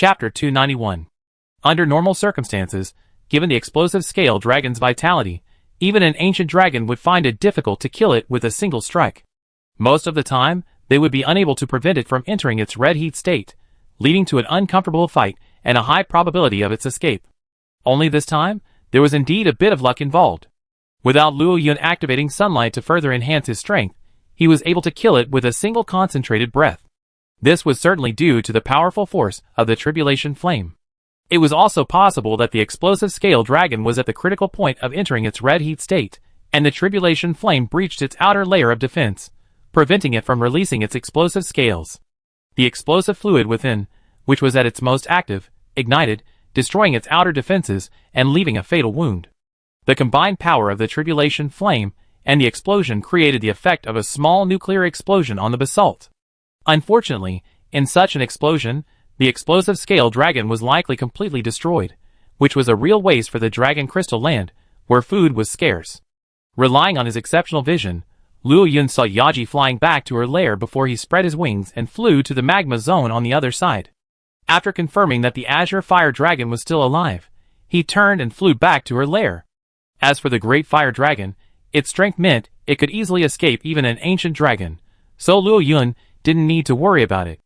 Chapter 291. Under normal circumstances, given the explosive scale dragon's vitality, even an ancient dragon would find it difficult to kill it with a single strike. Most of the time, they would be unable to prevent it from entering its red heat state, leading to an uncomfortable fight and a high probability of its escape. Only this time, there was indeed a bit of luck involved. Without Luo Yun activating sunlight to further enhance his strength, he was able to kill it with a single concentrated breath. This was certainly due to the powerful force of the tribulation flame. It was also possible that the explosive scale dragon was at the critical point of entering its red heat state, and the tribulation flame breached its outer layer of defense, preventing it from releasing its explosive scales. The explosive fluid within, which was at its most active, ignited, destroying its outer defenses and leaving a fatal wound. The combined power of the tribulation flame and the explosion created the effect of a small nuclear explosion on the basalt. Unfortunately, in such an explosion, the explosive scale dragon was likely completely destroyed, which was a real waste for the Dragon Crystal Land, where food was scarce. Relying on his exceptional vision, Luo Yun saw Yaji flying back to her lair before he spread his wings and flew to the magma zone on the other side. After confirming that the Azure Fire Dragon was still alive, he turned and flew back to her lair. As for the Great Fire Dragon, its strength meant it could easily escape even an ancient dragon, so Luo Yun didn't need to worry about it.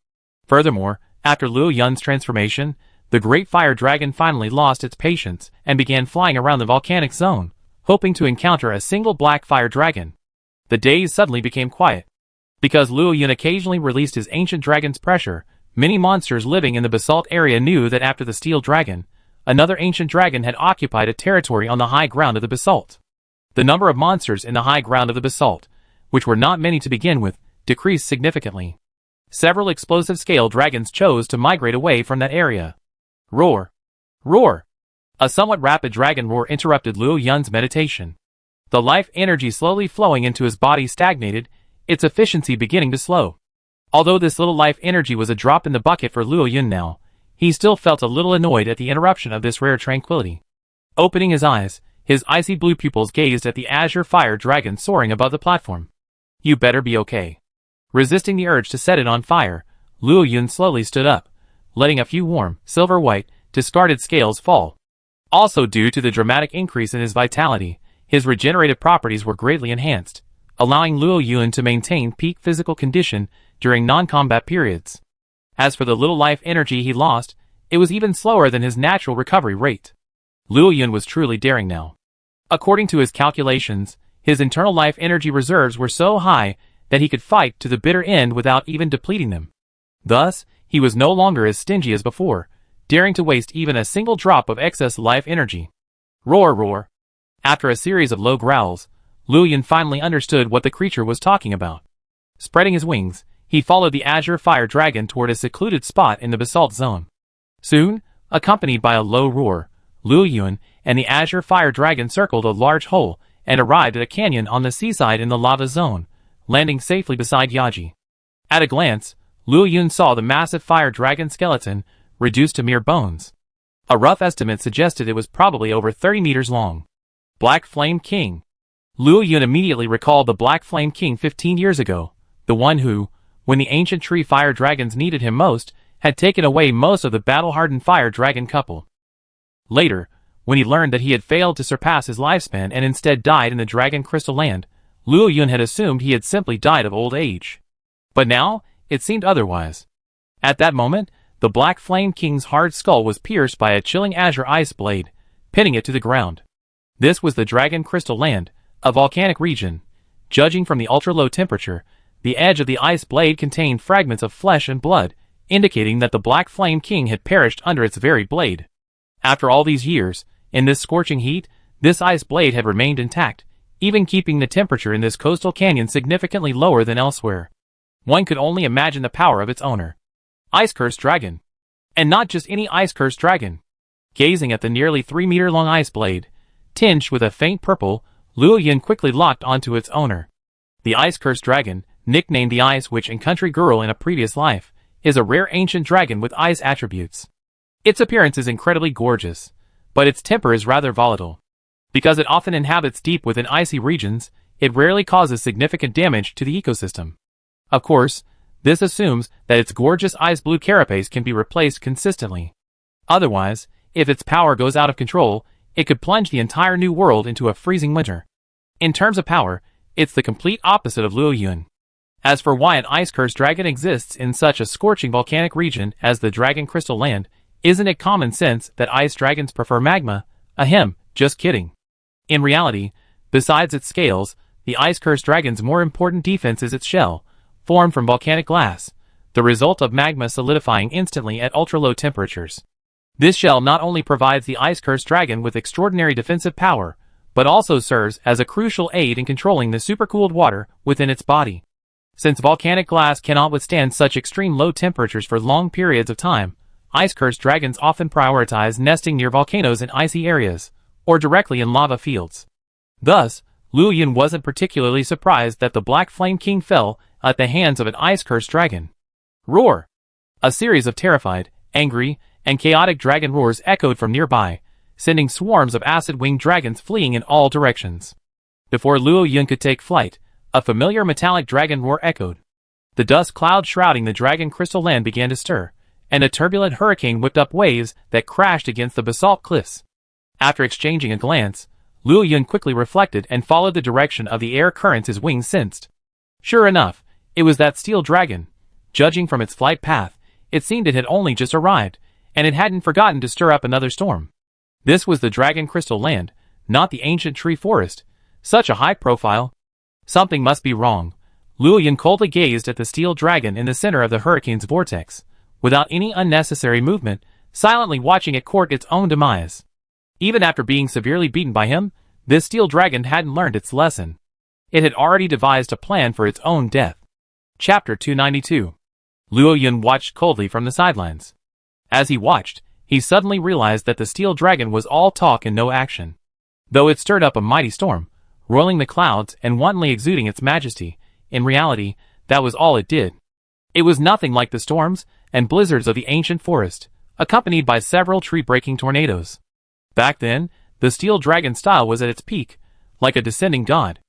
Furthermore, after Luo Yun's transformation, the Great Fire Dragon finally lost its patience and began flying around the volcanic zone, hoping to encounter a single black fire dragon. The days suddenly became quiet. Because Luo Yun occasionally released his ancient dragon's pressure, many monsters living in the basalt area knew that after the steel dragon, another ancient dragon had occupied a territory on the high ground of the basalt. The number of monsters in the high ground of the basalt, which were not many to begin with, decreased significantly. Several explosive scale dragons chose to migrate away from that area. Roar! Roar! A somewhat rapid dragon roar interrupted Luo Yun's meditation. The life energy slowly flowing into his body stagnated, its efficiency beginning to slow. Although this little life energy was a drop in the bucket for Luo Yun now, he still felt a little annoyed at the interruption of this rare tranquility. Opening his eyes, his icy blue pupils gazed at the Azure Fire Dragon soaring above the platform. You better be okay. Resisting the urge to set it on fire, Luo Yun slowly stood up, letting a few warm, silver-white, discarded scales fall. Also due to the dramatic increase in his vitality, his regenerative properties were greatly enhanced, allowing Luo Yun to maintain peak physical condition during non-combat periods. As for the little life energy he lost, it was even slower than his natural recovery rate. Luo Yun was truly daring now. According to his calculations, his internal life energy reserves were so high that he could fight to the bitter end without even depleting them. Thus, he was no longer as stingy as before, daring to waste even a single drop of excess life energy. Roar, roar! After a series of low growls, Luo Yun finally understood what the creature was talking about. Spreading his wings, he followed the Azure Fire Dragon toward a secluded spot in the basalt zone. Soon, accompanied by a low roar, Luo Yun and the Azure Fire Dragon circled a large hole and arrived at a canyon on the seaside in the lava zone, landing safely beside Yaji. At a glance, Luo Yun saw the massive fire dragon skeleton, reduced to mere bones. A rough estimate suggested it was probably over 30 meters long. Black Flame King. Luo Yun immediately recalled the Black Flame King 15 years ago, the one who, when the ancient tree fire dragons needed him most, had taken away most of the battle-hardened fire dragon couple. Later, when he learned that he had failed to surpass his lifespan and instead died in the Dragon Crystal Land, Luo Yun had assumed he had simply died of old age. But now, it seemed otherwise. At that moment, the Black Flame King's hard skull was pierced by a chilling azure ice blade, pinning it to the ground. This was the Dragon Crystal Land, a volcanic region. Judging from the ultra-low temperature, the edge of the ice blade contained fragments of flesh and blood, indicating that the Black Flame King had perished under its very blade. After all these years, in this scorching heat, this ice blade had remained intact, even keeping the temperature in this coastal canyon significantly lower than elsewhere. One could only imagine the power of its owner. Ice-cursed dragon. And not just any ice-cursed dragon. Gazing at the nearly 3-meter-long ice blade, tinged with a faint purple, Luo Yun quickly locked onto its owner. The ice-cursed dragon, nicknamed the Ice Witch and Country Girl in a previous life, is a rare ancient dragon with ice attributes. Its appearance is incredibly gorgeous, but its temper is rather volatile. Because it often inhabits deep within icy regions, it rarely causes significant damage to the ecosystem. Of course, This assumes that its gorgeous ice blue carapace can be replaced consistently. Otherwise, if its power goes out of control, it could plunge the entire new world into a freezing winter. In terms of power, it's the complete opposite of Luo Yun. As for why an ice-cursed dragon exists in such a scorching volcanic region as the Dragon Crystal Land, isn't it common sense that ice dragons prefer magma? Ahem, just kidding. In reality, besides its scales, the ice-cursed dragon's more important defense is its shell, formed from volcanic glass, the result of magma solidifying instantly at ultra-low temperatures. This shell not only provides the ice-cursed dragon with extraordinary defensive power, but also serves as a crucial aid in controlling the supercooled water within its body. Since volcanic glass cannot withstand such extreme low temperatures for long periods of time, ice-cursed dragons often prioritize nesting near volcanoes in icy areas, or directly in lava fields. Thus, Luo Yun wasn't particularly surprised that the Black Flame King fell at the hands of an ice-cursed dragon. Roar! A series of terrified, angry, and chaotic dragon roars echoed from nearby, sending swarms of acid-winged dragons fleeing in all directions. Before Luo Yun could take flight, a familiar metallic dragon roar echoed. The dust cloud shrouding the Dragon Crystal Land began to stir, and a turbulent hurricane whipped up waves that crashed against the basalt cliffs. After exchanging a glance, Luo Yun quickly reflected and followed the direction of the air currents his wings sensed. Sure enough, it was that steel dragon. Judging from its flight path, it seemed it had only just arrived, and it hadn't forgotten to stir up another storm. This was the Dragon Crystal Land, not the ancient tree forest. Such a high profile. Something must be wrong. Luo Yun coldly gazed at the steel dragon in the center of the hurricane's vortex, without any unnecessary movement, silently watching it court its own demise. Even after being severely beaten by him, this steel dragon hadn't learned its lesson. It had already devised a plan for its own death. Chapter 292. Luo Yun watched coldly from the sidelines. As he watched, he suddenly realized that the steel dragon was all talk and no action. Though it stirred up a mighty storm, roiling the clouds and wantonly exuding its majesty, in reality, that was all it did. It was nothing like the storms and blizzards of the ancient forest, accompanied by several tree-breaking tornadoes. Back then, the steel dragon style was at its peak, like a descending god.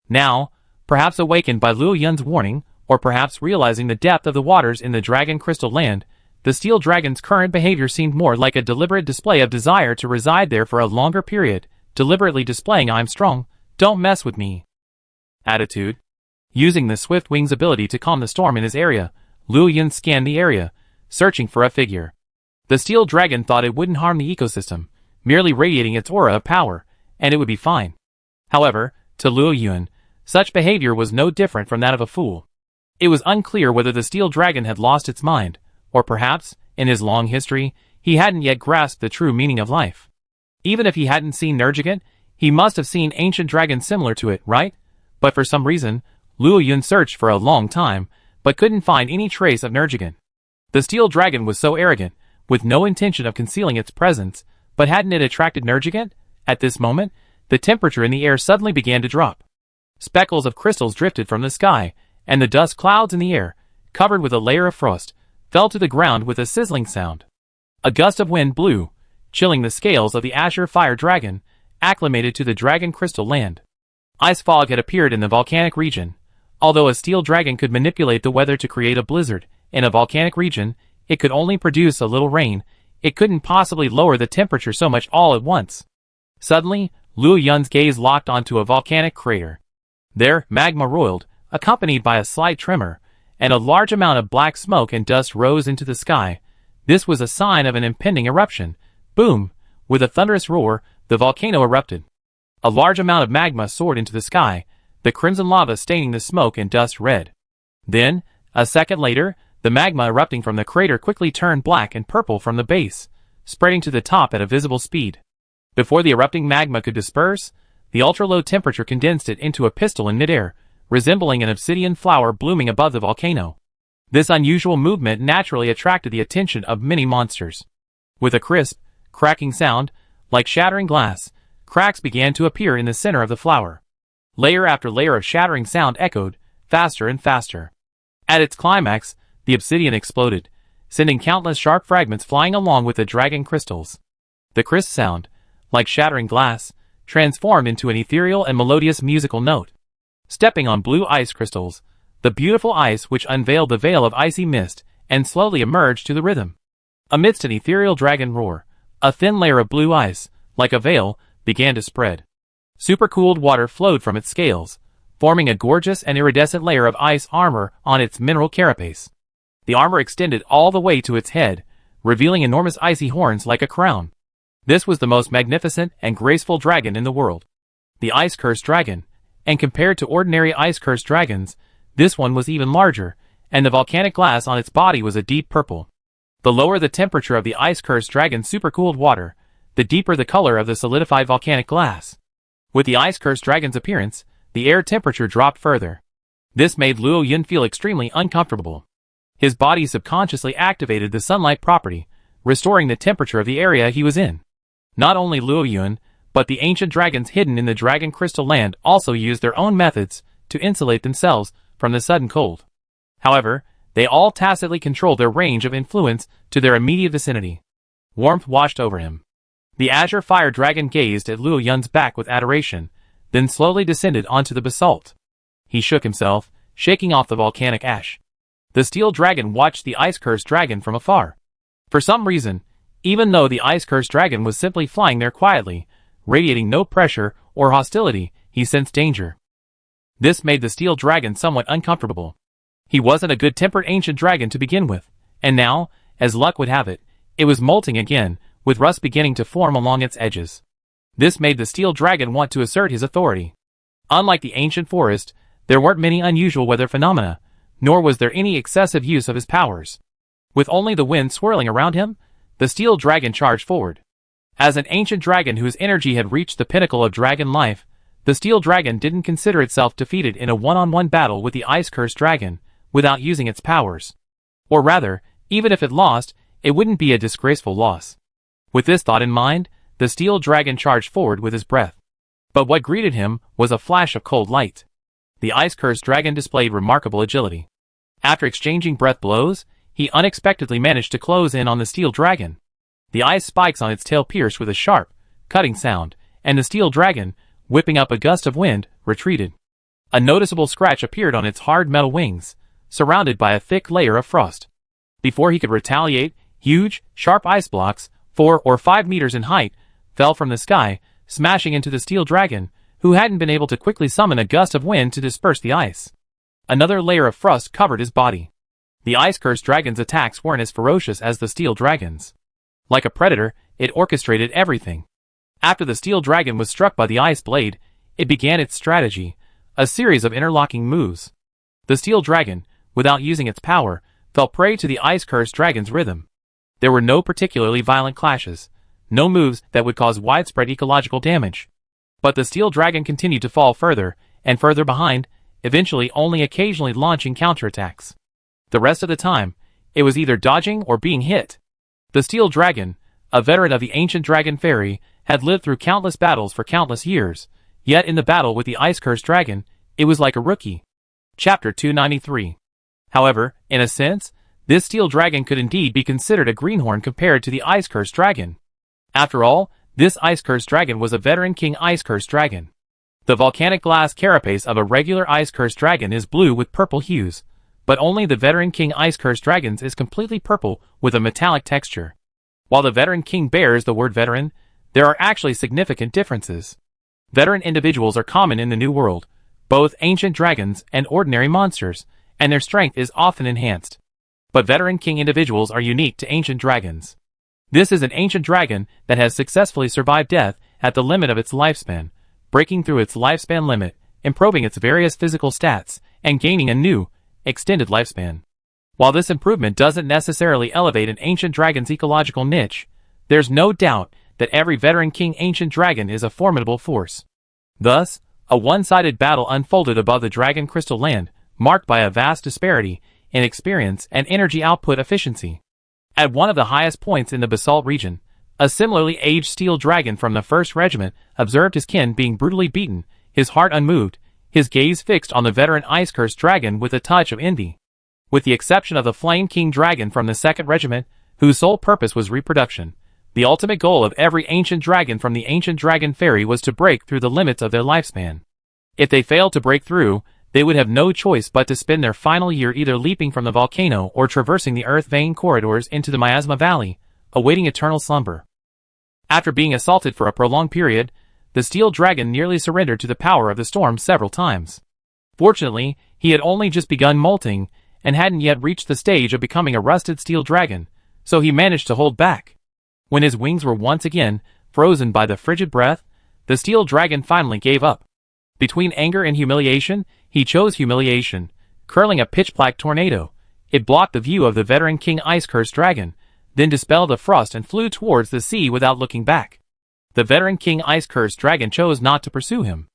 Now, perhaps awakened by Luo Yun's warning, or perhaps realizing the depth of the waters in the Dragon Crystal Land, the steel dragon's current behavior seemed more like a deliberate display of desire to reside there for a longer period, deliberately displaying "I'm strong, don't mess with me" attitude. Using the swift wing's ability to calm the storm in his area, Luo Yun scanned the area, searching for a figure. The steel dragon thought it wouldn't harm the ecosystem, merely radiating its aura of power, and it would be fine. However, to Luo Yun, such behavior was no different from that of a fool. It was unclear whether the steel dragon had lost its mind, or perhaps, in his long history, he hadn't yet grasped the true meaning of life. Even if he hadn't seen Nergigant, he must have seen ancient dragons similar to it, right? But for some reason, Luo Yun searched for a long time, but couldn't find any trace of Nergigant. The steel dragon was so arrogant, with no intention of concealing its presence, but hadn't it attracted Nergigant? At this moment, the temperature in the air suddenly began to drop. Speckles of crystals drifted from the sky, and the dust clouds in the air, covered with a layer of frost, fell to the ground with a sizzling sound. A gust of wind blew, chilling the scales of the azure fire dragon, acclimated to the Dragon Crystal Land. Ice fog had appeared in the volcanic region. Although a steel dragon could manipulate the weather to create a blizzard, in a volcanic region, it could only produce a little rain. It couldn't possibly lower the temperature so much all at once. Suddenly, Luo Yun's gaze locked onto a volcanic crater. There, magma roiled, accompanied by a slight tremor, and a large amount of black smoke and dust rose into the sky. This was a sign of an impending eruption. Boom! With a thunderous roar, the volcano erupted. A large amount of magma soared into the sky, the crimson lava staining the smoke and dust red. Then, a second later, the magma erupting from the crater quickly turned black and purple from the base, spreading to the top at a visible speed. Before the erupting magma could disperse, the ultra-low temperature condensed it into a pistil in midair, resembling an obsidian flower blooming above the volcano. This unusual movement naturally attracted the attention of many monsters. With a crisp, cracking sound, like shattering glass, cracks began to appear in the center of the flower. Layer after layer of shattering sound echoed, faster and faster. At its climax, the obsidian exploded, sending countless sharp fragments flying along with the dragon crystals. The crisp sound, like shattering glass, transformed into an ethereal and melodious musical note. Stepping on blue ice crystals, the beautiful ice which unveiled the veil of icy mist and slowly emerged to the rhythm. Amidst an ethereal dragon roar, a thin layer of blue ice, like a veil, began to spread. Supercooled water flowed from its scales, forming a gorgeous and iridescent layer of ice armor on its mineral carapace. The armor extended all the way to its head, revealing enormous icy horns like a crown. This was the most magnificent and graceful dragon in the world. The ice-cursed dragon, and compared to ordinary ice-cursed dragons, this one was even larger, and the volcanic glass on its body was a deep purple. The lower the temperature of the ice-cursed dragon's supercooled water, the deeper the color of the solidified volcanic glass. With the ice-cursed dragon's appearance, the air temperature dropped further. This made Luo Yun feel extremely uncomfortable. His body subconsciously activated the sunlight property, restoring the temperature of the area he was in. Not only Luo Yun, but the ancient dragons hidden in the Dragon Crystal Land also used their own methods to insulate themselves from the sudden cold. However, they all tacitly controlled their range of influence to their immediate vicinity. Warmth washed over him. The azure fire dragon gazed at Luo Yun's back with adoration, then slowly descended onto the basalt. He shook himself, shaking off the volcanic ash. The steel dragon watched the ice-cursed dragon from afar. For some reason, even though the ice-cursed dragon was simply flying there quietly, radiating no pressure or hostility, he sensed danger. This made the steel dragon somewhat uncomfortable. He wasn't a good-tempered ancient dragon to begin with, and now, as luck would have it, it was molting again, with rust beginning to form along its edges. This made the steel dragon want to assert his authority. Unlike the ancient forest, there weren't many unusual weather phenomena, nor was there any excessive use of his powers. With only the wind swirling around him, the steel dragon charged forward. As an ancient dragon whose energy had reached the pinnacle of dragon life, the steel dragon didn't consider itself defeated in a one-on-one battle with the ice-cursed dragon without using its powers. Or rather, even if it lost, it wouldn't be a disgraceful loss. With this thought in mind, the steel dragon charged forward with his breath. But what greeted him was a flash of cold light. The ice-cursed dragon displayed remarkable agility. After exchanging breath blows, he unexpectedly managed to close in on the steel dragon. The ice spikes on its tail pierced with a sharp, cutting sound, and the steel dragon, whipping up a gust of wind, retreated. A noticeable scratch appeared on its hard metal wings, surrounded by a thick layer of frost. Before he could retaliate, huge, sharp ice blocks, 4 or 5 meters in height, fell from the sky, smashing into the steel dragon, who hadn't been able to quickly summon a gust of wind to disperse the ice. Another layer of frost covered his body. The ice-cursed dragon's attacks weren't as ferocious as the steel dragon's. Like a predator, it orchestrated everything. After the steel dragon was struck by the ice blade, it began its strategy, a series of interlocking moves. The steel dragon, without using its power, fell prey to the ice-cursed dragon's rhythm. There were no particularly violent clashes, no moves that would cause widespread ecological damage. But the steel dragon continued to fall further and further behind, eventually only occasionally launching counterattacks. The rest of the time, it was either dodging or being hit. The steel dragon, a veteran of the ancient dragon fairy, had lived through countless battles for countless years, yet in the battle with the ice-cursed dragon, it was like a rookie. Chapter 293. However, in a sense, this steel dragon could indeed be considered a greenhorn compared to the ice-cursed dragon. After all, this ice-cursed dragon was a veteran king ice-cursed dragon. The volcanic glass carapace of a regular ice-cursed dragon is blue with purple hues, but only the veteran king ice-cursed dragon's is completely purple with a metallic texture. While the veteran king bears the word veteran, there are actually significant differences. Veteran individuals are common in the New World, both ancient dragons and ordinary monsters, and their strength is often enhanced. But veteran king individuals are unique to ancient dragons. This is an ancient dragon that has successfully survived death at the limit of its lifespan, breaking through its lifespan limit, improving its various physical stats, and gaining a new, extended lifespan. While this improvement doesn't necessarily elevate an ancient dragon's ecological niche, there's no doubt that every veteran king ancient dragon is a formidable force. Thus, a one-sided battle unfolded above the Dragon Crystal Land, marked by a vast disparity in experience and energy output efficiency. At one of the highest points in the basalt region, a similarly aged steel dragon from the 1st Regiment observed his kin being brutally beaten, his heart unmoved, his gaze fixed on the veteran ice-cursed dragon with a touch of envy. With the exception of the Flame King dragon from the 2nd Regiment, whose sole purpose was reproduction, the ultimate goal of every ancient dragon from the ancient dragon fairy was to break through the limits of their lifespan. If they failed to break through, they would have no choice but to spend their final year either leaping from the volcano or traversing the earth vein corridors into the Miasma Valley, awaiting eternal slumber. After being assaulted for a prolonged period, the steel dragon nearly surrendered to the power of the storm several times. Fortunately, he had only just begun molting, and hadn't yet reached the stage of becoming a rusted steel dragon, so he managed to hold back. When his wings were once again frozen by the frigid breath, the steel dragon finally gave up. Between anger and humiliation, he chose humiliation, curling a pitch-black tornado. It blocked the view of the veteran King Ice-Cursed Dragon, then dispelled the frost and flew towards the sea without looking back. The veteran King Ice-Cursed Dragon chose not to pursue him.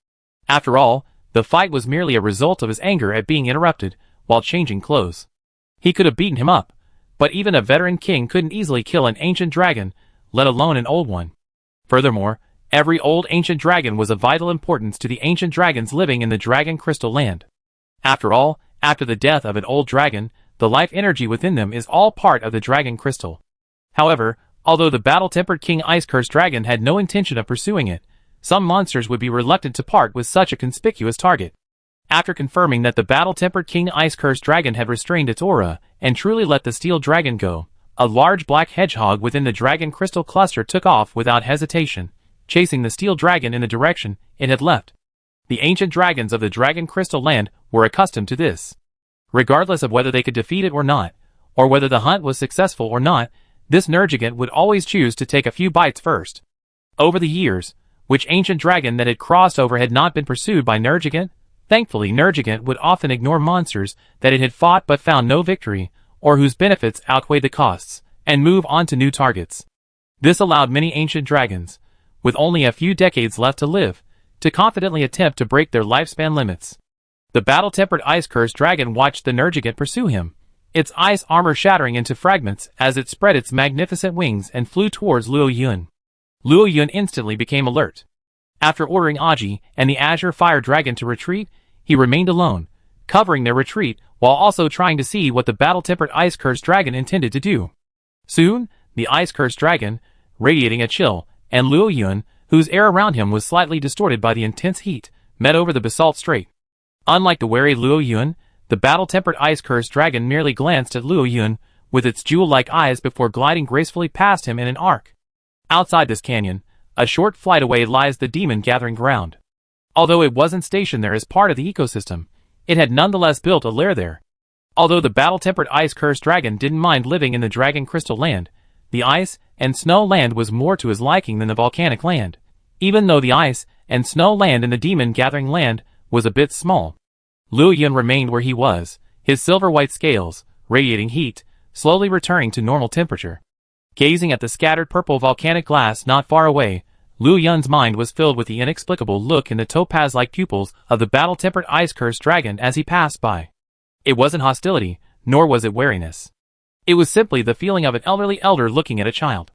After all, the fight was merely a result of his anger at being interrupted while changing clothes. He could have beaten him up, but even a veteran king couldn't easily kill an ancient dragon, let alone an old one. Furthermore, every old ancient dragon was of vital importance to the ancient dragons living in the Dragon Crystal Land. After all, after the death of an old dragon, the life energy within them is all part of the Dragon Crystal. However, although the battle-tempered King Ice-Cursed Dragon had no intention of pursuing it, some monsters would be reluctant to part with such a conspicuous target. After confirming that the battle-tempered King Ice-Cursed Dragon had restrained its aura and truly let the steel dragon go, a large black hedgehog within the Dragon Crystal cluster took off without hesitation, chasing the steel dragon in the direction it had left. The ancient dragons of the Dragon Crystal Land were accustomed to this. Regardless of whether they could defeat it or not, or whether the hunt was successful or not, this Nergigant would always choose to take a few bites first. Over the years, which ancient dragon that had crossed over had not been pursued by Nergigant? Thankfully, Nergigant would often ignore monsters that it had fought but found no victory, or whose benefits outweighed the costs, and move on to new targets. This allowed many ancient dragons, with only a few decades left to live, to confidently attempt to break their lifespan limits. The battle-tempered Ice-Cursed Dragon watched the Nergigant pursue him, its ice armor shattering into fragments as it spread its magnificent wings and flew towards Luo Yun. Luo Yun instantly became alert. After ordering Aji and the Azure Fire Dragon to retreat, he remained alone, covering their retreat while also trying to see what the battle-tempered Ice-Cursed Dragon intended to do. Soon, the Ice-Cursed Dragon, radiating a chill, and Luo Yun, whose air around him was slightly distorted by the intense heat, met over the basalt strait. Unlike the wary Luo Yun, the battle-tempered Ice-Cursed Dragon merely glanced at Luo Yun with its jewel-like eyes before gliding gracefully past him in an arc. Outside this canyon, a short flight away lies the Demon Gathering Ground. Although it wasn't stationed there as part of the ecosystem, it had nonetheless built a lair there. Although the battle-tempered Ice-Cursed Dragon didn't mind living in the Dragon Crystal Land, the ice and snow land was more to his liking than the volcanic land, even though the ice and snow land in the Demon Gathering Land was a bit small. Luo Yun remained where he was, his silver-white scales, radiating heat, slowly returning to normal temperature. Gazing at the scattered purple volcanic glass not far away, Luo Yun's mind was filled with the inexplicable look in the topaz-like pupils of the battle-tempered Ice-Cursed Dragon as he passed by. It wasn't hostility, nor was it wariness. It was simply the feeling of an elderly elder looking at a child.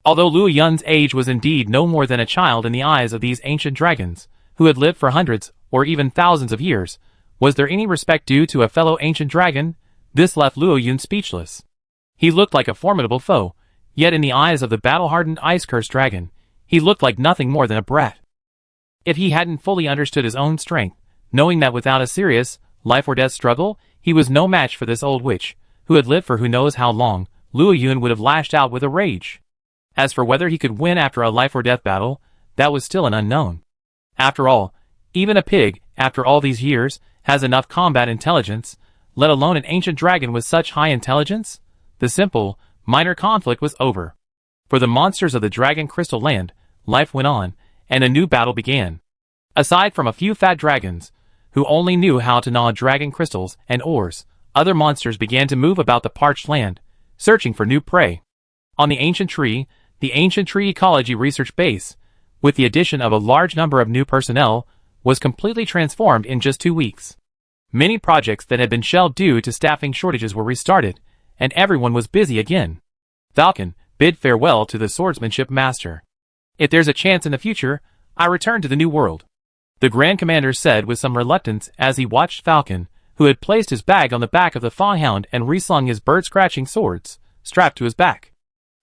Although Luo Yun's age was indeed no more than a child in the eyes of these ancient dragons, who had lived for hundreds, or even thousands of years, was there any respect due to a fellow ancient dragon? This left Luo Yun speechless. He looked like a formidable foe, yet in the eyes of the battle-hardened Ice-Cursed Dragon, he looked like nothing more than a brat. If he hadn't fully understood his own strength, knowing that without a serious, life-or-death struggle, he was no match for this old witch, who had lived for who knows how long, Luo Yun would have lashed out with a rage. As for whether he could win after a life-or-death battle, that was still an unknown. After all, even a pig, after all these years, has enough combat intelligence, let alone an ancient dragon with such high intelligence? The simple, minor conflict was over. For the monsters of the Dragon Crystal Land, life went on, and a new battle began. Aside from a few fat dragons, who only knew how to gnaw dragon crystals and ores, other monsters began to move about the parched land, searching for new prey. On the Ancient Tree Ecology Research Base, with the addition of a large number of new personnel, was completely transformed in just 2 weeks. Many projects that had been shelved due to staffing shortages were restarted, and everyone was busy again. Falcon bid farewell to the swordsmanship master. If there's a chance in the future, I return to the New World, the Grand Commander said with some reluctance as he watched Falcon, who had placed his bag on the back of the Fawhound and reslung his bird-scratching swords, strapped to his back.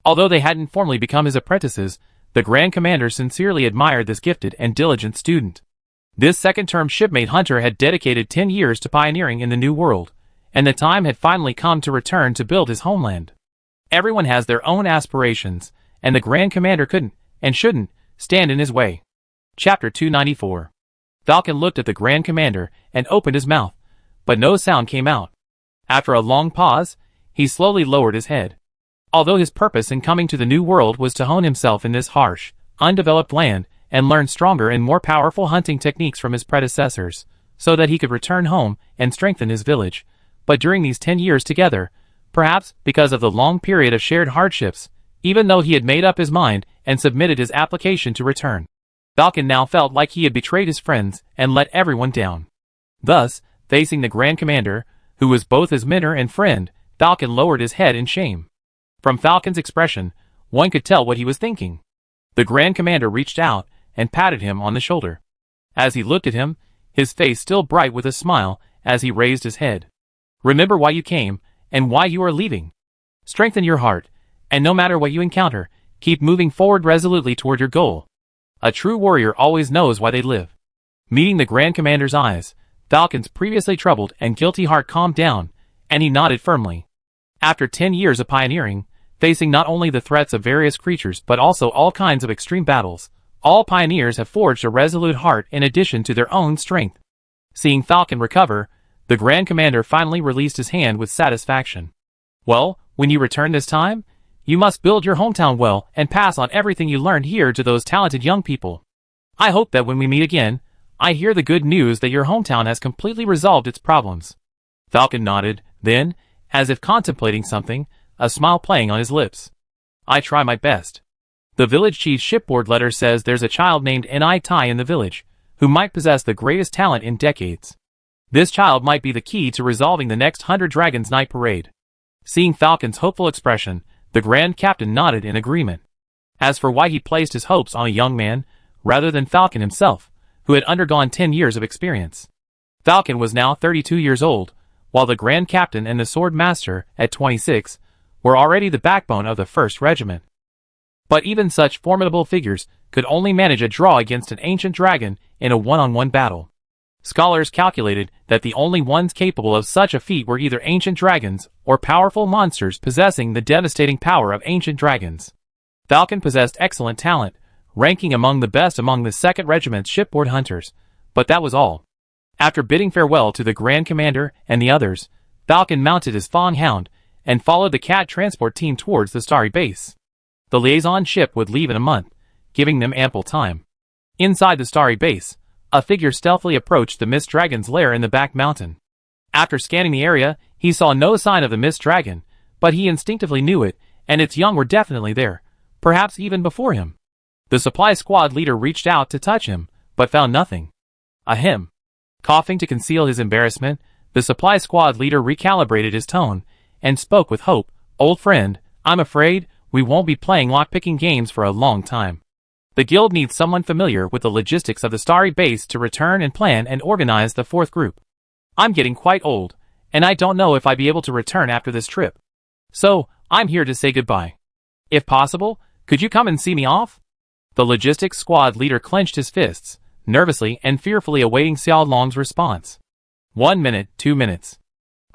Although they hadn't formally become his apprentices, the Grand Commander sincerely admired this gifted and diligent student. This second-term shipmate hunter had dedicated 10 years to pioneering in the New World, and the time had finally come to return to build his homeland. Everyone has their own aspirations, and the Grand Commander couldn't, and shouldn't, stand in his way. Chapter 294. Falcon looked at the Grand Commander and opened his mouth, but no sound came out. After a long pause, he slowly lowered his head. Although his purpose in coming to the New World was to hone himself in this harsh, undeveloped land and learn stronger and more powerful hunting techniques from his predecessors, so that he could return home and strengthen his village, but during these 10 years together, perhaps because of the long period of shared hardships, even though he had made up his mind and submitted his application to return, Falcon now felt like he had betrayed his friends and let everyone down. Thus, facing the Grand Commander, who was both his mentor and friend, Falcon lowered his head in shame. From Falcon's expression, one could tell what he was thinking. The Grand Commander reached out and patted him on the shoulder. As he looked at him, his face still bright with a smile as he raised his head. Remember why you came and why you are leaving. Strengthen your heart, and no matter what you encounter, keep moving forward resolutely toward your goal. A true warrior always knows why they live. Meeting the Grand Commander's eyes, Falcon's previously troubled and guilty heart calmed down, and he nodded firmly. After 10 years of pioneering, facing not only the threats of various creatures but also all kinds of extreme battles, all pioneers have forged a resolute heart in addition to their own strength. Seeing Falcon recover, the Grand Commander finally released his hand with satisfaction. Well, when you return this time, you must build your hometown well and pass on everything you learned here to those talented young people. I hope that when we meet again, I hear the good news that your hometown has completely resolved its problems. Falcon nodded, then, as if contemplating something, a smile playing on his lips. I try my best. The village chief's shipboard letter says there's a child named Ni Tai in the village, who might possess the greatest talent in decades. This child might be the key to resolving the next 100 Dragons Night Parade. Seeing Falcon's hopeful expression, the Grand Captain nodded in agreement. As for why he placed his hopes on a young man, rather than Falcon himself, who had undergone 10 years of experience. Falcon was now 32 years old, while the Grand Captain and the Sword Master, at 26, were already the backbone of the 1st Regiment. But even such formidable figures could only manage a draw against an ancient dragon in a one-on-one battle. Scholars calculated that the only ones capable of such a feat were either ancient dragons or powerful monsters possessing the devastating power of ancient dragons. Falcon possessed excellent talent, ranking among the best among the 2nd Regiment's shipboard hunters, but that was all. After bidding farewell to the Grand Commander and the others, Falcon mounted his Fong Hound and followed the cat transport team towards the Starry Base. The liaison ship would leave in a month, giving them ample time. Inside the Starry Base, a figure stealthily approached the Mist Dragon's lair in the back mountain. After scanning the area, he saw no sign of the Mist Dragon, but he instinctively knew it, and its young were definitely there, perhaps even before him. The supply squad leader reached out to touch him, but found nothing. Ahem. Coughing to conceal his embarrassment, the supply squad leader recalibrated his tone, and spoke with hope. Old friend, I'm afraid we won't be playing lockpicking games for a long time. The guild needs someone familiar with the logistics of the Starry Base to return and plan and organize the 4th group. I'm getting quite old, and I don't know if I'd be able to return after this trip. So, I'm here to say goodbye. If possible, could you come and see me off? The logistics squad leader clenched his fists, nervously and fearfully awaiting Xiao Long's response. 1 minute, 2 minutes.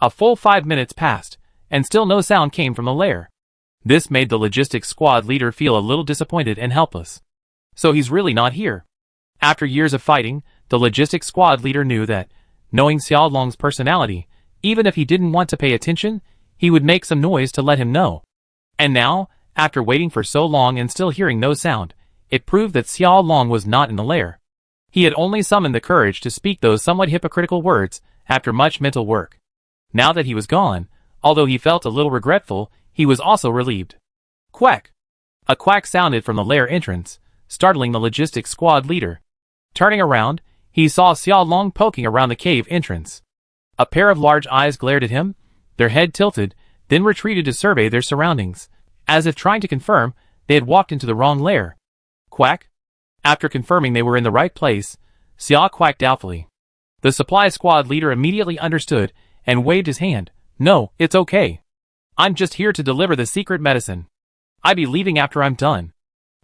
A full 5 minutes passed, and still no sound came from the lair. This made the logistics squad leader feel a little disappointed and helpless. So he's really not here. After years of fighting, the logistics squad leader knew that, knowing Xiao Long's personality, even if he didn't want to pay attention, he would make some noise to let him know. And now, after waiting for so long and still hearing no sound, it proved that Xiao Long was not in the lair. He had only summoned the courage to speak those somewhat hypocritical words after much mental work. Now that he was gone, although he felt a little regretful, he was also relieved. Quack! A quack sounded from the lair entrance, startling the logistics squad leader. Turning around, he saw Xiao Long poking around the cave entrance. A pair of large eyes glared at him, their head tilted, then retreated to survey their surroundings, as if trying to confirm they had walked into the wrong lair. Quack! After confirming they were in the right place, Xiao quacked doubtfully. The supply squad leader immediately understood and waved his hand. No, it's okay. I'm just here to deliver the secret medicine. I'll be leaving after I'm done.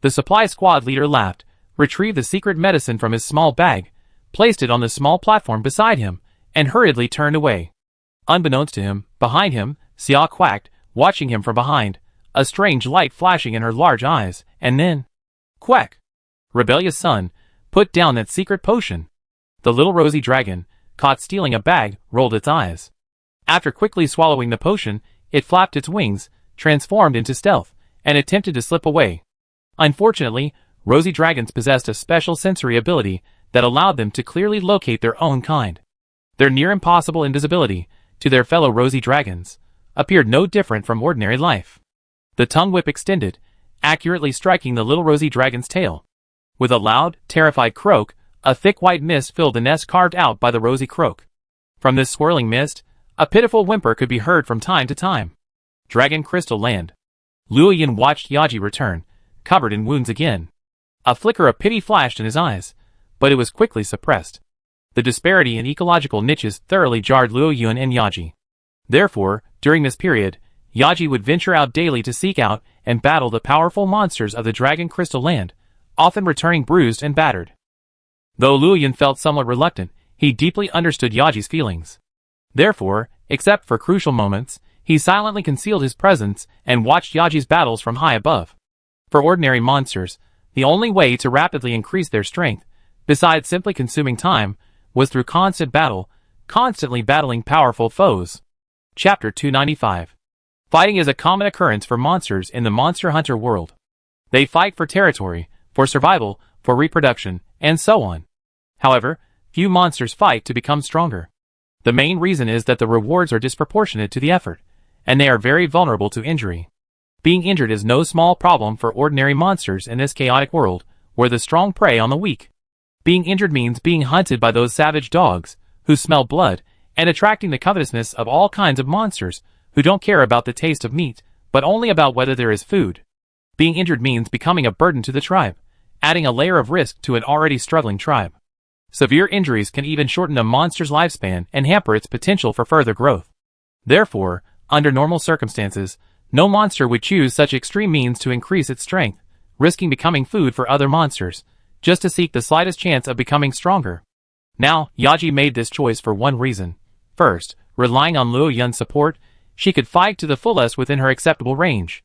The supply squad leader laughed, retrieved the secret medicine from his small bag, placed it on the small platform beside him, and hurriedly turned away. Unbeknownst to him, behind him, Xia quacked, watching him from behind, a strange light flashing in her large eyes, and then, quack! Rebellious son, put down that secret potion. The little rosy dragon, caught stealing a bag, rolled its eyes. After quickly swallowing the potion, it flapped its wings, transformed into stealth, and attempted to slip away. Unfortunately, rosy dragons possessed a special sensory ability that allowed them to clearly locate their own kind. Their near-impossible invisibility, to their fellow rosy dragons, appeared no different from ordinary life. The tongue whip extended, accurately striking the little rosy dragon's tail. With a loud, terrified croak, a thick white mist filled the nest carved out by the rosy croak. From this swirling mist, a pitiful whimper could be heard from time to time. Dragon Crystal Land. Luo Yun watched Yaji return, covered in wounds again. A flicker of pity flashed in his eyes, but it was quickly suppressed. The disparity in ecological niches thoroughly jarred Luo Yun and Yaji. Therefore, during this period, Yaji would venture out daily to seek out and battle the powerful monsters of the Dragon Crystal Land, often returning bruised and battered. Though Luo Yun felt somewhat reluctant, he deeply understood Yaji's feelings. Therefore, except for crucial moments, he silently concealed his presence and watched Yaji's battles from high above. For ordinary monsters, the only way to rapidly increase their strength, besides simply consuming time, was through constant battle, constantly battling powerful foes. Chapter 295. Fighting is a common occurrence for monsters in the Monster Hunter world. They fight for territory, for survival, for reproduction, and so on. However, few monsters fight to become stronger. The main reason is that the rewards are disproportionate to the effort, and they are very vulnerable to injury. Being injured is no small problem for ordinary monsters in this chaotic world, where the strong prey on the weak. Being injured means being hunted by those savage dogs, who smell blood, and attracting the covetousness of all kinds of monsters, who don't care about the taste of meat, but only about whether there is food. Being injured means becoming a burden to the tribe, adding a layer of risk to an already struggling tribe. Severe injuries can even shorten a monster's lifespan and hamper its potential for further growth. Therefore, under normal circumstances, no monster would choose such extreme means to increase its strength, risking becoming food for other monsters, just to seek the slightest chance of becoming stronger. Now, Yaji made this choice for one reason. First, relying on Luo Yun's support, she could fight to the fullest within her acceptable range.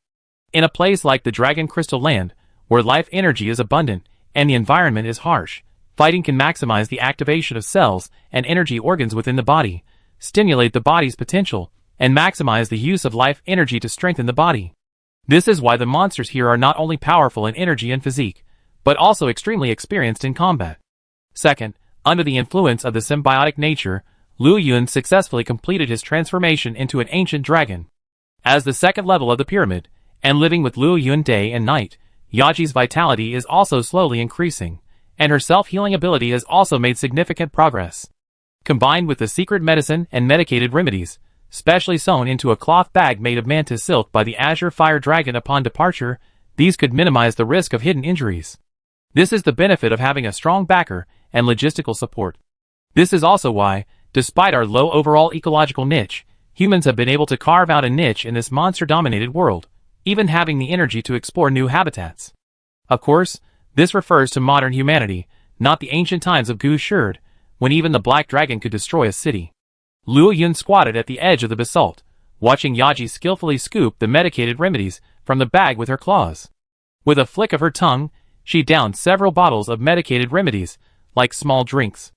In a place like the Dragon Crystal Land, where life energy is abundant and the environment is harsh, fighting can maximize the activation of cells and energy organs within the body, stimulate the body's potential, and maximize the use of life energy to strengthen the body. This is why the monsters here are not only powerful in energy and physique, but also extremely experienced in combat. Second, under the influence of the symbiotic nature, Luo Yun successfully completed his transformation into an ancient dragon. As the second level of the pyramid, and living with Luo Yun day and night, Yaji's vitality is also slowly increasing, and her self-healing ability has also made significant progress. Combined with the secret medicine and medicated remedies, specially sewn into a cloth bag made of mantis silk by the Azure Fire Dragon upon departure, these could minimize the risk of hidden injuries. This is the benefit of having a strong backer and logistical support. This is also why, despite our low overall ecological niche, humans have been able to carve out a niche in this monster-dominated world, even having the energy to explore new habitats. Of course, this refers to modern humanity, not the ancient times of Gu Sherd, when even the Black Dragon could destroy a city. Luo Yun squatted at the edge of the basalt, watching Yaji skillfully scoop the medicated remedies from the bag with her claws. With a flick of her tongue, she downed several bottles of medicated remedies, like small drinks.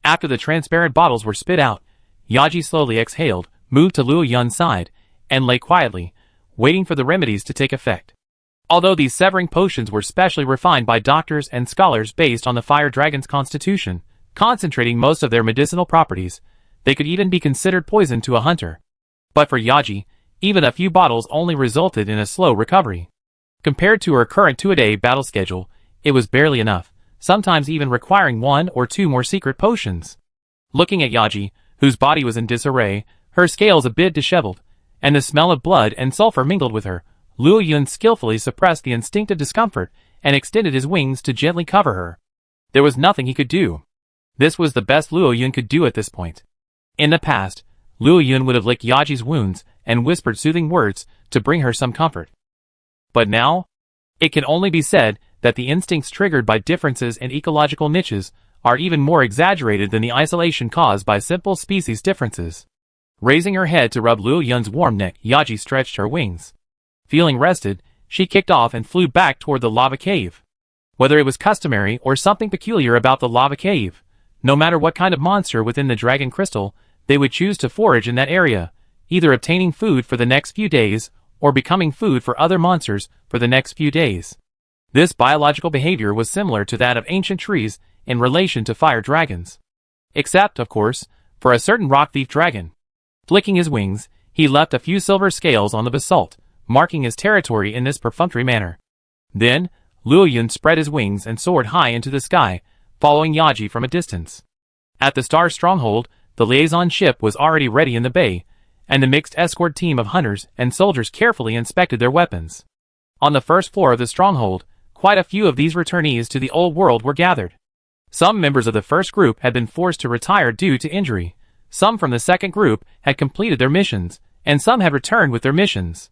After the transparent bottles were spit out, Yaji slowly exhaled, moved to Luo Yun's side, and lay quietly, waiting for the remedies to take effect. Although these severing potions were specially refined by doctors and scholars based on the fire dragon's constitution, concentrating most of their medicinal properties, they could even be considered poison to a hunter. But for Yaji, even a few bottles only resulted in a slow recovery. Compared to her current 2-a-day battle schedule, it was barely enough, sometimes even requiring 1 or 2 more secret potions. Looking at Yaji, whose body was in disarray, her scales a bit disheveled, and the smell of blood and sulfur mingled with her, Luo Yun skillfully suppressed the instinctive discomfort and extended his wings to gently cover her. There was nothing he could do. This was the best Luo Yun could do at this point. In the past, Luo Yun would have licked Yaji's wounds and whispered soothing words to bring her some comfort. But now, it can only be said that the instincts triggered by differences in ecological niches are even more exaggerated than the isolation caused by simple species differences. Raising her head to rub Luo Yun's warm neck, Yaji stretched her wings. Feeling rested, she kicked off and flew back toward the lava cave. Whether it was customary or something peculiar about the lava cave, no matter what kind of monster within the dragon crystal, they would choose to forage in that area, either obtaining food for the next few days or becoming food for other monsters for the next few days. This biological behavior was similar to that of ancient trees in relation to fire dragons. Except, of course, for a certain rock thief dragon. Flicking his wings, he left a few silver scales on the basalt, marking his territory in this perfunctory manner. Then, Luo Yun spread his wings and soared high into the sky, following Yaji from a distance. At the star stronghold, the liaison ship was already ready in the bay, and the mixed escort team of hunters and soldiers carefully inspected their weapons. On the first floor of the stronghold, quite a few of these returnees to the old world were gathered. Some members of the first group had been forced to retire due to injury, some from the second group had completed their missions, and some had returned with their missions.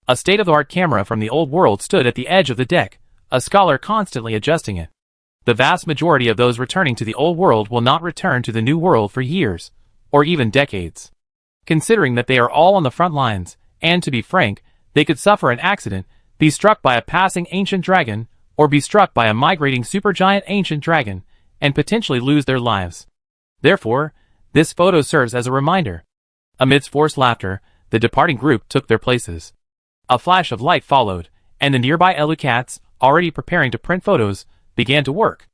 A state-of-the-art camera from the old world stood at the edge of the deck, a scholar constantly adjusting it. The vast majority of those returning to the old world will not return to the new world for years, or even decades. Considering that they are all on the front lines, and to be frank, they could suffer an accident, be struck by a passing ancient dragon, or be struck by a migrating supergiant ancient dragon, and potentially lose their lives. Therefore, this photo serves as a reminder. Amidst forced laughter, the departing group took their places. A flash of light followed, and the nearby Elu cats, already preparing to print photos, began to work.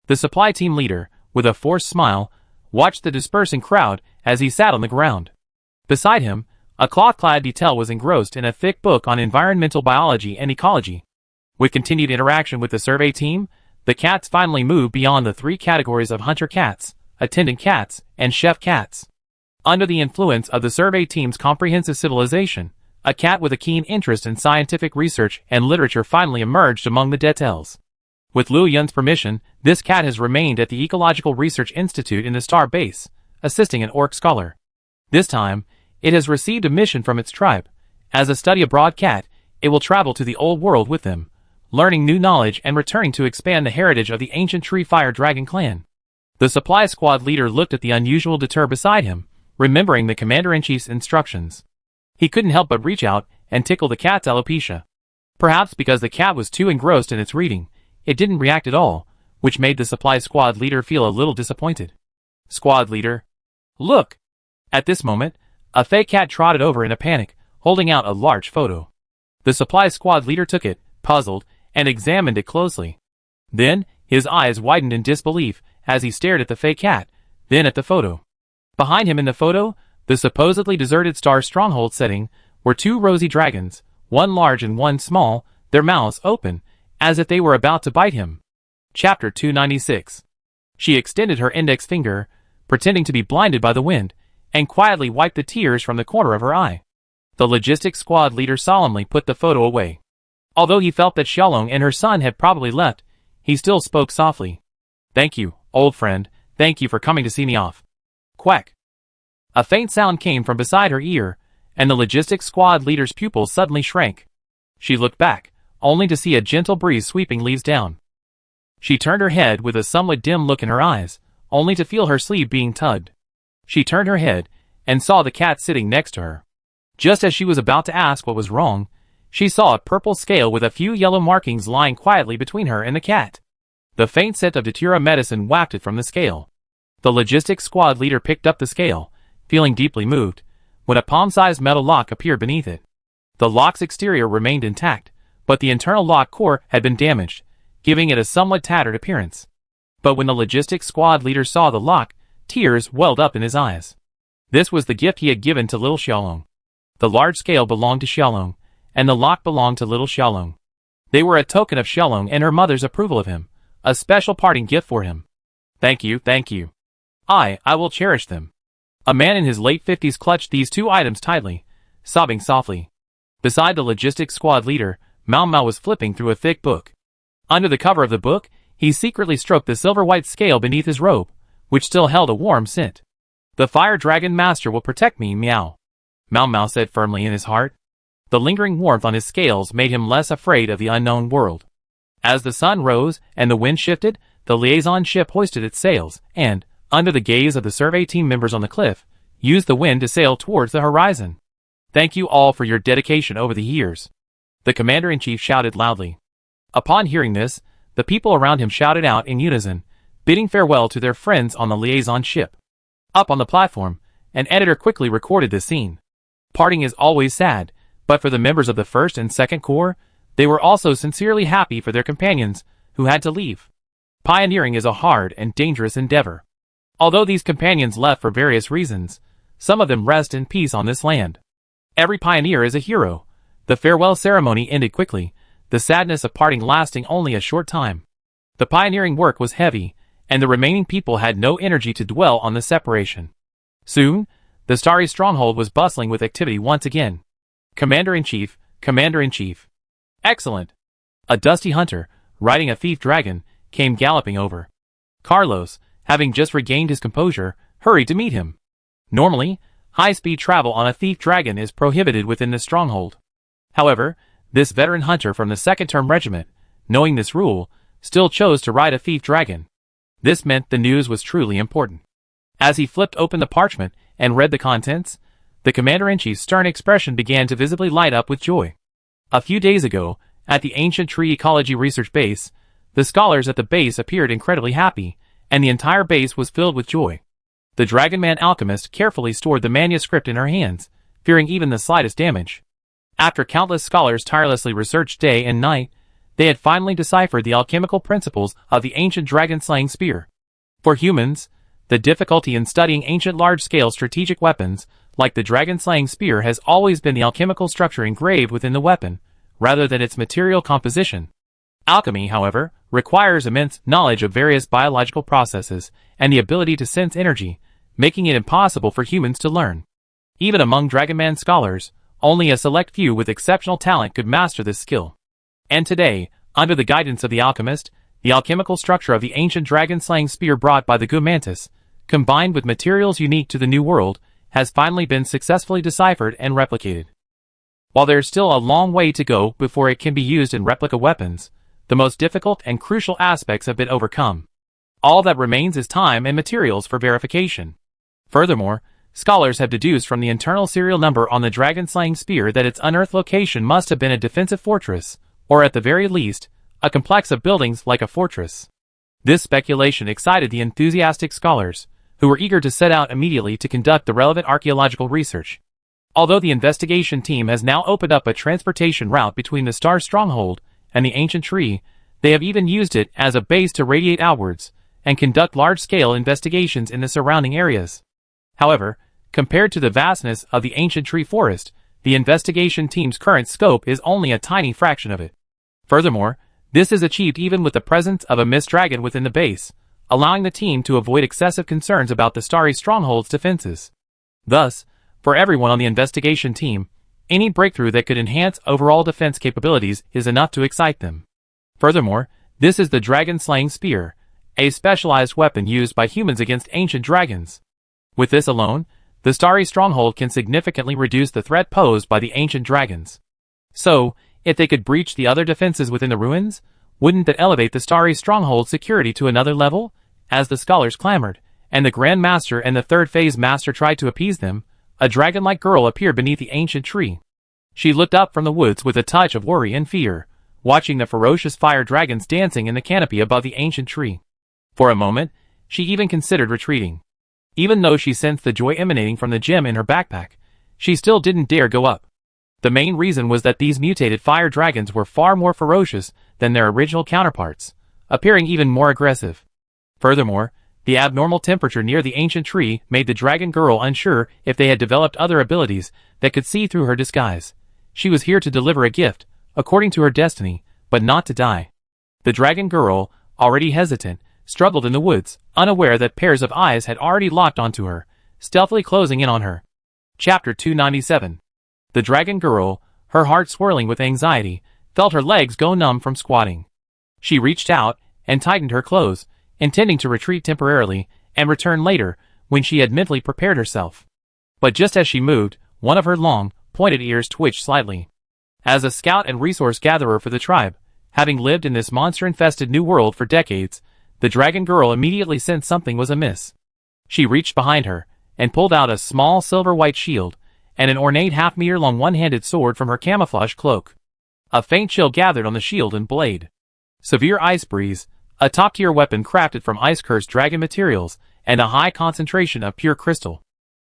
The supply team leader, with a forced smile, watched the dispersing crowd as he sat on the ground. Beside him, a cloth-clad detail was engrossed in a thick book on environmental biology and ecology. With continued interaction with the survey team, the cats finally moved beyond the three categories of hunter cats, attendant cats, and chef cats. Under the influence of the survey team's comprehensive civilization, a cat with a keen interest in scientific research and literature finally emerged among the details. With Luo Yun's permission, this cat has remained at the Ecological Research Institute in the Star Base, assisting an orc scholar. This time, it has received a mission from its tribe. As a study-abroad cat, it will travel to the old world with them, learning new knowledge and returning to expand the heritage of the ancient tree fire dragon clan. The supply squad leader looked at the unusual deter beside him, remembering the commander-in-chief's instructions. He couldn't help but reach out and tickle the cat's alopecia. Perhaps because the cat was too engrossed in its reading, it didn't react at all, which made the supply squad leader feel a little disappointed. Squad leader. Look! At this moment, a fake cat trotted over in a panic, holding out a large photo. The supply squad leader took it, puzzled, and examined it closely. Then, his eyes widened in disbelief as he stared at the fake cat, then at the photo. Behind him in the photo, the supposedly deserted star stronghold setting, were two rosy dragons, one large and one small, their mouths open, as if they were about to bite him. Chapter 296. She extended her index finger, pretending to be blinded by the wind, and quietly wiped the tears from the corner of her eye. The logistics squad leader solemnly put the photo away. Although he felt that Xiaolong and her son had probably left, he still spoke softly. "Thank you, old friend, thank you for coming to see me off." Quack. A faint sound came from beside her ear, and the logistics squad leader's pupils suddenly shrank. She looked back, only to see a gentle breeze sweeping leaves down. She turned her head with a somewhat dim look in her eyes, only to feel her sleeve being tugged. She turned her head, and saw the cat sitting next to her. Just as she was about to ask what was wrong, she saw a purple scale with a few yellow markings lying quietly between her and the cat. The faint scent of datura medicine wafted from the scale. The logistics squad leader picked up the scale, feeling deeply moved, when a palm-sized metal lock appeared beneath it. The lock's exterior remained intact, but the internal lock core had been damaged, giving it a somewhat tattered appearance. But when the logistics squad leader saw the lock, tears welled up in his eyes. This was the gift he had given to little Xiaolong. The large scale belonged to Xiaolong, and the lock belonged to little Xiaolong. They were a token of Xiaolong and her mother's approval of him, a special parting gift for him. Thank you, thank you. I will cherish them. A man in his late 50s clutched these two items tightly, sobbing softly. Beside the logistics squad leader, Mao Mao was flipping through a thick book. Under the cover of the book, he secretly stroked the silver-white scale beneath his robe, which still held a warm scent. "The Fire Dragon Master will protect me, meow," Mao Mao said firmly in his heart. The lingering warmth on his scales made him less afraid of the unknown world. As the sun rose and the wind shifted, the liaison ship hoisted its sails and, under the gaze of the survey team members on the cliff, used the wind to sail towards the horizon. "Thank you all for your dedication over the years," the commander-in-chief shouted loudly. Upon hearing this, the people around him shouted out in unison, bidding farewell to their friends on the liaison ship. Up on the platform, an editor quickly recorded this scene. Parting is always sad, but for the members of the 1st and 2nd Corps, they were also sincerely happy for their companions, who had to leave. Pioneering is a hard and dangerous endeavor. Although these companions left for various reasons, some of them rest in peace on this land. Every pioneer is a hero. The farewell ceremony ended quickly, the sadness of parting lasting only a short time. The pioneering work was heavy, and the remaining people had no energy to dwell on the separation. Soon, the starry stronghold was bustling with activity once again. "Commander-in-Chief, Commander-in-Chief." "Excellent." A dusty hunter, riding a thief dragon, came galloping over. Carlos, having just regained his composure, hurried to meet him. Normally, high-speed travel on a thief dragon is prohibited within the stronghold. However, this veteran hunter from the 2nd Term Regiment, knowing this rule, still chose to ride a thief dragon. This meant the news was truly important. As he flipped open the parchment and read the contents, the commander-in-chief's stern expression began to visibly light up with joy. A few days ago, at the Ancient Tree Ecology Research Base, the scholars at the base appeared incredibly happy, and the entire base was filled with joy. The Dragonman alchemist carefully stored the manuscript in her hands, fearing even the slightest damage. After countless scholars tirelessly researched day and night, they had finally deciphered the alchemical principles of the ancient dragon-slaying spear. For humans, the difficulty in studying ancient large-scale strategic weapons, like the dragon-slaying spear, has always been the alchemical structure engraved within the weapon, rather than its material composition. Alchemy, however, requires immense knowledge of various biological processes and the ability to sense energy, making it impossible for humans to learn. Even among Dragonman scholars, only a select few with exceptional talent could master this skill. And today, under the guidance of the alchemist, the alchemical structure of the ancient dragon-slaying spear brought by the Gumantis, combined with materials unique to the New World, has finally been successfully deciphered and replicated. While there's still a long way to go before it can be used in replica weapons, the most difficult and crucial aspects have been overcome. All that remains is time and materials for verification. Furthermore, scholars have deduced from the internal serial number on the dragon-slaying spear that its unearthed location must have been a defensive fortress, or at the very least, a complex of buildings like a fortress. This speculation excited the enthusiastic scholars, who were eager to set out immediately to conduct the relevant archaeological research. Although the investigation team has now opened up a transportation route between the Star Stronghold and the ancient tree, they have even used it as a base to radiate outwards and conduct large-scale investigations in the surrounding areas. However, compared to the vastness of the ancient tree forest, the investigation team's current scope is only a tiny fraction of it. Furthermore, this is achieved even with the presence of a mist dragon within the base, allowing the team to avoid excessive concerns about the Starry Stronghold's defenses. Thus, for everyone on the investigation team, any breakthrough that could enhance overall defense capabilities is enough to excite them. Furthermore, this is the dragon-slaying spear, a specialized weapon used by humans against ancient dragons. With this alone, the Starry Stronghold can significantly reduce the threat posed by the ancient dragons. So, if they could breach the other defenses within the ruins, wouldn't that elevate the Starry Stronghold's security to another level? As the scholars clamored, and the Grand Master and the Third Phase Master tried to appease them, a dragon-like girl appeared beneath the ancient tree. She looked up from the woods with a touch of worry and fear, watching the ferocious fire dragons dancing in the canopy above the ancient tree. For a moment, she even considered retreating. Even though she sensed the joy emanating from the gem in her backpack, she still didn't dare go up. The main reason was that these mutated fire dragons were far more ferocious than their original counterparts, appearing even more aggressive. Furthermore, the abnormal temperature near the ancient tree made the dragon girl unsure if they had developed other abilities that could see through her disguise. She was here to deliver a gift, according to her destiny, but not to die. The dragon girl, already hesitant, struggled in the woods, unaware that pairs of eyes had already locked onto her, stealthily closing in on her. Chapter 297. The dragon girl, her heart swirling with anxiety, felt her legs go numb from squatting. She reached out and tightened her clothes, intending to retreat temporarily and return later when she had mentally prepared herself. But just as she moved, one of her long, pointed ears twitched slightly. As a scout and resource gatherer for the tribe, having lived in this monster-infested new world for decades, the dragon girl immediately sensed something was amiss. She reached behind her, and pulled out a small silver-white shield, and an ornate half-meter-long one-handed sword from her camouflage cloak. A faint chill gathered on the shield and blade. Severe Ice Breeze, a top-tier weapon crafted from ice-cursed dragon materials, and a high concentration of pure crystal.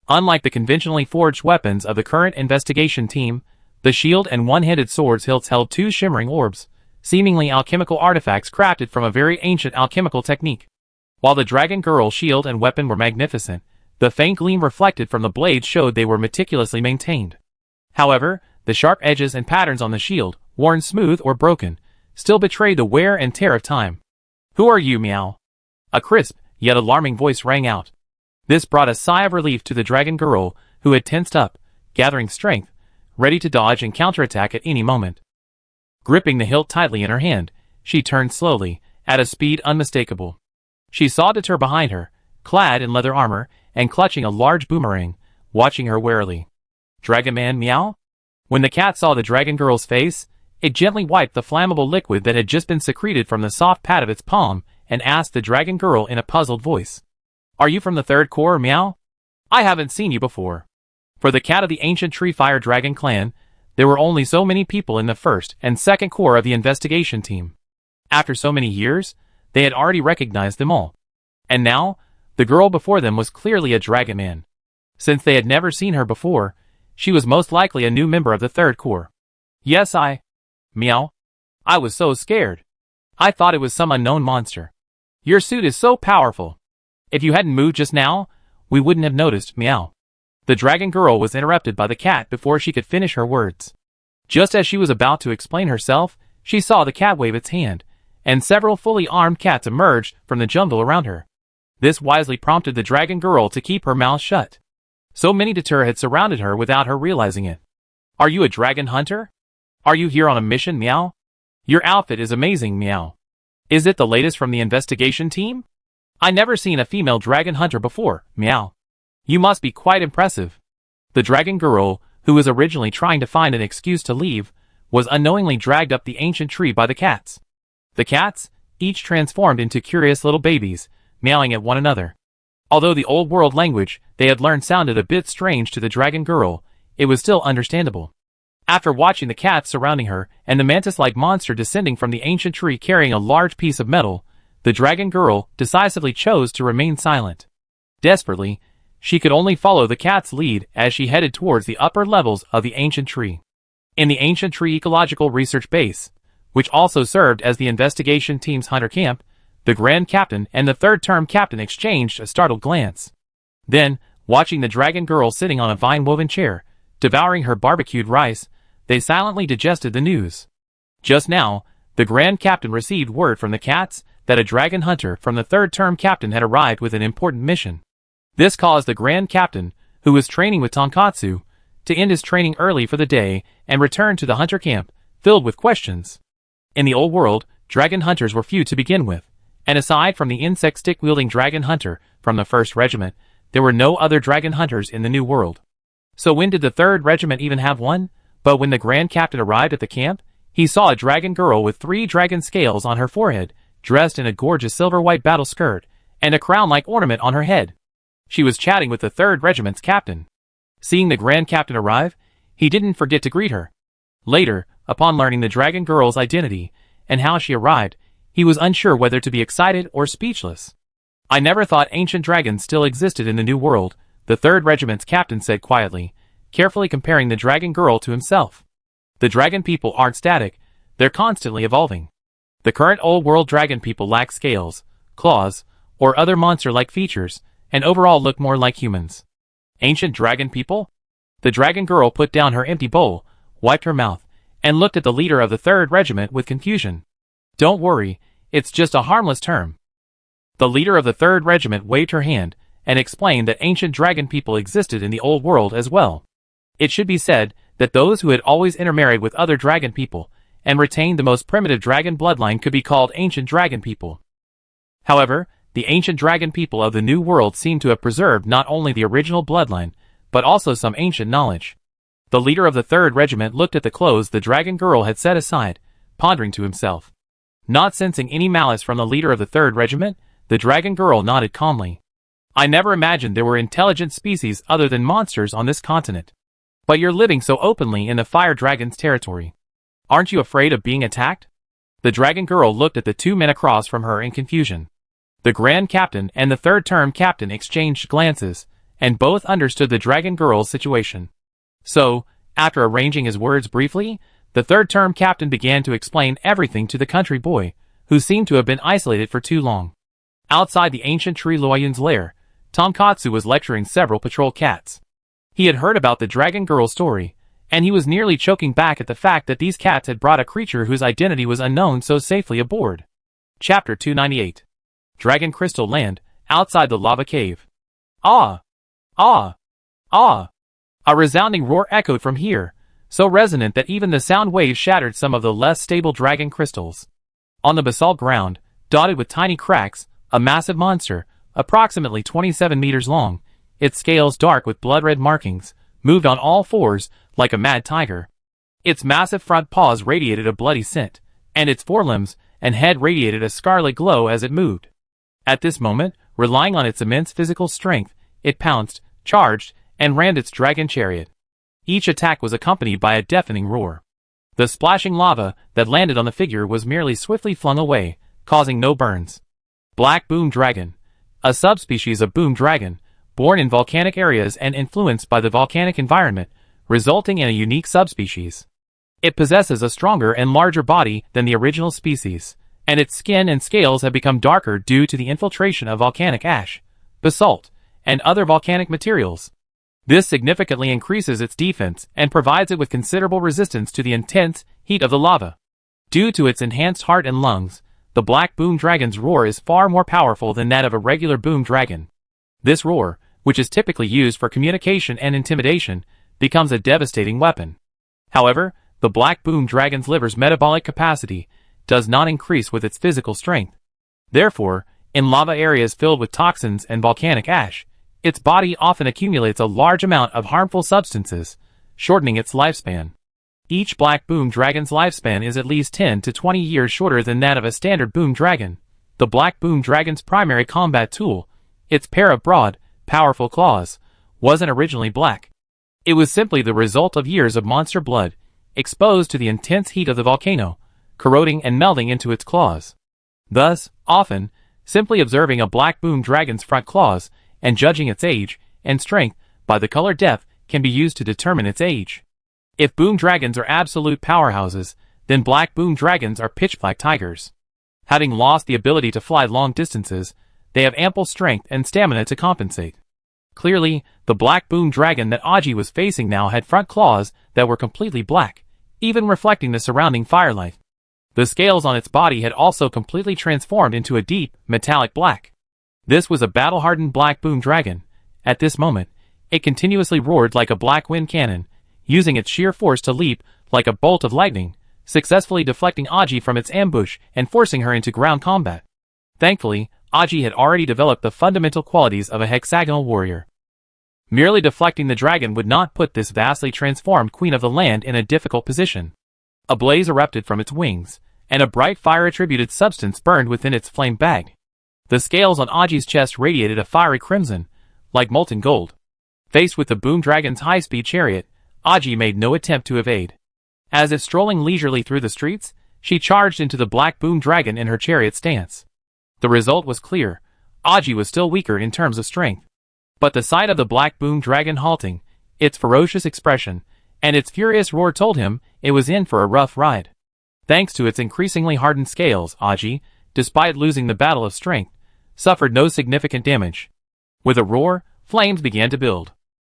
Unlike the conventionally forged weapons of the current investigation team, the shield and one-handed sword's hilts held two shimmering orbs, seemingly alchemical artifacts crafted from a very ancient alchemical technique. While the dragon girl's shield and weapon were magnificent, the faint gleam reflected from the blades showed they were meticulously maintained. However, the sharp edges and patterns on the shield, worn smooth or broken, still betrayed the wear and tear of time. "Who are you, Meow?" A crisp, yet alarming voice rang out. This brought a sigh of relief to the dragon girl, who had tensed up, gathering strength, ready to dodge and counterattack at any moment. Gripping the hilt tightly in her hand, she turned slowly, at a speed unmistakable. She saw Deter behind her, clad in leather armor, and clutching a large boomerang, watching her warily. "Dragon Man, Meow?" When the cat saw the dragon girl's face, it gently wiped the flammable liquid that had just been secreted from the soft pad of its palm, and asked the dragon girl in a puzzled voice, "Are you from the Third Corps, Meow? I haven't seen you before." For the cat of the ancient Tree Fire Dragon clan, there were only so many people in the First and Second Corps of the investigation team. After so many years, they had already recognized them all. And now, the girl before them was clearly a dragon man. Since they had never seen her before, she was most likely a new member of the Third Corps. "Yes, Meow. I was so scared. I thought it was some unknown monster. Your suit is so powerful. If you hadn't moved just now, we wouldn't have noticed, Meow." The dragon girl was interrupted by the cat before she could finish her words. Just as she was about to explain herself, she saw the cat wave its hand, and several fully armed cats emerged from the jungle around her. This wisely prompted the dragon girl to keep her mouth shut. So many Deter had surrounded her without her realizing it. "Are you a dragon hunter? Are you here on a mission, Meow? Your outfit is amazing, Meow. Is it the latest from the investigation team? I never seen a female dragon hunter before, Meow. You must be quite impressive." The dragon girl, who was originally trying to find an excuse to leave, was unknowingly dragged up the ancient tree by the cats. The cats, each transformed into curious little babies, meowing at one another. Although the old world language they had learned sounded a bit strange to the dragon girl, it was still understandable. After watching the cats surrounding her and the mantis-like monster descending from the ancient tree carrying a large piece of metal, the dragon girl decisively chose to remain silent. Desperately, she could only follow the cat's lead as she headed towards the upper levels of the ancient tree. In the ancient tree ecological research base, which also served as the investigation team's hunter camp, the Grand Captain and the third-term captain exchanged a startled glance. Then, watching the dragon girl sitting on a vine-woven chair, devouring her barbecued rice, they silently digested the news. Just now, the Grand Captain received word from the cats that a dragon hunter from the third-term captain had arrived with an important mission. This caused the Grand Captain, who was training with Tonkatsu, to end his training early for the day and return to the hunter camp, filled with questions. In the old world, dragon hunters were few to begin with, and aside from the insect stick-wielding dragon hunter from the 1st Regiment, there were no other dragon hunters in the New World. So when did the 3rd Regiment even have one? But when the Grand Captain arrived at the camp, he saw a dragon girl with 3 dragon scales on her forehead, dressed in a gorgeous silver-white battle skirt, and a crown-like ornament on her head. She was chatting with the 3rd Regiment's captain. Seeing the Grand Captain arrive, he didn't forget to greet her. Later, upon learning the dragon girl's identity and how she arrived, he was unsure whether to be excited or speechless. "I never thought ancient dragons still existed in the New World," the 3rd Regiment's captain said quietly, carefully comparing the dragon girl to himself. "The dragon people aren't static, they're constantly evolving. The current old world dragon people lack scales, claws, or other monster-like features, and overall look more like humans." "Ancient dragon people?" The dragon girl put down her empty bowl, wiped her mouth, and looked at the leader of the 3rd Regiment with confusion. "Don't worry, it's just a harmless term." The leader of the 3rd Regiment waved her hand and explained that ancient dragon people existed in the old world as well. It should be said that those who had always intermarried with other dragon people and retained the most primitive dragon bloodline could be called ancient dragon people. However, the ancient dragon people of the New World seemed to have preserved not only the original bloodline, but also some ancient knowledge. The leader of the 3rd Regiment looked at the clothes the dragon girl had set aside, pondering to himself. Not sensing any malice from the leader of the 3rd Regiment, the dragon girl nodded calmly. I never imagined there were intelligent species other than monsters on this continent. But you're living so openly in the fire dragon's territory. Aren't you afraid of being attacked? The dragon girl looked at the 2 men across from her in confusion. The Grand Captain and the 3rd Term Captain exchanged glances, and both understood the dragon girl's situation. So, after arranging his words briefly, the 3rd Term Captain began to explain everything to the country boy, who seemed to have been isolated for too long. Outside the ancient tree Loyun's lair, Tonkatsu was lecturing several patrol cats. He had heard about the dragon girl story, and he was nearly choking back at the fact that these cats had brought a creature whose identity was unknown so safely aboard. Chapter 298. Dragon Crystal Land, outside the lava cave. Ah! Ah! Ah! A resounding roar echoed from here, so resonant that even the sound waves shattered some of the less stable dragon crystals. On the basalt ground, dotted with tiny cracks, a massive monster, approximately 27 meters long, its scales dark with blood-red markings, moved on all fours like a mad tiger. Its massive front paws radiated a bloody scent, and its forelimbs and head radiated a scarlet glow as it moved. At this moment, relying on its immense physical strength, it pounced, charged, and rammed its dragon chariot. Each attack was accompanied by a deafening roar. The splashing lava that landed on the figure was merely swiftly flung away, causing no burns. Black Boom Dragon. A subspecies of boom dragon, born in volcanic areas and influenced by the volcanic environment, resulting in a unique subspecies. It possesses a stronger and larger body than the original species, and its skin and scales have become darker due to the infiltration of volcanic ash, basalt, and other volcanic materials. This significantly increases its defense and provides it with considerable resistance to the intense heat of the lava. Due to its enhanced heart and lungs, the Black Boom Dragon's roar is far more powerful than that of a regular boom dragon. This roar, which is typically used for communication and intimidation, becomes a devastating weapon. However, the Black Boom Dragon's liver's metabolic capacity does not increase with its physical strength. Therefore, in lava areas filled with toxins and volcanic ash, its body often accumulates a large amount of harmful substances, shortening its lifespan. Each Black Boom Dragon's lifespan is at least 10 to 20 years shorter than that of a standard boom dragon. The Black Boom Dragon's primary combat tool, its pair of broad, powerful claws, wasn't originally black. It was simply the result of years of monster blood, exposed to the intense heat of the volcano, corroding and melting into its claws. Thus, often, simply observing a Black Boom Dragon's front claws and judging its age and strength by the color depth can be used to determine its age. If boom dragons are absolute powerhouses, then Black Boom Dragons are pitch-black tigers. Having lost the ability to fly long distances, they have ample strength and stamina to compensate. Clearly, the Black Boom Dragon that Aji was facing now had front claws that were completely black, even reflecting the surrounding firelight. The scales on its body had also completely transformed into a deep, metallic black. This was a battle-hardened Black Boom Dragon. At this moment, it continuously roared like a black wind cannon, using its sheer force to leap like a bolt of lightning, successfully deflecting Aji from its ambush and forcing her into ground combat. Thankfully, Aji had already developed the fundamental qualities of a hexagonal warrior. Merely deflecting the dragon would not put this vastly transformed queen of the land in a difficult position. A blaze erupted from its wings, and a bright fire-attributed substance burned within its flame bag. The scales on Aji's chest radiated a fiery crimson, like molten gold. Faced with the boom dragon's high-speed chariot, Aji made no attempt to evade. As if strolling leisurely through the streets, she charged into the Black Boom Dragon in her chariot stance. The result was clear. Aji was still weaker in terms of strength. But the sight of the Black Boom Dragon halting, its ferocious expression, and its furious roar told him it was in for a rough ride. Thanks to its increasingly hardened scales, Aji, despite losing the battle of strength, suffered no significant damage. With a roar, flames began to build.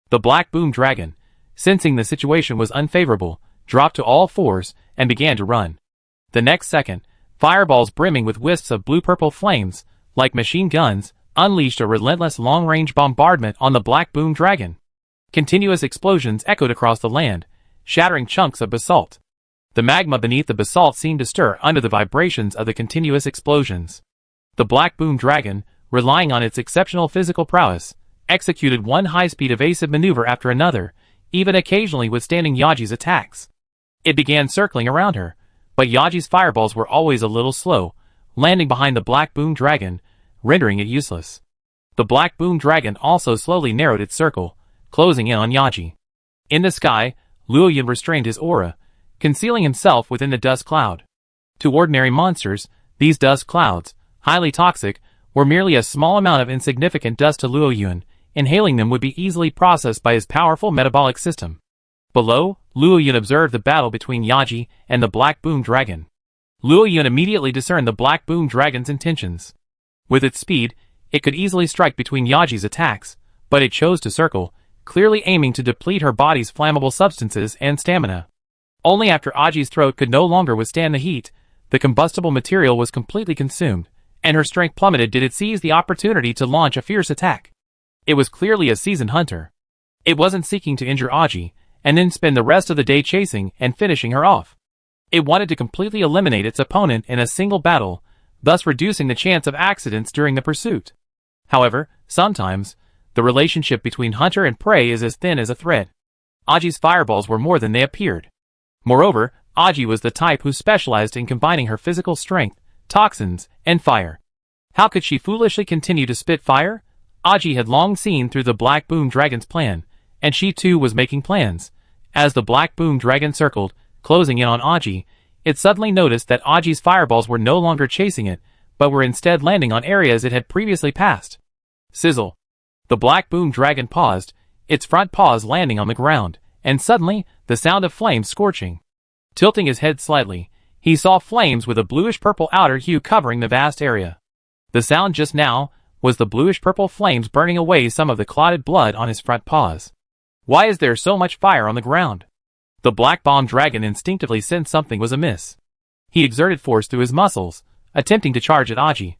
The Black Boom Dragon, sensing the situation was unfavorable, dropped to all fours and began to run. The next second, fireballs brimming with wisps of blue-purple flames, like machine guns, unleashed a relentless long-range bombardment on the Black Boom Dragon. Continuous explosions echoed across the land, shattering chunks of basalt. The magma beneath the basalt seemed to stir under the vibrations of the continuous explosions. The Black Boom Dragon, relying on its exceptional physical prowess, executed one high-speed evasive maneuver after another, even occasionally withstanding Yaji's attacks. It began circling around her, But Yaji's fireballs were always a little slow, landing behind the Black Boom Dragon, rendering it useless. The Black Boom Dragon also slowly narrowed its circle, closing in on Yaji. In the sky, Luo Yun restrained his aura, concealing himself within the dust cloud. To ordinary monsters, these dust clouds, highly toxic, were merely a small amount of insignificant dust to Luo Yun. Inhaling them would be easily processed by his powerful metabolic system. Below, Luo Yun observed the battle between Yaji and the Black Boom Dragon. Luo Yun immediately discerned the Black Boom Dragon's intentions. With its speed, it could easily strike between Yaji's attacks, but it chose to circle, clearly aiming to deplete her body's flammable substances and stamina. Only after Aji's throat could no longer withstand the heat, the combustible material was completely consumed, and her strength plummeted. Did it seize the opportunity to launch a fierce attack? It was clearly a seasoned hunter. It wasn't seeking to injure Aji, and then spend the rest of the day chasing and finishing her off. It wanted to completely eliminate its opponent in a single battle, thus reducing the chance of accidents during the pursuit. However, sometimes, the relationship between hunter and prey is as thin as a thread. Aji's fireballs were more than they appeared. Moreover, Aji was the type who specialized in combining her physical strength, toxins, and fire. How could she foolishly continue to spit fire? Aji had long seen through the Black Boom Dragon's plan, and she too was making plans. As the Black Boom Dragon circled, closing in on Aji, it suddenly noticed that Aji's fireballs were no longer chasing it, but were instead landing on areas it had previously passed. Sizzle. The Black Boom Dragon paused, its front paws landing on the ground, and suddenly, the sound of flames scorching. Tilting his head slightly, he saw flames with a bluish-purple outer hue covering the vast area. The sound just now was the bluish-purple flames burning away some of the clotted blood on his front paws. Why is there so much fire on the ground? The Black Boom Dragon instinctively sensed something was amiss. He exerted force through his muscles, attempting to charge at Aji,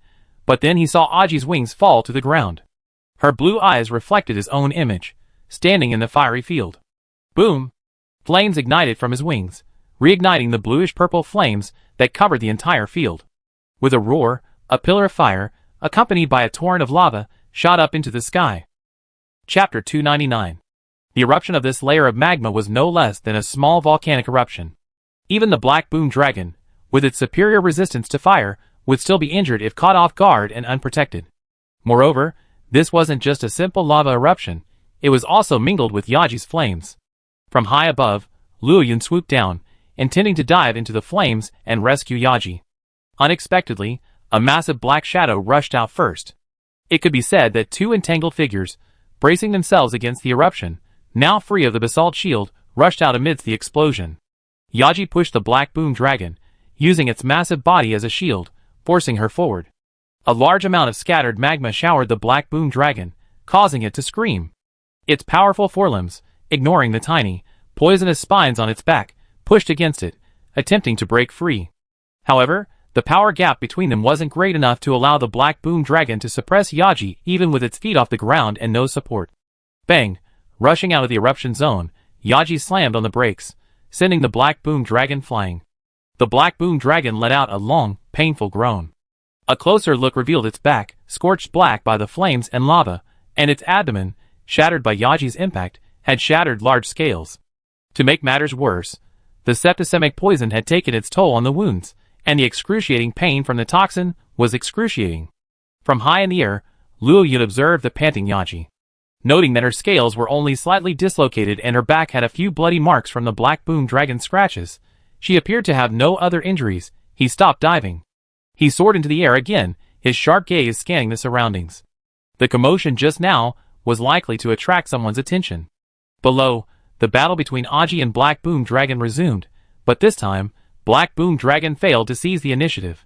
but then he saw Aji's wings fall to the ground. Her blue eyes reflected his own image, standing in the fiery field. Boom! Flames ignited from his wings, reigniting the bluish-purple flames that covered the entire field. With a roar, a pillar of fire, accompanied by a torrent of lava, shot up into the sky. Chapter 299. The eruption of this layer of magma was no less than a small volcanic eruption. Even the Black Boom Dragon, with its superior resistance to fire, would still be injured if caught off guard and unprotected. Moreover, this wasn't just a simple lava eruption, it was also mingled with Yaji's flames. From high above, Luo Yun swooped down, intending to dive into the flames and rescue Yaji. Unexpectedly, a massive black shadow rushed out first. It could be said that two entangled figures, bracing themselves against the eruption, now free of the basalt shield, rushed out amidst the explosion. Yaji pushed the Black Boom Dragon, using its massive body as a shield, forcing her forward. A large amount of scattered magma showered the Black Boom Dragon, causing it to scream. Its powerful forelimbs, ignoring the tiny, poisonous spines on its back, pushed against it, attempting to break free. However, the power gap between them wasn't great enough to allow the Black Boom Dragon to suppress Yaji even with its feet off the ground and no support. Bang! Rushing out of the eruption zone, Yaji slammed on the brakes, sending the Black Boom Dragon flying. The Black Boom Dragon let out a long, painful groan. A closer look revealed its back, scorched black by the flames and lava, and its abdomen, shattered by Yaji's impact, had shattered large scales. To make matters worse, the septicemic poison had taken its toll on the wounds, and the excruciating pain from the toxin was excruciating. From high in the air, Luo Yun observed the panting Yaji. Noting that her scales were only slightly dislocated and her back had a few bloody marks from the Black Boom Dragon's scratches, she appeared to have no other injuries. He stopped diving. He soared into the air again, his sharp gaze scanning the surroundings. The commotion just now was likely to attract someone's attention. Below, the battle between Aji and Black Boom Dragon resumed, but this time, Black Boom Dragon failed to seize the initiative.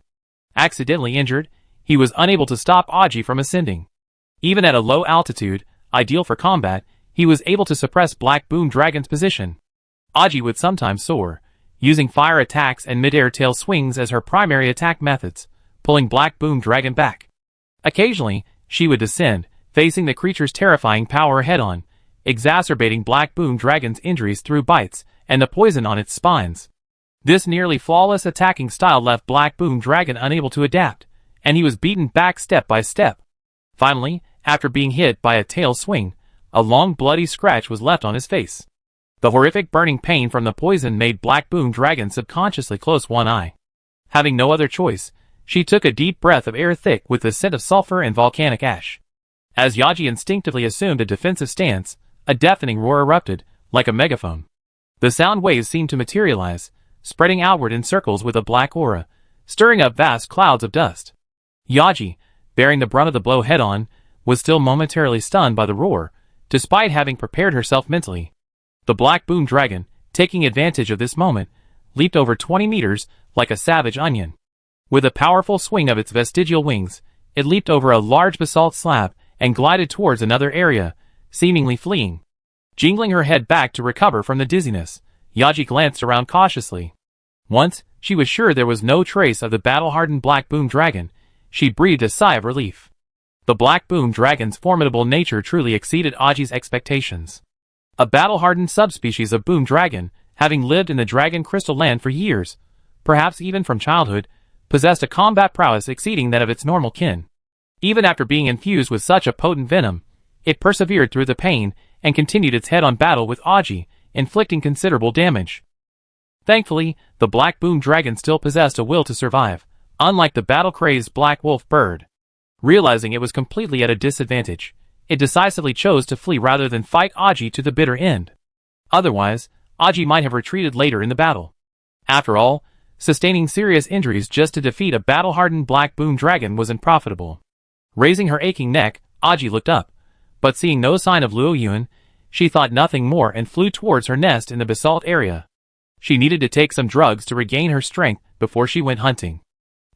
Accidentally injured, he was unable to stop Aji from ascending. Even at a low altitude, ideal for combat, he was able to suppress Black Boom Dragon's position. Aji would sometimes soar, using fire attacks and mid-air tail swings as her primary attack methods, pulling Black Boom Dragon back. Occasionally, she would descend, facing the creature's terrifying power head-on, exacerbating Black Boom Dragon's injuries through bites and the poison on its spines. This nearly flawless attacking style left Black Boom Dragon unable to adapt, and he was beaten back step by step. Finally, after being hit by a tail swing, a long bloody scratch was left on his face. The horrific burning pain from the poison made Black Boom Dragon subconsciously close one eye. Having no other choice, she took a deep breath of air thick with the scent of sulfur and volcanic ash. As Yaji instinctively assumed a defensive stance, a deafening roar erupted, like a megaphone. The sound waves seemed to materialize, spreading outward in circles with a black aura, stirring up vast clouds of dust. Yaji, bearing the brunt of the blow head-on, was still momentarily stunned by the roar, despite having prepared herself mentally. The Black Boom Dragon, taking advantage of this moment, leaped over 20 meters like a savage onion. With a powerful swing of its vestigial wings, it leaped over a large basalt slab and glided towards another area, seemingly fleeing. Jingling her head back to recover from the dizziness, Yaji glanced around cautiously. Once she was sure there was no trace of the battle-hardened Black Boom Dragon, she breathed a sigh of relief. The Black Boom Dragon's formidable nature truly exceeded Aji's expectations. A battle-hardened subspecies of Boom Dragon, having lived in the Dragon Crystal Land for years, perhaps even from childhood, possessed a combat prowess exceeding that of its normal kin. Even after being infused with such a potent venom, it persevered through the pain and continued its head-on battle with Aji, inflicting considerable damage. Thankfully, the Black Boom Dragon still possessed a will to survive, unlike the battle-crazed Black Wolf bird. Realizing it was completely at a disadvantage, it decisively chose to flee rather than fight Aji to the bitter end. Otherwise, Aji might have retreated later in the battle. After all, sustaining serious injuries just to defeat a battle-hardened Black Boom Dragon was unprofitable. Raising her aching neck, Aji looked up, but seeing no sign of Luo Yun, she thought nothing more and flew towards her nest in the basalt area. She needed to take some drugs to regain her strength before she went hunting.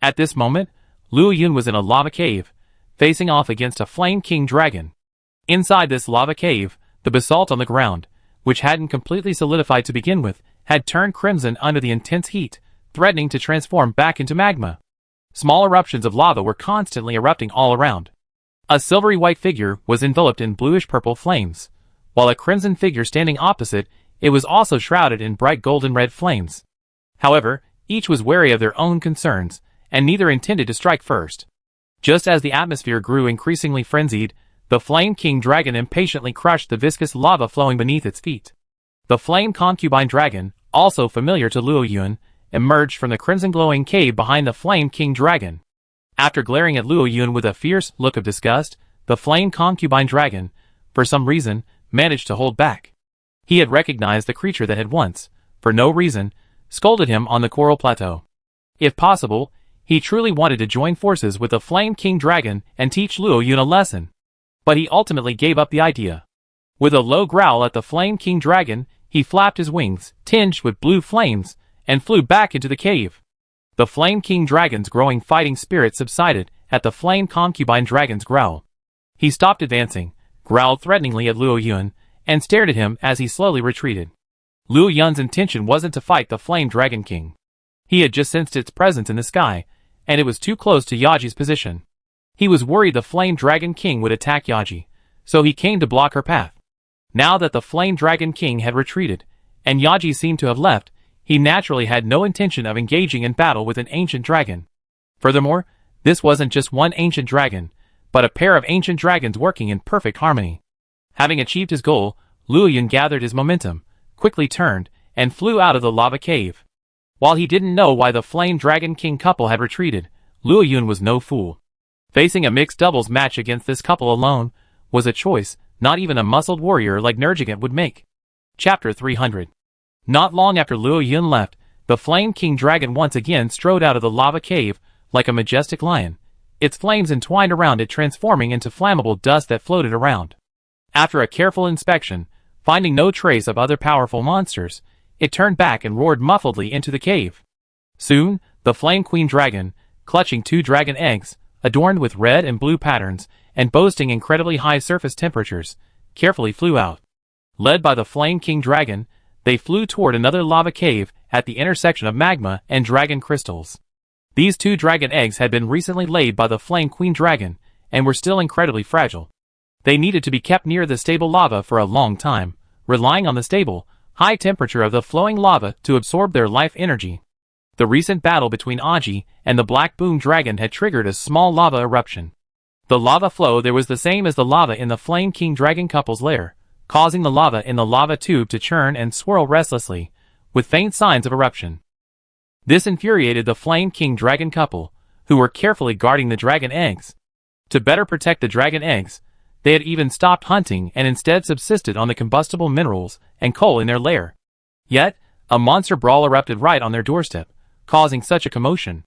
At this moment, Luo Yun was in a lava cave, facing off against a Flame King Dragon. Inside this lava cave, the basalt on the ground, which hadn't completely solidified to begin with, had turned crimson under the intense heat, threatening to transform back into magma. Small eruptions of lava were constantly erupting all around. A silvery white figure was enveloped in bluish-purple flames, while a crimson figure standing opposite it was also shrouded in bright golden-red flames. However, each was wary of their own concerns, and neither intended to strike first. Just as the atmosphere grew increasingly frenzied, the Flame King Dragon impatiently crushed the viscous lava flowing beneath its feet. The Flame Concubine Dragon, also familiar to Luo Yun, emerged from the crimson-glowing cave behind the Flame King Dragon. After glaring at Luo Yun with a fierce look of disgust, the Flame Concubine Dragon, for some reason, managed to hold back. He had recognized the creature that had once, for no reason, scolded him on the Coral Plateau. If possible, he truly wanted to join forces with the Flame King Dragon and teach Luo Yun a lesson. But he ultimately gave up the idea. With a low growl at the Flame King Dragon, he flapped his wings, tinged with blue flames, and flew back into the cave. The Flame King Dragon's growing fighting spirit subsided at the Flame Concubine Dragon's growl. He stopped advancing, growled threateningly at Luo Yun, and stared at him as he slowly retreated. Luo Yun's intention wasn't to fight the Flame Dragon King. He had just sensed its presence in the sky, and it was too close to Yaji's position. He was worried the Flame Dragon King would attack Yaji, so he came to block her path. Now that the Flame Dragon King had retreated, and Yaji seemed to have left, he naturally had no intention of engaging in battle with an ancient dragon. Furthermore, this wasn't just one ancient dragon, but a pair of ancient dragons working in perfect harmony. Having achieved his goal, Luo Yun gathered his momentum, quickly turned, and flew out of the lava cave. While he didn't know why the Flame Dragon King couple had retreated, Luo Yun was no fool. Facing a mixed doubles match against this couple alone was a choice not even a muscled warrior like Nergigant would make. Chapter 300. Not long after Luo Yun left, the Flame King Dragon once again strode out of the lava cave like a majestic lion, its flames entwined around it transforming into flammable dust that floated around. After a careful inspection, finding no trace of other powerful monsters, it turned back and roared muffledly into the cave. Soon, the Flame Queen Dragon, clutching 2 dragon eggs, adorned with red and blue patterns, and boasting incredibly high surface temperatures, carefully flew out. Led by the Flame King Dragon, they flew toward another lava cave at the intersection of magma and dragon crystals. These 2 dragon eggs had been recently laid by the Flame Queen Dragon, and were still incredibly fragile. They needed to be kept near the stable lava for a long time, relying on the stable, high temperature of the flowing lava to absorb their life energy. The recent battle between Aji and the Black Boom Dragon had triggered a small lava eruption. The lava flow there was the same as the lava in the Flame King Dragon couple's lair, causing the lava in the lava tube to churn and swirl restlessly, with faint signs of eruption. This infuriated the Flame King dragon couple, who were carefully guarding the dragon eggs. To better protect the dragon eggs, they had even stopped hunting and instead subsisted on the combustible minerals and coal in their lair. Yet, a monster brawl erupted right on their doorstep, causing such a commotion.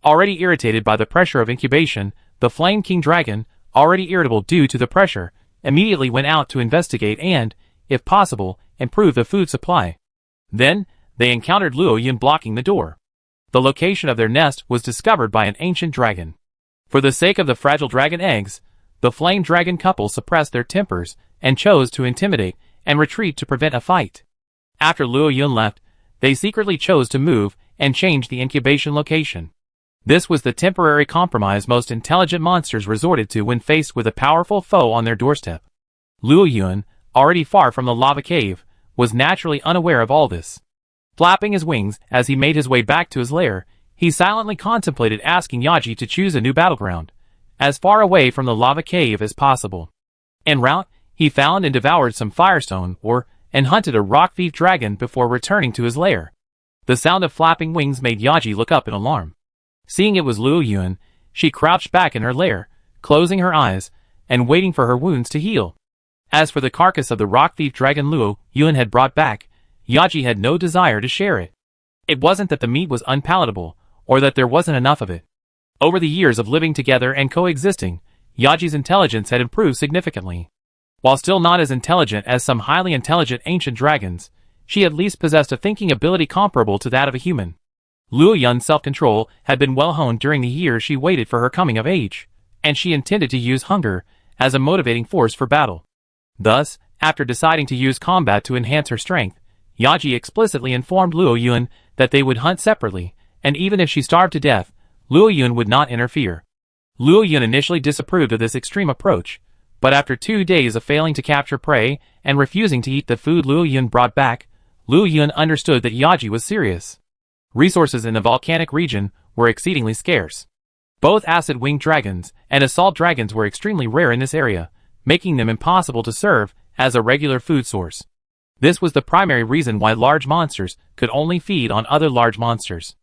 Already irritated by the pressure of incubation, the Flame King dragon, already irritable due to the pressure, immediately went out to investigate and, if possible, improve the food supply. Then, they encountered Luo Yun blocking the door. The location of their nest was discovered by an ancient dragon. For the sake of the fragile dragon eggs, the flame dragon couple suppressed their tempers and chose to intimidate and retreat to prevent a fight. After Luo Yun left, they secretly chose to move and change the incubation location. This was the temporary compromise most intelligent monsters resorted to when faced with a powerful foe on their doorstep. Luo Yun, already far from the lava cave, was naturally unaware of all this. Flapping his wings as he made his way back to his lair, he silently contemplated asking Yaji to choose a new battleground, as far away from the lava cave as possible. En route, he found and devoured some firestone ore and hunted a rock thief dragon before returning to his lair. The sound of flapping wings made Yaji look up in alarm. Seeing it was Luo Yun, she crouched back in her lair, closing her eyes and waiting for her wounds to heal. As for the carcass of the rock thief dragon Luo Yun had brought back, Yaji had no desire to share it. It wasn't that the meat was unpalatable, or that there wasn't enough of it. Over the years of living together and coexisting, Yaji's intelligence had improved significantly. While still not as intelligent as some highly intelligent ancient dragons, she at least possessed a thinking ability comparable to that of a human. Luo Yun's self-control had been well honed during the years she waited for her coming of age, and she intended to use hunger as a motivating force for battle. Thus, after deciding to use combat to enhance her strength, Yaji explicitly informed Luo Yun that they would hunt separately, and even if she starved to death, Luo Yun would not interfere. Luo Yun initially disapproved of this extreme approach, but after 2 days of failing to capture prey and refusing to eat the food Luo Yun brought back, Luo Yun understood that Yaji was serious. Resources in the volcanic region were exceedingly scarce. Both acid-winged dragons and assault dragons were extremely rare in this area, making them impossible to serve as a regular food source. This was the primary reason why large monsters could only feed on other large monsters.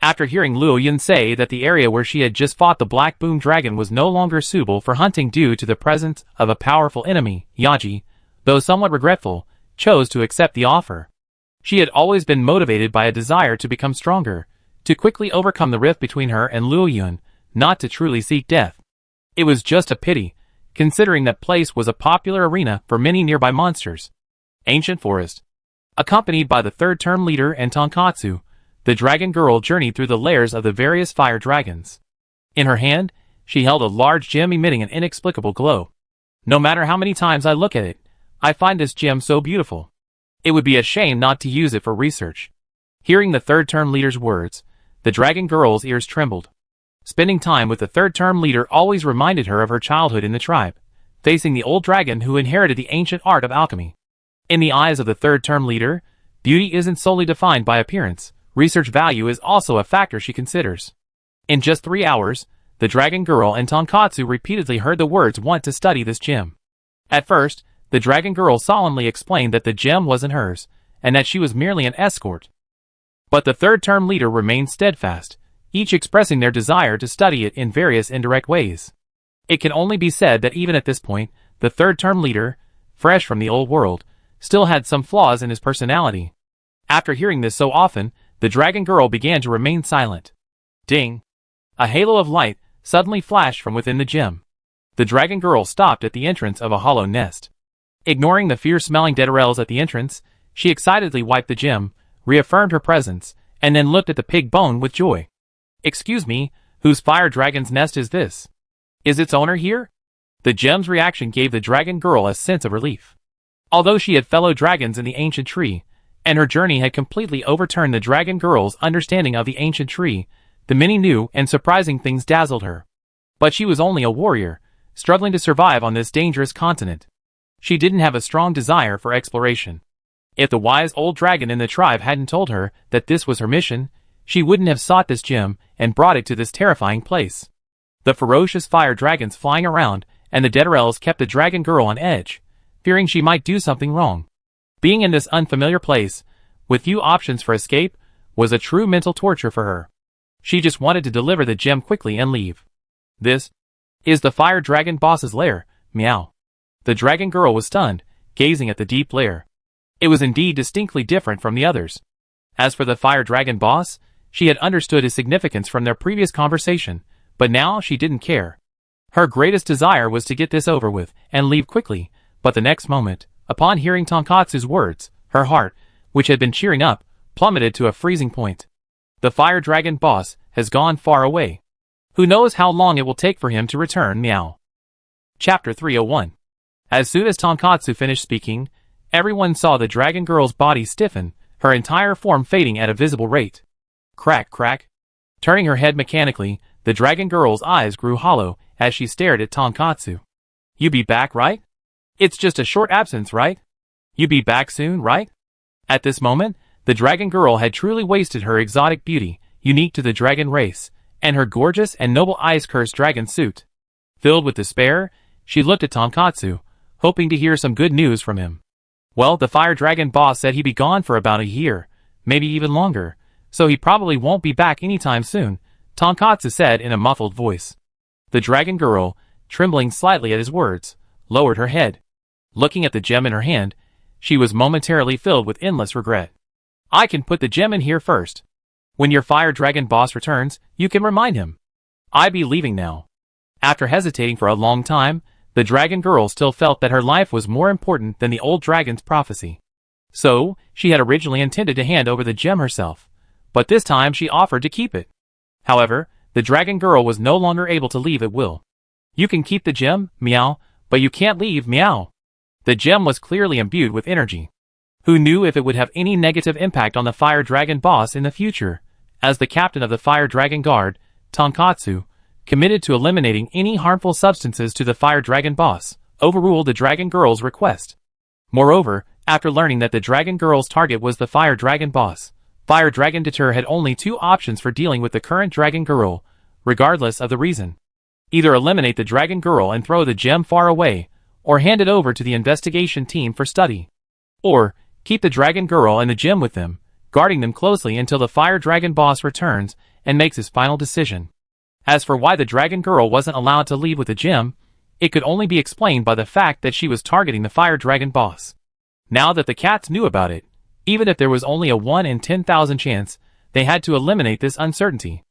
After hearing Luo Yun say that the area where she had just fought the Black Boom Dragon was no longer suitable for hunting due to the presence of a powerful enemy, Yaji, though somewhat regretful, chose to accept the offer. She had always been motivated by a desire to become stronger, to quickly overcome the rift between her and Luo Yun, not to truly seek death. It was just a pity, considering that place was a popular arena for many nearby monsters. Ancient Forest. Accompanied by the third-term leader and Tonkatsu, the dragon girl journeyed through the lairs of the various fire dragons. In her hand, she held a large gem emitting an inexplicable glow. No matter how many times I look at it, I find this gem so beautiful. It would be a shame not to use it for research. Hearing the third-term leader's words, the dragon girl's ears trembled. Spending time with the third-term leader always reminded her of her childhood in the tribe, facing the old dragon who inherited the ancient art of alchemy. In the eyes of the third-term leader, beauty isn't solely defined by appearance. Research value is also a factor she considers. In just 3 hours, the dragon girl and Tonkatsu repeatedly heard the words "want to study this gem." At first, the dragon girl solemnly explained that the gem wasn't hers, and that she was merely an escort. But the third-term leader remained steadfast, each expressing their desire to study it in various indirect ways. It can only be said that even at this point, the third-term leader, fresh from the old world, still had some flaws in his personality. After hearing this so often, the dragon girl began to remain silent. Ding! A halo of light suddenly flashed from within the gem. The dragon girl stopped at the entrance of a hollow nest. Ignoring the fierce-smelling deaderels at the entrance, she excitedly wiped the gem, reaffirmed her presence, and then looked at the pig bone with joy. "Excuse me, whose fire dragon's nest is this? Is its owner here?" The gem's reaction gave the dragon girl a sense of relief. Although she had fellow dragons in the ancient tree, and her journey had completely overturned the dragon girl's understanding of the ancient tree, the many new and surprising things dazzled her. But she was only a warrior, struggling to survive on this dangerous continent. She didn't have a strong desire for exploration. If the wise old dragon in the tribe hadn't told her that this was her mission, she wouldn't have sought this gem and brought it to this terrifying place. The ferocious fire dragons flying around and the deaderels kept the dragon girl on edge. fearing she might do something wrong. Being in this unfamiliar place, with few options for escape, was a true mental torture for her. She just wanted to deliver the gem quickly and leave. This is the fire dragon boss's lair, meow. The dragon girl was stunned, gazing at the deep lair. It was indeed distinctly different from the others. As for the fire dragon boss, she had understood his significance from their previous conversation, but now she didn't care. Her greatest desire was to get this over with and leave quickly, but the next moment, upon hearing Tonkatsu's words, her heart, which had been cheering up, plummeted to a freezing point. The fire dragon boss has gone far away. Who knows how long it will take for him to return, meow. Chapter 301. As soon as Tonkatsu finished speaking, everyone saw the dragon girl's body stiffen, her entire form fading at a visible rate. Crack, crack. Turning her head mechanically, the dragon girl's eyes grew hollow as she stared at Tonkatsu. You be back, right? It's just a short absence, right? You be back soon, right? At this moment, the dragon girl had truly wasted her exotic beauty, unique to the dragon race, and her gorgeous and noble ice-cursed dragon suit. Filled with despair, she looked at Tonkatsu, hoping to hear some good news from him. Well, the fire dragon boss said he'd be gone for about a year, maybe even longer, so he probably won't be back anytime soon, Tonkatsu said in a muffled voice. The dragon girl, trembling slightly at his words, lowered her head. Looking at the gem in her hand, she was momentarily filled with endless regret. I can put the gem in here first. When your fire dragon boss returns, you can remind him. I be leaving now. After hesitating for a long time, the dragon girl still felt that her life was more important than the old dragon's prophecy. So, she had originally intended to hand over the gem herself, but this time she offered to keep it. However, the dragon girl was no longer able to leave at will. You can keep the gem, meow, but you can't leave, meow. The gem was clearly imbued with energy. Who knew if it would have any negative impact on the fire dragon boss in the future? As the captain of the fire dragon guard, Tonkatsu, committed to eliminating any harmful substances to the fire dragon boss, overruled the dragon girl's request. Moreover, after learning that the dragon girl's target was the fire dragon boss, Fire Dragon Deter had only two options for dealing with the current dragon girl, regardless of the reason. Either eliminate the dragon girl and throw the gem far away, or hand it over to the investigation team for study. Or, keep the dragon girl and the gem with them, guarding them closely until the fire dragon boss returns and makes his final decision. As for why the dragon girl wasn't allowed to leave with the gem, it could only be explained by the fact that she was targeting the fire dragon boss. Now that the cats knew about it, even if there was only a 1 in 10,000 chance, they had to eliminate this uncertainty.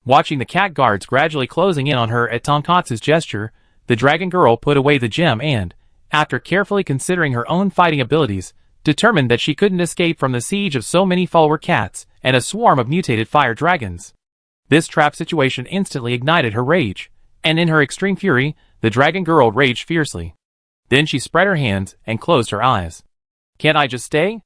Watching the cat guards gradually closing in on her at Tonkatsu's gesture, the dragon girl put away the gem and, after carefully considering her own fighting abilities, determined that she couldn't escape from the siege of so many follower cats and a swarm of mutated fire dragons. This trap situation instantly ignited her rage, and in her extreme fury, the dragon girl raged fiercely. Then she spread her hands and closed her eyes. Can't I just stay?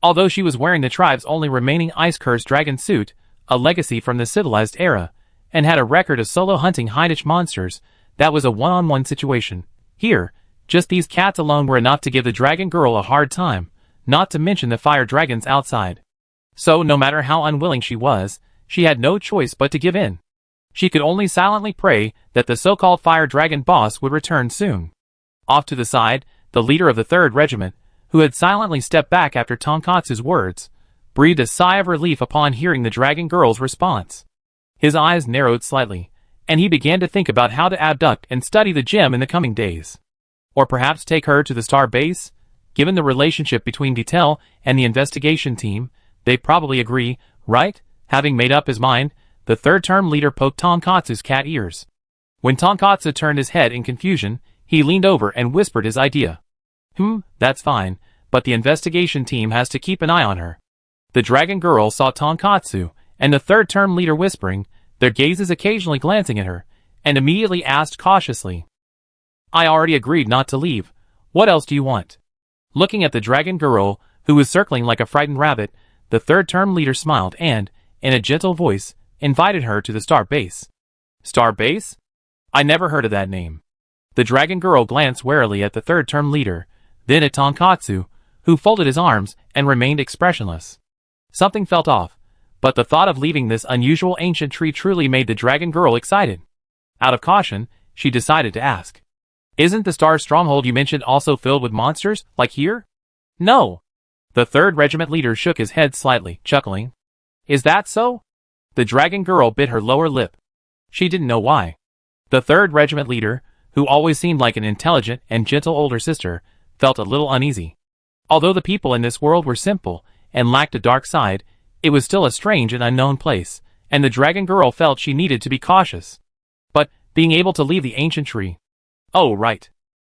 Although she was wearing the tribe's only remaining ice-cursed dragon suit, a legacy from the civilized era, and had a record of solo hunting Heinisch monsters, that was a one-on-one situation. Here, just these cats alone were enough to give the dragon girl a hard time, not to mention the fire dragons outside. So no matter how unwilling she was, she had no choice but to give in. She could only silently pray that the so-called fire dragon boss would return soon. Off to the side, the leader of the 3rd Regiment, who had silently stepped back after Tonkatsu's words, breathed a sigh of relief upon hearing the dragon girl's response. His eyes narrowed slightly, and he began to think about how to abduct and study the gem in the coming days. Or perhaps take her to the star base? Given the relationship between Detail and the investigation team, they'd probably agree, right? Having made up his mind, the 3rd term leader poked Tonkatsu's cat ears. When Tonkatsu turned his head in confusion, he leaned over and whispered his idea. That's fine, but the investigation team has to keep an eye on her. The dragon girl saw Tonkatsu and the 3rd term leader whispering, their gazes occasionally glancing at her, and immediately asked cautiously. I already agreed not to leave. What else do you want? Looking at the dragon girl, who was circling like a frightened rabbit, the 3rd term leader smiled and, in a gentle voice, invited her to the star base. Star base? I never heard of that name. The dragon girl glanced warily at the 3rd term leader, then at Tonkatsu, who folded his arms and remained expressionless. Something felt off, but the thought of leaving this unusual ancient tree truly made the dragon girl excited. Out of caution, she decided to ask. Isn't the Star Stronghold you mentioned also filled with monsters, like here? No. The 3rd Regiment leader shook his head slightly, chuckling. Is that so? The dragon girl bit her lower lip. She didn't know why. The 3rd Regiment leader, who always seemed like an intelligent and gentle older sister, felt a little uneasy. Although the people in this world were simple and lacked a dark side, it was still a strange and unknown place, and the dragon girl felt she needed to be cautious. But, being able to leave the ancient tree. Oh, right.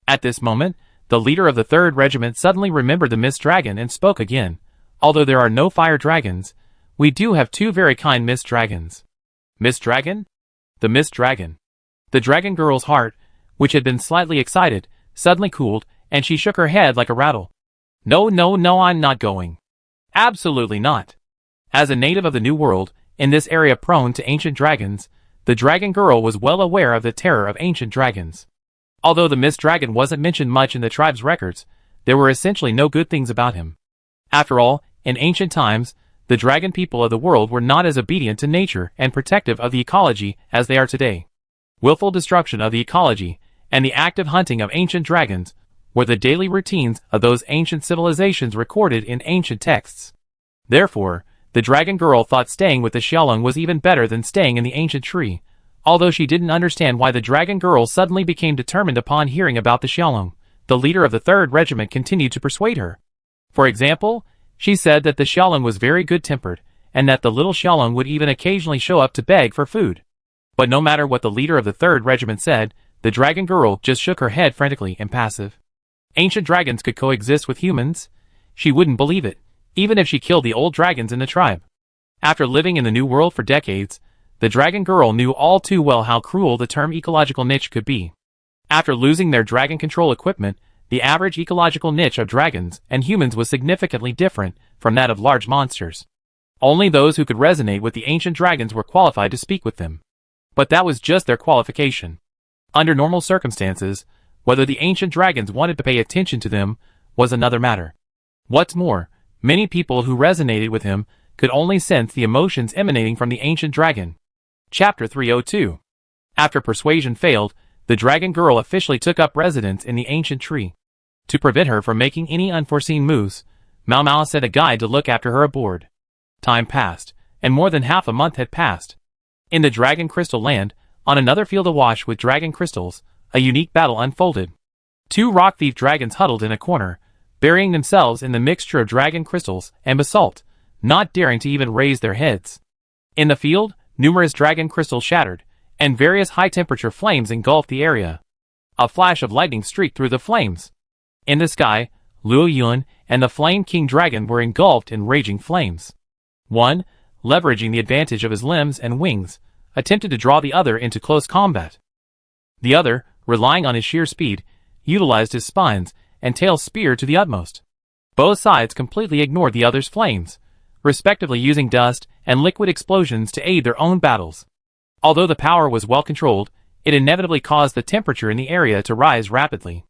At this moment, the leader of the 3rd Regiment suddenly remembered the Mist Dragon and spoke again. Although there are no fire dragons, we do have 2 very kind Mist Dragons. Mist Dragon? The Mist Dragon. The dragon girl's heart, which had been slightly excited, suddenly cooled, and she shook her head like a rattle. No, no, no, I'm not going. Absolutely not. As a native of the New World, in this area prone to ancient dragons, the dragon girl was well aware of the terror of ancient dragons. Although the Mist Dragon wasn't mentioned much in the tribe's records, there were essentially no good things about him. After all, in ancient times, the dragon people of the world were not as obedient to nature and protective of the ecology as they are today. Willful destruction of the ecology and the active hunting of ancient dragons were the daily routines of those ancient civilizations recorded in ancient texts. Therefore, the dragon girl thought staying with the Xiaolong was even better than staying in the ancient tree, although she didn't understand why the dragon girl suddenly became determined upon hearing about the Xiaolong. The leader of the 3rd Regiment continued to persuade her. For example, she said that the Xiaolong was very good-tempered, and that the little Xiaolong would even occasionally show up to beg for food. But no matter what the leader of the 3rd Regiment said, the dragon girl just shook her head frantically, impassive. Ancient dragons could coexist with humans? She wouldn't believe it, even if she killed the old dragons in the tribe. After living in the New World for decades, the dragon girl knew all too well how cruel the term ecological niche could be. After losing their dragon control equipment, the average ecological niche of dragons and humans was significantly different from that of large monsters. Only those who could resonate with the ancient dragons were qualified to speak with them. But that was just their qualification. Under normal circumstances, whether the ancient dragons wanted to pay attention to them was another matter. What's more, many people who resonated with him could only sense the emotions emanating from the ancient dragon. Chapter 302. After persuasion failed, the dragon girl officially took up residence in the ancient tree. To prevent her from making any unforeseen moves, Mao Mao sent a guide to look after her aboard. Time passed, and more than half a month had passed. In the Dragon Crystal Land, on another field awash with dragon crystals, a unique battle unfolded. 2 rock thief dragons huddled in a corner, burying themselves in the mixture of dragon crystals and basalt, not daring to even raise their heads. In the field, numerous dragon crystals shattered, and various high-temperature flames engulfed the area. A flash of lightning streaked through the flames. In the sky, Luo Yun and the Flame King Dragon were engulfed in raging flames. One, leveraging the advantage of his limbs and wings, attempted to draw the other into close combat. The other, relying on his sheer speed, utilized his spines and tail spear to the utmost. Both sides completely ignored the other's flames, respectively using dust and liquid explosions to aid their own battles. Although the power was well controlled, it inevitably caused the temperature in the area to rise rapidly.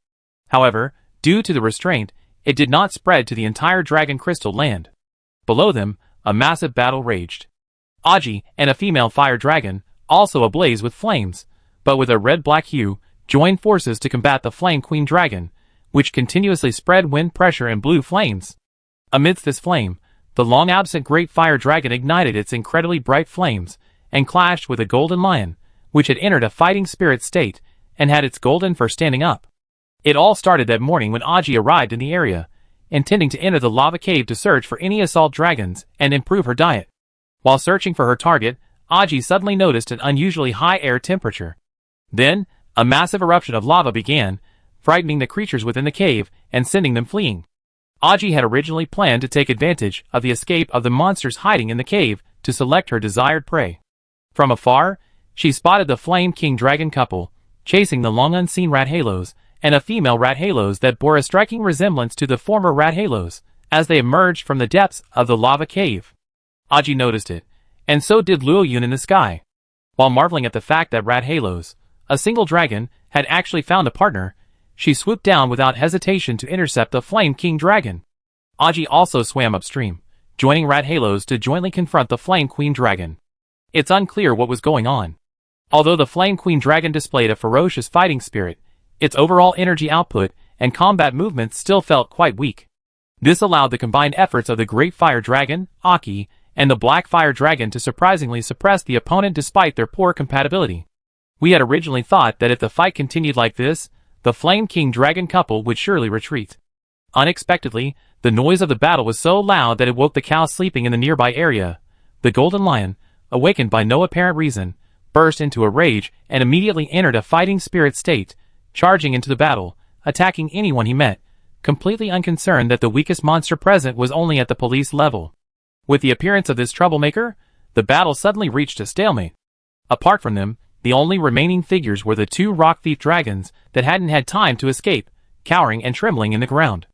However, due to the restraint, it did not spread to the entire Dragon Crystal Land. Below them, a massive battle raged. Aji and a female fire dragon, also ablaze with flames, but with a red-black hue, joined forces to combat the Flame Queen Dragon, which continuously spread wind pressure and blew flames. Amidst this flame, the long-absent Great Fire Dragon ignited its incredibly bright flames and clashed with a golden lion, which had entered a fighting spirit state and had its golden fur standing up. It all started that morning when Aji arrived in the area, intending to enter the lava cave to search for any assault dragons and improve her diet. While searching for her target, Aji suddenly noticed an unusually high air temperature. Then, a massive eruption of lava began, frightening the creatures within the cave and sending them fleeing. Aji had originally planned to take advantage of the escape of the monsters hiding in the cave to select her desired prey. From afar, she spotted the Flame King Dragon couple, chasing the long-unseen Rathalos, and a female Rathalos that bore a striking resemblance to the former Rathalos, as they emerged from the depths of the lava cave. Aji noticed it, and so did Luo Yun in the sky. While marveling at the fact that Rathalos, a single dragon, had actually found a partner, she swooped down without hesitation to intercept the Flame King Dragon. Aji also swam upstream, joining Rathalos to jointly confront the Flame Queen Dragon. It's unclear what was going on. Although the Flame Queen Dragon displayed a ferocious fighting spirit, Its overall energy output and combat movements still felt quite weak. This allowed the combined efforts of the Great Fire Dragon, Aki, and the Black Fire Dragon to surprisingly suppress the opponent despite their poor compatibility. We had originally thought that if the fight continued like this, the Flame King Dragon couple would surely retreat. Unexpectedly, the noise of the battle was so loud that it woke the cow sleeping in the nearby area. The Golden Lion, awakened by no apparent reason, burst into a rage and immediately entered a fighting spirit state, charging into the battle, attacking anyone he met, completely unconcerned that the weakest monster present was only at the police level. With the appearance of this troublemaker, the battle suddenly reached a stalemate. Apart from them, the only remaining figures were the two rock thief dragons that hadn't had time to escape, cowering and trembling in the ground.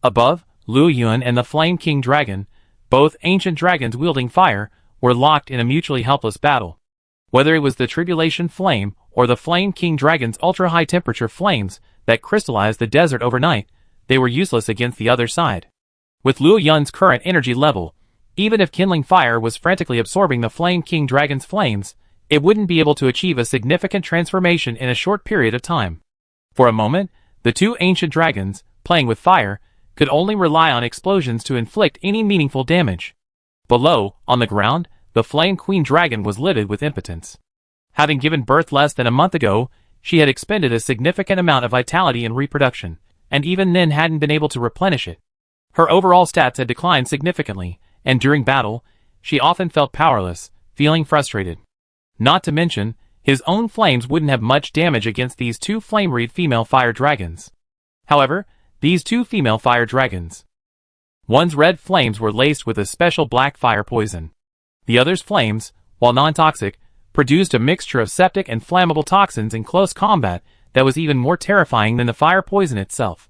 Above, Luo Yuan and the Flame King Dragon, both ancient dragons wielding fire, were locked in a mutually helpless battle. Whether it was the Tribulation Flame or the Flame King Dragon's ultra-high temperature flames that crystallized the desert overnight, they were useless against the other side. With Luo Yuan's current energy level, even if kindling fire was frantically absorbing the Flame King Dragon's flames, it wouldn't be able to achieve a significant transformation in a short period of time. For a moment, the two ancient dragons, playing with fire, could only rely on explosions to inflict any meaningful damage. Below, on the ground, the Flame Queen Dragon was livid with impotence. Having given birth less than a month ago, she had expended a significant amount of vitality in reproduction, and even then hadn't been able to replenish it. Her overall stats had declined significantly, and during battle, she often felt powerless, feeling frustrated. Not to mention, his own flames wouldn't have much damage against these two flame-reed female fire dragons. However, these two female fire dragons. One's red flames were laced with a special black fire poison. The other's flames, while non-toxic, produced a mixture of septic and flammable toxins in close combat that was even more terrifying than the fire poison itself.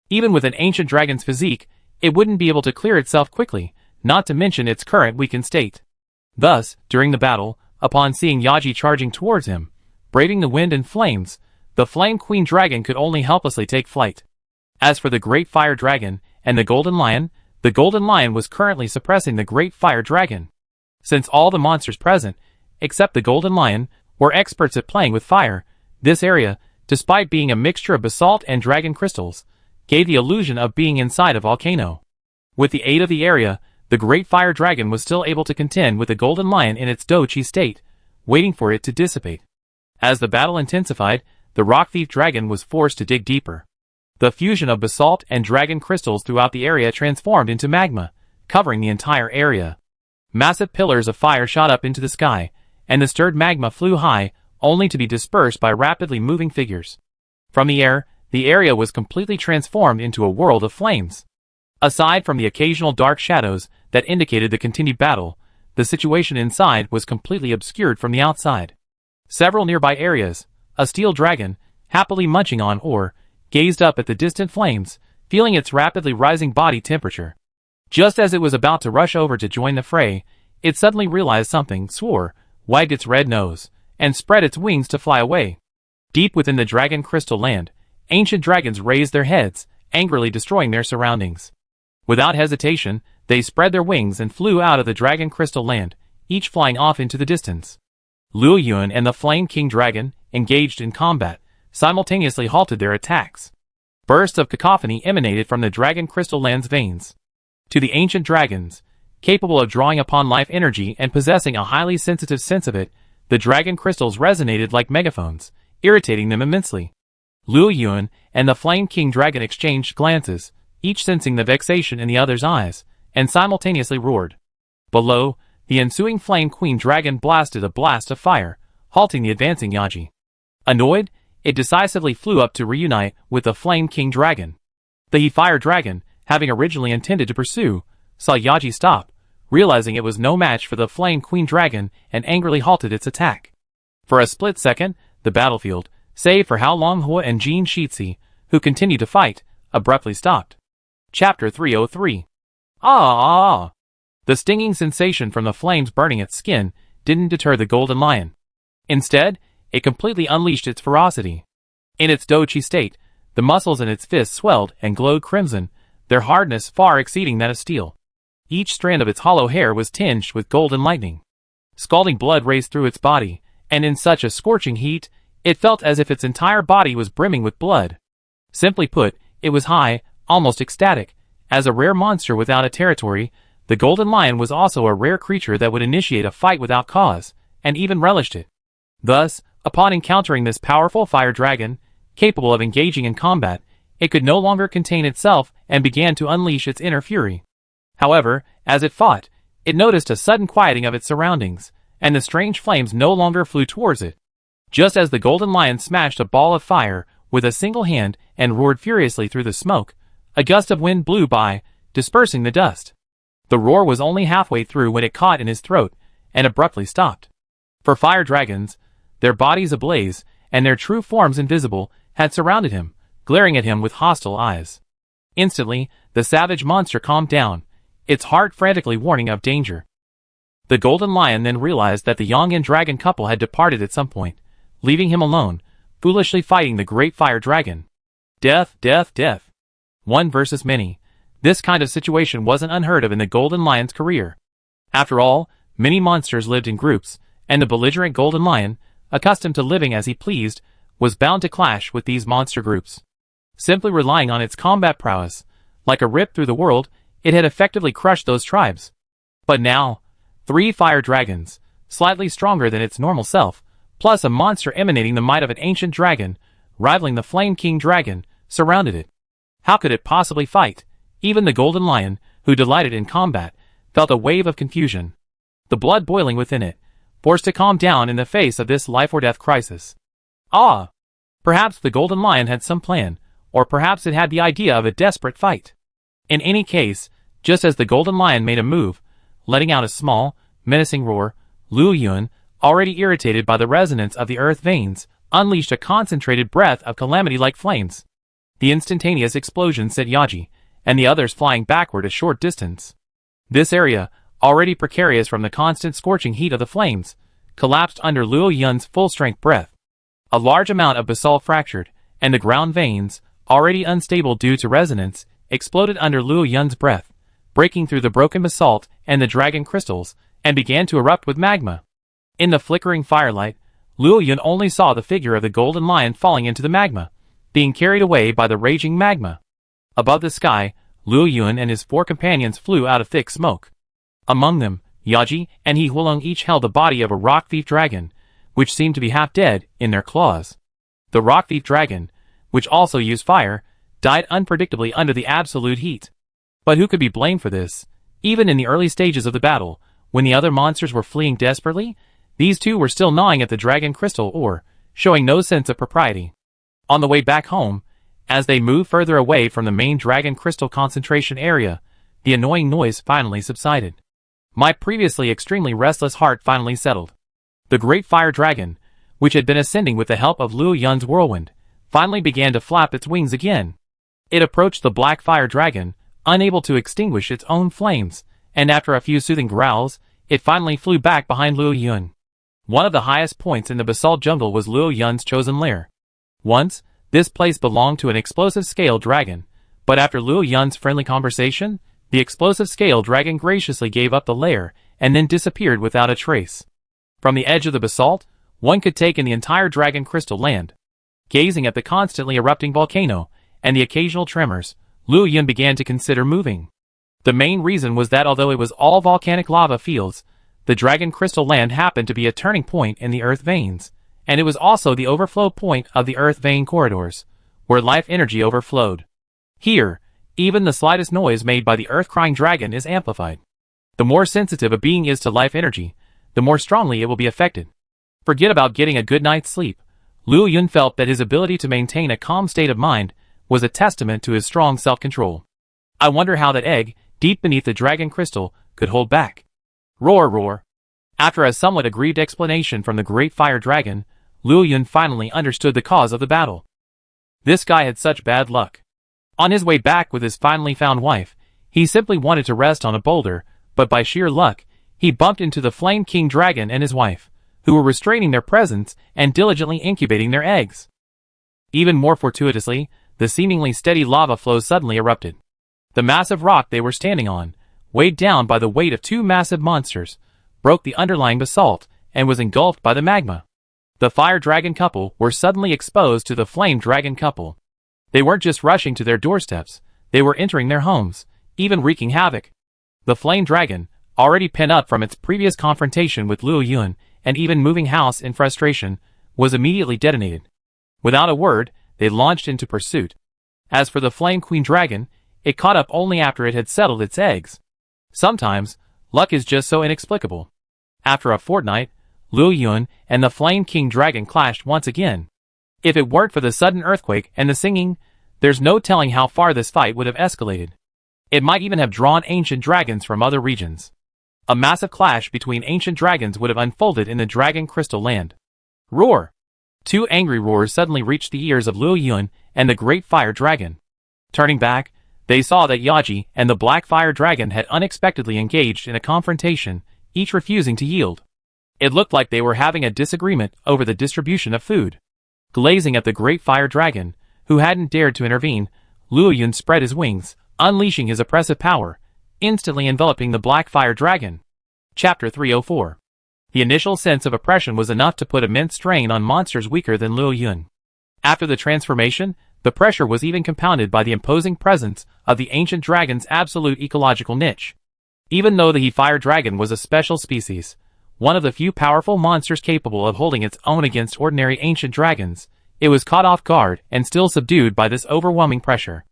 Even with an ancient dragon's physique, it wouldn't be able to clear itself quickly, not to mention its current weakened state. Thus, during the battle, upon seeing Yaji charging towards him, braving the wind and flames, the Flame Queen Dragon could only helplessly take flight. As for the Great Fire Dragon and the Golden Lion was currently suppressing the Great Fire Dragon. Since all the monsters present, except the Golden Lion, were experts at playing with fire, this area, despite being a mixture of basalt and dragon crystals, gave the illusion of being inside a volcano. With the aid of the area, the Great Fire Dragon was still able to contend with the Golden Lion in its doji state, waiting for it to dissipate. As the battle intensified, the Rock Thief Dragon was forced to dig deeper. The fusion of basalt and dragon crystals throughout the area transformed into magma, covering the entire area. Massive pillars of fire shot up into the sky, and the stirred magma flew high, only to be dispersed by rapidly moving figures. From the air, the area was completely transformed into a world of flames. Aside from the occasional dark shadows that indicated the continued battle, the situation inside was completely obscured from the outside. Several nearby areas, a steel dragon, happily munching on ore, gazed up at the distant flames, feeling its rapidly rising body temperature. Just as it was about to rush over to join the fray, it suddenly realized something, swore, wagged its red nose, and spread its wings to fly away. Deep within the dragon crystal land, ancient dragons raised their heads, angrily destroying their surroundings. Without hesitation, they spread their wings and flew out of the dragon crystal land, each flying off into the distance. Luo Yuan and the Flame King Dragon, engaged in combat, simultaneously halted their attacks. Bursts of cacophony emanated from the dragon crystal land's veins. To the ancient dragons, capable of drawing upon life energy and possessing a highly sensitive sense of it, the dragon crystals resonated like megaphones, irritating them immensely. Luo Yuan and the Flame King Dragon exchanged glances, each sensing the vexation in the other's eyes, and simultaneously roared. Below, the ensuing Flame Queen Dragon blasted a blast of fire, halting the advancing Yaji. Annoyed, it decisively flew up to reunite with the Flame King Dragon. The Fire Dragon, having originally intended to pursue, saw Yaji stop, realizing it was no match for the Flame Queen Dragon, and angrily halted its attack. For a split second, the battlefield, save for Hao Longhua and Jin Shitzi, who continued to fight, abruptly stopped. Chapter 303. Ah! The stinging sensation from the flames burning its skin didn't deter the Golden Lion. Instead, it completely unleashed its ferocity. In its doji state, the muscles in its fists swelled and glowed crimson, their hardness far exceeding that of steel. Each strand of its hollow hair was tinged with golden lightning. Scalding blood raced through its body, and in such a scorching heat, It felt as if its entire body was brimming with blood. Simply put, it was high, almost ecstatic. As a rare monster without a territory, the golden lion was also a rare creature that would initiate a fight without cause, and even relished it. Thus, upon encountering this powerful fire dragon, capable of engaging in combat, it could no longer contain itself and began to unleash its inner fury. However, as it fought, it noticed a sudden quieting of its surroundings, and the strange flames no longer flew towards it. Just as the golden lion smashed a ball of fire with a single hand and roared furiously through the smoke, a gust of wind blew by, dispersing the dust. The roar was only halfway through when it caught in his throat and abruptly stopped. For fire dragons, their bodies ablaze and their true forms invisible, had surrounded him, glaring at him with hostile eyes. Instantly, the savage monster calmed down, its heart frantically warning of danger. The golden lion then realized that the Yongin dragon couple had departed at some point, leaving him alone, foolishly fighting the great fire dragon. Death, death, death. One versus many. This kind of situation wasn't unheard of in the golden lion's career. After all, many monsters lived in groups, and the belligerent golden lion, accustomed to living as he pleased, was bound to clash with these monster groups. Simply relying on its combat prowess, like a rip through the world, it had effectively crushed those tribes. But now, 3 fire dragons, slightly stronger than its normal self, plus a monster emanating the might of an ancient dragon, rivaling the Flame King dragon, surrounded it. How could it possibly fight? Even the golden lion, who delighted in combat, felt a wave of confusion. The blood boiling within it, forced to calm down in the face of this life-or-death crisis. Perhaps the golden lion had some plan, or perhaps it had the idea of a desperate fight. In any case, just as the golden lion made a move, letting out a small, menacing roar, Luo Yun, already irritated by the resonance of the earth veins, unleashed a concentrated breath of calamity-like flames. The instantaneous explosion sent Yaji and the others flying backward a short distance. This area, already precarious from the constant scorching heat of the flames, collapsed under Luo Yun's full-strength breath. A large amount of basalt fractured, and the ground veins, already unstable due to resonance, exploded under Luo Yun's breath, breaking through the broken basalt and the dragon crystals, and began to erupt with magma. In the flickering firelight, Luo Yun only saw the figure of the golden lion falling into the magma, being carried away by the raging magma. Above the sky, Luo Yun and his 4 companions flew out of thick smoke. Among them, Yaji and He Hulong each held the body of a rock thief dragon, which seemed to be half dead, in their claws. The rock thief dragon, which also used fire, died unpredictably under the absolute heat. But who could be blamed for this? Even in the early stages of the battle, when the other monsters were fleeing desperately, these 2 were still gnawing at the dragon crystal ore, showing no sense of propriety. On the way back home, as they moved further away from the main dragon crystal concentration area, the annoying noise finally subsided. My previously extremely restless heart finally settled. The great fire dragon, which had been ascending with the help of Luo Yun's whirlwind, finally began to flap its wings again. It approached the black fire dragon, unable to extinguish its own flames, and after a few soothing growls, it finally flew back behind Luo Yun. One of the highest points in the basalt jungle was Luo Yun's chosen lair. Once, this place belonged to an explosive scale dragon, but after Luo Yun's friendly conversation, the explosive scale dragon graciously gave up the lair and then disappeared without a trace. From the edge of the basalt, one could take in the entire dragon crystal land. Gazing at the constantly erupting volcano and the occasional tremors, Luo Yun began to consider moving. The main reason was that although it was all volcanic lava fields, the dragon crystal land happened to be a turning point in the earth veins, and it was also the overflow point of the earth vein corridors, where life energy overflowed. Here, even the slightest noise made by the earth-crying dragon is amplified. The more sensitive a being is to life energy, the more strongly it will be affected. Forget about getting a good night's sleep. Luo Yun felt that his ability to maintain a calm state of mind was a testament to his strong self-control. I wonder how that egg, deep beneath the dragon crystal, could hold back. Roar, roar. After a somewhat aggrieved explanation from the great fire dragon, Luo Yun finally understood the cause of the battle. This guy had such bad luck. On his way back with his finally found wife, he simply wanted to rest on a boulder, but by sheer luck, he bumped into the Flame King dragon and his wife, who were restraining their presence and diligently incubating their eggs. Even more fortuitously, the seemingly steady lava flow suddenly erupted. The massive rock they were standing on, weighed down by the weight of 2 massive monsters, broke the underlying basalt and was engulfed by the magma. The fire dragon couple were suddenly exposed to the flame dragon couple. They weren't just rushing to their doorsteps, they were entering their homes, even wreaking havoc. The flame dragon, already pent up from its previous confrontation with Luo Yun, and even moving house in frustration, was immediately detonated. Without a word, they launched into pursuit. As for the flame queen dragon, it caught up only after it had settled its eggs. Sometimes, luck is just so inexplicable. After a fortnight, Luo Yun and the flame king dragon clashed once again. If it weren't for the sudden earthquake and the singing, there's no telling how far this fight would have escalated. It might even have drawn ancient dragons from other regions. A massive clash between ancient dragons would have unfolded in the Dragon Crystal Land. Roar! Two angry roars suddenly reached the ears of Luo Yun and the Great Fire Dragon. Turning back, they saw that Yaji and the Black Fire Dragon had unexpectedly engaged in a confrontation, each refusing to yield. It looked like they were having a disagreement over the distribution of food. Glazing at the Great Fire Dragon, who hadn't dared to intervene, Luo Yun spread his wings, unleashing his oppressive power, instantly enveloping the Black Fire Dragon. Chapter 304. The initial sense of oppression was enough to put immense strain on monsters weaker than Luo Yun. After the transformation, the pressure was even compounded by the imposing presence of the ancient dragon's absolute ecological niche. Even though the Fire Dragon was a special species, one of the few powerful monsters capable of holding its own against ordinary ancient dragons, it was caught off guard and still subdued by this overwhelming pressure.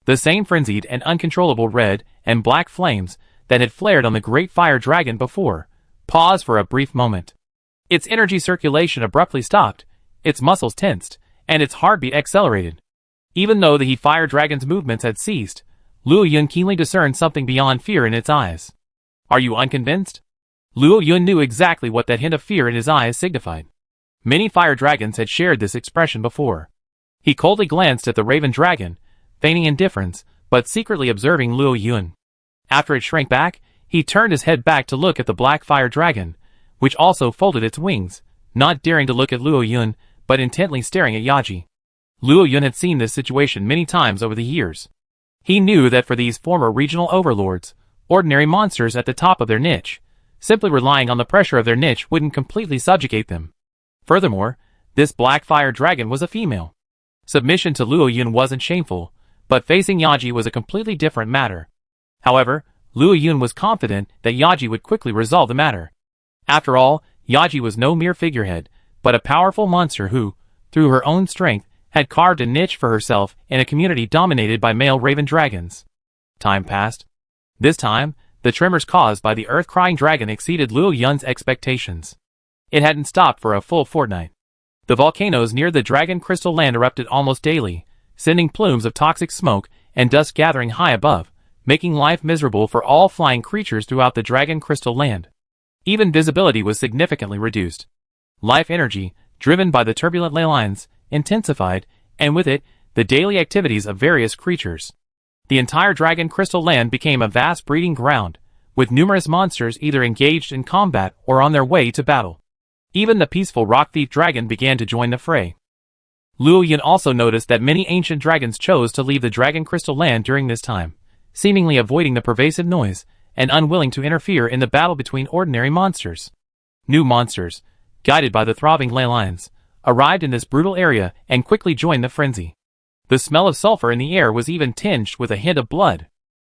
The same frenzied and uncontrollable red and black flames that had flared on the Great Fire Dragon before paused for a brief moment. Its energy circulation abruptly stopped, its muscles tensed, and its heartbeat accelerated. Even though the Fire Dragon's movements had ceased, Luo Yun keenly discerned something beyond fear in its eyes. Are you unconvinced? Luo Yun knew exactly what that hint of fear in his eyes signified. Many fire dragons had shared this expression before. He coldly glanced at the Raven Dragon, feigning indifference, but secretly observing Luo Yun. After it shrank back, he turned his head back to look at the Black Fire Dragon, which also folded its wings, not daring to look at Luo Yun, but intently staring at Yaji. Luo Yun had seen this situation many times over the years. He knew that for these former regional overlords, ordinary monsters at the top of their niche, simply relying on the pressure of their niche wouldn't completely subjugate them. Furthermore, this Black Fire Dragon was a female. Submission to Luo Yun wasn't shameful, but facing Yaji was a completely different matter. However, Luo Yun was confident that Yaji would quickly resolve the matter. After all, Yaji was no mere figurehead, but a powerful monster who, through her own strength, had carved a niche for herself in a community dominated by male raven dragons. Time passed. This time, the tremors caused by the earth-crying dragon exceeded Luo Yun's expectations. It hadn't stopped for a full fortnight. The volcanoes near the Dragon Crystal Land erupted almost daily, sending plumes of toxic smoke and dust gathering high above, making life miserable for all flying creatures throughout the Dragon Crystal Land. Even visibility was significantly reduced. Life energy, driven by the turbulent ley lines, intensified, and with it, the daily activities of various creatures. The entire Dragon Crystal Land became a vast breeding ground, with numerous monsters either engaged in combat or on their way to battle. Even the peaceful rock thief dragon began to join the fray. Luo Yun also noticed that many ancient dragons chose to leave the Dragon Crystal Land during this time, seemingly avoiding the pervasive noise and unwilling to interfere in the battle between ordinary monsters. New monsters, guided by the throbbing ley lines, arrived in this brutal area and quickly joined the frenzy. The smell of sulfur in the air was even tinged with a hint of blood.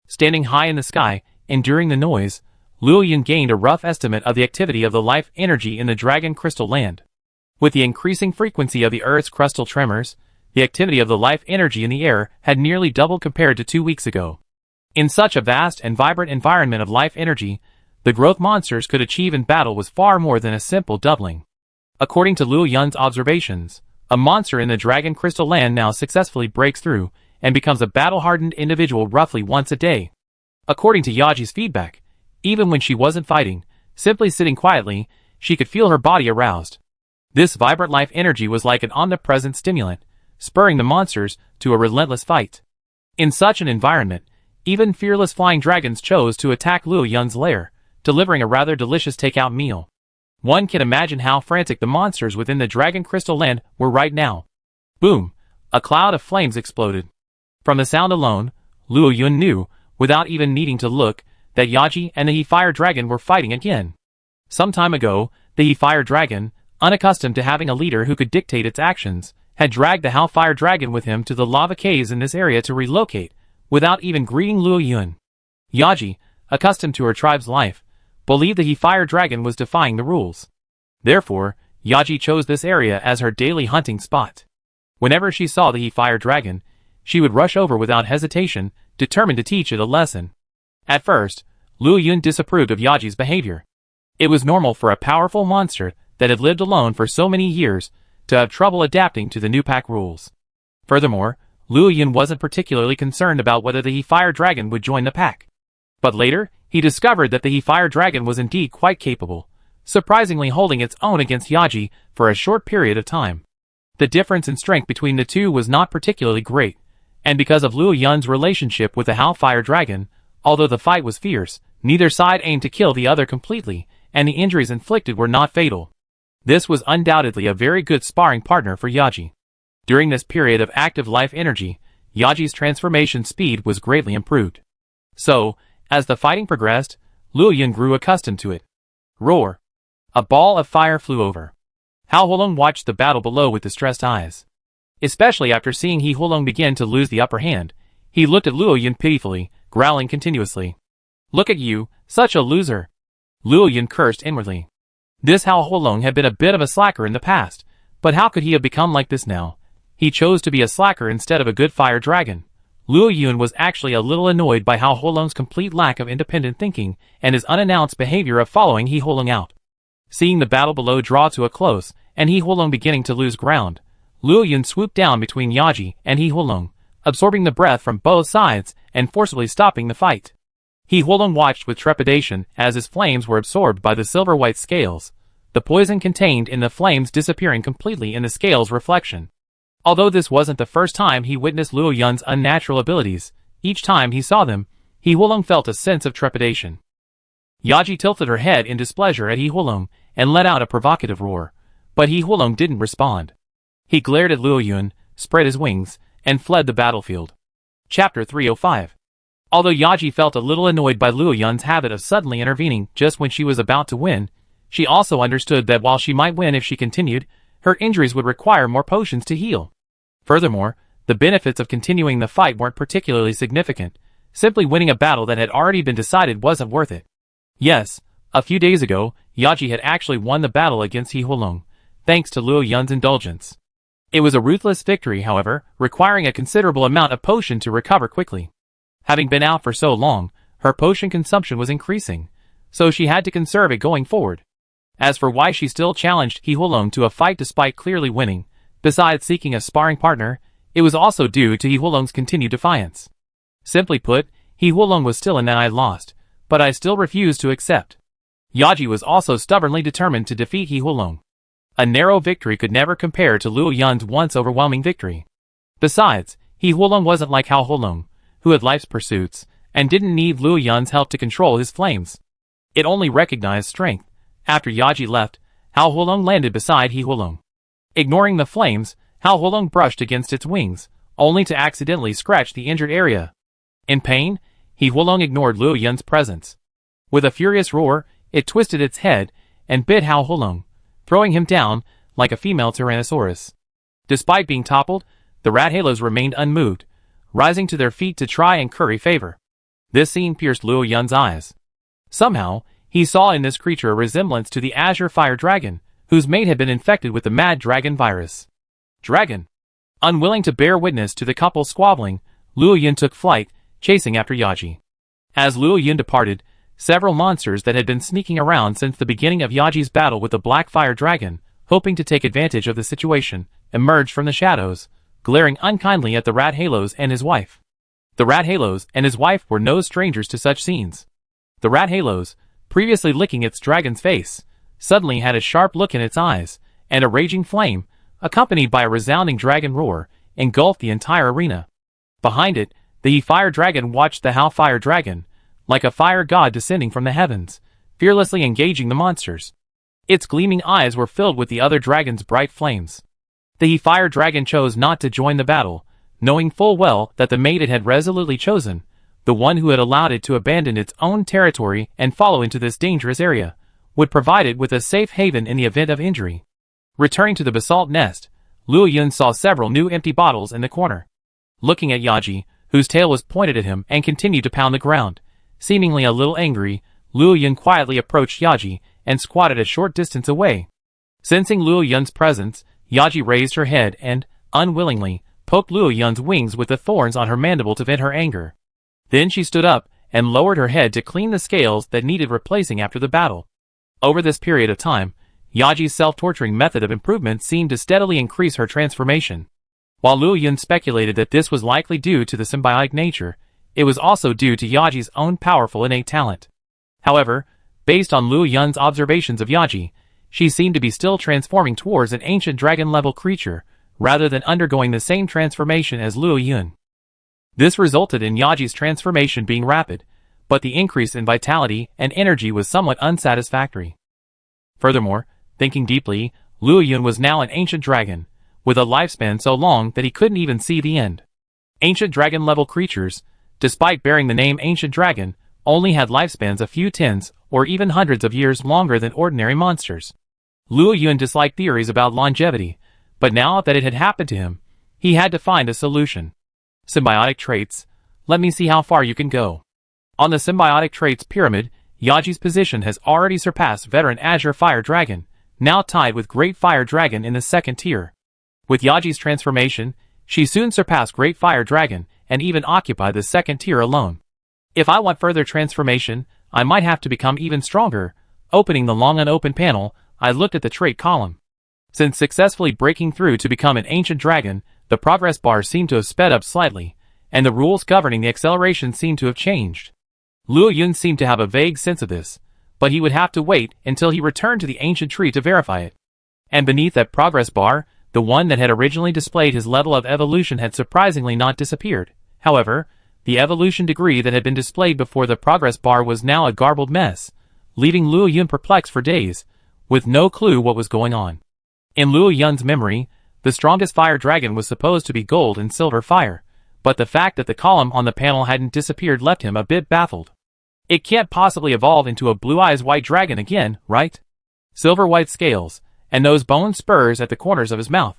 Standing high in the sky, enduring the noise, Luo Yun gained a rough estimate of the activity of the life energy in the Dragon Crystal Land. With the increasing frequency of the Earth's crustal tremors, the activity of the life energy in the air had nearly doubled compared to 2 weeks ago. In such a vast and vibrant environment of life energy, the growth monsters could achieve in battle was far more than a simple doubling. According to Luo Yun's observations, a monster in the Dragon Crystal Land now successfully breaks through and becomes a battle-hardened individual roughly once a day. According to Yaji's feedback, even when she wasn't fighting, simply sitting quietly, she could feel her body aroused. This vibrant life energy was like an omnipresent stimulant, spurring the monsters to a relentless fight. In such an environment, even fearless flying dragons chose to attack Luo Yun's lair, delivering a rather delicious takeout meal. One can imagine how frantic the monsters within the Dragon Crystal Land were right now. Boom! A cloud of flames exploded. From the sound alone, Luo Yun knew, without even needing to look, that Yaji and the Fire Dragon were fighting again. Some time ago, the Fire Dragon, unaccustomed to having a leader who could dictate its actions, had dragged the Hellfire Dragon with him to the lava caves in this area to relocate, without even greeting Luo Yun. Yaji, accustomed to her tribe's life, believed the Hellfire Dragon was defying the rules. Therefore, Yaji chose this area as her daily hunting spot. Whenever she saw the Hellfire Dragon, she would rush over without hesitation, determined to teach it a lesson. At first, Luo Yun disapproved of Yaji's behavior. It was normal for a powerful monster that had lived alone for so many years to have trouble adapting to the new pack rules. Furthermore, Luo Yun wasn't particularly concerned about whether the Hellfire Dragon would join the pack. But later, he discovered that the Hellfire Dragon was indeed quite capable, surprisingly holding its own against Yaji for a short period of time. The difference in strength between the two was not particularly great, and because of Luo Yun's relationship with the Hellfire Dragon, although the fight was fierce, neither side aimed to kill the other completely, and the injuries inflicted were not fatal. This was undoubtedly a very good sparring partner for Yaji. During this period of active life energy, Yaji's transformation speed was greatly improved. So, as the fighting progressed, Luo Yun grew accustomed to it. Roar! A ball of fire flew over. Hao Hulong watched the battle below with distressed eyes. Especially after seeing He Hulong begin to lose the upper hand, he looked at Luo Yun pitifully, growling continuously. "Look at you, such a loser!" Luo Yun cursed inwardly. This Hao Hulong had been a bit of a slacker in the past, but how could he have become like this now? He chose to be a slacker instead of a good fire dragon. Luo Yun was actually a little annoyed by Hao Hulong's complete lack of independent thinking and his unannounced behavior of following He Hulong out. Seeing the battle below draw to a close, and He Hulong beginning to lose ground, Luo Yun swooped down between Yaji and He Hulong, absorbing the breath from both sides and forcibly stopping the fight. He Hulong watched with trepidation as his flames were absorbed by the silver-white scales, the poison contained in the flames disappearing completely in the scales' reflection. Although this wasn't the first time he witnessed Luo Yun's unnatural abilities, each time he saw them, He Hulong felt a sense of trepidation. Yaji tilted her head in displeasure at He Hulong and let out a provocative roar, but He Hulong didn't respond. He glared at Luo Yun, spread his wings, and fled the battlefield. Chapter 305. Although Yaji felt a little annoyed by Luo Yun's habit of suddenly intervening just when she was about to win, she also understood that while she might win if she continued, her injuries would require more potions to heal. Furthermore, the benefits of continuing the fight weren't particularly significant. Simply winning a battle that had already been decided wasn't worth it. Yes, a few days ago, Yaji had actually won the battle against He Hulong, thanks to Luo Yun's indulgence. It was a ruthless victory, however, requiring a considerable amount of potion to recover quickly. Having been out for so long, her potion consumption was increasing, so she had to conserve it going forward. As for why she still challenged He Hulong to a fight despite clearly winning, besides seeking a sparring partner, it was also due to He Hulong's continued defiance. Simply put, He Hulong was still an I lost, but I still refused to accept. Yaji was also stubbornly determined to defeat He Hulong. A narrow victory could never compare to Luo Yun's once overwhelming victory. Besides, He Hulong wasn't like Hao Hulong, who had life's pursuits, and didn't need Luo Yun's help to control his flames. It only recognized strength. After Yaji left, Hao Hulong landed beside He Hulong. Ignoring the flames, Hao Hulong brushed against its wings, only to accidentally scratch the injured area. In pain, He Hulong ignored Luo Yun's presence. With a furious roar, it twisted its head and bit Hao Hulong, throwing him down like a female Tyrannosaurus. Despite being toppled, the Rathalos remained unmoved, rising to their feet to try and curry favor. This scene pierced Luo Yun's eyes. Somehow, he saw in this creature a resemblance to the Azure Fire Dragon, whose mate had been infected with the Mad Dragon virus. Dragon! Unwilling to bear witness to the couple squabbling, Luo Yun took flight, chasing after Yaji. As Luo Yun departed, several monsters that had been sneaking around since the beginning of Yaji's battle with the Black Fire Dragon, hoping to take advantage of the situation, emerged from the shadows, glaring unkindly at the Rathalos and his wife. The Rathalos and his wife were no strangers to such scenes. The Rathalos, previously licking its dragon's face, suddenly had a sharp look in its eyes, and a raging flame, accompanied by a resounding dragon roar, engulfed the entire arena. Behind it, the Fire Dragon watched the Hellfire Dragon, like a fire god descending from the heavens, fearlessly engaging the monsters. Its gleaming eyes were filled with the other dragon's bright flames. The Fire Dragon chose not to join the battle, knowing full well that the mate it had resolutely chosen, the one who had allowed it to abandon its own territory and follow into this dangerous area, would provide it with a safe haven in the event of injury. Returning to the basalt nest, Luo Yun saw several new empty bottles in the corner. Looking at Yaji, whose tail was pointed at him and continued to pound the ground, seemingly a little angry, Luo Yun quietly approached Yaji and squatted a short distance away. Sensing Luo Yun's presence, Yaji raised her head and, unwillingly, poked Luo Yun's wings with the thorns on her mandible to vent her anger. Then she stood up and lowered her head to clean the scales that needed replacing after the battle. Over this period of time, Yaji's self-torturing method of improvement seemed to steadily increase her transformation. While Luo Yun speculated that this was likely due to the symbiotic nature, it was also due to Yaji's own powerful innate talent. However, based on Luo Yun's observations of Yaji, she seemed to be still transforming towards an ancient dragon-level creature, rather than undergoing the same transformation as Luo Yun. This resulted in Yaji's transformation being rapid, but the increase in vitality and energy was somewhat unsatisfactory. Furthermore, thinking deeply, Luo Yun was now an ancient dragon, with a lifespan so long that he couldn't even see the end. Ancient dragon-level creatures, despite bearing the name Ancient Dragon, only had lifespans a few tens or even hundreds of years longer than ordinary monsters. Luo Yun disliked theories about longevity, but now that it had happened to him, he had to find a solution. Symbiotic traits. Let me see how far you can go. On the symbiotic traits pyramid, Yaji's position has already surpassed veteran Azure Fire Dragon, now tied with Great Fire Dragon in the second tier. With Yaji's transformation, she soon surpassed Great Fire Dragon and even occupied the second tier alone. If I want further transformation, I might have to become even stronger. Opening the long unopened panel, I looked at the trait column. Since successfully breaking through to become an ancient dragon, the progress bar seemed to have sped up slightly, and the rules governing the acceleration seemed to have changed. Luo Yun seemed to have a vague sense of this, but he would have to wait until he returned to the ancient tree to verify it. And beneath that progress bar, the one that had originally displayed his level of evolution had surprisingly not disappeared. However, the evolution degree that had been displayed before the progress bar was now a garbled mess, leaving Luo Yun perplexed for days, with no clue what was going on. In Luo Yun's memory, the strongest fire dragon was supposed to be gold and silver fire, but the fact that the column on the panel hadn't disappeared left him a bit baffled. It can't possibly evolve into a blue-eyes white dragon again, right? Silver white scales, and those bone spurs at the corners of his mouth.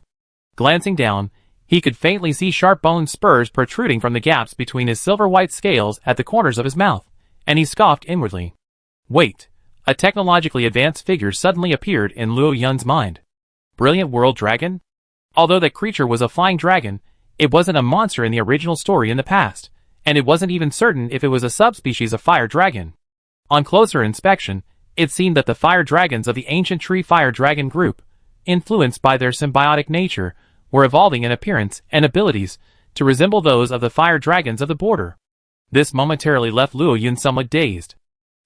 Glancing down, he could faintly see sharp bone spurs protruding from the gaps between his silver white scales at the corners of his mouth, and he scoffed inwardly. Wait, a technologically advanced figure suddenly appeared in Luo Yun's mind. Brilliant World Dragon? Although that creature was a flying dragon, it wasn't a monster in the original story in the past, and it wasn't even certain if it was a subspecies of fire dragon. On closer inspection, it seemed that the fire dragons of the ancient tree fire dragon group, influenced by their symbiotic nature, were evolving in appearance and abilities to resemble those of the fire dragons of the border. This momentarily left Luo Yun somewhat dazed.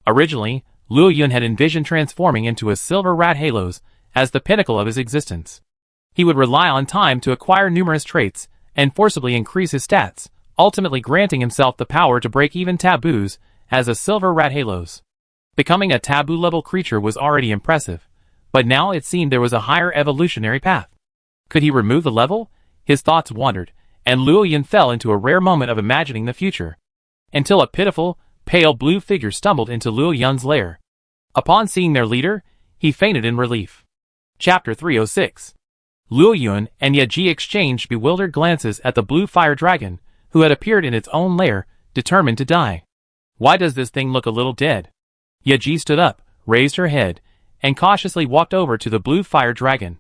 Originally, Luo Yun had envisioned transforming into a silver Rathalos as the pinnacle of his existence. He would rely on time to acquire numerous traits and forcibly increase his stats, ultimately granting himself the power to break even taboos as a silver Rathalos. Becoming a taboo-level creature was already impressive, but now it seemed there was a higher evolutionary path. Could he remove the level? His thoughts wandered, and Luo Yun fell into a rare moment of imagining the future. Until a pitiful, pale blue figure stumbled into Luo Yun's lair. Upon seeing their leader, he fainted in relief. Chapter 306. Luo Yun and Yaji exchanged bewildered glances at the blue fire dragon, who had appeared in its own lair, determined to die. Why does this thing look a little dead? Yaji stood up, raised her head, and cautiously walked over to the blue fire dragon.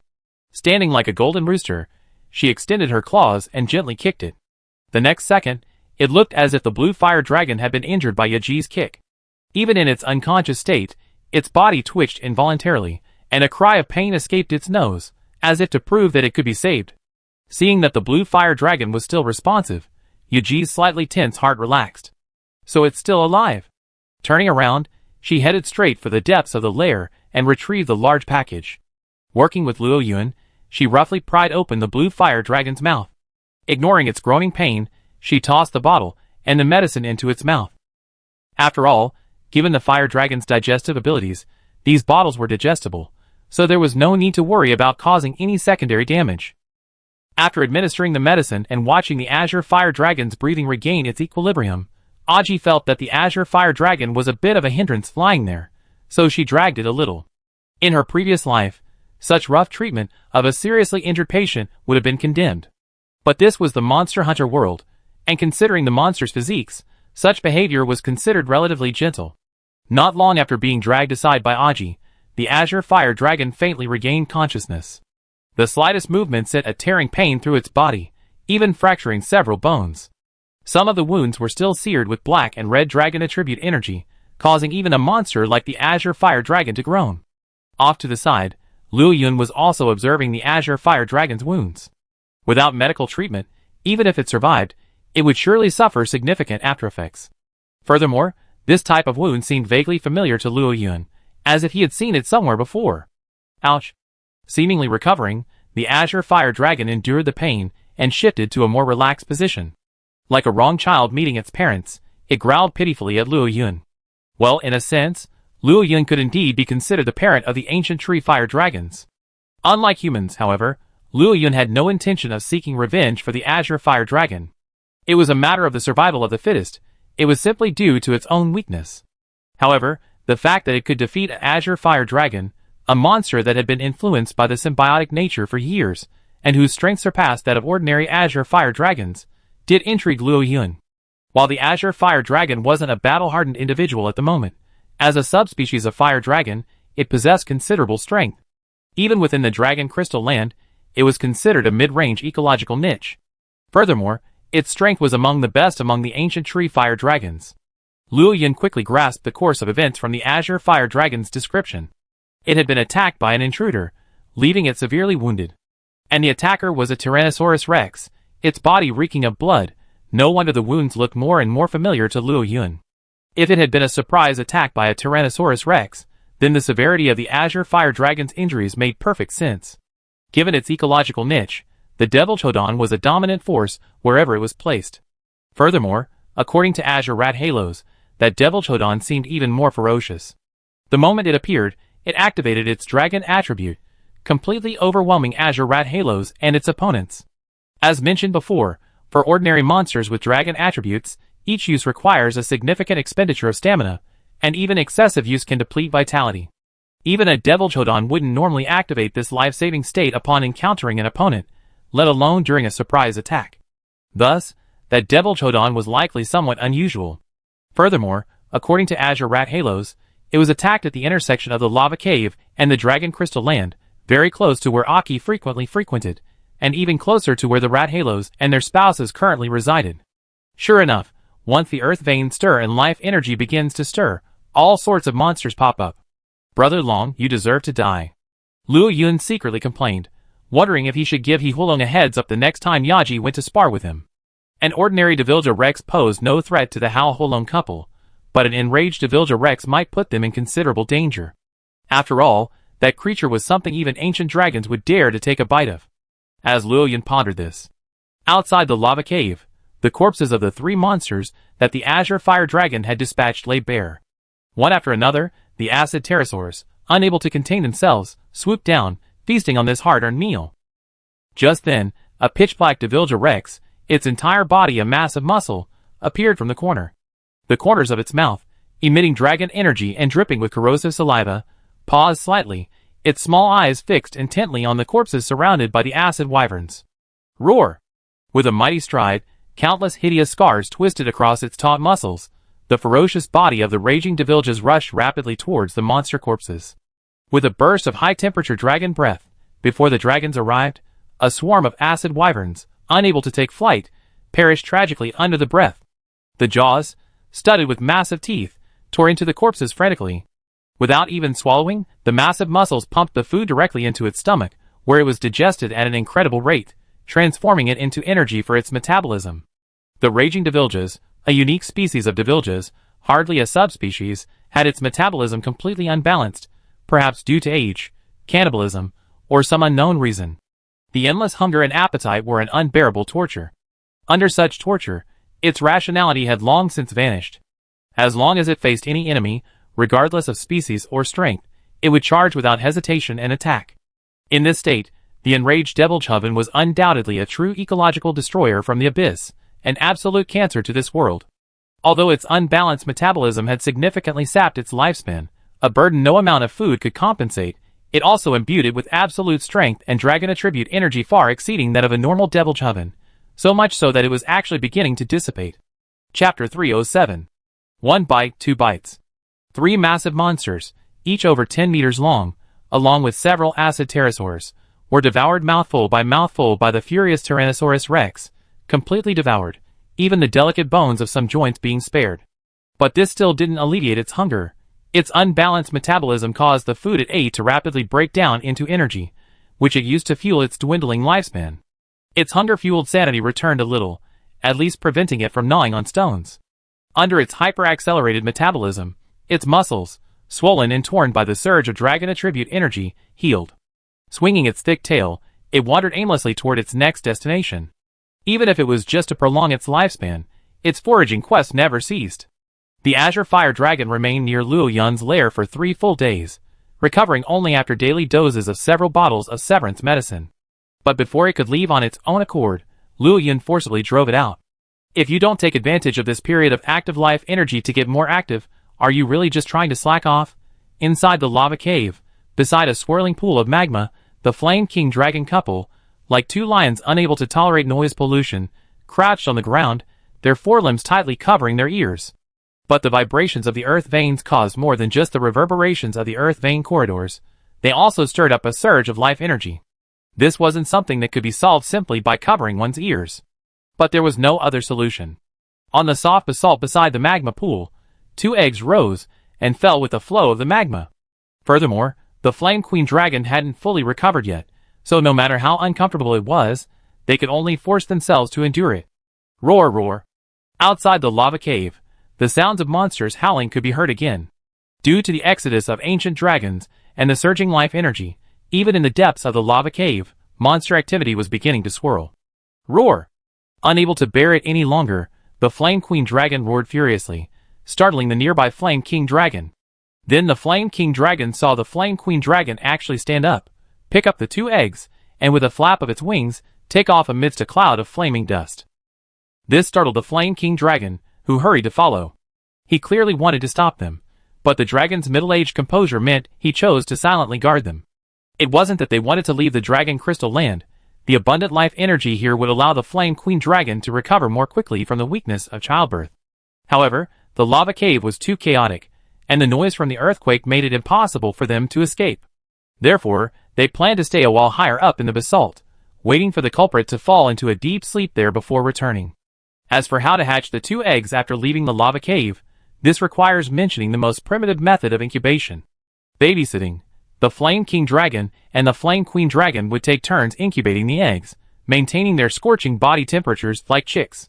Standing like a golden rooster, she extended her claws and gently kicked it. The next second, it looked as if the blue fire dragon had been injured by Yaji's kick. Even in its unconscious state, its body twitched involuntarily, and a cry of pain escaped its nose, as if to prove that it could be saved. Seeing that the blue fire dragon was still responsive, Yaji's slightly tense heart relaxed. So it's still alive. Turning around, she headed straight for the depths of the lair and retrieved the large package. Working with Luo Yun, she roughly pried open the blue fire dragon's mouth. Ignoring its groaning pain, she tossed the bottle and the medicine into its mouth. After all, given the fire dragon's digestive abilities, these bottles were digestible, so there was no need to worry about causing any secondary damage. After administering the medicine and watching the Azure Fire Dragon's breathing regain its equilibrium, Aji felt that the Azure Fire Dragon was a bit of a hindrance flying there, so she dragged it a little. In her previous life, such rough treatment of a seriously injured patient would have been condemned. But this was the monster hunter world, and considering the monster's physiques, such behavior was considered relatively gentle. Not long after being dragged aside by Aji, the azure fire dragon faintly regained consciousness. The slightest movement sent a tearing pain through its body, even fracturing several bones. Some of the wounds were still seared with black and red dragon attribute energy, causing even a monster like the azure fire dragon to groan. Off to the side, Luo Yun was also observing the azure fire dragon's wounds. Without medical treatment, even if it survived, it would surely suffer significant aftereffects. Furthermore, this type of wound seemed vaguely familiar to Luo Yun, as if he had seen it somewhere before. Ouch! Seemingly recovering, the azure fire dragon endured the pain and shifted to a more relaxed position. Like a wrong child meeting its parents, it growled pitifully at Luo Yun. Well, in a sense, Luo Yun could indeed be considered the parent of the ancient tree fire dragons. Unlike humans, however, Luo Yun had no intention of seeking revenge for the azure fire dragon. It was a matter of the survival of the fittest. It was simply due to its own weakness. However, the fact that it could defeat an azure fire dragon, a monster that had been influenced by the symbiotic nature for years, and whose strength surpassed that of ordinary azure fire dragons, did intrigue Luo Yun. While the azure fire dragon wasn't a battle-hardened individual at the moment, as a subspecies of fire dragon, it possessed considerable strength. Even within the dragon crystal land, it was considered a mid-range ecological niche. Furthermore, its strength was among the best among the ancient tree fire dragons. Luo Yun quickly grasped the course of events from the azure fire dragon's description. It had been attacked by an intruder, leaving it severely wounded. And the attacker was a Tyrannosaurus Rex, its body reeking of blood. No wonder the wounds looked more and more familiar to Luo Yun. If it had been a surprise attack by a Tyrannosaurus Rex, then the severity of the azure fire dragon's injuries made perfect sense. Given its ecological niche, the Devil Chodon was a dominant force wherever it was placed. Furthermore, according to Azure Rathalos, that Devil Chodon seemed even more ferocious. The moment it appeared, it activated its dragon attribute, completely overwhelming Azure Rathalos and its opponents. As mentioned before, for ordinary monsters with dragon attributes, each use requires a significant expenditure of stamina, and even excessive use can deplete vitality. Even a Devil Chodon wouldn't normally activate this life-saving state upon encountering an opponent, let alone during a surprise attack. Thus, that Devil Chodon was likely somewhat unusual. Furthermore, according to Azure Rathalos, it was attacked at the intersection of the lava cave and the dragon crystal land, very close to where Aki frequently frequented, and even closer to where the Rathalos and their spouses currently resided. Sure enough, once the earth veins stir and life energy begins to stir, all sorts of monsters pop up. Brother Long, you deserve to die. Luo Yun secretly complained, wondering if he should give He Hulong a heads up the next time Yaji went to spar with him. An ordinary Devilja Rex posed no threat to the Hao Hulong couple, but an enraged Devilja Rex might put them in considerable danger. After all, that creature was something even ancient dragons would dare to take a bite of. As Luo Yun pondered this, outside the lava cave, the corpses of the three monsters that the azure fire dragon had dispatched lay bare. One after another, the acid pterosaurs, unable to contain themselves, swooped down, feasting on this hard-earned meal. Just then, a pitch-black Devilja Rex, its entire body a mass of muscle, appeared from the corner. The corners of its mouth, emitting dragon energy and dripping with corrosive saliva, paused slightly, its small eyes fixed intently on the corpses surrounded by the acid wyverns. Roar! With a mighty stride, countless hideous scars twisted across its taut muscles. The ferocious body of the raging Deviljas rushed rapidly towards the monster corpses. With a burst of high-temperature dragon breath, before the dragons arrived, a swarm of acid wyverns, unable to take flight, perished tragically under the breath. The jaws, studded with massive teeth, tore into the corpses frantically. Without even swallowing, the massive muscles pumped the food directly into its stomach, where it was digested at an incredible rate, transforming it into energy for its metabolism. The raging Deviljas, a unique species of Deviljas, hardly a subspecies, had its metabolism completely unbalanced, perhaps due to age, cannibalism, or some unknown reason. The endless hunger and appetite were an unbearable torture. Under such torture, its rationality had long since vanished. As long as it faced any enemy, regardless of species or strength, it would charge without hesitation and attack. In this state, the enraged Devilchoven was undoubtedly a true ecological destroyer from the abyss, an absolute cancer to this world. Although its unbalanced metabolism had significantly sapped its lifespan, a burden no amount of food could compensate, It also imbued it with absolute strength and dragon attribute energy far exceeding that of a normal Devilchoven, so much so that it was actually beginning to dissipate. Chapter 307. 1 bite, 2 bites. 3 massive monsters, each over 10 meters long, along with several acid pterosaurs, were devoured mouthful by the furious Tyrannosaurus rex, completely devoured, even the delicate bones of some joints being spared. But this still didn't alleviate its hunger. Its unbalanced metabolism caused the food it ate to rapidly break down into energy, which it used to fuel its dwindling lifespan. Its hunger-fueled sanity returned a little, at least preventing it from gnawing on stones. Under its hyper-accelerated metabolism, its muscles, swollen and torn by the surge of dragon attribute energy, healed. Swinging its thick tail, it wandered aimlessly toward its next destination. Even if it was just to prolong its lifespan, its foraging quest never ceased. The Azure Fire Dragon remained near Luo Yun's lair for 3 full days, recovering only after daily doses of several bottles of severance medicine. But before it could leave on its own accord, Luo Yun forcibly drove it out. If you don't take advantage of this period of active life energy to get more active, are you really just trying to slack off? Inside the lava cave, beside a swirling pool of magma, the Flame King Dragon couple, like 2 lions unable to tolerate noise pollution, crouched on the ground, their forelimbs tightly covering their ears. But the vibrations of the earth veins caused more than just the reverberations of the earth vein corridors. They also stirred up a surge of life energy. This wasn't something that could be solved simply by covering one's ears. But there was no other solution. On the soft basalt beside the magma pool, 2 eggs rose and fell with the flow of the magma. Furthermore, the Flame Queen Dragon hadn't fully recovered yet, so no matter how uncomfortable it was, they could only force themselves to endure it. Roar, roar. Outside the lava cave, the sounds of monsters howling could be heard again. Due to the exodus of ancient dragons and the surging life energy, even in the depths of the lava cave, monster activity was beginning to swirl. Roar! Unable to bear it any longer, the Flame Queen Dragon roared furiously, startling the nearby Flame King Dragon. Then the Flame King Dragon saw the Flame Queen Dragon actually stand up, pick up the 2 eggs, and with a flap of its wings, take off amidst a cloud of flaming dust. This startled the Flame King Dragon, who hurried to follow. He clearly wanted to stop them, but the dragon's middle-aged composure meant he chose to silently guard them. It wasn't that they wanted to leave the Dragon Crystal Land. The abundant life energy here would allow the Flame Queen Dragon to recover more quickly from the weakness of childbirth. However, the lava cave was too chaotic, and the noise from the earthquake made it impossible for them to escape. Therefore, they planned to stay a while higher up in the basalt, waiting for the culprit to fall into a deep sleep there before returning. As for how to hatch the 2 eggs after leaving the lava cave, this requires mentioning the most primitive method of incubation. Babysitting. The Flame King Dragon and the Flame Queen Dragon would take turns incubating the eggs, maintaining their scorching body temperatures like chicks.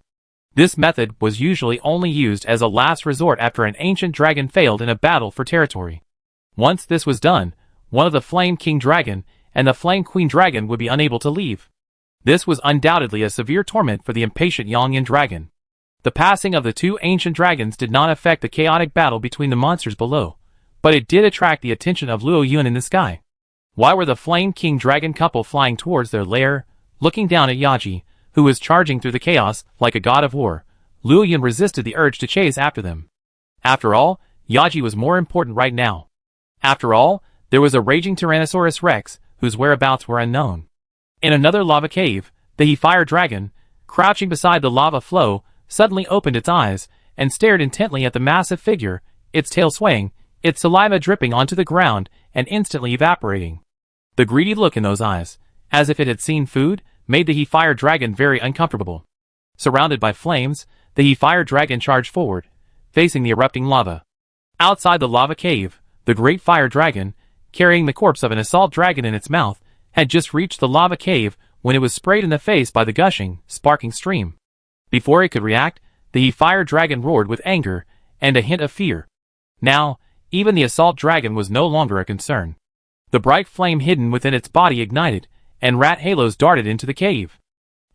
This method was usually only used as a last resort after an ancient dragon failed in a battle for territory. Once this was done, one of the Flame King Dragon and the Flame Queen Dragon would be unable to leave. This was undoubtedly a severe torment for the impatient Yongyan dragon. The passing of the 2 ancient dragons did not affect the chaotic battle between the monsters below, but it did attract the attention of Luo Yun in the sky. Why were the Flame King Dragon couple flying towards their lair, looking down at Yaji, who was charging through the chaos like a god of war? Luo Yun resisted the urge to chase after them. After all, Yaji was more important right now. After all, there was a raging Tyrannosaurus Rex, whose whereabouts were unknown. In another lava cave, the Fire Dragon, crouching beside the lava flow, suddenly opened its eyes and stared intently at the massive figure, its tail swaying, its saliva dripping onto the ground and instantly evaporating. The greedy look in those eyes, as if it had seen food, made the Fire Dragon very uncomfortable. Surrounded by flames, the Fire Dragon charged forward, facing the erupting lava. Outside the lava cave, the Great Fire Dragon, carrying the corpse of an assault dragon in its mouth, had just reached the lava cave when it was sprayed in the face by the gushing, sparking stream. Before it could react, the Fire Dragon roared with anger and a hint of fear. Now, even the assault dragon was no longer a concern. The bright flame hidden within its body ignited, and Rathalos darted into the cave.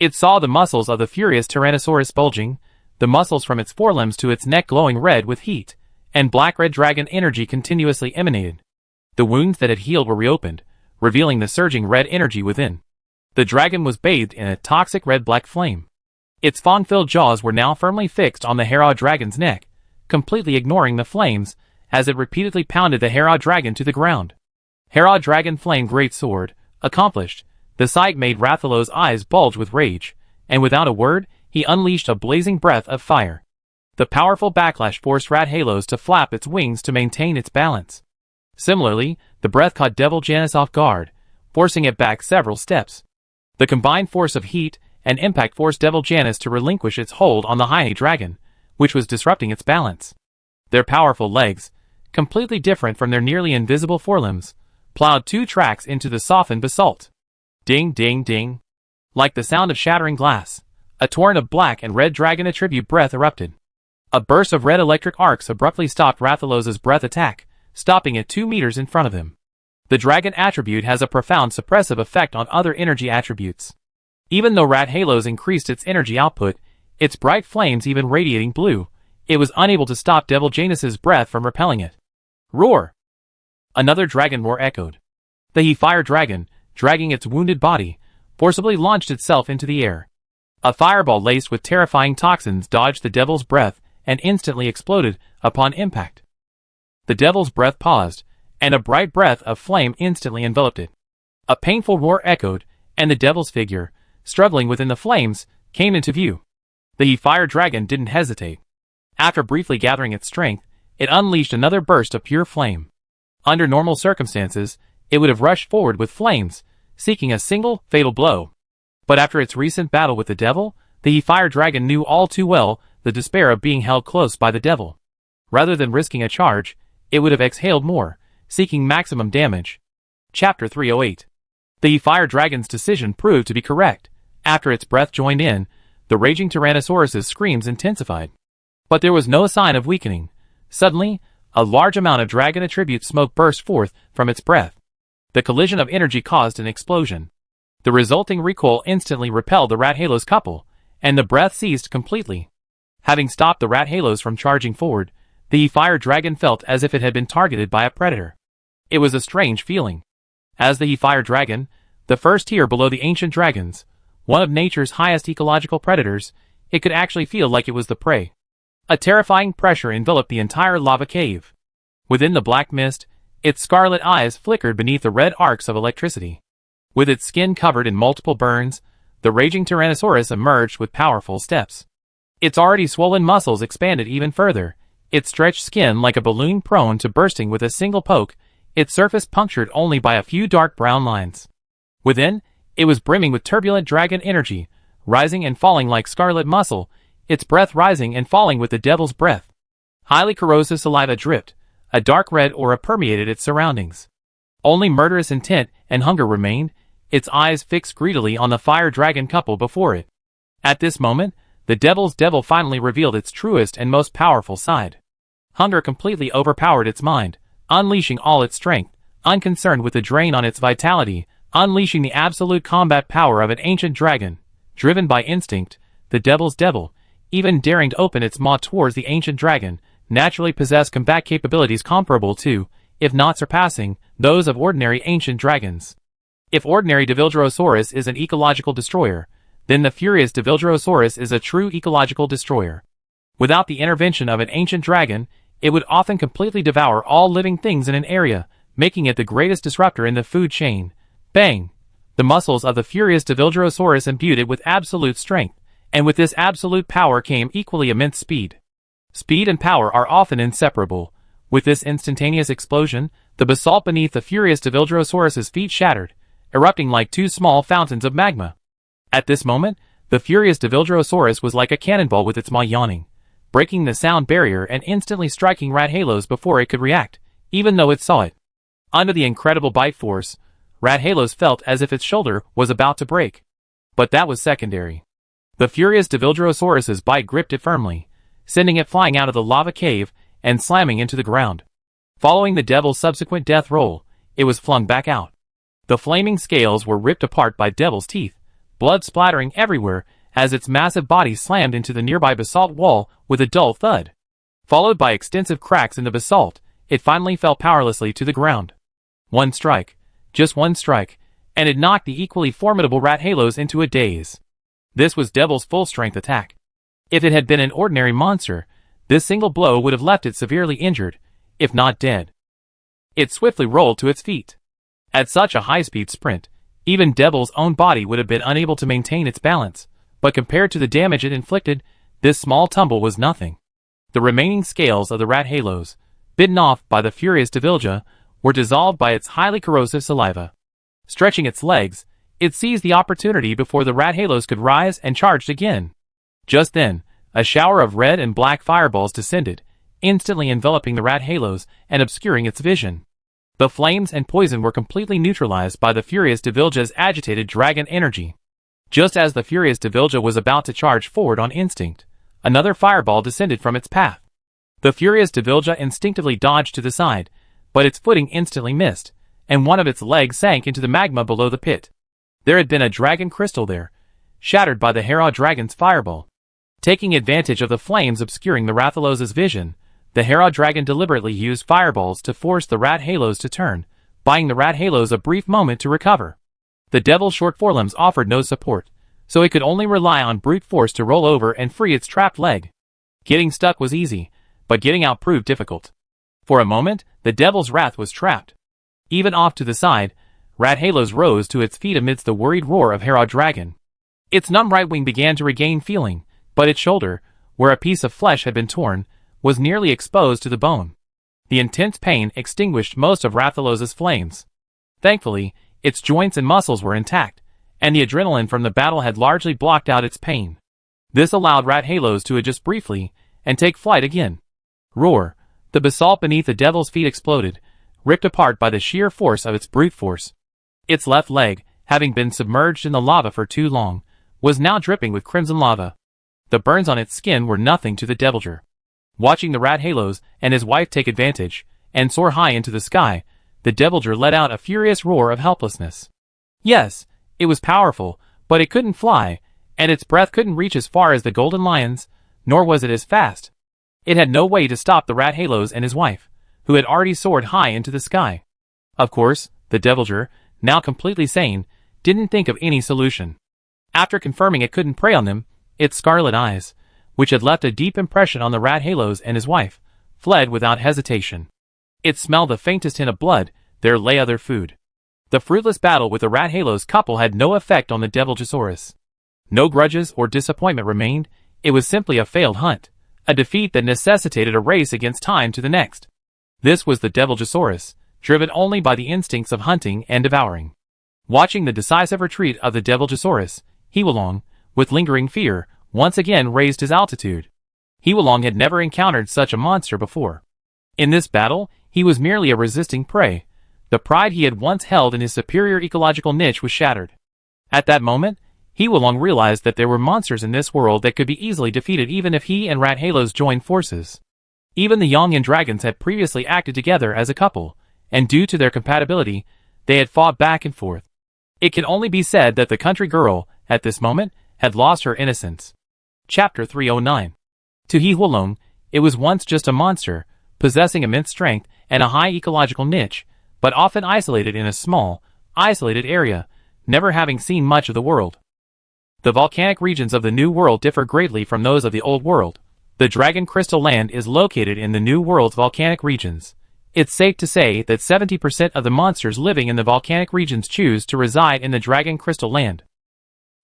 It saw the muscles of the furious Tyrannosaurus bulging, the muscles from its forelimbs to its neck glowing red with heat, and black-red dragon energy continuously emanated. The wounds that had healed were reopened, revealing the surging red energy within. The dragon was bathed in a toxic red-black flame. Its fang-filled jaws were now firmly fixed on the Hera dragon's neck, completely ignoring the flames, as it repeatedly pounded the Hera dragon to the ground. Hera Dragon Flame Great Sword. Accomplished. The sight made Rathalos' eyes bulge with rage, and without a word, he unleashed a blazing breath of fire. The powerful backlash forced Rathalos to flap its wings to maintain its balance. Similarly, the breath caught Devil Janus off guard, forcing it back several steps. The combined force of heat and impact forced Devil Janus to relinquish its hold on the high dragon, which was disrupting its balance. Their powerful legs, completely different from their nearly invisible forelimbs, plowed 2 tracks into the softened basalt. Ding ding ding. Like the sound of shattering glass, a torrent of black and red dragon attribute breath erupted. A burst of red electric arcs abruptly stopped Rathalos' breath attack, stopping it 2 meters in front of him. The dragon attribute has a profound suppressive effect on other energy attributes. Even though Rathalos increased its energy output, its bright flames even radiating blue, it was unable to stop Devil Janus's breath from repelling it. Roar! Another dragon roar echoed. The he-fire dragon, dragging its wounded body, forcibly launched itself into the air. A fireball laced with terrifying toxins dodged the devil's breath and instantly exploded upon impact. The devil's breath paused, and a bright breath of flame instantly enveloped it. A painful roar echoed, and the devil's figure, struggling within the flames, came into view. The he-fire dragon didn't hesitate. After briefly gathering its strength, it unleashed another burst of pure flame. Under normal circumstances, it would have rushed forward with flames, seeking a single, fatal blow. But after its recent battle with the devil, the he-fire dragon knew all too well the despair of being held close by the devil. Rather than risking a charge, it would have exhaled more, seeking maximum damage. Chapter 308. The he-fire dragon's decision proved to be correct. After its breath joined in, the raging Tyrannosaurus's screams intensified. But there was no sign of weakening. Suddenly, a large amount of dragon attribute smoke burst forth from its breath. The collision of energy caused an explosion. The resulting recoil instantly repelled the Rathalos couple, and the breath ceased completely. Having stopped the Rathalos from charging forward, the he-fire dragon felt as if it had been targeted by a predator. It was a strange feeling. As the he-fire dragon, the first tier below the ancient dragons, one of nature's highest ecological predators, it could actually feel like it was the prey. A terrifying pressure enveloped the entire lava cave. Within the black mist, its scarlet eyes flickered beneath the red arcs of electricity. With its skin covered in multiple burns, the raging Tyrannosaurus emerged with powerful steps. Its already swollen muscles expanded even further, its stretched skin like a balloon prone to bursting with a single poke, its surface punctured only by a few dark brown lines. Within, it was brimming with turbulent dragon energy, rising and falling like scarlet muscle, its breath rising and falling with the devil's breath. Highly corrosive saliva dripped, a dark red aura permeated its surroundings. Only murderous intent and hunger remained, its eyes fixed greedily on the fire dragon couple before it. At this moment, the devil's devil finally revealed its truest and most powerful side. Hunger completely overpowered its mind, unleashing all its strength, unconcerned with the drain on its vitality, unleashing the absolute combat power of an ancient dragon. Driven by instinct, the devil's devil, even daring to open its maw towards the ancient dragon, naturally possessed combat capabilities comparable to, if not surpassing, those of ordinary ancient dragons. If ordinary Divildrosaurus is an ecological destroyer, then the furious Divildrosaurus is a true ecological destroyer. Without the intervention of an ancient dragon, it would often completely devour all living things in an area, making it the greatest disruptor in the food chain. Bang! The muscles of the furious Divildrosaurus imbued it with absolute strength, and with this absolute power came equally immense speed. Speed and power are often inseparable. With this instantaneous explosion, the basalt beneath the furious Divildrosaurus's feet shattered, erupting like 2 small fountains of magma. At this moment, the furious Divildrosaurus was like a cannonball with its maw yawning, breaking the sound barrier and instantly striking Rathalos before it could react, even though it saw it. Under the incredible bite force, Rathalos felt as if its shoulder was about to break. But that was secondary. The furious Divildrosaurus's bite gripped it firmly, sending it flying out of the lava cave and slamming into the ground. Following the devil's subsequent death roll, it was flung back out. The flaming scales were ripped apart by devil's teeth, blood splattering everywhere as its massive body slammed into the nearby basalt wall with a dull thud. Followed by extensive cracks in the basalt, it finally fell powerlessly to the ground. One strike, just one strike, and it knocked the equally formidable Rathalos into a daze. This was Devil's full-strength attack. If it had been an ordinary monster, this single blow would have left it severely injured, if not dead. It swiftly rolled to its feet. At such a high-speed sprint, even Devil's own body would have been unable to maintain its balance, but compared to the damage it inflicted, this small tumble was nothing. The remaining scales of the Rathalos, bitten off by the furious Devilja, were dissolved by its highly corrosive saliva. Stretching its legs, it seized the opportunity before the Rathalos could rise and charged again. Just then, a shower of red and black fireballs descended, instantly enveloping the Rathalos and obscuring its vision. The flames and poison were completely neutralized by the furious Devilja's agitated dragon energy. Just as the furious Devilja was about to charge forward on instinct, another fireball descended from its path. The furious Devilja instinctively dodged to the side, but its footing instantly missed, and one of its legs sank into the magma below the pit. There had been a dragon crystal there, shattered by the Hera dragon's fireball. Taking advantage of the flames obscuring the Rathalos' vision, the Hera dragon deliberately used fireballs to force the Rathalos to turn, buying the Rathalos a brief moment to recover. The devil's short forelimbs offered no support, so it could only rely on brute force to roll over and free its trapped leg. Getting stuck was easy, but getting out proved difficult. For a moment, the devil's wrath was trapped. Even off to the side, Rathalos rose to its feet amidst the worried roar of Hera dragon. Its numb right wing began to regain feeling, but its shoulder, where a piece of flesh had been torn, was nearly exposed to the bone. The intense pain extinguished most of Rathalos' flames. Thankfully, its joints and muscles were intact, and the adrenaline from the battle had largely blocked out its pain. This allowed Rathalos to adjust briefly and take flight again. Roar! The basalt beneath the devil's feet exploded, ripped apart by the sheer force of its brute force. Its left leg, having been submerged in the lava for too long, was now dripping with crimson lava. The burns on its skin were nothing to the Devilja. Watching the Rathalos and his wife take advantage, and soar high into the sky, the Devilja let out a furious roar of helplessness. Yes, it was powerful, but it couldn't fly, and its breath couldn't reach as far as the golden lion's, nor was it as fast. It had no way to stop the Rathalos and his wife, who had already soared high into the sky. Of course, the Devilja, now completely sane, didn't think of any solution. After confirming it couldn't prey on them, its scarlet eyes, which had left a deep impression on the Rathalos and his wife, fled without hesitation. It smelled the faintest hint of blood, there lay other food. The fruitless battle with the Rathalos couple had no effect on the Deviljasaurus. No grudges or disappointment remained, it was simply a failed hunt, a defeat that necessitated a race against time to the next. This was the Deviljasaurus, driven only by the instincts of hunting and devouring. Watching the decisive retreat of the Deviljasaurus, Hewalong, with lingering fear, once again raised his altitude. Hewalong had never encountered such a monster before. In this battle, he was merely a resisting prey. The pride he had once held in his superior ecological niche was shattered. At that moment, Hewalong realized that there were monsters in this world that could be easily defeated even if he and Rathalos joined forces. Even the Yongyan dragons had previously acted together as a couple, and due to their compatibility, they had fought back and forth. It can only be said that the country girl, at this moment, had lost her innocence. Chapter 309. To Hewalong, it was once just a monster, possessing immense strength and a high ecological niche, but often isolated in a small, isolated area, never having seen much of the world. The volcanic regions of the New World differ greatly from those of the Old World. The Dragon Crystal Land is located in the New World's volcanic regions. It's safe to say that 70% of the monsters living in the volcanic regions choose to reside in the Dragon Crystal Land.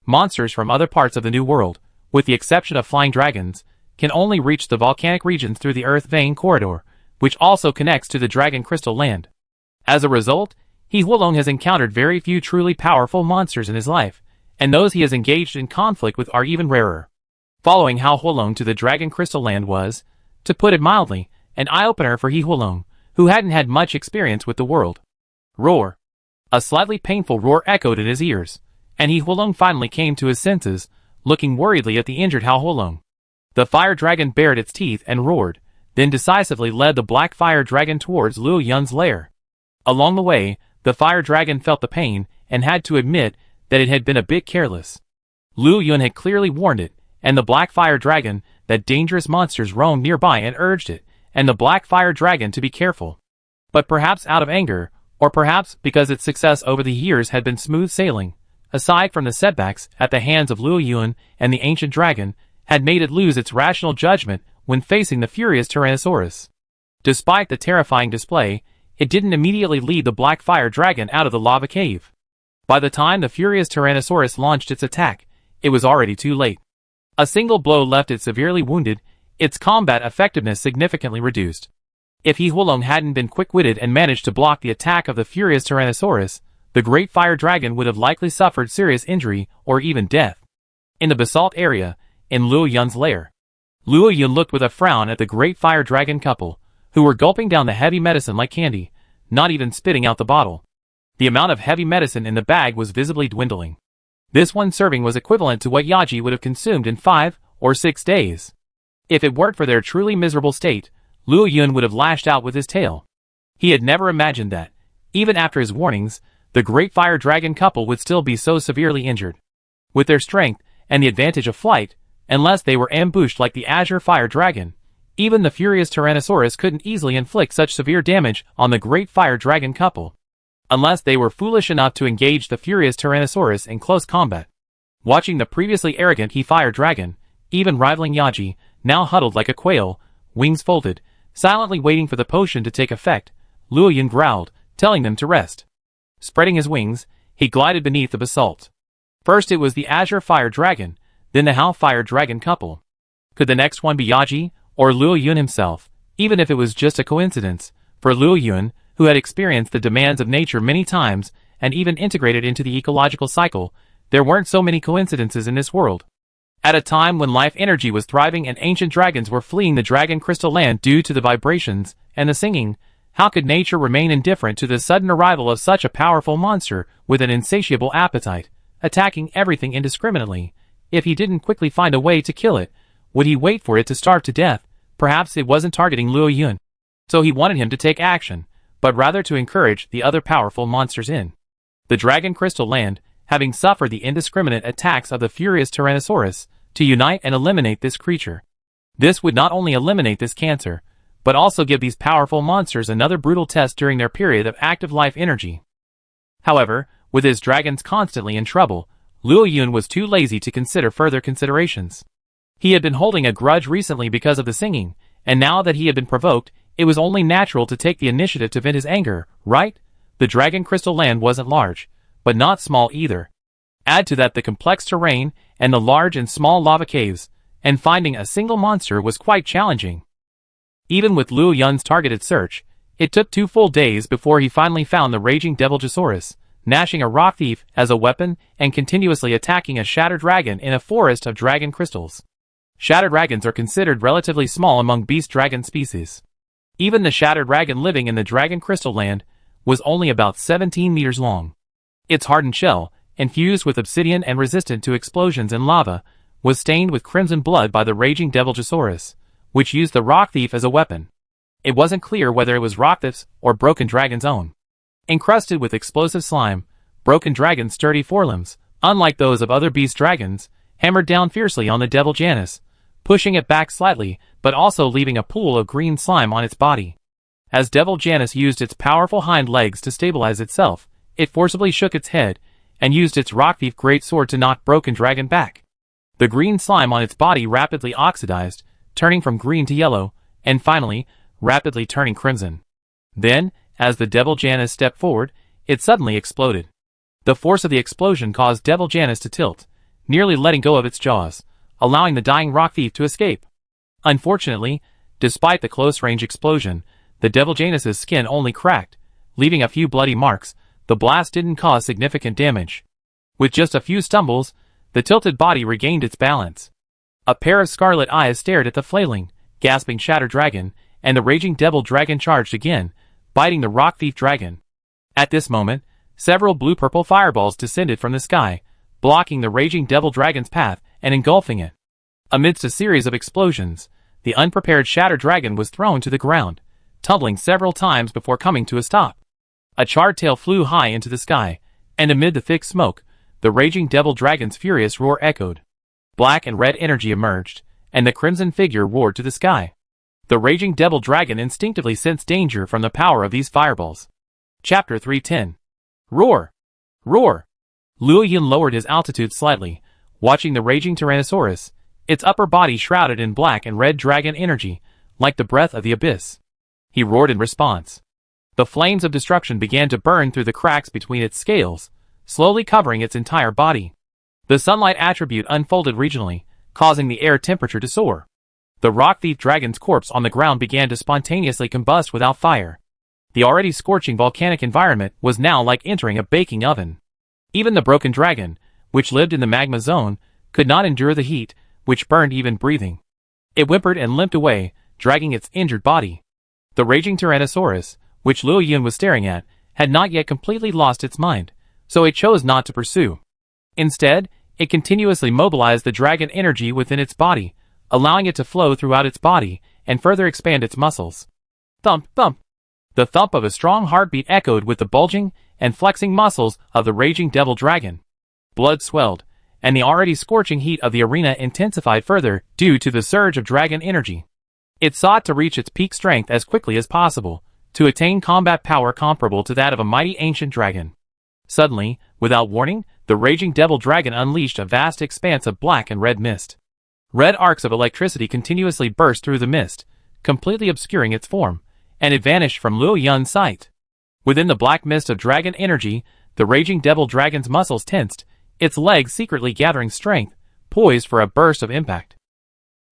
Monsters from other parts of the New World, with the exception of flying dragons, can only reach the volcanic regions through the Earth Vein Corridor, which also connects to the Dragon Crystal Land. As a result, Hewalong has encountered very few truly powerful monsters in his life, and those he has engaged in conflict with are even rarer. Following Hewalong to the Dragon Crystal Land was, to put it mildly, an eye-opener for Hewalong, who hadn't had much experience with the world. Roar! A slightly painful roar echoed in his ears, and Hewalong finally came to his senses, looking worriedly at the injured Hewalong. The fire dragon bared its teeth and roared, then decisively led the black fire dragon towards Luo Yun's lair. Along the way, the fire dragon felt the pain and had to admit that it had been a bit careless. Luo Yun had clearly warned it, and the black fire dragon, that dangerous monsters roamed nearby and urged it, and the black fire dragon to be careful. But perhaps out of anger, or perhaps because its success over the years had been smooth sailing, aside from the setbacks at the hands of Luo Yun and the ancient dragon, had made it lose its rational judgment when facing the furious Tyrannosaurus. Despite the terrifying display, it didn't immediately lead the black fire dragon out of the lava cave. By the time the furious Tyrannosaurus launched its attack, it was already too late. A single blow left it severely wounded, its combat effectiveness significantly reduced. If He Huolong hadn't been quick-witted and managed to block the attack of the furious Tyrannosaurus, the great fire dragon would have likely suffered serious injury or even death. In the basalt area, in Luo Yun's lair, Luo Yun looked with a frown at the great fire dragon couple, who were gulping down the heavy medicine like candy, not even spitting out the bottle. The amount of heavy medicine in the bag was visibly dwindling. This one serving was equivalent to what Yaji would have consumed in 5 or 6 days. If it weren't for their truly miserable state, Luo Yun would have lashed out with his tail. He had never imagined that, even after his warnings, the great fire dragon couple would still be so severely injured. With their strength and the advantage of flight, unless they were ambushed like the azure fire dragon, even the furious Tyrannosaurus couldn't easily inflict such severe damage on the great fire dragon couple, unless they were foolish enough to engage the furious Tyrannosaurus in close combat. Watching the previously arrogant He-Fire dragon, even rivaling Yaji, now huddled like a quail, wings folded, silently waiting for the potion to take effect, Luo Yun growled, telling them to rest. Spreading his wings, he glided beneath the basalt. First it was the azure fire dragon, then the Hao fire dragon couple. Could the next one be Yaji, or Luo Yun himself, even if it was just a coincidence? For Luo Yun, who had experienced the demands of nature many times and even integrated into the ecological cycle, there weren't so many coincidences in this world. At a time when life energy was thriving and ancient dragons were fleeing the Dragon Crystal Land due to the vibrations and the singing, how could nature remain indifferent to the sudden arrival of such a powerful monster with an insatiable appetite, attacking everything indiscriminately? If he didn't quickly find a way to kill it, would he wait for it to starve to death? Perhaps it wasn't targeting Luo Yun, so he wanted him to take action, but rather to encourage the other powerful monsters in the Dragon Crystal Land, having suffered the indiscriminate attacks of the furious Tyrannosaurus, to unite and eliminate this creature. This would not only eliminate this cancer, but also give these powerful monsters another brutal test during their period of active life energy. However, with his dragons constantly in trouble, Luo Yun was too lazy to consider further considerations. He had been holding a grudge recently because of the singing, and now that he had been provoked, it was only natural to take the initiative to vent his anger, right? The Dragon Crystal Land wasn't large, but not small either. Add to that the complex terrain and the large and small lava caves, and finding a single monster was quite challenging. Even with Luo Yun's targeted search, it took 2 full days before he finally found the raging Deviljosaurus, gnashing a rock thief as a weapon and continuously attacking a shattered dragon in a forest of dragon crystals. Shattered dragons are considered relatively small among beast dragon species. Even the shattered dragon living in the Dragon Crystal Land was only about 17 meters long. Its hardened shell, infused with obsidian and resistant to explosions and lava, was stained with crimson blood by the raging Deviljosaurus, which used the rock thief as a weapon. It wasn't clear whether it was rock thief's or Broken Dragon's own. Encrusted with explosive slime, Broken Dragon's sturdy forelimbs, unlike those of other beast dragons, hammered down fiercely on the Devil Janus, pushing it back slightly, but also leaving a pool of green slime on its body. As Devil Janus used its powerful hind legs to stabilize itself, it forcibly shook its head, and used its rock thief greatsword to knock Broken Dragon back. The green slime on its body rapidly oxidized, turning from green to yellow, and finally, rapidly turning crimson. Then, as the Devil Janus stepped forward, it suddenly exploded. The force of the explosion caused Devil Janus to tilt, nearly letting go of its jaws, allowing the dying rock thief to escape. Unfortunately, despite the close-range explosion, the Devil Janus's skin only cracked, leaving a few bloody marks. The blast didn't cause significant damage. With just a few stumbles, the tilted body regained its balance. A pair of scarlet eyes stared at the flailing, gasping shattered dragon, and the raging devil dragon charged again, biting the rock thief dragon. At this moment, several blue-purple fireballs descended from the sky, blocking the raging devil dragon's path and engulfing it. Amidst a series of explosions, the unprepared shattered dragon was thrown to the ground, tumbling several times before coming to a stop. A charred tail flew high into the sky, and amid the thick smoke, the raging devil dragon's furious roar echoed. Black and red energy emerged, and the crimson figure roared to the sky. The raging devil dragon instinctively sensed danger from the power of these fireballs. Chapter 310. Roar! Roar! Luo Yun lowered his altitude slightly, watching the raging Tyrannosaurus, its upper body shrouded in black and red dragon energy, like the breath of the abyss. He roared in response. The flames of destruction began to burn through the cracks between its scales, slowly covering its entire body. The sunlight attribute unfolded regionally, causing the air temperature to soar. The rock thief dragon's corpse on the ground began to spontaneously combust without fire. The already scorching volcanic environment was now like entering a baking oven. Even the broken dragon, which lived in the magma zone, could not endure the heat, which burned even breathing. It whimpered and limped away, dragging its injured body. The raging Tyrannosaurus, which Luo Yun was staring at, had not yet completely lost its mind, so it chose not to pursue. Instead, it continuously mobilized the dragon energy within its body, allowing it to flow throughout its body and further expand its muscles. Thump, thump. The thump of a strong heartbeat echoed with the bulging and flexing muscles of the raging devil dragon. Blood swelled, and the already scorching heat of the arena intensified further due to the surge of dragon energy. It sought to reach its peak strength as quickly as possible, to attain combat power comparable to that of a mighty ancient dragon. Suddenly, without warning, the raging devil dragon unleashed a vast expanse of black and red mist. Red arcs of electricity continuously burst through the mist, completely obscuring its form, and it vanished from Luo Yun's sight. Within the black mist of dragon energy, the raging devil dragon's muscles tensed, its legs secretly gathering strength, poised for a burst of impact.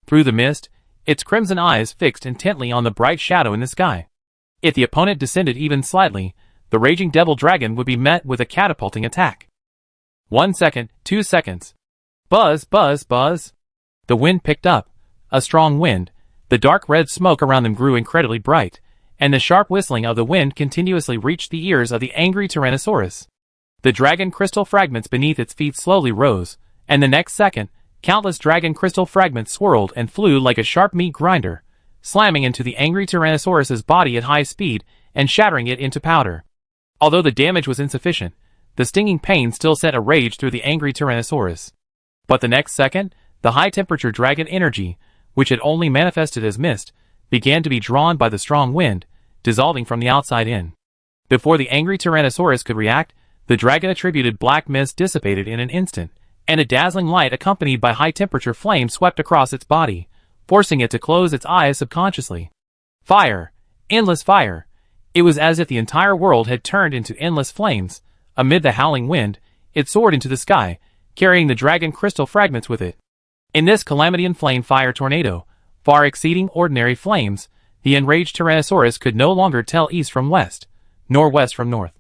Through the mist, its crimson eyes fixed intently on the bright shadow in the sky. If the opponent descended even slightly, the raging devil dragon would be met with a catapulting attack. 1 second, 2 seconds. Buzz, buzz, buzz. The wind picked up, a strong wind. The dark red smoke around them grew incredibly bright, and the sharp whistling of the wind continuously reached the ears of the angry Tyrannosaurus. The dragon crystal fragments beneath its feet slowly rose, and the next second, countless dragon crystal fragments swirled and flew like a sharp meat grinder, slamming into the angry Tyrannosaurus's body at high speed and shattering it into powder. Although the damage was insufficient, the stinging pain still sent a rage through the angry Tyrannosaurus. But the next second, the high-temperature dragon energy, which had only manifested as mist, began to be drawn by the strong wind, dissolving from the outside in. Before the angry Tyrannosaurus could react, the dragon-attributed black mist dissipated in an instant, and a dazzling light accompanied by high-temperature flame swept across its body, forcing it to close its eyes subconsciously. Fire! Endless fire! It was as if the entire world had turned into endless flames. Amid the howling wind, it soared into the sky, carrying the dragon crystal fragments with it. In this calamity-inflamed fire tornado, far exceeding ordinary flames, the enraged Tyrannosaurus could no longer tell east from west, nor west from north.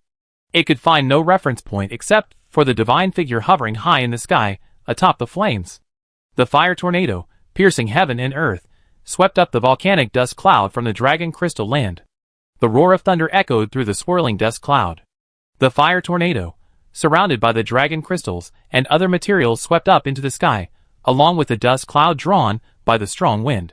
It could find no reference point except for the divine figure hovering high in the sky, atop the flames. The fire tornado, piercing heaven and earth, swept up the volcanic dust cloud from the dragon crystal land. The roar of thunder echoed through the swirling dust cloud. The fire tornado, surrounded by the dragon crystals and other materials, swept up into the sky, along with the dust cloud drawn by the strong wind.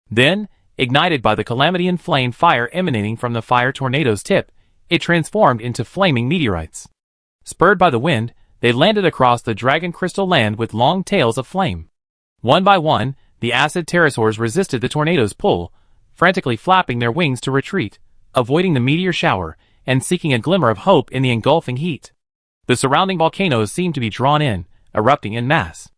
Then, ignited by the calamity-inflamed fire emanating from the fire tornado's tip, it transformed into flaming meteorites. Spurred by the wind, they landed across the dragon crystal land with long tails of flame. One by one, the acid pterosaurs resisted the tornado's pull, frantically flapping their wings to retreat, avoiding the meteor shower, and seeking a glimmer of hope in the engulfing heat. The surrounding volcanoes seemed to be drawn in, erupting in mass.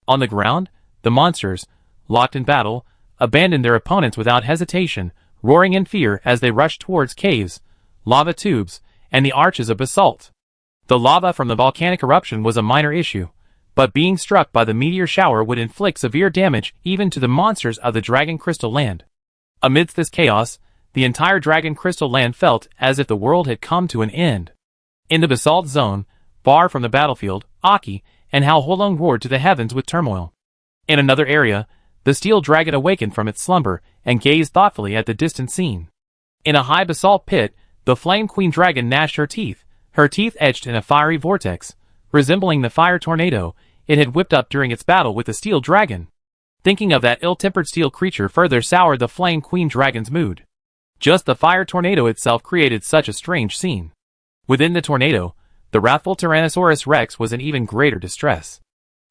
On the ground, the monsters, locked in battle, abandoned their opponents without hesitation, roaring in fear as they rushed towards caves, lava tubes, and the arches of basalt. The lava from the volcanic eruption was a minor issue, but being struck by the meteor shower would inflict severe damage even to the monsters of the Dragon Crystal Land. Amidst this chaos, the entire Dragon Crystal Land felt as if the world had come to an end. In the basalt zone, far from the battlefield, Aki and Hal Holong roared to the heavens with turmoil. In another area, the steel dragon awakened from its slumber and gazed thoughtfully at the distant scene. In a high basalt pit, the Flame Queen Dragon gnashed her teeth etched in a fiery vortex, resembling the fire tornado it had whipped up during its battle with the steel dragon. Thinking of that ill-tempered steel creature further soured the Flame Queen Dragon's mood. Just the fire tornado itself created such a strange scene. Within the tornado, the wrathful Tyrannosaurus Rex was in even greater distress.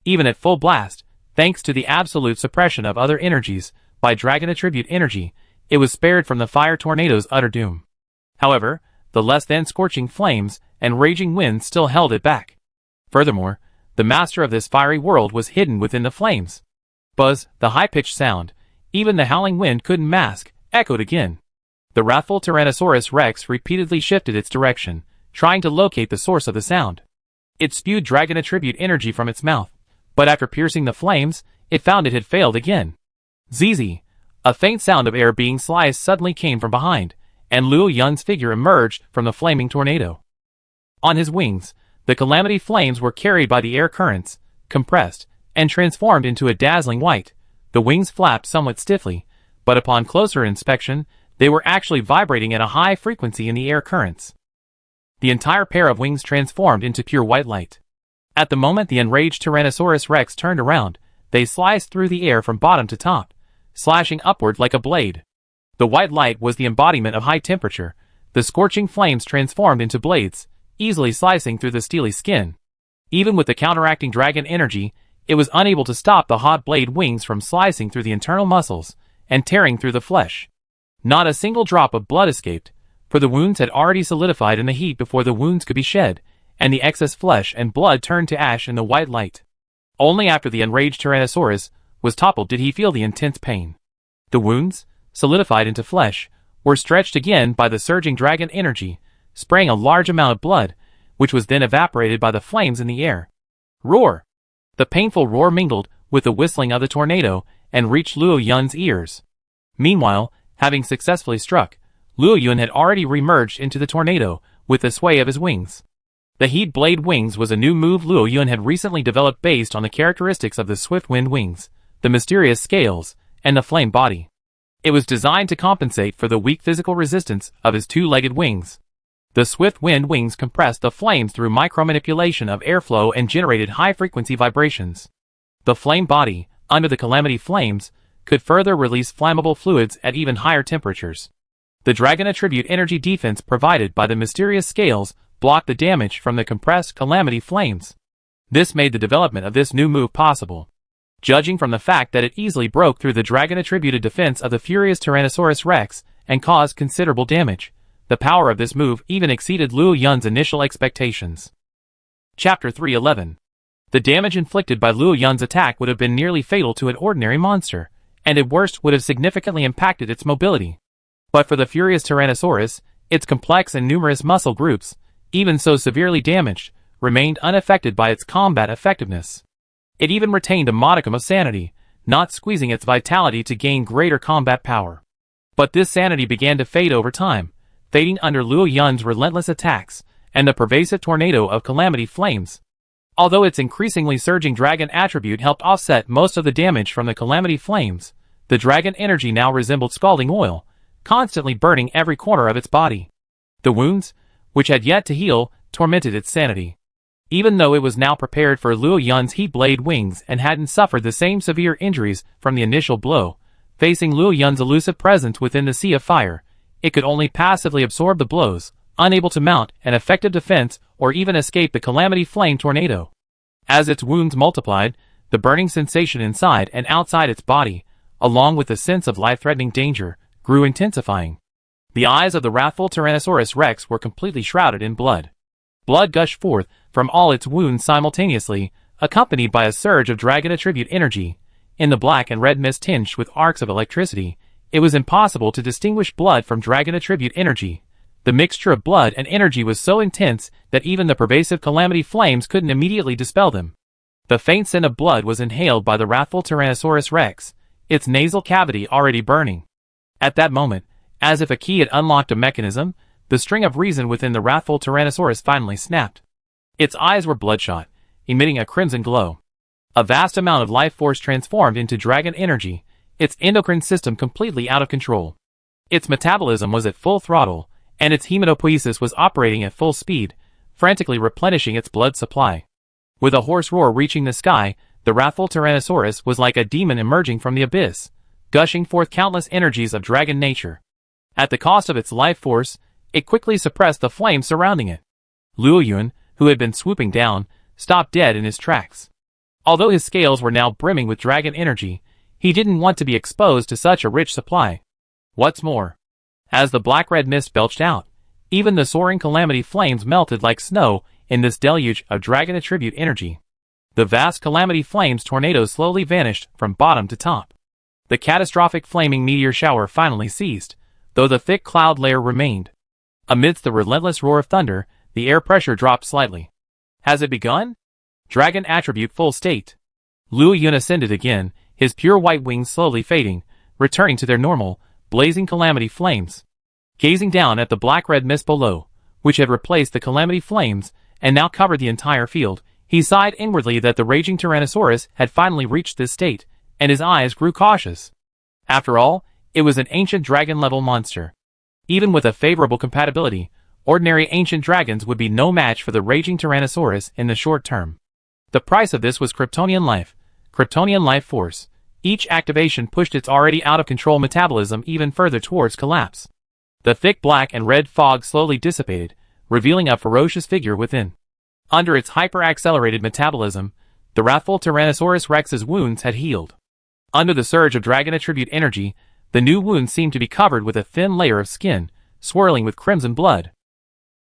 Even at full blast, thanks to the absolute suppression of other energies by dragon attribute energy, it was spared from the fire tornado's utter doom. However, the less than scorching flames and raging winds still held it back. Furthermore, the master of this fiery world was hidden within the flames. Buzz, the high-pitched sound, even the howling wind couldn't mask, echoed again. The wrathful Tyrannosaurus Rex repeatedly shifted its direction, trying to locate the source of the sound. It spewed dragon attribute energy from its mouth, but after piercing the flames, it found it had failed again. Zzz. A faint sound of air being sliced suddenly came from behind, and Luo Yun's figure emerged from the flaming tornado. On his wings, the calamity flames were carried by the air currents, compressed, and transformed into a dazzling white. The wings flapped somewhat stiffly, but upon closer inspection, they were actually vibrating at a high frequency in the air currents. The entire pair of wings transformed into pure white light. At the moment the enraged Tyrannosaurus Rex turned around, they sliced through the air from bottom to top, slashing upward like a blade. The white light was the embodiment of high temperature. The scorching flames transformed into blades, easily slicing through the steely skin. Even with the counteracting dragon energy, it was unable to stop the hot blade wings from slicing through the internal muscles and tearing through the flesh. Not a single drop of blood escaped, for the wounds had already solidified in the heat before the wounds could be shed, and the excess flesh and blood turned to ash in the white light. Only after the enraged Tyrannosaurus was toppled did he feel the intense pain. The wounds, solidified into flesh, were stretched again by the surging dragon energy, spraying a large amount of blood, which was then evaporated by the flames in the air. Roar! The painful roar mingled with the whistling of the tornado and reached Luo Yun's ears. Meanwhile, having successfully struck, Luo Yun had already remerged into the tornado with the sway of his wings. The Heat Blade Wings was a new move Luo Yun had recently developed based on the characteristics of the Swift Wind Wings, the mysterious scales, and the flame body. It was designed to compensate for the weak physical resistance of his two-legged wings. The Swift Wind Wings compressed the flames through micromanipulation of airflow and generated high-frequency vibrations. The flame body, under the calamity flames, could further release flammable fluids at even higher temperatures. The dragon attribute energy defense provided by the mysterious scales blocked the damage from the compressed calamity flames. This made the development of this new move possible. Judging from the fact that it easily broke through the dragon attributed defense of the furious Tyrannosaurus Rex and caused considerable damage, the power of this move even exceeded Luo Yun's initial expectations. Chapter 311. The damage inflicted by Luo Yun's attack would have been nearly fatal to an ordinary monster, and at worst would have significantly impacted its mobility. But for the furious Tyrannosaurus, its complex and numerous muscle groups, even so severely damaged, remained unaffected by its combat effectiveness. It even retained a modicum of sanity, not squeezing its vitality to gain greater combat power. But this sanity began to fade over time, fading under Luo Yun's relentless attacks and the pervasive tornado of calamity flames. Although its increasingly surging dragon attribute helped offset most of the damage from the calamity flames, the dragon energy now resembled scalding oil, constantly burning every corner of its body. The wounds, which had yet to heal, tormented its sanity. Even though it was now prepared for Luo Yun's Heat Blade Wings and hadn't suffered the same severe injuries from the initial blow, facing Luo Yun's elusive presence within the Sea of Fire, it could only passively absorb the blows, unable to mount an effective defense or even escape the calamity flame tornado. As its wounds multiplied, the burning sensation inside and outside its body, along with the sense of life-threatening danger, grew intensifying. The eyes of the wrathful Tyrannosaurus Rex were completely shrouded in blood. Blood gushed forth from all its wounds simultaneously, accompanied by a surge of dragon attribute energy. In the black and red mist tinged with arcs of electricity, it was impossible to distinguish blood from dragon attribute energy. The mixture of blood and energy was so intense that even the pervasive calamity flames couldn't immediately dispel them. The faint scent of blood was inhaled by the wrathful Tyrannosaurus Rex, its nasal cavity already burning. At that moment, as if a key had unlocked a mechanism, the string of reason within the wrathful Tyrannosaurus finally snapped. Its eyes were bloodshot, emitting a crimson glow. A vast amount of life force transformed into dragon energy, its endocrine system completely out of control. Its metabolism was at full throttle, and its hematopoiesis was operating at full speed, frantically replenishing its blood supply. With a hoarse roar reaching the sky, the wrathful Tyrannosaurus was like a demon emerging from the abyss, gushing forth countless energies of dragon nature. At the cost of its life force, it quickly suppressed the flames surrounding it. Luo Yun, who had been swooping down, stopped dead in his tracks. Although his scales were now brimming with dragon energy, he didn't want to be exposed to such a rich supply. What's more, as the black-red mist belched out, even the soaring calamity flames melted like snow in this deluge of dragon attribute energy. The vast calamity flames tornadoes slowly vanished from bottom to top. The catastrophic flaming meteor shower finally ceased, though the thick cloud layer remained. Amidst the relentless roar of thunder, the air pressure dropped slightly. Has it begun? Dragon attribute full state. Luo Yun ascended again, his pure white wings slowly fading, returning to their normal, blazing calamity flames. Gazing down at the black-red mist below, which had replaced the calamity flames and now covered the entire field, he sighed inwardly that the raging Tyrannosaurus had finally reached this state, and his eyes grew cautious. After all, it was an ancient dragon-level monster. Even with a favorable compatibility, ordinary ancient dragons would be no match for the raging Tyrannosaurus in the short term. The price of this was Kryptonian life force. Each activation pushed its already out-of-control metabolism even further towards collapse. The thick black and red fog slowly dissipated, revealing a ferocious figure within. Under its hyper-accelerated metabolism, the wrathful Tyrannosaurus Rex's wounds had healed. Under the surge of dragon attribute energy, the new wounds seemed to be covered with a thin layer of skin, swirling with crimson blood.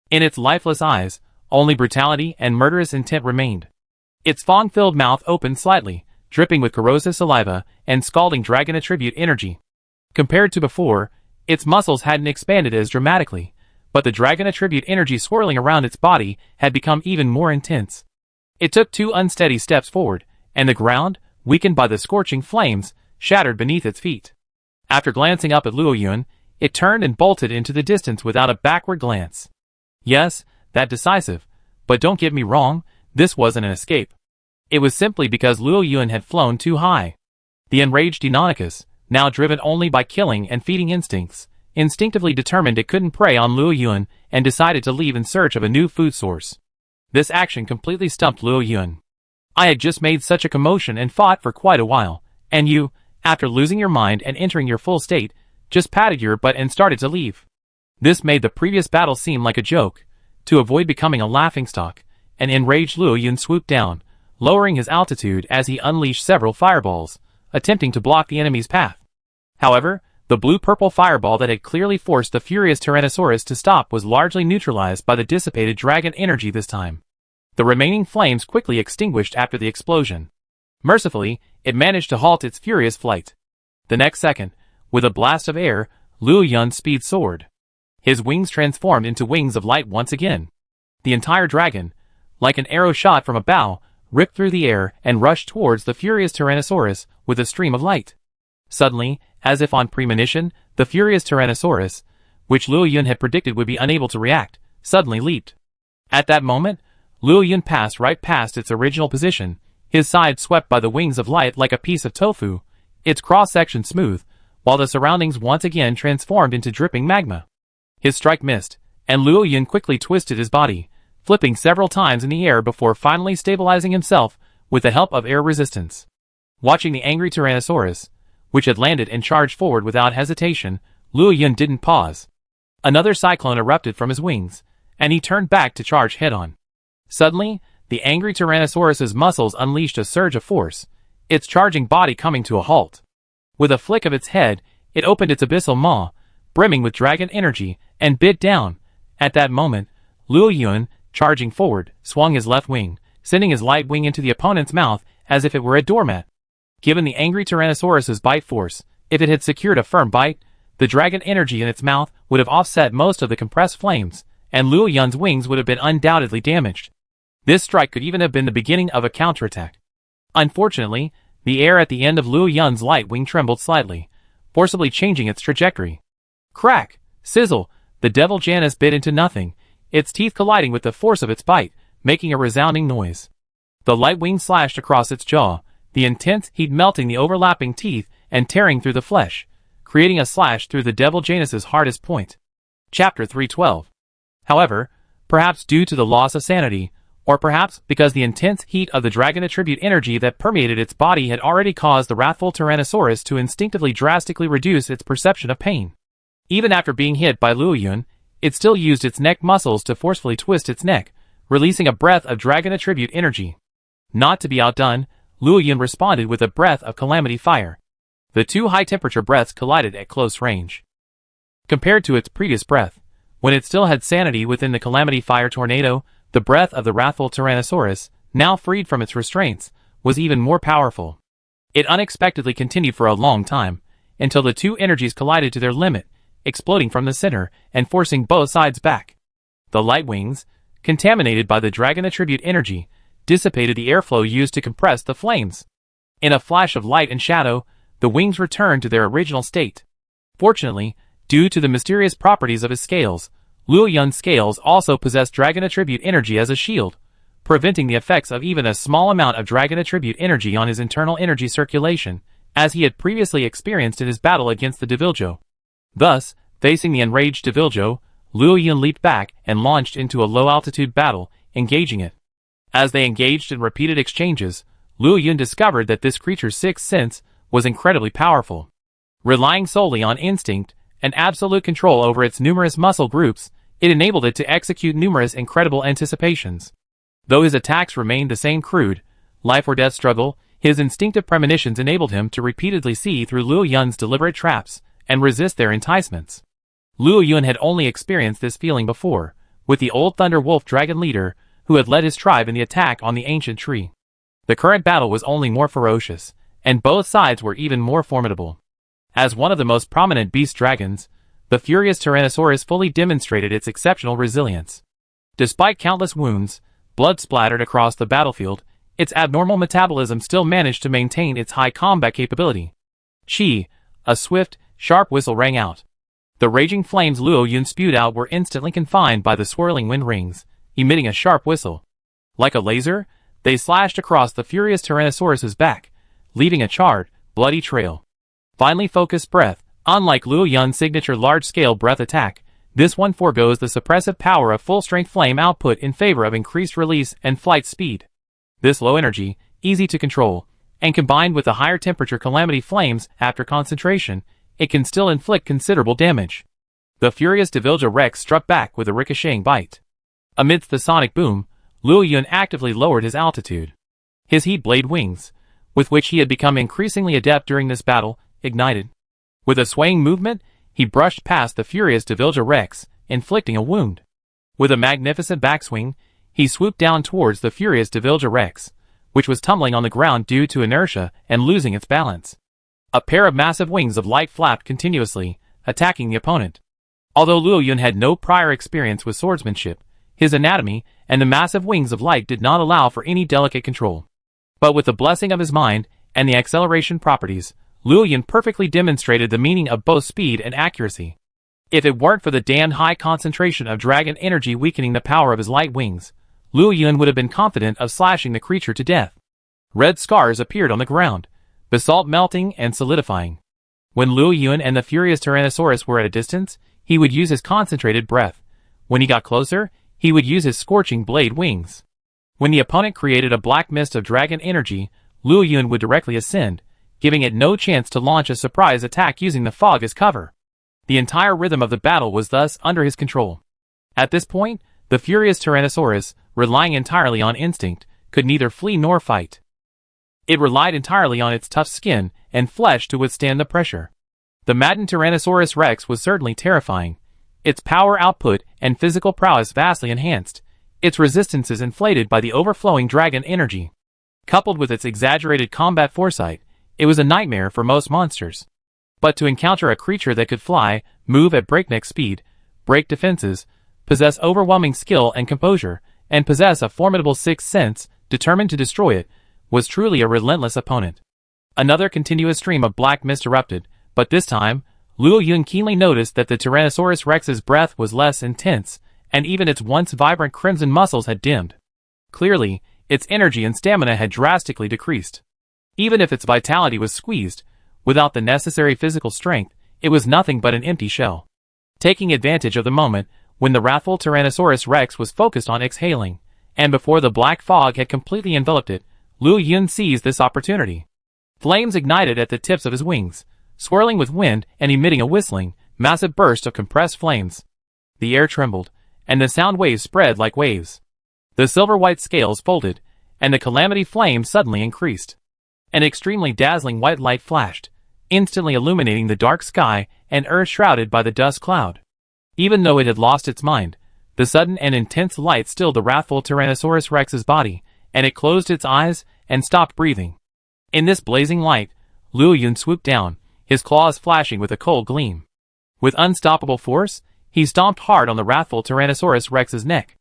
In its lifeless eyes, only brutality and murderous intent remained. Its fong-filled mouth opened slightly, dripping with corrosive saliva and scalding dragon attribute energy. Compared to before, its muscles hadn't expanded as dramatically, but the dragon attribute energy swirling around its body had become even more intense. It took 2 unsteady steps forward, and the ground, weakened by the scorching flames, shattered beneath its feet. After glancing up at Luo Yun, it turned and bolted into the distance without a backward glance. Yes, that decisive, but don't get me wrong, this wasn't an escape. It was simply because Luo Yun had flown too high. The enraged Deinonychus, now driven only by killing and feeding instincts, instinctively determined it couldn't prey on Luo Yun and decided to leave in search of a new food source. This action completely stumped Luo Yun. I had just made such a commotion and fought for quite a while, and you, after losing your mind and entering your full state, just patted your butt and started to leave. This made the previous battle seem like a joke. To avoid becoming a laughingstock, an enraged Luo Yun swooped down, lowering his altitude as he unleashed several fireballs, attempting to block the enemy's path. However, the blue-purple fireball that had clearly forced the furious Tyrannosaurus to stop was largely neutralized by the dissipated dragon energy this time. The remaining flames quickly extinguished after the explosion. Mercifully, it managed to halt its furious flight. The next second, with a blast of air, Luo Yun's speed soared. His wings transformed into wings of light once again. The entire dragon, like an arrow shot from a bow, ripped through the air and rushed towards the furious Tyrannosaurus with a stream of light. Suddenly, as if on premonition, the furious Tyrannosaurus, which Luo Yun had predicted would be unable to react, suddenly leaped. At that moment, Luo Yun passed right past its original position, his side swept by the wings of light like a piece of tofu, its cross-section smooth, while the surroundings once again transformed into dripping magma. His strike missed, and Luo Yun quickly twisted his body, flipping several times in the air before finally stabilizing himself with the help of air resistance. Watching the angry Tyrannosaurus, which had landed and charged forward without hesitation, Luo Yun didn't pause. Another cyclone erupted from his wings, and he turned back to charge head-on. Suddenly, the angry Tyrannosaurus's muscles unleashed a surge of force, its charging body coming to a halt. With a flick of its head, it opened its abyssal maw, brimming with dragon energy, and bit down. At that moment, Luo Yun, charging forward, swung his left wing, sending his light wing into the opponent's mouth as if it were a doormat. Given the angry Tyrannosaurus's bite force, if it had secured a firm bite, the dragon energy in its mouth would have offset most of the compressed flames, and Luo Yun's wings would have been undoubtedly damaged. This strike could even have been the beginning of a counterattack. Unfortunately, the air at the end of Luo Yun's light wing trembled slightly, forcibly changing its trajectory. Crack! Sizzle! The devil Janus bit into nothing, its teeth colliding with the force of its bite, making a resounding noise. The light wing slashed across its jaw, the intense heat melting the overlapping teeth and tearing through the flesh, creating a slash through the devil Janus's hardest point. Chapter 312. However, perhaps due to the loss of sanity, or perhaps because the intense heat of the dragon attribute energy that permeated its body had already caused the wrathful Tyrannosaurus to instinctively drastically reduce its perception of pain. Even after being hit by Luo Yun, it still used its neck muscles to forcefully twist its neck, releasing a breath of dragon attribute energy. Not to be outdone, Luo Yun responded with a breath of calamity fire. The two high-temperature breaths collided at close range. Compared to its previous breath, when it still had sanity within the calamity fire tornado, the breath of the wrathful Tyrannosaurus, now freed from its restraints, was even more powerful. It unexpectedly continued for a long time, until the two energies collided to their limit, exploding from the center and forcing both sides back. The light wings, contaminated by the dragon attribute energy, dissipated the airflow used to compress the flames. In a flash of light and shadow, the wings returned to their original state. Fortunately, due to the mysterious properties of his scales, Luo Yun's scales also possessed dragon attribute energy as a shield, preventing the effects of even a small amount of dragon attribute energy on his internal energy circulation, as he had previously experienced in his battle against the Deviljo. Thus, facing the enraged Deviljo, Luo Yun leaped back and launched into a low-altitude battle, engaging it. As they engaged in repeated exchanges, Luo Yun discovered that this creature's sixth sense was incredibly powerful. Relying solely on instinct and absolute control over its numerous muscle groups, it enabled it to execute numerous incredible anticipations. Though his attacks remained the same crude, life-or-death struggle, his instinctive premonitions enabled him to repeatedly see through Luo Yun's deliberate traps and resist their enticements. Luo Yun had only experienced this feeling before, with the old Thunder Wolf dragon leader who had led his tribe in the attack on the ancient tree. The current battle was only more ferocious, and both sides were even more formidable. As one of the most prominent beast dragons, the furious Tyrannosaurus fully demonstrated its exceptional resilience. Despite countless wounds, blood splattered across the battlefield, its abnormal metabolism still managed to maintain its high combat capability. Chi, a swift, sharp whistle rang out. The raging flames Luo Yun spewed out were instantly confined by the swirling wind rings, emitting a sharp whistle. Like a laser, they slashed across the furious Tyrannosaurus's back, leaving a charred, bloody trail. Finely focused breath. Unlike Luo Yun's signature large-scale breath attack, this one forgoes the suppressive power of full-strength flame output in favor of increased release and flight speed. This low energy, easy to control, and combined with the higher temperature calamity flames after concentration, it can still inflict considerable damage. The furious Deviljo Rex struck back with a ricocheting bite. Amidst the sonic boom, Luo Yun actively lowered his altitude. His heat blade wings, with which he had become increasingly adept during this battle, ignited. With a swaying movement, he brushed past the furious Deviljo Rex, inflicting a wound. With a magnificent backswing, he swooped down towards the furious Deviljo Rex, which was tumbling on the ground due to inertia and losing its balance. A pair of massive wings of light flapped continuously, attacking the opponent. Although Luo Yun had no prior experience with swordsmanship, his anatomy and the massive wings of light did not allow for any delicate control. But with the blessing of his mind and the acceleration properties, Luo Yun perfectly demonstrated the meaning of both speed and accuracy. If it weren't for the damned high concentration of dragon energy weakening the power of his light wings, Luo Yun would have been confident of slashing the creature to death. Red scars appeared on the ground, basalt melting and solidifying. When Luo Yun and the furious Tyrannosaurus were at a distance, he would use his concentrated breath. When he got closer, he would use his scorching blade wings. When the opponent created a black mist of dragon energy, Luo Yun would directly ascend, giving it no chance to launch a surprise attack using the fog as cover. The entire rhythm of the battle was thus under his control. At this point, the furious Tyrannosaurus, relying entirely on instinct, could neither flee nor fight. It relied entirely on its tough skin and flesh to withstand the pressure. The maddened Tyrannosaurus Rex was certainly terrifying, its power output and physical prowess vastly enhanced, its resistances inflated by the overflowing dragon energy. Coupled with its exaggerated combat foresight, it was a nightmare for most monsters. But to encounter a creature that could fly, move at breakneck speed, break defenses, possess overwhelming skill and composure, and possess a formidable sixth sense, determined to destroy it, was truly a relentless opponent. Another continuous stream of black mist erupted, but this time, Luo Yun keenly noticed that the Tyrannosaurus Rex's breath was less intense, and even its once vibrant crimson muscles had dimmed. Clearly, its energy and stamina had drastically decreased. Even if its vitality was squeezed, without the necessary physical strength, it was nothing but an empty shell. Taking advantage of the moment, when the wrathful Tyrannosaurus Rex was focused on exhaling, and before the black fog had completely enveloped it, Luo Yun seized this opportunity. Flames ignited at the tips of his wings, swirling with wind and emitting a whistling, massive burst of compressed flames. The air trembled, and the sound waves spread like waves. The silver-white scales folded, and the calamity flame suddenly increased. An extremely dazzling white light flashed, instantly illuminating the dark sky and earth shrouded by the dust cloud. Even though it had lost its mind, the sudden and intense light stilled the wrathful Tyrannosaurus Rex's body, and it closed its eyes and stopped breathing. In this blazing light, Luo Yun swooped down, his claws flashing with a cold gleam. With unstoppable force, he stomped hard on the wrathful Tyrannosaurus Rex's neck.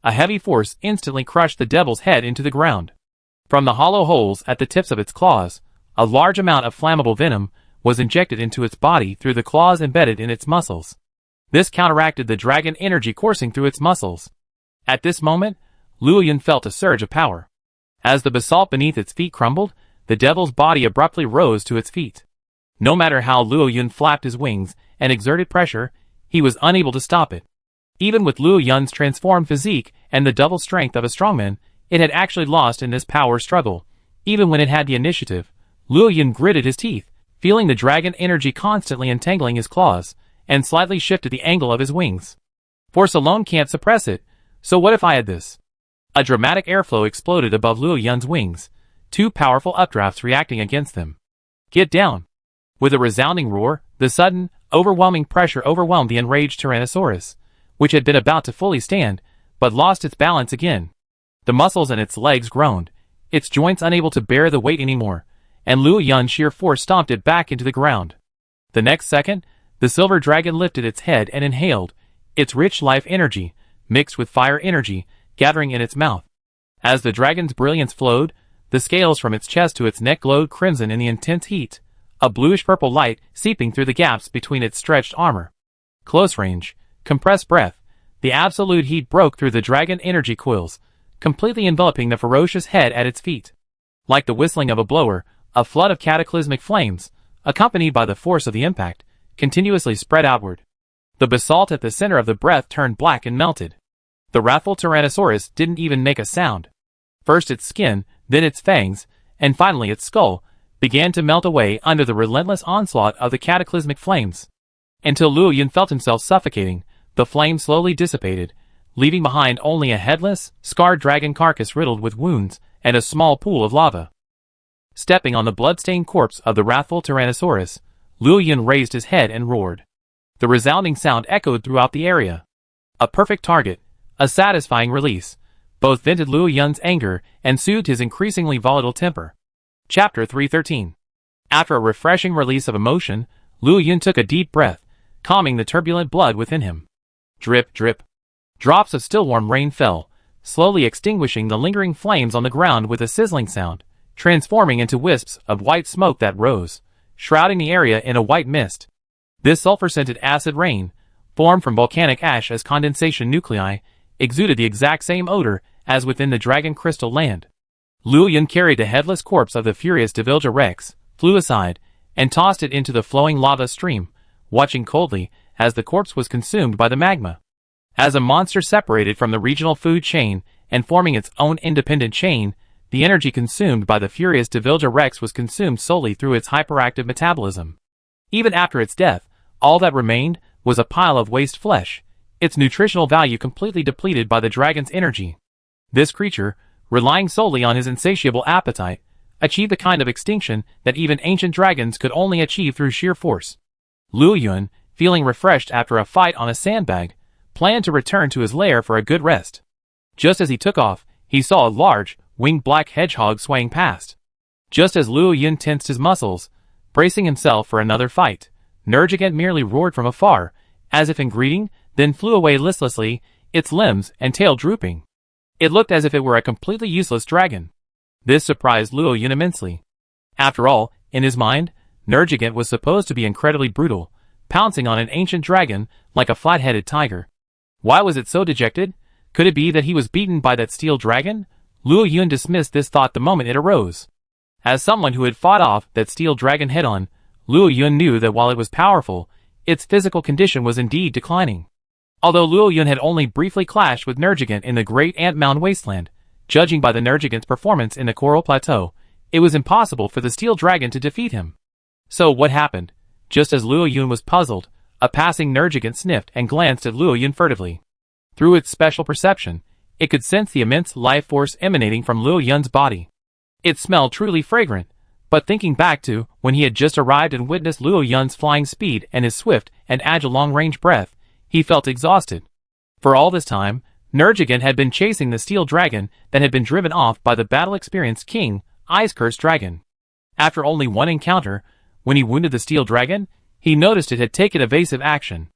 A heavy force instantly crushed the devil's head into the ground. From the hollow holes at the tips of its claws, a large amount of flammable venom was injected into its body through the claws embedded in its muscles. This counteracted the dragon energy coursing through its muscles. At this moment, Luo Yun felt a surge of power. As the basalt beneath its feet crumbled, the devil's body abruptly rose to its feet. No matter how Luo Yun flapped his wings and exerted pressure, he was unable to stop it. Even with Luo Yun's transformed physique and the double strength of a strongman, it had actually lost in this power struggle. Even when it had the initiative, Luo Yun gritted his teeth, feeling the dragon energy constantly entangling his claws, and slightly shifted the angle of his wings. Force alone can't suppress it, so what if I had this? A dramatic airflow exploded above Luo Yun's wings, two powerful updrafts reacting against them. Get down! With a resounding roar, the sudden, overwhelming pressure overwhelmed the enraged Tyrannosaurus, which had been about to fully stand, but lost its balance again. The muscles in its legs groaned, its joints unable to bear the weight anymore, and Luo Yun's sheer force stomped it back into the ground. The next second, the silver dragon lifted its head and inhaled, its rich life energy, mixed with fire energy, gathering in its mouth. As the dragon's brilliance flowed, the scales from its chest to its neck glowed crimson in the intense heat, a bluish-purple light seeping through the gaps between its stretched armor. Close range, compressed breath, the absolute heat broke through the dragon energy coils, completely enveloping the ferocious head at its feet. Like the whistling of a blower, a flood of cataclysmic flames, accompanied by the force of the impact, continuously spread outward. The basalt at the center of the breath turned black and melted. The wrathful Tyrannosaurus didn't even make a sound. First its skin, then its fangs, and finally its skull, began to melt away under the relentless onslaught of the cataclysmic flames. Until Luo Yun felt himself suffocating, the flame slowly dissipated, leaving behind only a headless, scarred dragon carcass riddled with wounds and a small pool of lava. Stepping on the blood-stained corpse of the wrathful Tyrannosaurus, Luo Yun raised his head and roared. The resounding sound echoed throughout the area. A perfect target, a satisfying release, both vented Luo Yun's anger and soothed his increasingly volatile temper. Chapter 313. After a refreshing release of emotion, Luo Yun took a deep breath, calming the turbulent blood within him. Drip, drip. Drops of still-warm rain fell, slowly extinguishing the lingering flames on the ground with a sizzling sound, transforming into wisps of white smoke that rose, shrouding the area in a white mist. This sulfur-scented acid rain, formed from volcanic ash as condensation nuclei, exuded the exact same odor as within the dragon crystal land. Luo Yun carried the headless corpse of the furious Devilja Rex, flew aside, and tossed it into the flowing lava stream, watching coldly as the corpse was consumed by the magma. As a monster separated from the regional food chain and forming its own independent chain, the energy consumed by the furious Devilja Rex was consumed solely through its hyperactive metabolism. Even after its death, all that remained was a pile of waste flesh, its nutritional value completely depleted by the dragon's energy. This creature, relying solely on his insatiable appetite, achieved the kind of extinction that even ancient dragons could only achieve through sheer force. Luo Yun, feeling refreshed after a fight on a sandbag, planned to return to his lair for a good rest. Just as he took off, he saw a large, winged black hedgehog swaying past. Just as Luo Yun tensed his muscles, bracing himself for another fight, Nergigant merely roared from afar, as if in greeting, then flew away listlessly, its limbs and tail drooping. It looked as if it were a completely useless dragon. This surprised Luo Yun immensely. After all, in his mind, Nergigant was supposed to be incredibly brutal, pouncing on an ancient dragon like a flat-headed tiger. Why was it so dejected? Could it be that he was beaten by that steel dragon? Luo Yun dismissed this thought the moment it arose. As someone who had fought off that steel dragon head-on, Luo Yun knew that while it was powerful, its physical condition was indeed declining. Although Luo Yun had only briefly clashed with Nergigant in the Great Ant Mound Wasteland, judging by the Nergigant's performance in the Coral Plateau, it was impossible for the steel dragon to defeat him. So what happened? Just as Luo Yun was puzzled, a passing Nergigant sniffed and glanced at Luo Yun furtively. Through its special perception, it could sense the immense life force emanating from Luo Yun's body. It smelled truly fragrant, but thinking back to when he had just arrived and witnessed Luo Yun's flying speed and his swift and agile long-range breath, he felt exhausted. For all this time, Nergigant had been chasing the steel dragon that had been driven off by the battle-experienced king, Ice-Cursed Dragon. After only one encounter, when he wounded the steel dragon, he noticed it had taken evasive action.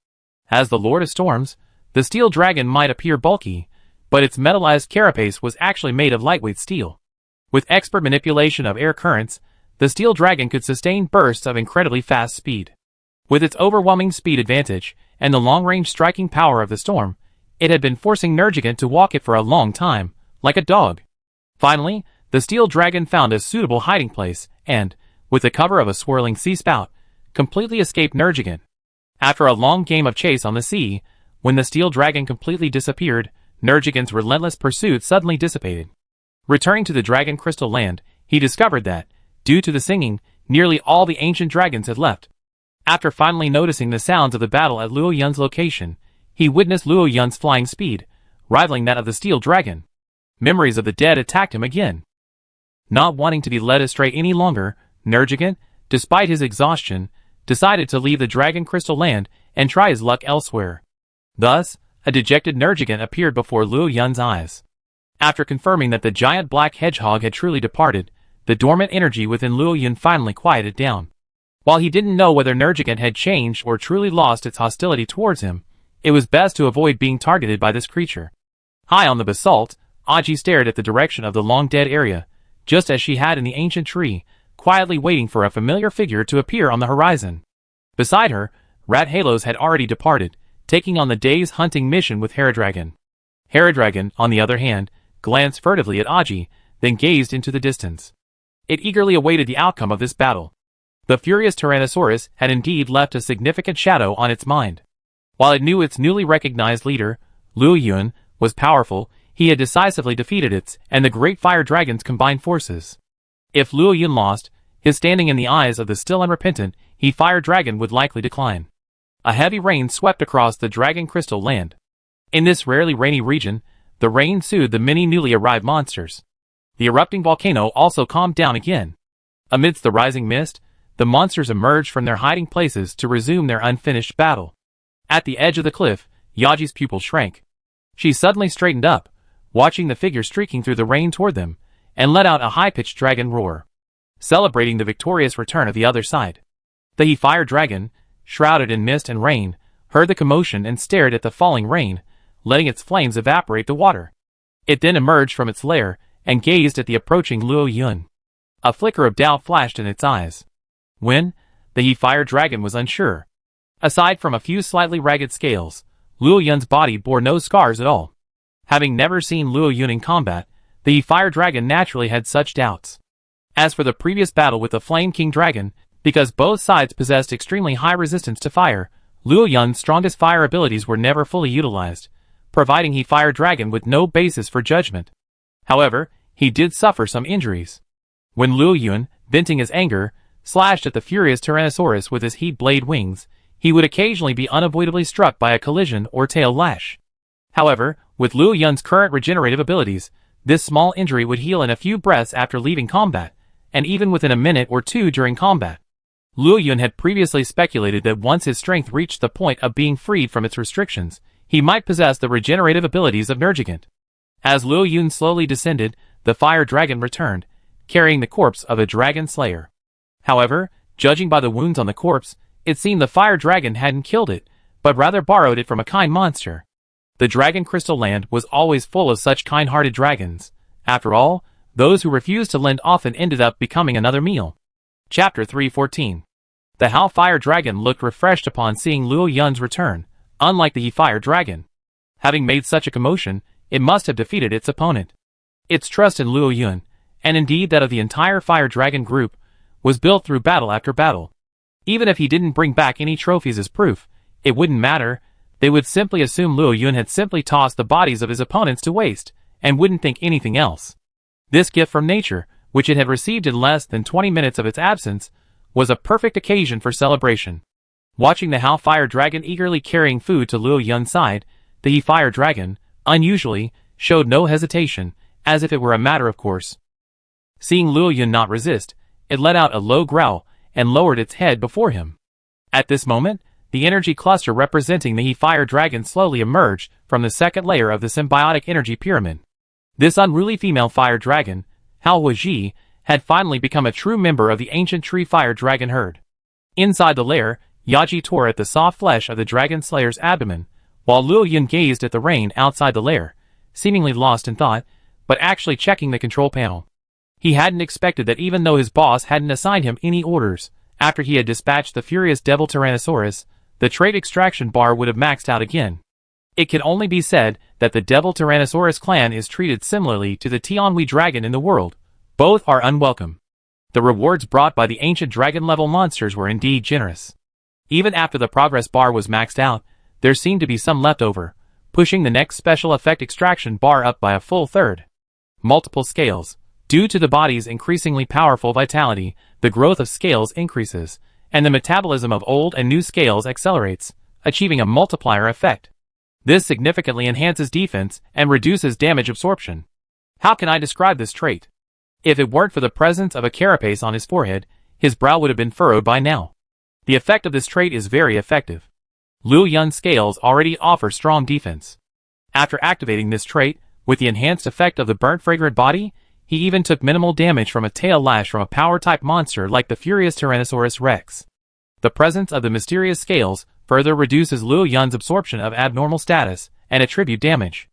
As the Lord of Storms, the steel dragon might appear bulky, but its metallized carapace was actually made of lightweight steel. With expert manipulation of air currents, the steel dragon could sustain bursts of incredibly fast speed. With its overwhelming speed advantage and the long-range striking power of the storm, it had been forcing Nergigant to walk it for a long time, like a dog. Finally, the steel dragon found a suitable hiding place and, with the cover of a swirling sea spout, completely escaped Nergigant. After a long game of chase on the sea, when the steel dragon completely disappeared, Nergigant's relentless pursuit suddenly dissipated. Returning to the Dragon Crystal Land, he discovered that, due to the singing, nearly all the ancient dragons had left. After finally noticing the sounds of the battle at Luo Yun's location, he witnessed Luo Yun's flying speed, rivaling that of the steel dragon. Memories of the dead attacked him again. Not wanting to be led astray any longer, Nergigant, despite his exhaustion, decided to leave the Dragon Crystal Land and try his luck elsewhere. Thus, a dejected Nergigant appeared before Luo Yun's eyes. After confirming that the giant black hedgehog had truly departed, the dormant energy within Luo Yun finally quieted down. While he didn't know whether Nergigant had changed or truly lost its hostility towards him, it was best to avoid being targeted by this creature. High on the basalt, Aji stared at the direction of the long-dead area, just as she had in the ancient tree, quietly waiting for a familiar figure to appear on the horizon. Beside her, Rathalos had already departed, taking on the day's hunting mission with Heradragon. Heradragon, on the other hand, glanced furtively at Aji, then gazed into the distance. It eagerly awaited the outcome of this battle. The furious Tyrannosaurus had indeed left a significant shadow on its mind. While it knew its newly recognized leader, Luo Yun, was powerful, he had decisively defeated its and the great fire dragon's combined forces. If Luo Yun lost, his standing in the eyes of the still unrepentant fire dragon would likely decline. A heavy rain swept across the Dragon Crystal Land. In this rarely rainy region, the rain soothed the many newly arrived monsters. The erupting volcano also calmed down again. Amidst the rising mist, the monsters emerged from their hiding places to resume their unfinished battle. At the edge of the cliff, Yaji's pupil shrank. She suddenly straightened up, watching the figure streaking through the rain toward them, and let out a high-pitched dragon roar, celebrating the victorious return of the other side. The fire dragon, shrouded in mist and rain, heard the commotion and stared at the falling rain, letting its flames evaporate the water. It then emerged from its lair and gazed at the approaching Luo Yun. A flicker of doubt flashed in its eyes. When, the fire dragon was unsure. Aside from a few slightly ragged scales, Luo Yun's body bore no scars at all. Having never seen Luo Yun in combat, the fire dragon naturally had such doubts. As for the previous battle with the Flame King Dragon, because both sides possessed extremely high resistance to fire, Luo Yun's strongest fire abilities were never fully utilized, providing fire dragon with no basis for judgment. However, he did suffer some injuries. When Luo Yun, venting his anger, slashed at the furious Tyrannosaurus with his heat blade wings, he would occasionally be unavoidably struck by a collision or tail lash. However, with Luo Yun's current regenerative abilities, this small injury would heal in a few breaths after leaving combat, and even within a minute or two during combat. Luo Yun had previously speculated that once his strength reached the point of being freed from its restrictions, he might possess the regenerative abilities of Nergigant. As Luo Yun slowly descended, the fire dragon returned, carrying the corpse of a dragon slayer. However, judging by the wounds on the corpse, it seemed the fire dragon hadn't killed it, but rather borrowed it from a kind monster. The Dragon Crystal Land was always full of such kind-hearted dragons. After all, those who refused to lend often ended up becoming another meal. Chapter 314. The Hal Fire Dragon looked refreshed upon seeing Luo Yun's return, unlike the fire dragon. Having made such a commotion, it must have defeated its opponent. Its trust in Luo Yun, and indeed that of the entire fire dragon group, was built through battle after battle. Even if he didn't bring back any trophies as proof, it wouldn't matter. They would simply assume Luo Yun had simply tossed the bodies of his opponents to waste, and wouldn't think anything else. This gift from nature, which it had received in less than 20 minutes of its absence, was a perfect occasion for celebration. Watching the Hal Fire Dragon eagerly carrying food to Luo Yun's side, the fire dragon, unusually, showed no hesitation, as if it were a matter of course. Seeing Luo Yun not resist, it let out a low growl and lowered its head before him. At this moment, the energy cluster representing the fire dragon slowly emerged from the second layer of the symbiotic energy pyramid. This unruly female fire dragon, Hal Huaji, had finally become a true member of the ancient tree fire dragon herd. Inside the lair, Yaji tore at the soft flesh of the dragon slayer's abdomen, while Luo Yun gazed at the rain outside the lair, seemingly lost in thought, but actually checking the control panel. He hadn't expected that even though his boss hadn't assigned him any orders, after he had dispatched the furious Devil Tyrannosaurus, the trait extraction bar would have maxed out again. It can only be said that the Devil Tyrannosaurus clan is treated similarly to the Tianhui dragon in the world. Both are unwelcome. The rewards brought by the ancient dragon-level monsters were indeed generous. Even after the progress bar was maxed out, there seemed to be some left over, pushing the next special effect extraction bar up by a full third. Multiple scales. Due to the body's increasingly powerful vitality, the growth of scales increases, and the metabolism of old and new scales accelerates, achieving a multiplier effect. This significantly enhances defense and reduces damage absorption. How can I describe this trait? If it weren't for the presence of a carapace on his forehead, his brow would have been furrowed by now. The effect of this trait is very effective. Luo Yun's scales already offer strong defense. After activating this trait, with the enhanced effect of the burnt fragrant body, he even took minimal damage from a tail lash from a power-type monster like the furious Tyrannosaurus Rex. The presence of the mysterious scales further reduces Luo Yun's absorption of abnormal status and attribute damage.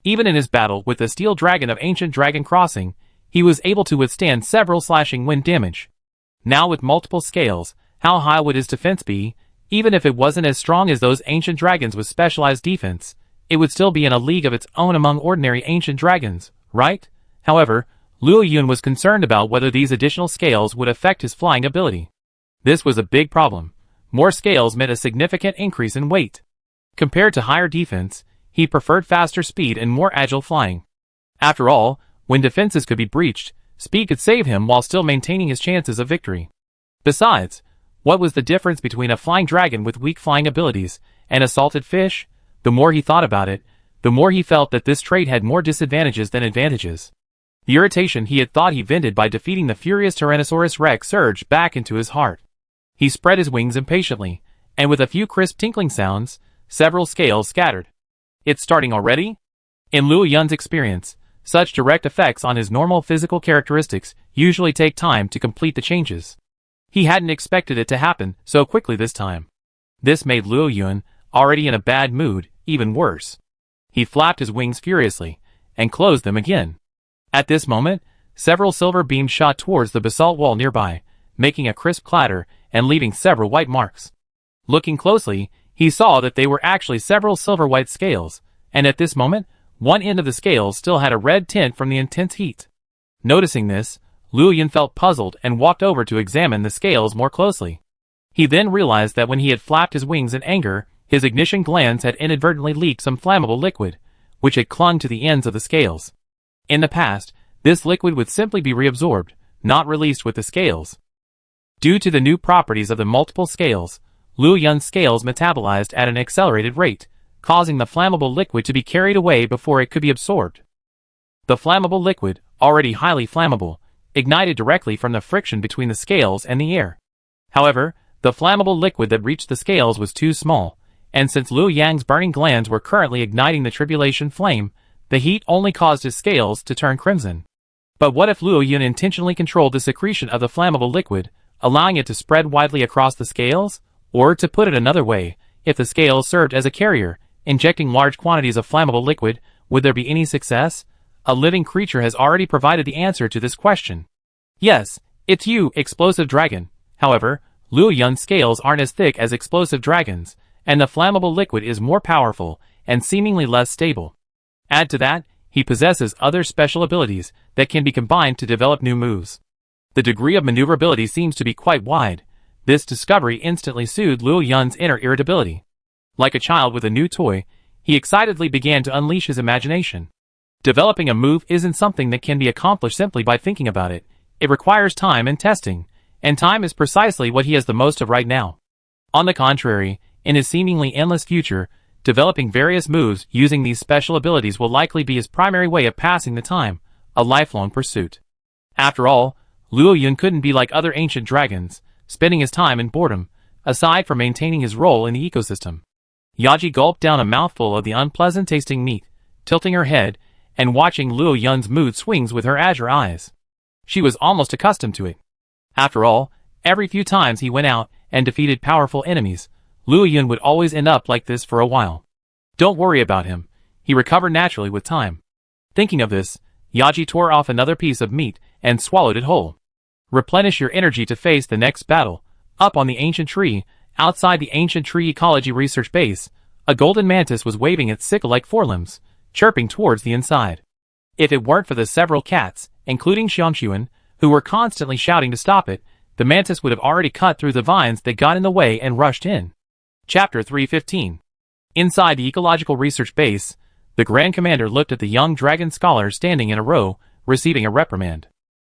Even in his battle with the steel dragon of ancient Dragon Crossing, he was able to withstand several slashing wind damage. Now with multiple scales, how high would his defense be? Even if it wasn't as strong as those ancient dragons with specialized defense, it would still be in a league of its own among ordinary ancient dragons, right? However, Luo Yun was concerned about whether these additional scales would affect his flying ability. This was a big problem. More scales meant a significant increase in weight. Compared to higher defense, he preferred faster speed and more agile flying. After all, when defenses could be breached, speed could save him while still maintaining his chances of victory. Besides, what was the difference between a flying dragon with weak flying abilities and a salted fish? The more he thought about it, the more he felt that this trait had more disadvantages than advantages. The irritation he had thought he vented by defeating the furious Tyrannosaurus Rex surged back into his heart. He spread his wings impatiently, and with a few crisp tinkling sounds, several scales scattered. It's starting already? In Luo Yun's experience, such direct effects on his normal physical characteristics usually take time to complete the changes. He hadn't expected it to happen so quickly this time. This made Luo Yun, already in a bad mood, even worse. He flapped his wings furiously, and closed them again. At this moment, several silver beams shot towards the basalt wall nearby, making a crisp clatter and leaving several white marks. Looking closely, he saw that they were actually several silver-white scales, and at this moment, one end of the scales still had a red tint from the intense heat. Noticing this, Luo Yun felt puzzled and walked over to examine the scales more closely. He then realized that when he had flapped his wings in anger, his ignition glands had inadvertently leaked some flammable liquid, which had clung to the ends of the scales. In the past, this liquid would simply be reabsorbed, not released with the scales. Due to the new properties of the multiple scales, Luo Yun's scales metabolized at an accelerated rate, causing the flammable liquid to be carried away before it could be absorbed. The flammable liquid, already highly flammable, ignited directly from the friction between the scales and the air. However, the flammable liquid that reached the scales was too small, and since Luo Yang's burning glands were currently igniting the tribulation flame, the heat only caused his scales to turn crimson. But what if Luo Yun intentionally controlled the secretion of the flammable liquid, allowing it to spread widely across the scales? Or to put it another way, if the scales served as a carrier, injecting large quantities of flammable liquid, would there be any success? A living creature has already provided the answer to this question. Yes, it's you, explosive dragon. However, Luo Yun's scales aren't as thick as explosive dragons, and the flammable liquid is more powerful and seemingly less stable. Add to that, he possesses other special abilities that can be combined to develop new moves. The degree of maneuverability seems to be quite wide. This discovery instantly soothed Luo Yun's inner irritability. Like a child with a new toy, he excitedly began to unleash his imagination. Developing a move isn't something that can be accomplished simply by thinking about it. It requires time and testing, and time is precisely what he has the most of right now. On the contrary, in his seemingly endless future, developing various moves using these special abilities will likely be his primary way of passing the time, a lifelong pursuit. After all, Luo Yun couldn't be like other ancient dragons, spending his time in boredom, aside from maintaining his role in the ecosystem. Yaji gulped down a mouthful of the unpleasant-tasting meat, tilting her head, and watching Luo Yun's mood swings with her azure eyes. She was almost accustomed to it. After all, Every few times he went out and defeated powerful enemies, Luo Yun would always end up like this for a while. Don't worry about him. He recovered naturally with time. Thinking of this, Yaji tore off another piece of meat and swallowed it whole. Replenish your energy to face the next battle. Up on the ancient tree, outside the ancient tree ecology research base, a golden mantis was waving its sickle-like forelimbs, chirping towards the inside. If it weren't for the several cats, including Xiangxuan, who were constantly shouting to stop it, the mantis would have already cut through the vines that got in the way and rushed in. Chapter 315. Inside the ecological research base, the Grand Commander looked at the young dragon scholars standing in a row, receiving a reprimand.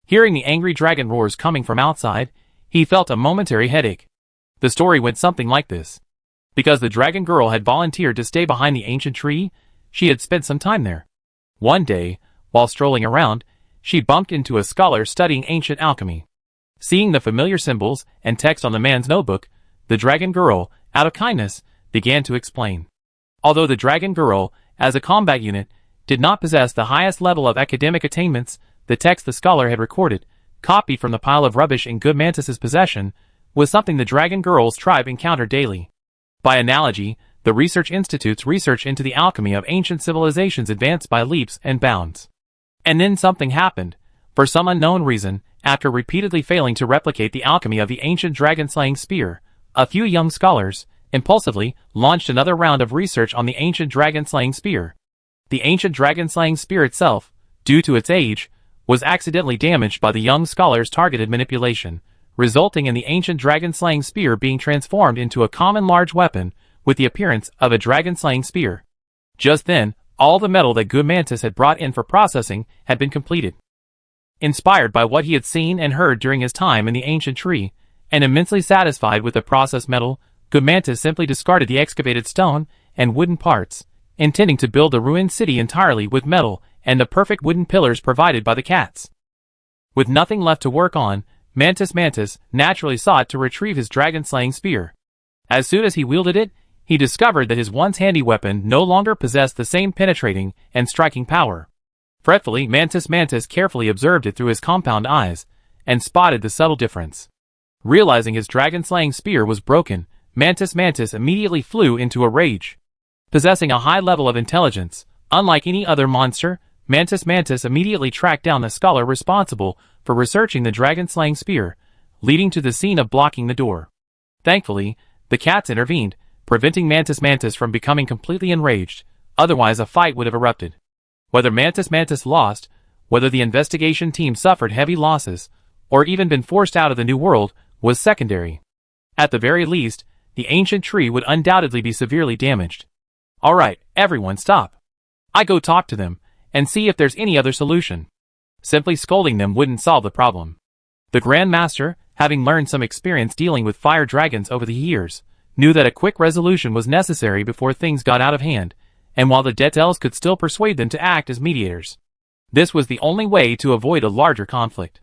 Hearing the angry dragon roars coming from outside, he felt a momentary headache. The story went something like this. Because the dragon girl had volunteered to stay behind the ancient tree, she had spent some time there. One day, while strolling around, she bumped into a scholar studying ancient alchemy. Seeing the familiar symbols and text on the man's notebook, the dragon girl, out of kindness, began to explain. Although the dragon girl, as a combat unit, did not possess the highest level of academic attainments, the text the scholar had recorded, copied from the pile of rubbish in Good Mantis's possession, was something the dragon girl's tribe encountered daily. By analogy, the Research Institute's research into the alchemy of ancient civilizations advanced by leaps and bounds. And then something happened. For some unknown reason, after repeatedly failing to replicate the alchemy of the ancient dragon-slaying spear, a few young scholars, impulsively, launched another round of research on the ancient dragon-slaying spear. The ancient dragon-slaying spear itself, due to its age, was accidentally damaged by the young scholars' targeted manipulation, resulting in the ancient dragon-slaying spear being transformed into a common large weapon with the appearance of a dragon-slaying spear. Just then, all the metal that Good Mantis had brought in for processing had been completed. Inspired by what he had seen and heard during his time in the ancient tree, and immensely satisfied with the processed metal, Good Mantis simply discarded the excavated stone and wooden parts, intending to build the ruined city entirely with metal and the perfect wooden pillars provided by the cats. With nothing left to work on, Mantis naturally sought to retrieve his dragon-slaying spear. As soon as he wielded it, he discovered that his once handy weapon no longer possessed the same penetrating and striking power. Fretfully, Mantis carefully observed it through his compound eyes, and spotted the subtle difference. Realizing his dragon-slaying spear was broken, Mantis immediately flew into a rage. Possessing a high level of intelligence, unlike any other monster, Mantis immediately tracked down the scholar responsible for researching the dragon-slaying spear, leading to the scene of blocking the door. Thankfully, the cats intervened, preventing Mantis from becoming completely enraged, otherwise a fight would have erupted. Whether Mantis lost, whether the investigation team suffered heavy losses, or even been forced out of the new world, was secondary. At the very least, the ancient tree would undoubtedly be severely damaged. Alright, everyone stop. I go talk to them, and see if there's any other solution. Simply scolding them wouldn't solve the problem. The Grand Master, having learned some experience dealing with fire dragons over the years, knew that a quick resolution was necessary before things got out of hand, and while the Detels could still persuade them to act as mediators. This was the only way to avoid a larger conflict.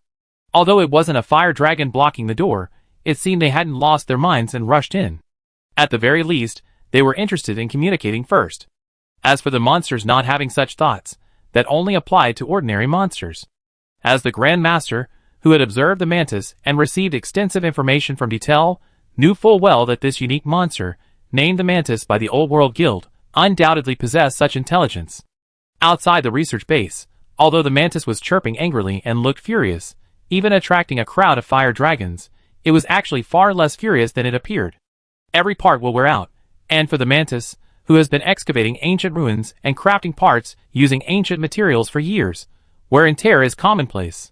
Although it wasn't a fire dragon blocking the door, it seemed they hadn't lost their minds and rushed in. At the very least, they were interested in communicating first. As for the monsters not having such thoughts, that only applied to ordinary monsters. As the Grand Master, who had observed the mantis and received extensive information from Detel, knew full well that this unique monster, named the Mantis by the Old World Guild, undoubtedly possessed such intelligence. Outside the research base, although the mantis was chirping angrily and looked furious, even attracting a crowd of fire dragons, it was actually far less furious than it appeared. Every part will wear out, and for the mantis, who has been excavating ancient ruins and crafting parts using ancient materials for years, wear and tear is commonplace.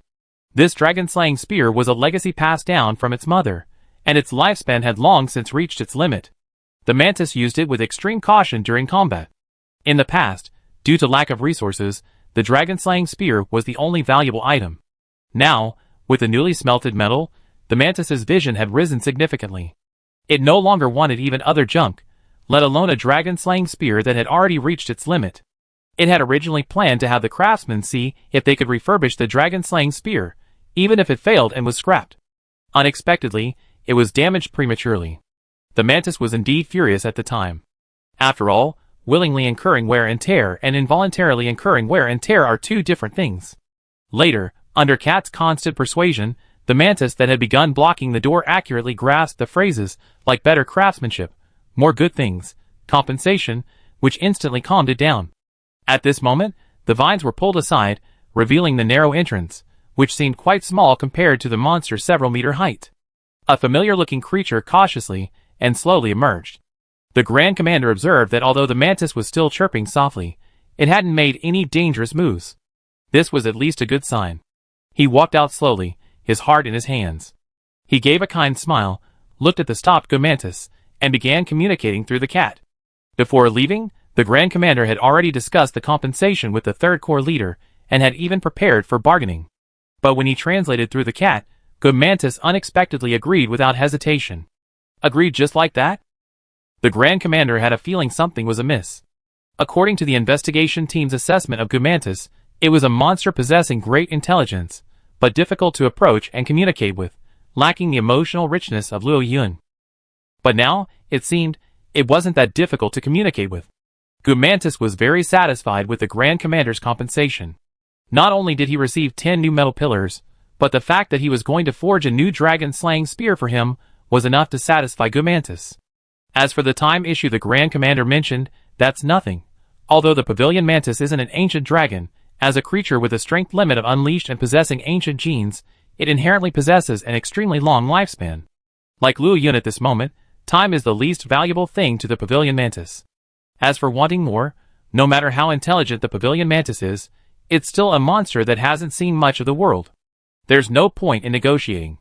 This dragon-slaying spear was a legacy passed down from its mother, and its lifespan had long since reached its limit. The mantis used it with extreme caution during combat. In the past, due to lack of resources, the dragon-slaying spear was the only valuable item. Now, with the newly smelted metal, the mantis's vision had risen significantly. It no longer wanted even other junk, let alone a dragon-slaying spear that had already reached its limit. It had originally planned to have the craftsmen see if they could refurbish the dragon-slaying spear, even if it failed and was scrapped. Unexpectedly, it was damaged prematurely. The mantis was indeed furious at the time. After all, willingly incurring wear and tear and involuntarily incurring wear and tear are two different things. Later, under Cat's constant persuasion, the mantis that had begun blocking the door accurately grasped the phrases like better craftsmanship, more good things, compensation, which instantly calmed it down. At this moment, the vines were pulled aside, revealing the narrow entrance, which seemed quite small compared to the monster's several-meter height. A familiar-looking creature cautiously and slowly emerged. The Grand Commander observed that although the mantis was still chirping softly, it hadn't made any dangerous moves. This was at least a good sign. He walked out slowly, his heart in his hands. He gave a kind smile, looked at the stopped mantis, and began communicating through the cat. Before leaving, the Grand Commander had already discussed the compensation with the Third Corps leader and had even prepared for bargaining. But when he translated through the cat, Mantis unexpectedly agreed without hesitation. Agreed just like that? The Grand Commander had a feeling something was amiss. According to the investigation team's assessment of Mantis, it was a monster possessing great intelligence, but difficult to approach and communicate with, lacking the emotional richness of Luo Yun. But now, it seemed, it wasn't that difficult to communicate with. Mantis was very satisfied with the Grand Commander's compensation. Not only did he receive 10 new metal pillars, but the fact that he was going to forge a new dragon-slaying spear for him was enough to satisfy Mantis. As for the time issue the Grand Commander mentioned, that's nothing. Although the Pavilion Mantis isn't an ancient dragon, as a creature with a strength limit of unleashed and possessing ancient genes, it inherently possesses an extremely long lifespan. Like Luo Yun at this moment, time is the least valuable thing to the Pavilion Mantis. As for wanting more, no matter how intelligent the Pavilion Mantis is, it's still a monster that hasn't seen much of the world. There's no point in negotiating.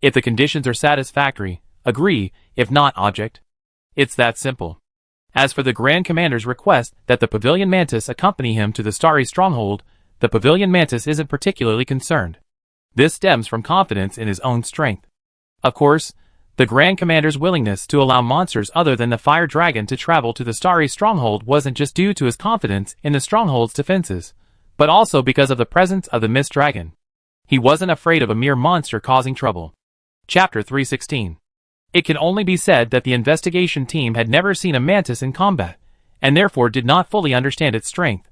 If the conditions are satisfactory, agree, if not, object. It's that simple. As for the Grand Commander's request that the Pavilion Mantis accompany him to the Starry Stronghold, the Pavilion Mantis isn't particularly concerned. This stems from confidence in his own strength. Of course, the Grand Commander's willingness to allow monsters other than the Fire Dragon to travel to the Starry Stronghold wasn't just due to his confidence in the Stronghold's defenses, but also because of the presence of the Mist Dragon. He wasn't afraid of a mere monster causing trouble. Chapter 316. It can only be said that the investigation team had never seen a mantis in combat, and therefore did not fully understand its strength.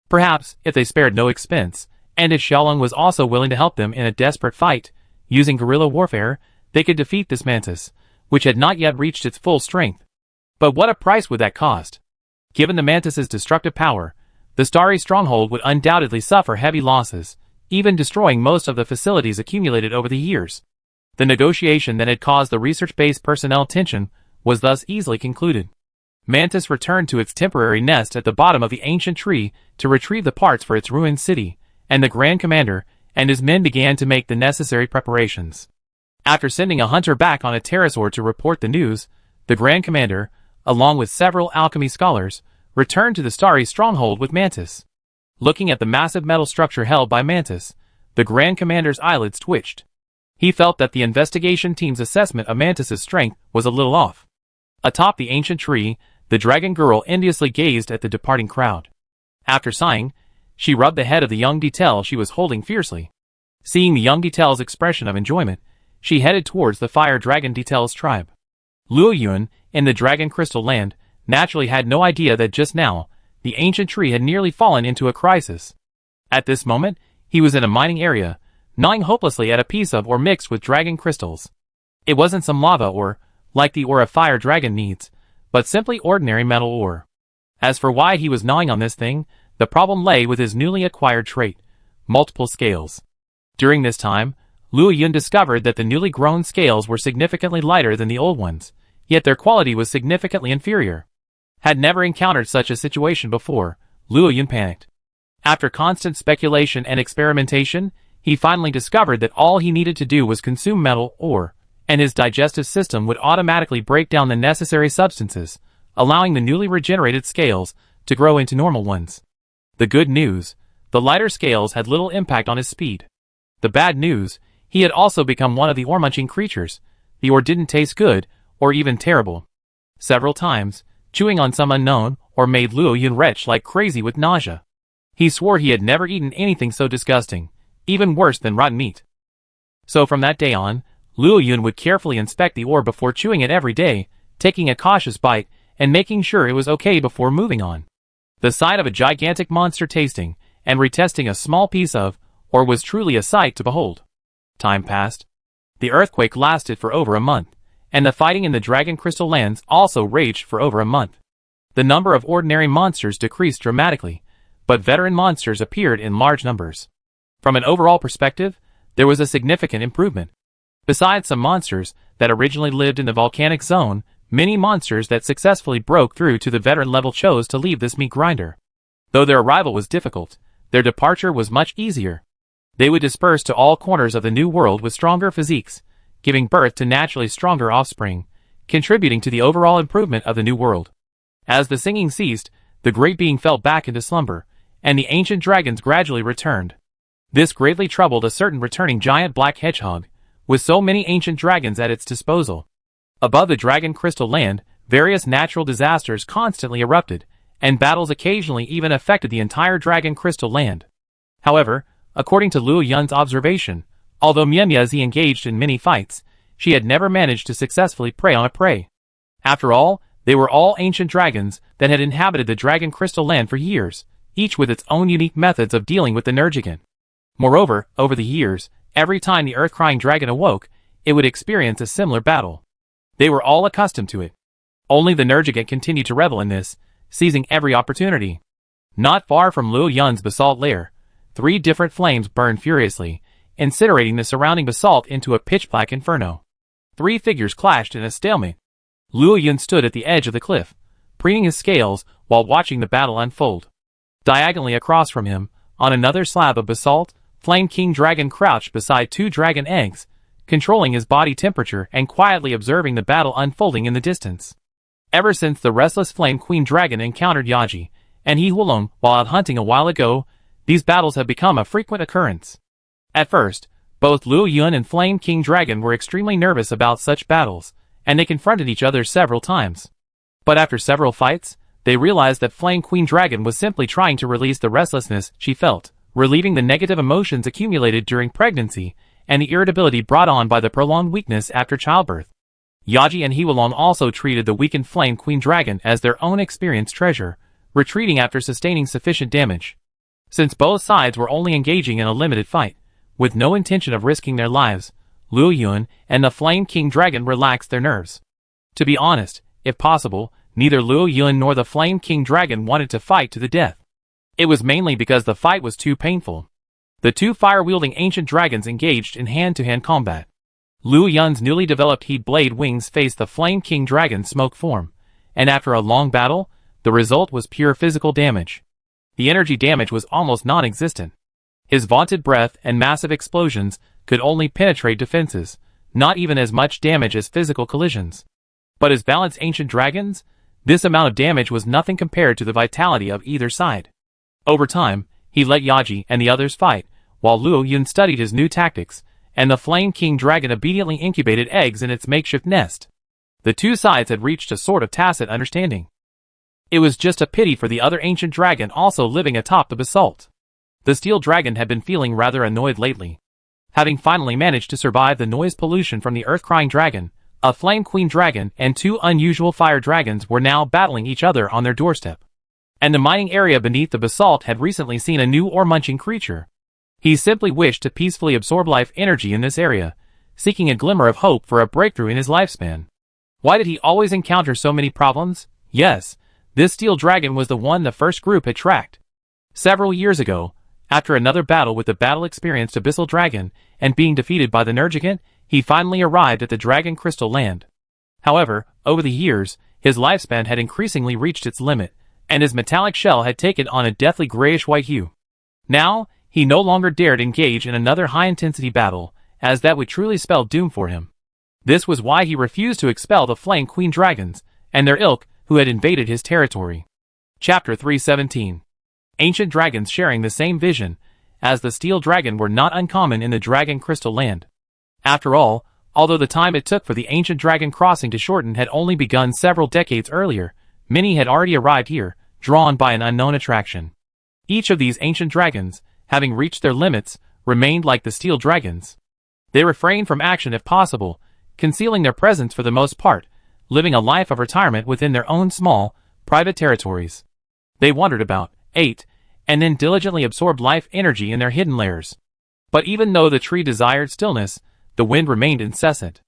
Perhaps, if they spared no expense, and if Xiaolong was also willing to help them in a desperate fight, using guerrilla warfare, they could defeat this mantis, which had not yet reached its full strength. But what a price would that cost? Given the mantis's destructive power, the Starry Stronghold would undoubtedly suffer heavy losses, even destroying most of the facilities accumulated over the years. The negotiation that had caused the research-based personnel tension was thus easily concluded. Mantis returned to its temporary nest at the bottom of the ancient tree to retrieve the parts for its ruined city, and the Grand Commander and his men began to make the necessary preparations. After sending a hunter back on a pterosaur to report the news, the Grand Commander, along with several alchemy scholars, returned to the Starry Stronghold with Mantis. Looking at the massive metal structure held by Mantis, the Grand Commander's eyelids twitched. He felt that the investigation team's assessment of Mantis's strength was a little off. Atop the ancient tree, the dragon girl enviously gazed at the departing crowd. After sighing, she rubbed the head of the young detail she was holding fiercely. Seeing the young detail's expression of enjoyment, she headed towards the fire dragon detail's tribe. Luo Yun, in the Dragon Crystal Land, naturally had no idea that just now, the ancient tree had nearly fallen into a crisis. At this moment, he was in a mining area, gnawing hopelessly at a piece of ore mixed with dragon crystals. It wasn't some lava ore, like the ore a fire dragon needs, but simply ordinary metal ore. As for why he was gnawing on this thing, the problem lay with his newly acquired trait, multiple scales. During this time, Luo Yun discovered that the newly grown scales were significantly lighter than the old ones, yet their quality was significantly inferior. Had never encountered such a situation before, Luo Yun panicked. After constant speculation and experimentation, he finally discovered that all he needed to do was consume metal ore, and his digestive system would automatically break down the necessary substances, allowing the newly regenerated scales to grow into normal ones. The good news, the lighter scales had little impact on his speed. The bad news, he had also become one of the ore-munching creatures. The ore didn't taste good, or even terrible. Several times, chewing on some unknown ore made Luo Yun retch like crazy with nausea. He swore he had never eaten anything so disgusting, even worse than rotten meat. So from that day on, Luo Yun would carefully inspect the ore before chewing it every day, taking a cautious bite and making sure it was okay before moving on. The sight of a gigantic monster tasting and retesting a small piece of ore was truly a sight to behold. Time passed. The earthquake lasted for over a month, and the fighting in the Dragon Crystal Lands also raged for over a month. The number of ordinary monsters decreased dramatically, but veteran monsters appeared in large numbers. From an overall perspective, there was a significant improvement. Besides some monsters that originally lived in the volcanic zone, many monsters that successfully broke through to the veteran level chose to leave this meat grinder. Though their arrival was difficult, their departure was much easier. They would disperse to all corners of the new world with stronger physiques, giving birth to naturally stronger offspring, contributing to the overall improvement of the new world. As the singing ceased, the great being fell back into slumber, and the ancient dragons gradually returned. This greatly troubled a certain returning giant black hedgehog, with so many ancient dragons at its disposal. Above the Dragon Crystal Land, various natural disasters constantly erupted, and battles occasionally even affected the entire Dragon Crystal Land. However, according to Luo Yun's observation, although Mianyazi engaged in many fights, she had never managed to successfully prey on a prey. After all, they were all ancient dragons that had inhabited the Dragon Crystal Land for years, each with its own unique methods of dealing with the Nergigant. Moreover, over the years, every time the earth-crying dragon awoke, it would experience a similar battle. They were all accustomed to it. Only the Nergigant continued to revel in this, seizing every opportunity. Not far from Luo Yun's basalt lair, 3 different flames burned furiously, incinerating the surrounding basalt into a pitch-black inferno. 3 figures clashed in a stalemate. Luo Yun stood at the edge of the cliff, preening his scales while watching the battle unfold. Diagonally across from him, on another slab of basalt, Flame King Dragon crouched beside 2 dragon eggs, controlling his body temperature and quietly observing the battle unfolding in the distance. Ever since the restless Flame Queen Dragon encountered Yaji and He Hulong while out hunting a while ago, these battles have become a frequent occurrence. At first, both Luo Yun and Flame King Dragon were extremely nervous about such battles, and they confronted each other several times. But after several fights, they realized that Flame Queen Dragon was simply trying to release the restlessness she felt, relieving the negative emotions accumulated during pregnancy and the irritability brought on by the prolonged weakness after childbirth. Yaji and He Hulong also treated the weakened Flame Queen Dragon as their own experienced treasure, retreating after sustaining sufficient damage. Since both sides were only engaging in a limited fight, with no intention of risking their lives, Luo Yun and the Flame King Dragon relaxed their nerves. To be honest, if possible, neither Luo Yun nor the Flame King Dragon wanted to fight to the death. It was mainly because the fight was too painful. The 2 fire-wielding ancient dragons engaged in hand-to-hand combat. Luo Yun's newly developed heat blade wings faced the Flame King Dragon's smoke form, and after a long battle, the result was pure physical damage. The energy damage was almost non-existent. His vaunted breath and massive explosions could only penetrate defenses, not even as much damage as physical collisions. But as balanced ancient dragons, this amount of damage was nothing compared to the vitality of either side. Over time, he let Yaji and the others fight, while Luo Yun studied his new tactics, and the Flame King Dragon obediently incubated eggs in its makeshift nest. The 2 sides had reached a sort of tacit understanding. It was just a pity for the other ancient dragon also living atop the basalt. The steel dragon had been feeling rather annoyed lately. Having finally managed to survive the noise pollution from the earth-crying dragon, a Flame Queen Dragon and 2 unusual fire dragons were now battling each other on their doorstep. And the mining area beneath the basalt had recently seen a new ore-munching creature. He simply wished to peacefully absorb life energy in this area, seeking a glimmer of hope for a breakthrough in his lifespan. Why did he always encounter so many problems? Yes, this steel dragon was the one the first group had tracked. Several years ago, after another battle with the battle-experienced Abyssal Dragon and being defeated by the Nergigant, he finally arrived at the Dragon Crystal Land. However, over the years, his lifespan had increasingly reached its limit, and his metallic shell had taken on a deathly grayish-white hue. Now, he no longer dared engage in another high-intensity battle, as that would truly spell doom for him. This was why he refused to expel the Flame Queen Dragons and their ilk who had invaded his territory. Chapter 317. Ancient dragons sharing the same vision, as the steel dragon were not uncommon in the Dragon Crystal Land. After all, although the time it took for the ancient dragon crossing to shorten had only begun several decades earlier, many had already arrived here, drawn by an unknown attraction. Each of these ancient dragons, having reached their limits, remained like the steel dragons. They refrained from action if possible, concealing their presence for the most part, living a life of retirement within their own small, private territories. They wandered about, ate, and then diligently absorbed life energy in their hidden lairs. But even though the tree desired stillness, the wind remained incessant.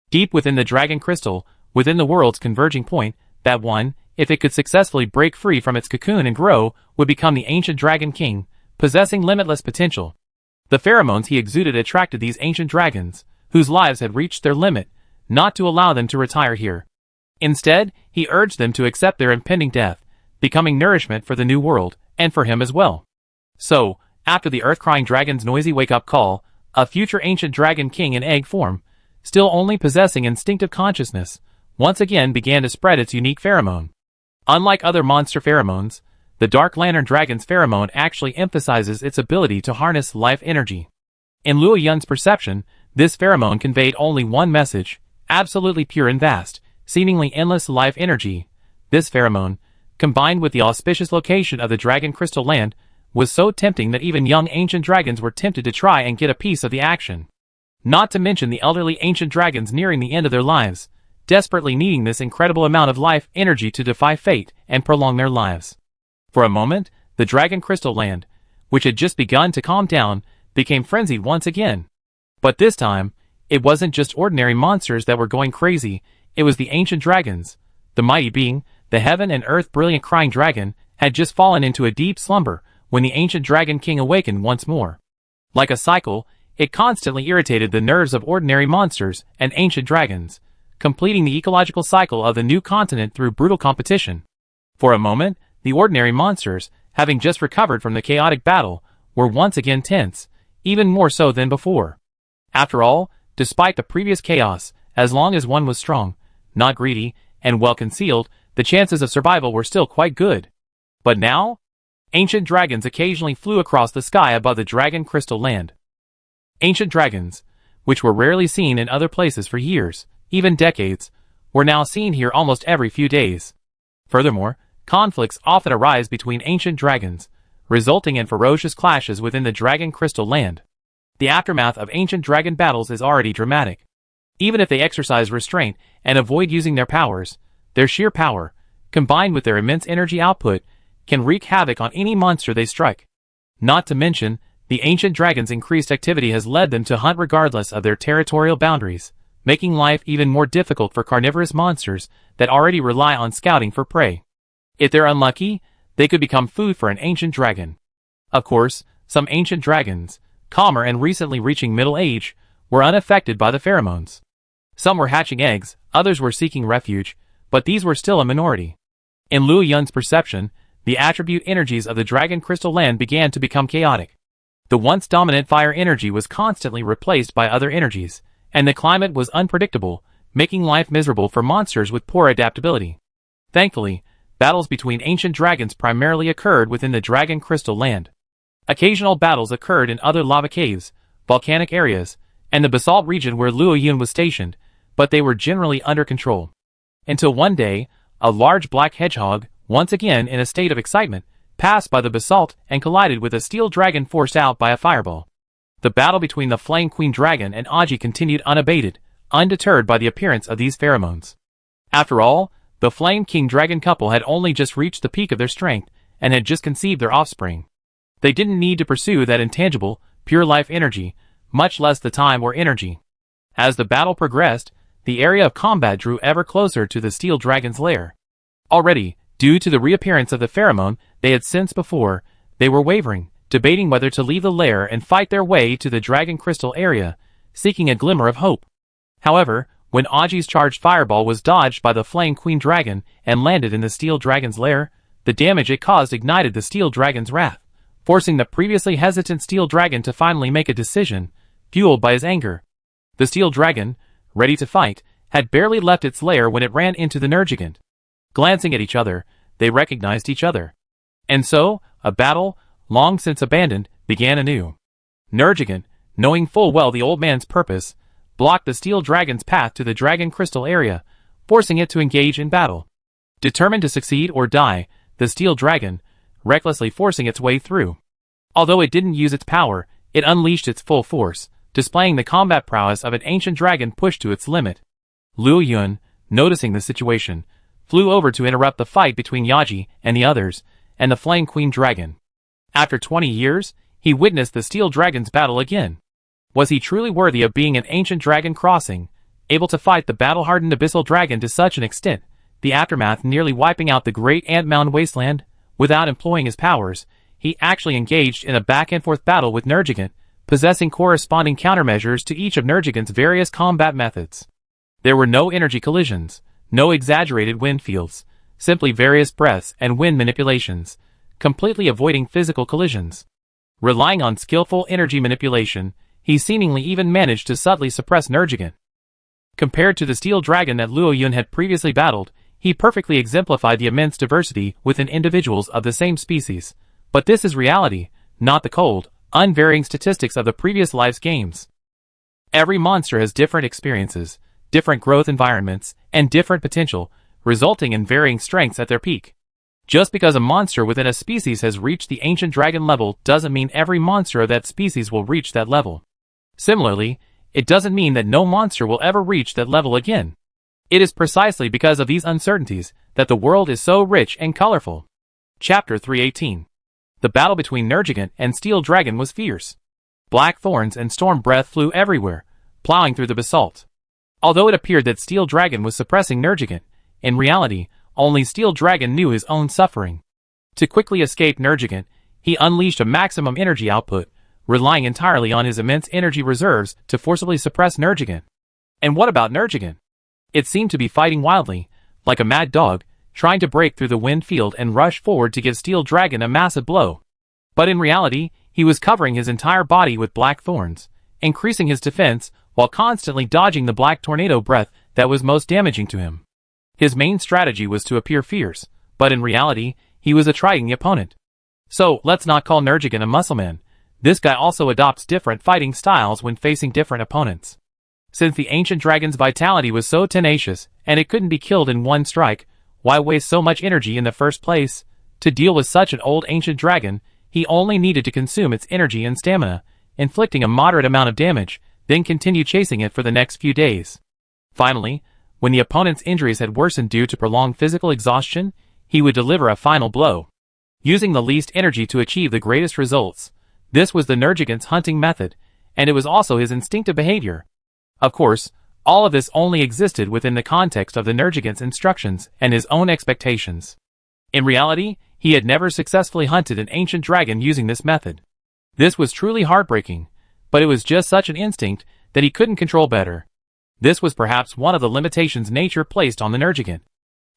Deep within the dragon crystal, within the world's converging point, that one, if it could successfully break free from its cocoon and grow, would become the ancient dragon king, possessing limitless potential. The pheromones he exuded attracted these ancient dragons, whose lives had reached their limit, not to allow them to retire here. Instead, he urged them to accept their impending death, becoming nourishment for the new world, and for him as well. So, after the earth-crying dragon's noisy wake-up call, a future ancient dragon king in egg form, still only possessing instinctive consciousness, once again began to spread its unique pheromone. Unlike other monster pheromones, the Dark Lantern Dragon's pheromone actually emphasizes its ability to harness life energy. In Luo Yun's perception, this pheromone conveyed only one message, absolutely pure and vast, seemingly endless life energy. This pheromone, combined with the auspicious location of the Dragon Crystal Land, was so tempting that even young ancient dragons were tempted to try and get a piece of the action. Not to mention the elderly ancient dragons nearing the end of their lives, desperately needing this incredible amount of life energy to defy fate and prolong their lives. For a moment, the Dragon Crystal Land, which had just begun to calm down, became frenzied once again. But this time, it wasn't just ordinary monsters that were going crazy, it was the ancient dragons. The mighty being, the heaven and earth brilliant crying dragon, had just fallen into a deep slumber when the ancient dragon king awakened once more. Like a cycle, it constantly irritated the nerves of ordinary monsters and ancient dragons, completing the ecological cycle of the new continent through brutal competition. For a moment, the ordinary monsters, having just recovered from the chaotic battle, were once again tense, even more so than before. After all, despite the previous chaos, as long as one was strong, not greedy, and well concealed, the chances of survival were still quite good. But now, ancient dragons occasionally flew across the sky above the Dragon Crystal Land. Ancient dragons, which were rarely seen in other places for years, even decades, were now seen here almost every few days. Furthermore, conflicts often arise between ancient dragons, resulting in ferocious clashes within the Dragon Crystal Land. The aftermath of ancient dragon battles is already dramatic. Even if they exercise restraint and avoid using their powers, their sheer power, combined with their immense energy output, can wreak havoc on any monster they strike. Not to mention, the ancient dragons' increased activity has led them to hunt regardless of their territorial boundaries, making life even more difficult for carnivorous monsters that already rely on scouting for prey. If they're unlucky, they could become food for an ancient dragon. Of course, some ancient dragons, calmer and recently reaching middle age, were unaffected by the pheromones. Some were hatching eggs, others were seeking refuge, but these were still a minority. In Luo Yun's perception, the attribute energies of the Dragon Crystal Land began to become chaotic. The once dominant fire energy was constantly replaced by other energies, and the climate was unpredictable, making life miserable for monsters with poor adaptability. Thankfully, battles between ancient dragons primarily occurred within the Dragon Crystal Land. Occasional battles occurred in other lava caves, volcanic areas, and the basalt region where Luo Yun was stationed, but they were generally under control. Until one day, a large black hedgehog, once again in a state of excitement, passed by the basalt and collided with a steel dragon forced out by a fireball. The battle between the Flame Queen Dragon and Aji continued unabated, undeterred by the appearance of these pheromones. After all, the Flame King Dragon couple had only just reached the peak of their strength and had just conceived their offspring. They didn't need to pursue that intangible, pure life energy, much less the time or energy. As the battle progressed, the area of combat drew ever closer to the steel dragon's lair. Already, due to the reappearance of the pheromone they had sensed before, they were wavering, debating whether to leave the lair and fight their way to the Dragon Crystal area, seeking a glimmer of hope. However, when Aji's charged fireball was dodged by the Flame Queen Dragon and landed in the steel dragon's lair, the damage it caused ignited the steel dragon's wrath, forcing the previously hesitant steel dragon to finally make a decision, fueled by his anger. The steel dragon, ready to fight, had barely left its lair when it ran into the Nergigant. Glancing at each other, they recognized each other. And so, a battle, long since abandoned, began anew. Nergigant, knowing full well the old man's purpose, blocked the steel dragon's path to the Dragon Crystal area, forcing it to engage in battle. Determined to succeed or die, the steel dragon, recklessly forcing its way through. Although it didn't use its power, it unleashed its full force, displaying the combat prowess of an ancient dragon pushed to its limit. Luo Yun, noticing the situation, flew over to interrupt the fight between Yaji and the others, and the Flame Queen Dragon. After 20 years, he witnessed the steel dragon's battle again. Was he truly worthy of being an ancient dragon crossing, able to fight the battle-hardened abyssal dragon to such an extent, the aftermath nearly wiping out the great Ant Mound wasteland? Without employing his powers, he actually engaged in a back-and-forth battle with Nergigant, possessing corresponding countermeasures to each of Nergigant's various combat methods. There were no energy collisions, no exaggerated wind fields, simply various breaths and wind manipulations, completely avoiding physical collisions. Relying on skillful energy manipulation, he seemingly even managed to subtly suppress Nergigant. Compared to the steel dragon that Luo Yun had previously battled, he perfectly exemplified the immense diversity within individuals of the same species. But this is reality, not the cold, unvarying statistics of the previous life's games. Every monster has different experiences, different growth environments, and different potential, resulting in varying strengths at their peak. Just because a monster within a species has reached the ancient dragon level doesn't mean every monster of that species will reach that level. Similarly, it doesn't mean that no monster will ever reach that level again. It is precisely because of these uncertainties that the world is so rich and colorful. Chapter 318. The battle between Nergigant and Steel Dragon was fierce. Black thorns and storm breath flew everywhere, plowing through the basalt. Although it appeared that Steel Dragon was suppressing Nergigant, in reality, only Steel Dragon knew his own suffering. To quickly escape Nergigant, he unleashed a maximum energy output, relying entirely on his immense energy reserves to forcibly suppress Nergigant. And what about Nergigant? It seemed to be fighting wildly, like a mad dog, trying to break through the wind field and rush forward to give Steel Dragon a massive blow. But in reality, he was covering his entire body with black thorns, increasing his defense while constantly dodging the black tornado breath that was most damaging to him. His main strategy was to appear fierce, but in reality, he was attriting the opponent. So, let's not call Nergigant a muscleman. This guy also adopts different fighting styles when facing different opponents. Since the ancient dragon's vitality was so tenacious, and it couldn't be killed in one strike, why waste so much energy in the first place? To deal with such an old ancient dragon, he only needed to consume its energy and stamina, inflicting a moderate amount of damage, then continue chasing it for the next few days. Finally, when the opponent's injuries had worsened due to prolonged physical exhaustion, he would deliver a final blow. Using the least energy to achieve the greatest results. This was the Nergigant's hunting method, and it was also his instinctive behavior. Of course, all of this only existed within the context of the Nergigant's instructions and his own expectations. In reality, he had never successfully hunted an ancient dragon using this method. This was truly heartbreaking, but it was just such an instinct that he couldn't control better. This was perhaps one of the limitations nature placed on the Nergigant.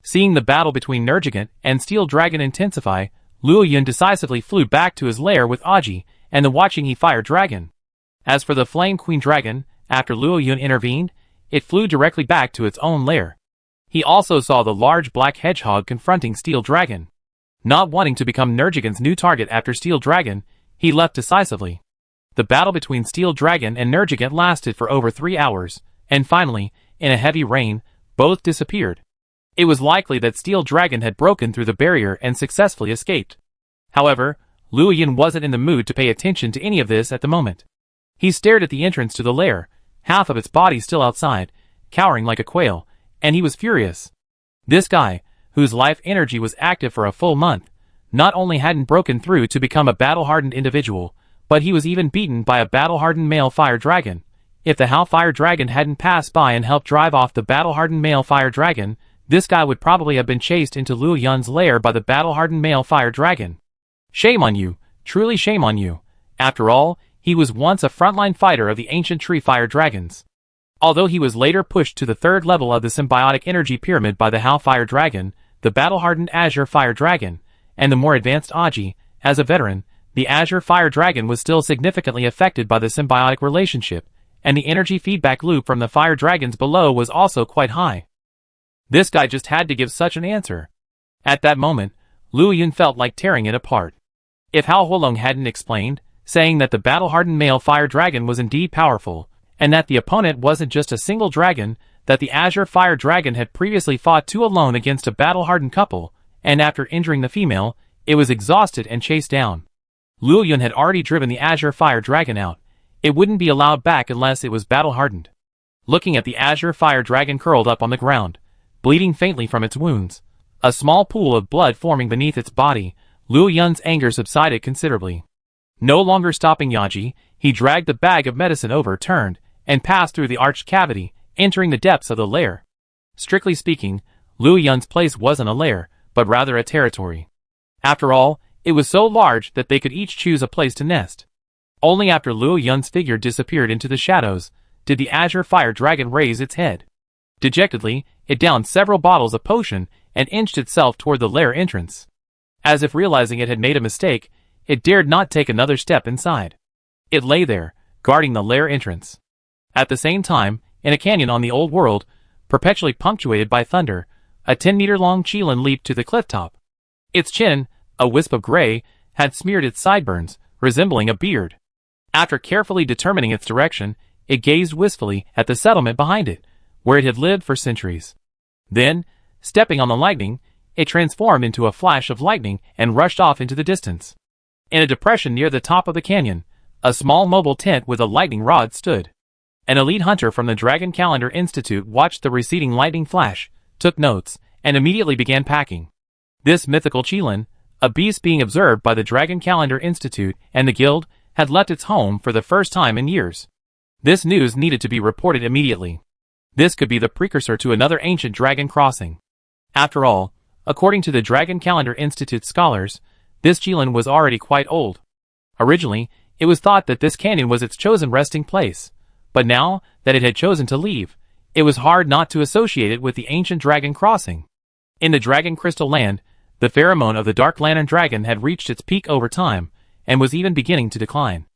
Seeing the battle between Nergigant and Steel Dragon intensify, Luo Yun decisively flew back to his lair with Aji and the watching he fire dragon. As for the Flame Queen Dragon, after Luo Yun intervened, it flew directly back to its own lair. He also saw the large black hedgehog confronting Steel Dragon. Not wanting to become Nergigant's new target after Steel Dragon, he left decisively. The battle between Steel Dragon and Nergigant lasted for over 3 hours, and finally, in a heavy rain, both disappeared. It was likely that Steel Dragon had broken through the barrier and successfully escaped. However, Luo Yun wasn't in the mood to pay attention to any of this at the moment. He stared at the entrance to the lair, half of its body still outside, cowering like a quail, and he was furious. This guy, whose life energy was active for a full month, not only hadn't broken through to become a battle-hardened individual, but he was even beaten by a battle-hardened male fire dragon. If the Hellfire Dragon hadn't passed by and helped drive off the battle-hardened male fire dragon, this guy would probably have been chased into Luo Yun's lair by the battle-hardened male fire dragon. Shame on you, truly shame on you. After all, he was once a frontline fighter of the ancient tree fire dragons. Although he was later pushed to the 3rd level of the symbiotic energy pyramid by the Hellfire Dragon, the battle-hardened Azure Fire Dragon, and the more advanced Aji, as a veteran, the Azure Fire Dragon was still significantly affected by the symbiotic relationship, and the energy feedback loop from the fire dragons below was also quite high. This guy just had to give such an answer. At that moment, Luo Yun felt like tearing it apart. If Hao Huolong hadn't explained, saying that the battle-hardened male fire dragon was indeed powerful, and that the opponent wasn't just a single dragon, that the Azure Fire Dragon had previously fought 2 alone against a battle-hardened couple, and after injuring the female, it was exhausted and chased down. Luo Yun had already driven the Azure Fire Dragon out. It wouldn't be allowed back unless it was battle-hardened. Looking at the Azure Fire Dragon curled up on the ground, bleeding faintly from its wounds, a small pool of blood forming beneath its body, Luo Yun's anger subsided considerably. No longer stopping Yaji, he dragged the bag of medicine over, turned, and passed through the arched cavity, entering the depths of the lair. Strictly speaking, Liu Yun's place wasn't a lair, but rather a territory. After all, it was so large that they could each choose a place to nest. Only after Liu Yun's figure disappeared into the shadows, did the azure fire dragon raise its head. Dejectedly, it downed several bottles of potion and inched itself toward the lair entrance. As if realizing it had made a mistake, it dared not take another step inside. It lay there, guarding the lair entrance. At the same time, in a canyon on the old world, perpetually punctuated by thunder, a 10-meter-long qilin leaped to the cliff top. Its chin, a wisp of gray, had smeared its sideburns, resembling a beard. After carefully determining its direction, it gazed wistfully at the settlement behind it, where it had lived for centuries. Then, stepping on the lightning, it transformed into a flash of lightning and rushed off into the distance. In a depression near the top of the canyon, a small mobile tent with a lightning rod stood. An elite hunter from the Dragon Calendar Institute watched the receding lightning flash, took notes, and immediately began packing. This mythical qilin, a beast being observed by the Dragon Calendar Institute and the guild, had left its home for the first time in years. This news needed to be reported immediately. This could be the precursor to another ancient dragon crossing. After all, according to the Dragon Calendar Institute scholars, this qilin was already quite old. Originally, it was thought that this canyon was its chosen resting place, but now that it had chosen to leave, it was hard not to associate it with the ancient dragon crossing. In the Dragon Crystal Land, the pheromone of the Dark Lantern Dragon had reached its peak over time, and was even beginning to decline.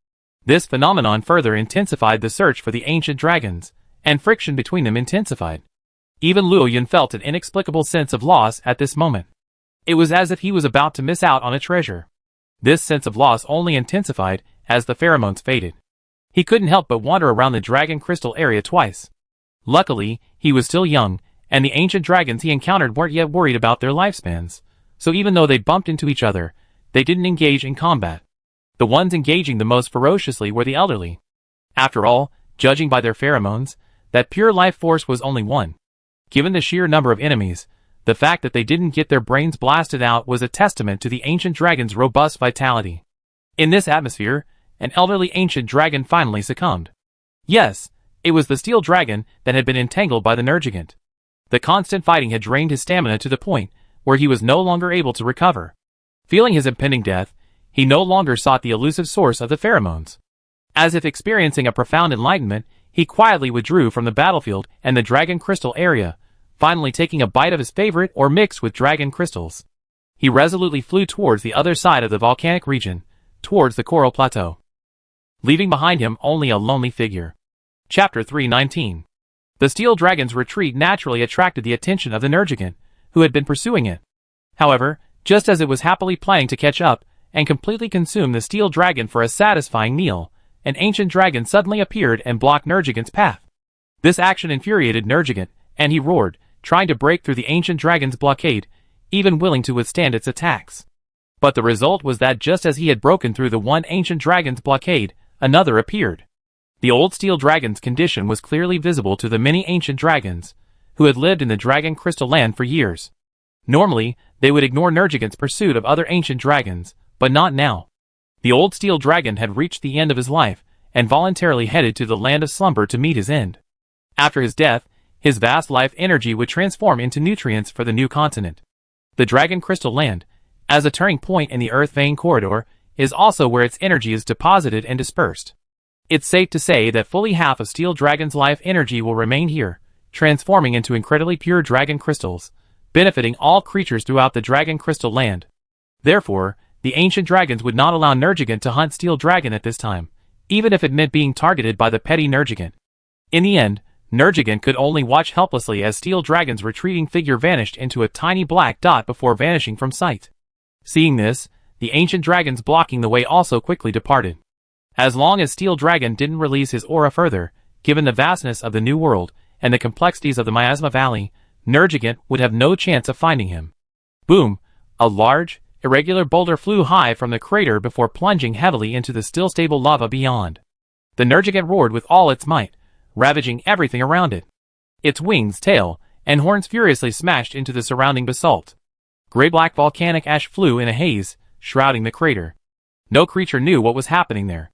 This phenomenon further intensified the search for the ancient dragons, and friction between them intensified. Even Liu Yun felt an inexplicable sense of loss at this moment. It was as if he was about to miss out on a treasure. This sense of loss only intensified as the pheromones faded. He couldn't help but wander around the Dragon Crystal area twice. Luckily, he was still young, and the ancient dragons he encountered weren't yet worried about their lifespans, so even though they bumped into each other, they didn't engage in combat. The ones engaging the most ferociously were the elderly. After all, judging by their pheromones, that pure life force was only one. Given the sheer number of enemies, the fact that they didn't get their brains blasted out was a testament to the ancient dragon's robust vitality. In this atmosphere, an elderly ancient dragon finally succumbed. Yes, it was the steel dragon that had been entangled by the Nergigant. The constant fighting had drained his stamina to the point where he was no longer able to recover. Feeling his impending death, he no longer sought the elusive source of the pheromones. As if experiencing a profound enlightenment, he quietly withdrew from the battlefield and the Dragon Crystal area, finally taking a bite of his favorite ore mixed with dragon crystals. He resolutely flew towards the other side of the volcanic region, towards the Coral Plateau, leaving behind him only a lonely figure. Chapter 319. The steel dragon's retreat naturally attracted the attention of the Nergigant, who had been pursuing it. However, just as it was happily planning to catch up and completely consume the steel dragon for a satisfying meal, an ancient dragon suddenly appeared and blocked Nergigant's path. This action infuriated Nergigant, and he roared, trying to break through the ancient dragon's blockade, even willing to withstand its attacks. But the result was that just as he had broken through the one ancient dragon's blockade, another appeared. The old steel dragon's condition was clearly visible to the many ancient dragons, who had lived in the Dragon Crystal Land for years. Normally, they would ignore Nergigant's pursuit of other ancient dragons, but not now. The old steel dragon had reached the end of his life, and voluntarily headed to the Land of Slumber to meet his end. After his death, his vast life energy would transform into nutrients for the new continent. The Dragon Crystal Land, as a turning point in the Earth Vein Corridor, is also where its energy is deposited and dispersed. It's safe to say that fully half of Steel Dragon's life energy will remain here, transforming into incredibly pure dragon crystals, benefiting all creatures throughout the Dragon Crystal Land. Therefore, the ancient dragons would not allow Nergigant to hunt Steel Dragon at this time, even if it meant being targeted by the petty Nergigant. In the end, Nergigant could only watch helplessly as Steel Dragon's retreating figure vanished into a tiny black dot before vanishing from sight. Seeing this, the ancient dragons blocking the way also quickly departed. As long as Steel Dragon didn't release his aura further, given the vastness of the new world and the complexities of the Miasma Valley, Nergigant would have no chance of finding him. Boom! A large, irregular boulder flew high from the crater before plunging heavily into the still stable lava beyond. The Nergigant roared with all its might, ravaging everything around it. Its wings, tail, and horns furiously smashed into the surrounding basalt. Gray-black volcanic ash flew in a haze, shrouding the crater. No creature knew what was happening there.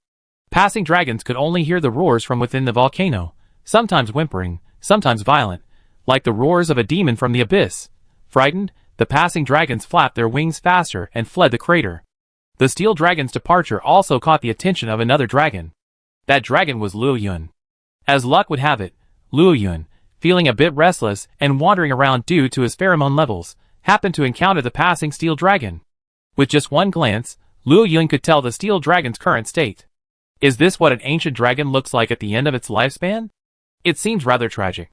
Passing dragons could only hear the roars from within the volcano, sometimes whimpering, sometimes violent, like the roars of a demon from the abyss. Frightened, the passing dragons flapped their wings faster and fled the crater. The steel dragon's departure also caught the attention of another dragon. That dragon was Luo Yun. As luck would have it, Luo Yun, feeling a bit restless and wandering around due to his pheromone levels, happened to encounter the passing steel dragon. With just one glance, Luo Yun could tell the steel dragon's current state. Is this what an ancient dragon looks like at the end of its lifespan? It seems rather tragic.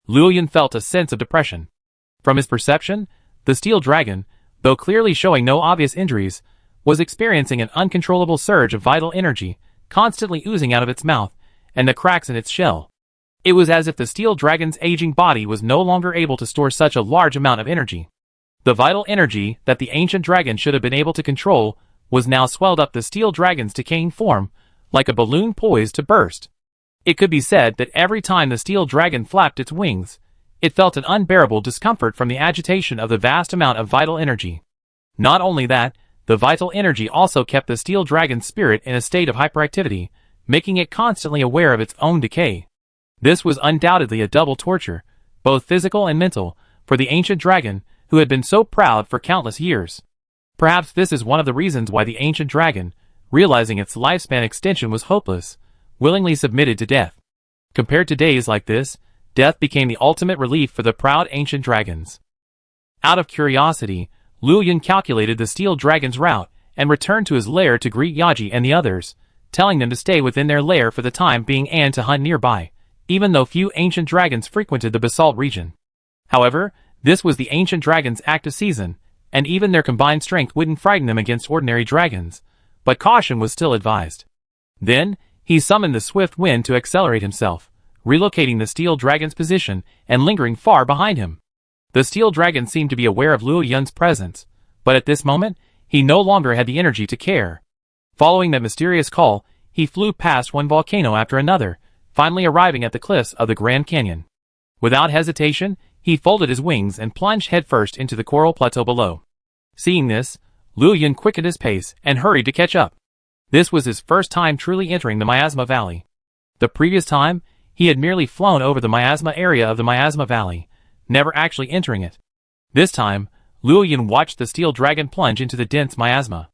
Luo Yun felt a sense of depression. From his perception, the steel dragon, though clearly showing no obvious injuries, was experiencing an uncontrollable surge of vital energy, constantly oozing out of its mouth and the cracks in its shell. It was as if the steel dragon's aging body was no longer able to store such a large amount of energy. The vital energy that the ancient dragon should have been able to control was now swelled up the steel dragon's decaying form, like a balloon poised to burst. It could be said that every time the steel dragon flapped its wings, it felt an unbearable discomfort from the agitation of the vast amount of vital energy. Not only that, the vital energy also kept the steel dragon's spirit in a state of hyperactivity, making it constantly aware of its own decay. This was undoubtedly a double torture, both physical and mental, for the ancient dragon, who had been so proud for countless years. Perhaps this is one of the reasons why the ancient dragon, realizing its lifespan extension was hopeless, willingly submitted to death. Compared to days like this, death became the ultimate relief for the proud ancient dragons. Out of curiosity, Luo Yun calculated the steel dragon's route and returned to his lair to greet Yaji and the others, telling them to stay within their lair for the time being and to hunt nearby, even though few ancient dragons frequented the basalt region. However, this was the ancient dragon's active season, and even their combined strength wouldn't frighten them against ordinary dragons, but caution was still advised. Then, he summoned the swift wind to accelerate himself, relocating the steel dragon's position and lingering far behind him. The steel dragon seemed to be aware of Luo Yun's presence, but at this moment, he no longer had the energy to care. Following that mysterious call, he flew past one volcano after another, finally arriving at the cliffs of the Grand Canyon. Without hesitation, he folded his wings and plunged headfirst into the coral plateau below. Seeing this, Luo Yun quickened his pace and hurried to catch up. This was his first time truly entering the Miasma Valley. The previous time, he had merely flown over the miasma area of the Miasma Valley, never actually entering it. This time, Luo Yun watched the steel dragon plunge into the dense miasma.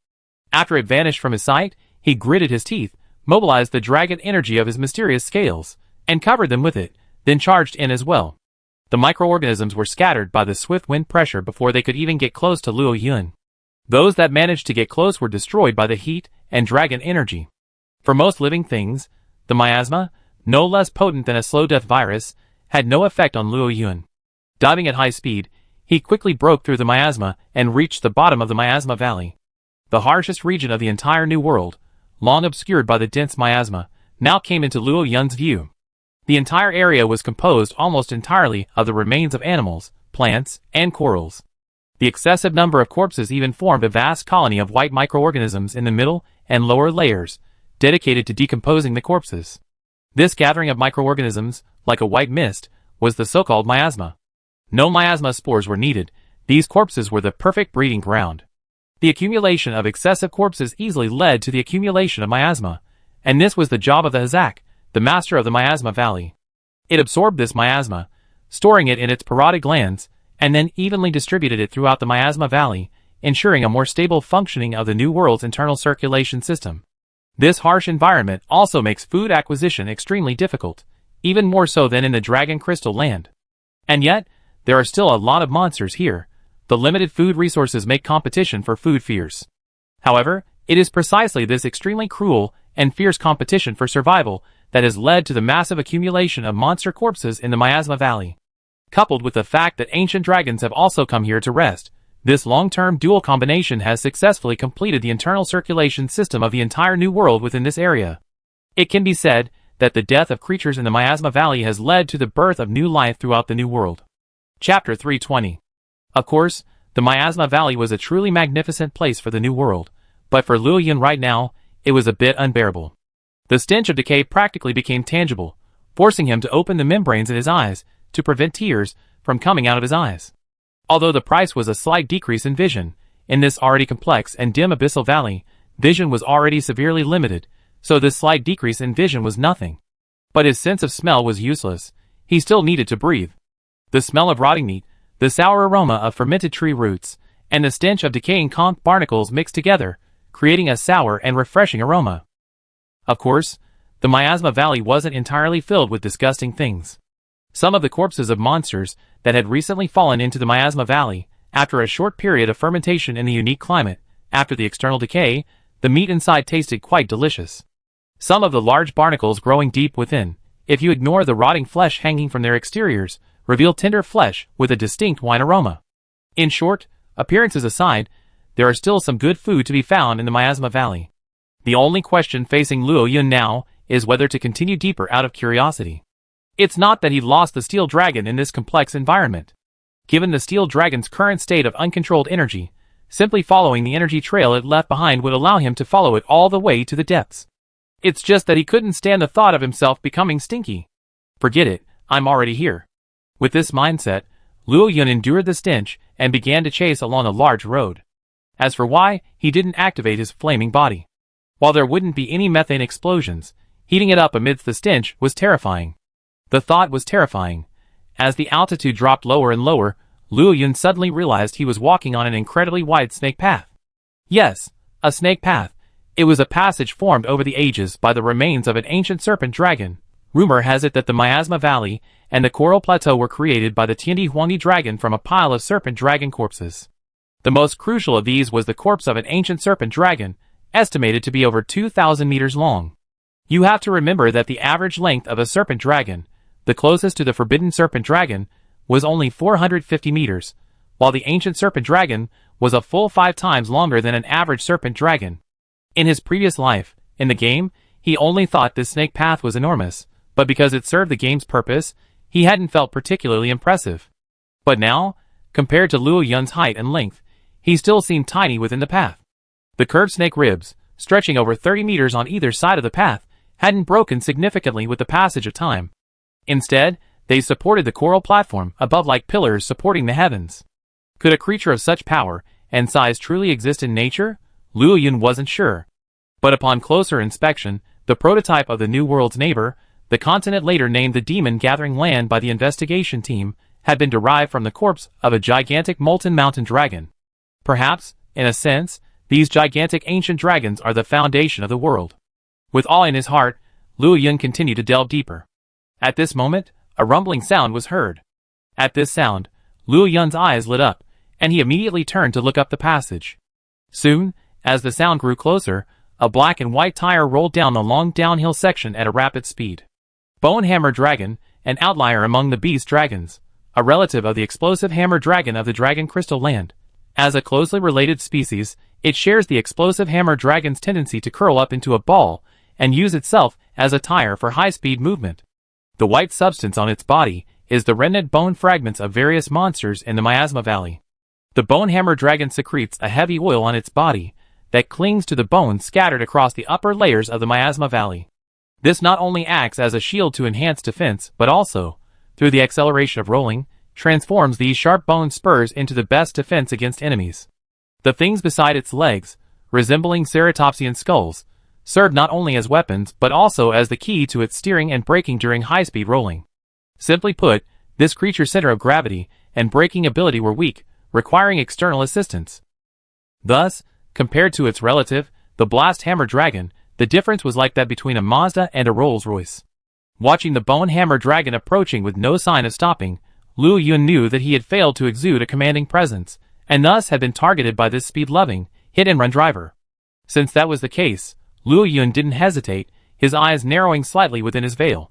After it vanished from his sight, he gritted his teeth, mobilized the dragon energy of his mysterious scales, and covered them with it, then charged in as well. The microorganisms were scattered by the swift wind pressure before they could even get close to Luo Yun. Those that managed to get close were destroyed by the heat and dragon energy. For most living things, the miasma, no less potent than a slow-death virus, had no effect on Luo Yun. Diving at high speed, he quickly broke through the miasma and reached the bottom of the Miasma Valley. The harshest region of the entire New World, long obscured by the dense miasma, now came into Luo Yun's view. The entire area was composed almost entirely of the remains of animals, plants, and corals. The excessive number of corpses even formed a vast colony of white microorganisms in the middle and lower layers, dedicated to decomposing the corpses. This gathering of microorganisms, like a white mist, was the so-called miasma. No miasma spores were needed. These corpses were the perfect breeding ground. The accumulation of excessive corpses easily led to the accumulation of miasma, and this was the job of the Hazak, the master of the Miasma Valley. It absorbed this miasma, storing it in its parotid glands, and then evenly distributed it throughout the Miasma Valley, ensuring a more stable functioning of the New World's internal circulation system. This harsh environment also makes food acquisition extremely difficult, even more so than in the Dragon Crystal Land. And yet, there are still a lot of monsters here. The limited food resources make competition for food fierce. However, it is precisely this extremely cruel and fierce competition for survival that has led to the massive accumulation of monster corpses in the Miasma Valley. Coupled with the fact that ancient dragons have also come here to rest, this long-term dual combination has successfully completed the internal circulation system of the entire New World within this area. It can be said that the death of creatures in the Miasma Valley has led to the birth of new life throughout the New World. Chapter 320. Of course, the Miasma Valley was a truly magnificent place for the New World, but for Luo Yun right now, it was a bit unbearable. The stench of decay practically became tangible, forcing him to open the membranes in his eyes to prevent tears from coming out of his eyes. Although the price was a slight decrease in vision, in this already complex and dim abyssal valley, Vision was already severely limited, so this slight decrease in vision was nothing. But his sense of smell was useless. He still needed to breathe. The smell of rotting meat, the sour aroma of fermented tree roots, and the stench of decaying conch barnacles mixed together, creating a sour and refreshing aroma. Of course, the Miasma Valley wasn't entirely filled with disgusting things. Some of the corpses of monsters that had recently fallen into the Miasma Valley, after a short period of fermentation in the unique climate, after the external decay, the meat inside tasted quite delicious. Some of the large barnacles growing deep within, if you ignore the rotting flesh hanging from their exteriors, reveal tender flesh with a distinct wine aroma. In short, appearances aside, there are still some good food to be found in the Miasma Valley. The only question facing Luo Yun now is whether to continue deeper out of curiosity. It's not that he lost the steel dragon in this complex environment. Given the steel dragon's current state of uncontrolled energy, simply following the energy trail it left behind would allow him to follow it all the way to the depths. It's just that he couldn't stand the thought of himself becoming stinky. Forget it, I'm already here. With this mindset, Luo Yun endured the stench and began to chase along a large road. As for why, he didn't activate his flaming body. While there wouldn't be any methane explosions, heating it up amidst the stench was terrifying. The thought was terrifying. As the altitude dropped lower and lower, Luo Yun suddenly realized he was walking on an incredibly wide snake path. Yes, a snake path. It was a passage formed over the ages by the remains of an ancient serpent dragon. Rumor has it that the Miasma Valley and the Coral Plateau were created by the Tiandi Huangdi dragon from a pile of serpent dragon corpses. The most crucial of these was the corpse of an ancient serpent dragon, estimated to be over 2,000 meters long. You have to remember that the average length of a serpent dragon, the closest to the forbidden serpent dragon, was only 450 meters, while the ancient serpent dragon was a full 5 times longer than an average serpent dragon. In his previous life, in the game, he only thought this snake path was enormous, but because it served the game's purpose, he hadn't felt particularly impressive. But now, compared to Luo Yun's height and length, he still seemed tiny within the path. The curved snake ribs, stretching over 30 meters on either side of the path, hadn't broken significantly with the passage of time. Instead, they supported the coral platform above like pillars supporting the heavens. Could a creature of such power and size truly exist in nature? Luo Yun wasn't sure. But upon closer inspection, the prototype of the New World's neighbor, the continent later named the Demon Gathering Land by the investigation team, had been derived from the corpse of a gigantic molten mountain dragon. Perhaps, in a sense, these gigantic ancient dragons are the foundation of the world. With awe in his heart, Luo Yun continued to delve deeper. At this moment, a rumbling sound was heard. At this sound, Luo Yun's eyes lit up, and he immediately turned to look up the passage. Soon, as the sound grew closer, a black and white tire rolled down the long downhill section at a rapid speed. Bonehammer Dragon, an outlier among the beast dragons, a relative of the explosive hammer dragon of the Dragon Crystal Land. As a closely related species, it shares the explosive hammer dragon's tendency to curl up into a ball and use itself as a tire for high-speed movement. The white substance on its body is the remnant bone fragments of various monsters in the Miasma Valley. The bonehammer dragon secretes a heavy oil on its body that clings to the bones scattered across the upper layers of the Miasma Valley. This not only acts as a shield to enhance defense, but also, through the acceleration of rolling, transforms these sharp bone spurs into the best defense against enemies. The things beside its legs, resembling ceratopsian skulls, serve not only as weapons but also as the key to its steering and braking during high-speed rolling. Simply put, this creature's center of gravity and braking ability were weak, requiring external assistance. Thus, compared to its relative, the Blast Hammer Dragon, the difference was like that between a Mazda and a Rolls-Royce. Watching the Bone Hammer Dragon approaching with no sign of stopping, Luo Yun knew that he had failed to exude a commanding presence, and thus had been targeted by this speed-loving, hit-and-run driver. Since that was the case, Luo Yun didn't hesitate, his eyes narrowing slightly within his veil.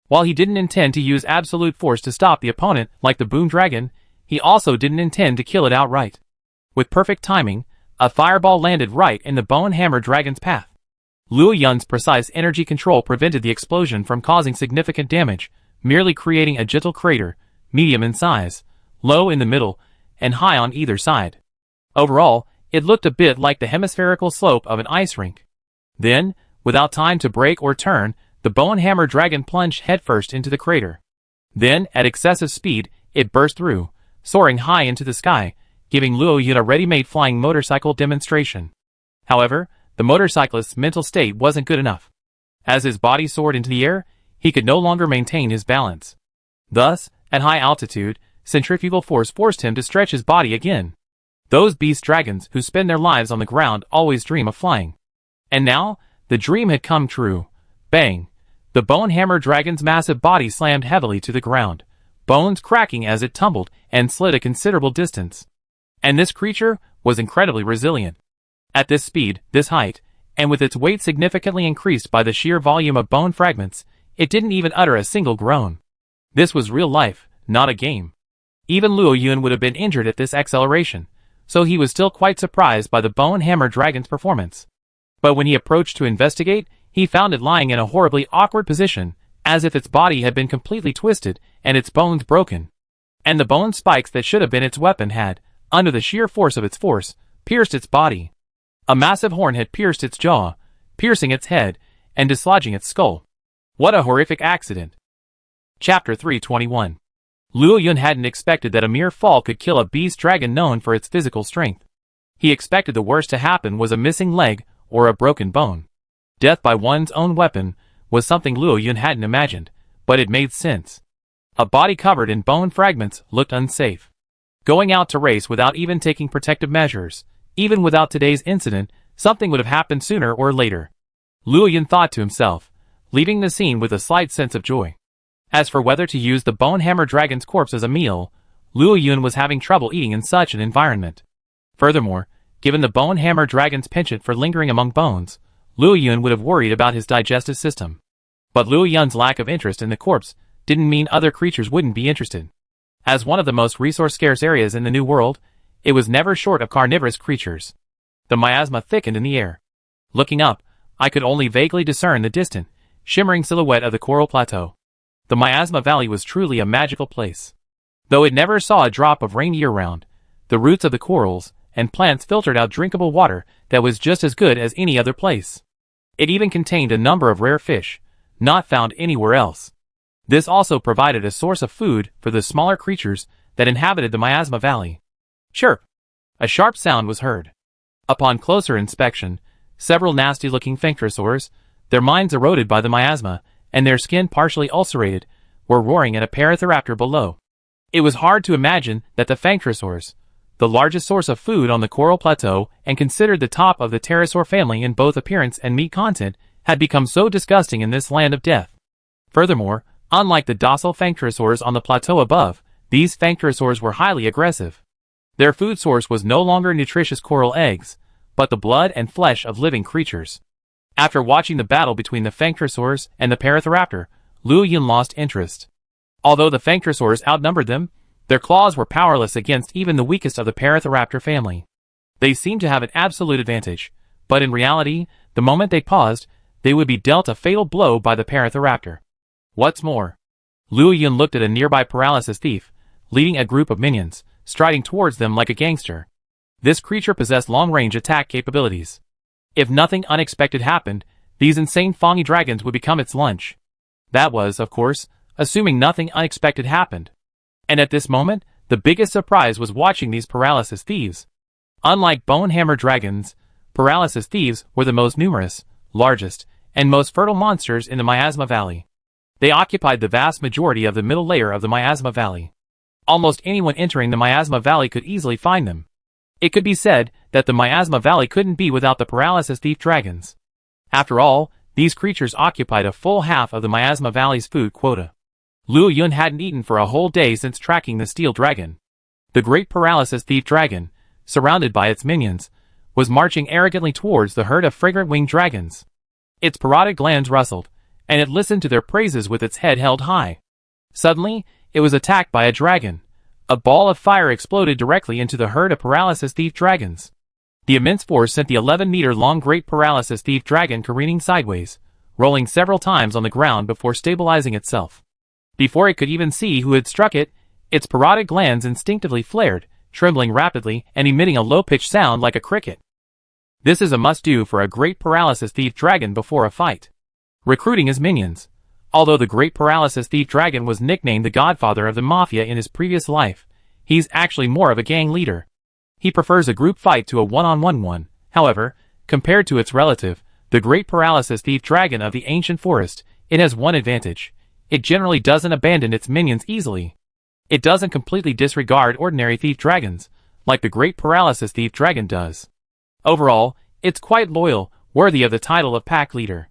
While he didn't intend to use absolute force to stop the opponent like the Boom Dragon, he also didn't intend to kill it outright. With perfect timing, a fireball landed right in the Bone Hammer Dragon's path. Luo Yun's precise energy control prevented the explosion from causing significant damage, merely creating a gentle crater, medium in size, low in the middle, and high on either side. Overall, it looked a bit like the hemispherical slope of an ice rink. Then, without time to brake or turn, the Bone Hammer Dragon plunged headfirst into the crater. Then, at excessive speed, it burst through, soaring high into the sky, giving Luo Yun a ready-made flying motorcycle demonstration. However, The motorcyclist's mental state wasn't good enough. As his body soared into the air, he could no longer maintain his balance. Thus, at high altitude, centrifugal force forced him to stretch his body again. Those beast dragons who spend their lives on the ground always dream of flying. And now, the dream had come true. Bang! The bone hammer dragon's massive body slammed heavily to the ground, bones cracking as it tumbled and slid a considerable distance. And this creature was incredibly resilient. At this speed, this height, and with its weight significantly increased by the sheer volume of bone fragments, it didn't even utter a single groan. This was real life, not a game. Even Luo Yun would have been injured at this acceleration, so he was still quite surprised by the bone hammer dragon's performance. But when he approached to investigate, he found it lying in a horribly awkward position, as if its body had been completely twisted and its bones broken. And the bone spikes that should have been its weapon had, under the sheer force of its force, pierced its body. A massive horn had pierced its jaw, piercing its head, and dislodging its skull. What a horrific accident. Chapter 321. Luo Yun hadn't expected that a mere fall could kill a beast dragon known for its physical strength. He expected the worst to happen was a missing leg or a broken bone. Death by one's own weapon was something Luo Yun hadn't imagined, but it made sense. A body covered in bone fragments looked unsafe. Going out to race without even taking protective measures, even without today's incident, something would have happened sooner or later. Luo Yun thought to himself, leaving the scene with a slight sense of joy. As for whether to use the bone hammer dragon's corpse as a meal, Luo Yun was having trouble eating in such an environment. Furthermore, given the bone hammer dragon's penchant for lingering among bones, Luo Yun would have worried about his digestive system. But Luo Yun's lack of interest in the corpse didn't mean other creatures wouldn't be interested. As one of the most resource-scarce areas in the New World, it was never short of carnivorous creatures. The miasma thickened in the air. Looking up, I could only vaguely discern the distant, shimmering silhouette of the coral plateau. The miasma valley was truly a magical place. Though it never saw a drop of rain year-round, the roots of the corals and plants filtered out drinkable water that was just as good as any other place. It even contained a number of rare fish, not found anywhere else. This also provided a source of food for the smaller creatures that inhabited the miasma valley. Chirp! A sharp sound was heard. Upon closer inspection, several nasty-looking Fenctrosaurs, their minds eroded by the miasma, and their skin partially ulcerated, were roaring at a Parathoraptor below. It was hard to imagine that the Fenctrosaurs, the largest source of food on the coral plateau and considered the top of the pterosaur family in both appearance and meat content, had become so disgusting in this land of death. Furthermore, unlike the docile Fenctrosaurs on the plateau above, these Fenctrosaurs were highly aggressive. Their food source was no longer nutritious coral eggs, but the blood and flesh of living creatures. After watching the battle between the Fenctrosaurs and the Parathoraptor, Luo Yun lost interest. Although the Fenctrosaurs outnumbered them, their claws were powerless against even the weakest of the Parathoraptor family. They seemed to have an absolute advantage, but in reality, the moment they paused, they would be dealt a fatal blow by the Parathoraptor. What's more, Luo Yun looked at a nearby paralysis thief, leading a group of minions, striding towards them like a gangster. This creature possessed long-range attack capabilities. If nothing unexpected happened, these insane Fongy dragons would become its lunch. That was, of course, assuming nothing unexpected happened. And at this moment, the biggest surprise was watching these paralysis thieves. Unlike bone hammer dragons, paralysis thieves were the most numerous, largest, and most fertile monsters in the Miasma Valley. They occupied the vast majority of the middle layer of the Miasma Valley. Almost anyone entering the Miasma Valley could easily find them. It could be said that the Miasma Valley couldn't be without the paralysis thief dragons. After all, these creatures occupied a full half of the Miasma Valley's food quota. Luo Yun hadn't eaten for a whole day since tracking the steel dragon. The great paralysis thief dragon, surrounded by its minions, was marching arrogantly towards the herd of fragrant winged dragons. Its parotid glands rustled, and it listened to their praises with its head held high. Suddenly, it was attacked by a dragon. A ball of fire exploded directly into the herd of paralysis thief dragons. The immense force sent the 11-meter-long great paralysis thief dragon careening sideways, rolling several times on the ground before stabilizing itself. Before it could even see who had struck it, its parotid glands instinctively flared, trembling rapidly and emitting a low-pitched sound like a cricket. This is a must-do for a great paralysis thief dragon before a fight. Recruiting his minions. Although the great paralysis thief dragon was nicknamed the godfather of the mafia in his previous life, he's actually more of a gang leader. He prefers a group fight to a one-on-one one. However, Compared to its relative, the Great Paralysis Thief Dragon of the Ancient Forest, it has one advantage. It generally doesn't abandon its minions easily. It doesn't completely disregard ordinary thief dragons, like the Great Paralysis Thief Dragon does. Overall, it's quite loyal, worthy of the title of pack leader.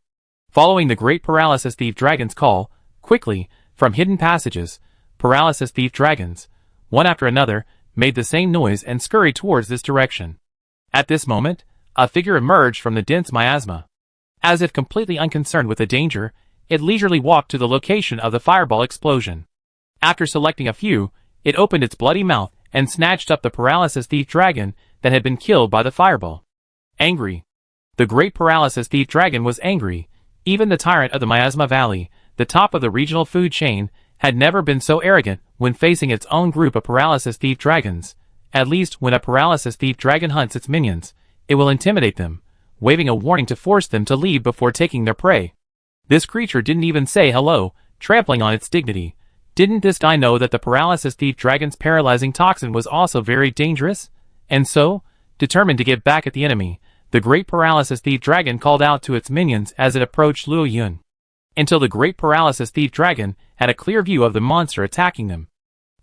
Following the Great Paralysis Thief Dragon's call, quickly, from hidden passages, Paralysis Thief Dragons, one after another, made the same noise and scurried towards this direction. At this moment, a figure emerged from the dense miasma. As if completely unconcerned with the danger, it leisurely walked to the location of the fireball explosion. After selecting a few, it opened its bloody mouth and snatched up the Paralysis Thief Dragon that had been killed by the fireball. Angry. The Great Paralysis Thief Dragon was angry. Even the tyrant of the Miasma Valley, the top of the regional food chain, had never been so arrogant when facing its own group of Paralysis Thief Dragons. At least when a Paralysis Thief Dragon hunts its minions, it will intimidate them, waving a warning to force them to leave before taking their prey. This creature didn't even say hello, trampling on its dignity. Didn't this guy know that the Paralysis Thief Dragon's paralyzing toxin was also very dangerous? And so, determined to get back at the enemy, the Great Paralysis Thief Dragon called out to its minions as it approached Luo Yun. Until the Great Paralysis Thief Dragon had a clear view of the monster attacking them.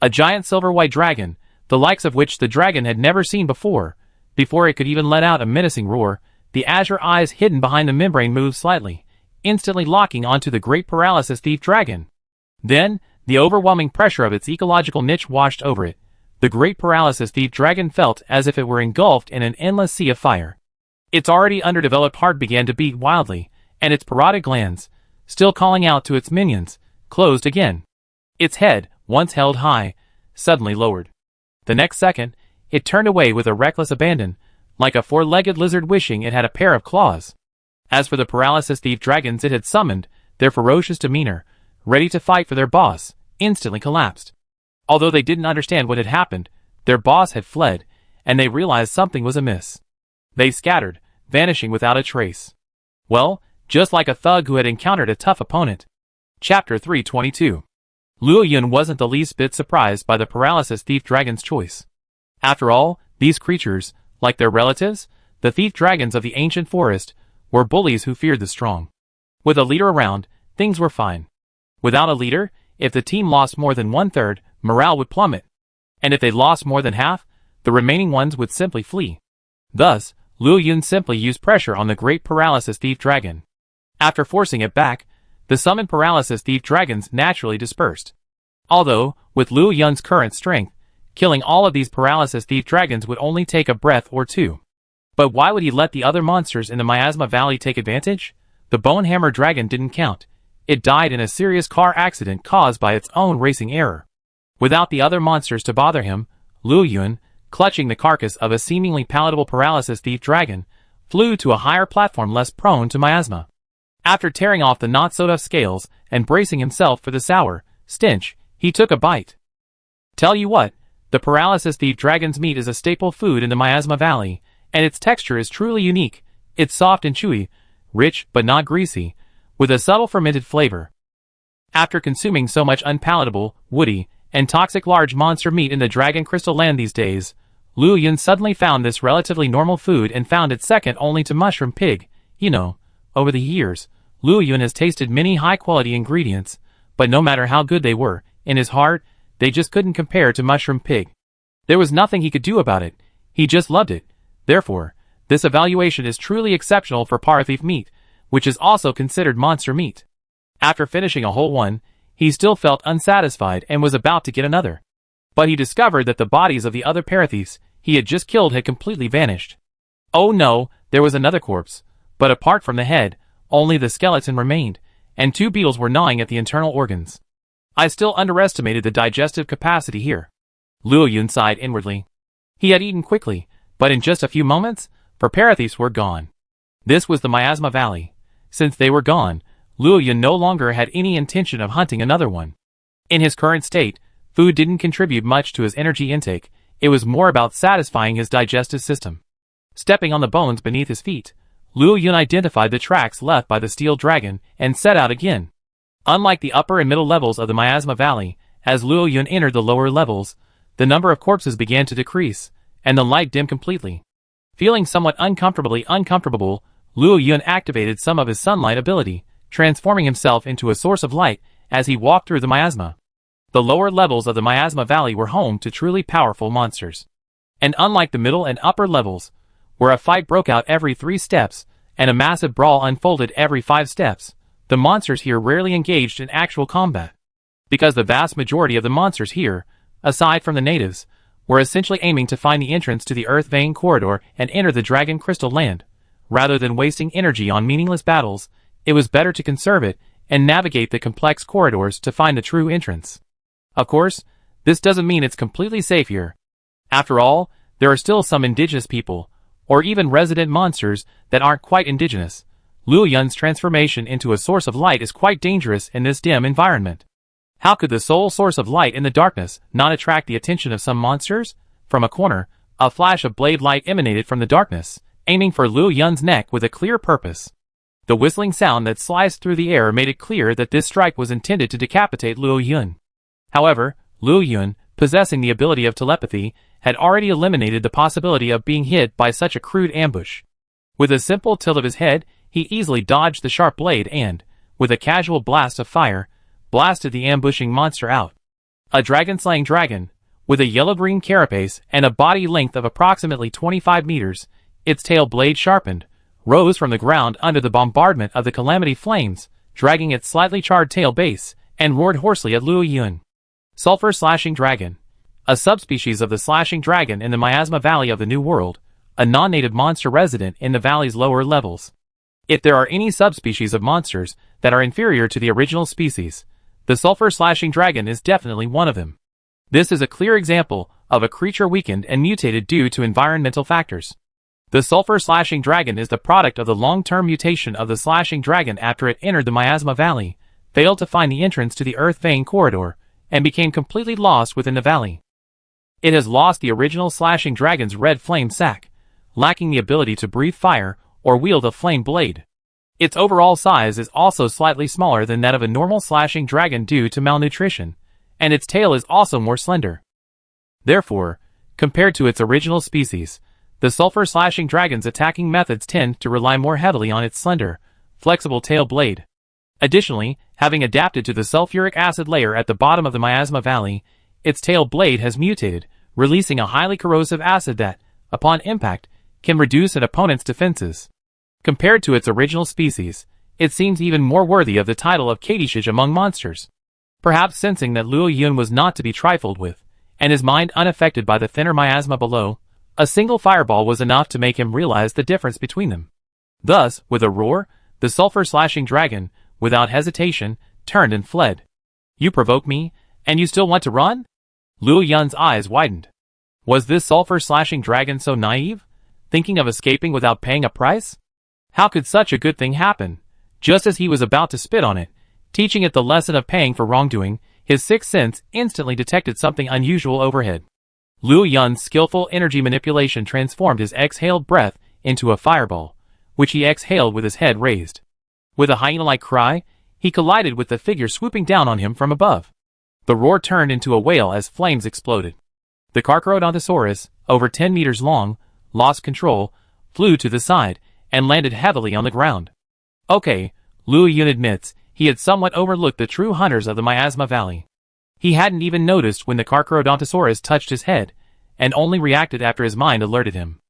A giant silver-white dragon, the likes of which the dragon had never seen before. Before it could even let out a menacing roar, the azure eyes hidden behind the membrane moved slightly, instantly locking onto the Great Paralysis Thief Dragon. Then, the overwhelming pressure of its ecological niche washed over it. The Great Paralysis Thief Dragon felt as if it were engulfed in an endless sea of fire. Its already underdeveloped heart began to beat wildly, and its parotid glands, still calling out to its minions, closed again. Its head, once held high, suddenly lowered. The next second, it turned away with a reckless abandon, like a four-legged lizard wishing it had a pair of claws. As for the Paralysis Thief Dragons it had summoned, their ferocious demeanor, ready to fight for their boss, instantly collapsed. Although they didn't understand what had happened, their boss had fled, and they realized something was amiss. They scattered, vanishing without a trace. Well, just like a thug who had encountered a tough opponent. Chapter 322. Luo Yun wasn't the least bit surprised by the Paralysis Thief Dragon's choice. After all, these creatures, like their relatives, the thief dragons of the ancient forest, were bullies who feared the strong. With a leader around, things were fine. Without a leader, if the team lost more than one-third, morale would plummet. And if they lost more than half, the remaining ones would simply flee. Thus, Luo Yun simply used pressure on the Great Paralysis Thief Dragon. After forcing it back, the summoned Paralysis Thief Dragons naturally dispersed. Although, with Luo Yun's current strength, killing all of these Paralysis Thief Dragons would only take a breath or two. But why would he let the other monsters in the Miasma Valley take advantage? The Bonehammer Dragon didn't count. It died in a serious car accident caused by its own racing error. Without the other monsters to bother him, Luo Yun, clutching the carcass of a seemingly palatable Paralysis Thief Dragon, flew to a higher platform less prone to miasma. After tearing off the not-so-tough scales and bracing himself for the sour stench, he took a bite. Tell you what, the Paralysis Thief Dragon's meat is a staple food in the Miasma Valley, and its texture is truly unique. It's soft and chewy, rich but not greasy, with a subtle fermented flavor. After consuming so much unpalatable, woody, and toxic large monster meat in the Dragon Crystal Land these days, Luo Yun suddenly found this relatively normal food and found it second only to mushroom pig. You know, over the years, Luo Yun has tasted many high-quality ingredients, but no matter how good they were, in his heart, they just couldn't compare to mushroom pig. There was nothing he could do about it. He just loved it. Therefore, this evaluation is truly exceptional for Parathief meat, which is also considered monster meat. After finishing a whole one, he still felt unsatisfied and was about to get another. But he discovered that the bodies of the other Parathiefs he had just killed had completely vanished. Oh no, there was another corpse, but apart from the head, only the skeleton remained, and two beetles were gnawing at the internal organs. I still underestimated the digestive capacity here. Luo Yun sighed inwardly. He had eaten quickly, but in just a few moments, for Parathiefs were gone. This was the Miasma Valley. Since they were gone, Luo Yun no longer had any intention of hunting another one. In his current state, food didn't contribute much to his energy intake, it was more about satisfying his digestive system. Stepping on the bones beneath his feet, Luo Yun identified the tracks left by the steel dragon and set out again. Unlike the upper and middle levels of the Miasma Valley, as Luo Yun entered the lower levels, the number of corpses began to decrease, and the light dimmed completely. Feeling somewhat uncomfortable, Luo Yun activated some of his sunlight ability, transforming himself into a source of light as he walked through the miasma. The lower levels of the miasma valley were home to truly powerful monsters. And unlike the middle and upper levels, where a fight broke out every 3 steps, and a massive brawl unfolded every 5 steps, the monsters here rarely engaged in actual combat. Because the vast majority of the monsters here, aside from the natives, were essentially aiming to find the entrance to the Earth Vein Corridor and enter the Dragon Crystal Land. Rather than wasting energy on meaningless battles, it was better to conserve it and navigate the complex corridors to find the true entrance. Of course, this doesn't mean it's completely safe here. After all, there are still some indigenous people, or even resident monsters that aren't quite indigenous. Luo Yun's transformation into a source of light is quite dangerous in this dim environment. How could the sole source of light in the darkness not attract the attention of some monsters? From a corner, a flash of blade light emanated from the darkness, aiming for Luo Yun's neck with a clear purpose. The whistling sound that sliced through the air made it clear that this strike was intended to decapitate Luo Yun. However, Luo Yun, possessing the ability of telepathy, had already eliminated the possibility of being hit by such a crude ambush. With a simple tilt of his head, he easily dodged the sharp blade and, with a casual blast of fire, blasted the ambushing monster out. A dragon-slaying dragon, with a yellow-green carapace and a body length of approximately 25 meters, its tail blade sharpened, rose from the ground under the bombardment of the calamity flames, dragging its slightly charred tail base, and roared hoarsely at Luo Yun. Sulfur Slashing Dragon. A subspecies of the slashing dragon in the Miasma Valley of the New World, a non-native monster resident in the valley's lower levels. If there are any subspecies of monsters that are inferior to the original species, the Sulfur Slashing Dragon is definitely one of them. This is a clear example of a creature weakened and mutated due to environmental factors. The Sulfur Slashing Dragon is the product of the long-term mutation of the Slashing Dragon after it entered the Miasma Valley, failed to find the entrance to the Earth Vein Corridor, and became completely lost within the valley. It has lost the original Slashing Dragon's red flame sac, lacking the ability to breathe fire or wield a flame blade. Its overall size is also slightly smaller than that of a normal slashing dragon due to malnutrition, and its tail is also more slender. Therefore, compared to its original species, the Sulfur Slashing Dragon's attacking methods tend to rely more heavily on its slender, flexible tail blade. Additionally, having adapted to the sulfuric acid layer at the bottom of the Miasma Valley, its tail blade has mutated, releasing a highly corrosive acid that, upon impact, can reduce an opponent's defenses. Compared to its original species, it seems even more worthy of the title of Kadishij among monsters. Perhaps sensing that Luo Yun was not to be trifled with, and his mind unaffected by the thinner miasma below, a single fireball was enough to make him realize the difference between them. Thus, with a roar, the Sulfur Slashing Dragon, without hesitation, turned and fled. "You provoke me, and you still want to run?" Luo Yun's eyes widened. Was this Sulfur Slashing Dragon so naive, thinking of escaping without paying a price? How could such a good thing happen? Just as he was about to spit on it, teaching it the lesson of paying for wrongdoing, his sixth sense instantly detected something unusual overhead. Luo Yun's skillful energy manipulation transformed his exhaled breath into a fireball, which he exhaled with his head raised. With a hyena-like cry, he collided with the figure swooping down on him from above. The roar turned into a wail as flames exploded. The Carcharodontosaurus, over 10 meters long, lost control, flew to the side, and landed heavily on the ground. Okay, Luo Yun admits, he had somewhat overlooked the true hunters of the Miasma Valley. He hadn't even noticed when the Carcharodontosaurus touched his head, and only reacted after his mind alerted him.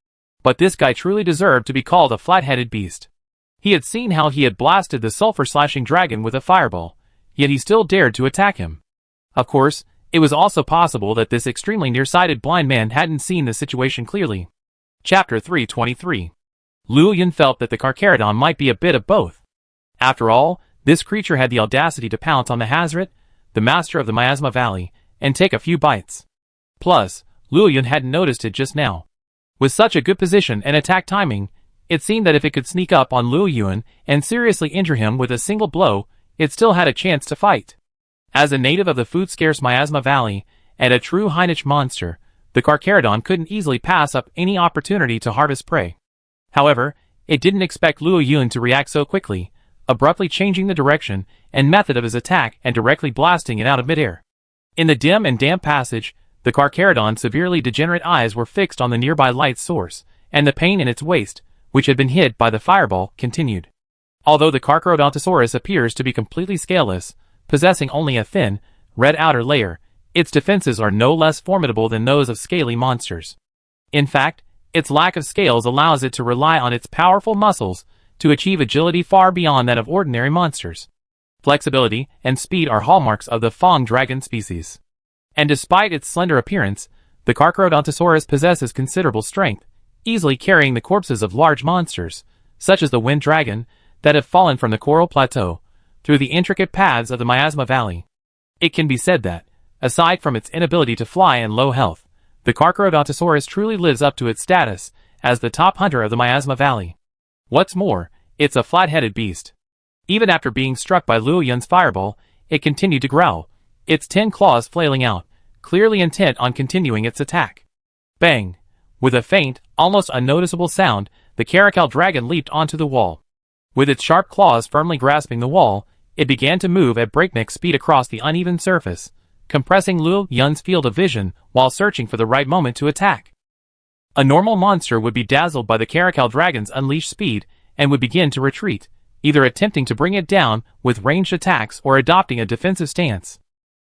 But this guy truly deserved to be called a flat-headed beast. He had seen how he had blasted the Sulfur Slashing Dragon with a fireball, yet he still dared to attack him. Of course, it was also possible that this extremely nearsighted blind man hadn't seen the situation clearly. Chapter 323. Luo Yun felt that the Carcharodon might be a bit of both. After all, this creature had the audacity to pounce on the Hazret, the master of the Miasma Valley, and take a few bites. Plus, Luo Yun hadn't noticed it just now. With such a good position and attack timing, it seemed that if it could sneak up on Luo Yun and seriously injure him with a single blow, it still had a chance to fight. As a native of the food-scarce Miasma Valley, and a true Hainish monster, the Carcharodon couldn't easily pass up any opportunity to harvest prey. However, it didn't expect Luo Yun to react so quickly, abruptly changing the direction and method of his attack and directly blasting it out of midair. In the dim and damp passage, the Carcharodon's severely degenerate eyes were fixed on the nearby light source, and the pain in its waist, which had been hit by the fireball, continued. Although the Carcharodontosaurus appears to be completely scaleless, possessing only a thin, red outer layer, its defenses are no less formidable than those of scaly monsters. In fact, its lack of scales allows it to rely on its powerful muscles to achieve agility far beyond that of ordinary monsters. Flexibility and speed are hallmarks of the Fang dragon species. And despite its slender appearance, the Carcharodontosaurus possesses considerable strength, easily carrying the corpses of large monsters, such as the wind dragon, that have fallen from the Coral Plateau, through the intricate paths of the Miasma Valley. It can be said that, aside from its inability to fly and low health, the Carcharodontosaurus truly lives up to its status as the top hunter of the Miasma Valley. What's more, it's a flat-headed beast. Even after being struck by Luo Yun's fireball, it continued to growl, its 10 claws flailing out, clearly intent on continuing its attack. Bang! With a faint, almost unnoticeable sound, the caracal dragon leaped onto the wall. With its sharp claws firmly grasping the wall, it began to move at breakneck speed across the uneven surface, compressing Luo Yun's field of vision while searching for the right moment to attack. A normal monster would be dazzled by the caracal dragon's unleashed speed and would begin to retreat, either attempting to bring it down with ranged attacks or adopting a defensive stance.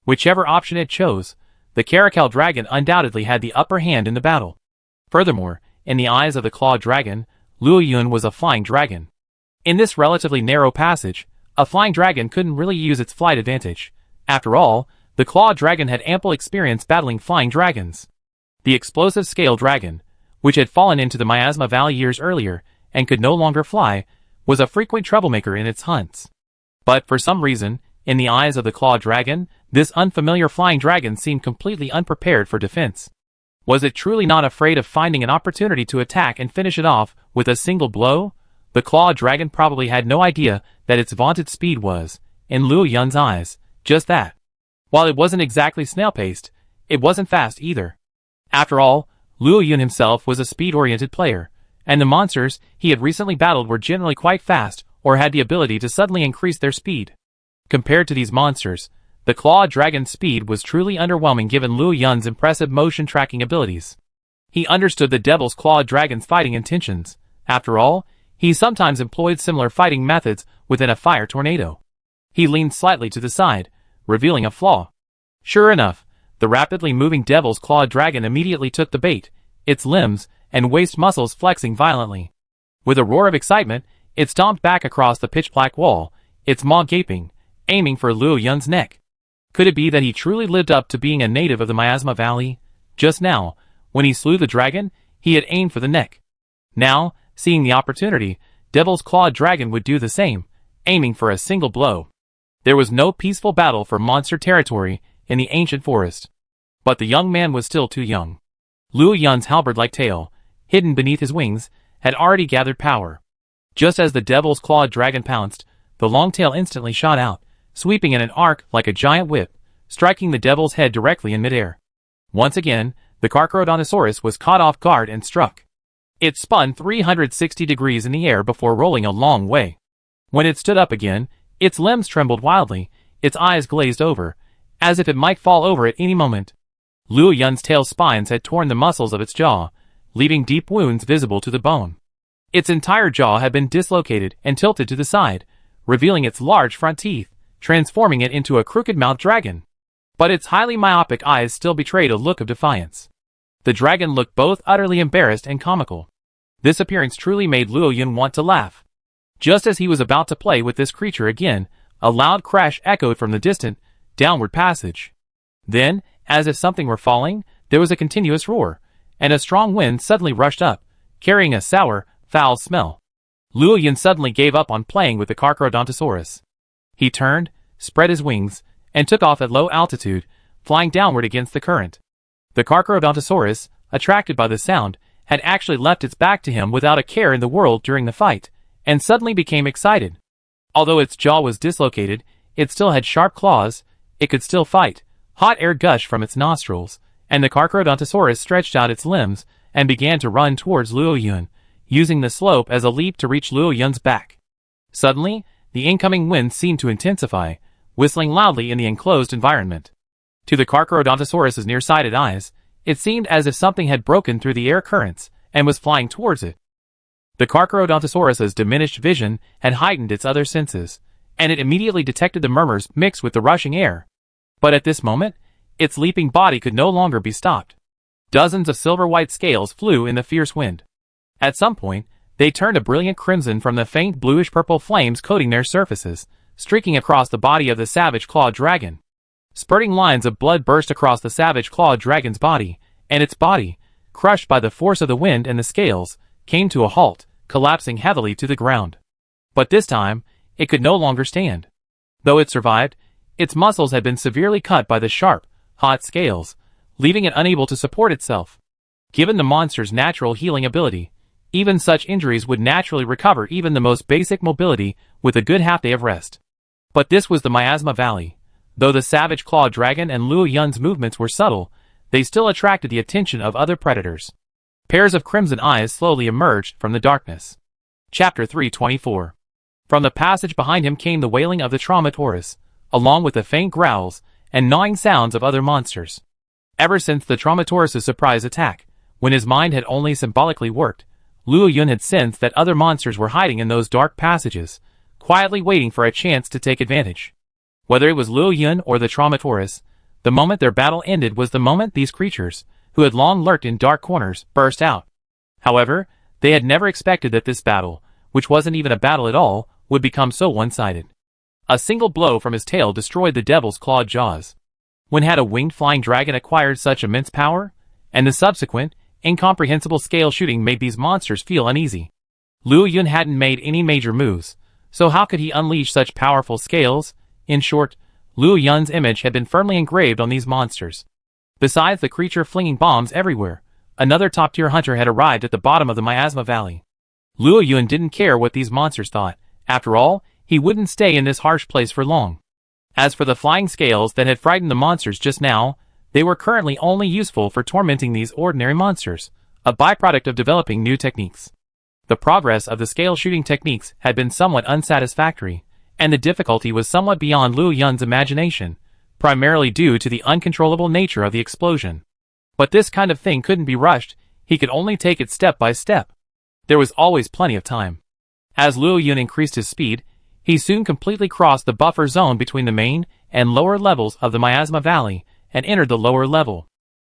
Whichever option it chose, the caracal dragon undoubtedly had the upper hand in the battle. Furthermore, in the eyes of the clawed dragon, Luo Yun was a flying dragon. In this relatively narrow passage, a flying dragon couldn't really use its flight advantage. After all, the clawed dragon had ample experience battling flying dragons. The explosive scale dragon, which had fallen into the Miasma Valley years earlier and could no longer fly, was a frequent troublemaker in its hunts. But for some reason, in the eyes of the clawed dragon, this unfamiliar flying dragon seemed completely unprepared for defense. Was it truly not afraid of finding an opportunity to attack and finish it off with a single blow? The clawed dragon probably had no idea that its vaunted speed was, in Luo Yun's eyes, just that. While it wasn't exactly snail-paced, it wasn't fast either. After all, Luo Yun himself was a speed-oriented player, and the monsters he had recently battled were generally quite fast or had the ability to suddenly increase their speed. Compared to these monsters, the clawed dragon's speed was truly underwhelming given Luo Yun's impressive motion tracking abilities. He understood the devil's clawed dragon's fighting intentions. After all, he sometimes employed similar fighting methods within a fire tornado. He leaned slightly to the side, revealing a flaw. Sure enough, the rapidly moving devil's clawed dragon immediately took the bait, its limbs and waist muscles flexing violently. With a roar of excitement, it stomped back across the pitch-black wall, its maw gaping, aiming for Luo Yun's neck. Could it be that he truly lived up to being a native of the Miasma Valley? Just now, when he slew the dragon, he had aimed for the neck. Now, seeing the opportunity, Devil's Clawed Dragon would do the same, aiming for a single blow. There was no peaceful battle for monster territory in the ancient forest. But the young man was still too young. Luo Yun's halberd-like tail, hidden beneath his wings, had already gathered power. Just as the Devil's Clawed Dragon pounced, the long tail instantly shot out, sweeping in an arc like a giant whip, striking the devil's head directly in midair. Once again, the Carcharodontosaurus was caught off guard and struck. It spun 360 degrees in the air before rolling a long way. When it stood up again, its limbs trembled wildly, its eyes glazed over, as if it might fall over at any moment. Luo Yun's tail spines had torn the muscles of its jaw, leaving deep wounds visible to the bone. Its entire jaw had been dislocated and tilted to the side, revealing its large front teeth, transforming it into a crooked-mouthed dragon. But its highly myopic eyes still betrayed a look of defiance. The dragon looked both utterly embarrassed and comical. This appearance truly made Luo Yun want to laugh. Just as he was about to play with this creature again, a loud crash echoed from the distant, downward passage. Then, as if something were falling, there was a continuous roar, and a strong wind suddenly rushed up, carrying a sour, foul smell. Luo Yun suddenly gave up on playing with the Carcharodontosaurus. He turned, spread his wings, and took off at low altitude, flying downward against the current. The Carcharodontosaurus, attracted by the sound, had actually left its back to him without a care in the world during the fight, and suddenly became excited. Although its jaw was dislocated, it still had sharp claws, it could still fight. Hot air gushed from its nostrils, and the Carcharodontosaurus stretched out its limbs and began to run towards Luo Yun, using the slope as a leap to reach Luo Yun's back. Suddenly, the incoming wind seemed to intensify, whistling loudly in the enclosed environment. To the Carcharodontosaurus's nearsighted eyes, it seemed as if something had broken through the air currents and was flying towards it. The Carcharodontosaurus's diminished vision had heightened its other senses, and it immediately detected the murmurs mixed with the rushing air. But at this moment, its leaping body could no longer be stopped. Dozens of silver-white scales flew in the fierce wind. At some point, they turned a brilliant crimson from the faint bluish-purple flames coating their surfaces, streaking across the body of the savage clawed dragon. Spurting lines of blood burst across the savage clawed dragon's body, and its body, crushed by the force of the wind and the scales, came to a halt, collapsing heavily to the ground. But this time, it could no longer stand. Though it survived, its muscles had been severely cut by the sharp, hot scales, leaving it unable to support itself. Given the monster's natural healing ability, even such injuries would naturally recover even the most basic mobility with a good half-day of rest. But this was the Miasma Valley. Though the savage clawed dragon and Luo Yun's movements were subtle, they still attracted the attention of other predators. Pairs of crimson eyes slowly emerged from the darkness. Chapter 324. From the passage behind him came the wailing of the Traumataurus, along with the faint growls and gnawing sounds of other monsters. Ever since the Traumataurus' surprise attack, when his mind had only symbolically worked, Luo Yun had sensed that other monsters were hiding in those dark passages, quietly waiting for a chance to take advantage. Whether it was Luo Yun or the Traumataurus, the moment their battle ended was the moment these creatures, who had long lurked in dark corners, burst out. However, they had never expected that this battle, which wasn't even a battle at all, would become so one-sided. A single blow from his tail destroyed the devil's clawed jaws. When had a winged flying dragon acquired such immense power? And the subsequent, incomprehensible scale shooting made these monsters feel uneasy. Luo Yun hadn't made any major moves, so how could he unleash such powerful scales? In short, Luo Yun's image had been firmly engraved on these monsters. Besides the creature flinging bombs everywhere, another top-tier hunter had arrived at the bottom of the Miasma Valley. Luo Yun didn't care what these monsters thought. After all, he wouldn't stay in this harsh place for long. As for the flying scales that had frightened the monsters just now, they were currently only useful for tormenting these ordinary monsters, a byproduct of developing new techniques. The progress of the scale shooting techniques had been somewhat unsatisfactory, and the difficulty was somewhat beyond Luo Yun's imagination, primarily due to the uncontrollable nature of the explosion. But this kind of thing couldn't be rushed, he could only take it step by step. There was always plenty of time. As Luo Yun increased his speed, he soon completely crossed the buffer zone between the main and lower levels of the Miasma Valley and entered the lower level.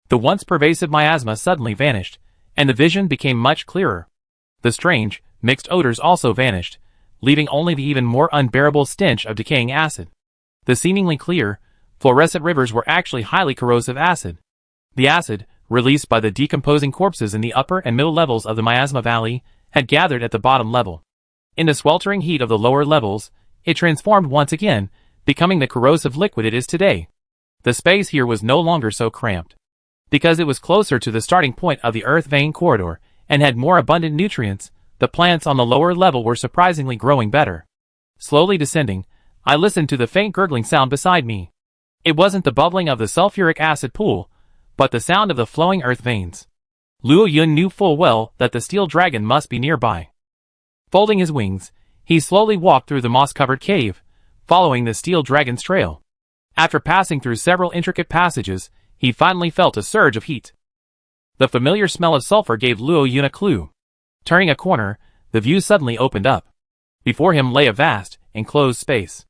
The once pervasive miasma suddenly vanished, and the vision became much clearer. The strange, mixed odors also vanished, leaving only the even more unbearable stench of decaying acid. The seemingly clear, fluorescent rivers were actually highly corrosive acid. The acid, released by the decomposing corpses in the upper and middle levels of the Miasma Valley, had gathered at the bottom level. In the sweltering heat of the lower levels, it transformed once again, becoming the corrosive liquid it is today. The space here was no longer so cramped. Because it was closer to the starting point of the earth vein corridor, and had more abundant nutrients, the plants on the lower level were surprisingly growing better. Slowly descending, I listened to the faint gurgling sound beside me. It wasn't the bubbling of the sulfuric acid pool, but the sound of the flowing earth veins. Luo Yun knew full well that the steel dragon must be nearby. Folding his wings, he slowly walked through the moss-covered cave, following the steel dragon's trail. After passing through several intricate passages, he finally felt a surge of heat. The familiar smell of sulfur gave Luo Yun a clue. Turning a corner, the view suddenly opened up. Before him lay a vast, enclosed space.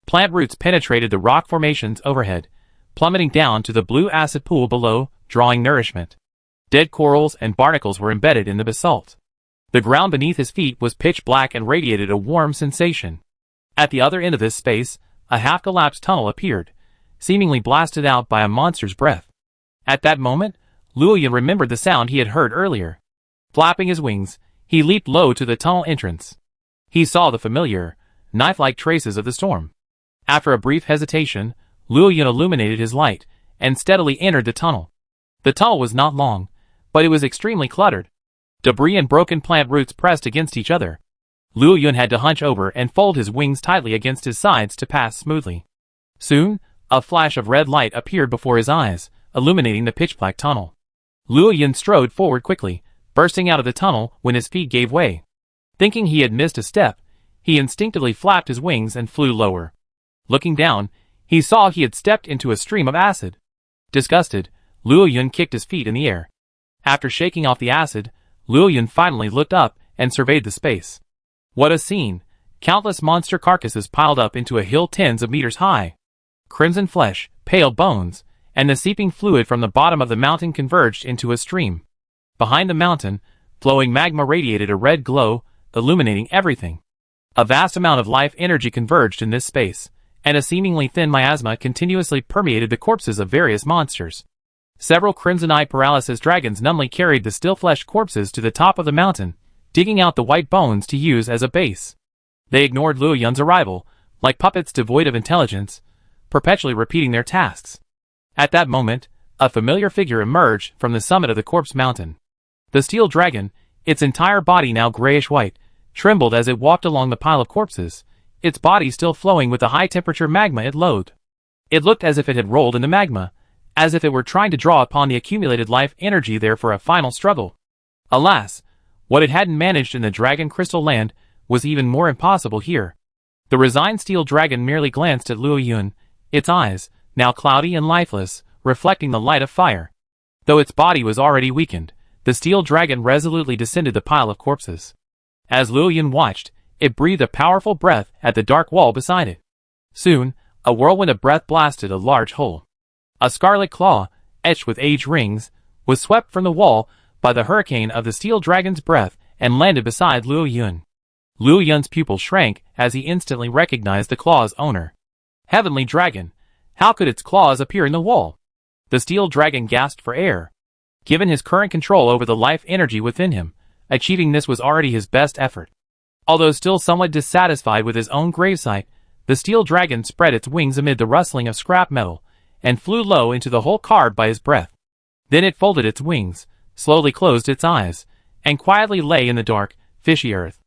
Plant roots penetrated the rock formations overhead, plummeting down to the blue acid pool below, drawing nourishment. Dead corals and barnacles were embedded in the basalt. The ground beneath his feet was pitch black and radiated a warm sensation. At the other end of this space, a half-collapsed tunnel appeared, seemingly blasted out by a monster's breath. At that moment, Luo Yun remembered the sound he had heard earlier. Flapping his wings, he leaped low to the tunnel entrance. He saw the familiar, knife-like traces of the storm. After a brief hesitation, Luo Yun illuminated his light and steadily entered the tunnel. The tunnel was not long, but it was extremely cluttered. Debris and broken plant roots pressed against each other. Luo Yun had to hunch over and fold his wings tightly against his sides to pass smoothly. Soon, a flash of red light appeared before his eyes, illuminating the pitch-black tunnel. Luo Yun strode forward quickly, bursting out of the tunnel when his feet gave way. Thinking he had missed a step, he instinctively flapped his wings and flew lower. Looking down, he saw he had stepped into a stream of acid. Disgusted, Luo Yun kicked his feet in the air. After shaking off the acid, Luo Yun finally looked up and surveyed the space. What a scene! Countless monster carcasses piled up into a hill tens of meters high. Crimson flesh, pale bones, and the seeping fluid from the bottom of the mountain converged into a stream. Behind the mountain, flowing magma radiated a red glow, illuminating everything. A vast amount of life energy converged in this space, and a seemingly thin miasma continuously permeated the corpses of various monsters. Several crimson-eyed paralysis dragons numbly carried the still-fleshed corpses to the top of the mountain, digging out the white bones to use as a base. They ignored Luo Yun's arrival, like puppets devoid of intelligence, perpetually repeating their tasks. At that moment, a familiar figure emerged from the summit of the corpse mountain. The steel dragon, its entire body now grayish-white, trembled as it walked along the pile of corpses, its body still flowing with the high-temperature magma it loathed. It looked as if it had rolled in the magma, as if it were trying to draw upon the accumulated life energy there for a final struggle. Alas, what it hadn't managed in the Dragon Crystal Land was even more impossible here. The resigned steel dragon merely glanced at Luo Yun, its eyes, now cloudy and lifeless, reflecting the light of fire. Though its body was already weakened, the steel dragon resolutely descended the pile of corpses. As Luo Yun watched, it breathed a powerful breath at the dark wall beside it. Soon, a whirlwind of breath blasted a large hole. A scarlet claw, etched with age rings, was swept from the wall by the hurricane of the steel dragon's breath and landed beside Luo Yun. Luo Yun's pupil shrank as he instantly recognized the claw's owner. Heavenly Dragon! How could its claws appear in the wall? The steel dragon gasped for air. Given his current control over the life energy within him, achieving this was already his best effort. Although still somewhat dissatisfied with his own gravesite, the steel dragon spread its wings amid the rustling of scrap metal, and flew low into the hole carved by his breath. Then it folded its wings, slowly closed its eyes, and quietly lay in the dark, fishy earth.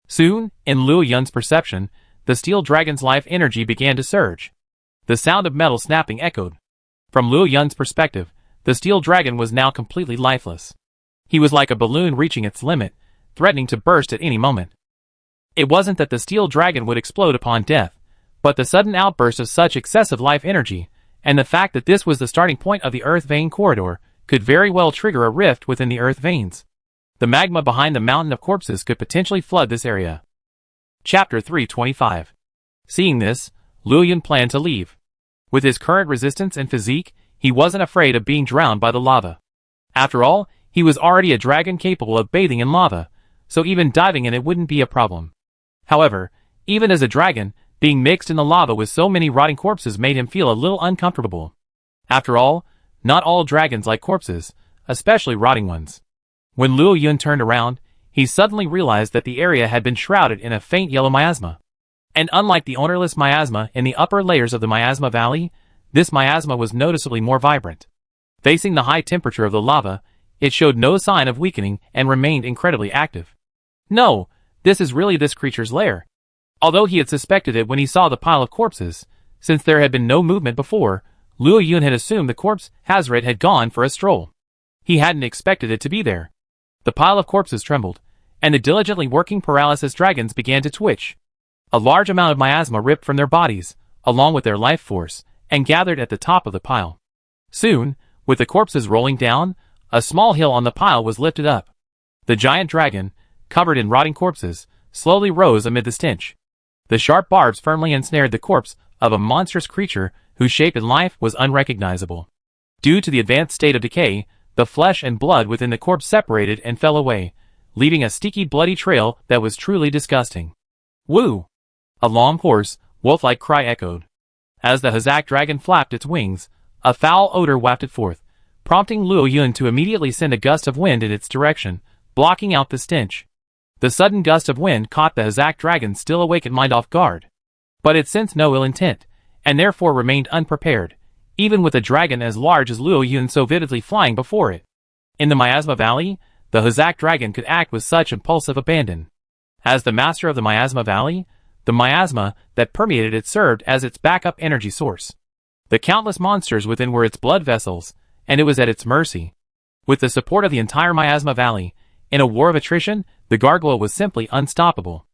Soon, in Luo Yun's perception, the steel dragon's life energy began to surge. The sound of metal snapping echoed. From Luo Yun's perspective, the steel dragon was now completely lifeless. He was like a balloon reaching its limit, threatening to burst at any moment. It wasn't that the steel dragon would explode upon death, but the sudden outburst of such excessive life energy, and the fact that this was the starting point of the Earth Vein Corridor, could very well trigger a rift within the Earth Veins. The magma behind the mountain of corpses could potentially flood this area. Chapter 325. Seeing this, Luo Yun planned to leave. With his current resistance and physique, he wasn't afraid of being drowned by the lava. After all, he was already a dragon capable of bathing in lava, so even diving in it wouldn't be a problem. However, even as a dragon, being mixed in the lava with so many rotting corpses made him feel a little uncomfortable. After all, not all dragons like corpses, especially rotting ones. When Luo Yun turned around, he suddenly realized that the area had been shrouded in a faint yellow miasma. And unlike the ownerless miasma in the upper layers of the miasma valley, this miasma was noticeably more vibrant. Facing the high temperature of the lava, it showed no sign of weakening and remained incredibly active. No, this is really this creature's lair. Although he had suspected it when he saw the pile of corpses, since there had been no movement before, Luo Yun had assumed the corpse Hazret had gone for a stroll. He hadn't expected it to be there. The pile of corpses trembled, and the diligently working paralysis dragons began to twitch. A large amount of miasma ripped from their bodies, along with their life force, and gathered at the top of the pile. Soon, with the corpses rolling down, a small hill on the pile was lifted up. The giant dragon, covered in rotting corpses, slowly rose amid the stench. The sharp barbs firmly ensnared the corpse of a monstrous creature whose shape and life was unrecognizable. Due to the advanced state of decay, the flesh and blood within the corpse separated and fell away, leaving a sticky bloody trail that was truly disgusting. Woo! A long hoarse, wolf-like cry echoed. As the Hazak dragon flapped its wings, a foul odor wafted forth, prompting Luo Yun to immediately send a gust of wind in its direction, blocking out the stench. The sudden gust of wind caught the Hazak dragon's still awakened mind off guard. But it sensed no ill intent, and therefore remained unprepared, even with a dragon as large as Luo Yun so vividly flying before it. In the Miasma Valley, the Hazak dragon could act with such impulsive abandon. As the master of the Miasma Valley, the miasma that permeated it served as its backup energy source. The countless monsters within were its blood vessels, and it was at its mercy. With the support of the entire Miasma Valley, in a war of attrition, the gargoyle was simply unstoppable.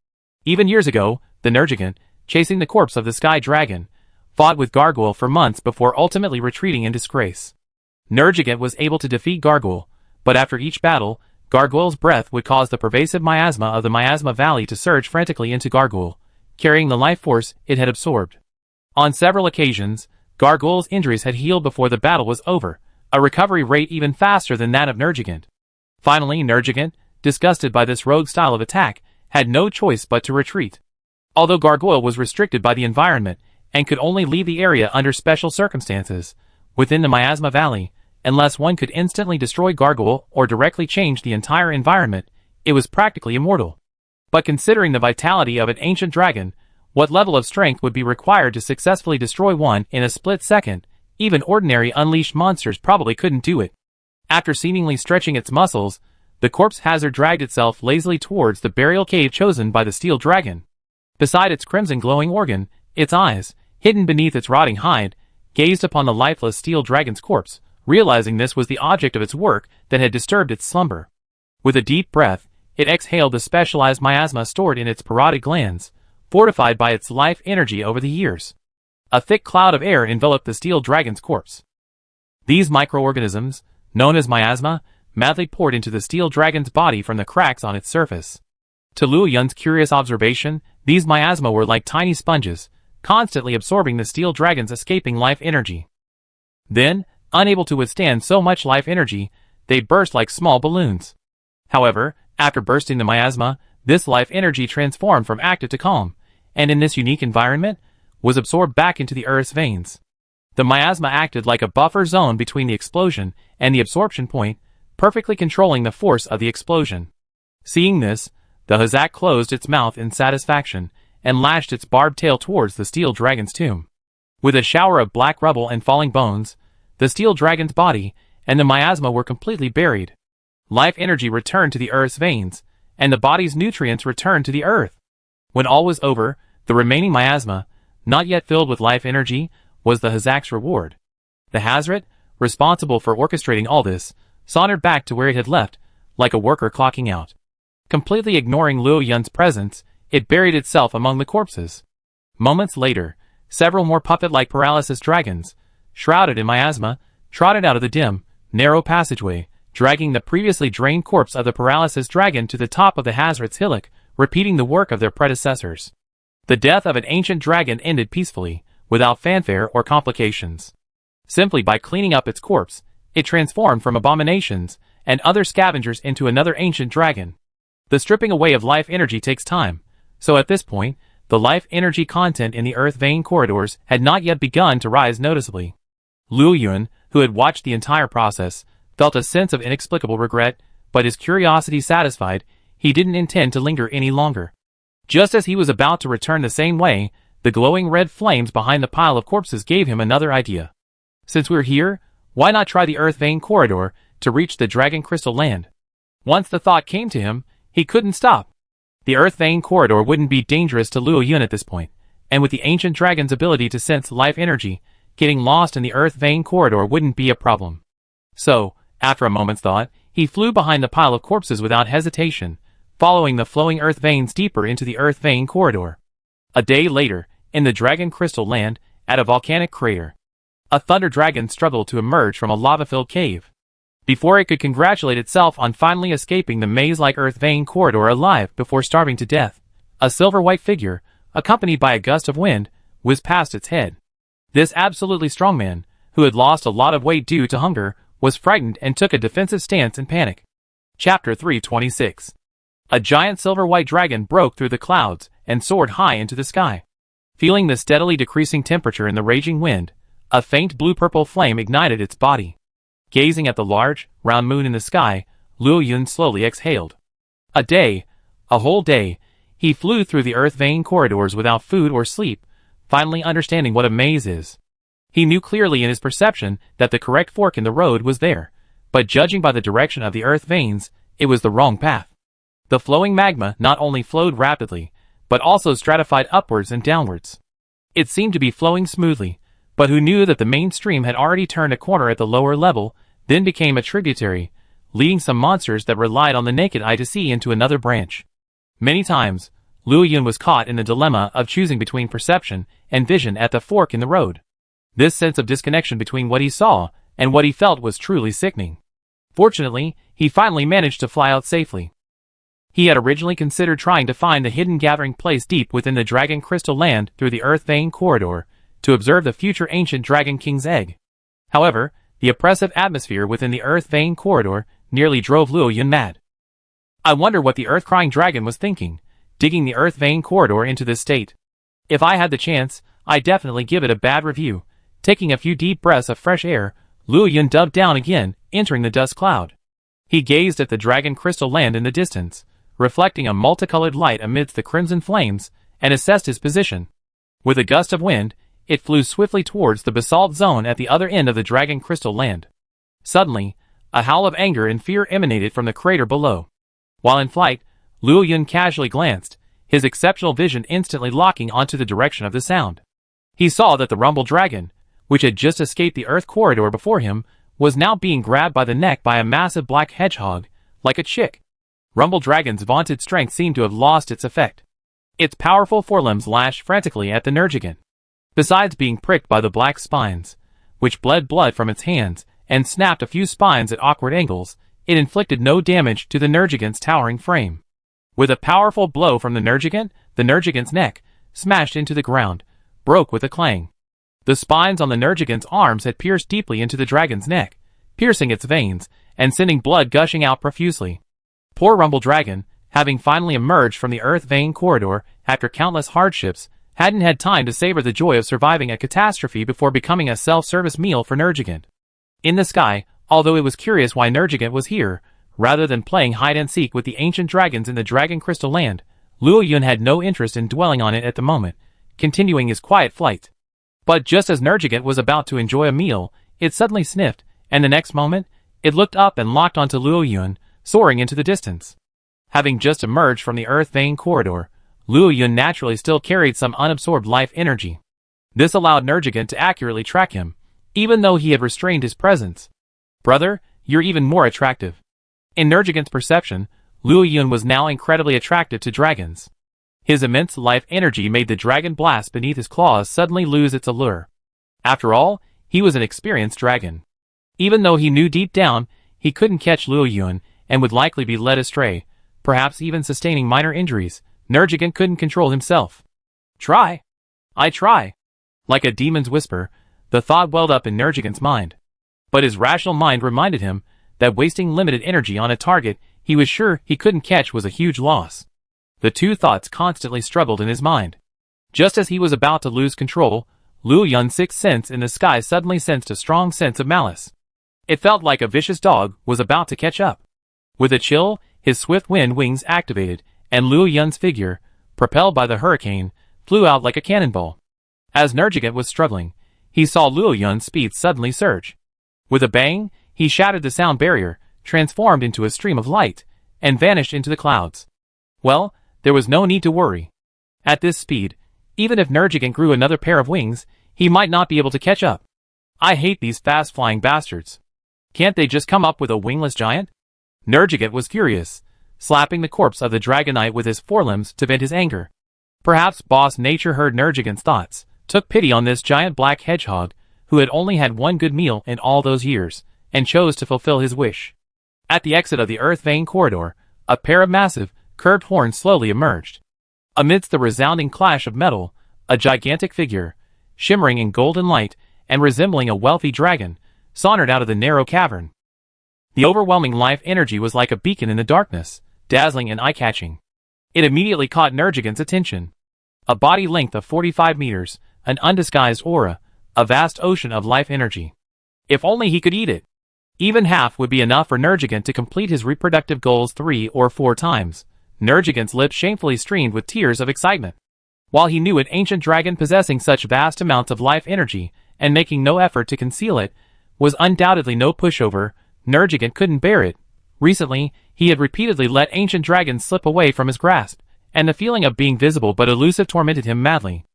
Even years ago, the Nergigant, chasing the corpse of the Sky Dragon, fought with Gargoyle for months before ultimately retreating in disgrace. Nergigant was able to defeat Gargoyle, but after each battle, Gargoyle's breath would cause the pervasive miasma of the miasma valley to surge frantically into Gargoyle, carrying the life force it had absorbed. On several occasions, Gargoyle's injuries had healed before the battle was over, a recovery rate even faster than that of Nergigant. Finally, Nergigant, disgusted by this rogue style of attack, had no choice but to retreat. Although Gargoyle was restricted by the environment and could only leave the area under special circumstances, within the Miasma Valley, unless one could instantly destroy Gargoyle or directly change the entire environment, it was practically immortal. But considering the vitality of an ancient dragon, what level of strength would be required to successfully destroy one in a split second? Even ordinary unleashed monsters probably couldn't do it. After seemingly stretching its muscles, the corpse hazard dragged itself lazily towards the burial cave chosen by the steel dragon. Beside its crimson glowing organ, its eyes, hidden beneath its rotting hide, gazed upon the lifeless steel dragon's corpse, realizing this was the object of its work that had disturbed its slumber. With a deep breath, it exhaled the specialized miasma stored in its parotid glands, fortified by its life energy over the years. A thick cloud of air enveloped the steel dragon's corpse. These microorganisms, known as miasma, madly poured into the steel dragon's body from the cracks on its surface. To Luo Yun's curious observation, these miasma were like tiny sponges, constantly absorbing the steel dragon's escaping life energy. Then, unable to withstand so much life energy, they burst like small balloons. However, after bursting the miasma, this life energy transformed from active to calm, and in this unique environment, was absorbed back into the Earth's veins. The miasma acted like a buffer zone between the explosion and the absorption point, perfectly controlling the force of the explosion. Seeing this, the Hazak closed its mouth in satisfaction and lashed its barbed tail towards the steel dragon's tomb. With a shower of black rubble and falling bones, the steel dragon's body and the miasma were completely buried. Life energy returned to the Earth's veins, and the body's nutrients returned to the Earth. When all was over, the remaining miasma, not yet filled with life energy, was the Hazak's reward. The Hazret, responsible for orchestrating all this, sauntered back to where it had left, like a worker clocking out. Completely ignoring Luo Yun's presence, it buried itself among the corpses. Moments later, several more puppet-like paralysis dragons, shrouded in miasma, trotted out of the dim, narrow passageway, dragging the previously drained corpse of the paralysis dragon to the top of the Hazret's hillock, repeating the work of their predecessors. The death of an ancient dragon ended peacefully, without fanfare or complications. Simply by cleaning up its corpse, it transformed from abominations and other scavengers into another ancient dragon. The stripping away of life energy takes time, so at this point, the life energy content in the earth vein corridors had not yet begun to rise noticeably. Luo Yun, who had watched the entire process, felt a sense of inexplicable regret, but his curiosity satisfied, he didn't intend to linger any longer. Just as he was about to return the same way, the glowing red flames behind the pile of corpses gave him another idea. Since we're here, why not try the earth vein corridor to reach the dragon crystal land? Once the thought came to him, he couldn't stop. The earth vein corridor wouldn't be dangerous to Luo Yun at this point, and with the ancient dragon's ability to sense life energy, getting lost in the earth vein corridor wouldn't be a problem. So, after a moment's thought, he flew behind the pile of corpses without hesitation, following the flowing earth veins deeper into the earth vein corridor. A day later, in the dragon crystal land, at a volcanic crater, a thunder dragon struggled to emerge from a lava-filled cave. Before it could congratulate itself on finally escaping the maze-like earth vein corridor alive before starving to death, a silver-white figure, accompanied by a gust of wind, whizzed past its head. This absolutely strong man, who had lost a lot of weight due to hunger, was frightened and took a defensive stance in panic. Chapter 326. A giant silver-white dragon broke through the clouds and soared high into the sky. Feeling the steadily decreasing temperature in the raging wind, a faint blue-purple flame ignited its body. Gazing at the large, round moon in the sky, Luo Yun slowly exhaled. A whole day, he flew through the earth vein corridors without food or sleep, finally understanding what a maze is. He knew clearly in his perception that the correct fork in the road was there, but judging by the direction of the earth veins, it was the wrong path. The flowing magma not only flowed rapidly, but also stratified upwards and downwards. It seemed to be flowing smoothly, but who knew that the main stream had already turned a corner at the lower level, then became a tributary, leading some monsters that relied on the naked eye to see into another branch. Many times, Luo Yun was caught in the dilemma of choosing between perception and vision at the fork in the road. This sense of disconnection between what he saw and what he felt was truly sickening. Fortunately, he finally managed to fly out safely. He had originally considered trying to find the hidden gathering place deep within the Dragon Crystal Land through the Earth Vein Corridor, to observe the future ancient Dragon King's egg. However, the oppressive atmosphere within the Earth Vein Corridor nearly drove Luo Yun mad. I wonder what the Earth-Crying Dragon was thinking, digging the Earth Vein Corridor into this state. If I had the chance, I'd definitely give it a bad review. Taking a few deep breaths of fresh air, Luo Yun dove down again, entering the dust cloud. He gazed at the Dragon Crystal Land in the distance, reflecting a multicolored light amidst the crimson flames, and assessed his position. With a gust of wind, it flew swiftly towards the basalt zone at the other end of the Dragon Crystal Land. Suddenly, a howl of anger and fear emanated from the crater below. While in flight, Luo Yun casually glanced, his exceptional vision instantly locking onto the direction of the sound. He saw that the Rumble Dragon, which had just escaped the Earth Corridor before him, was now being grabbed by the neck by a massive black hedgehog, like a chick. Rumble Dragon's vaunted strength seemed to have lost its effect. Its powerful forelimbs lashed frantically at the Nergigant. Besides being pricked by the black spines, which bled blood from its hands, and snapped a few spines at awkward angles, it inflicted no damage to the Nergigant's towering frame. With a powerful blow from the Nergigant's neck, smashed into the ground, broke with a clang. The spines on the Nergigant's arms had pierced deeply into the dragon's neck, piercing its veins, and sending blood gushing out profusely. Poor Rumble Dragon, having finally emerged from the Earth Vein Corridor after countless hardships, hadn't had time to savor the joy of surviving a catastrophe before becoming a self-service meal for Nergigant. In the sky, although it was curious why Nergigant was here, rather than playing hide-and-seek with the ancient dragons in the Dragon Crystal Land, Luo Yun had no interest in dwelling on it at the moment, continuing his quiet flight. But just as Nergigant was about to enjoy a meal, it suddenly sniffed, and the next moment, it looked up and locked onto Luo Yun, soaring into the distance. Having just emerged from the Earth Vein Corridor, Luo Yun naturally still carried some unabsorbed life energy. This allowed Nergigant to accurately track him, even though he had restrained his presence. "Brother, you're even more attractive." In Nergigant's perception, Luo Yun was now incredibly attractive to dragons. His immense life energy made the dragon blast beneath his claws suddenly lose its allure. After all, he was an experienced dragon. Even though he knew deep down he couldn't catch Luo Yun and would likely be led astray, perhaps even sustaining minor injuries, Nergigant couldn't control himself. "Try. I try." Like a demon's whisper, the thought welled up in Nergigant's mind. But his rational mind reminded him that wasting limited energy on a target he was sure he couldn't catch was a huge loss. The two thoughts constantly struggled in his mind. Just as he was about to lose control, Luo Yun's sixth sense in the sky suddenly sensed a strong sense of malice. It felt like a vicious dog was about to catch up. With a chill, his swift wind wings activated, and Luo Yun's figure, propelled by the hurricane, flew out like a cannonball. As Nergigant was struggling, he saw Luo Yun's speed suddenly surge. With a bang, he shattered the sound barrier, transformed into a stream of light, and vanished into the clouds. Well, there was no need to worry. At this speed, even if Nergigant grew another pair of wings, he might not be able to catch up. I hate these fast-flying bastards. Can't they just come up with a wingless giant? Nergigant was furious, slapping the corpse of the Dragonite with his forelimbs to vent his anger. Perhaps Boss Nature heard Nergigant's thoughts, took pity on this giant black hedgehog, who had only had one good meal in all those years, and chose to fulfill his wish. At the exit of the Earth Vein Corridor, a pair of massive, curved horns slowly emerged. Amidst the resounding clash of metal, a gigantic figure, shimmering in golden light and resembling a wealthy dragon, sauntered out of the narrow cavern. The overwhelming life energy was like a beacon in the darkness, dazzling and eye-catching. It immediately caught Nergigant's attention. A body length of 45 meters, an undisguised aura, a vast ocean of life energy. If only he could eat it. Even half would be enough for Nergigant to complete his reproductive goals 3 or 4 times. Nergigant's lips shamefully streamed with tears of excitement. While he knew an ancient dragon possessing such vast amounts of life energy, and making no effort to conceal it, was undoubtedly no pushover, Nergigant couldn't bear it. Recently, he had repeatedly let ancient dragons slip away from his grasp, and the feeling of being visible but elusive tormented him madly.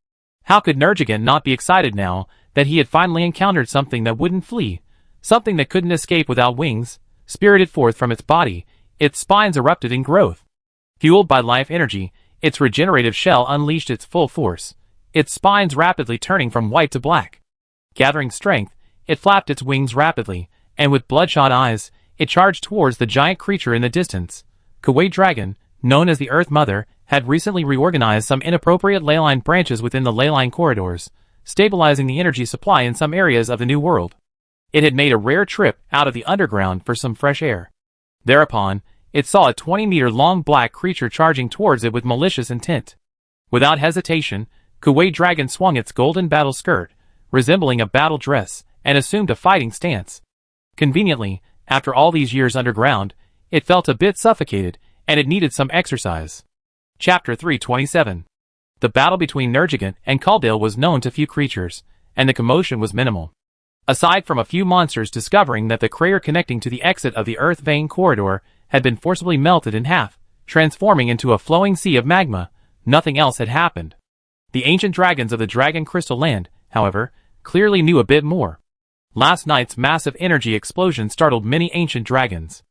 How could Nergigant not be excited now that he had finally encountered something that wouldn't flee, something that couldn't escape without wings? Spirited forth from its body, its spines erupted in growth. Fueled by life energy, its regenerative shell unleashed its full force, its spines rapidly turning from white to black. Gathering strength, it flapped its wings rapidly, and with bloodshot eyes, it charged towards the giant creature in the distance. Kuwait Dragon, known as the Earth Mother, had recently reorganized some inappropriate ley line branches within the ley line corridors, stabilizing the energy supply in some areas of the New World. It had made a rare trip out of the underground for some fresh air. Thereupon, it saw a 20-meter-long black creature charging towards it with malicious intent. Without hesitation, Kuwait Dragon swung its golden battle skirt, resembling a battle dress, and assumed a fighting stance. Conveniently, after all these years underground, it felt a bit suffocated, and it needed some exercise. Chapter 327. The battle between Nergigant and Kaldale was known to few creatures, and the commotion was minimal. Aside from a few monsters discovering that the crater connecting to the exit of the Earth vein corridor had been forcibly melted in half, transforming into a flowing sea of magma, nothing else had happened. The ancient dragons of the Dragon Crystal Land, however, clearly knew a bit more. Last night's massive energy explosion startled many ancient dragons.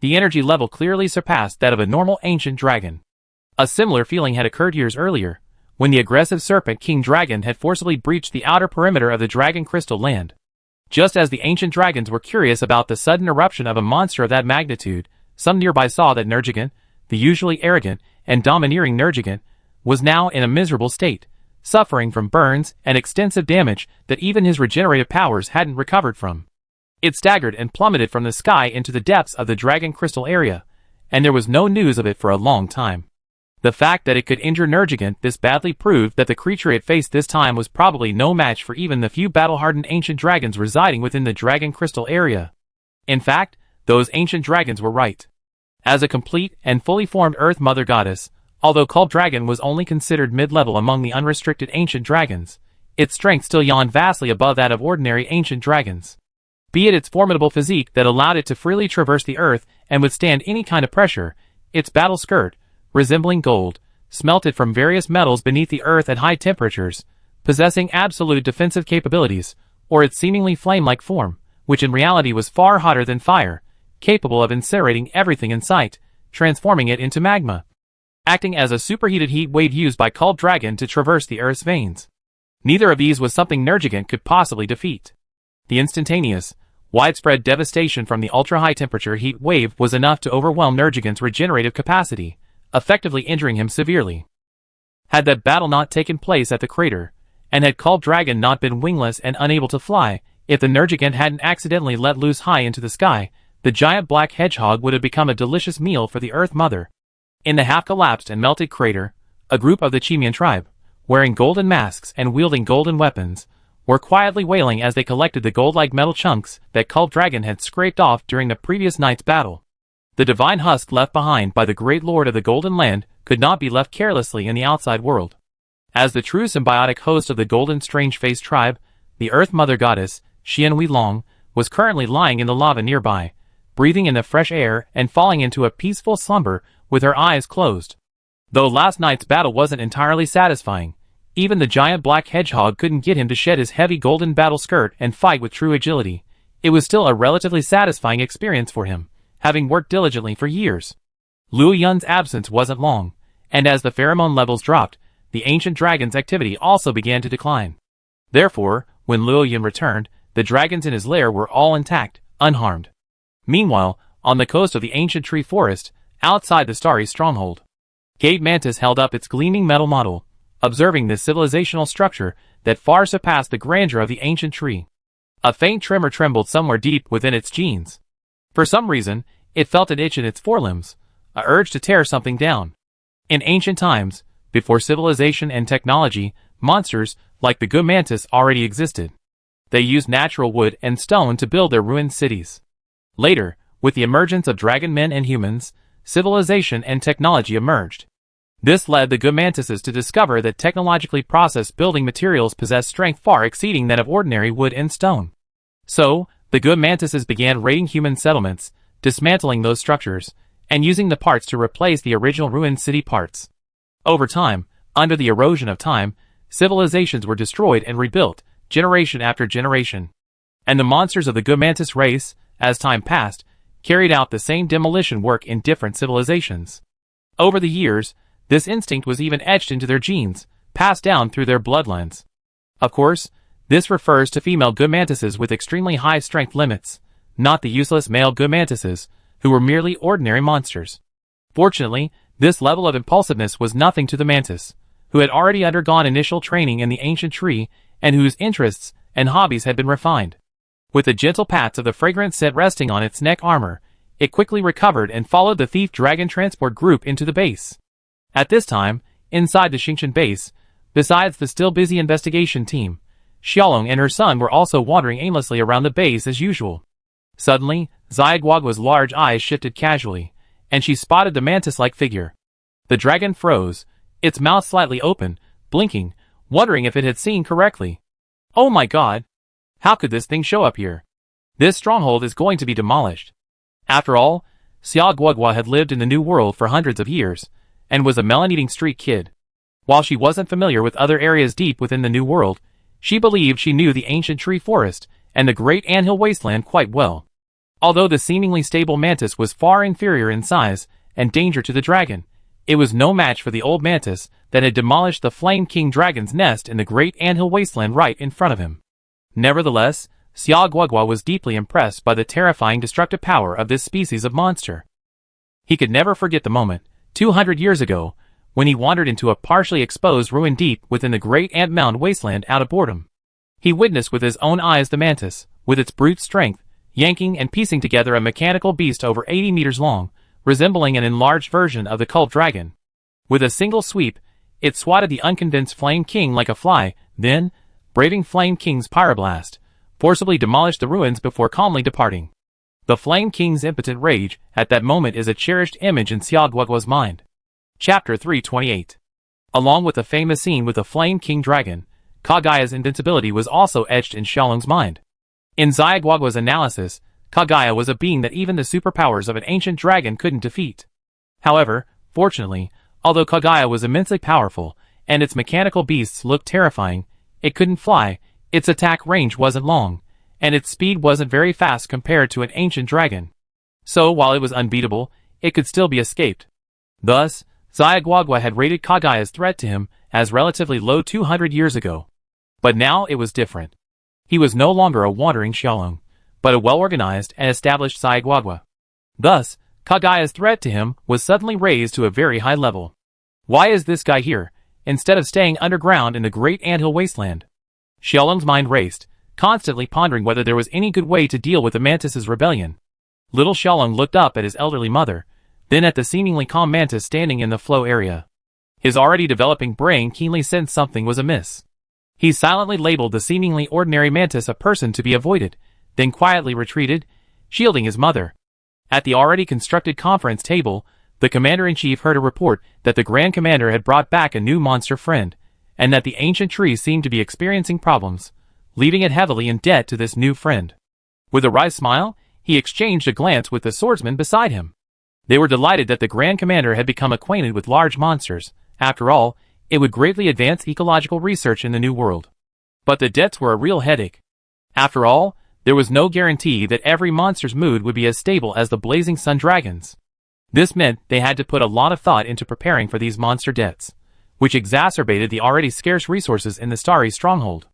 The energy level clearly surpassed that of a normal ancient dragon. A similar feeling had occurred years earlier, when the aggressive Serpent King Dragon had forcibly breached the outer perimeter of the Dragon Crystal Land. Just as the ancient dragons were curious about the sudden eruption of a monster of that magnitude, some nearby saw that Nergigant, the usually arrogant and domineering Nergigant, was now in a miserable state, suffering from burns and extensive damage that even his regenerative powers hadn't recovered from. It staggered and plummeted from the sky into the depths of the Dragon Crystal area, and there was no news of it for a long time. The fact that it could injure Nergigant this badly proved that the creature it faced this time was probably no match for even the few battle-hardened ancient dragons residing within the Dragon Crystal area. In fact, those ancient dragons were right. As a complete and fully formed Earth Mother Goddess, although Kuwait Dragon was only considered mid-level among the unrestricted ancient dragons, its strength still yawned vastly above that of ordinary ancient dragons. Be it its formidable physique that allowed it to freely traverse the earth and withstand any kind of pressure, its battle skirt, resembling gold, smelted from various metals beneath the earth at high temperatures, possessing absolute defensive capabilities, or its seemingly flame-like form, which in reality was far hotter than fire, capable of incinerating everything in sight, transforming it into magma, acting as a superheated heat wave used by Kuwait Dragon to traverse the earth's veins. Neither of these was something Nergigant could possibly defeat. The instantaneous, widespread devastation from the ultra-high temperature heat wave was enough to overwhelm Nergigant's regenerative capacity, effectively injuring him severely. Had that battle not taken place at the crater, and had Kuwait Dragon not been wingless and unable to fly, if the Nergigant hadn't accidentally let loose high into the sky, the giant black hedgehog would have become a delicious meal for the Earth Mother. In the half-collapsed and melted crater, a group of the Chimian tribe, wearing golden masks and wielding golden weapons, were quietly wailing as they collected the gold-like metal chunks that Kuwait Dragon had scraped off during the previous night's battle. The divine husk left behind by the great lord of the Golden Land could not be left carelessly in the outside world. As the true symbiotic host of the Golden Strange-Faced tribe, the Earth Mother Goddess, Xian Weilong, was currently lying in the lava nearby, breathing in the fresh air and falling into a peaceful slumber with her eyes closed. Though last night's battle wasn't entirely satisfying, even the giant black hedgehog couldn't get him to shed his heavy golden battle skirt and fight with true agility. It was still a relatively satisfying experience for him, having worked diligently for years. Luo Yun's absence wasn't long, and as the pheromone levels dropped, the ancient dragon's activity also began to decline. Therefore, when Luo Yun returned, the dragons in his lair were all intact, unharmed. Meanwhile, on the coast of the ancient tree forest, outside the starry stronghold, Gate Mantis held up its gleaming metal model, observing this civilizational structure that far surpassed the grandeur of the ancient tree. A faint tremor trembled somewhere deep within its genes. For some reason, it felt an itch in its forelimbs, a urge to tear something down. In ancient times, before civilization and technology, monsters, like the Good Mantis, already existed. They used natural wood and stone to build their ruined cities. Later, with the emergence of dragon men and humans, civilization and technology emerged. This led the Good Mantises to discover that technologically processed building materials possess strength far exceeding that of ordinary wood and stone. So, the Good Mantises began raiding human settlements, dismantling those structures, and using the parts to replace the original ruined city parts. Over time, under the erosion of time, civilizations were destroyed and rebuilt, generation after generation. And the monsters of the Good Mantis race, as time passed, carried out the same demolition work in different civilizations. Over the years, this instinct was even etched into their genes, passed down through their bloodlines. Of course, this refers to female Good Mantises with extremely high strength limits, not the useless male Gomantises, who were merely ordinary monsters. Fortunately, this level of impulsiveness was nothing to the mantis, who had already undergone initial training in the ancient tree and whose interests and hobbies had been refined. With the gentle pats of the fragrant scent resting on its neck armor, it quickly recovered and followed the thief dragon transport group into the base. At this time, inside the Xingqian base, besides the still busy investigation team, Xiaolong and her son were also wandering aimlessly around the base as usual. Suddenly, Xiaoguoguo's large eyes shifted casually, and she spotted the mantis-like figure. The dragon froze, its mouth slightly open, blinking, wondering if it had seen correctly. Oh my god! How could this thing show up here? This stronghold is going to be demolished. After all, Xiaoguoguo had lived in the New World for hundreds of years, and was a melon-eating street kid. While she wasn't familiar with other areas deep within the New World, she believed she knew the ancient tree forest and the great anthill wasteland quite well. Although the seemingly stable mantis was far inferior in size and danger to the dragon, it was no match for the old mantis that had demolished the Flame King Dragon's nest in the great anthill wasteland right in front of him. Nevertheless, Xiaoguoguo was deeply impressed by the terrifying destructive power of this species of monster. He could never forget the moment, 200 years ago, when he wandered into a partially exposed ruin deep within the great ant mound wasteland out of boredom. He witnessed with his own eyes the mantis, with its brute strength, yanking and piecing together a mechanical beast over 80 meters long, resembling an enlarged version of the cult dragon. With a single sweep, it swatted the unconvinced Flame King like a fly, then, braving Flame King's pyroblast, forcibly demolished the ruins before calmly departing. The Flame King's impotent rage at that moment is a cherished image in Xiaoguoguo's mind. Chapter 328. Along with the famous scene with the Flame King Dragon, Kagaya's invincibility was also etched in Xiaolong's mind. In Xiaoguoguo's analysis, Kagaya was a being that even the superpowers of an ancient dragon couldn't defeat. However, fortunately, although Kagaya was immensely powerful, and its mechanical beasts looked terrifying, it couldn't fly, its attack range wasn't long, and its speed wasn't very fast compared to an ancient dragon. So while it was unbeatable, it could still be escaped. Thus, Xiaoguoguo had rated Kagaya's threat to him as relatively low 200 years ago. But now it was different. He was no longer a wandering Xiaolong, but a well-organized and established Xiaoguoguo. Thus, Kagaya's threat to him was suddenly raised to a very high level. Why is this guy here, instead of staying underground in the great anthill wasteland? Xiaolong's mind raced, constantly pondering whether there was any good way to deal with the mantis's rebellion. Little Xiaolong looked up at his elderly mother, then at the seemingly calm mantis standing in the flow area. His already developing brain keenly sensed something was amiss. He silently labeled the seemingly ordinary mantis a person to be avoided, then quietly retreated, shielding his mother. At the already constructed conference table, the commander-in-chief heard a report that the Grand Commander had brought back a new monster friend, and that the ancient tree seemed to be experiencing problems, leaving it heavily in debt to this new friend. With a wry smile, he exchanged a glance with the swordsman beside him. They were delighted that the Grand Commander had become acquainted with large monsters. After all, it would greatly advance ecological research in the New World. But the debts were a real headache. After all, there was no guarantee that every monster's mood would be as stable as the Blazing Sun Dragons. This meant they had to put a lot of thought into preparing for these monster debts, which exacerbated the already scarce resources in the Starry Stronghold.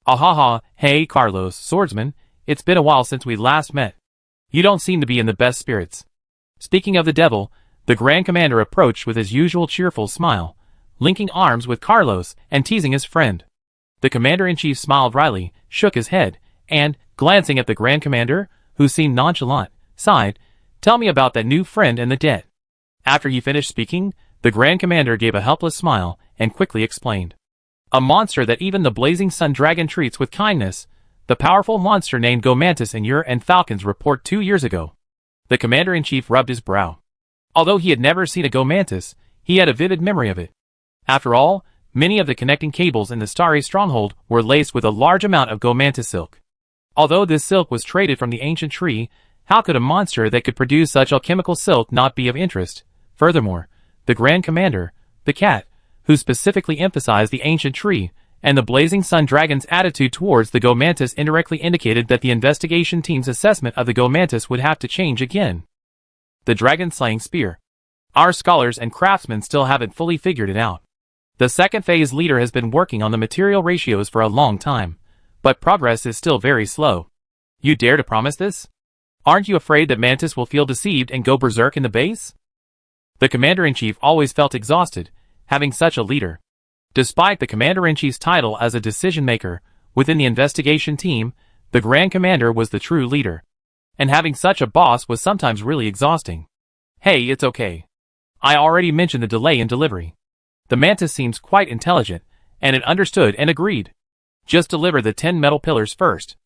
Ahaha, hey Carlos, swordsman, it's been a while since we last met. You don't seem to be in the best spirits. Speaking of the devil, the Grand Commander approached with his usual cheerful smile, linking arms with Carlos and teasing his friend. The Commander-in-Chief smiled wryly, shook his head, and, glancing at the Grand Commander, who seemed nonchalant, sighed, "Tell me about that new friend and the debt." After he finished speaking, the Grand Commander gave a helpless smile and quickly explained. "A monster that even the Blazing Sun Dragon treats with kindness, the powerful monster named Gomantis in your and Falcon's report 2 years ago." The Commander-in-Chief rubbed his brow. Although he had never seen a Gomantis, he had a vivid memory of it. After all, many of the connecting cables in the Starry Stronghold were laced with a large amount of Gomantis silk. Although this silk was traded from the ancient tree, how could a monster that could produce such alchemical silk not be of interest? Furthermore, the Grand Commander, the cat, who specifically emphasized the ancient tree, and the Blazing Sun Dragon's attitude towards the Gomantis indirectly indicated that the investigation team's assessment of the Gomantis would have to change again. The dragon-slaying spear. Our scholars and craftsmen still haven't fully figured it out. The second phase leader has been working on the material ratios for a long time, but progress is still very slow. You dare to promise this? Aren't you afraid that Mantis will feel deceived and go berserk in the base? The Commander-in-Chief always felt exhausted, having such a leader. Despite the Commander-in-Chief's title as a decision-maker within the investigation team, the Grand Commander was the true leader. And having such a boss was sometimes really exhausting. Hey, it's okay. I already mentioned the delay in delivery. The Mantis seems quite intelligent, and it understood and agreed. Just deliver the 10 metal pillars first.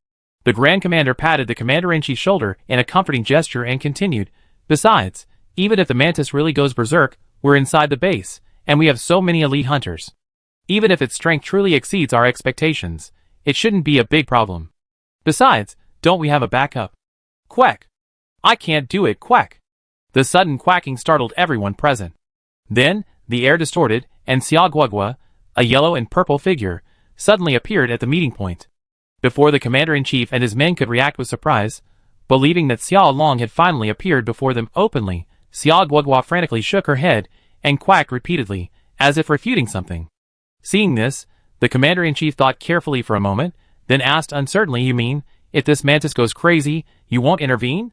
The Grand Commander patted the Commander-in-Chief's shoulder in a comforting gesture and continued, besides, even if the Mantis really goes berserk, we're inside the base, and we have so many elite hunters. Even if its strength truly exceeds our expectations, it shouldn't be a big problem. Besides, don't we have a backup? Quack! I can't do it, quack! The sudden quacking startled everyone present. Then, the air distorted, and Xiao Guogua, a yellow and purple figure, suddenly appeared at the meeting point. Before the Commander-in-Chief and his men could react with surprise, believing that Xiao Long had finally appeared before them openly, Xiao Guogua frantically shook her head and quacked repeatedly, as if refuting something. Seeing this, the Commander-in-Chief thought carefully for a moment, then asked uncertainly, you mean, if this Mantis goes crazy, you won't intervene?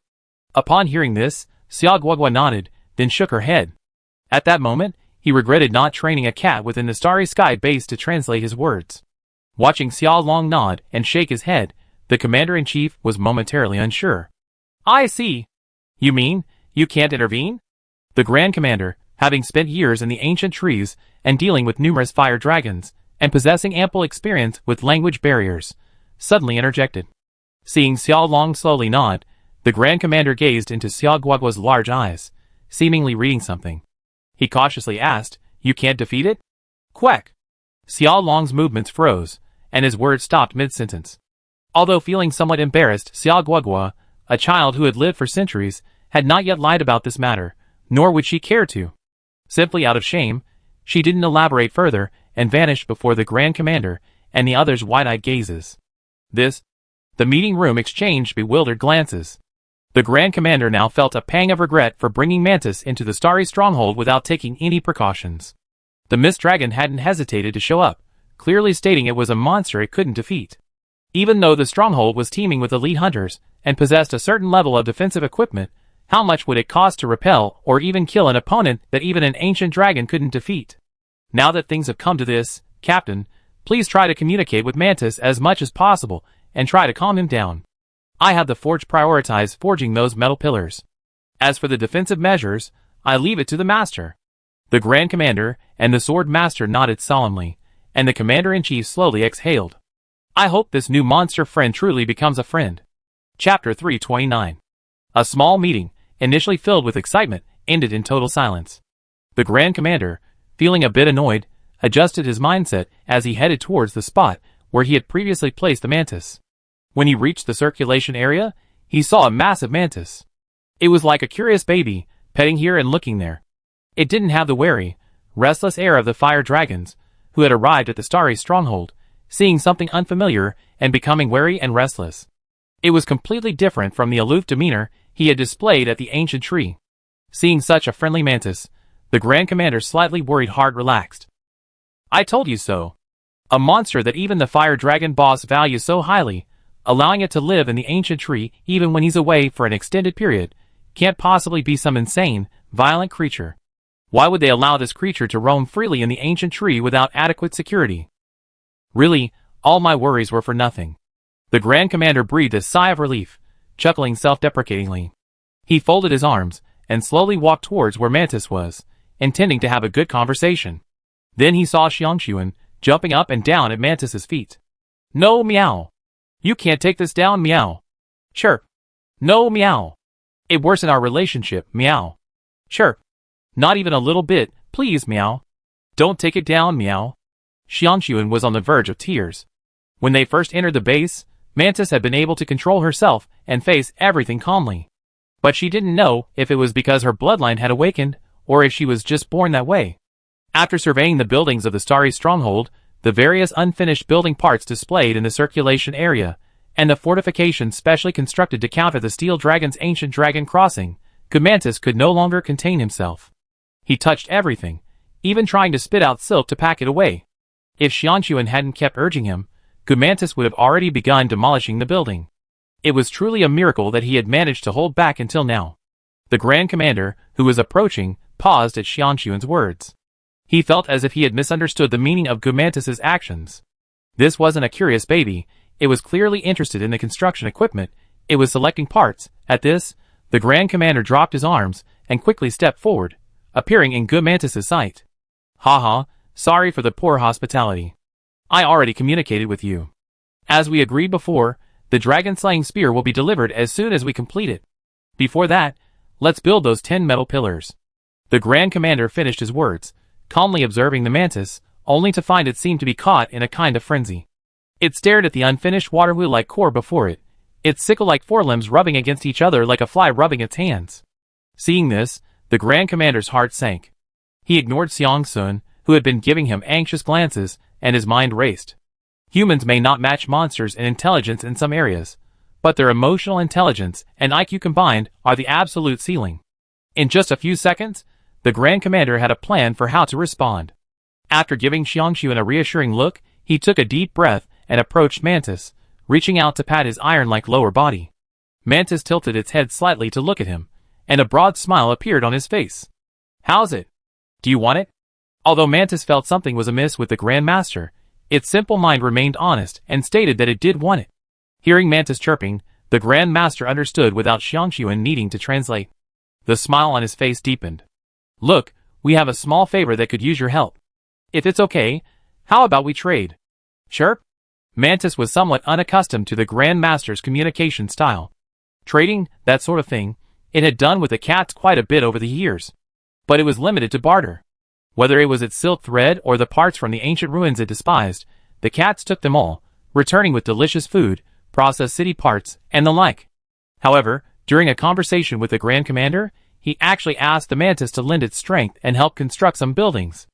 Upon hearing this, Xiao Guogua nodded, then shook her head. At that moment, he regretted not training a cat within the Starry Sky base to translate his words. Watching Xiao Long nod and shake his head, the Commander-in-Chief was momentarily unsure. I see. You mean, you can't intervene? The Grand Commander, having spent years in the ancient trees and dealing with numerous fire dragons, and possessing ample experience with language barriers, suddenly interjected. Seeing Xiao Long slowly nod, the Grand Commander gazed into Xiao Guogua's large eyes, seemingly reading something. He cautiously asked, you can't defeat it? Quack! Xiao Long's movements froze, and his words stopped mid-sentence. Although feeling somewhat embarrassed, Xiao Guogua, a child who had lived for centuries, had not yet lied about this matter, nor would she care to. Simply out of shame, she didn't elaborate further and vanished before the Grand Commander and the others' wide-eyed gazes. The meeting room exchanged bewildered glances. The Grand Commander now felt a pang of regret for bringing Mantis into the Starry Stronghold without taking any precautions. The Mist Dragon hadn't hesitated to show up, clearly stating it was a monster it couldn't defeat. Even though the stronghold was teeming with elite hunters and possessed a certain level of defensive equipment, how much would it cost to repel or even kill an opponent that even an ancient dragon couldn't defeat? Now that things have come to this, Captain, please try to communicate with Mantis as much as possible and try to calm him down. I have the Forge prioritize forging those metal pillars. As for the defensive measures, I leave it to the Master. The Grand Commander and the Sword Master nodded solemnly, and the Commander-in-Chief slowly exhaled. I hope this new monster friend truly becomes a friend. Chapter 329. A small meeting, initially filled with excitement, ended in total silence. The Grand Commander, feeling a bit annoyed, adjusted his mindset as he headed towards the spot where he had previously placed the Mantis. When he reached the circulation area, he saw a massive Mantis. It was like a curious baby, petting here and looking there. It didn't have the wary, restless air of the fire dragons, who had arrived at the Starry Stronghold, seeing something unfamiliar and becoming wary and restless. It was completely different from the aloof demeanor he had displayed at the ancient tree. Seeing such a friendly Mantis, the Grand Commander's slightly worried heart relaxed. I told you so. A monster that even the fire dragon boss values so highly, allowing it to live in the ancient tree even when he's away for an extended period, can't possibly be some insane, violent creature. Why would they allow this creature to roam freely in the ancient tree without adequate security? Really, all my worries were for nothing. The Grand Commander breathed a sigh of relief, chuckling self-deprecatingly. He folded his arms and slowly walked towards where Mantis was, intending to have a good conversation. Then he saw Xiangxuan jumping up and down at Mantis's feet. No, meow. You can't take this down, meow. Chirp. No, meow. It worsened our relationship, meow. Chirp. Not even a little bit, please, meow. Don't take it down, meow. Xiangxuan was on the verge of tears. When they first entered the base, Mantis had been able to control herself and face everything calmly. But she didn't know if it was because her bloodline had awakened, or if she was just born that way. After surveying the buildings of the Starry Stronghold, the various unfinished building parts displayed in the circulation area, and the fortifications specially constructed to counter the Steel Dragon's ancient dragon crossing, Mantis could no longer contain himself. He touched everything, even trying to spit out silk to pack it away. If Xiangxuan hadn't kept urging him, Mantis would have already begun demolishing the building. It was truly a miracle that he had managed to hold back until now. The Grand Commander, who was approaching, paused at Xiangxuan's words. He felt as if he had misunderstood the meaning of Gumantus's actions. This wasn't a curious baby, it was clearly interested in the construction equipment, it was selecting parts. At this, the Grand Commander dropped his arms and quickly stepped forward, appearing in Gumantus's sight. Haha, sorry for the poor hospitality. I already communicated with you. As we agreed before, the dragon-slaying spear will be delivered as soon as we complete it. Before that, let's build those 10 metal pillars. The Grand Commander finished his words, calmly observing the mantis, only to find it seemed to be caught in a kind of frenzy. It stared at the unfinished water-wheel-like core before it, its sickle-like forelimbs rubbing against each other like a fly rubbing its hands. Seeing this, the Grand Commander's heart sank. He ignored Xiangxun, who had been giving him anxious glances, and his mind raced. Humans may not match monsters in intelligence in some areas, but their emotional intelligence and IQ combined are the absolute ceiling. In just a few seconds, the Grand Commander had a plan for how to respond. After giving Xiangxuan a reassuring look, he took a deep breath and approached Mantis, reaching out to pat his iron-like lower body. Mantis tilted its head slightly to look at him, and a broad smile appeared on his face. How's it? Do you want it? Although Mantis felt something was amiss with the Grand Master, its simple mind remained honest and stated that it did want it. Hearing Mantis chirping, the Grand Master understood without Xiangxuan needing to translate. The smile on his face deepened. Look, we have a small favor that could use your help. If it's okay, how about we trade? Chirp? Mantis was somewhat unaccustomed to the Grand Master's communication style. Trading, that sort of thing, it had done with the cats quite a bit over the years. But it was limited to barter. Whether it was its silk thread or the parts from the ancient ruins it despised, the cats took them all, returning with delicious food, processed city parts, and the like. However, during a conversation with the Grand Commander, he actually asked the mantis to lend its strength and help construct some buildings.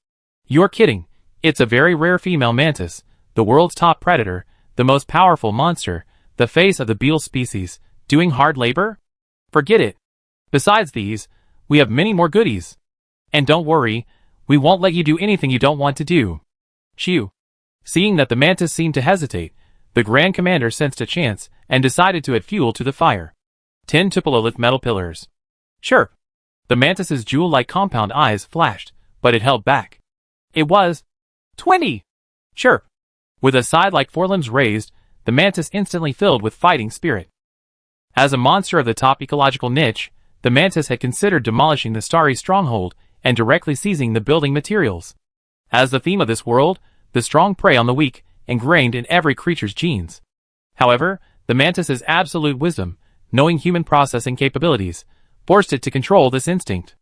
You're kidding. It's a very rare female mantis, the world's top predator, the most powerful monster, the face of the beetle species, doing hard labor? Forget it. Besides these, we have many more goodies. And don't worry, we won't let you do anything you don't want to do. Chew. Seeing that the mantis seemed to hesitate, the Grand Commander sensed a chance and decided to add fuel to the fire. 10 tupololith metal pillars. Chirp. The mantis's jewel-like compound eyes flashed, but it held back. It was 20. Chirp. With a side-like forelimbs raised, the mantis instantly filled with fighting spirit. As a monster of the top ecological niche, the mantis had considered demolishing the starry stronghold and directly seizing the building materials. As the theme of this world, the strong prey on the weak, ingrained in every creature's genes. However, the mantis's absolute wisdom, knowing human processing capabilities, forced it to control this instinct.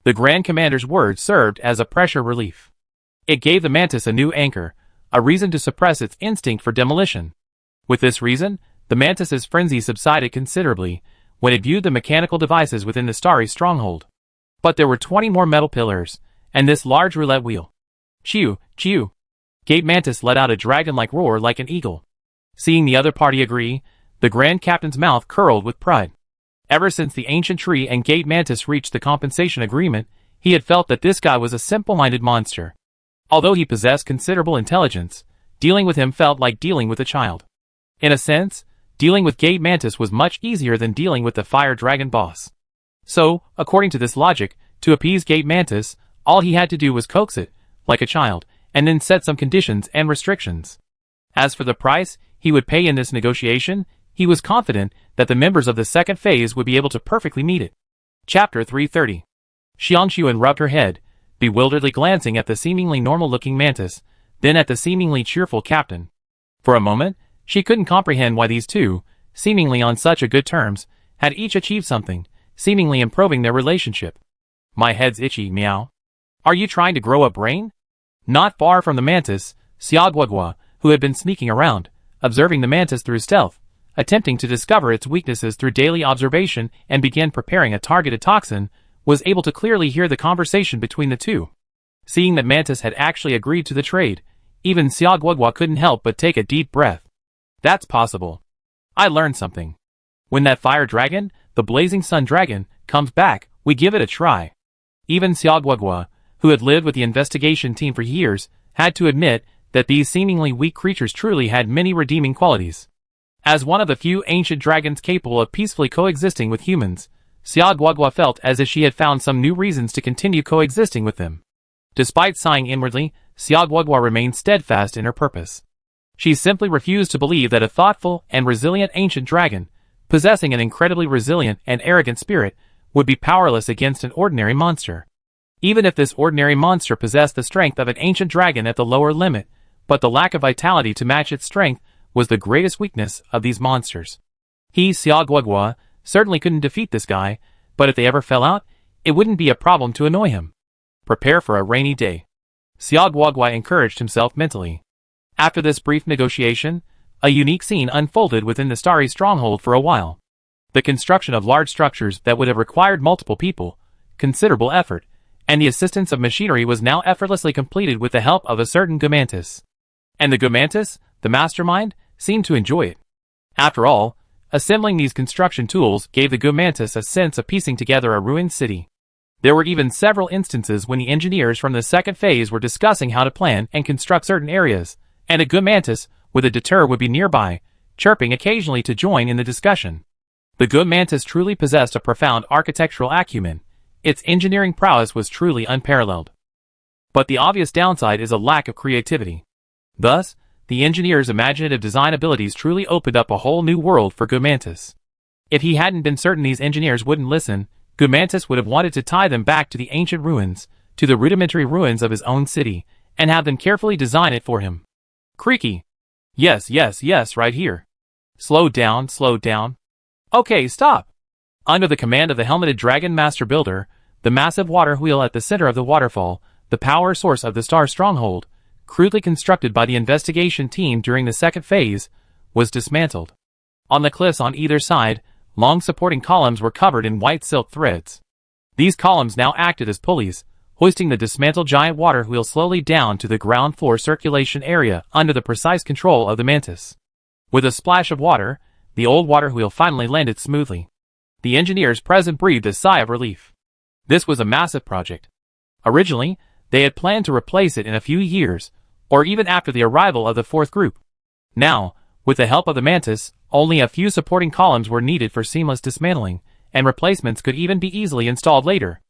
The Grand Commander's words served as a pressure relief. It gave the mantis a new anchor, a reason to suppress its instinct for demolition. With this reason, the mantis's frenzy subsided considerably when it viewed the mechanical devices within the starry stronghold. But there were 20 more metal pillars, and this large roulette wheel. Chew, chew. Gate Mantis let out a dragon-like roar like an eagle. Seeing the other party agree, the Grand Captain's mouth curled with pride. Ever since the ancient tree and Gate Mantis reached the compensation agreement, he had felt that this guy was a simple-minded monster. Although he possessed considerable intelligence, dealing with him felt like dealing with a child. In a sense, dealing with Gate Mantis was much easier than dealing with the fire dragon boss. So, according to this logic, to appease Gate Mantis, all he had to do was coax it, like a child, and then set some conditions and restrictions. As for the price he would pay in this negotiation, he was confident that the members of the second phase would be able to perfectly meet it. Chapter 330. Xiangxuan rubbed her head, bewilderedly glancing at the seemingly normal-looking mantis, then at the seemingly cheerful captain. For a moment, she couldn't comprehend why these two, seemingly on such a good terms, had each achieved something, seemingly improving their relationship. My head's itchy, meow. Are you trying to grow a brain? Not far from the mantis, Xiaoguogua, who had been sneaking around, observing the mantis through stealth, attempting to discover its weaknesses through daily observation and begin preparing a targeted toxin, was able to clearly hear the conversation between the two. Seeing that Mantis had actually agreed to the trade, even Xiaoguogua couldn't help but take a deep breath. That's possible. I learned something. When that fire dragon, the blazing sun dragon, comes back, we give it a try. Even Xiaoguogua, who had lived with the investigation team for years, had to admit that these seemingly weak creatures truly had many redeeming qualities. As one of the few ancient dragons capable of peacefully coexisting with humans, Xia Guogua felt as if she had found some new reasons to continue coexisting with them. Despite sighing inwardly, Xia Guogua remained steadfast in her purpose. She simply refused to believe that a thoughtful and resilient ancient dragon, possessing an incredibly resilient and arrogant spirit, would be powerless against an ordinary monster. Even if this ordinary monster possessed the strength of an ancient dragon at the lower limit, but the lack of vitality to match its strength was the greatest weakness of these monsters. He, Xia Guogua, certainly couldn't defeat this guy, but if they ever fell out, it wouldn't be a problem to annoy him. Prepare for a rainy day. Xia Guogua encouraged himself mentally. After this brief negotiation, a unique scene unfolded within the starry stronghold for a while. The construction of large structures that would have required multiple people, considerable effort, and the assistance of machinery was now effortlessly completed with the help of a certain Gumantis. And the Gumantis, the mastermind, seemed to enjoy it. After all, assembling these construction tools gave the Gumantis a sense of piecing together a ruined city. There were even several instances when the engineers from the second phase were discussing how to plan and construct certain areas, and a Gumantis with a deter would be nearby, chirping occasionally to join in the discussion. The Gumantis truly possessed a profound architectural acumen. Its engineering prowess was truly unparalleled. But the obvious downside is a lack of creativity. Thus, the engineer's imaginative design abilities truly opened up a whole new world for Gumantis. If he hadn't been certain these engineers wouldn't listen, Gumantis would have wanted to tie them back to the ancient ruins, to the rudimentary ruins of his own city, and have them carefully design it for him. Creaky. Yes, right here. Slow down. Okay, stop. Under the command of the helmeted dragon master builder, the massive water wheel at the center of the waterfall, the power source of the star stronghold, crudely constructed by the investigation team during the second phase, was dismantled. On the cliffs on either side, long supporting columns were covered in white silk threads. These columns now acted as pulleys, hoisting the dismantled giant water wheel slowly down to the ground floor circulation area under the precise control of the mantis. With a splash of water, the old water wheel finally landed smoothly. The engineers present breathed a sigh of relief. This was a massive project. Originally, they had planned to replace it in a few years, or even after the arrival of the fourth group. Now, with the help of the mantis, only a few supporting columns were needed for seamless dismantling, and replacements could even be easily installed later.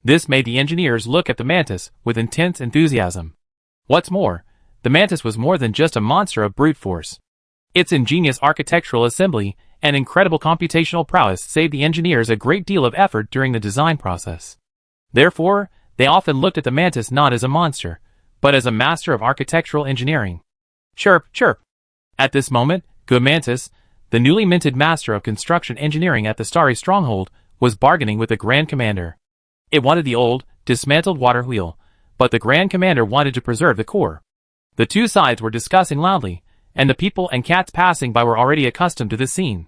This made the engineers look at the mantis with intense enthusiasm. What's more, the mantis was more than just a monster of brute force. Its ingenious architectural assembly and incredible computational prowess saved the engineers a great deal of effort during the design process. Therefore, they often looked at the mantis not as a monster, but as a master of architectural engineering. Chirp. At this moment, Gumantis, the newly minted master of construction engineering at the Starry Stronghold, was bargaining with the Grand Commander. It wanted the old, dismantled water wheel, but the Grand Commander wanted to preserve the core. The two sides were discussing loudly, and the people and cats passing by were already accustomed to this scene.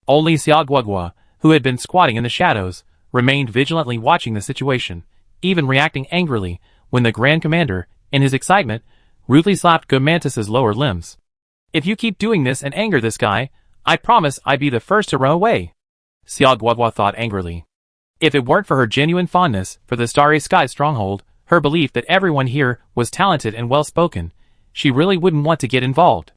Only Xia Guogua, who had been squatting in the shadows, remained vigilantly watching the situation, even reacting angrily when the Grand Commander, in his excitement, rudely slapped Gumantis's lower limbs. If you keep doing this and anger this guy, I promise I'd be the first to run away, Xia Guogua thought angrily. If it weren't for her genuine fondness for the Starry Sky Stronghold, her belief that everyone here was talented and well-spoken, she really wouldn't want to get involved.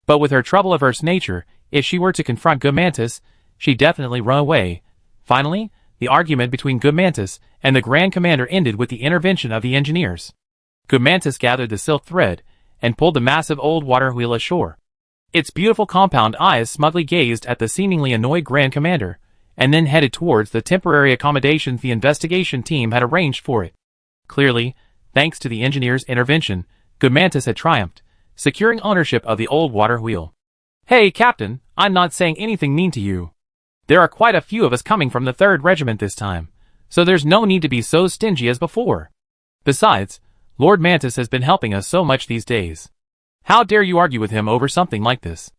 But with her trouble-averse nature, if she were to confront Gumantis, she'd definitely run away. Finally, the argument between Gumantis and the Grand Commander ended with the intervention of the engineers. Gumantis gathered the silk thread and pulled the massive old water wheel ashore. Its beautiful compound eyes smugly gazed at the seemingly annoyed Grand Commander, and then headed towards the temporary accommodations the investigation team had arranged for it. Clearly, thanks to the engineers' intervention, Gumantis had triumphed, securing ownership of the old water wheel. Hey, Captain, I'm not saying anything mean to you. There are quite a few of us coming from the 3rd Regiment this time, so there's no need to be so stingy as before. Besides, Lord Mantis has been helping us so much these days. How dare you argue with him over something like this?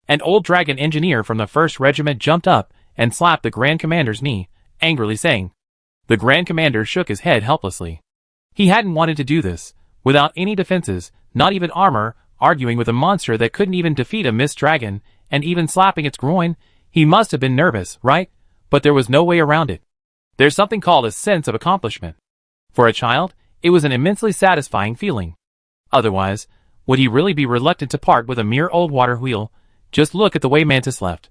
An old dragon engineer from the 1st Regiment jumped up and slapped the Grand Commander's knee, angrily saying. The Grand Commander shook his head helplessly. He hadn't wanted to do this, without any defenses, not even armor, arguing with a monster that couldn't even defeat a mist dragon, and even slapping its groin. He must have been nervous, right? But there was no way around it. There's something called a sense of accomplishment. For a child, it was an immensely satisfying feeling. Otherwise, would he really be reluctant to part with a mere old water wheel, Just look at the way Mantis left.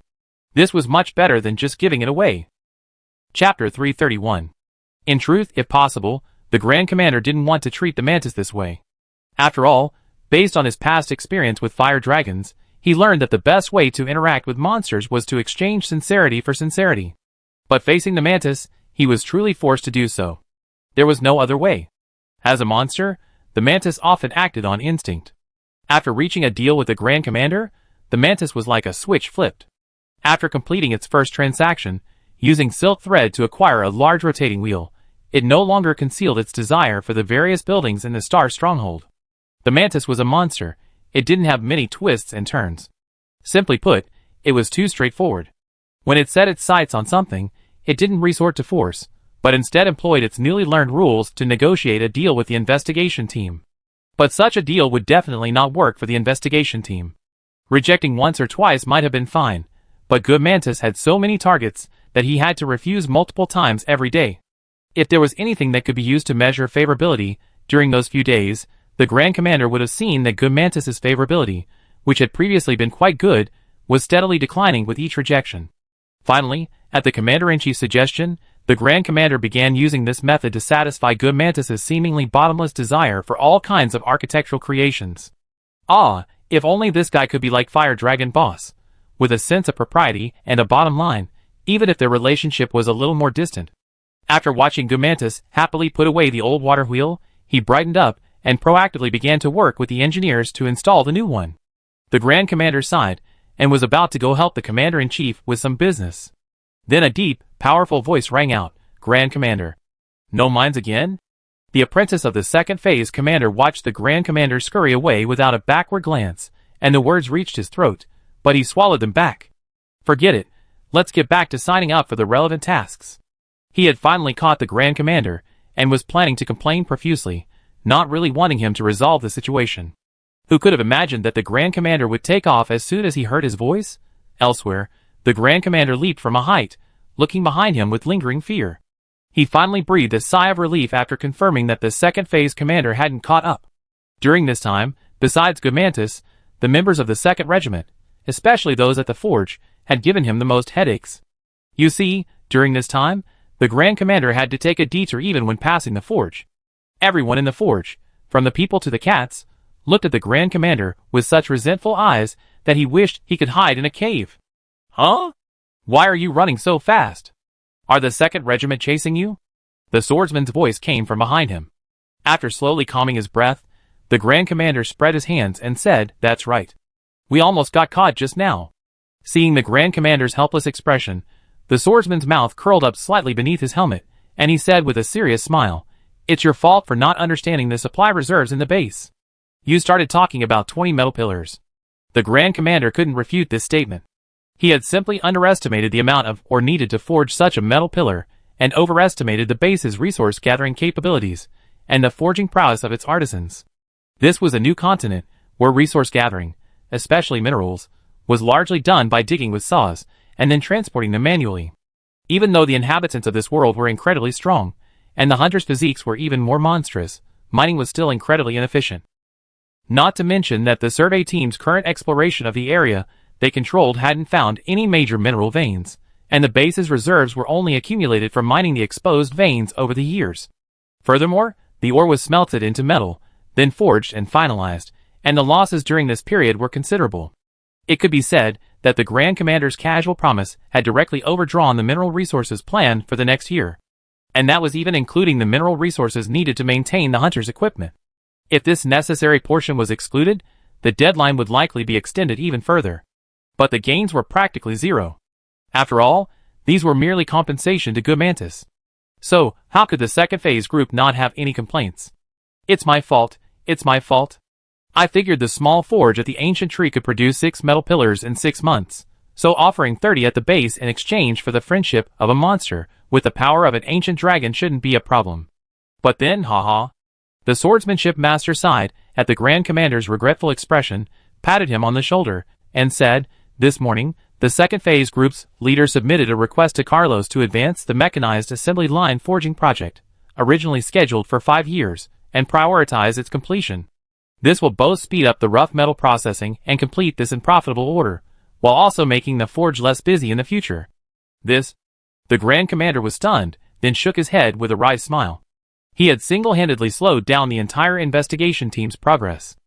This was much better than just giving it away. Chapter 331. In truth, if possible, the Grand Commander didn't want to treat the Mantis this way. After all, based on his past experience with fire dragons, he learned that the best way to interact with monsters was to exchange sincerity for sincerity. But facing the Mantis, he was truly forced to do so. There was no other way. As a monster, the Mantis often acted on instinct. After reaching a deal with the Grand Commander, the Mantis was like a switch flipped. After completing its first transaction, using silk thread to acquire a large rotating wheel, it no longer concealed its desire for the various buildings in the star stronghold. The Mantis was a monster. It didn't have many twists and turns. Simply put, it was too straightforward. When it set its sights on something, it didn't resort to force, but instead employed its newly learned rules to negotiate a deal with the investigation team. But such a deal would definitely not work for the investigation team. Rejecting once or twice might have been fine, but Good Mantis had so many targets that he had to refuse multiple times every day. If there was anything that could be used to measure favorability during those few days, the Grand Commander would have seen that Good Mantis's favorability, which had previously been quite good, was steadily declining with each rejection. Finally, at the Commander-in-Chief's suggestion, the Grand Commander began using this method to satisfy Good Mantis's seemingly bottomless desire for all kinds of architectural creations. Ah, if only this guy could be like Fire Dragon Boss, with a sense of propriety and a bottom line, even if their relationship was a little more distant. After watching Good Mantis happily put away the old water wheel, he brightened up and proactively began to work with the engineers to install the new one. The Grand Commander sighed, and was about to go help the Commander-in-Chief with some business. Then a deep, powerful voice rang out, "Grand Commander. No mines again?" The apprentice of the second phase commander watched the Grand Commander scurry away without a backward glance, and the words reached his throat, but he swallowed them back. Forget it. Let's get back to signing up for the relevant tasks. He had finally caught the Grand Commander, and was planning to complain profusely, not really wanting him to resolve the situation. Who could have imagined that the Grand Commander would take off as soon as he heard his voice? Elsewhere, the Grand Commander leaped from a height, looking behind him with lingering fear. He finally breathed a sigh of relief after confirming that the second phase commander hadn't caught up. During this time, besides Good Mantis, the members of the 2nd Regiment, especially those at the Forge, had given him the most headaches. You see, during this time, the Grand Commander had to take a detour even when passing the Forge. Everyone in the Forge, from the people to the cats, looked at the Grand Commander with such resentful eyes that he wished he could hide in a cave. Huh? Why are you running so fast? Are the 2nd Regiment chasing you? The swordsman's voice came from behind him. After slowly calming his breath, the Grand Commander spread his hands and said, "That's right. We almost got caught just now." Seeing the Grand Commander's helpless expression, the swordsman's mouth curled up slightly beneath his helmet, and he said with a serious smile, "It's your fault for not understanding the supply reserves in the base. You started talking about 20 metal pillars." The Grand Commander couldn't refute this statement. He had simply underestimated the amount of ore needed to forge such a metal pillar, and overestimated the base's resource-gathering capabilities, and the forging prowess of its artisans. This was a new continent, where resource-gathering, especially minerals, was largely done by digging with saws, and then transporting them manually. Even though the inhabitants of this world were incredibly strong, and the hunters' physiques were even more monstrous, mining was still incredibly inefficient. Not to mention that the survey team's current exploration of the area they controlled hadn't found any major mineral veins, and the base's reserves were only accumulated from mining the exposed veins over the years. Furthermore, the ore was smelted into metal, then forged and finalized, and the losses during this period were considerable. It could be said that the Grand Commander's casual promise had directly overdrawn the mineral resources planned for the next year. And that was even including the mineral resources needed to maintain the hunter's equipment. If this necessary portion was excluded, the deadline would likely be extended even further. But the gains were practically zero. After all, these were merely compensation to Good Mantis. So, how could the 2nd phase group not have any complaints? It's my fault. I figured the small forge at the ancient tree could produce 6 metal pillars in 6 months, so offering 30 at the base in exchange for the friendship of a monster with the power of an ancient dragon shouldn't be a problem. But then, haha. The swordsmanship master sighed at the Grand Commander's regretful expression, patted him on the shoulder, and said, "This morning, the 2nd phase group's leader submitted a request to Carlos to advance the mechanized assembly line forging project, originally scheduled for 5 years, and prioritize its completion. This will both speed up the rough metal processing and complete this in profitable order, while also making the forge less busy in the future. The Grand Commander was stunned, then shook his head with a wry smile. He had single-handedly slowed down the entire investigation team's progress.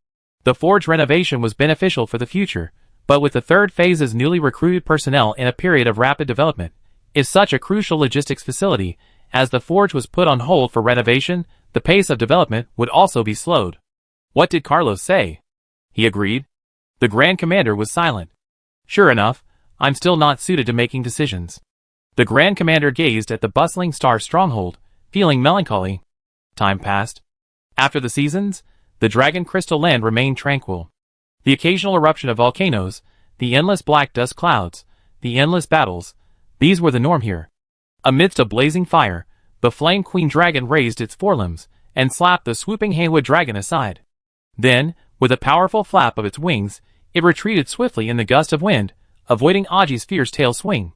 The forge renovation was beneficial for the future, but with the third phase's newly recruited personnel in a period of rapid development, if such a crucial logistics facility as the forge was put on hold for renovation, the pace of development would also be slowed. What did Carlos say? He agreed. The Grand Commander was silent. Sure enough, I'm still not suited to making decisions. The Grand Commander gazed at the bustling star stronghold, feeling melancholy. Time passed. After the seasons, the Dragon Crystal Land remained tranquil. The occasional eruption of volcanoes, the endless black dust clouds, the endless battles, these were the norm here. Amidst a blazing fire, the Flame Queen Dragon raised its forelimbs and slapped the swooping Haywood Dragon aside. Then, with a powerful flap of its wings, it retreated swiftly in the gust of wind, avoiding Aji's fierce tail swing.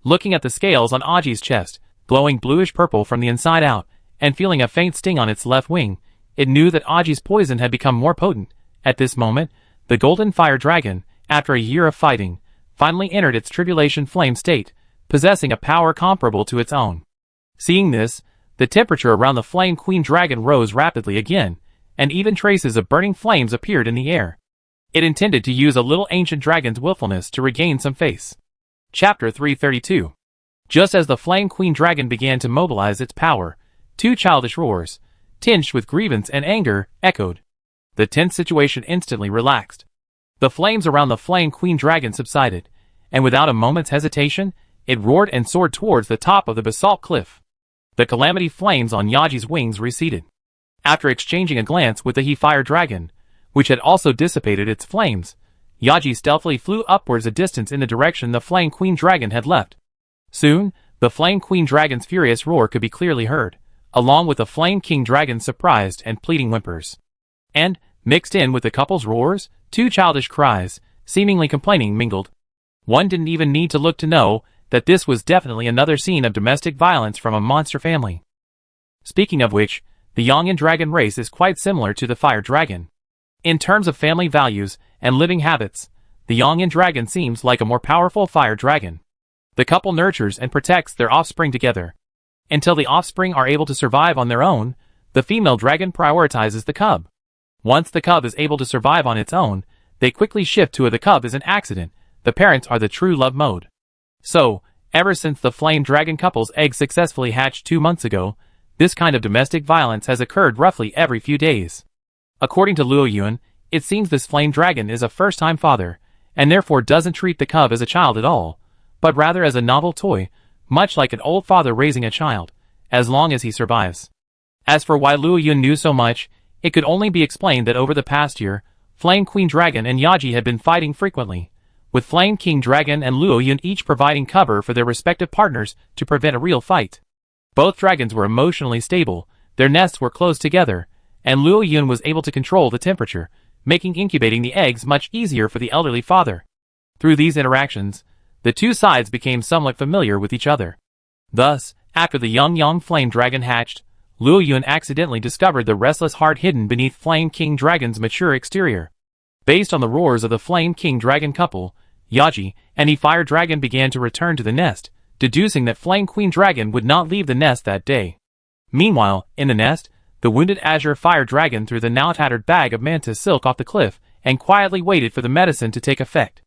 Looking at the scales on Aji's chest, glowing bluish-purple from the inside out, and feeling a faint sting on its left wing, it knew that Aji's poison had become more potent. At this moment, the Golden Fire Dragon, after a year of fighting, finally entered its tribulation flame state, possessing a power comparable to its own. Seeing this, the temperature around the Flame Queen Dragon rose rapidly again, and even traces of burning flames appeared in the air. It intended to use a little ancient dragon's willfulness to regain some face. Chapter 332. Just as the Flame Queen Dragon began to mobilize its power, two childish roars, tinged with grievance and anger, echoed. The tense situation instantly relaxed. The flames around the Flame Queen Dragon subsided, and without a moment's hesitation, it roared and soared towards the top of the basalt cliff. The calamity flames on Yaji's wings receded. After exchanging a glance with the He-Fire Dragon, which had also dissipated its flames, Yaji stealthily flew upwards a distance in the direction the Flame Queen Dragon had left. Soon, the Flame Queen Dragon's furious roar could be clearly heard, along with the Flame King Dragon's surprised and pleading whimpers. And, mixed in with the couple's roars, two childish cries, seemingly complaining, mingled. One didn't even need to look to know that this was definitely another scene of domestic violence from a monster family. Speaking of which, the Yangyan dragon race is quite similar to the Fire Dragon. In terms of family values and living habits, the Yangyan dragon seems like a more powerful fire dragon. The couple nurtures and protects their offspring together. Until the offspring are able to survive on their own, the female dragon prioritizes the cub. Once the cub is able to survive on its own, they quickly shift to the cub is an accident. The parents are the true love mode. So, ever since the flame dragon couple's egg successfully hatched 2 months ago, this kind of domestic violence has occurred roughly every few days. According to Luo Yuan, it seems this flame dragon is a first-time father, and therefore doesn't treat the cub as a child at all, but rather as a novel toy, much like an old father raising a child, as long as he survives. As for why Luo Yuan knew so much, it could only be explained that over the past year, Flame Queen Dragon and Yaji had been fighting frequently, with Flame King Dragon and Luo Yuan each providing cover for their respective partners to prevent a real fight. Both dragons were emotionally stable, their nests were close together, and Luo Yuan was able to control the temperature, making incubating the eggs much easier for the elderly father. Through these interactions, the two sides became somewhat familiar with each other. Thus, after the young flame dragon hatched, Luo Yuan accidentally discovered the restless heart hidden beneath Flame King Dragon's mature exterior. Based on the roars of the Flame King Dragon couple, Yaji and He-Fire Dragon began to return to the nest, deducing that Flame Queen Dragon would not leave the nest that day. Meanwhile, in the nest, the wounded Azure Fire Dragon threw the now tattered bag of mantis silk off the cliff and quietly waited for the medicine to take effect.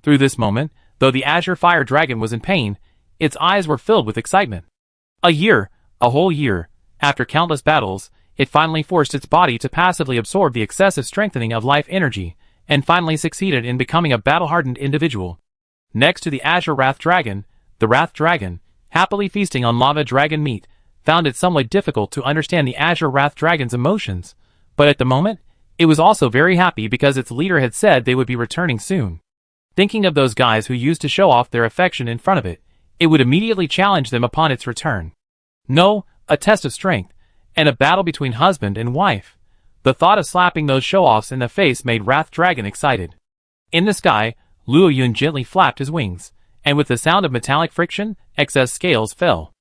Through this moment, though the Azure Fire Dragon was in pain, its eyes were filled with excitement. A whole year, after countless battles, it finally forced its body to passively absorb the excessive strengthening of life energy, and finally succeeded in becoming a battle-hardened individual. Next to the Azure Wrath Dragon, the Wrath Dragon, happily feasting on lava dragon meat, found it somewhat difficult to understand the Azure Wrath Dragon's emotions, but at the moment, it was also very happy because its leader had said they would be returning soon. Thinking of those guys who used to show off their affection in front of it, it would immediately challenge them upon its return. No, a test of strength, and a battle between husband and wife. The thought of slapping those show-offs in the face made Wrath Dragon excited. In the sky, Luo Yuan gently flapped his wings, and with the sound of metallic friction, excess scales fell.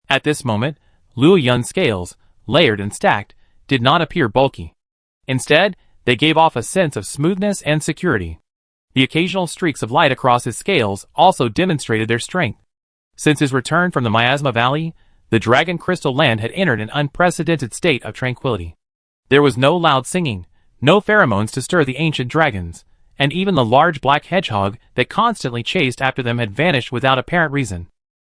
At this moment, Luo Yuan's scales, layered and stacked, did not appear bulky. Instead, they gave off a sense of smoothness and security. The occasional streaks of light across his scales also demonstrated their strength. Since his return from the Miasma Valley, the Dragon Crystal Land had entered an unprecedented state of tranquility. There was no loud singing, no pheromones to stir the ancient dragons, and even the large black hedgehog that constantly chased after them had vanished without apparent reason.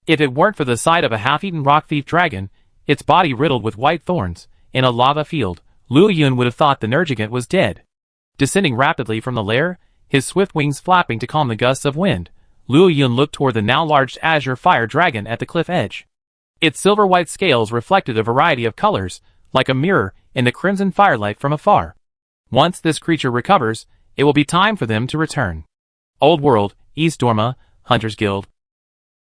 If it weren't for the sight of a half-eaten rock thief dragon, its body riddled with white thorns, in a lava field, Luo Yun would have thought the Nergigant was dead. Descending rapidly from the lair, his swift wings flapping to calm the gusts of wind, Luo Yun looked toward the now large azure fire dragon at the cliff edge. Its silver-white scales reflected a variety of colors, like a mirror in the crimson firelight from afar. Once this creature recovers, it will be time for them to return. Old World, East Dorma, Hunters Guild.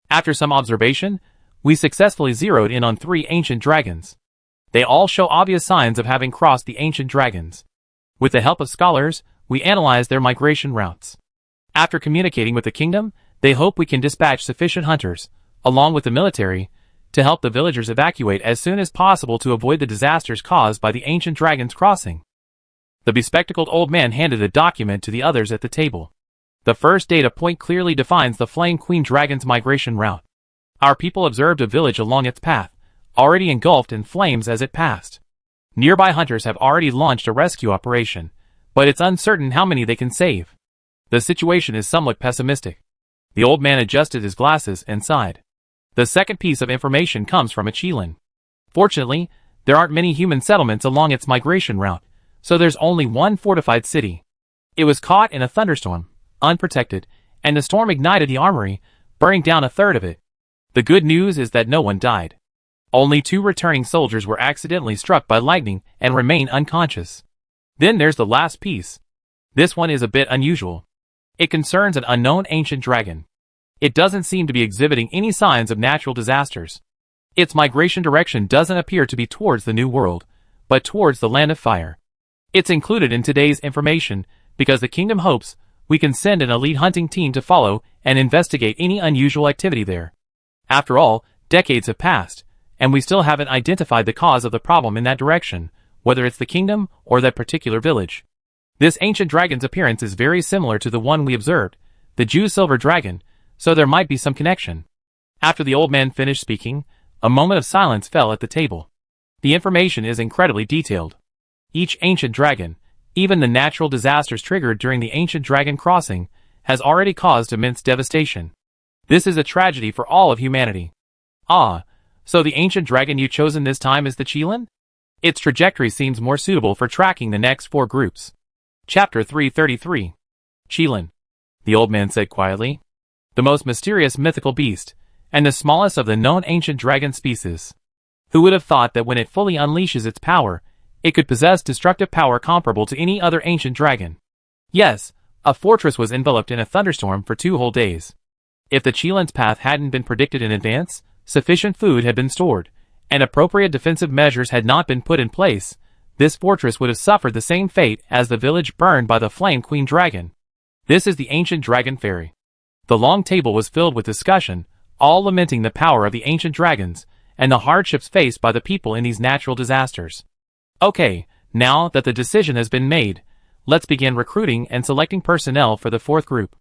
After some observation, we successfully zeroed in on 3 ancient dragons. They all show obvious signs of having crossed the ancient dragons. With the help of scholars, we analyzed their migration routes. After communicating with the kingdom, they hope we can dispatch sufficient hunters, along with the military, to help the villagers evacuate as soon as possible to avoid the disasters caused by the ancient dragons crossing. The bespectacled old man handed a document to the others at the table. The first data point clearly defines the Flame Queen Dragon's migration route. Our people observed a village along its path, already engulfed in flames as it passed. Nearby hunters have already launched a rescue operation, but it's uncertain how many they can save. The situation is somewhat pessimistic. The old man adjusted his glasses and sighed. The second piece of information comes from a Qilin. Fortunately, there aren't many human settlements along its migration route, so there's only one fortified city. It was caught in a thunderstorm, unprotected, and the storm ignited the armory, burning down a third of it. The good news is that no one died. Only 2 returning soldiers were accidentally struck by lightning and remain unconscious. Then there's the last piece. This one is a bit unusual. It concerns an unknown ancient dragon. It doesn't seem to be exhibiting any signs of natural disasters. Its migration direction doesn't appear to be towards the New World, but towards the Land of Fire. It's included in today's information because the kingdom hopes we can send an elite hunting team to follow and investigate any unusual activity there. After all, decades have passed, and we still haven't identified the cause of the problem in that direction, whether it's the kingdom or that particular village. This ancient dragon's appearance is very similar to the one we observed, the Jew Silver Dragon, so there might be some connection. After the old man finished speaking, a moment of silence fell at the table. The information is incredibly detailed. Each ancient dragon, even the natural disasters triggered during the ancient dragon crossing, has already caused immense devastation. This is a tragedy for all of humanity. Ah, so the ancient dragon you chosen this time is the Qilin? Its trajectory seems more suitable for tracking the next 4 groups. Chapter 333. Qilin, the old man said quietly. The most mysterious mythical beast, and the smallest of the known ancient dragon species. Who would have thought that when it fully unleashes its power, it could possess destructive power comparable to any other ancient dragon? Yes, a fortress was enveloped in a thunderstorm for 2 whole days. If the Qilin's path hadn't been predicted in advance, sufficient food had been stored, and appropriate defensive measures had not been put in place, this fortress would have suffered the same fate as the village burned by the Flame Queen Dragon. This is the ancient dragon fairy. The long table was filled with discussion, all lamenting the power of the ancient dragons, and the hardships faced by the people in these natural disasters. Okay, now that the decision has been made, let's begin recruiting and selecting personnel for the 4th group.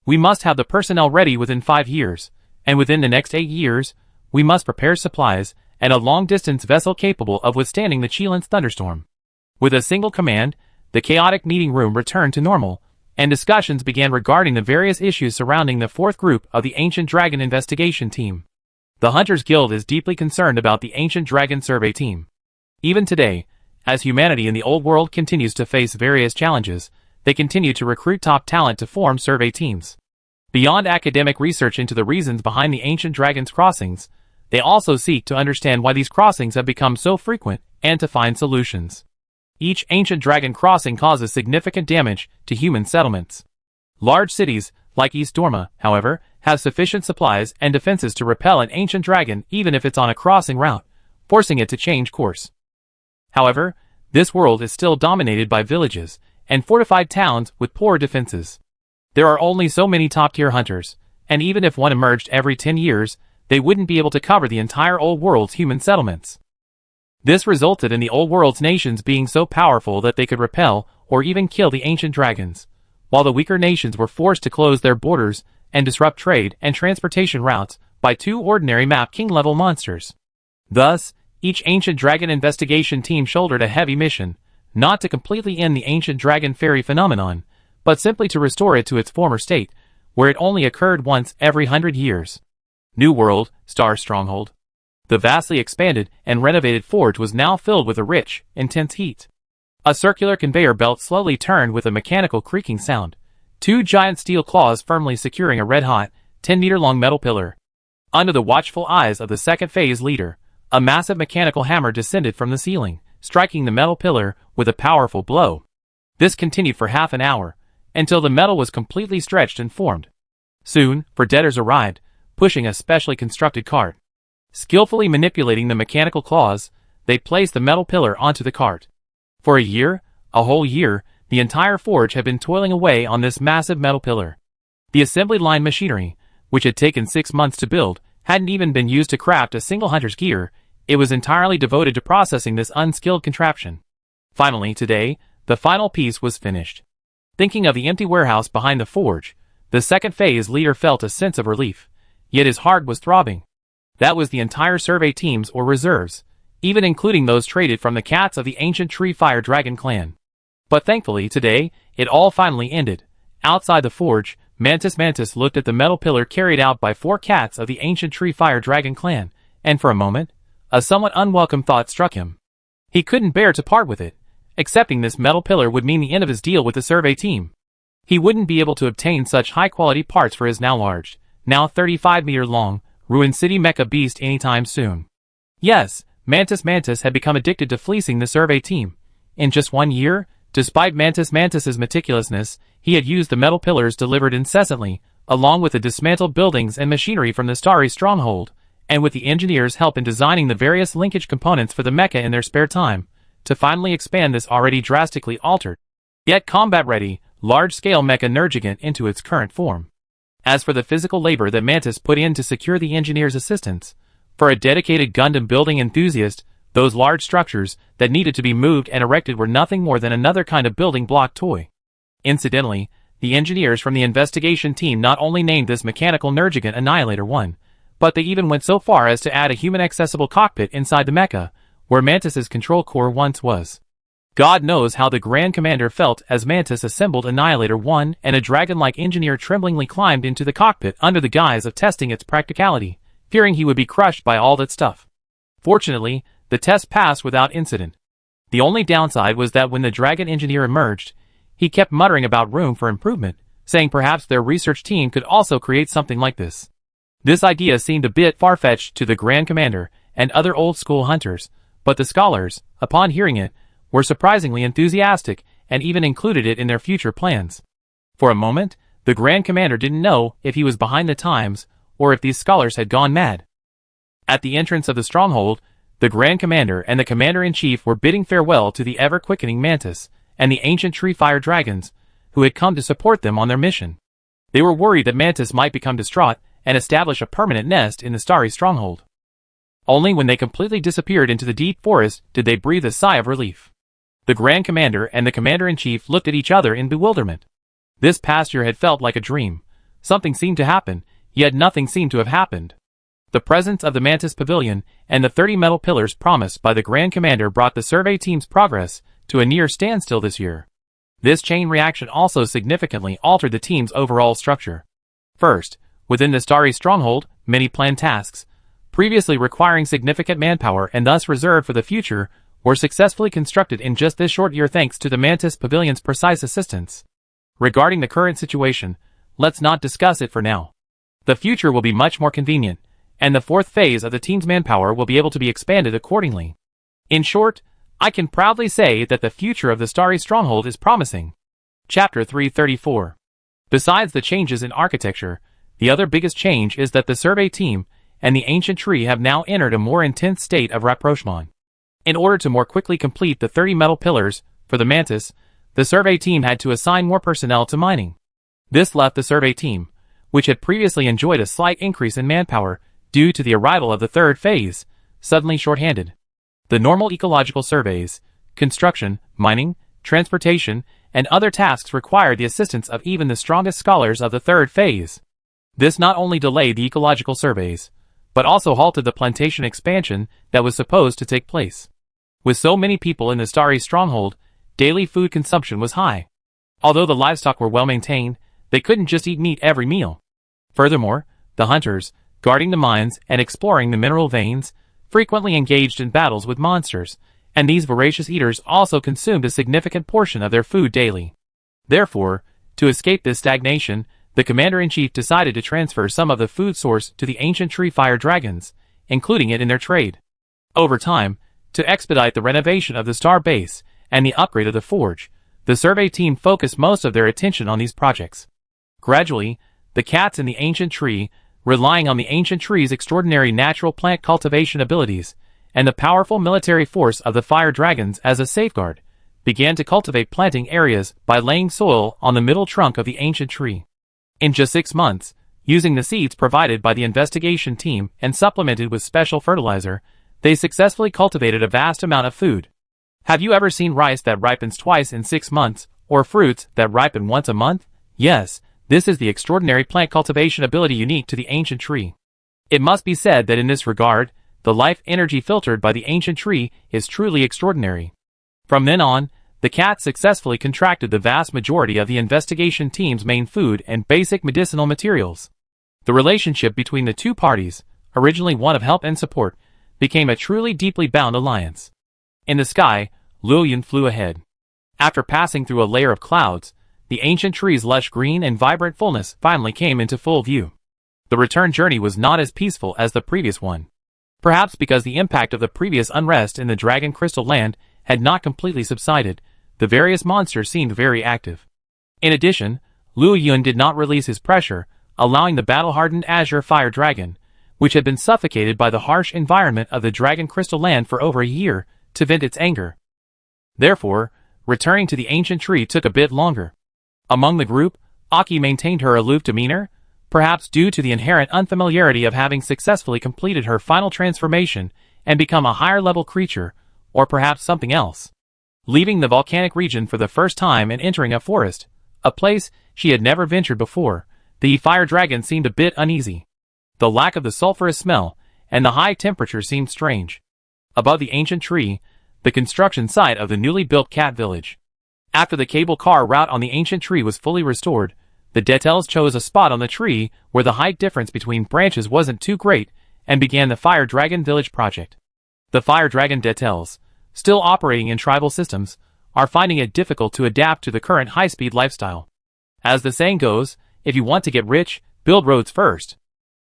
We must have the personnel ready within 5 years, and within the next 8 years, we must prepare supplies and a long-distance vessel capable of withstanding the Qilin's thunderstorm. With a single command, the chaotic meeting room returned to normal, and discussions began regarding the various issues surrounding the 4th group of the Ancient Dragon Investigation Team. The Hunters Guild is deeply concerned about the Ancient Dragon Survey Team. Even today, as humanity in the Old World continues to face various challenges, they continue to recruit top talent to form survey teams. Beyond academic research into the reasons behind the Ancient Dragon's crossings, they also seek to understand why these crossings have become so frequent and to find solutions. Each ancient dragon crossing causes significant damage to human settlements. Large cities, like East Dorma, however, have sufficient supplies and defenses to repel an ancient dragon even if it's on a crossing route, forcing it to change course. However, this world is still dominated by villages and fortified towns with poor defenses. There are only so many top-tier hunters, and even if one emerged every 10 years, they wouldn't be able to cover the entire Old World's human settlements. This resulted in the Old World's nations being so powerful that they could repel or even kill the ancient dragons, while the weaker nations were forced to close their borders and disrupt trade and transportation routes by two ordinary Map King-level monsters. Thus, each ancient dragon investigation team shouldered a heavy mission, not to completely end the ancient dragon fairy phenomenon, but simply to restore it to its former state, where it only occurred once every 100 years. New World, Star Stronghold. The vastly expanded and renovated forge was now filled with a rich, intense heat. A circular conveyor belt slowly turned with a mechanical creaking sound, two giant steel claws firmly securing a red-hot, 10-meter-long metal pillar. Under the watchful eyes of the second phase leader, a massive mechanical hammer descended from the ceiling, striking the metal pillar with a powerful blow. This continued for half an hour, until the metal was completely stretched and formed. Soon, Predators arrived, pushing a specially constructed cart. Skillfully manipulating the mechanical claws, they placed the metal pillar onto the cart. For a whole year, the entire forge had been toiling away on this massive metal pillar. The assembly line machinery, which had taken 6 months to build, hadn't even been used to craft a single hunter's gear. It was entirely devoted to processing this unskilled contraption. Finally, today, the final piece was finished. Thinking of the empty warehouse behind the forge, the second phase leader felt a sense of relief, yet his heart was throbbing. That was the entire survey teams or reserves, even including those traded from the cats of the ancient Tree Fire Dragon clan. But thankfully today, it all finally ended. Outside the forge, Mantis looked at the metal pillar carried out by 4 cats of the ancient Tree Fire Dragon clan, and for a moment, a somewhat unwelcome thought struck him. He couldn't bear to part with it. Accepting this metal pillar would mean the end of his deal with the survey team. He wouldn't be able to obtain such high-quality parts for his now 35-meter-long, Ruined City Mecha Beast anytime soon. Yes, Mantis had become addicted to fleecing the survey team. In just 1 year, despite Mantis's meticulousness, he had used the metal pillars delivered incessantly, along with the dismantled buildings and machinery from the Starry Stronghold, and with the engineers' help in designing the various linkage components for the mecha in their spare time, to finally expand this already drastically altered, yet combat-ready, large-scale mecha Nergigant into its current form. As for the physical labor that Mantis put in to secure the engineers' assistance, for a dedicated Gundam building enthusiast, those large structures that needed to be moved and erected were nothing more than another kind of building block toy. Incidentally, the engineers from the investigation team not only named this mechanical Nergigant Annihilator 1, but they even went so far as to add a human-accessible cockpit inside the mecha, where Mantis's control core once was. God knows how the Grand Commander felt as Mantis assembled Annihilator 1 and a dragon-like engineer tremblingly climbed into the cockpit under the guise of testing its practicality, fearing he would be crushed by all that stuff. Fortunately, the test passed without incident. The only downside was that when the dragon engineer emerged, he kept muttering about room for improvement, saying perhaps their research team could also create something like this. This idea seemed a bit far-fetched to the Grand Commander and other old-school hunters, but the scholars, upon hearing it, were surprisingly enthusiastic and even included it in their future plans. For a moment, the Grand Commander didn't know if he was behind the times or if these scholars had gone mad. At the entrance of the stronghold, the Grand Commander and the Commander-in-Chief were bidding farewell to the ever-quickening Mantis and the ancient Tree Fire Dragons, who had come to support them on their mission. They were worried that Mantis might become distraught and establish a permanent nest in the Starry Stronghold. Only when they completely disappeared into the deep forest did they breathe a sigh of relief. The Grand Commander and the Commander-in-Chief looked at each other in bewilderment. This past year had felt like a dream. Something seemed to happen, yet nothing seemed to have happened. The presence of the Mantis Pavilion and the 30 metal pillars promised by the Grand Commander brought the survey team's progress to a near standstill this year. This chain reaction also significantly altered the team's overall structure. First, within the Starry Stronghold, many planned tasks, previously requiring significant manpower and thus reserved for the future, were successfully constructed in just this short year thanks to the Mantis Pavilion's precise assistance. Regarding the current situation, let's not discuss it for now. The future will be much more convenient, and the 4th phase of the team's manpower will be able to be expanded accordingly. In short, I can proudly say that the future of the Starry Stronghold is promising. Chapter 334. Besides the changes in architecture, the other biggest change is that the survey team and the ancient tree have now entered a more intense state of rapprochement. In order to more quickly complete the 30 metal pillars for the Mantis, the survey team had to assign more personnel to mining. This left the survey team, which had previously enjoyed a slight increase in manpower due to the arrival of the 3rd phase, suddenly short-handed. The normal ecological surveys, construction, mining, transportation, and other tasks required the assistance of even the strongest scholars of the third phase. This not only delayed the ecological surveys, but also halted the plantation expansion that was supposed to take place. With so many people in the starry stronghold, daily food consumption was high. Although the livestock were well maintained, they couldn't just eat meat every meal. Furthermore, the hunters, guarding the mines and exploring the mineral veins, frequently engaged in battles with monsters, and these voracious eaters also consumed a significant portion of their food daily. Therefore, to escape this stagnation, the commander-in-chief decided to transfer some of the food source to the ancient tree fire dragons, including it in their trade. Over time, to expedite the renovation of the star base and the upgrade of the forge, the survey team focused most of their attention on these projects. Gradually, the cats in the ancient tree, relying on the ancient tree's extraordinary natural plant cultivation abilities and the powerful military force of the fire dragons as a safeguard, began to cultivate planting areas by laying soil on the middle trunk of the ancient tree. In just 6 months, using the seeds provided by the investigation team and supplemented with special fertilizer, they successfully cultivated a vast amount of food. Have you ever seen rice that ripens twice in 6 months, or fruits that ripen once a month? Yes, this is the extraordinary plant cultivation ability unique to the ancient tree. It must be said that in this regard, the life energy filtered by the ancient tree is truly extraordinary. From then on, the cats successfully contracted the vast majority of the investigation team's main food and basic medicinal materials. The relationship between the two parties, originally one of help and support, became a truly deeply bound alliance. In the sky, Lillian flew ahead. After passing through a layer of clouds, the ancient tree's lush green and vibrant fullness finally came into full view. The return journey was not as peaceful as the previous one. Perhaps because the impact of the previous unrest in the Dragon Crystal Land had not completely subsided, the various monsters seemed very active. In addition, Liu Yun did not release his pressure, allowing the battle-hardened Azure Fire Dragon, which had been suffocated by the harsh environment of the Dragon Crystal Land for over a year, to vent its anger. Therefore, returning to the ancient tree took a bit longer. Among the group, Aki maintained her aloof demeanor, perhaps due to the inherent unfamiliarity of having successfully completed her final transformation and become a higher-level creature, or perhaps something else. Leaving the volcanic region for the first time and entering a forest, a place she had never ventured before, the fire dragon seemed a bit uneasy. The lack of the sulfurous smell and the high temperature seemed strange. Above the ancient tree, the construction site of the newly built cat village. After the cable car route on the ancient tree was fully restored, the Detels chose a spot on the tree where the height difference between branches wasn't too great and began the Fire Dragon Village project. The Fire Dragon Detels, still operating in tribal systems, are finding it difficult to adapt to the current high-speed lifestyle. As the saying goes, if you want to get rich, build roads first.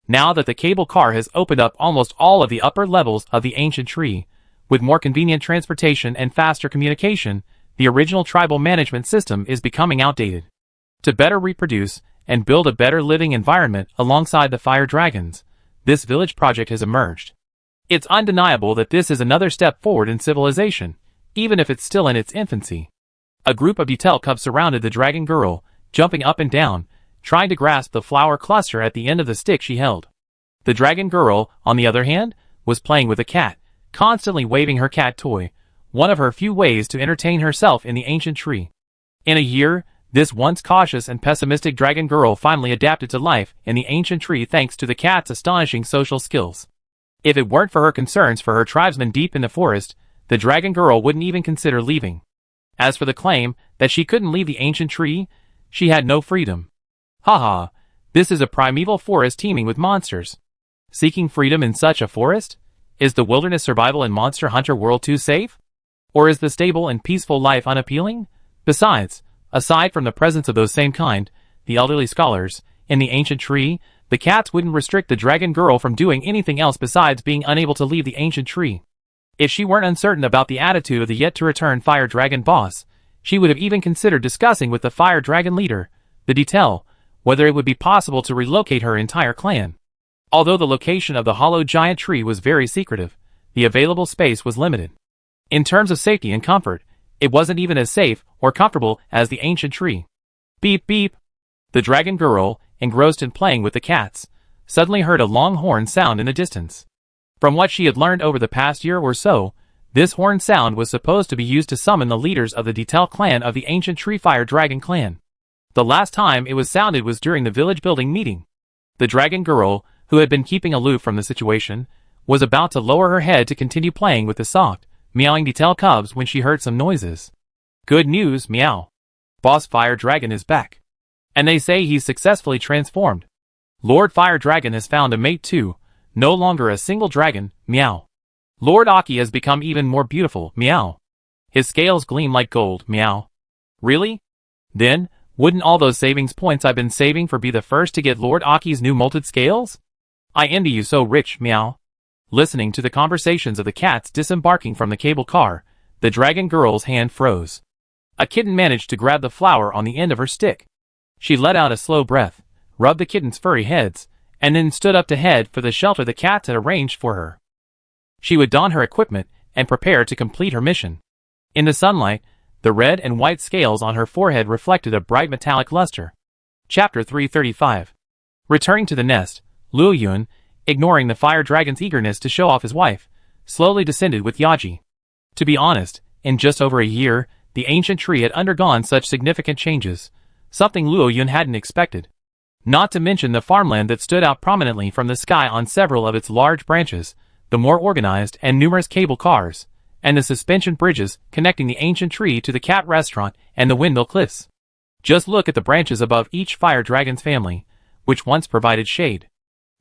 Now that the cable car has opened up almost all of the upper levels of the ancient tree, with more convenient transportation and faster communication, the original tribal management system is becoming outdated. To better reproduce and build a better living environment alongside the fire dragons, this village project has emerged. It's undeniable that this is another step forward in civilization, even if it's still in its infancy. A group of Detel cubs surrounded the dragon girl, jumping up and down, trying to grasp the flower cluster at the end of the stick she held. The dragon girl, on the other hand, was playing with a cat, constantly waving her cat toy, one of her few ways to entertain herself in the ancient tree. In a year, this once cautious and pessimistic dragon girl finally adapted to life in the ancient tree thanks to the cat's astonishing social skills. If it weren't for her concerns for her tribesmen deep in the forest, the dragon girl wouldn't even consider leaving. As for the claim that she couldn't leave the ancient tree, she had no freedom. Haha, this is a primeval forest teeming with monsters. Seeking freedom in such a forest? Is the wilderness survival in Monster Hunter World too safe? Or is the stable and peaceful life unappealing? Besides, aside from the presence of those same kind, the elderly scholars, in the ancient tree, the cats wouldn't restrict the dragon girl from doing anything else besides being unable to leave the ancient tree. If she weren't uncertain about the attitude of the yet-to-return fire dragon boss, she would have even considered discussing with the fire dragon leader, the Detel, whether it would be possible to relocate her entire clan. Although the location of the hollow giant tree was very secretive, the available space was limited. In terms of safety and comfort, it wasn't even as safe or comfortable as the ancient tree. Beep beep. The dragon girl, engrossed in playing with the cats, suddenly heard a long horn sound in the distance. From what she had learned over the past year or so, This horn sound was supposed to be used to summon the leaders of the Detail clan of the ancient Tree Fire Dragon clan. The last time it was sounded was during the village building meeting. The dragon girl, who had been keeping aloof from the situation, was about to lower her head to continue playing with the soft, meowing Detail cubs when she heard some noises. Good news, meow. Boss Fire Dragon is back. And they say he's successfully transformed. Lord Fire Dragon has found a mate too, no longer a single dragon, meow. Lord Aki has become even more beautiful, meow. His scales gleam like gold, meow. Really? Then, wouldn't all those savings points I've been saving for be the first to get Lord Aki's new molted scales? I envy you so rich, meow. Listening to the conversations of the cats disembarking from the cable car, the dragon girl's hand froze. A kitten managed to grab the flower on the end of her stick. She let out a slow breath, rubbed the kitten's furry heads, and then stood up to head for the shelter the cats had arranged for her. She would don her equipment and prepare to complete her mission. In the sunlight, the red and white scales on her forehead reflected a bright metallic luster. Chapter 335. Returning to the nest, Luo Yun, ignoring the fire dragon's eagerness to show off his wife, slowly descended with Yaji. To be honest, in just over a year, the ancient tree had undergone such significant changes, something Luo Yun hadn't expected. Not to mention the farmland that stood out prominently from the sky on several of its large branches, the more organized and numerous cable cars, and the suspension bridges connecting the ancient tree to the cat restaurant and the windmill cliffs. Just look at the branches above each fire dragon's family, which once provided shade.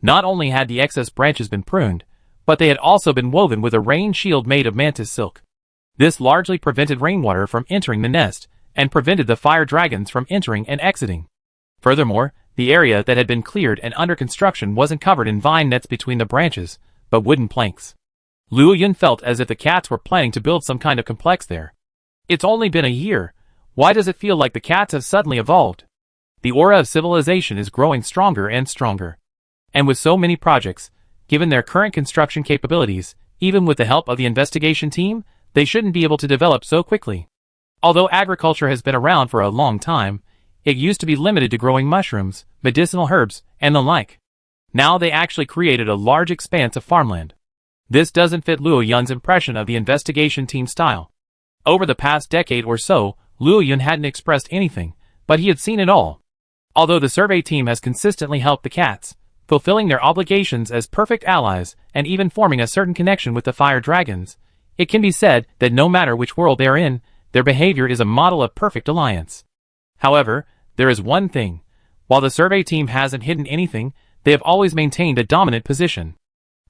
Not only had the excess branches been pruned, but they had also been woven with a rain shield made of mantis silk. This largely prevented rainwater from entering the nest, and prevented the fire dragons from entering and exiting. Furthermore, the area that had been cleared and under construction wasn't covered in vine nets between the branches, but wooden planks. Luo Yun felt as if the cats were planning to build some kind of complex there. It's only been a year. Why does it feel like the cats have suddenly evolved? The aura of civilization is growing stronger and stronger. And with so many projects, given their current construction capabilities, even with the help of the investigation team, they shouldn't be able to develop so quickly. Although agriculture has been around for a long time, it used to be limited to growing mushrooms, medicinal herbs, and the like. Now they actually created a large expanse of farmland. This doesn't fit Luo Yun's impression of the investigation team style. Over the past decade or so, Luo Yun hadn't expressed anything, but he had seen it all. Although the survey team has consistently helped the cats, fulfilling their obligations as perfect allies and even forming a certain connection with the fire dragons, it can be said that no matter which world they are in, their behavior is a model of perfect alliance. However, there is one thing. While the survey team hasn't hidden anything, they have always maintained a dominant position.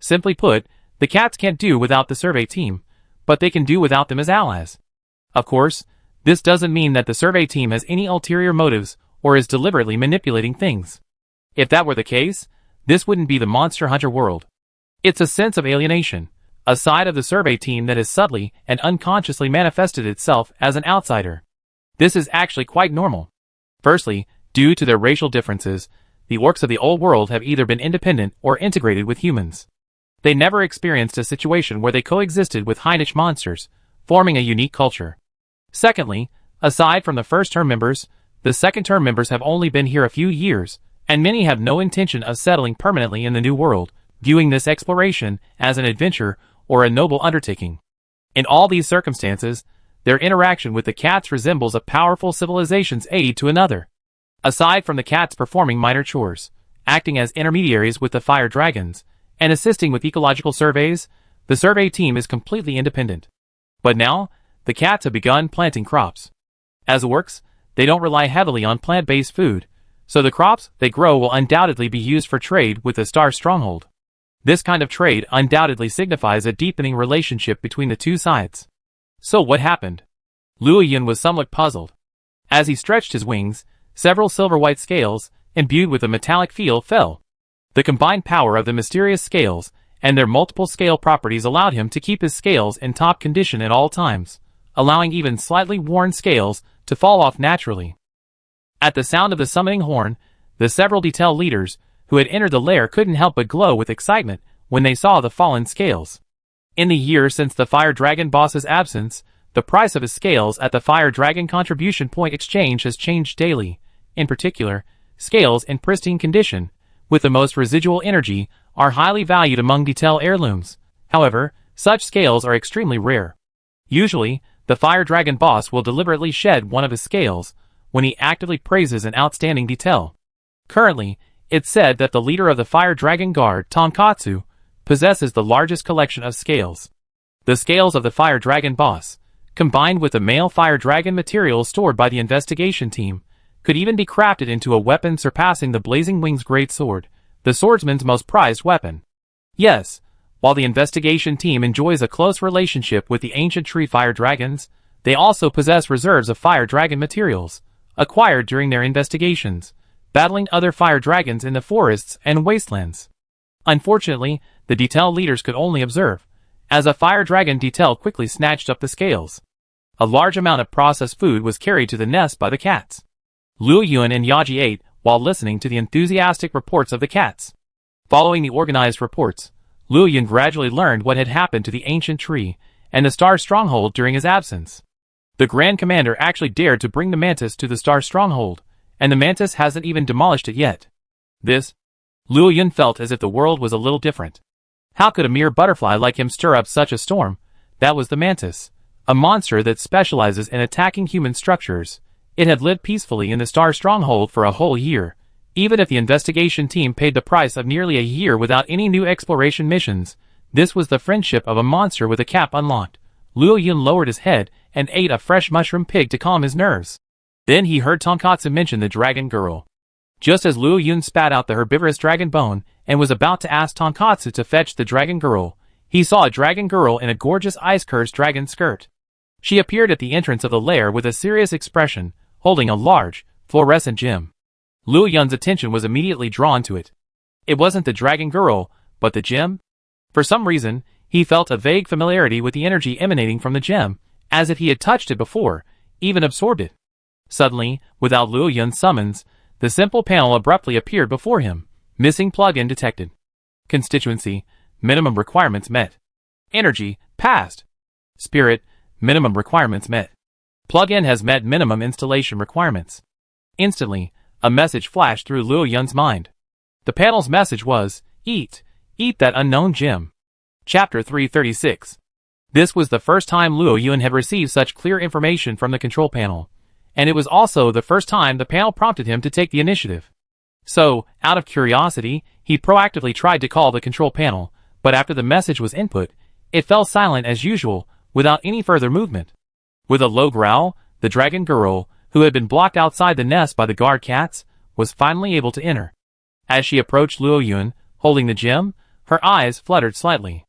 Simply put, the cats can't do without the survey team, but they can do without them as allies. Of course, this doesn't mean that the survey team has any ulterior motives or is deliberately manipulating things. If that were the case, this wouldn't be the Monster Hunter world. It's a sense of alienation, a side of the survey team that has subtly and unconsciously manifested itself as an outsider. This is actually quite normal. Firstly, due to their racial differences, the orcs of the old world have either been independent or integrated with humans. They never experienced a situation where they coexisted with high-niche monsters, forming a unique culture. Secondly, aside from the first-term members, the second-term members have only been here a few years, and many have no intention of settling permanently in the new world, viewing this exploration as an adventure or a noble undertaking. In all these circumstances, their interaction with the cats resembles a powerful civilization's aid to another. Aside from the cats performing minor chores, acting as intermediaries with the fire dragons, and assisting with ecological surveys, the survey team is completely independent. But now, the cats have begun planting crops. As orcs, they don't rely heavily on plant-based food, so the crops they grow will undoubtedly be used for trade with the Star Stronghold. This kind of trade undoubtedly signifies a deepening relationship between the two sides. So what happened? Luo Yun was somewhat puzzled. As he stretched his wings, several silver-white scales, imbued with a metallic feel, fell. The combined power of the mysterious scales and their multiple scale properties allowed him to keep his scales in top condition at all times, allowing even slightly worn scales to fall off naturally. At the sound of the summoning horn, the several detail leaders who had entered the lair couldn't help but glow with excitement when they saw the fallen scales. In the year since the Fire Dragon boss's absence, the price of his scales at the Fire Dragon Contribution Point Exchange has changed daily. In particular, scales in pristine condition, with the most residual energy, are highly valued among detail heirlooms. However, Such scales are extremely rare. Usually, the fire dragon boss will deliberately shed one of his scales when he actively praises an outstanding detail. Currently, it's said that the leader of the fire dragon guard, Tonkatsu, possesses the largest collection of scales. The scales of the fire dragon boss, combined with the male fire dragon materials stored by the investigation team, could even be crafted into a weapon surpassing the Blazing Wings great sword, the swordsman's most prized weapon. Yes, while the investigation team enjoys a close relationship with the ancient tree fire dragons, they also possess reserves of fire dragon materials, acquired during their investigations, battling other fire dragons in the forests and wastelands. Unfortunately, the detail leaders could only observe, as a fire dragon detail quickly snatched up the scales. A large amount of processed food was carried to the nest by the cats. Luo Yun and Yaji ate while listening to the enthusiastic reports of the cats. Following the organized reports, Luo Yun gradually learned what had happened to the ancient tree and the star stronghold during his absence. The Grand Commander actually dared to bring the mantis to the star stronghold, and the mantis hasn't even demolished it yet. Luo Yun felt as if the world was a little different. How could a mere butterfly like him stir up such a storm? That was the mantis, a monster that specializes in attacking human structures. It had lived peacefully in the star stronghold for a whole year, even if the investigation team paid the price of nearly a year without any new exploration missions. This was the friendship of a monster with a cap unlocked. Luo Yun lowered his head and ate a fresh mushroom pig to calm his nerves. Then he heard Tonkatsu mention the dragon girl. Just as Luo Yun spat out the herbivorous dragon bone and was about to ask Tonkatsu to fetch the dragon girl, he saw a dragon girl in a gorgeous ice-cursed dragon skirt. She appeared at the entrance of the lair with a serious expression, holding a large, fluorescent gem. Luo Yun's attention was immediately drawn to it. It wasn't the dragon girl, but the gem? For some reason, he felt a vague familiarity with the energy emanating from the gem, as if he had touched it before, even absorbed it. Suddenly, without Luo Yun's summons, the simple panel abruptly appeared before him. Missing plug-in detected. Constituency, minimum requirements met. Energy, passed. Spirit, minimum requirements met. Plug-in has met minimum installation requirements. Instantly, a message flashed through Luo Yun's mind. The panel's message was, Eat that unknown gem. Chapter 336. This was the first time Luo Yun had received such clear information from the control panel, and it was also the first time the panel prompted him to take the initiative. So, out of curiosity, he proactively tried to call the control panel, but after the message was input, it fell silent as usual, without any further movement. With a low growl, the dragon girl, who had been blocked outside the nest by the guard cats, was finally able to enter. As she approached Luo Yun, holding the gem, her eyes fluttered slightly.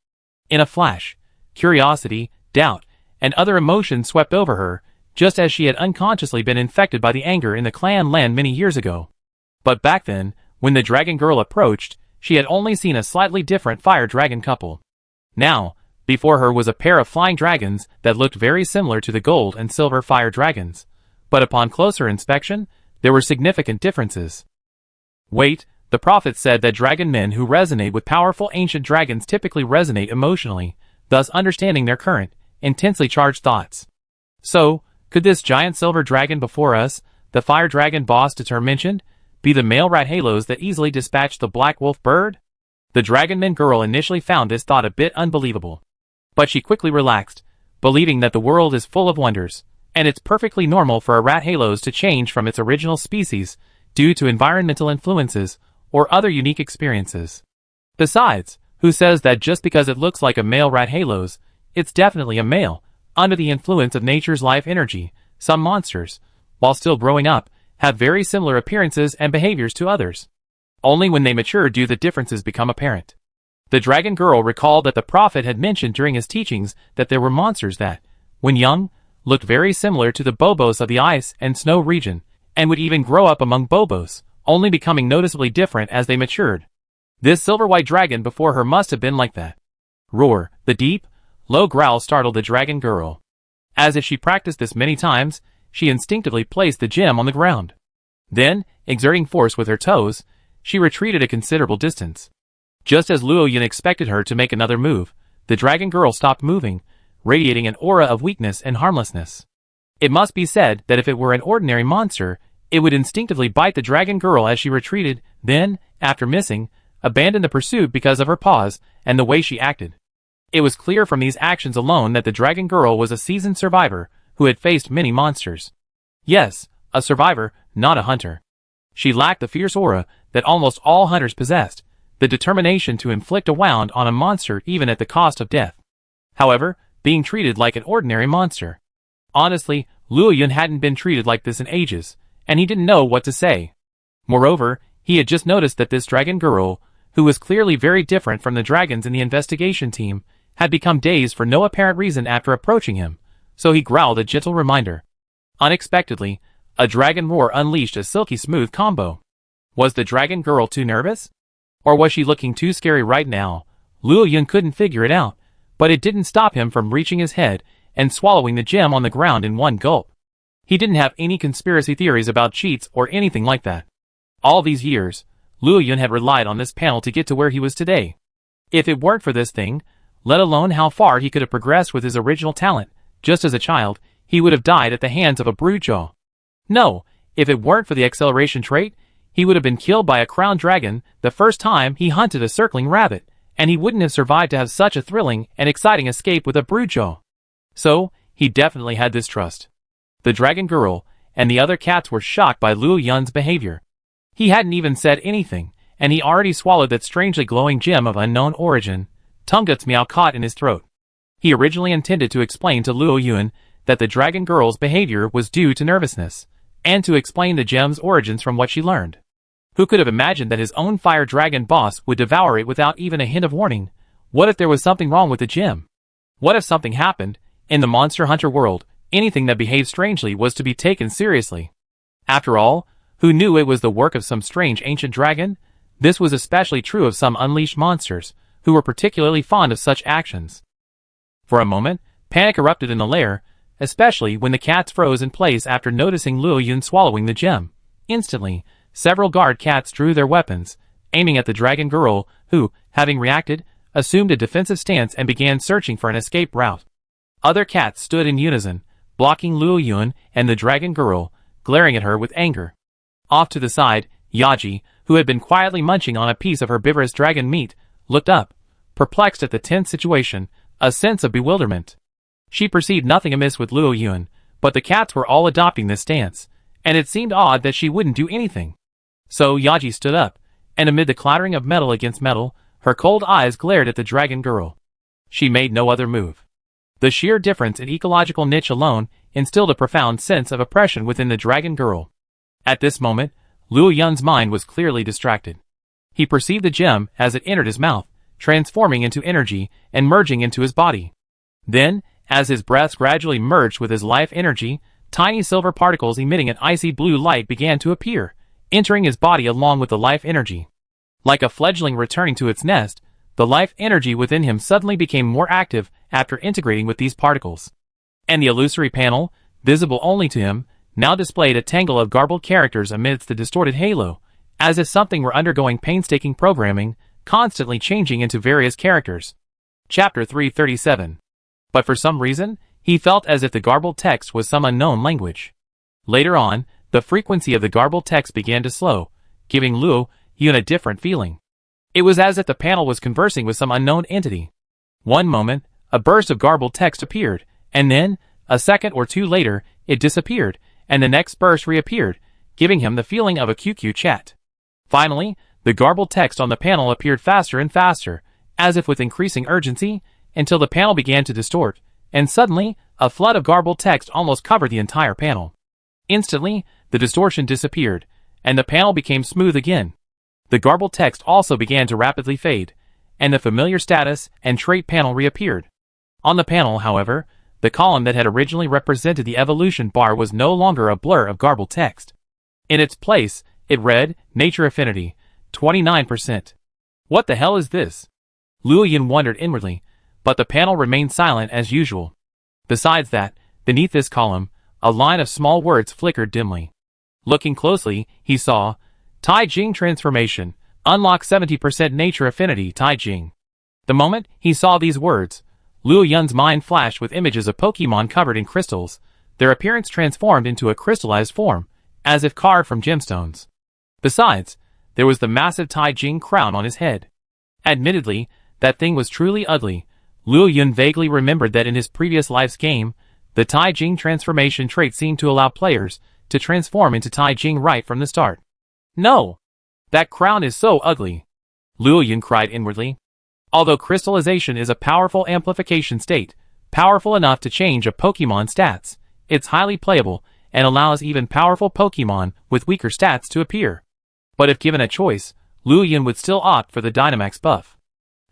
In a flash, curiosity, doubt, and other emotions swept over her, just as she had unconsciously been infected by the anger in the clan land many years ago. But back then, when the dragon girl approached, she had only seen a slightly different fire dragon couple. Now, before her was a pair of flying dragons that looked very similar to the gold and silver fire dragons. But upon closer inspection, there were significant differences. Wait, the prophet said that dragon men who resonate with powerful ancient dragons typically resonate emotionally, thus understanding their current, intensely charged thoughts. So, could this giant silver dragon before us, the fire dragon boss Deter mentioned, be the male Rathalos that easily dispatched the black wolf bird? The dragonman girl initially found this thought a bit unbelievable. But she quickly relaxed, believing that the world is full of wonders, and it's perfectly normal for a Rathalos to change from its original species due to environmental influences or other unique experiences. Besides, who says that just because it looks like a male Rathalos, it's definitely a male? Under the influence of nature's life energy, some monsters, while still growing up, have very similar appearances and behaviors to others. Only when they mature do the differences become apparent. The dragon girl recalled that the prophet had mentioned during his teachings that there were monsters that, when young, looked very similar to the Bobos of the ice and snow region, and would even grow up among Bobos, only becoming noticeably different as they matured. This silver-white dragon before her must have been like that. Roar, the deep, low growl startled the dragon girl. As if she practiced this many times, she instinctively placed the gem on the ground. Then, exerting force with her toes, she retreated a considerable distance. Just as Luo Yun expected her to make another move, the dragon girl stopped moving, radiating an aura of weakness and harmlessness. It must be said that if it were an ordinary monster, it would instinctively bite the dragon girl as she retreated, then, after missing, abandon the pursuit because of her pause and the way she acted. It was clear from these actions alone that the dragon girl was a seasoned survivor who had faced many monsters. Yes, a survivor, not a hunter. She lacked the fierce aura that almost all hunters possessed, the determination to inflict a wound on a monster even at the cost of death. However, being treated like an ordinary monster. Honestly, Luo Yun hadn't been treated like this in ages, and he didn't know what to say. Moreover, he had just noticed that this dragon girl, who was clearly very different from the dragons in the investigation team, had become dazed for no apparent reason after approaching him, so he growled a gentle reminder. Unexpectedly, a dragon roar unleashed a silky smooth combo. Was the dragon girl too nervous? Or was she looking too scary right now? Luo Yun couldn't figure it out, but it didn't stop him from reaching his head and swallowing the gem on the ground in one gulp. He didn't have any conspiracy theories about cheats or anything like that. All these years, Luo Yun had relied on this panel to get to where he was today. If it weren't for this thing, let alone how far he could have progressed with his original talent, just as a child, he would have died at the hands of a brutejaw. No, if it weren't for the acceleration trait, he would have been killed by a crowned dragon the first time he hunted a circling rabbit, and he wouldn't have survived to have such a thrilling and exciting escape with a brutejaw. So, he definitely had this trust. The dragon girl and the other cats were shocked by Luo Yun's behavior. He hadn't even said anything, and he already swallowed that strangely glowing gem of unknown origin, Tungut's meow caught in his throat. He originally intended to explain to Luo Yun that the dragon girl's behavior was due to nervousness, and to explain the gem's origins from what she learned. Who could have imagined that his own fire dragon boss would devour it without even a hint of warning? What if there was something wrong with the gem? What if something happened? In the monster hunter world, anything that behaved strangely was to be taken seriously. After all, who knew it was the work of some strange ancient dragon? This was especially true of some unleashed monsters, who were particularly fond of such actions. For a moment, panic erupted in the lair, especially when the cats froze in place after noticing Luo Yun swallowing the gem. Instantly, several guard cats drew their weapons, aiming at the dragon girl, who, having reacted, assumed a defensive stance and began searching for an escape route. Other cats stood in unison, blocking Luo Yun and the dragon girl, glaring at her with anger. Off to the side, Yaji, who had been quietly munching on a piece of herbivorous dragon meat, looked up, perplexed at the tense situation, a sense of bewilderment. She perceived nothing amiss with Luo Yun, but the cats were all adopting this stance, and it seemed odd that she wouldn't do anything. So Yaji stood up, and amid the clattering of metal against metal, her cold eyes glared at the dragon girl. She made no other move. The sheer difference in ecological niche alone instilled a profound sense of oppression within the dragon girl. At this moment, Luo Yun's mind was clearly distracted. He perceived the gem as it entered his mouth, transforming into energy and merging into his body. Then, as his breath gradually merged with his life energy, tiny silver particles emitting an icy blue light began to appear, entering his body along with the life energy. Like a fledgling returning to its nest, the life energy within him suddenly became more active after integrating with these particles. And the illusory panel, visible only to him, now displayed a tangle of garbled characters amidst the distorted halo, as if something were undergoing painstaking programming, constantly changing into various characters. Chapter 337. But for some reason, he felt as if the garbled text was some unknown language. Later on, the frequency of the garbled text began to slow, giving Luo Yun a different feeling. It was as if the panel was conversing with some unknown entity. One moment, a burst of garbled text appeared, and then, a second or two later, it disappeared, and the next burst reappeared, giving him the feeling of a QQ chat. Finally, the garbled text on the panel appeared faster and faster, as if with increasing urgency, until the panel began to distort, and suddenly, a flood of garbled text almost covered the entire panel. Instantly, the distortion disappeared, and the panel became smooth again. The garbled text also began to rapidly fade, and the familiar status and trait panel reappeared. On the panel, however, the column that had originally represented the evolution bar was no longer a blur of garbled text. In its place, it read, Nature Affinity, 29%. What the hell is this? Luo Yun wondered inwardly, but the panel remained silent as usual. Besides that, beneath this column, a line of small words flickered dimly. Looking closely, he saw, Tai Jing Transformation, Unlock 70% Nature Affinity Tai Jing. The moment he saw these words, Luo Yun's mind flashed with images of Pokemon covered in crystals, their appearance transformed into a crystallized form, as if carved from gemstones. Besides, there was the massive Tai Jing crown on his head. Admittedly, that thing was truly ugly, Luo Yun vaguely remembered that in his previous life's game, the Tai Jing transformation trait seemed to allow players to transform into Tai Jing right from the start. No! That crown is so ugly! Luo Yun cried inwardly. Although crystallization is a powerful amplification state, powerful enough to change a Pokémon's stats, it's highly playable and allows even powerful Pokémon with weaker stats to appear. But if given a choice, Luo Yun would still opt for the Dynamax buff.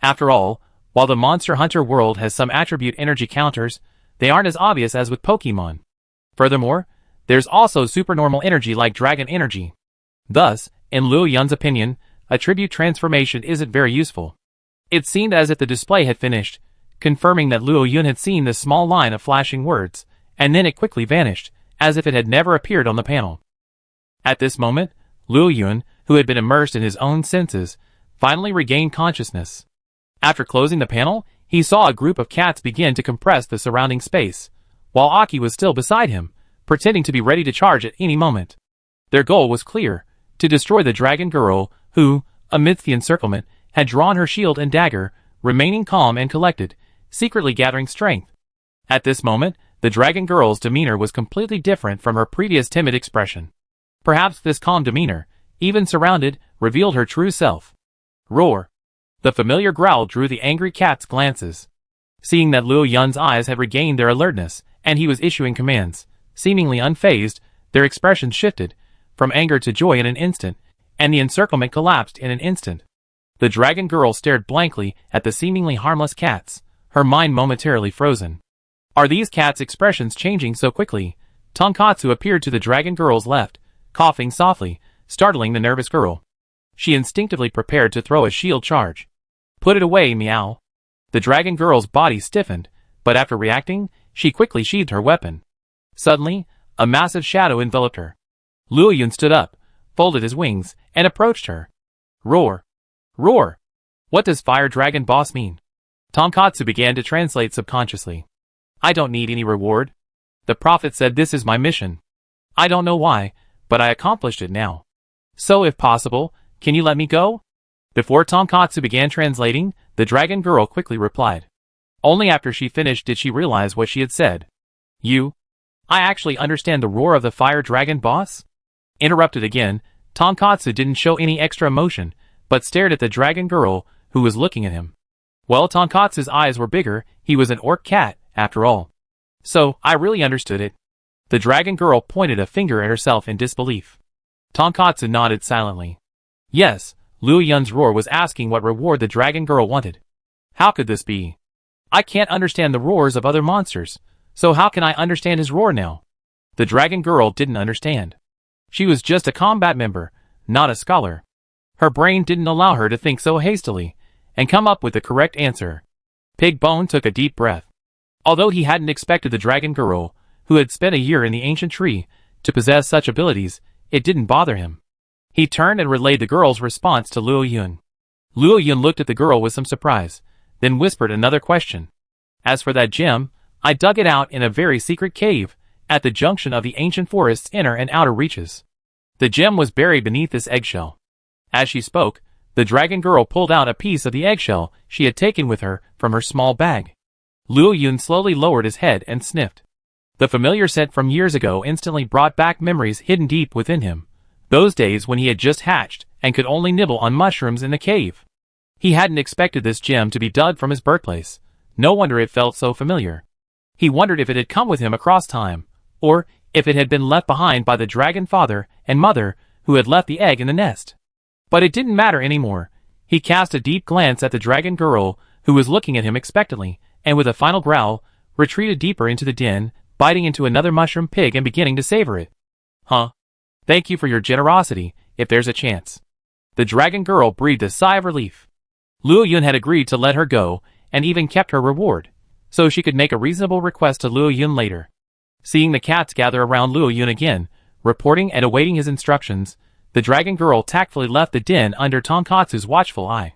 After all, while the Monster Hunter world has some attribute energy counters, they aren't as obvious as with Pokémon. Furthermore, there's also supernormal energy like Dragon Energy. Thus, in Luo Yun's opinion, attribute transformation isn't very useful. It seemed as if the display had finished, confirming that Luo Yun had seen the small line of flashing words, and then it quickly vanished, as if it had never appeared on the panel. At this moment, Luo Yun, who had been immersed in his own senses, finally regained consciousness. After closing the panel, he saw a group of cats begin to compress the surrounding space, while Aki was still beside him, pretending to be ready to charge at any moment. Their goal was clear, to destroy the dragon girl, who, amidst the encirclement, had drawn her shield and dagger, remaining calm and collected, secretly gathering strength. At this moment, the dragon girl's demeanor was completely different from her previous timid expression. Perhaps this calm demeanor, even surrounded, revealed her true self. Roar! The familiar growl drew the angry cat's glances. Seeing that Luo Yun's eyes had regained their alertness, and he was issuing commands, seemingly unfazed, their expressions shifted, from anger to joy in an instant, and the encirclement collapsed in an instant. The dragon girl stared blankly at the seemingly harmless cats, her mind momentarily frozen. Are these cats' expressions changing so quickly? Tonkatsu appeared to the dragon girl's left, coughing softly, startling the nervous girl. She instinctively prepared to throw a shield charge. Put it away, meow. The dragon girl's body stiffened, but after reacting, she quickly sheathed her weapon. Suddenly, a massive shadow enveloped her. Luo Yun stood up, folded his wings, and approached her. Roar! Roar! What does Fire Dragon Boss mean? Tonkatsu began to translate subconsciously. I don't need any reward. The prophet said this is my mission. I don't know why, but I accomplished it now. So if possible, can you let me go? Before Tonkatsu began translating, the dragon girl quickly replied. Only after she finished did she realize what she had said. I actually understand the roar of the Fire Dragon Boss? Interrupted again, Tonkatsu didn't show any extra emotion, but stared at the dragon girl, who was looking at him. Well, Tonkatsu's eyes were bigger, he was an orc cat, after all. So, I really understood it. The dragon girl pointed a finger at herself in disbelief. Tonkatsu nodded silently. Yes, Luo Yun's roar was asking what reward the dragon girl wanted. How could this be? I can't understand the roars of other monsters, so how can I understand his roar now? The dragon girl didn't understand. She was just a combat member, not a scholar. Her brain didn't allow her to think so hastily, and come up with the correct answer. Pig Bone took a deep breath. Although he hadn't expected the dragon girl, who had spent a year in the ancient tree, to possess such abilities, it didn't bother him. He turned and relayed the girl's response to Luo Yun. Luo Yun looked at the girl with some surprise, then whispered another question. As for that gem, I dug it out in a very secret cave, at the junction of the ancient forest's inner and outer reaches. The gem was buried beneath this eggshell. As she spoke, the dragon girl pulled out a piece of the eggshell she had taken with her from her small bag. Luo Yun slowly lowered his head and sniffed. The familiar scent from years ago instantly brought back memories hidden deep within him. Those days when he had just hatched and could only nibble on mushrooms in the cave. He hadn't expected this gem to be dug from his birthplace. No wonder it felt so familiar. He wondered if it had come with him across time, or if it had been left behind by the dragon father and mother who had left the egg in the nest. But it didn't matter anymore. He cast a deep glance at the dragon girl, who was looking at him expectantly, and with a final growl, retreated deeper into the den, biting into another mushroom pig and beginning to savor it. Huh? Thank you for your generosity, if there's a chance. The dragon girl breathed a sigh of relief. Luo Yun had agreed to let her go, and even kept her reward, so she could make a reasonable request to Luo Yun later. Seeing the cats gather around Luo Yun again, reporting and awaiting his instructions, the dragon girl tactfully left the den under Tonkatsu's watchful eye.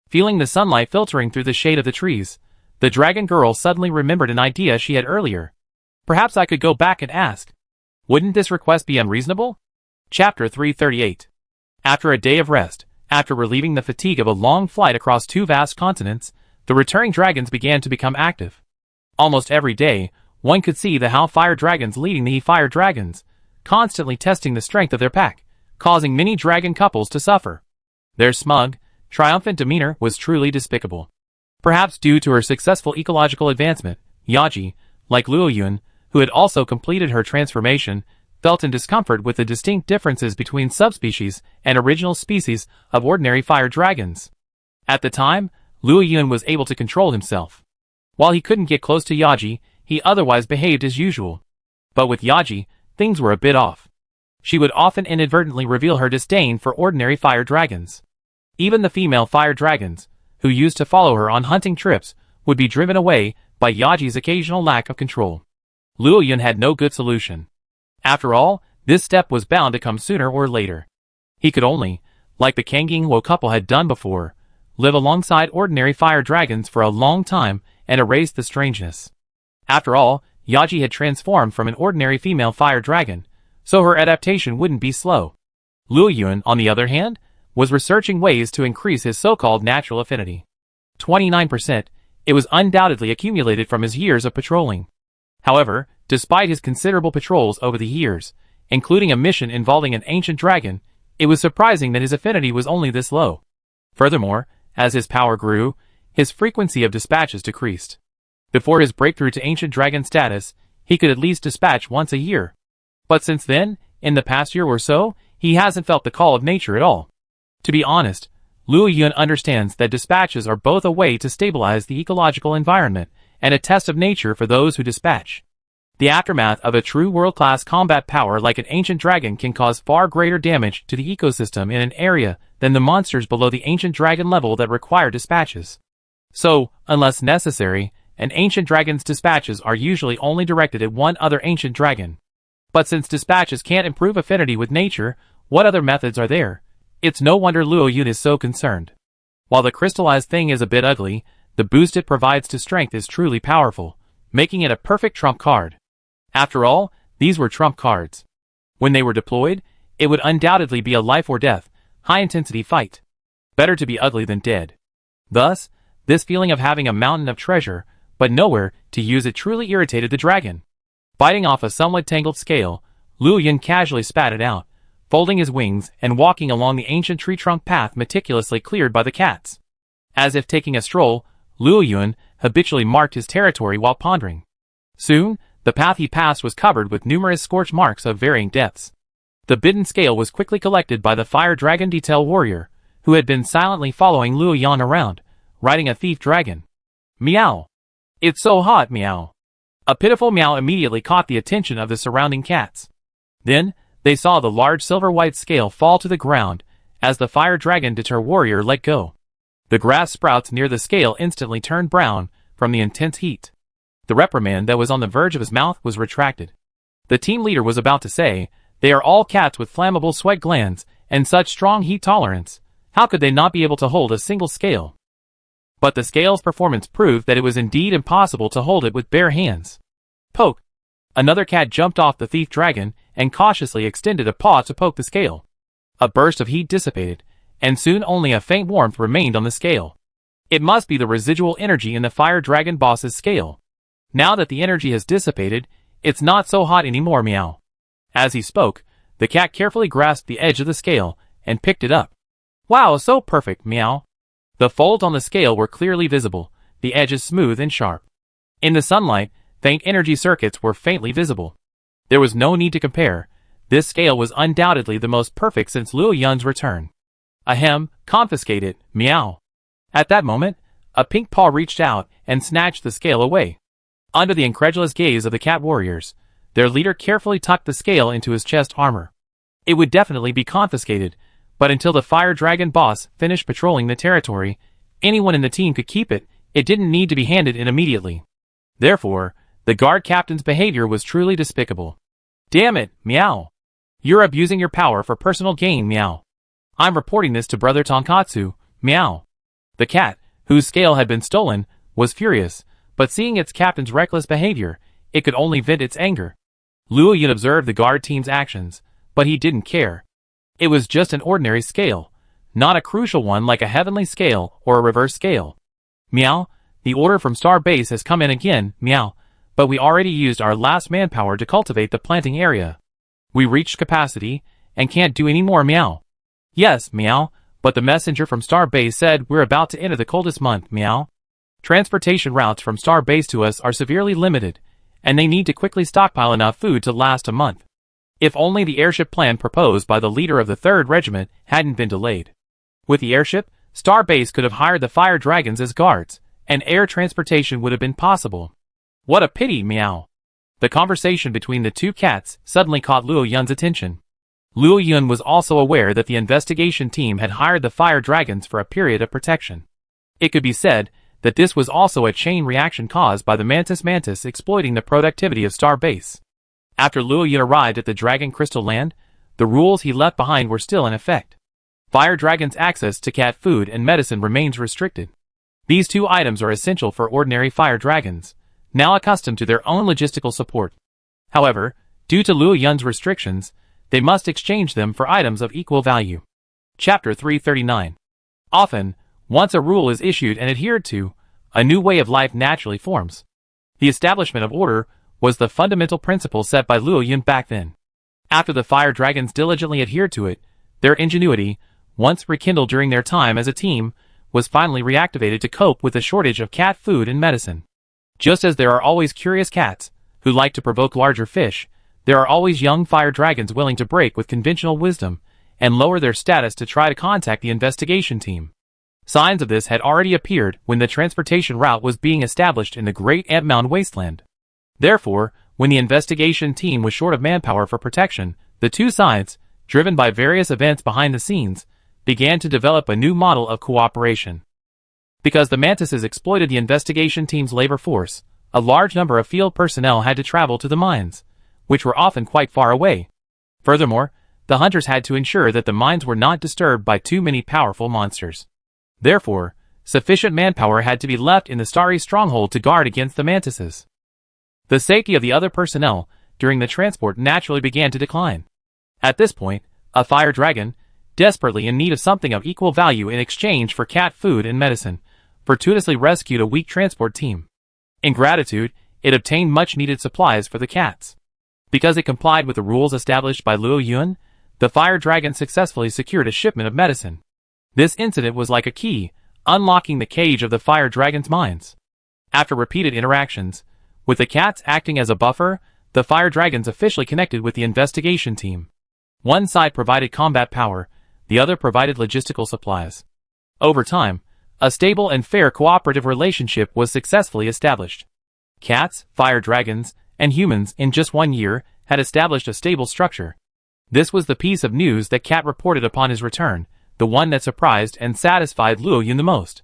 Feeling the sunlight filtering through the shade of the trees, the dragon girl suddenly remembered an idea she had earlier. Perhaps I could go back and ask. Wouldn't this request be unreasonable? Chapter 338. After a day of rest, after relieving the fatigue of a long flight across two vast continents, The returning dragons began to become active. Almost every day, one could see the Hal Fire Dragons leading the Fire Dragons, constantly testing the strength of their pack, causing many dragon couples to suffer. Their smug, triumphant demeanor was truly despicable. Perhaps due to her successful ecological advancement, Yaji, like Luo Yun, who had also completed her transformation, felt in discomfort with the distinct differences between subspecies and original species of ordinary fire dragons. At the time, Luo Yun was able to control himself. While he couldn't get close to Yaji, he otherwise behaved as usual. But with Yaji, things were a bit off. She would often inadvertently reveal her disdain for ordinary fire dragons. Even the female fire dragons, who used to follow her on hunting trips, would be driven away by Yaji's occasional lack of control. Luo Yun had no good solution. After all, this step was bound to come sooner or later. He could only, like the Kang Yingwo couple had done before, live alongside ordinary fire dragons for a long time and erase the strangeness. After all, Yaji had transformed from an ordinary female fire dragon, so her adaptation wouldn't be slow. Luo Yun, on the other hand, was researching ways to increase his so-called natural affinity. 29%, it was undoubtedly accumulated from his years of patrolling. However, despite his considerable patrols over the years, including a mission involving an ancient dragon, it was surprising that his affinity was only this low. Furthermore, as his power grew, his frequency of dispatches decreased. Before his breakthrough to ancient dragon status, he could at least dispatch once a year. But since then, in the past year or so, he hasn't felt the call of nature at all. To be honest, Luo Yun understands that dispatches are both a way to stabilize the ecological environment and a test of nature for those who dispatch. The aftermath of a true world-class combat power like an ancient dragon can cause far greater damage to the ecosystem in an area than the monsters below the ancient dragon level that require dispatches. So, unless necessary, an ancient dragon's dispatches are usually only directed at one other ancient dragon. But since dispatches can't improve affinity with nature, what other methods are there? It's no wonder Luo Yun is so concerned. While the crystallized thing is a bit ugly, the boost it provides to strength is truly powerful, making it a perfect trump card. After all, these were trump cards. When they were deployed, it would undoubtedly be a life or death, high-intensity fight. Better to be ugly than dead. Thus, this feeling of having a mountain of treasure, but nowhere to use it truly irritated the dragon. Biting off a somewhat tangled scale, Luo Yun casually spat it out, folding his wings and walking along the ancient tree trunk path meticulously cleared by the cats. As if taking a stroll, Luo Yun habitually marked his territory while pondering. Soon, the path he passed was covered with numerous scorch marks of varying depths. The bitten scale was quickly collected by the fire dragon detail warrior, who had been silently following Luo Yun around, riding a thief dragon. Meow! It's so hot, meow! A pitiful meow immediately caught the attention of the surrounding cats. Then, they saw the large silver-white scale fall to the ground as the fire dragon deter warrior let go. The grass sprouts near the scale instantly turned brown from the intense heat. The reprimand that was on the verge of his mouth was retracted. The team leader was about to say, "They are all cats with flammable sweat glands and such strong heat tolerance. How could they not be able to hold a single scale?" But the scale's performance proved that it was indeed impossible to hold it with bare hands. Poke! Another cat jumped off the thief dragon and cautiously extended a paw to poke the scale. A burst of heat dissipated, and soon only a faint warmth remained on the scale. It must be the residual energy in the fire dragon boss's scale. Now that the energy has dissipated, it's not so hot anymore, meow. As he spoke, the cat carefully grasped the edge of the scale and picked it up. Wow, so perfect, meow. The folds on the scale were clearly visible, the edges smooth and sharp. In the sunlight, faint energy circuits were faintly visible. There was no need to compare. This scale was undoubtedly the most perfect since Luo Yun's return. Ahem, confiscate it, meow. At that moment, a pink paw reached out and snatched the scale away. Under the incredulous gaze of the cat warriors, their leader carefully tucked the scale into his chest armor. It would definitely be confiscated, but until the fire dragon boss finished patrolling the territory, anyone in the team could keep it. It didn't need to be handed in immediately. Therefore, the guard captain's behavior was truly despicable. Damn it, meow. You're abusing your power for personal gain, meow. I'm reporting this to Brother Tonkatsu, meow. The cat, whose scale had been stolen, was furious, but seeing its captain's reckless behavior, it could only vent its anger. Luo Yun observed the guard team's actions, but he didn't care. It was just an ordinary scale, not a crucial one like a heavenly scale or a reverse scale. Meow, The order from Star Base has come in again, meow, but we already used our last manpower to cultivate the planting area. We reached capacity, and can't do any more, meow. Yes, meow, but the messenger from Star Base said we're about to enter the coldest month, meow. Transportation routes from Star Base to us are severely limited, and they need to quickly stockpile enough food to last a month. If only the airship plan proposed by the leader of the 3rd Regiment hadn't been delayed. With the airship, Star Base could have hired the fire dragons as guards, and air transportation would have been possible. What a pity, meow. The conversation between the two cats suddenly caught Luo Yun's attention. Luo Yun was also aware that the investigation team had hired the fire dragons for a period of protection. It could be said that this was also a chain reaction caused by the mantis exploiting the productivity of Star Base. After Luo Yun arrived at the Dragon Crystal Land, the rules he left behind were still in effect. Fire dragons' access to cat food and medicine remains restricted. These two items are essential for ordinary fire dragons, now accustomed to their own logistical support. However, due to Luo Yun's restrictions, they must exchange them for items of equal value. Chapter 339. Often, once a rule is issued and adhered to, a new way of life naturally forms. The establishment of order was the fundamental principle set by Luo Yun back then. After the fire dragons diligently adhered to it, their ingenuity, once rekindled during their time as a team, was finally reactivated to cope with the shortage of cat food and medicine. Just as there are always curious cats who like to provoke larger fish, there are always young fire dragons willing to break with conventional wisdom and lower their status to try to contact the investigation team. Signs of this had already appeared when the transportation route was being established in the Great Ant Mound Wasteland. Therefore, when the investigation team was short of manpower for protection, the two sides, driven by various events behind the scenes, began to develop a new model of cooperation. Because the mantises exploited the investigation team's labor force, a large number of field personnel had to travel to the mines, which were often quite far away. Furthermore, the hunters had to ensure that the mines were not disturbed by too many powerful monsters. Therefore, sufficient manpower had to be left in the starry stronghold to guard against the mantises. The safety of the other personnel during the transport naturally began to decline. At this point, a fire dragon, desperately in need of something of equal value in exchange for cat food and medicine, fortuitously rescued a weak transport team. In gratitude, it obtained much-needed supplies for the cats. Because it complied with the rules established by Luo Yun, the fire dragon successfully secured a shipment of medicine. This incident was like a key, unlocking the cage of the fire dragon's minds. After repeated interactions, with the cats acting as a buffer, the fire dragons officially connected with the investigation team. One side provided combat power, the other provided logistical supplies. Over time, a stable and fair cooperative relationship was successfully established. Cats, fire dragons, and humans in just 1 year had established a stable structure. This was the piece of news that Cat reported upon his return, the one that surprised and satisfied Luo Yun the most.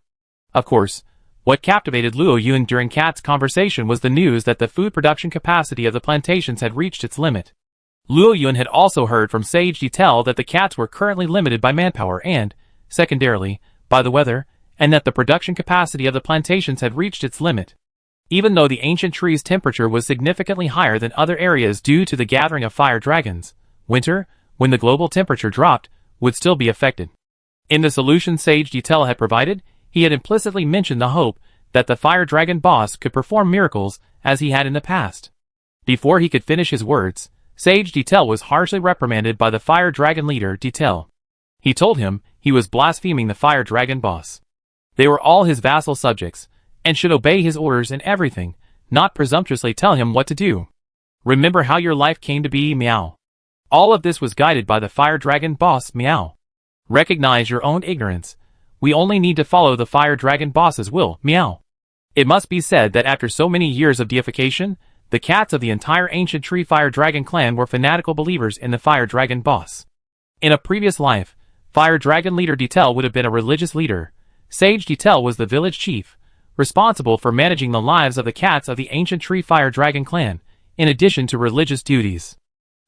Of course, what captivated Luo Yun during Cat's conversation was the news that the food production capacity of the plantations had reached its limit. Luo Yun had also heard from Sage Detail that the cats were currently limited by manpower and, secondarily, by the weather, and that the production capacity of the plantations had reached its limit. Even though the ancient tree's temperature was significantly higher than other areas due to the gathering of fire dragons, winter, when the global temperature dropped, would still be affected. In the solution Sage Detail had provided, he had implicitly mentioned the hope that the fire dragon boss could perform miracles as he had in the past. Before he could finish his words, Sage Detail was harshly reprimanded by the fire dragon leader, Detail. He told him he was blaspheming the fire dragon boss. They were all his vassal subjects, and should obey his orders in everything, not presumptuously tell him what to do. Remember how your life came to be, meow. All of this was guided by the fire dragon boss, meow. Recognize your own ignorance. We only need to follow the fire dragon boss's will, meow. It must be said that after so many years of deification, the cats of the entire ancient tree fire dragon clan were fanatical believers in the fire dragon boss. In a previous life, fire dragon leader Detail would have been a religious leader. Sage Detail was the village chief, responsible for managing the lives of the cats of the ancient tree fire dragon clan, in addition to religious duties.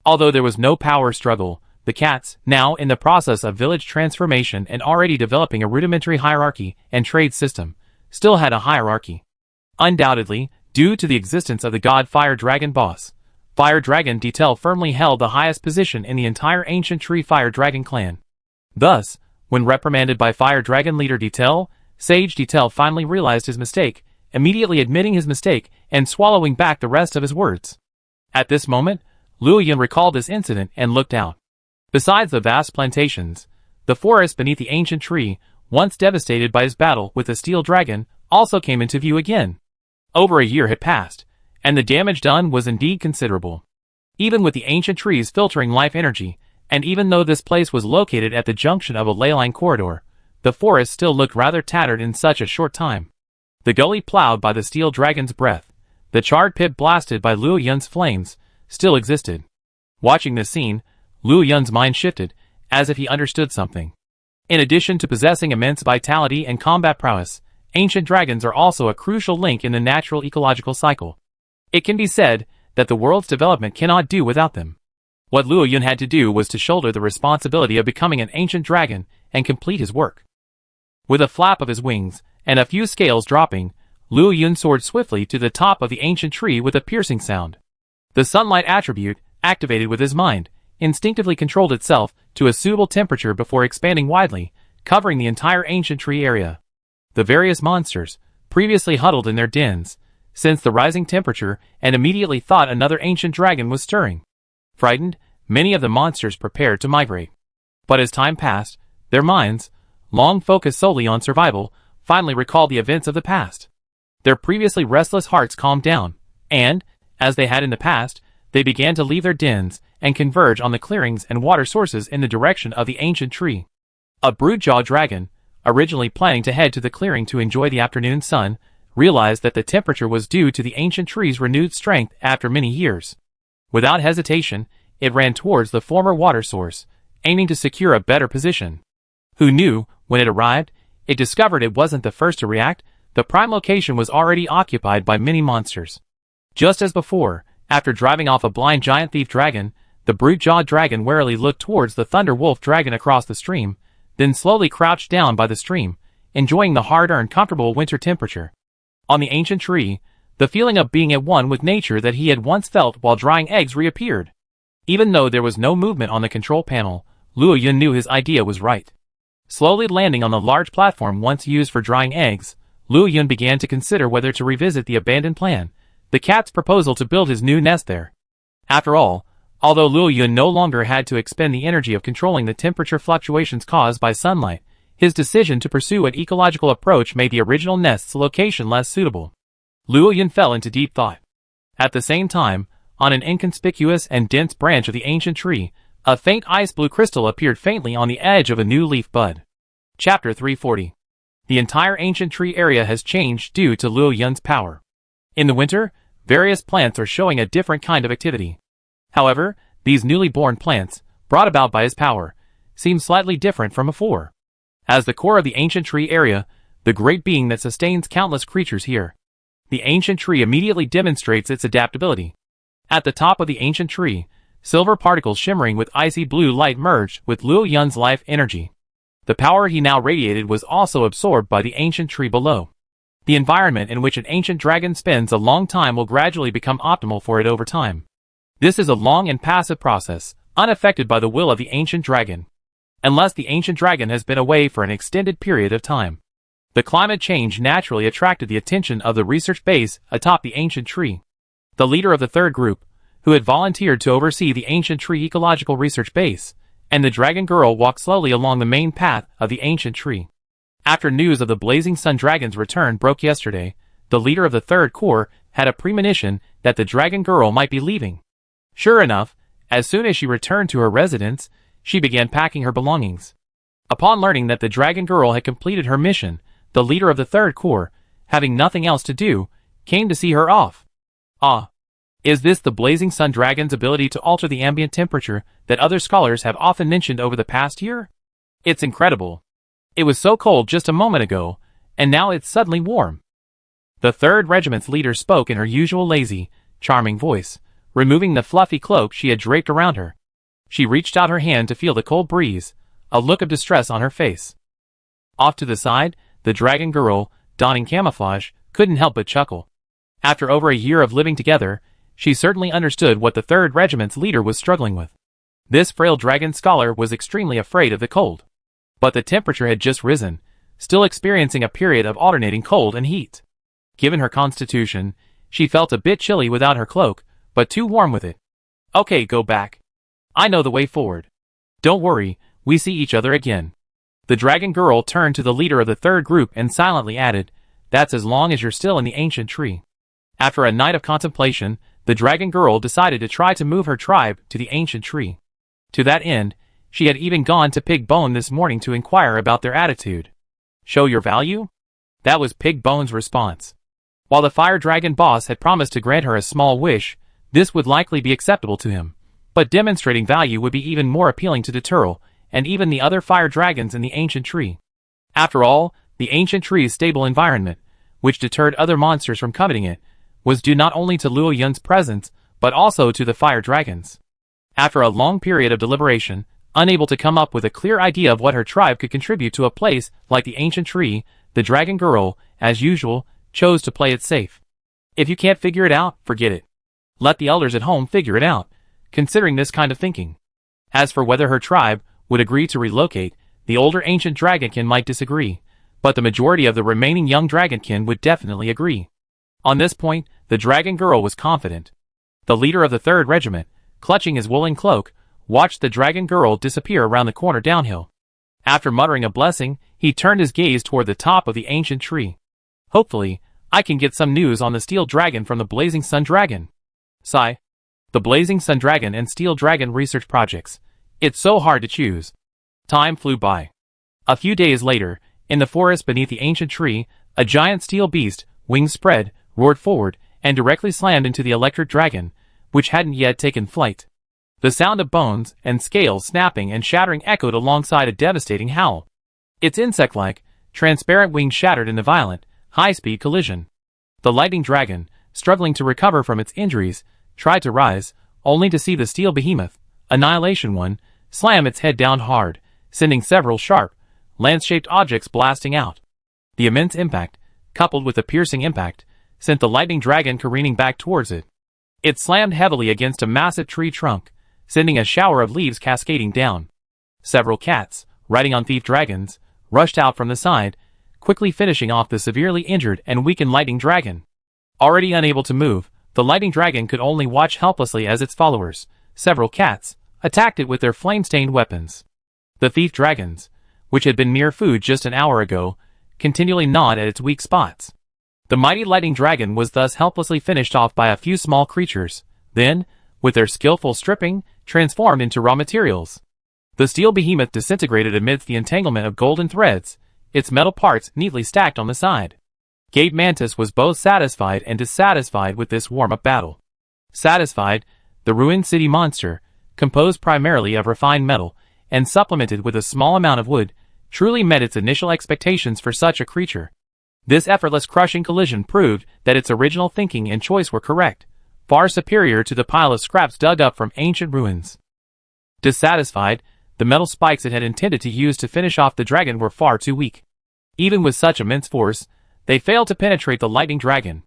Although there was no power struggle, the cats, now in the process of village transformation and already developing a rudimentary hierarchy and trade system, still had a hierarchy. Undoubtedly, due to the existence of the god Fire Dragon boss, Fire Dragon Detail firmly held the highest position in the entire ancient tree Fire Dragon clan. Thus, when reprimanded by Fire Dragon leader Detail, Sage Detail finally realized his mistake immediately admitting his mistake and swallowing back the rest of his words. At this moment, Luo Yun recalled this incident and looked out. Besides the vast plantations, the forest beneath the ancient tree, once devastated by his battle with the steel dragon, also came into view again. Over a year had passed, and the damage done was indeed considerable. Even with the ancient trees filtering life energy, and even though this place was located at the junction of a ley line corridor, the forest still looked rather tattered in such a short time. The gully plowed by the steel dragon's breath, the charred pit blasted by Luo Yun's flames, still existed. Watching this scene, Luo Yun's mind shifted, as if he understood something. In addition to possessing immense vitality and combat prowess, ancient dragons are also a crucial link in the natural ecological cycle. It can be said that the world's development cannot do without them. What Luo Yun had to do was to shoulder the responsibility of becoming an ancient dragon and complete his work. With a flap of his wings and a few scales dropping, Luo Yun soared swiftly to the top of the ancient tree with a piercing sound. The sunlight attribute, activated with his mind, instinctively controlled itself to a suitable temperature before expanding widely, covering the entire ancient tree area. The various monsters, previously huddled in their dens, sensed the rising temperature and immediately thought another ancient dragon was stirring. Frightened, many of the monsters prepared to migrate. But as time passed, their minds, long focused solely on survival, finally recalled the events of the past. Their previously restless hearts calmed down, and, as they had in the past, they began to leave their dens and converge on the clearings and water sources in the direction of the ancient tree. A brood-jawed dragon, originally planning to head to the clearing to enjoy the afternoon sun, realized that the temperature was due to the ancient tree's renewed strength after many years. Without hesitation, it ran towards the former water source, aiming to secure a better position. Who knew, when it arrived, it discovered it wasn't the first to react. The prime location was already occupied by many monsters. Just as before, after driving off a blind giant thief dragon, the brute-jawed dragon warily looked towards the thunder wolf dragon across the stream, then slowly crouched down by the stream, enjoying the hard-earned comfortable winter temperature. On the ancient tree, the feeling of being at one with nature that he had once felt while drying eggs reappeared. Even though there was no movement on the control panel, Luo Yun knew his idea was right. Slowly landing on the large platform once used for drying eggs, Luo Yun began to consider whether to revisit the abandoned plan, the cat's proposal to build his new nest there. After all, although Luo Yun no longer had to expend the energy of controlling the temperature fluctuations caused by sunlight, his decision to pursue an ecological approach made the original nest's location less suitable. Luo Yun fell into deep thought. At the same time, on an inconspicuous and dense branch of the ancient tree, a faint ice blue crystal appeared faintly on the edge of a new leaf bud. Chapter 340. The entire ancient tree area has changed due to Luo Yun's power. In the winter, various plants are showing a different kind of activity. However, these newly born plants, brought about by his power, seem slightly different from before. As the core of the ancient tree area, the great being that sustains countless creatures here, the ancient tree immediately demonstrates its adaptability. At the top of the ancient tree, silver particles shimmering with icy blue light merged with Luo Yun's life energy. The power he now radiated was also absorbed by the ancient tree below. The environment in which an ancient dragon spends a long time will gradually become optimal for it over time. This is a long and passive process, unaffected by the will of the ancient dragon. Unless the ancient dragon has been away for an extended period of time. The climate change naturally attracted the attention of the research base atop the ancient tree. The leader of the third group, who had volunteered to oversee the ancient tree ecological research base, and the dragon girl walked slowly along the main path of the ancient tree. After news of the Blazing Sun Dragon's return broke yesterday, the leader of the third corps had a premonition that the dragon girl might be leaving. Sure enough, as soon as she returned to her residence, she began packing her belongings. Upon learning that the dragon girl had completed her mission, the leader of the third corps, having nothing else to do, came to see her off. Ah, is this the Blazing Sun Dragon's ability to alter the ambient temperature that other scholars have often mentioned over the past year? It's incredible. It was so cold just a moment ago, and now it's suddenly warm. The 3rd Regiment's leader spoke in her usual lazy, charming voice, removing the fluffy cloak she had draped around her. She reached out her hand to feel the cold breeze, a look of distress on her face. Off to the side, the dragon girl, donning camouflage, couldn't help but chuckle. After over a year of living together, she certainly understood what the 3rd Regiment's leader was struggling with. This frail dragon scholar was extremely afraid of the cold. But the temperature had just risen, still experiencing a period of alternating cold and heat. Given her constitution, she felt a bit chilly without her cloak, but too warm with it. Okay, go back. I know the way forward. Don't worry, we see each other again. The dragon girl turned to the leader of the third group and silently added, that's as long as you're still in the ancient tree. After a night of contemplation, the dragon girl decided to try to move her tribe to the ancient tree. To that end, she had even gone to Pig Bone this morning to inquire about their attitude. Show your value? That was Pig Bone's response. While the fire dragon boss had promised to grant her a small wish, this would likely be acceptable to him. But demonstrating value would be even more appealing to Turtle, and even the other fire dragons in the ancient tree. After all, the ancient tree's stable environment, which deterred other monsters from coveting it, was due not only to Luo Yun's presence, but also to the fire dragons. After a long period of deliberation, unable to come up with a clear idea of what her tribe could contribute to a place like the ancient tree, the dragon girl, as usual, chose to play it safe. If you can't figure it out, forget it. Let the elders at home figure it out, considering this kind of thinking. As for whether her tribe would agree to relocate, the older ancient dragonkin might disagree, but the majority of the remaining young dragonkin would definitely agree. On this point, the dragon girl was confident. The leader of the 3rd regiment, clutching his woolen cloak, watched the dragon girl disappear around the corner downhill. After muttering a blessing, he turned his gaze toward the top of the ancient tree. Hopefully, I can get some news on the steel dragon from the Blazing Sun Dragon. Sigh. The Blazing Sun Dragon and Steel Dragon research projects. It's so hard to choose. Time flew by. A few days later, in the forest beneath the ancient tree, a giant steel beast, wings spread, roared forward, and directly slammed into the electric dragon, which hadn't yet taken flight. The sound of bones and scales snapping and shattering echoed alongside a devastating howl. Its insect-like, transparent wings shattered in a violent, high-speed collision. The lightning dragon, struggling to recover from its injuries, tried to rise, only to see the steel behemoth, Annihilation One, slam its head down hard, sending several sharp, lance-shaped objects blasting out. The immense impact, coupled with the piercing impact, sent the lightning dragon careening back towards it. It slammed heavily against a massive tree trunk, sending a shower of leaves cascading down. Several cats, riding on thief dragons, rushed out from the side, quickly finishing off the severely injured and weakened lightning dragon. Already unable to move, the lightning dragon could only watch helplessly as its followers, several cats, attacked it with their flame-stained weapons. The thief dragons, which had been mere food just an hour ago, continually gnawed at its weak spots. The mighty lightning dragon was thus helplessly finished off by a few small creatures, then, with their skillful stripping, transformed into raw materials. The steel behemoth disintegrated amidst the entanglement of golden threads, its metal parts neatly stacked on the side. Gabe Mantis was both satisfied and dissatisfied with this warm-up battle. Satisfied, the ruined city monster, composed primarily of refined metal, and supplemented with a small amount of wood, truly met its initial expectations for such a creature. This effortless crushing collision proved that its original thinking and choice were correct, far superior to the pile of scraps dug up from ancient ruins. Dissatisfied, the metal spikes it had intended to use to finish off the dragon were far too weak. Even with such immense force, they failed to penetrate the lightning dragon.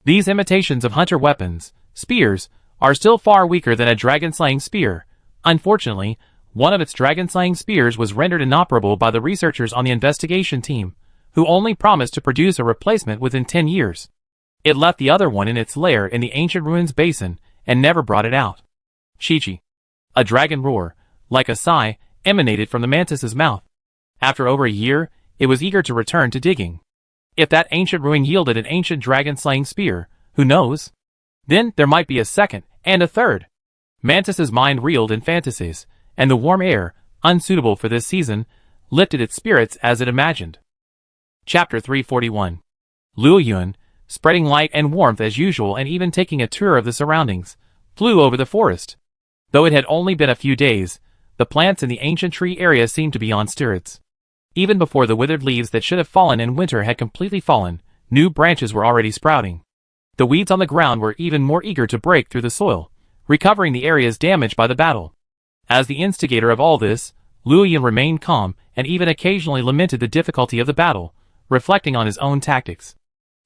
These imitations of hunter weapons, spears, are still far weaker than a dragon-slaying spear. Unfortunately, one of its dragon-slaying spears was rendered inoperable by the researchers on the investigation team, who only promised to produce a replacement within 10 years. It left the other one in its lair in the ancient ruins basin, and never brought it out. Chi-chi. A dragon roar, like a sigh, emanated from the mantis's mouth. After over a year, it was eager to return to digging. If that ancient ruin yielded an ancient dragon-slaying spear, who knows? Then there might be a second, and a third. Mantis's mind reeled in fantasies, and the warm air, unsuitable for this season, lifted its spirits as it imagined. Chapter 341. Luo Yun, spreading light and warmth as usual and even taking a tour of the surroundings, flew over the forest. Though it had only been a few days, the plants in the ancient tree area seemed to be on steroids. Even before the withered leaves that should have fallen in winter had completely fallen, new branches were already sprouting. The weeds on the ground were even more eager to break through the soil, recovering the areas damaged by the battle. As the instigator of all this, Luo Yun remained calm and even occasionally lamented the difficulty of the battle, reflecting on his own tactics.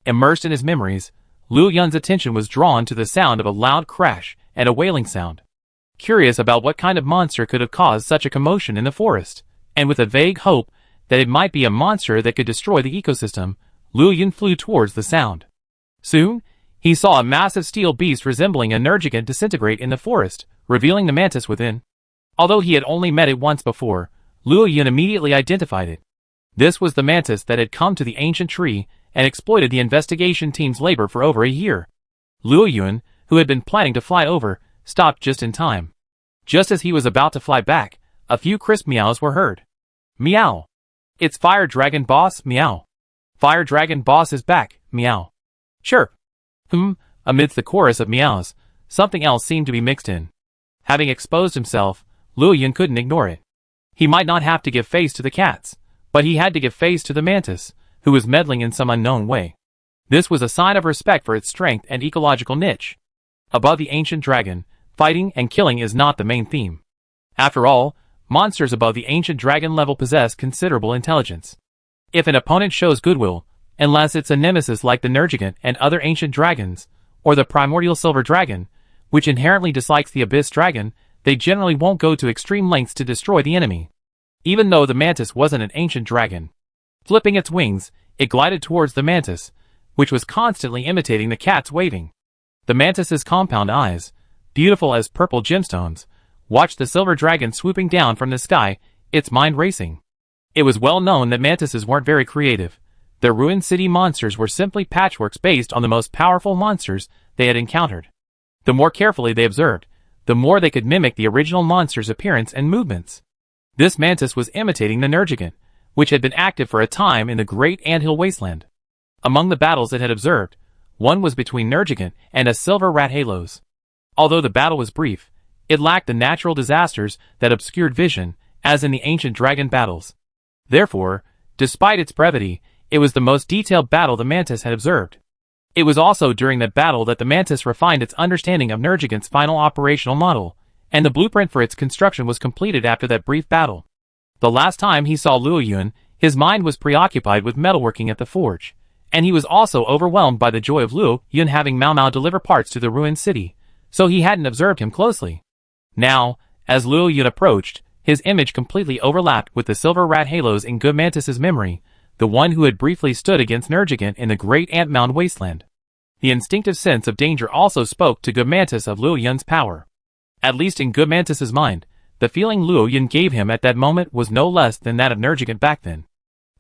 Immersed in his memories, Luo Yun's attention was drawn to the sound of a loud crash and a wailing sound. Curious about what kind of monster could have caused such a commotion in the forest, and with a vague hope that it might be a monster that could destroy the ecosystem, Luo Yun flew towards the sound. Soon, he saw a massive steel beast resembling a Nergigant disintegrate in the forest, revealing the mantis within. Although he had only met it once before, Luo Yun immediately identified it. This was the mantis that had come to the ancient tree and exploited the investigation team's labor for over a year. Luo Yun, who had been planning to fly over, stopped just in time. Just as he was about to fly back, a few crisp meows were heard. Meow. It's Fire Dragon Boss, meow. Fire Dragon Boss is back, meow. Chirp. Amidst the chorus of meows, something else seemed to be mixed in. Having exposed himself, Luo Yun couldn't ignore it. He might not have to give face to the cats, but he had to give face to the mantis, who was meddling in some unknown way. This was a sign of respect for its strength and ecological niche. Above the ancient dragon, fighting and killing is not the main theme. After all, monsters above the ancient dragon level possess considerable intelligence. If an opponent shows goodwill, unless it's a nemesis like the Nergigant and other ancient dragons, or the primordial silver dragon, which inherently dislikes the abyss dragon, they generally won't go to extreme lengths to destroy the enemy. Even though the mantis wasn't an ancient dragon. Flipping its wings, it glided towards the mantis, which was constantly imitating the cat's waving. The mantis's compound eyes, beautiful as purple gemstones, watched the silver dragon swooping down from the sky, its mind racing. It was well known that mantises weren't very creative. Their ruined city monsters were simply patchworks based on the most powerful monsters they had encountered. The more carefully they observed, the more they could mimic the original monster's appearance and movements. This mantis was imitating the Nergigant, which had been active for a time in the Great Anthill Wasteland. Among the battles it had observed, one was between Nergigant and a silver Rathalos. Although the battle was brief, it lacked the natural disasters that obscured vision, as in the ancient dragon battles. Therefore, despite its brevity, it was the most detailed battle the mantis had observed. It was also during that battle that the mantis refined its understanding of Nergigant's final operational model, and the blueprint for its construction was completed after that brief battle. The last time he saw Luo Yun, his mind was preoccupied with metalworking at the forge, and he was also overwhelmed by the joy of Luo Yun having Mao Mao deliver parts to the ruined city, so he hadn't observed him closely. Now, as Luo Yun approached, his image completely overlapped with the silver Rathalos in Good Mantis's memory, the one who had briefly stood against Nergigant in the Great Ant Mound Wasteland. The instinctive sense of danger also spoke to Good Mantis of Luo Yun's power. At least in Good Mantis's mind, the feeling Luo Yun gave him at that moment was no less than that of Nergigant back then.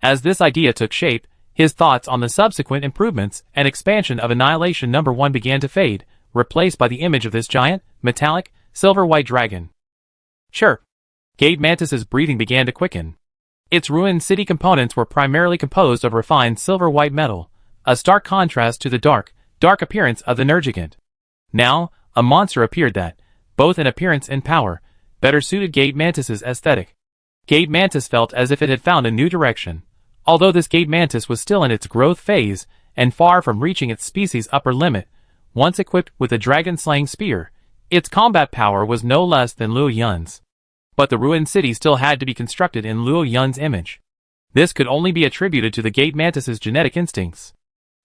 As this idea took shape, his thoughts on the subsequent improvements and expansion of Annihilation No. 1 began to fade, replaced by the image of this giant, metallic, silver-white dragon. Chirp. Good Mantis's breathing began to quicken. Its ruined city components were primarily composed of refined silver-white metal, a stark contrast to the dark appearance of the Nergigant. Now, a monster appeared that, both in appearance and power, better suited Good Mantis's aesthetic. Good Mantis felt as if it had found a new direction. Although this Good Mantis was still in its growth phase, and far from reaching its species' upper limit, once equipped with a dragon-slaying spear, its combat power was no less than Luo Yun's. But the ruined city still had to be constructed in Luo Yun's image. This could only be attributed to the Good Mantis's genetic instincts.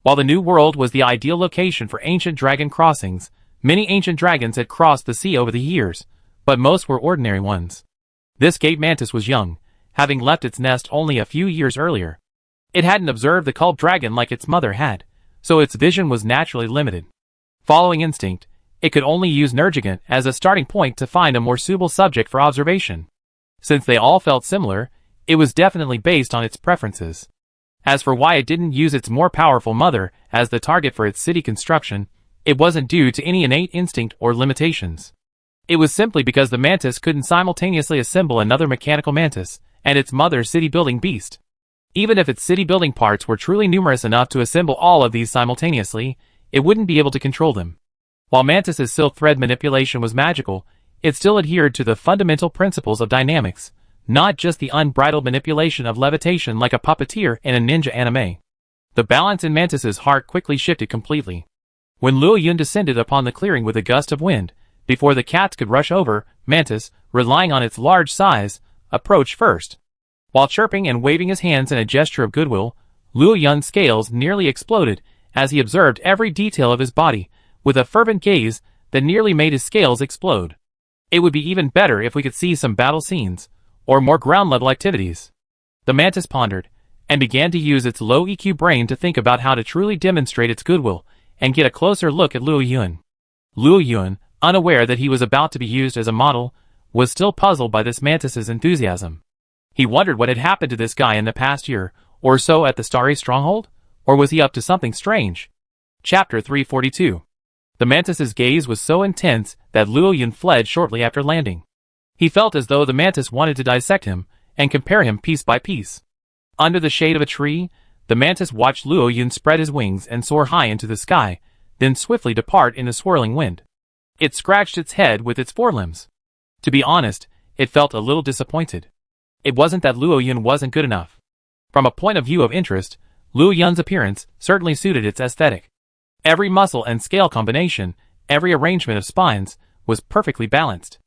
While the New World was the ideal location for ancient dragon crossings, many ancient dragons had crossed the sea over the years, but most were ordinary ones. This Good Mantis was young, having left its nest only a few years earlier. It hadn't observed the cult dragon like its mother had, so its vision was naturally limited. Following instinct, it could only use Nergigant as a starting point to find a more suitable subject for observation. Since they all felt similar, it was definitely based on its preferences. As for why it didn't use its more powerful mother as the target for its city construction, it wasn't due to any innate instinct or limitations. It was simply because the mantis couldn't simultaneously assemble another mechanical mantis and its mother city-building beast. Even if its city-building parts were truly numerous enough to assemble all of these simultaneously, it wouldn't be able to control them. While Mantis's silk thread manipulation was magical, it still adhered to the fundamental principles of dynamics, not just the unbridled manipulation of levitation like a puppeteer in a ninja anime. The balance in Mantis's heart quickly shifted completely. When Luo Yun descended upon the clearing with a gust of wind, before the cats could rush over, Mantis, relying on its large size, approached first. While chirping and waving his hands in a gesture of goodwill, Luo Yun's scales nearly exploded as he observed every detail of his body, with a fervent gaze that nearly made his scales explode. It would be even better if we could see some battle scenes, or more ground-level activities. The mantis pondered, and began to use its low EQ brain to think about how to truly demonstrate its goodwill, and get a closer look at Luo Yun. Luo Yun, unaware that he was about to be used as a model, was still puzzled by this mantis's enthusiasm. He wondered what had happened to this guy in the past year or so at the Starry Stronghold, or was he up to something strange? Chapter 342. The mantis's gaze was so intense that Luo Yun fled shortly after landing. He felt as though the mantis wanted to dissect him and compare him piece by piece. Under the shade of a tree, the mantis watched Luo Yun spread his wings and soar high into the sky, then swiftly depart in the swirling wind. It scratched its head with its forelimbs. To be honest, it felt a little disappointed. It wasn't that Luo Yun wasn't good enough. From a point of view of interest, Luo Yun's appearance certainly suited its aesthetic. Every muscle and scale combination, every arrangement of spines, was perfectly balanced.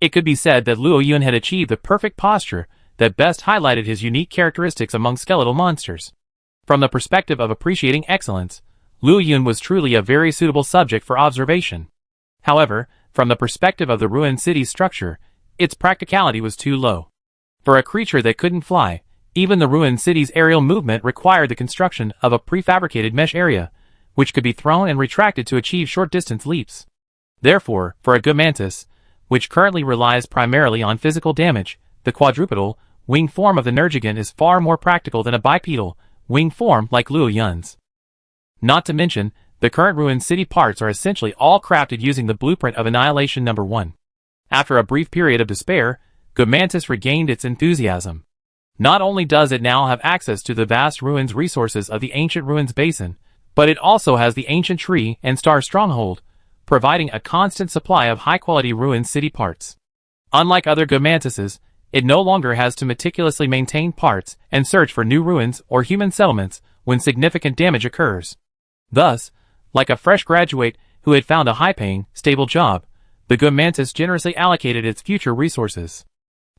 It could be said that Luo Yun had achieved the perfect posture that best highlighted his unique characteristics among skeletal monsters. From the perspective of appreciating excellence, Luo Yun was truly a very suitable subject for observation. However, from the perspective of the ruined city's structure, its practicality was too low. For a creature that couldn't fly, even the ruined city's aerial movement required the construction of a prefabricated mesh area, which could be thrown and retracted to achieve short-distance leaps. Therefore, for a good mantis, which currently relies primarily on physical damage, the quadrupedal, wing form of the Nergigan is far more practical than a bipedal, wing form like Luo Yun's. Not to mention, the current ruined city parts are essentially all crafted using the blueprint of Annihilation No. 1. After a brief period of despair, Good Mantis regained its enthusiasm. Not only does it now have access to the vast ruins resources of the ancient ruins basin, but it also has the ancient tree and star stronghold, providing a constant supply of high-quality ruined city parts. Unlike other Good Mantises, it no longer has to meticulously maintain parts and search for new ruins or human settlements when significant damage occurs. Thus, like a fresh graduate who had found a high-paying, stable job, the Good Mantis generously allocated its future resources.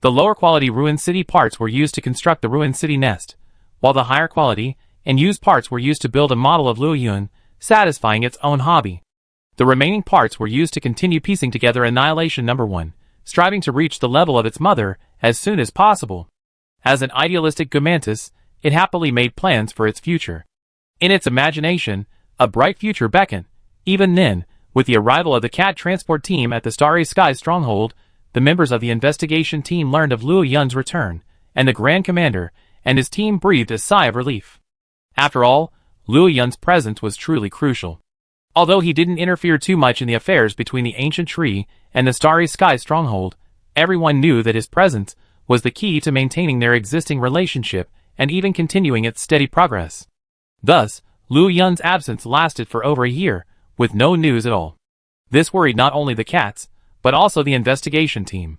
The lower-quality ruined city parts were used to construct the ruined city nest, while the higher-quality and used parts were used to build a model of Luo Yun, satisfying its own hobby. The remaining parts were used to continue piecing together Annihilation No. 1, striving to reach the level of its mother as soon as possible. As an idealistic Good Mantis, it happily made plans for its future. In its imagination, a bright future beckoned. Even then, with the arrival of the cat transport team at the Starry Sky Stronghold, the members of the investigation team learned of Luo Yun's return, and the Grand Commander and his team breathed a sigh of relief. After all, Luo Yun's presence was truly crucial. Although he didn't interfere too much in the affairs between the ancient tree and the Starry Sky Stronghold, everyone knew that his presence was the key to maintaining their existing relationship and even continuing its steady progress. Thus, Luo Yun's absence lasted for over a year, with no news at all. This worried not only the cats, but also the investigation team.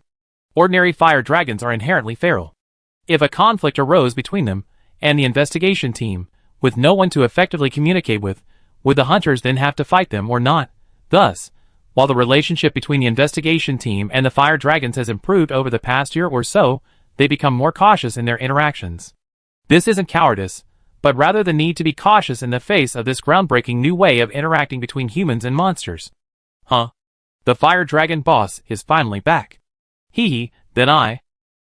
Ordinary fire dragons are inherently feral. If a conflict arose between them and the investigation team, with no one to effectively communicate with, would the hunters then have to fight them or not? Thus, while the relationship between the investigation team and the fire dragons has improved over the past year or so, they become more cautious in their interactions. This isn't cowardice, but rather the need to be cautious in the face of this groundbreaking new way of interacting between humans and monsters. Huh? The fire dragon boss is finally back. Hee, then I.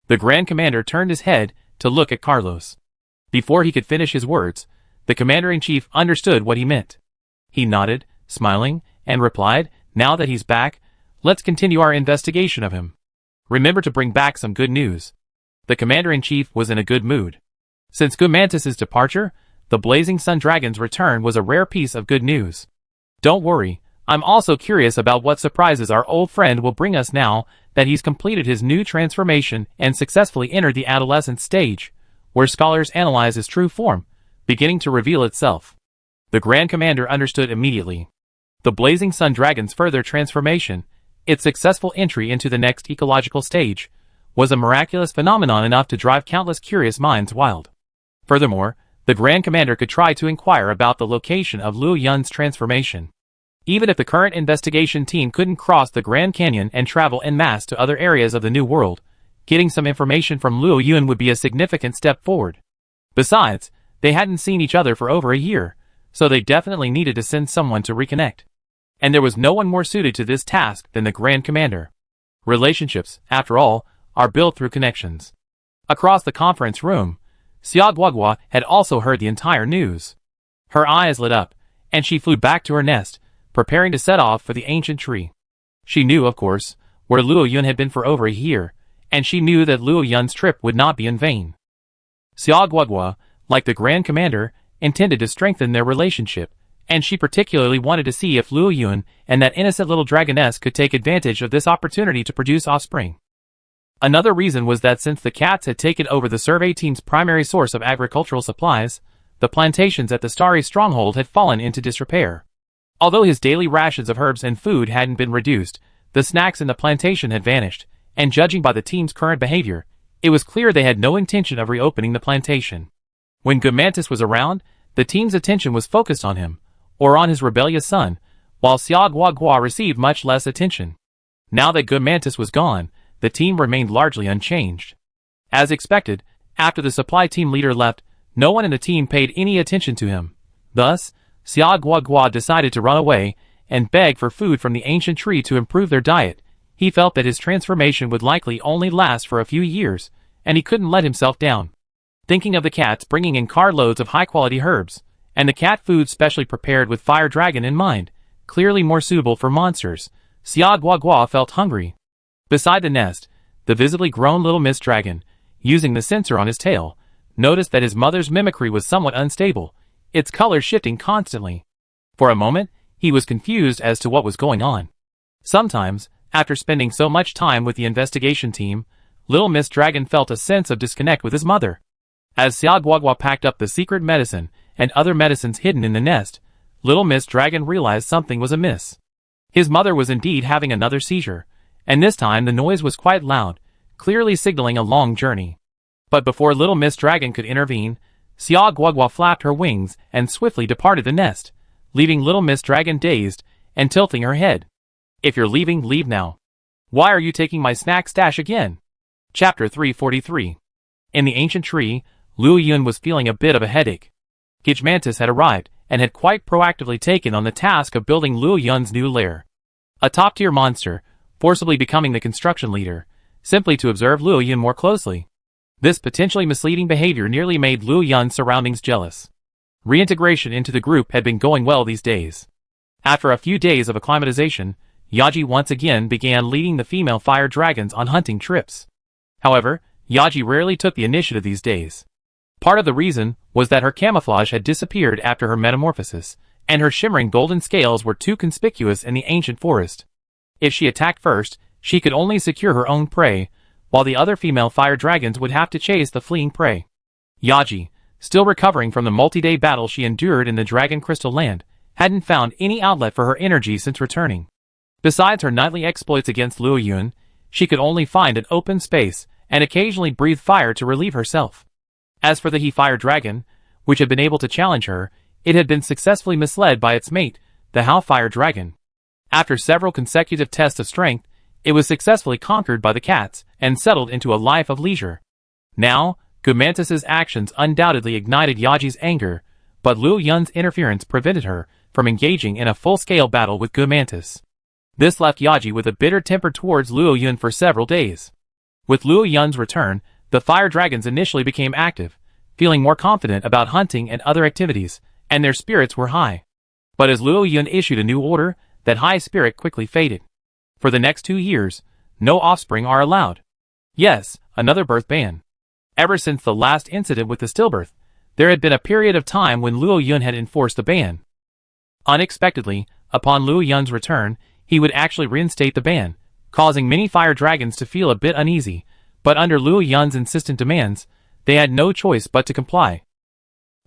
The Grand Commander turned his head to look at Carlos. Before he could finish his words, the Commander-in-Chief understood what he meant. He nodded, smiling, and replied, "Now that he's back, let's continue our investigation of him. Remember to bring back some good news." The Commander-in-Chief was in a good mood. Since Good Mantis's departure, the Blazing Sun Dragon's return was a rare piece of good news. Don't worry, I'm also curious about what surprises our old friend will bring us now that he's completed his new transformation and successfully entered the adolescent stage, where scholars analyze his true form, beginning to reveal itself. The Grand Commander understood immediately. The Blazing Sun Dragon's further transformation, its successful entry into the next ecological stage, was a miraculous phenomenon enough to drive countless curious minds wild. Furthermore, the Grand Commander could try to inquire about the location of Luo Yun's transformation. Even if the current investigation team couldn't cross the Grand Canyon and travel en masse to other areas of the New World, getting some information from Luo Yun would be a significant step forward. Besides, they hadn't seen each other for over a year, so they definitely needed to send someone to reconnect. And there was no one more suited to this task than the Grand Commander. Relationships, after all, are built through connections. Across the conference room, Xia Guagua had also heard the entire news. Her eyes lit up, and she flew back to her nest, preparing to set off for the ancient tree. She knew, of course, where Luo Yun had been for over a year, and she knew that Luo Yun's trip would not be in vain. Xia Guoguo, like the Grand Commander, intended to strengthen their relationship, and she particularly wanted to see if Luo Yun and that innocent little dragoness could take advantage of this opportunity to produce offspring. Another reason was that since the cats had taken over the survey team's primary source of agricultural supplies, the plantations at the Starry Stronghold had fallen into disrepair. Although his daily rations of herbs and food hadn't been reduced, the snacks in the plantation had vanished, and judging by the team's current behavior, it was clear they had no intention of reopening the plantation. When Good Mantis was around, the team's attention was focused on him, or on his rebellious son, while Xia Guoguo received much less attention. Now that Good Mantis was gone, the team remained largely unchanged. As expected, after the supply team leader left, no one in the team paid any attention to him. Thus, Xia Guoguo decided to run away and beg for food from the ancient tree to improve their diet. He felt that his transformation would likely only last for a few years, and he couldn't let himself down. Thinking of the cats bringing in carloads of high-quality herbs, and the cat food specially prepared with fire dragon in mind, clearly more suitable for monsters, Xia Guoguo felt hungry. Beside the nest, the visibly grown little mist dragon, using the sensor on his tail, noticed that his mother's mimicry was somewhat unstable, its color shifting constantly. For a moment, he was confused as to what was going on. Sometimes, after spending so much time with the investigation team, little mist dragon felt a sense of disconnect with his mother. As Xia Guoguo packed up the secret medicine and other medicines hidden in the nest, little mist dragon realized something was amiss. His mother was indeed having another seizure, and this time the noise was quite loud, clearly signaling a long journey. But before little Miss Dragon could intervene, Xia Guoguo flapped her wings and swiftly departed the nest, leaving little Miss Dragon dazed and tilting her head. "If you're leaving, leave now. Why are you taking my snack stash again?" Chapter 343. In the ancient tree, Luo Yun was feeling a bit of a headache. Good Mantis had arrived and had quite proactively taken on the task of building Luo Yun's new lair. A top-tier monster, forcibly becoming the construction leader, simply to observe Luo Yun more closely. This potentially misleading behavior nearly made Luo Yun's surroundings jealous. Reintegration into the group had been going well these days. After a few days of acclimatization, Yaji once again began leading the female fire dragons on hunting trips. However, Yaji rarely took the initiative these days. Part of the reason was that her camouflage had disappeared after her metamorphosis, and her shimmering golden scales were too conspicuous in the ancient forest. If she attacked first, she could only secure her own prey, while the other female fire dragons would have to chase the fleeing prey. Yaji, still recovering from the multi-day battle she endured in the Dragon Crystal Land, hadn't found any outlet for her energy since returning. Besides her nightly exploits against Luo Yun, she could only find an open space and occasionally breathe fire to relieve herself. As for the He Fire Dragon, which had been able to challenge her, it had been successfully misled by its mate, the Hao Fire Dragon. After several consecutive tests of strength, it was successfully conquered by the cats and settled into a life of leisure. Now, Good Mantis's actions undoubtedly ignited Yaji's anger, but Luo Yun's interference prevented her from engaging in a full-scale battle with Good Mantis. This left Yaji with a bitter temper towards Luo Yun for several days. With Luo Yun's return, the fire dragons initially became active, feeling more confident about hunting and other activities, and their spirits were high. But as Luo Yun issued a new order, that high spirit quickly faded. For the next 2 years, no offspring are allowed. Yes, another birth ban. Ever since the last incident with the stillbirth, there had been a period of time when Luo Yun had enforced the ban. Unexpectedly, upon Luo Yun's return, he would actually reinstate the ban, causing many fire dragons to feel a bit uneasy, but under Luo Yun's insistent demands, they had no choice but to comply.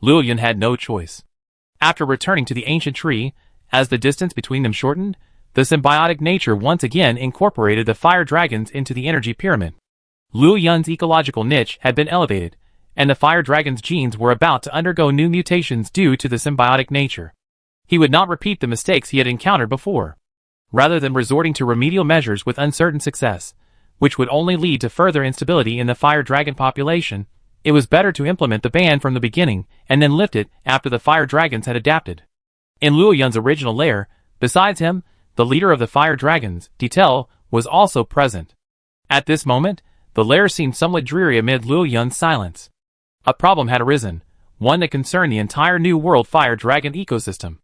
Luo Yun had no choice. After returning to the ancient tree, as the distance between them shortened, the symbiotic nature once again incorporated the fire dragons into the energy pyramid. Luo Yun's ecological niche had been elevated, and the fire dragon's genes were about to undergo new mutations due to the symbiotic nature. He would not repeat the mistakes he had encountered before. Rather than resorting to remedial measures with uncertain success, which would only lead to further instability in the fire dragon population, it was better to implement the ban from the beginning and then lift it after the fire dragons had adapted. In Luo Yun's original lair, besides him, the leader of the fire dragons, Titel, was also present. At this moment, the lair seemed somewhat dreary amid Luo Yun's silence. A problem had arisen, one that concerned the entire New World fire dragon ecosystem.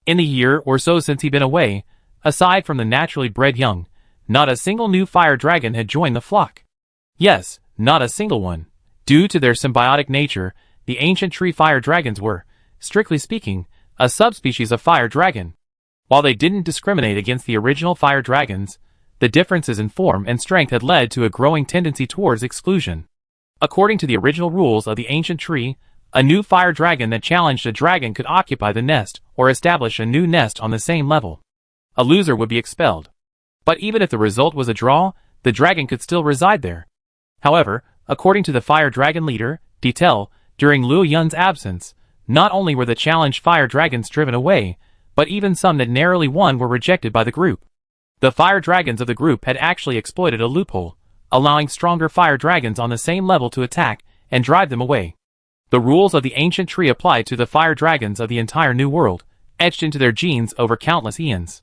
In the year or so since he'd been away, aside from the naturally bred young, not a single new fire dragon had joined the flock. Yes, not a single one. Due to their symbiotic nature, the ancient tree fire dragons were, strictly speaking, a subspecies of fire dragon. While they didn't discriminate against the original fire dragons, the differences in form and strength had led to a growing tendency towards exclusion. According to the original rules of the ancient tree, a new fire dragon that challenged a dragon could occupy the nest or establish a new nest on the same level. A loser would be expelled. But even if the result was a draw, the dragon could still reside there. However, according to the fire dragon leader, Detail, during Luo Yun's absence, not only were the challenged fire dragons driven away, but even some that narrowly won were rejected by the group. The fire dragons of the group had actually exploited a loophole, allowing stronger fire dragons on the same level to attack and drive them away. The rules of the ancient tree applied to the fire dragons of the entire New World, etched into their genes over countless eons.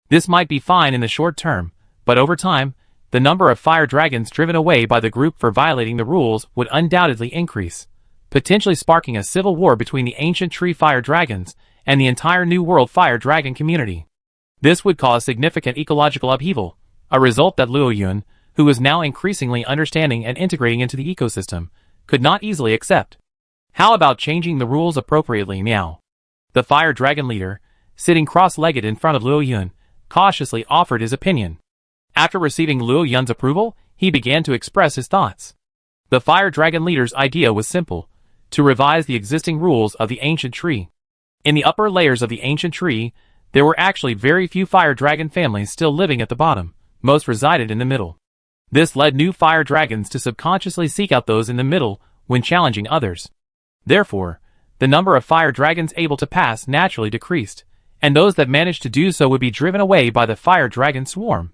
This might be fine in the short term, but over time, the number of fire dragons driven away by the group for violating the rules would undoubtedly increase, potentially sparking a civil war between the ancient tree fire dragons and the entire New World fire dragon community. This would cause significant ecological upheaval, a result that Luo Yun, who was now increasingly understanding and integrating into the ecosystem, could not easily accept. How about changing the rules appropriately, meow? The fire dragon leader, sitting cross-legged in front of Luo Yun, cautiously offered his opinion. After receiving Luo Yun's approval, he began to express his thoughts. The fire dragon leader's idea was simple: to revise the existing rules of the ancient tree. In the upper layers of the ancient tree, there were actually very few fire dragon families still living at the bottom, most resided in the middle. This led new fire dragons to subconsciously seek out those in the middle when challenging others. Therefore, the number of fire dragons able to pass naturally decreased, and those that managed to do so would be driven away by the fire dragon swarm.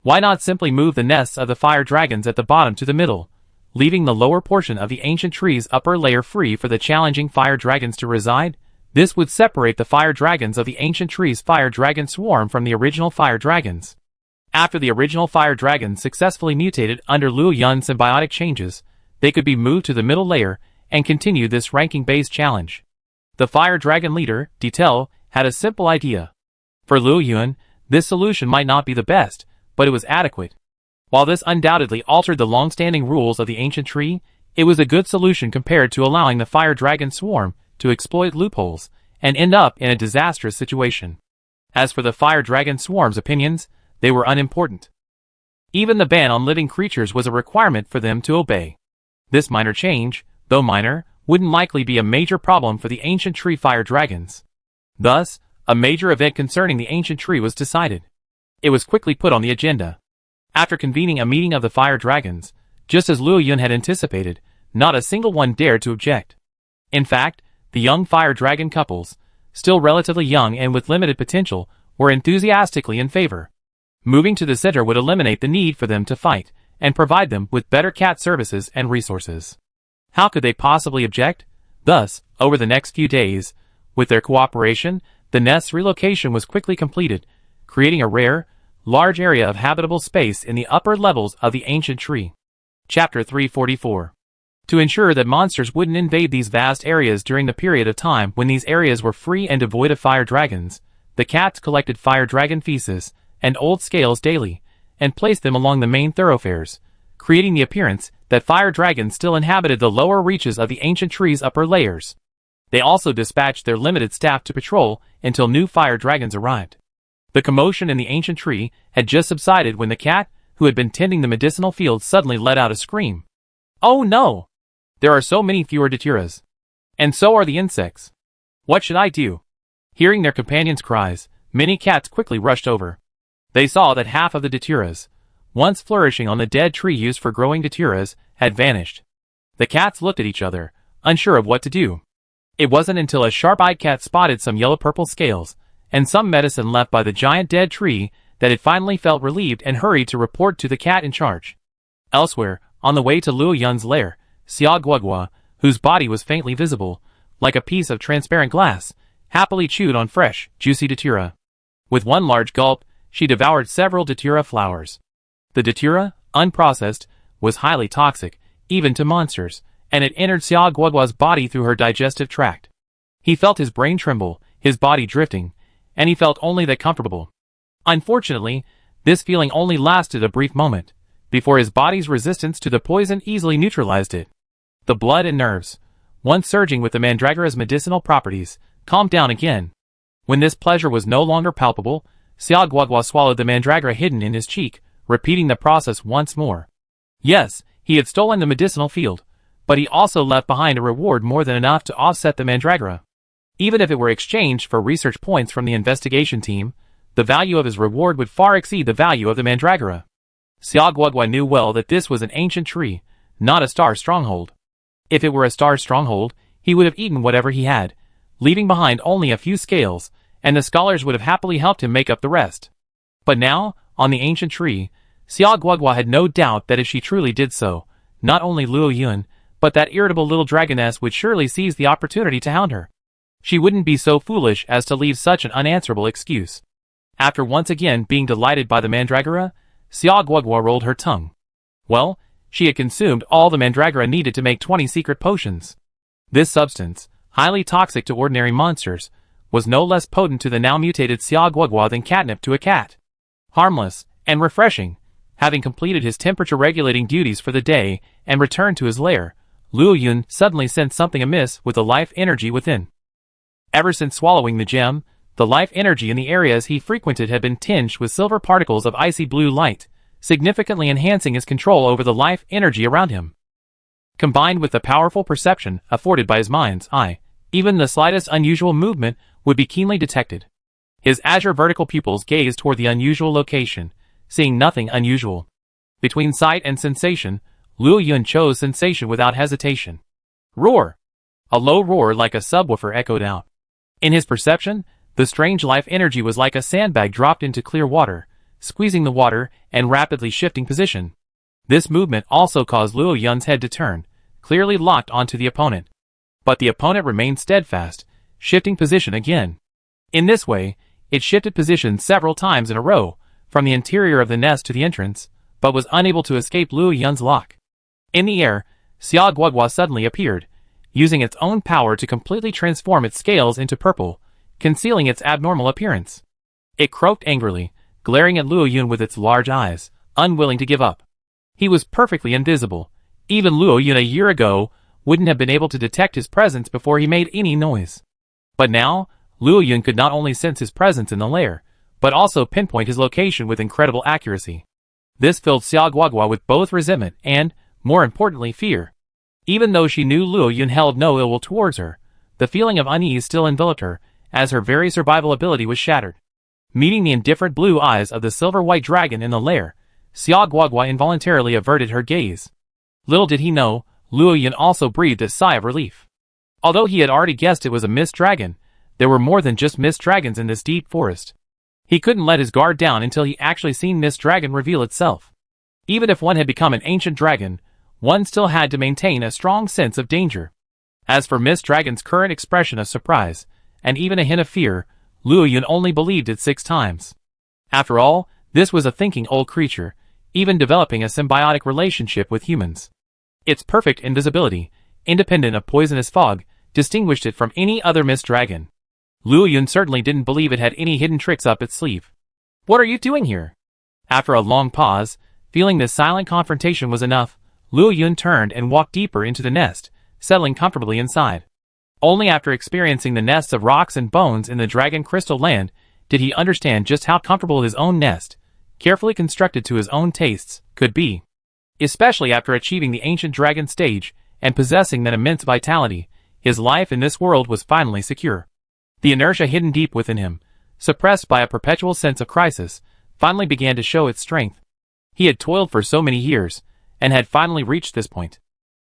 Why not simply move the nests of the fire dragons at the bottom to the middle, leaving the lower portion of the ancient tree's upper layer free for the challenging fire dragons to reside? This would separate the fire dragons of the ancient tree's fire dragon swarm from the original fire dragons. After the original fire dragons successfully mutated under Luo Yun's symbiotic changes, they could be moved to the middle layer and continue this ranking-based challenge. The fire dragon leader, Detail, had a simple idea. For Luo Yun, this solution might not be the best, but it was adequate. While this undoubtedly altered the long-standing rules of the ancient tree, it was a good solution compared to allowing the fire dragon swarm to exploit loopholes and end up in a disastrous situation. As for the fire dragon swarm's opinions, they were unimportant. Even the ban on living creatures was a requirement for them to obey. This minor change, though minor, wouldn't likely be a major problem for the ancient tree fire dragons. Thus, a major event concerning the ancient tree was decided. It was quickly put on the agenda. After convening a meeting of the fire dragons, just as Luo Yun had anticipated, not a single one dared to object. In fact, the young fire dragon couples, still relatively young and with limited potential, were enthusiastically in favor. Moving to the center would eliminate the need for them to fight, and provide them with better cat services and resources. How could they possibly object? Thus, over the next few days, with their cooperation, the nest's relocation was quickly completed, creating a rare, large area of habitable space in the upper levels of the ancient tree. Chapter 344. To ensure that monsters wouldn't invade these vast areas during the period of time when these areas were free and devoid of fire dragons, the cats collected fire dragon feces and old scales daily, and placed them along the main thoroughfares, creating the appearance that fire dragons still inhabited the lower reaches of the ancient tree's upper layers. They also dispatched their limited staff to patrol until new fire dragons arrived. The commotion in the ancient tree had just subsided when the cat, who had been tending the medicinal field, suddenly let out a scream. "Oh no! There are so many fewer daturas. And so are the insects. What should I do?" Hearing their companions' cries, many cats quickly rushed over. They saw that half of the daturas, once flourishing on the dead tree used for growing daturas, had vanished. The cats looked at each other, unsure of what to do. It wasn't until a sharp-eyed cat spotted some yellow-purple scales and some medicine left by the giant dead tree that it finally felt relieved and hurried to report to the cat in charge. Elsewhere, on the way to Luo Yun's lair, Xia Guogua, whose body was faintly visible, like a piece of transparent glass, happily chewed on fresh, juicy datura. With one large gulp, she devoured several datura flowers. The datura, unprocessed, was highly toxic, even to monsters, and it entered Xia Guogua's body through her digestive tract. He felt his brain tremble, his body drifting, and he felt only that comfortable. Unfortunately, this feeling only lasted a brief moment, before his body's resistance to the poison easily neutralized it. The blood and nerves, once surging with the mandragora's medicinal properties, calmed down again. When this pleasure was no longer palpable, Xiao Guogua swallowed the mandragora hidden in his cheek, repeating the process once more. Yes, he had stolen the medicinal field, but he also left behind a reward more than enough to offset the mandragora. Even if it were exchanged for research points from the investigation team, the value of his reward would far exceed the value of the mandragora. Xiao Guogua knew well that this was an ancient tree, not a star stronghold. If it were a star stronghold, he would have eaten whatever he had, leaving behind only a few scales, and the scholars would have happily helped him make up the rest. But now, on the ancient tree, Xiao Guogua had no doubt that if she truly did so, not only Luo Yun, but that irritable little dragoness would surely seize the opportunity to hound her. She wouldn't be so foolish as to leave such an unanswerable excuse. After once again being delighted by the mandragora, Xiao Guogua rolled her tongue. Well, she had consumed all the mandragora needed to make 20 secret potions. This substance, highly toxic to ordinary monsters, was no less potent to the now mutated Xiao Guogua than catnip to a cat. Harmless and refreshing, having completed his temperature-regulating duties for the day and returned to his lair, Luo Yun suddenly sensed something amiss with the life energy within. Ever since swallowing the gem, the life energy in the areas he frequented had been tinged with silver particles of icy blue light, significantly enhancing his control over the life energy around him. Combined with the powerful perception afforded by his mind's eye, even the slightest unusual movement would be keenly detected. His azure vertical pupils gazed toward the unusual location, seeing nothing unusual. Between sight and sensation, Luo Yun chose sensation without hesitation. Roar! A low roar like a subwoofer echoed out. In his perception, the strange life energy was like a sandbag dropped into clear water, squeezing the water and rapidly shifting position. This movement also caused Luo Yun's head to turn, clearly locked onto the opponent. But the opponent remained steadfast, shifting position again. In this way, it shifted position several times in a row, from the interior of the nest to the entrance, but was unable to escape Luo Yun's lock. In the air, Xiao Guogua suddenly appeared, using its own power to completely transform its scales into purple, concealing its abnormal appearance. It croaked angrily, glaring at Luo Yun with its large eyes, unwilling to give up. He was perfectly invisible. Even Luo Yun a year ago wouldn't have been able to detect his presence before he made any noise. But now, Luo Yun could not only sense his presence in the lair, but also pinpoint his location with incredible accuracy. This filled Xiao Guogua with both resentment and, more importantly, fear. Even though she knew Luo Yun held no ill will towards her, the feeling of unease still enveloped her, as her very survival ability was shattered. Meeting the indifferent blue eyes of the silver-white dragon in the lair, Xiao Guogua involuntarily averted her gaze. Little did he know, Luo Yun also breathed a sigh of relief. Although he had already guessed it was a mist dragon, there were more than just mist dragons in this deep forest. He couldn't let his guard down until he actually seen mist dragon reveal itself. Even if one had become an ancient dragon, one still had to maintain a strong sense of danger. As for mist dragon's current expression of surprise, and even a hint of fear, Luo Yun only believed it 6 times. After all, this was a thinking old creature, even developing a symbiotic relationship with humans. Its perfect invisibility, independent of poisonous fog, distinguished it from any other mist dragon. Luo Yun certainly didn't believe it had any hidden tricks up its sleeve. "What are you doing here?" After a long pause, feeling this silent confrontation was enough, Luo Yun turned and walked deeper into the nest, settling comfortably inside. Only after experiencing the nests of rocks and bones in the Dragon Crystal Land did he understand just how comfortable his own nest, carefully constructed to his own tastes, could be. Especially after achieving the ancient dragon stage and possessing that immense vitality, his life in this world was finally secure. The inertia hidden deep within him, suppressed by a perpetual sense of crisis, finally began to show its strength. He had toiled for so many years, and had finally reached this point.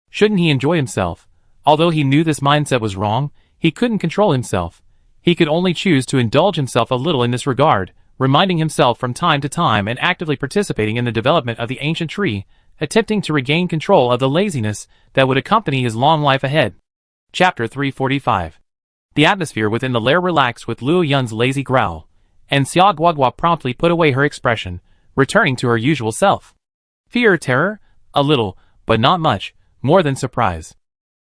Shouldn't he enjoy himself? Although he knew this mindset was wrong, he couldn't control himself. He could only choose to indulge himself a little in this regard, reminding himself from time to time and actively participating in the development of the ancient tree, attempting to regain control of the laziness that would accompany his long life ahead. Chapter 345. The atmosphere within the lair relaxed with Luo Yun's lazy growl, and Xiao Guogua promptly put away her expression, returning to her usual self. Fear, terror? A little, but not much, more than surprise.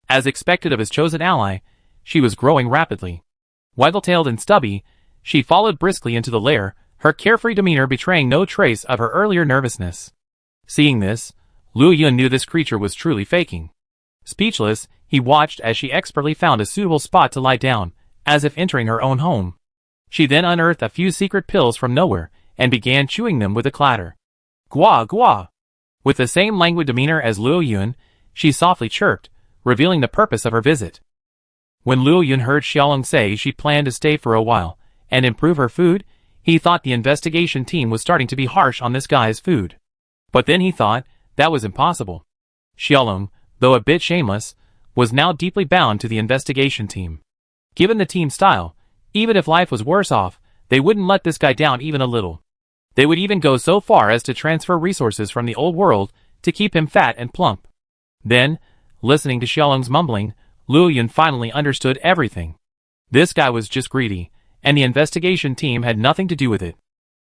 As expected of his chosen ally, she was growing rapidly. Waggle-tailed and stubby, she followed briskly into the lair, her carefree demeanor betraying no trace of her earlier nervousness. Seeing this, Luo Yun knew this creature was truly faking. Speechless, he watched as she expertly found a suitable spot to lie down, as if entering her own home. She then unearthed a few secret pills from nowhere, and began chewing them with a clatter. Gua gua! With the same languid demeanor as Luo Yun, she softly chirped, revealing the purpose of her visit. When Luo Yun heard Xiaolong say she planned to stay for a while, and improve her food, he thought the investigation team was starting to be harsh on this guy's food. But then he thought, that was impossible. Xiaolong, though a bit shameless, was now deeply bound to the investigation team. Given the team's style, even if life was worse off, they wouldn't let this guy down even a little. They would even go so far as to transfer resources from the old world to keep him fat and plump. Then, listening to Xiaolong's mumbling, Luo Yun finally understood everything. This guy was just greedy, and the investigation team had nothing to do with it.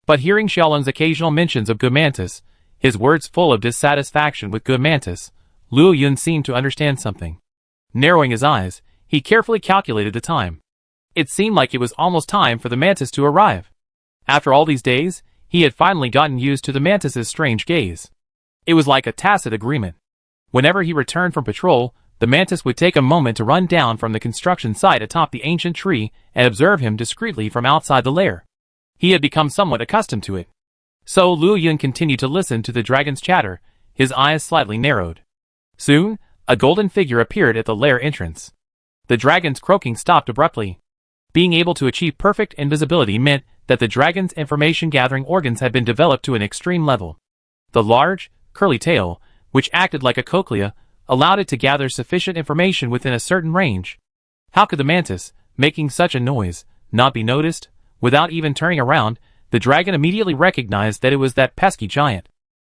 But hearing Xiaolong's occasional mentions of Good Mantis, his words full of dissatisfaction with Good Mantis, Luo Yun seemed to understand something. Narrowing his eyes, he carefully calculated the time. It seemed like it was almost time for the mantis to arrive. After all these days, he had finally gotten used to the mantis's strange gaze. It was like a tacit agreement. Whenever he returned from patrol, the mantis would take a moment to run down from the construction site atop the ancient tree and observe him discreetly from outside the lair. He had become somewhat accustomed to it. So Luo Yun continued to listen to the dragon's chatter, his eyes slightly narrowed. Soon, a golden figure appeared at the lair entrance. The dragon's croaking stopped abruptly. Being able to achieve perfect invisibility meant that the dragon's information-gathering organs had been developed to an extreme level. The large, curly tail, which acted like a cochlea, allowed it to gather sufficient information within a certain range. How could the mantis, making such a noise, not be noticed? Without even turning around, the dragon immediately recognized that it was that pesky giant.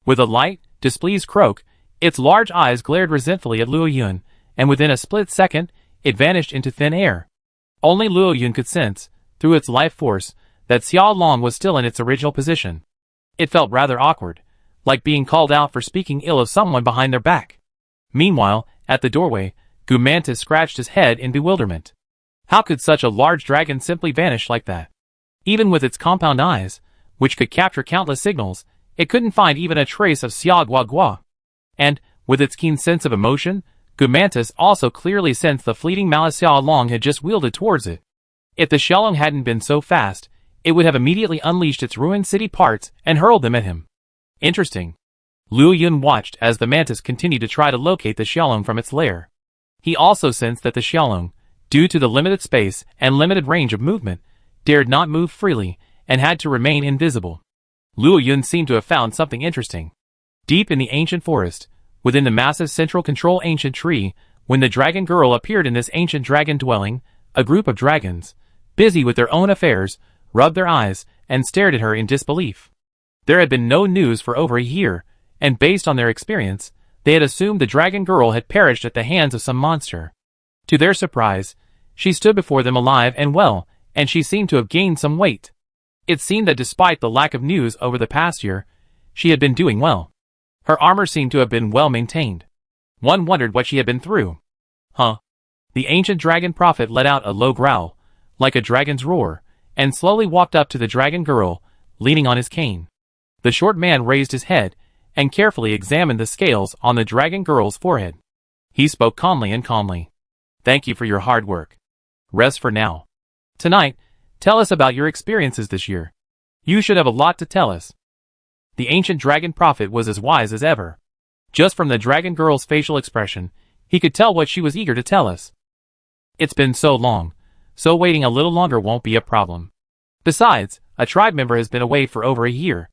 With a light, displeased croak, its large eyes glared resentfully at Luo Yun, and within a split second, it vanished into thin air. Only Luo Yun could sense, through its life force, that Xiaolong was still in its original position. It felt rather awkward, like being called out for speaking ill of someone behind their back. Meanwhile, at the doorway, Gu Mantis scratched his head in bewilderment. How could such a large dragon simply vanish like that? Even with its compound eyes, which could capture countless signals, it couldn't find even a trace of Xia Gua Gua. And, with its keen sense of emotion, Gu Mantis also clearly sensed the fleeting malice Xiaolong had just wielded towards it. If the Xiaolong hadn't been so fast, it would have immediately unleashed its ruined city parts and hurled them at him. Interesting. Luo Yun watched as the mantis continued to try to locate the Xiaolong from its lair. He also sensed that the Xiaolong, due to the limited space and limited range of movement, dared not move freely and had to remain invisible. Luo Yun seemed to have found something interesting. Deep in the ancient forest, within the massive central control ancient tree, when the dragon girl appeared in this ancient dragon dwelling, a group of dragons, busy with their own affairs, rubbed their eyes and stared at her in disbelief. There had been no news for over a year, and based on their experience, they had assumed the dragon girl had perished at the hands of some monster. To their surprise, she stood before them alive and well, and she seemed to have gained some weight. It seemed that despite the lack of news over the past year, she had been doing well. Her armor seemed to have been well maintained. One wondered what she had been through. Huh? The ancient dragon prophet let out a low growl, like a dragon's roar, and slowly walked up to the dragon girl, leaning on his cane. The short man raised his head, and carefully examined the scales on the dragon girl's forehead. He spoke calmly. Thank you for your hard work. Rest for now. Tonight, tell us about your experiences this year. You should have a lot to tell us. The ancient dragon prophet was as wise as ever. Just from the dragon girl's facial expression, he could tell what she was eager to tell us. It's been so long, so waiting a little longer won't be a problem. Besides, a tribe member has been away for over a year.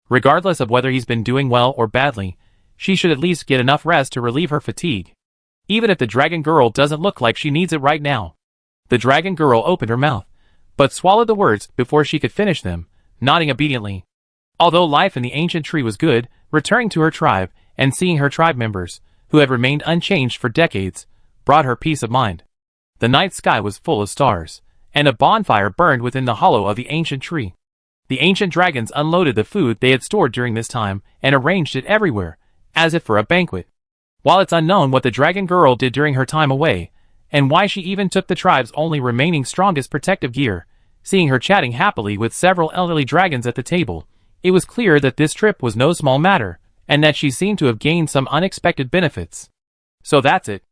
Regardless of whether he's been doing well or badly, she should at least get enough rest to relieve her fatigue. Even if the dragon girl doesn't look like she needs it right now. The dragon girl opened her mouth, but swallowed the words before she could finish them, nodding obediently. Although life in the ancient tree was good, returning to her tribe and seeing her tribe members, who had remained unchanged for decades, brought her peace of mind. The night sky was full of stars, and a bonfire burned within the hollow of the ancient tree. The ancient dragons unloaded the food they had stored during this time and arranged it everywhere, as if for a banquet. While it's unknown what the dragon girl did during her time away, and why she even took the tribe's only remaining strongest protective gear, seeing her chatting happily with several elderly dragons at the table, it was clear that this trip was no small matter, and that she seemed to have gained some unexpected benefits. So that's it.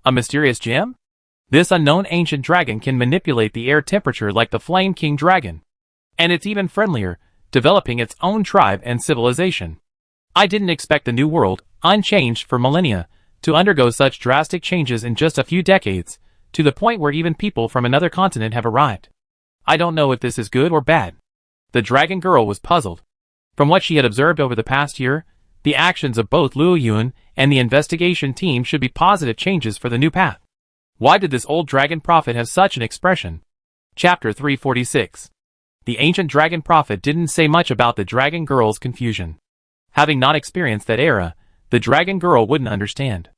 A mysterious gem? This unknown ancient dragon can manipulate the air temperature like the Flame King dragon. And it's even friendlier, developing its own tribe and civilization. I didn't expect the New World, unchanged for millennia, to undergo such drastic changes in just a few decades, to the point where even people from another continent have arrived. I don't know if this is good or bad. The dragon girl was puzzled. From what she had observed over the past year, the actions of both Luo Yun and the investigation team should be positive changes for the new path. Why did this old dragon prophet have such an expression? Chapter 346. The ancient dragon prophet didn't say much about the dragon girl's confusion. Having not experienced that era, the dragon girl wouldn't understand.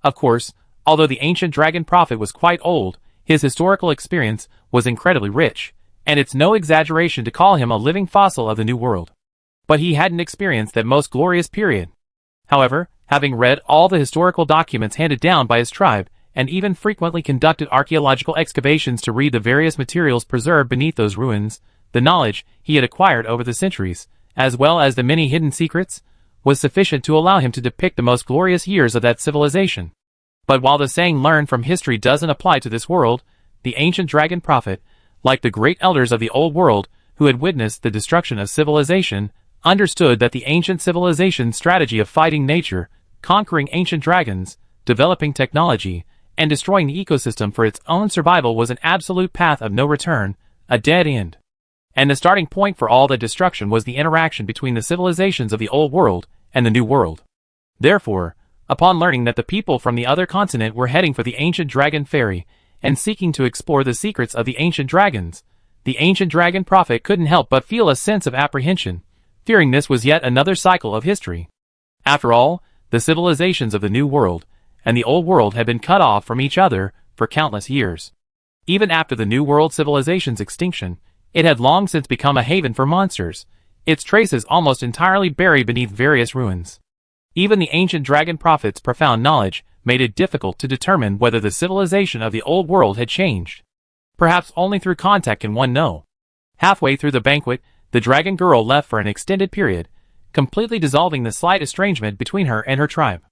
Of course, although the ancient dragon prophet was quite old, his historical experience was incredibly rich, and it's no exaggeration to call him a living fossil of the New World. But he hadn't experienced that most glorious period. However, having read all the historical documents handed down by his tribe, and even frequently conducted archaeological excavations to read the various materials preserved beneath those ruins, the knowledge he had acquired over the centuries, as well as the many hidden secrets, was sufficient to allow him to depict the most glorious years of that civilization. But while the saying learned from history doesn't apply to this world, the ancient dragon prophet, like the great elders of the old world who had witnessed the destruction of civilization, understood that the ancient civilization's strategy of fighting nature, conquering ancient dragons, developing technology, and destroying the ecosystem for its own survival was an absolute path of no return, a dead end. And the starting point for all that destruction was the interaction between the civilizations of the old world and the new world. Therefore, upon learning that the people from the other continent were heading for the ancient dragon ferry and seeking to explore the secrets of the ancient dragons, the ancient dragon prophet couldn't help but feel a sense of apprehension, fearing this was yet another cycle of history. After all, the civilizations of the new world and the old world had been cut off from each other for countless years. Even after the new world civilization's extinction, it had long since become a haven for monsters, its traces almost entirely buried beneath various ruins. Even the ancient dragon prophet's profound knowledge made it difficult to determine whether the civilization of the old world had changed. Perhaps only through contact can one know. Halfway through the banquet, the dragon girl left for an extended period, completely dissolving the slight estrangement between her and her tribe.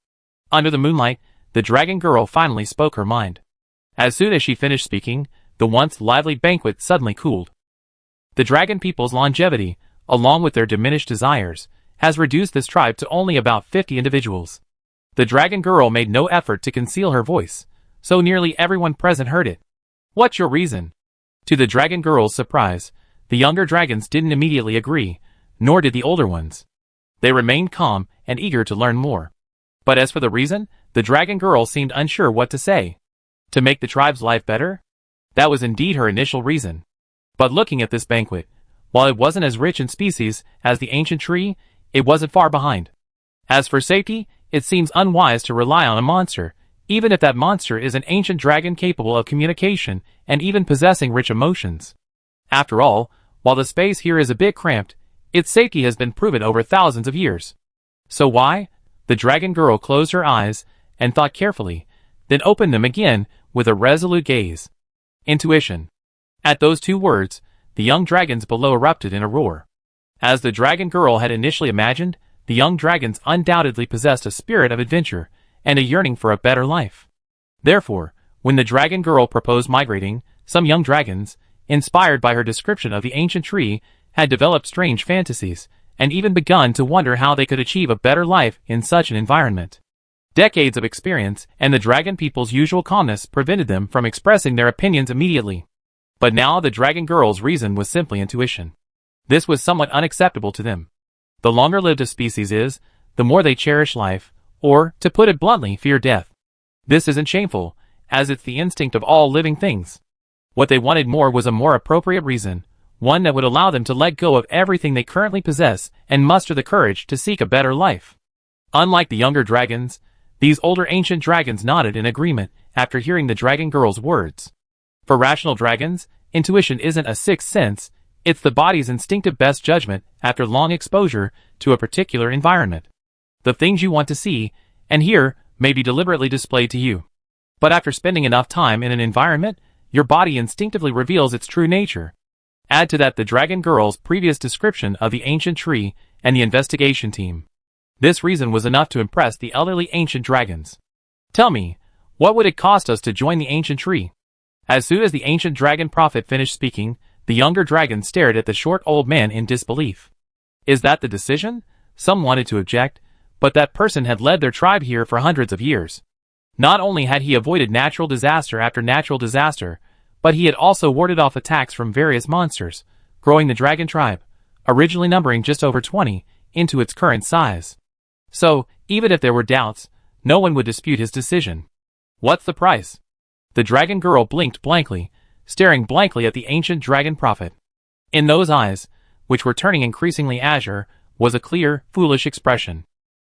Under the moonlight, the dragon girl finally spoke her mind. As soon as she finished speaking, the once lively banquet suddenly cooled. The dragon people's longevity, along with their diminished desires, has reduced this tribe to only about 50 individuals. The dragon girl made no effort to conceal her voice, so nearly everyone present heard it. What's your reason? To the dragon girl's surprise, the younger dragons didn't immediately agree, nor did the older ones. They remained calm and eager to learn more. But as for the reason, the dragon girl seemed unsure what to say. To make the tribe's life better? That was indeed her initial reason. But looking at this banquet, while it wasn't as rich in species as the ancient tree, it wasn't far behind. As for safety, it seems unwise to rely on a monster, even if that monster is an ancient dragon capable of communication and even possessing rich emotions. After all, while the space here is a bit cramped, its safety has been proven over thousands of years. So why? The dragon girl closed her eyes and thought carefully, then opened them again with a resolute gaze. Intuition. At those two words, the young dragons below erupted in a roar. As the dragon girl had initially imagined, the young dragons undoubtedly possessed a spirit of adventure and a yearning for a better life. Therefore, when the dragon girl proposed migrating, some young dragons, inspired by her description of the ancient tree, had developed strange fantasies, and even begun to wonder how they could achieve a better life in such an environment. Decades of experience and the dragon people's usual calmness prevented them from expressing their opinions immediately. But now the dragon girl's reason was simply intuition. This was somewhat unacceptable to them. The longer lived a species is, the more they cherish life, or, to put it bluntly, fear death. This isn't shameful, as it's the instinct of all living things. What they wanted more was a more appropriate reason, one that would allow them to let go of everything they currently possess and muster the courage to seek a better life. Unlike the younger dragons, these older ancient dragons nodded in agreement after hearing the dragon girl's words. For rational dragons, intuition isn't a sixth sense, it's the body's instinctive best judgment after long exposure to a particular environment. The things you want to see and hear may be deliberately displayed to you. But after spending enough time in an environment, your body instinctively reveals its true nature. Add to that the dragon girl's previous description of the ancient tree and the investigation team. This reason was enough to impress the elderly ancient dragons. Tell me, what would it cost us to join the ancient tree? As soon as the ancient dragon prophet finished speaking, the younger dragon stared at the short old man in disbelief. Is that the decision? Some wanted to object, but that person had led their tribe here for hundreds of years. Not only had he avoided natural disaster after natural disaster, but he had also warded off attacks from various monsters, growing the dragon tribe, originally numbering just over 20, into its current size. So, even if there were doubts, no one would dispute his decision. What's the price? The dragon girl blinked blankly, staring blankly at the ancient dragon prophet. In those eyes, which were turning increasingly azure, was a clear, foolish expression.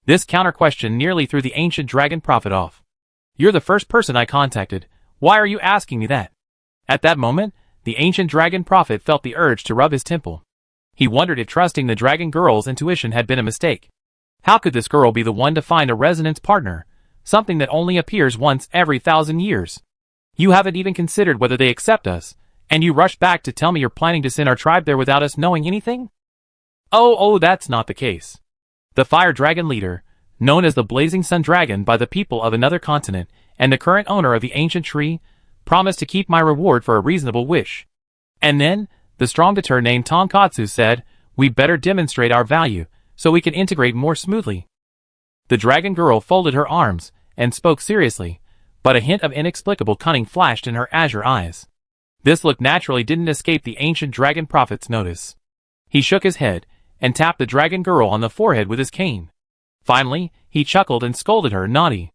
This counter-question nearly threw the ancient dragon prophet off. You're the first person I contacted. Why are you asking me that? At that moment, the ancient dragon prophet felt the urge to rub his temple. He wondered if trusting the dragon girl's intuition had been a mistake. How could this girl be the one to find a resonance partner, something that only appears once every 1,000 years? You haven't even considered whether they accept us, and you rush back to tell me you're planning to send our tribe there without us knowing anything? Oh, that's not the case. The fire dragon leader, known as the Blazing Sun Dragon by the people of another continent, and the current owner of the ancient tree, promised to keep my reward for a reasonable wish. And then, the strong deter named Tonkatsu said, we better demonstrate our value, so we can integrate more smoothly. The dragon girl folded her arms, and spoke seriously, but a hint of inexplicable cunning flashed in her azure eyes. This look naturally didn't escape the ancient dragon prophet's notice. He shook his head, and tapped the dragon girl on the forehead with his cane. Finally, he chuckled and scolded her naughty,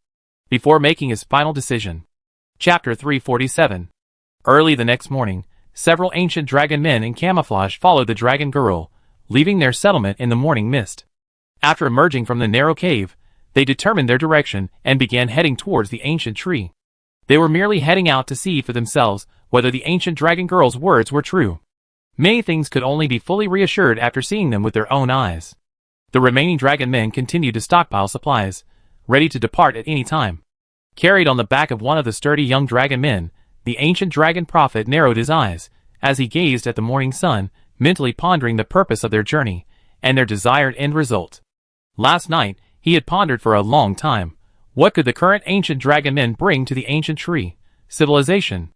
before making his final decision. Chapter 347. Early the next morning, several ancient dragon men in camouflage followed the dragon girl, leaving their settlement in the morning mist. After emerging from the narrow cave, they determined their direction and began heading towards the ancient tree. They were merely heading out to see for themselves whether the ancient dragon girl's words were true. Many things could only be fully reassured after seeing them with their own eyes. The remaining dragon men continued to stockpile supplies, ready to depart at any time. Carried on the back of one of the sturdy young dragon men, the ancient dragon prophet narrowed his eyes, as he gazed at the morning sun, mentally pondering the purpose of their journey, and their desired end result. Last night, he had pondered for a long time, what could the current ancient dragon men bring to the ancient tree? Civilization.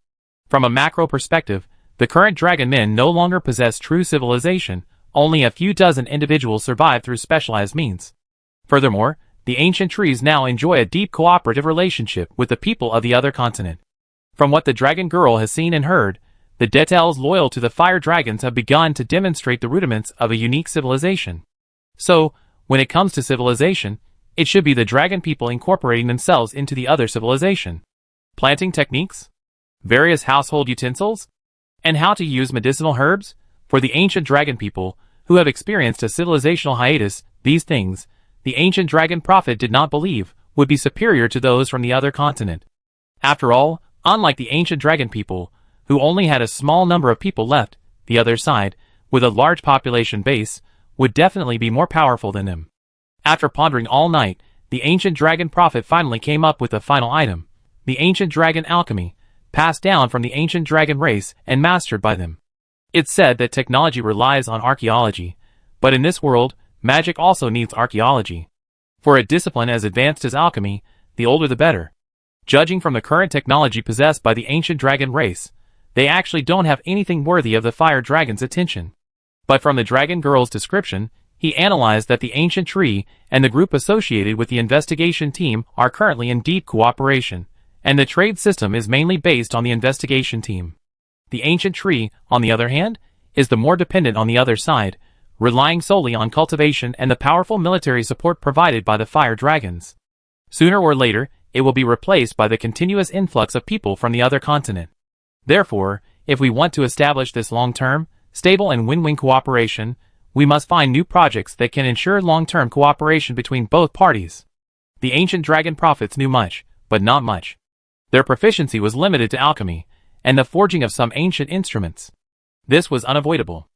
From a macro perspective, the current dragon men no longer possess true civilization, only a few dozen individuals survive through specialized means. Furthermore, the ancient trees now enjoy a deep cooperative relationship with the people of the other continent. From what the dragon girl has seen and heard, the details loyal to the fire dragons have begun to demonstrate the rudiments of a unique civilization. So, when it comes to civilization, it should be the dragon people incorporating themselves into the other civilization. Planting techniques? Various household utensils? And how to use medicinal herbs? For the ancient dragon people, who have experienced a civilizational hiatus, these things, the ancient dragon prophet did not believe, would be superior to those from the other continent. After all, unlike the ancient dragon people, who only had a small number of people left, the other side, with a large population base, would definitely be more powerful than them. After pondering all night, the ancient dragon prophet finally came up with the final item, the ancient dragon alchemy, passed down from the ancient dragon race and mastered by them. It's said that technology relies on archaeology, but in this world, magic also needs archaeology. For a discipline as advanced as alchemy, the older the better. Judging from the current technology possessed by the ancient dragon race, they actually don't have anything worthy of the fire dragon's attention. But from the dragon girl's description, he analyzed that the ancient tree and the group associated with the investigation team are currently in deep cooperation, and the trade system is mainly based on the investigation team. The ancient tree, on the other hand, is the more dependent on the other side, relying solely on cultivation and the powerful military support provided by the fire dragons. Sooner or later, it will be replaced by the continuous influx of people from the other continent. Therefore, if we want to establish this long-term, stable and win-win cooperation, we must find new projects that can ensure long-term cooperation between both parties. The ancient dragon prophets knew much, but not much. Their proficiency was limited to alchemy, and the forging of some ancient instruments. This was unavoidable.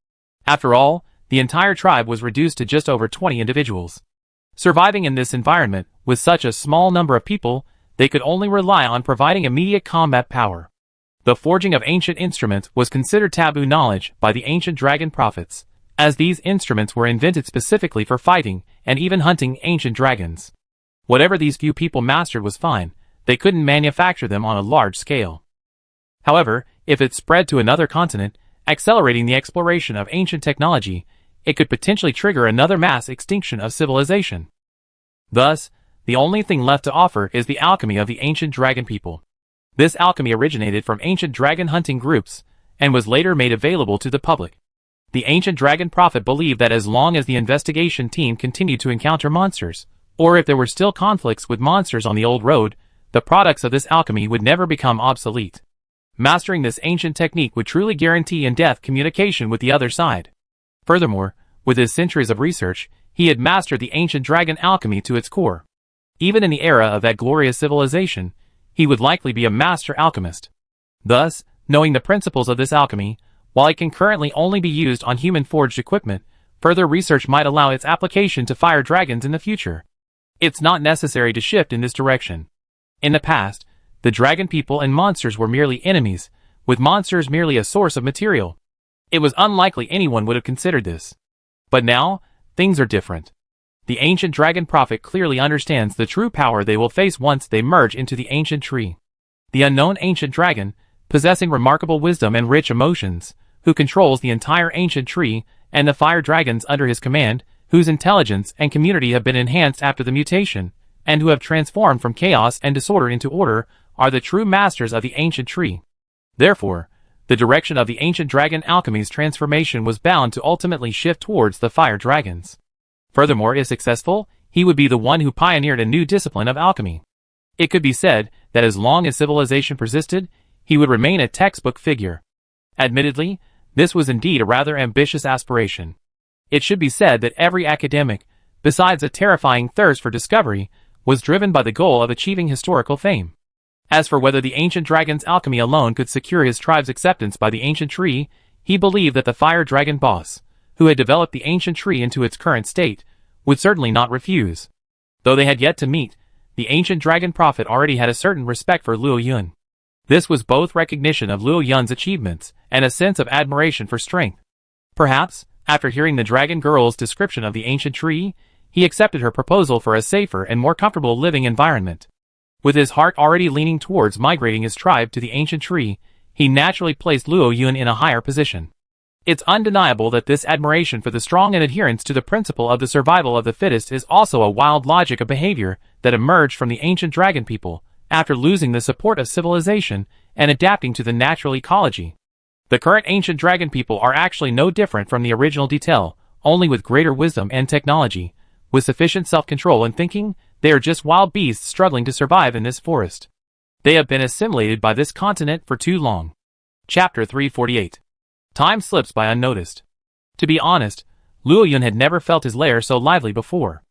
After all, the entire tribe was reduced to just over 20 individuals. Surviving in this environment, with such a small number of people, they could only rely on providing immediate combat power. The forging of ancient instruments was considered taboo knowledge by the ancient dragon prophets, as these instruments were invented specifically for fighting and even hunting ancient dragons. Whatever these few people mastered was fine, they couldn't manufacture them on a large scale. However, if it spread to another continent, accelerating the exploration of ancient technology, it could potentially trigger another mass extinction of civilization. Thus, the only thing left to offer is the alchemy of the ancient dragon people. This alchemy originated from ancient dragon hunting groups, and was later made available to the public. The ancient dragon prophet believed that as long as the investigation team continued to encounter monsters, or if there were still conflicts with monsters on the old road, the products of this alchemy would never become obsolete. Mastering this ancient technique would truly guarantee in-depth communication with the other side. Furthermore, with his centuries of research, he had mastered the ancient dragon alchemy to its core. Even in the era of that glorious civilization, he would likely be a master alchemist. Thus, knowing the principles of this alchemy, while it can currently only be used on human-forged equipment, further research might allow its application to fire dragons in the future. It's not necessary to shift in this direction. In the past, the dragon people and monsters were merely enemies, with monsters merely a source of material. It was unlikely anyone would have considered this. But now, things are different. The ancient dragon prophet clearly understands the true power they will face once they merge into the ancient tree. The unknown ancient dragon, possessing remarkable wisdom and rich emotions, who controls the entire ancient tree, and the fire dragons under his command, whose intelligence and community have been enhanced after the mutation, and who have transformed from chaos and disorder into order, are the true masters of the ancient tree. Therefore, the direction of the ancient dragon alchemy's transformation was bound to ultimately shift towards the fire dragons. Furthermore, if successful, he would be the one who pioneered a new discipline of alchemy. It could be said that as long as civilization persisted, he would remain a textbook figure. Admittedly, this was indeed a rather ambitious aspiration. It should be said that every academic, besides a terrifying thirst for discovery, was driven by the goal of achieving historical fame. As for whether the ancient dragon's alchemy alone could secure his tribe's acceptance by the ancient tree, he believed that the fire dragon boss, who had developed the ancient tree into its current state, would certainly not refuse. Though they had yet to meet, the ancient dragon prophet already had a certain respect for Luo Yun. This was both recognition of Luo Yun's achievements and a sense of admiration for strength. Perhaps, after hearing the dragon girl's description of the ancient tree, he accepted her proposal for a safer and more comfortable living environment. With his heart already leaning towards migrating his tribe to the ancient tree, he naturally placed Luo Yun in a higher position. It's undeniable that this admiration for the strong and adherence to the principle of the survival of the fittest is also a wild logic of behavior that emerged from the ancient dragon people, after losing the support of civilization and adapting to the natural ecology. The current ancient dragon people are actually no different from the original detail, only with greater wisdom and technology. With sufficient self-control and thinking, they are just wild beasts struggling to survive in this forest. They have been assimilated by this continent for too long. Chapter 348. Time slips by unnoticed. To be honest, Luo Yun had never felt his lair so lively before.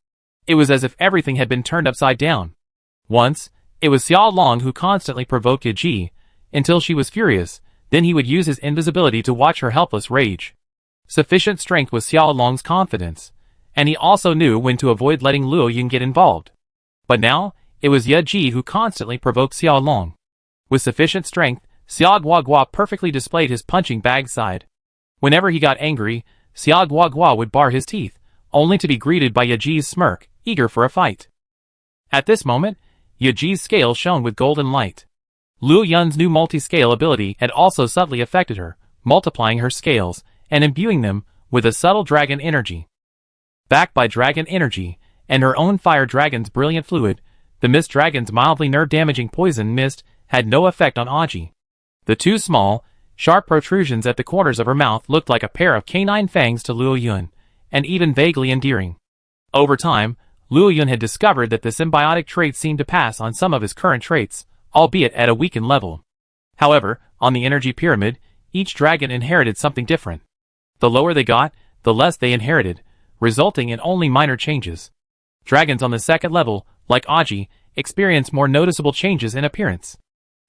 It was as if everything had been turned upside down. Once, it was Xiao Long who constantly provoked Yaji, until she was furious, then he would use his invisibility to watch her helpless rage. Sufficient strength was Xiao Long's confidence, and he also knew when to avoid letting Luo Yun get involved. But now, it was Yaji who constantly provoked Xiao Long. With sufficient strength, Xiao Guagua perfectly displayed his punching bag side. Whenever he got angry, Xiao Guagua would bar his teeth, only to be greeted by Yaji's smirk, eager for a fight. At this moment, Yaji's scale shone with golden light. Luo Yun's new multi-scale ability had also subtly affected her, multiplying her scales, and imbuing them with a subtle dragon energy. Backed by dragon energy, and her own fire dragon's brilliant fluid, the mist dragon's mildly nerve-damaging poison mist had no effect on Aji. The two small, sharp protrusions at the corners of her mouth looked like a pair of canine fangs to Luo Yun, and even vaguely endearing. Over time, Luo Yun had discovered that the symbiotic traits seemed to pass on some of his current traits, albeit at a weakened level. However, on the energy pyramid, each dragon inherited something different. The lower they got, the less they inherited, resulting in only minor changes. Dragons on the second level, like Aji, experienced more noticeable changes in appearance.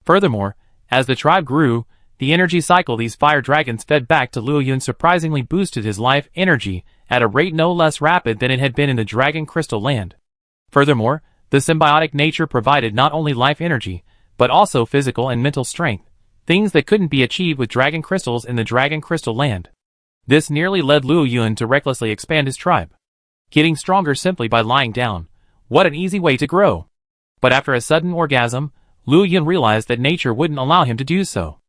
Furthermore, as the tribe grew, the energy cycle these fire dragons fed back to Luo Yun surprisingly boosted his life energy at a rate no less rapid than it had been in the Dragon Crystal Land. Furthermore, the symbiotic nature provided not only life energy, but also physical and mental strength. things that couldn't be achieved with dragon crystals in the Dragon Crystal Land. This nearly led Luo Yun to recklessly expand his tribe, getting stronger simply by lying down. What an easy way to grow. But after a sudden orgasm, Luo Yun realized that nature wouldn't allow him to do so.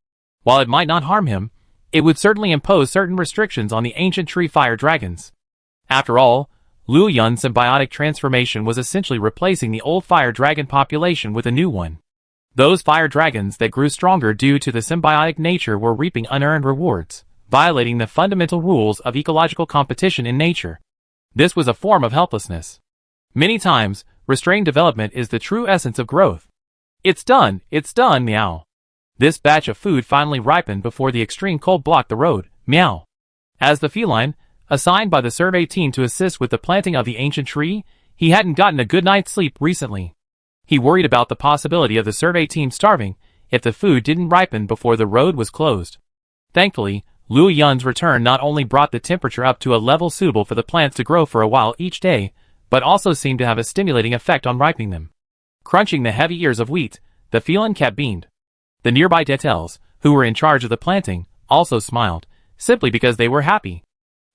While it might not harm him, it would certainly impose certain restrictions on the ancient tree fire dragons. After all, Luo Yun's symbiotic transformation was essentially replacing the old fire dragon population with a new one. Those fire dragons that grew stronger due to the symbiotic nature were reaping unearned rewards, violating the fundamental rules of ecological competition in nature. This was a form of helplessness. Many times, restrained development is the true essence of growth. It's done, meow. This batch of food finally ripened before the extreme cold blocked the road, meow. As the feline, assigned by the survey team to assist with the planting of the ancient tree, he hadn't gotten a good night's sleep recently. He worried about the possibility of the survey team starving if the food didn't ripen before the road was closed. Thankfully, Luo Yun's return not only brought the temperature up to a level suitable for the plants to grow for a while each day, but also seemed to have a stimulating effect on ripening them. Crunching the heavy ears of wheat, the feline cat beamed. The nearby Rathalos, who were in charge of the planting, also smiled, simply because they were happy.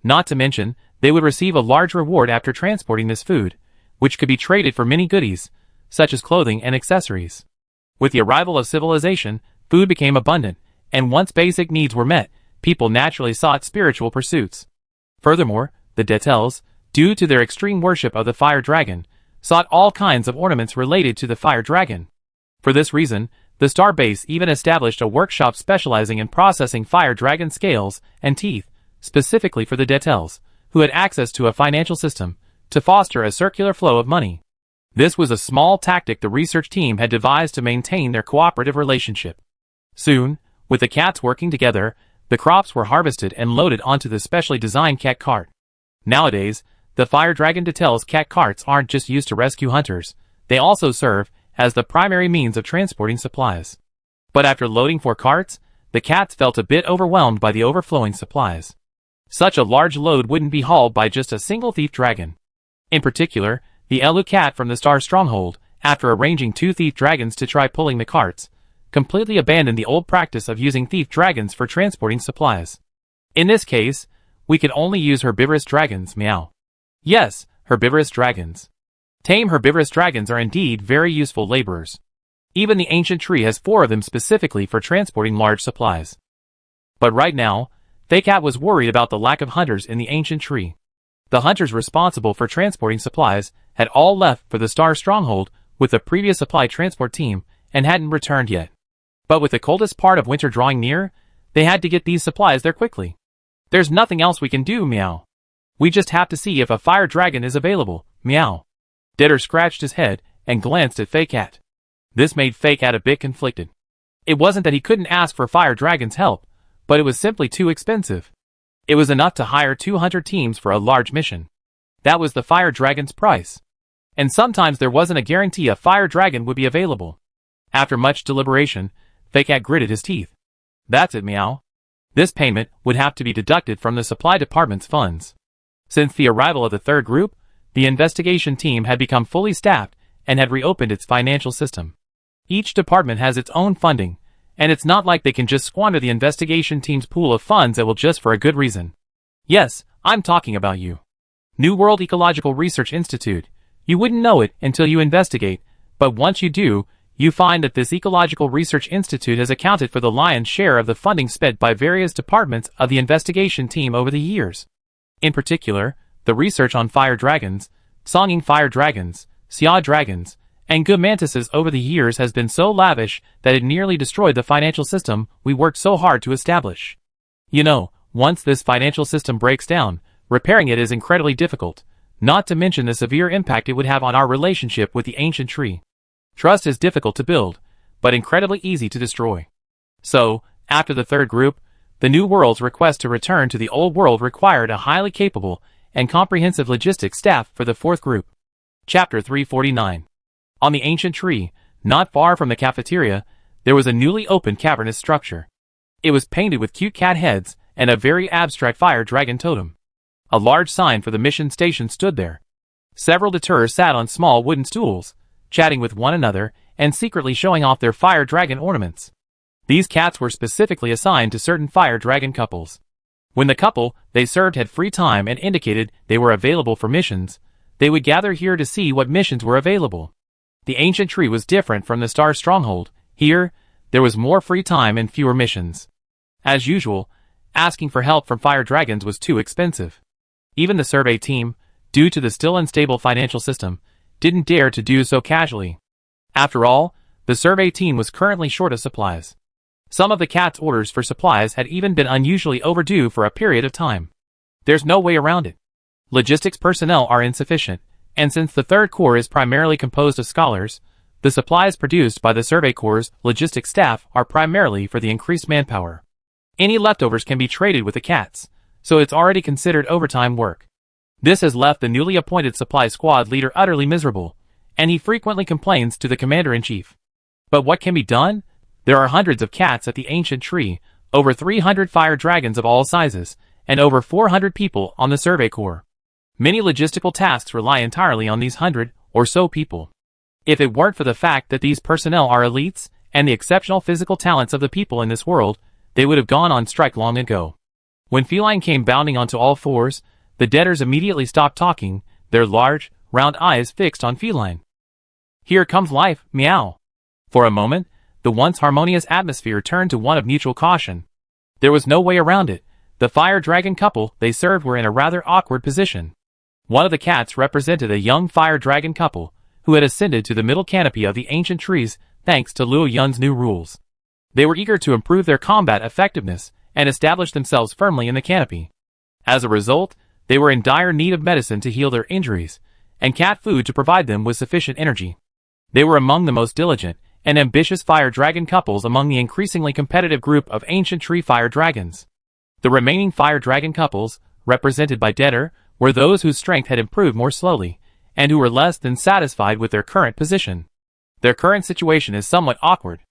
Not to mention, they would receive a large reward after transporting this food, which could be traded for many goodies, such as clothing and accessories. With the arrival of civilization, food became abundant, and once basic needs were met, people naturally sought spiritual pursuits. Furthermore, the Rathalos, due to their extreme worship of the fire dragon, sought all kinds of ornaments related to the fire dragon. For this reason, the star base even established a workshop specializing in processing fire dragon scales and teeth, specifically for the Rathalos, who had access to a financial system, to foster a circular flow of money. This was a small tactic the research team had devised to maintain their cooperative relationship. Soon, with the cats working together, the crops were harvested and loaded onto the specially designed cat cart. Nowadays, the fire dragon Rathalos cat carts aren't just used to rescue hunters, they also serve as the primary means of transporting supplies. But after loading 4 carts, the cats felt a bit overwhelmed by the overflowing supplies. Such a large load wouldn't be hauled by just a single thief dragon. In particular, the Elu cat from the Star Stronghold, after arranging 2 thief dragons to try pulling the carts, completely abandoned the old practice of using thief dragons for transporting supplies. In this case, we could only use herbivorous dragons, meow. Yes, herbivorous dragons. Tame herbivorous dragons are indeed very useful laborers. Even the ancient tree has 4 of them specifically for transporting large supplies. But right now, Feycat was worried about the lack of hunters in the ancient tree. The hunters responsible for transporting supplies had all left for the Star Stronghold with the previous supply transport team and hadn't returned yet. But with the coldest part of winter drawing near, they had to get these supplies there quickly. There's nothing else we can do, meow. We just have to see if a fire dragon is available, meow. Ditter scratched his head and glanced at Feycat. This made Feycat a bit conflicted. It wasn't that he couldn't ask for fire dragon's help, but it was simply too expensive. It was enough to hire 2 hunter teams for a large mission. That was the fire dragon's price. And sometimes there wasn't a guarantee a fire dragon would be available. After much deliberation, Feycat gritted his teeth. That's it, meow. This payment would have to be deducted from the supply department's funds. Since the arrival of the 3rd group, the investigation team had become fully staffed and had reopened its financial system. Each department has its own funding, and it's not like they can just squander the investigation team's pool of funds just for a good reason. Yes, I'm talking about you. New World Ecological Research Institute. You wouldn't know it until you investigate, but once you do, you find that this Ecological Research Institute has accounted for the lion's share of the funding spent by various departments of the investigation team over the years. In particular, the research on fire dragons, songing fire dragons, Xia dragons, and good mantises over the years has been so lavish that it nearly destroyed the financial system we worked so hard to establish. You know, once this financial system breaks down, repairing it is incredibly difficult, not to mention the severe impact it would have on our relationship with the ancient tree. Trust is difficult to build, but incredibly easy to destroy. So, after the 3rd group, the New World's request to return to the Old World required a highly capable and comprehensive logistics staff for the 4th group. Chapter 349. On the ancient tree, not far from the cafeteria, there was a newly opened cavernous structure. It was painted with cute cat heads and a very abstract fire dragon totem. A large sign for the mission station stood there. Several deterrers sat on small wooden stools, chatting with one another and secretly showing off their fire dragon ornaments. These cats were specifically assigned to certain fire dragon couples. When the couple they served had free time and indicated they were available for missions, they would gather here to see what missions were available. The ancient tree was different from the star stronghold. Here, there was more free time and fewer missions. As usual, asking for help from fire dragons was too expensive. Even the survey team, due to the still unstable financial system, didn't dare to do so casually. After all, the survey team was currently short of supplies. Some of the cats' orders for supplies had even been unusually overdue for a period of time. There's no way around it. Logistics personnel are insufficient, and since the Third Corps is primarily composed of scholars, the supplies produced by the Survey Corps' logistics staff are primarily for the increased manpower. Any leftovers can be traded with the cats, so it's already considered overtime work. This has left the newly appointed supply squad leader utterly miserable, and he frequently complains to the commander-in-chief. But what can be done? There are hundreds of cats at the ancient tree, over 300 fire dragons of all sizes, and over 400 people on the Survey Corps. Many logistical tasks rely entirely on these 100 or so people. If it weren't for the fact that these personnel are elites, and the exceptional physical talents of the people in this world, they would have gone on strike long ago. When Feline came bounding onto all fours, the debtors immediately stopped talking, their large, round eyes fixed on Feline. Here comes life, meow. For a moment, the once harmonious atmosphere turned to one of mutual caution. There was no way around it. The fire dragon couple they served were in a rather awkward position. One of the cats represented a young fire dragon couple, who had ascended to the middle canopy of the ancient trees thanks to Luo Yun's new rules. They were eager to improve their combat effectiveness and establish themselves firmly in the canopy. As a result, they were in dire need of medicine to heal their injuries, and cat food to provide them with sufficient energy. They were among the most diligent and ambitious fire dragon couples among the increasingly competitive group of ancient tree fire dragons. The remaining fire dragon couples, represented by Deader, were those whose strength had improved more slowly, and who were less than satisfied with their current position. Their current situation is somewhat awkward.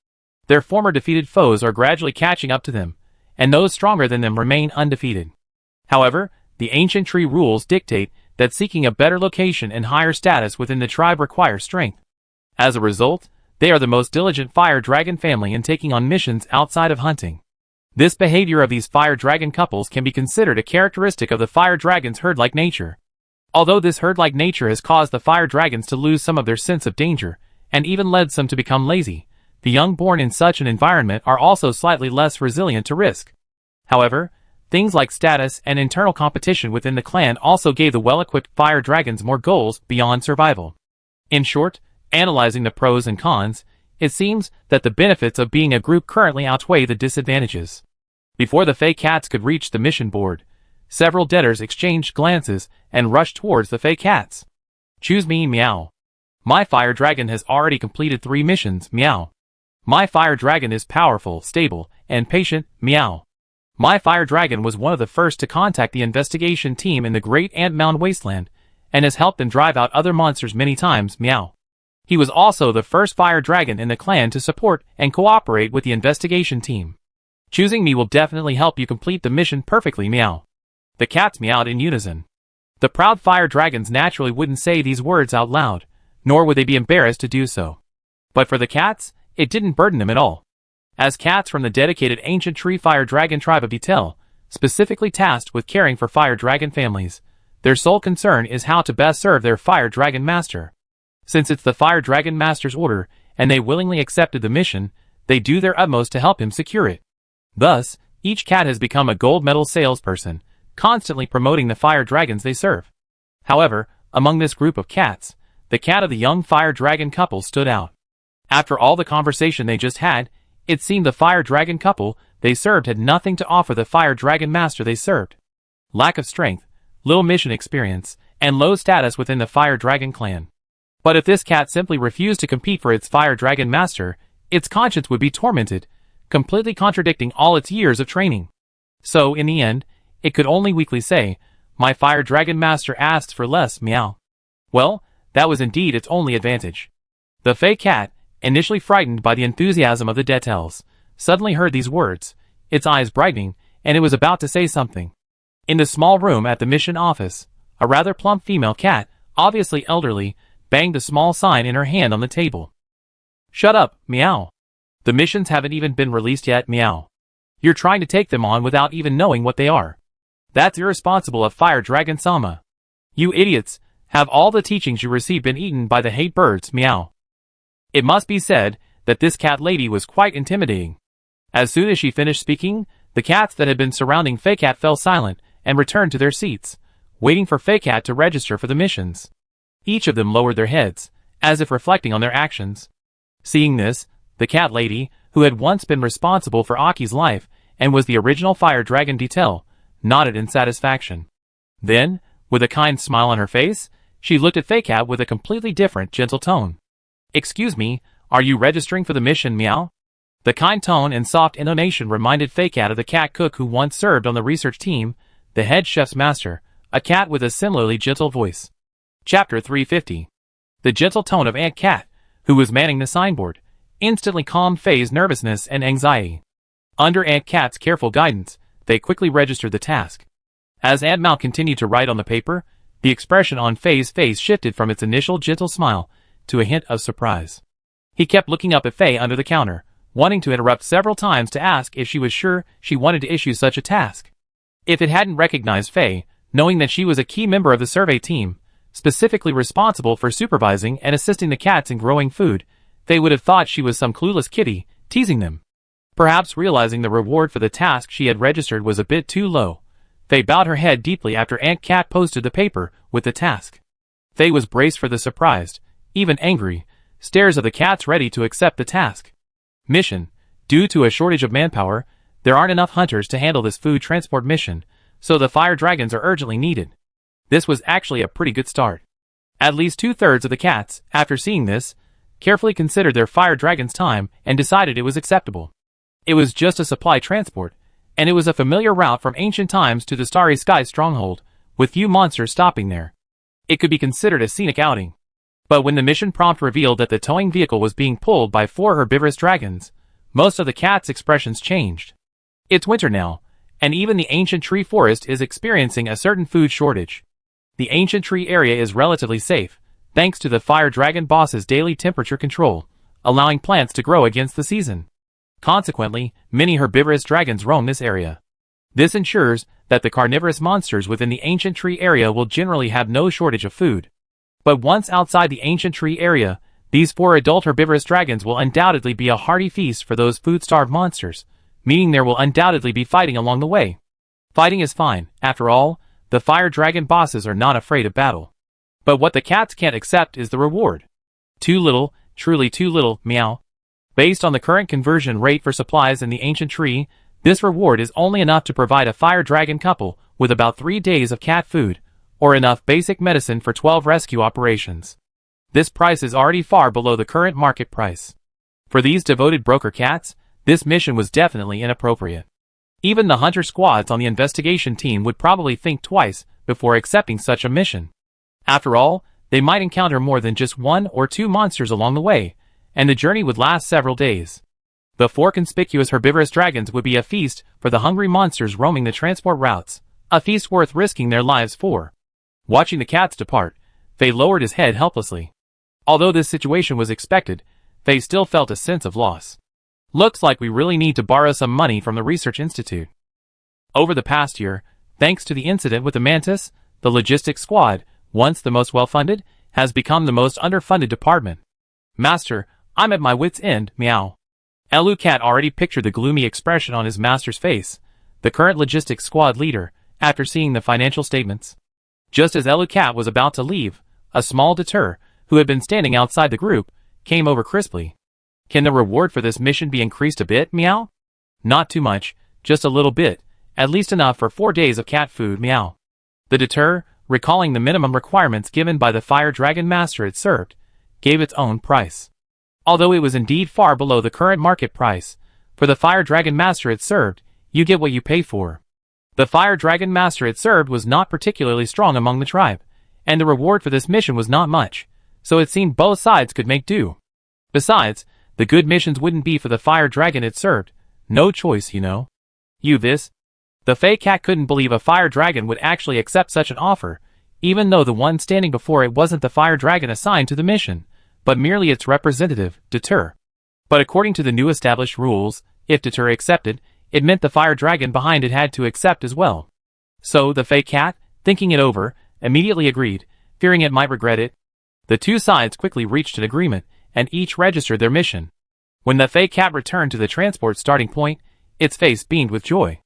Their former defeated foes are gradually catching up to them, and those stronger than them remain undefeated. However, the ancient tree rules dictate that seeking a better location and higher status within the tribe requires strength. As a result, they are the most diligent fire dragon family in taking on missions outside of hunting. This behavior of these fire dragon couples can be considered a characteristic of the fire dragon's herd-like nature. Although this herd-like nature has caused the fire dragons to lose some of their sense of danger, and even led some to become lazy, the young born in such an environment are also slightly less resilient to risk. However, things like status and internal competition within the clan also gave the well-equipped fire dragons more goals beyond survival. In short, analyzing the pros and cons, it seems that the benefits of being a group currently outweigh the disadvantages. Before the Fey Cats could reach the mission board, several debtors exchanged glances and rushed towards the Fey Cats. Choose me, meow. My fire dragon has already completed 3 missions, meow. My fire dragon is powerful, stable, and patient, meow. My fire dragon was one of the first to contact the investigation team in the Great Ant Mound Wasteland, and has helped them drive out other monsters many times, meow. He was also the first fire dragon in the clan to support and cooperate with the investigation team. Choosing me will definitely help you complete the mission perfectly, meow. The cats meowed in unison. The proud fire dragons naturally wouldn't say these words out loud, nor would they be embarrassed to do so. But for the cats, it didn't burden them at all. As cats from the dedicated ancient tree fire dragon tribe of Betel, specifically tasked with caring for fire dragon families, their sole concern is how to best serve their fire dragon master. Since it's the fire dragon master's order, and they willingly accepted the mission, they do their utmost to help him secure it. Thus, each cat has become a gold medal salesperson, constantly promoting the fire dragons they serve. However, among this group of cats, the cat of the young fire dragon couple stood out. After all the conversation they just had, it seemed the fire dragon couple they served had nothing to offer the fire dragon master they served. Lack of strength, little mission experience, and low status within the fire dragon clan. But if this cat simply refused to compete for its fire dragon master, its conscience would be tormented, completely contradicting all its years of training. So, in the end, it could only weakly say, "My fire dragon master asks for less, meow." Well, that was indeed its only advantage. The Fey cat, initially frightened by the enthusiasm of the Detels, suddenly heard these words, its eyes brightening, and it was about to say something. In the small room at the mission office, a rather plump female cat, obviously elderly, banged a small sign in her hand on the table. "Shut up, meow." The missions haven't even been released yet, meow. You're trying to take them on without even knowing what they are. That's irresponsible of Fire Dragon Sama. You idiots, have all the teachings you received been eaten by the hate birds, meow. It must be said that this cat lady was quite intimidating. As soon as she finished speaking, the cats that had been surrounding Feicat fell silent and returned to their seats, waiting for Feicat to register for the missions. Each of them lowered their heads, as if reflecting on their actions. Seeing this, the cat lady, who had once been responsible for Aki's life and was the original Fire Dragon detail, nodded in satisfaction. Then, with a kind smile on her face, she looked at Feicat with a completely different, gentle tone. Excuse me, are you registering for the mission, meow? The kind tone and soft intonation reminded Feicat of the cat cook who once served on the research team, the head chef's master, a cat with a similarly gentle voice. Chapter 350. The gentle tone of Aunt Cat, who was manning the signboard, instantly calmed Fei's nervousness and anxiety. Under Aunt Cat's careful guidance, they quickly registered the task. As Aunt Mao continued to write on the paper, the expression on Fei's face shifted from its initial gentle smile to a hint of surprise. He kept looking up at Fei under the counter, wanting to interrupt several times to ask if she was sure she wanted to issue such a task. If it hadn't recognized Fei, knowing that she was a key member of the survey team, specifically responsible for supervising and assisting the cats in growing food, Fei would have thought she was some clueless kitty, teasing them. Perhaps realizing the reward for the task she had registered was a bit too low, Fei bowed her head deeply after Aunt Cat posted the paper with the task. Fei was braced for the surprised, even angry, stares of the cats ready to accept the task. Mission: due to a shortage of manpower, there aren't enough hunters to handle this food transport mission, so the fire dragons are urgently needed. This was actually a pretty good start. At least 2/3 of the cats, after seeing this, carefully considered their fire dragon's time and decided it was acceptable. It was just a supply transport, and it was a familiar route from ancient times to the Starry Sky stronghold, with few monsters stopping there. It could be considered a scenic outing. But when the mission prompt revealed that the towing vehicle was being pulled by 4 herbivorous dragons, most of the cats' expressions changed. It's winter now, and even the ancient tree forest is experiencing a certain food shortage. The ancient tree area is relatively safe, thanks to the fire dragon boss's daily temperature control, allowing plants to grow against the season. Consequently, many herbivorous dragons roam this area. This ensures that the carnivorous monsters within the ancient tree area will generally have no shortage of food. But once outside the ancient tree area, these 4 adult herbivorous dragons will undoubtedly be a hearty feast for those food-starved monsters, meaning there will undoubtedly be fighting along the way. Fighting is fine, after all, the fire dragon bosses are not afraid of battle. But what the cats can't accept is the reward. Too little, truly too little, meow. Based on the current conversion rate for supplies in the ancient tree, this reward is only enough to provide a fire dragon couple with about 3 days of cat food, or enough basic medicine for 12 rescue operations. This price is already far below the current market price. For these devoted broker cats, this mission was definitely inappropriate. Even the hunter squads on the investigation team would probably think twice before accepting such a mission. After all, they might encounter more than just 1 or 2 monsters along the way, and the journey would last several days. The 4 conspicuous herbivorous dragons would be a feast for the hungry monsters roaming the transport routes, a feast worth risking their lives for. Watching the cats depart, Fei lowered his head helplessly. Although this situation was expected, Fei still felt a sense of loss. Looks like we really need to borrow some money from the Research Institute. Over the past year, thanks to the incident with the mantis, the logistics squad, once the most well-funded, has become the most underfunded department. Master, I'm at my wit's end, meow. Cat already pictured the gloomy expression on his master's face, the current logistics squad leader, after seeing the financial statements. Just as Cat was about to leave, a small deter, who had been standing outside the group, came over crisply. Can the reward for this mission be increased a bit, meow? Not too much, just a little bit, at least enough for 4 days of cat food, meow. The deter, recalling the minimum requirements given by the fire dragon master it served, gave its own price. Although it was indeed far below the current market price, for the fire dragon master it served, you get what you pay for. The fire dragon master it served was not particularly strong among the tribe, and the reward for this mission was not much, so it seemed both sides could make do. Besides, the good missions wouldn't be for the fire dragon it served. No choice, you know. The Fey Cat couldn't believe a fire dragon would actually accept such an offer, even though the one standing before it wasn't the fire dragon assigned to the mission, but merely its representative, Deter. But according to the new established rules, if Deter accepted, it meant the fire dragon behind it had to accept as well. So the Fey Cat, thinking it over, immediately agreed, fearing it might regret it. The two sides quickly reached an agreement, and each registered their mission. When the Fey Cat returned to the transport starting point, its face beamed with joy.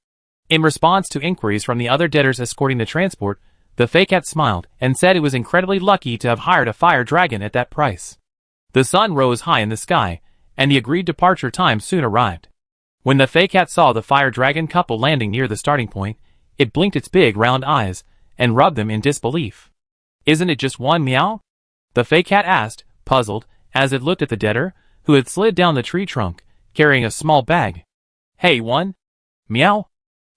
In response to inquiries from the other debtors escorting the transport, the Fey Cat smiled and said it was incredibly lucky to have hired a fire dragon at that price. The sun rose high in the sky, and the agreed departure time soon arrived. When the Fey Cat saw the fire dragon couple landing near the starting point, it blinked its big round eyes and rubbed them in disbelief. "Isn't it just one, meow?" the Fey Cat asked, puzzled, as it looked at the debtor, who had slid down the tree trunk, carrying a small bag. "Hey, one? Meow?"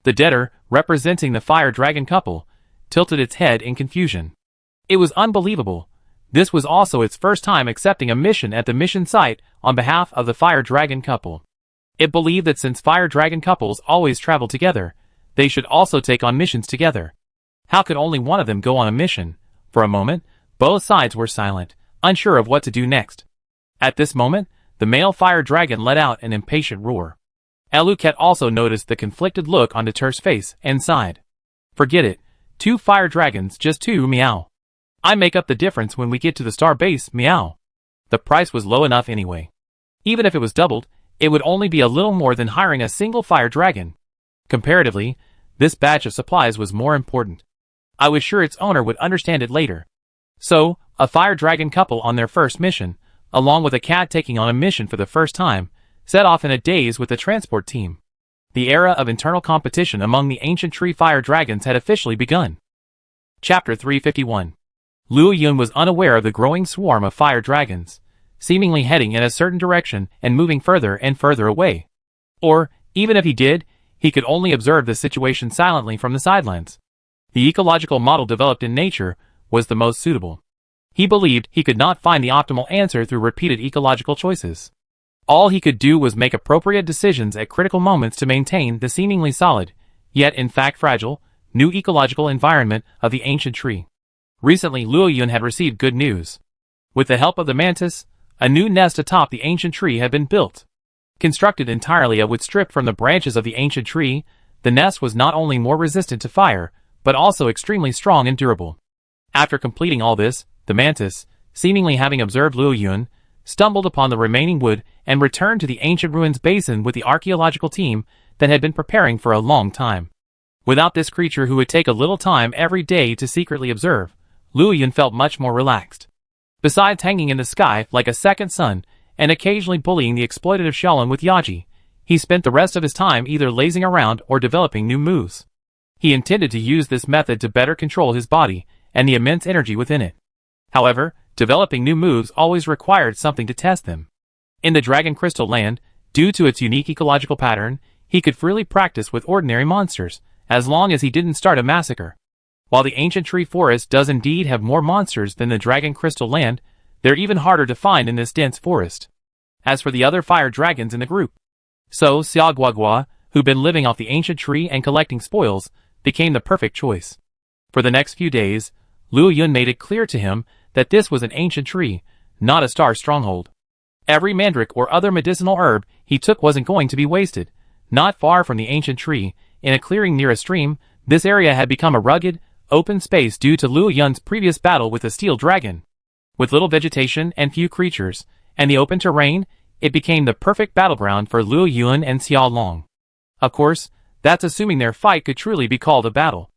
The debtor, representing the fire dragon couple, tilted its head in confusion. It was unbelievable. This was also its first time accepting a mission at the mission site on behalf of the fire dragon couple. It believed that since fire dragon couples always travel together, they should also take on missions together. How could only one of them go on a mission? For a moment, both sides were silent, unsure of what to do next. At this moment, the male fire dragon let out an impatient roar. Alucat also noticed the conflicted look on Deter's face and sighed. "Forget it. 2 fire dragons, just 2, meow. I make up the difference when we get to the star base, meow." The price was low enough anyway. Even if it was doubled, it would only be a little more than hiring a single fire dragon. Comparatively, this batch of supplies was more important. I was sure its owner would understand it later. So, a fire dragon couple on their first mission, along with a cat taking on a mission for the first time, set off in a daze with the transport team. The era of internal competition among the ancient tree fire dragons had officially begun. Chapter 351. Luo Yun was unaware of the growing swarm of fire dragons, seemingly heading in a certain direction and moving further and further away. Or, even if he did, he could only observe the situation silently from the sidelines. The ecological model developed in nature was the most suitable. He believed he could not find the optimal answer through repeated ecological choices. All he could do was make appropriate decisions at critical moments to maintain the seemingly solid, yet in fact fragile, new ecological environment of the ancient tree. Recently, Luo Yun had received good news. With the help of the mantis, a new nest atop the ancient tree had been built. Constructed entirely of wood stripped from the branches of the ancient tree, the nest was not only more resistant to fire, but also extremely strong and durable. After completing all this, the mantis, seemingly having observed Luo Yun, stumbled upon the remaining wood and returned to the ancient ruins basin with the archaeological team that had been preparing for a long time. Without this creature who would take a little time every day to secretly observe, Luo Yun felt much more relaxed. Besides hanging in the sky like a second sun and occasionally bullying the exploitative Xiaolong with Yaji, he spent the rest of his time either lazing around or developing new moves. He intended to use this method to better control his body and the immense energy within it. However, developing new moves always required something to test them. In the Dragon Crystal Land, due to its unique ecological pattern, he could freely practice with ordinary monsters, as long as he didn't start a massacre. While the ancient tree forest does indeed have more monsters than the Dragon Crystal Land, they're even harder to find in this dense forest. As for the other fire dragons in the group, so Xia Guagua, who'd been living off the ancient tree and collecting spoils, became the perfect choice. For the next few days, Luo Yun made it clear to him that this was an ancient tree, not a star stronghold. Every mandrake or other medicinal herb he took wasn't going to be wasted. Not far from the ancient tree, in a clearing near a stream, this area had become a rugged, open space due to Luo Yun's previous battle with the steel dragon. With little vegetation and few creatures, and the open terrain, it became the perfect battleground for Luo Yun and Xiaolong. Of course, that's assuming their fight could truly be called a battle.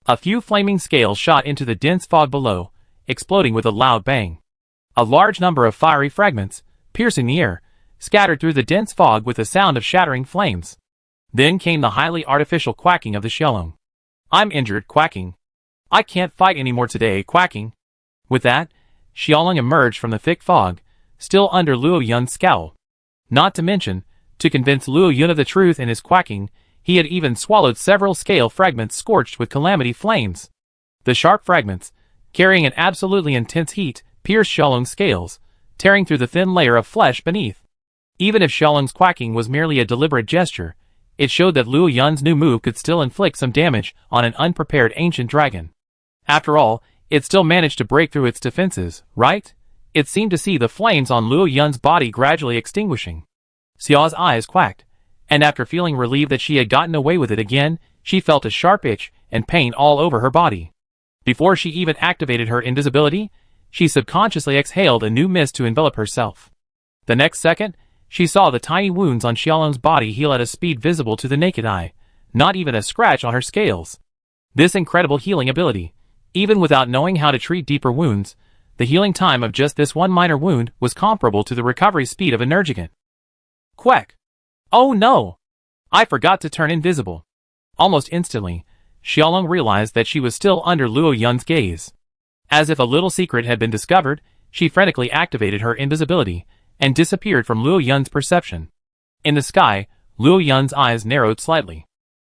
A few flaming scales shot into the dense fog below, exploding with a loud bang. A large number of fiery fragments, piercing the air, scattered through the dense fog with a sound of shattering flames. Then came the highly artificial quacking of the Xiaolong. "I'm injured," quacking. "I can't fight anymore today," quacking. With that, Xiaolong emerged from the thick fog, still under Luo Yun's scowl. Not to mention, to convince Luo Yun of the truth in his quacking, he had even swallowed several scale fragments scorched with calamity flames. The sharp fragments, carrying an absolutely intense heat, pierced Xiaolong's scales, tearing through the thin layer of flesh beneath. Even if Xiaolong's quacking was merely a deliberate gesture, it showed that Luo Yun's new move could still inflict some damage on an unprepared ancient dragon. After all, it still managed to break through its defenses, right? It seemed to see the flames on Luo Yun's body gradually extinguishing. Xiao's eyes quacked, and after feeling relieved that she had gotten away with it again, she felt a sharp itch and pain all over her body. Before she even activated her invisibility, she subconsciously exhaled a new mist to envelop herself. The next second, she saw the tiny wounds on Xiaolong's body heal at a speed visible to the naked eye, not even a scratch on her scales. This incredible healing ability, even without knowing how to treat deeper wounds, the healing time of just this one minor wound was comparable to the recovery speed of a Nergigant. Quack! Oh no! I forgot to turn invisible. Almost instantly, Xiaolong realized that she was still under Luo Yun's gaze. As if a little secret had been discovered, she frantically activated her invisibility and disappeared from Luo Yun's perception. In the sky, Luo Yun's eyes narrowed slightly.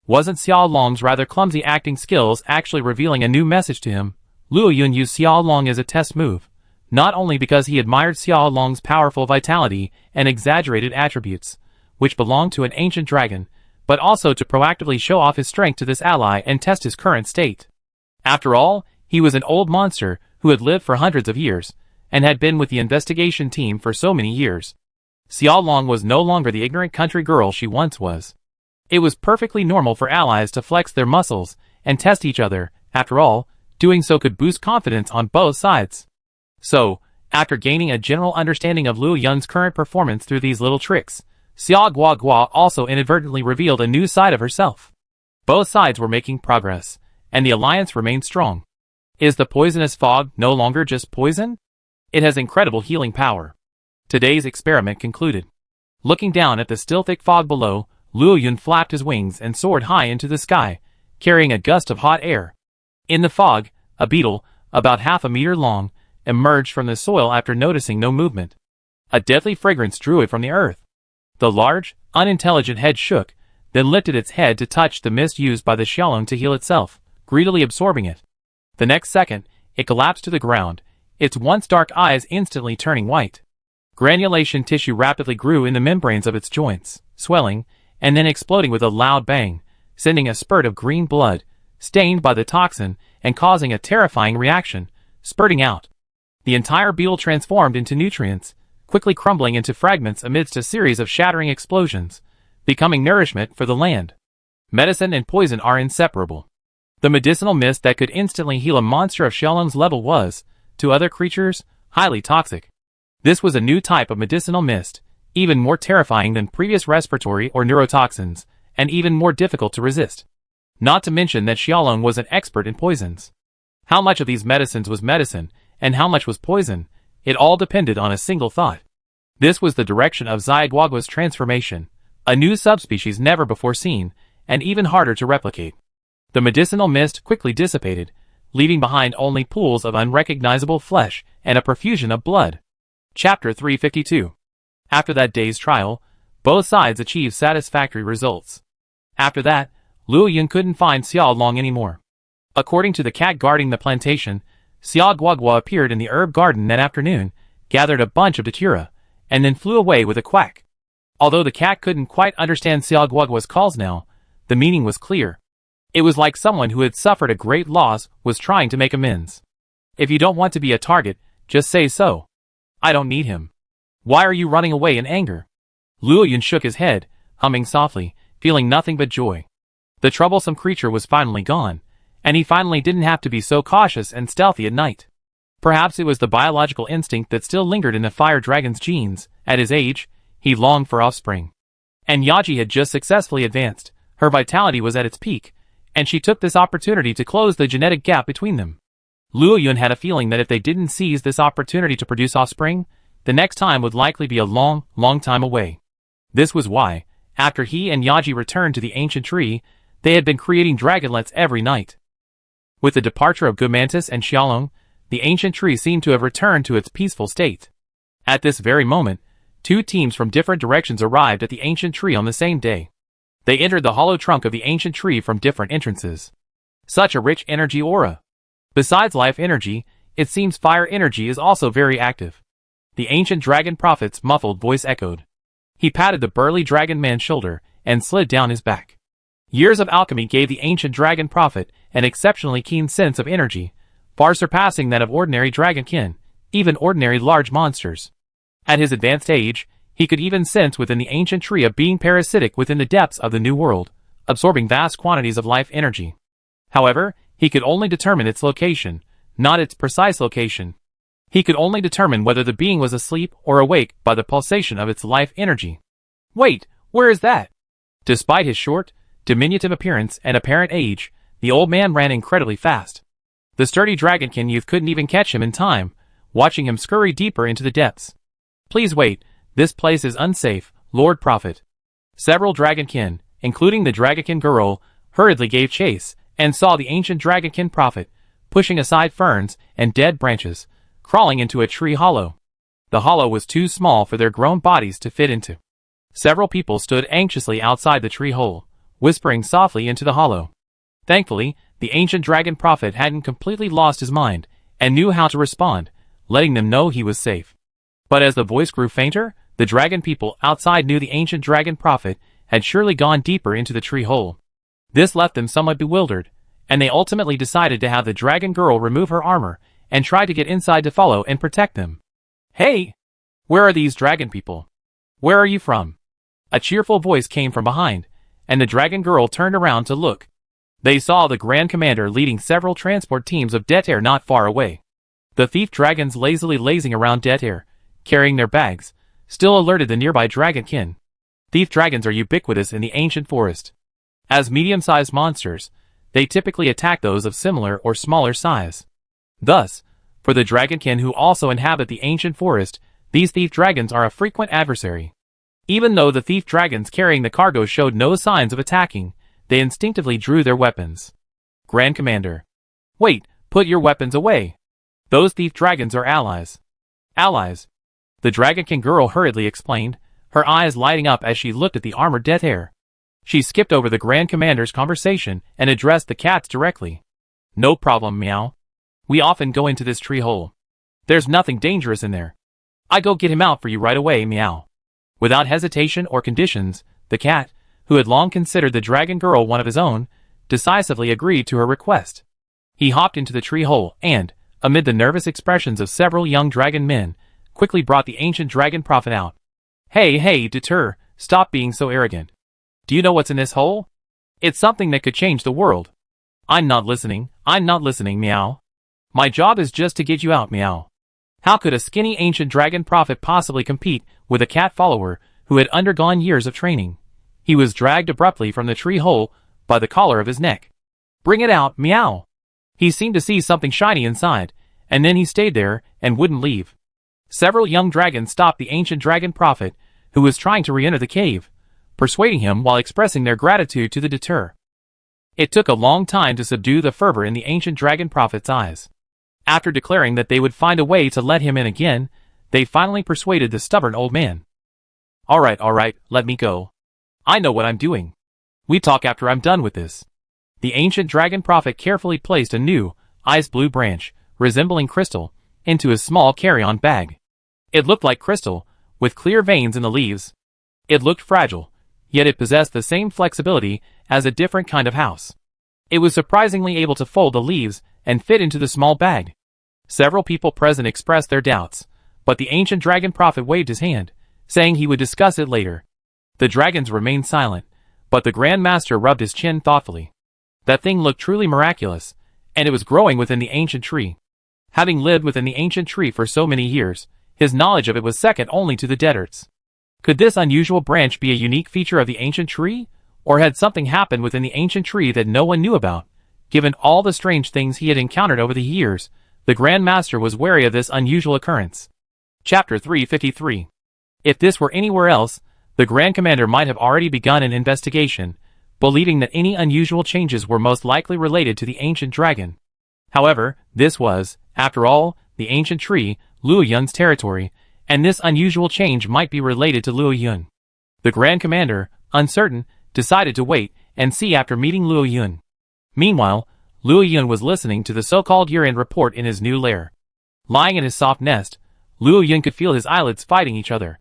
Wasn't Xiaolong's rather clumsy acting skills actually revealing a new message to him? Luo Yun used Xiaolong as a test move, not only because he admired Xiaolong's powerful vitality and exaggerated attributes, which belonged to an ancient dragon, but also to proactively show off his strength to this ally and test his current state. After all, he was an old monster who had lived for hundreds of years, and had been with the investigation team for so many years. Xiaolong was no longer the ignorant country girl she once was. It was perfectly normal for allies to flex their muscles and test each other. After all, doing so could boost confidence on both sides. So, after gaining a general understanding of Luo Yun's current performance through these little tricks, Xia Guagua also inadvertently revealed a new side of herself. Both sides were making progress, and the alliance remained strong. Is the poisonous fog no longer just poison? It has incredible healing power. Today's experiment concluded. Looking down at the still thick fog below, Luo Yun flapped his wings and soared high into the sky, carrying a gust of hot air. In the fog, a beetle, about half a meter long, emerged from the soil after noticing no movement. A deadly fragrance drew it from the earth. The large, unintelligent head shook, then lifted its head to touch the mist used by the Xiaolong to heal itself, greedily absorbing it. The next second, it collapsed to the ground, its once dark eyes instantly turning white. Granulation tissue rapidly grew in the membranes of its joints, swelling, and then exploding with a loud bang, sending a spurt of green blood, stained by the toxin, and causing a terrifying reaction, spurting out. The entire beetle transformed into nutrients, quickly crumbling into fragments amidst a series of shattering explosions, becoming nourishment for the land. Medicine and poison are inseparable. The medicinal mist that could instantly heal a monster of Xiaolong's level was, to other creatures, highly toxic. This was a new type of medicinal mist, even more terrifying than previous respiratory or neurotoxins, and even more difficult to resist. Not to mention that Xiaolong was an expert in poisons. How much of these medicines was medicine, and how much was poison? It all depended on a single thought. This was the direction of Xia Guagua's transformation, a new subspecies never before seen, and even harder to replicate. The medicinal mist quickly dissipated, leaving behind only pools of unrecognizable flesh and a profusion of blood. Chapter 352. After that day's trial, both sides achieved satisfactory results. After that, Luo Yun couldn't find Xiaolong anymore. According to the cat guarding the plantation, Xia Guagua appeared in the herb garden that afternoon, gathered a bunch of datura, and then flew away with a quack. Although the cat couldn't quite understand Xia Guagua's calls now, the meaning was clear. It was like someone who had suffered a great loss was trying to make amends. If you don't want to be a target, just say so. I don't need him. Why are you running away in anger? Luo Yun shook his head, humming softly, feeling nothing but joy. The troublesome creature was finally gone, and he finally didn't have to be so cautious and stealthy at night. Perhaps it was the biological instinct that still lingered in the fire dragon's genes. At his age, he longed for offspring. And Yaji had just successfully advanced, her vitality was at its peak, and she took this opportunity to close the genetic gap between them. Luo Yun had a feeling that if they didn't seize this opportunity to produce offspring, the next time would likely be a long, long time away. This was why, after he and Yaji returned to the ancient tree, they had been creating dragonlets every night. With the departure of Gumantis and Xiaolong, the ancient tree seemed to have returned to its peaceful state. At this very moment, two teams from different directions arrived at the ancient tree on the same day. They entered the hollow trunk of the ancient tree from different entrances. Such a rich energy aura. Besides life energy, it seems fire energy is also very active. The ancient dragon prophet's muffled voice echoed. He patted the burly dragon man's shoulder and slid down his back. Years of alchemy gave the ancient dragon prophet an exceptionally keen sense of energy, far surpassing that of ordinary dragonkin, even ordinary large monsters. At his advanced age, He could even sense within the ancient tree a being parasitic within the depths of the new world, absorbing vast quantities of life energy. However, he could only determine its location, not its precise location. He could only determine whether the being was asleep or awake by the pulsation of its life energy. Wait, where is that? Despite his short, diminutive appearance and apparent age, the old man ran incredibly fast. The sturdy dragonkin youth couldn't even catch him in time, watching him scurry deeper into the depths. Please wait, this place is unsafe, Lord Prophet. Several dragonkin, including the dragonkin girl, hurriedly gave chase, and saw the ancient dragonkin prophet, pushing aside ferns and dead branches, crawling into a tree hollow. The hollow was too small for their grown bodies to fit into. Several people stood anxiously outside the tree hole, whispering softly into the hollow. Thankfully, the ancient dragon prophet hadn't completely lost his mind, and knew how to respond, letting them know he was safe. But as the voice grew fainter, the dragon people outside knew the ancient dragon prophet had surely gone deeper into the tree hole. This left them somewhat bewildered, and they ultimately decided to have the dragon girl remove her armor and try to get inside to follow and protect them. Hey! Where are these dragon people? Where are you from? A cheerful voice came from behind, and the dragon girl turned around to look. They saw the Grand Commander leading several transport teams of dead air not far away. The thief dragons lazily lazing around dead air, carrying their bags, still alerted the nearby dragonkin. Thief dragons are ubiquitous in the ancient forest. As medium-sized monsters, they typically attack those of similar or smaller size. Thus, for the dragonkin who also inhabit the ancient forest, these thief dragons are a frequent adversary. Even though the thief dragons carrying the cargo showed no signs of attacking, they instinctively drew their weapons. Grand Commander. Wait, put your weapons away. Those thief dragons are allies. Allies. The dragonkin girl hurriedly explained, her eyes lighting up as she looked at the armored dead air. She skipped over the Grand Commander's conversation and addressed the cats directly. No problem, meow. We often go into this tree hole. There's nothing dangerous in there. I go get him out for you right away, meow. Without hesitation or conditions, the cat, who had long considered the dragon girl one of his own, decisively agreed to her request. He hopped into the tree hole and, amid the nervous expressions of several young dragon men, quickly brought the ancient dragon prophet out. Hey, deter, stop being so arrogant. Do you know what's in this hole? It's something that could change the world. I'm not listening, meow. My job is just to get you out, meow. How could a skinny ancient dragon prophet possibly compete with a cat follower who had undergone years of training? He was dragged abruptly from the tree hole by the collar of his neck. Bring it out, meow. He seemed to see something shiny inside, and then he stayed there and wouldn't leave. Several young dragons stopped the ancient dragon prophet, who was trying to re-enter the cave, persuading him while expressing their gratitude to the deter. It took a long time to subdue the fervor in the ancient dragon prophet's eyes. After declaring that they would find a way to let him in again, they finally persuaded the stubborn old man. All right, let me go. I know what I'm doing. We talk after I'm done with this. The ancient dragon prophet carefully placed a new, ice blue branch, resembling crystal, into his small carry-on bag. It looked like crystal, with clear veins in the leaves. It looked fragile, yet it possessed the same flexibility as a different kind of house. It was surprisingly able to fold the leaves and fit into the small bag. Several people present expressed their doubts, but the ancient dragon prophet waved his hand, saying he would discuss it later. The dragons remained silent, but the Grand Master rubbed his chin thoughtfully. That thing looked truly miraculous, and it was growing within the ancient tree. Having lived within the ancient tree for so many years, his knowledge of it was second only to the deserts. Could this unusual branch be a unique feature of the ancient tree, or had something happened within the ancient tree that no one knew about? Given all the strange things he had encountered over the years, the Grand Master was wary of this unusual occurrence. Chapter 353. If this were anywhere else, the Grand Commander might have already begun an investigation, believing that any unusual changes were most likely related to the ancient dragon. However, this was, after all, the ancient tree, Luo Yun's territory, and this unusual change might be related to Luo Yun. The Grand Commander, uncertain, decided to wait and see after meeting Luo Yun. Meanwhile, Luo Yun was listening to the so-called year-end report in his new lair. Lying in his soft nest, Luo Yun could feel his eyelids fighting each other.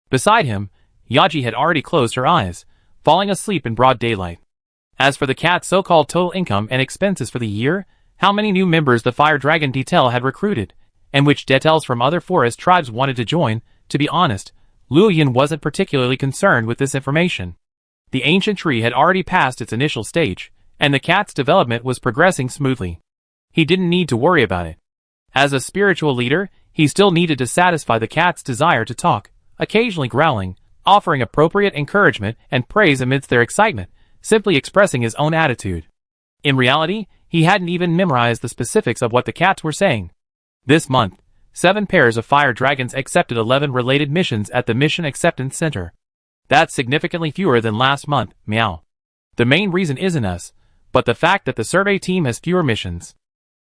Beside him, Yaji had already closed her eyes, falling asleep in broad daylight. As for the cat's so-called total income and expenses for the year, how many new members the Fire Dragon Detail had recruited, and which details from other forest tribes wanted to join, to be honest, Luo Yun wasn't particularly concerned with this information. The ancient tree had already passed its initial stage, and the cat's development was progressing smoothly. He didn't need to worry about it. As a spiritual leader, he still needed to satisfy the cat's desire to talk, occasionally growling, offering appropriate encouragement and praise amidst their excitement, simply expressing his own attitude. In reality, he hadn't even memorized the specifics of what the cats were saying. This month, 7 pairs of fire dragons accepted 11 related missions at the Mission Acceptance Center. That's significantly fewer than last month, meow. The main reason isn't us, but the fact that the survey team has fewer missions.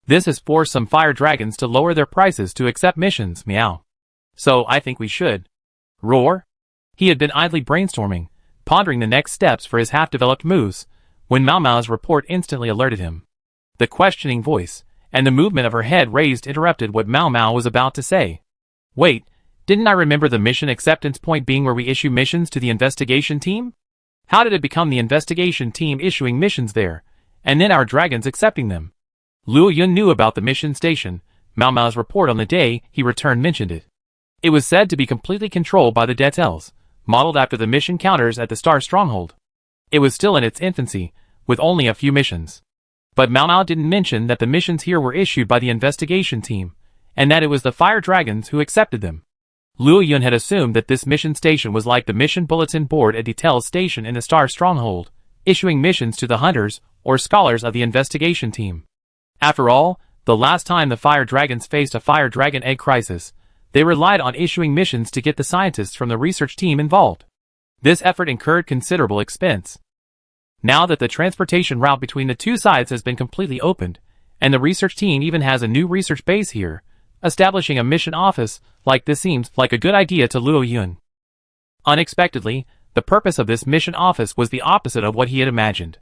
This has forced some fire dragons to lower their prices to accept missions, meow. So I think we should. Roar? He had been idly brainstorming, pondering the next steps for his half-developed moves, when Mao Mao's report instantly alerted him. The questioning voice, and the movement of her head raised interrupted what Mao Mao was about to say. Wait, didn't I remember the mission acceptance point being where we issue missions to the investigation team? How did it become the investigation team issuing missions there, and then our dragons accepting them? Luo Yun knew about the mission station. Mao Mao's report on the day he returned mentioned it. It was said to be completely controlled by the Rathalos, modeled after the mission counters at the Star Stronghold. It was still in its infancy, with only a few missions. But Mao Mao didn't mention that the missions here were issued by the investigation team, and that it was the fire dragons who accepted them. Luo Yun had assumed that this mission station was like the mission bulletin board at Detail's station in the Star Stronghold, issuing missions to the hunters or scholars of the investigation team. After all, the last time the fire dragons faced a fire dragon egg crisis, they relied on issuing missions to get the scientists from the research team involved. This effort incurred considerable expense. Now that the transportation route between the two sides has been completely opened, and the research team even has a new research base here, establishing a mission office like this seems like a good idea to Luo Yun. Unexpectedly, the purpose of this mission office was the opposite of what he had imagined.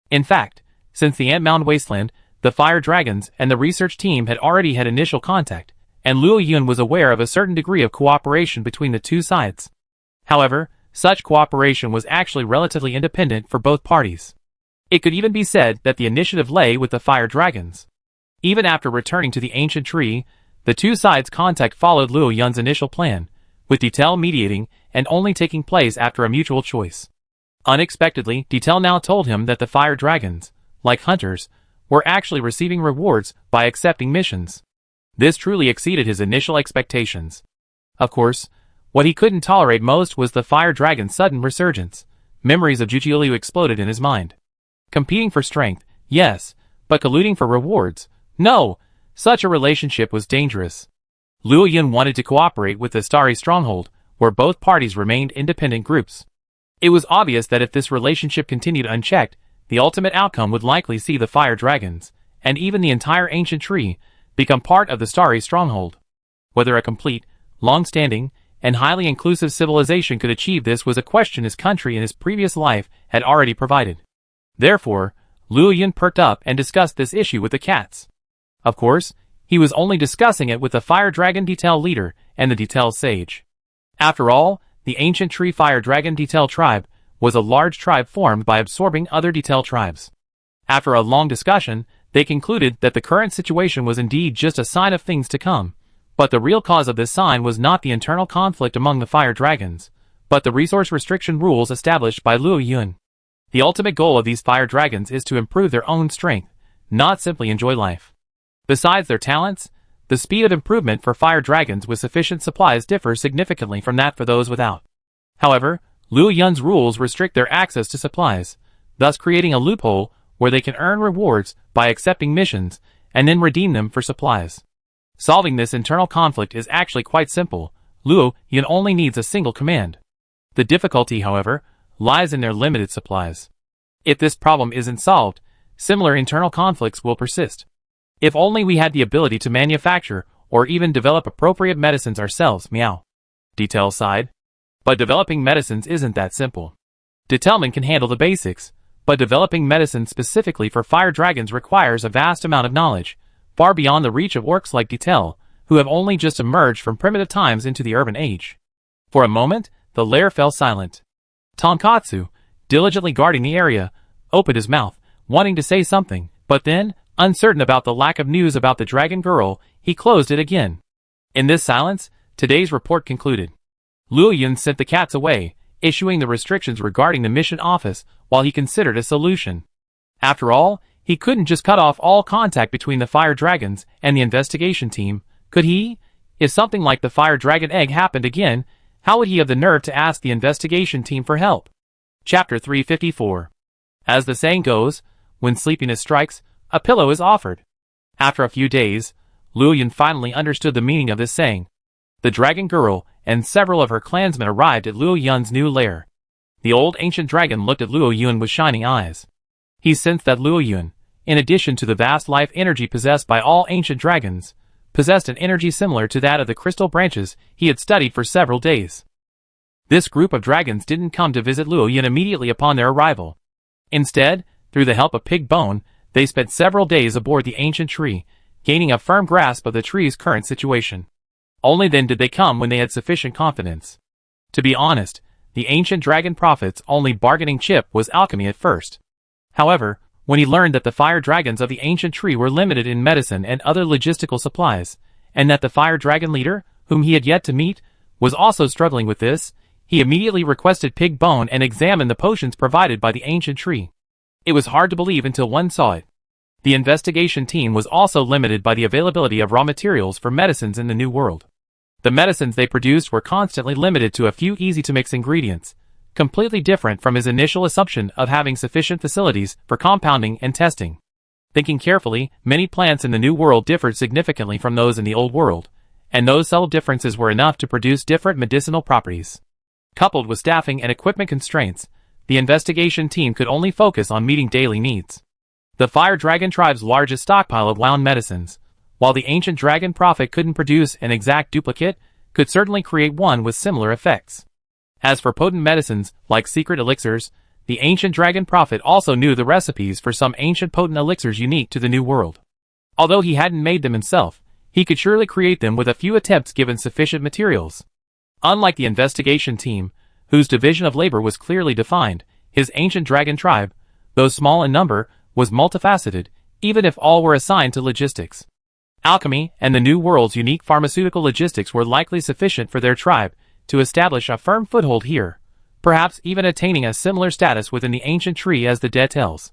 In fact, since the Ant-Mound Wasteland, the fire dragons and the research team had already had initial contact, and Luo Yun was aware of a certain degree of cooperation between the two sides. However, such cooperation was actually relatively independent for both parties. It could even be said that the initiative lay with the fire dragons. Even after returning to the ancient tree, the two sides' contact followed Luo Yun's initial plan, with Detail mediating and only taking place after a mutual choice. Unexpectedly, Detail now told him that the fire dragons, like hunters, were actually receiving rewards by accepting missions. This truly exceeded his initial expectations. Of course, what he couldn't tolerate most was the fire dragon's sudden resurgence. Memories of Jujiuliu exploded in his mind. Competing for strength, yes, but colluding for rewards, no. Such a relationship was dangerous. Luo Yun wanted to cooperate with the Starry Stronghold, where both parties remained independent groups. It was obvious that if this relationship continued unchecked, the ultimate outcome would likely see the fire dragons, and even the entire ancient tree, become part of the Starry Stronghold. Whether a complete, long-standing, and highly inclusive civilization could achieve this was a question his country in his previous life had already provided. Therefore, Luo Yun perked up and discussed this issue with the cats. Of course, he was only discussing it with the Fire Dragon Detail leader and the Detail sage. After all, the ancient tree Fire Dragon Detail tribe was a large tribe formed by absorbing other Detail tribes. After a long discussion, they concluded that the current situation was indeed just a sign of things to come, but the real cause of this sign was not the internal conflict among the fire dragons, but the resource restriction rules established by Luo Yun. The ultimate goal of these fire dragons is to improve their own strength, not simply enjoy life. Besides their talents, the speed of improvement for fire dragons with sufficient supplies differs significantly from that for those without. However, Luo Yun's rules restrict their access to supplies, thus creating a loophole where they can earn rewards by accepting missions and then redeem them for supplies. Solving this internal conflict is actually quite simple. Luo Yun only needs a single command. The difficulty, however, lies in their limited supplies. If this problem isn't solved, similar internal conflicts will persist. If only we had the ability to manufacture or even develop appropriate medicines ourselves, meow. Detail sighed. But developing medicines isn't that simple. Detailman can handle the basics, but developing medicine specifically for fire dragons requires a vast amount of knowledge, far beyond the reach of orcs like Detail, who have only just emerged from primitive times into the urban age. For a moment, the lair fell silent. Tonkatsu, diligently guarding the area, opened his mouth, wanting to say something, but then, uncertain about the lack of news about the dragon girl, he closed it again. In this silence, today's report concluded. Luo Yun sent the cats away, issuing the restrictions regarding the mission office while he considered a solution. After all, he couldn't just cut off all contact between the fire dragons and the investigation team, could he? If something like the fire dragon egg happened again, how would he have the nerve to ask the investigation team for help? Chapter 354. As the saying goes, when sleepiness strikes, a pillow is offered. After a few days, Luo Yun finally understood the meaning of this saying. The dragon girl and several of her clansmen arrived at Luo Yun's new lair. The old ancient dragon looked at Luo Yun with shining eyes. He sensed that Luo Yun, in addition to the vast life energy possessed by all ancient dragons, possessed an energy similar to that of the crystal branches he had studied for several days. This group of dragons didn't come to visit Luo Yun immediately upon their arrival. Instead, through the help of Pig Bone, they spent several days aboard the ancient tree, gaining a firm grasp of the tree's current situation. Only then did they come when they had sufficient confidence. To be honest, the ancient dragon prophet's only bargaining chip was alchemy at first. However, when he learned that the fire dragons of the ancient tree were limited in medicine and other logistical supplies, and that the fire dragon leader, whom he had yet to meet, was also struggling with this, he immediately requested Pig Bone and examined the potions provided by the ancient tree. It was hard to believe until one saw it. The investigation team was also limited by the availability of raw materials for medicines in the New World. The medicines they produced were constantly limited to a few easy-to-mix ingredients, completely different from his initial assumption of having sufficient facilities for compounding and testing. Thinking carefully, many plants in the New World differed significantly from those in the Old World, and those subtle differences were enough to produce different medicinal properties. Coupled with staffing and equipment constraints, the investigation team could only focus on meeting daily needs. The Fire Dragon tribe's largest stockpile of wound medicines, while the ancient dragon prophet couldn't produce an exact duplicate, could certainly create one with similar effects. As for potent medicines, like secret elixirs, the ancient dragon prophet also knew the recipes for some ancient potent elixirs unique to the New World. Although he hadn't made them himself, he could surely create them with a few attempts given sufficient materials. Unlike the investigation team, whose division of labor was clearly defined, his ancient dragon tribe, though small in number, was multifaceted, even if all were assigned to logistics. Alchemy and the New World's unique pharmaceutical logistics were likely sufficient for their tribe to establish a firm foothold here, perhaps even attaining a similar status within the ancient tree as the Rathalos.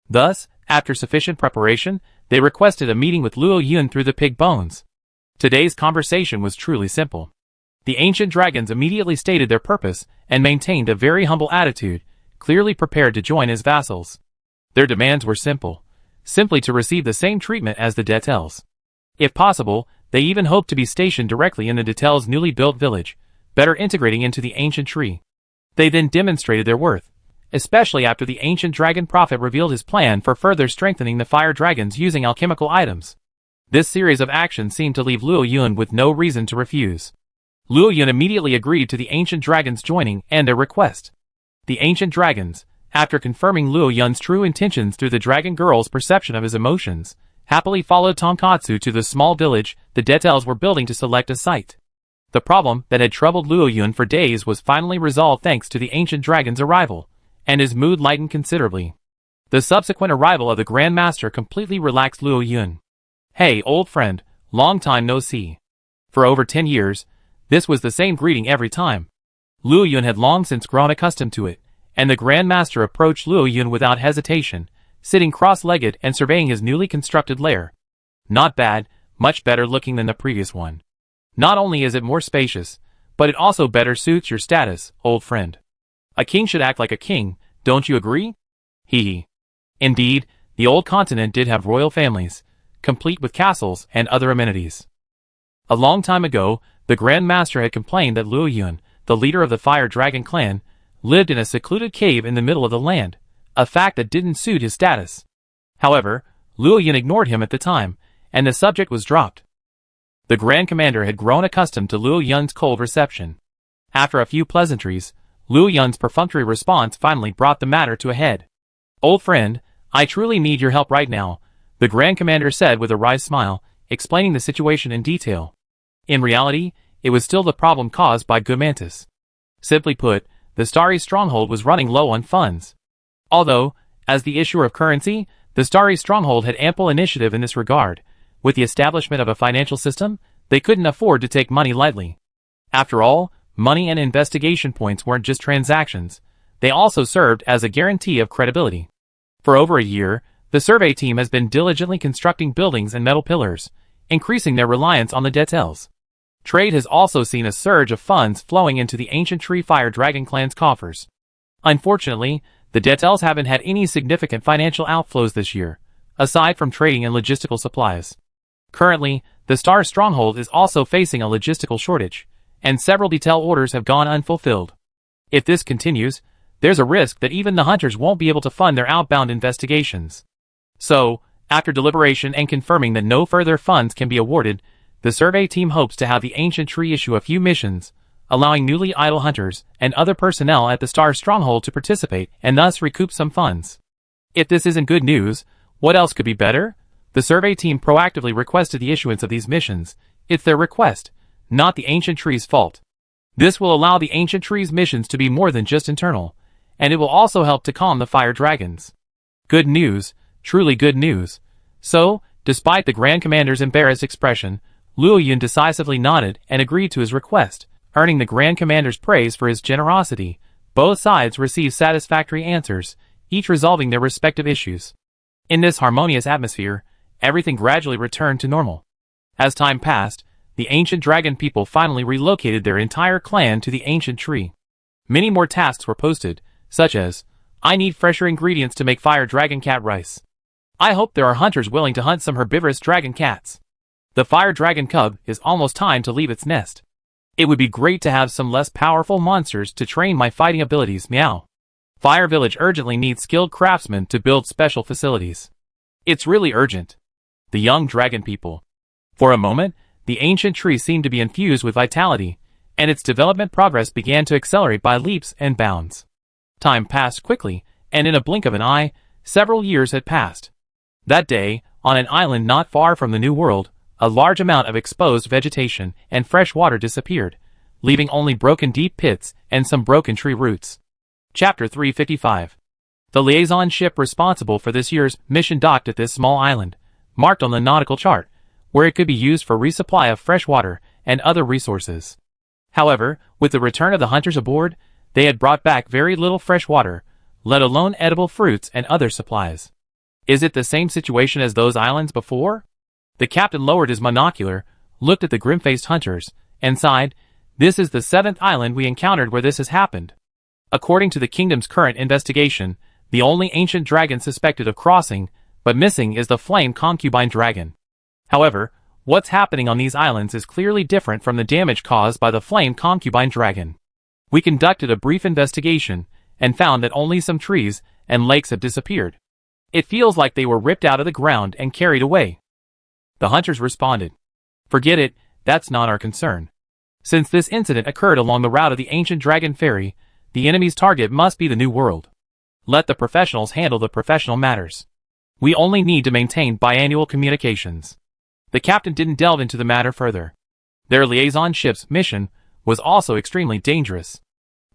Thus, after sufficient preparation, they requested a meeting with Luo Yun through the Pig Bones. Today's conversation was truly simple. The ancient dragons immediately stated their purpose and maintained a very humble attitude, clearly prepared to join as vassals. Their demands were simple, simply to receive the same treatment as the Rathalos. If possible, they even hoped to be stationed directly in the Rathalos' newly built village, better integrating into the ancient tree. They then demonstrated their worth, especially after the ancient dragon prophet revealed his plan for further strengthening the fire dragons using alchemical items. This series of actions seemed to leave Luo Yun with no reason to refuse. Luo Yun immediately agreed to the ancient dragons joining and their request. The ancient dragons, after confirming Luo Yun's true intentions through the dragon girl's perception of his emotions, happily followed Tonkatsu to the small village the Rathalos were building to select a site. The problem that had troubled Luo Yun for days was finally resolved thanks to the ancient dragon's arrival, and his mood lightened considerably. The subsequent arrival of the Grand Master completely relaxed Luo Yun. "Hey, old friend, long time no see." For over 10 years, this was the same greeting every time. Luo Yun had long since grown accustomed to it, and the Grand Master approached Luo Yun without hesitation, sitting cross-legged and surveying his newly constructed lair. "Not bad, much better looking than the previous one. Not only is it more spacious, but it also better suits your status, old friend. A king should act like a king, don't you agree?" Hee. Indeed, the old continent did have royal families, complete with castles and other amenities. A long time ago, the Grand Master had complained that Luo Yun, the leader of the Fire Dragon clan, lived in a secluded cave in the middle of the land, a fact that didn't suit his status. However, Luo Yun ignored him at the time, and the subject was dropped. The Grand Commander had grown accustomed to Luo Yun's cold reception. After a few pleasantries, Luo Yun's perfunctory response finally brought the matter to a head. "Old friend, I truly need your help right now," the Grand Commander said with a wry smile, explaining the situation in detail. In reality, it was still the problem caused by Gumantis. Simply put, the Starry Stronghold was running low on funds. Although, as the issuer of currency, the Starry Stronghold had ample initiative in this regard. With the establishment of a financial system, they couldn't afford to take money lightly. After all, money and investigation points weren't just transactions, they also served as a guarantee of credibility. For over a year, the survey team has been diligently constructing buildings and metal pillars, increasing their reliance on the Rathalos. Trade has also seen a surge of funds flowing into the ancient tree fire dragon clan's coffers. Unfortunately, the Rathalos haven't had any significant financial outflows this year, aside from trading and logistical supplies. Currently, the Star Stronghold is also facing a logistical shortage, and several detail orders have gone unfulfilled. If this continues, there's a risk that even the hunters won't be able to fund their outbound investigations. So, after deliberation and confirming that no further funds can be awarded, the survey team hopes to have the ancient tree issue a few missions, allowing newly idle hunters and other personnel at the Star Stronghold to participate and thus recoup some funds. If this isn't good news, what else could be better? The survey team proactively requested the issuance of these missions. It's their request, not the ancient tree's fault. This will allow the ancient tree's missions to be more than just internal, and it will also help to calm the fire dragons. Good news, truly good news. So, despite the Grand Commander's embarrassed expression, Luo Yun decisively nodded and agreed to his request, earning the Grand Commander's praise for his generosity. Both sides received satisfactory answers, each resolving their respective issues. In this harmonious atmosphere, everything gradually returned to normal. As time passed, the ancient dragon people finally relocated their entire clan to the ancient tree. Many more tasks were posted, such as, I need fresher ingredients to make fire dragon cat rice. I hope there are hunters willing to hunt some herbivorous dragon cats. The fire dragon cub is almost time to leave its nest. It would be great to have some less powerful monsters to train my fighting abilities. Meow. Fire Village urgently needs skilled craftsmen to build special facilities. It's really urgent. The young dragon people. For a moment, the ancient tree seemed to be infused with vitality, and its development progress began to accelerate by leaps and bounds. Time passed quickly, and in a blink of an eye, several years had passed. That day, on an island not far from the New World, a large amount of exposed vegetation and fresh water disappeared, leaving only broken deep pits and some broken tree roots. Chapter 355. The liaison ship responsible for this year's mission docked at this small island, marked on the nautical chart, where it could be used for resupply of fresh water and other resources. However, with the return of the hunters aboard, they had brought back very little fresh water, let alone edible fruits and other supplies. Is it the same situation as those islands before? The captain lowered his monocular, looked at the grim-faced hunters, and sighed. This is the 7th island we encountered where this has happened. According to the kingdom's current investigation, the only ancient dragon suspected of crossing, but missing, is the flame concubine dragon. However, what's happening on these islands is clearly different from the damage caused by the flame concubine dragon. We conducted a brief investigation, and found that only some trees and lakes have disappeared. It feels like they were ripped out of the ground and carried away. The hunters responded. Forget it, that's not our concern. Since this incident occurred along the route of the ancient dragon ferry, the enemy's target must be the New World. Let the professionals handle the professional matters. We only need to maintain biannual communications. The captain didn't delve into the matter further. Their liaison ship's mission was also extremely dangerous.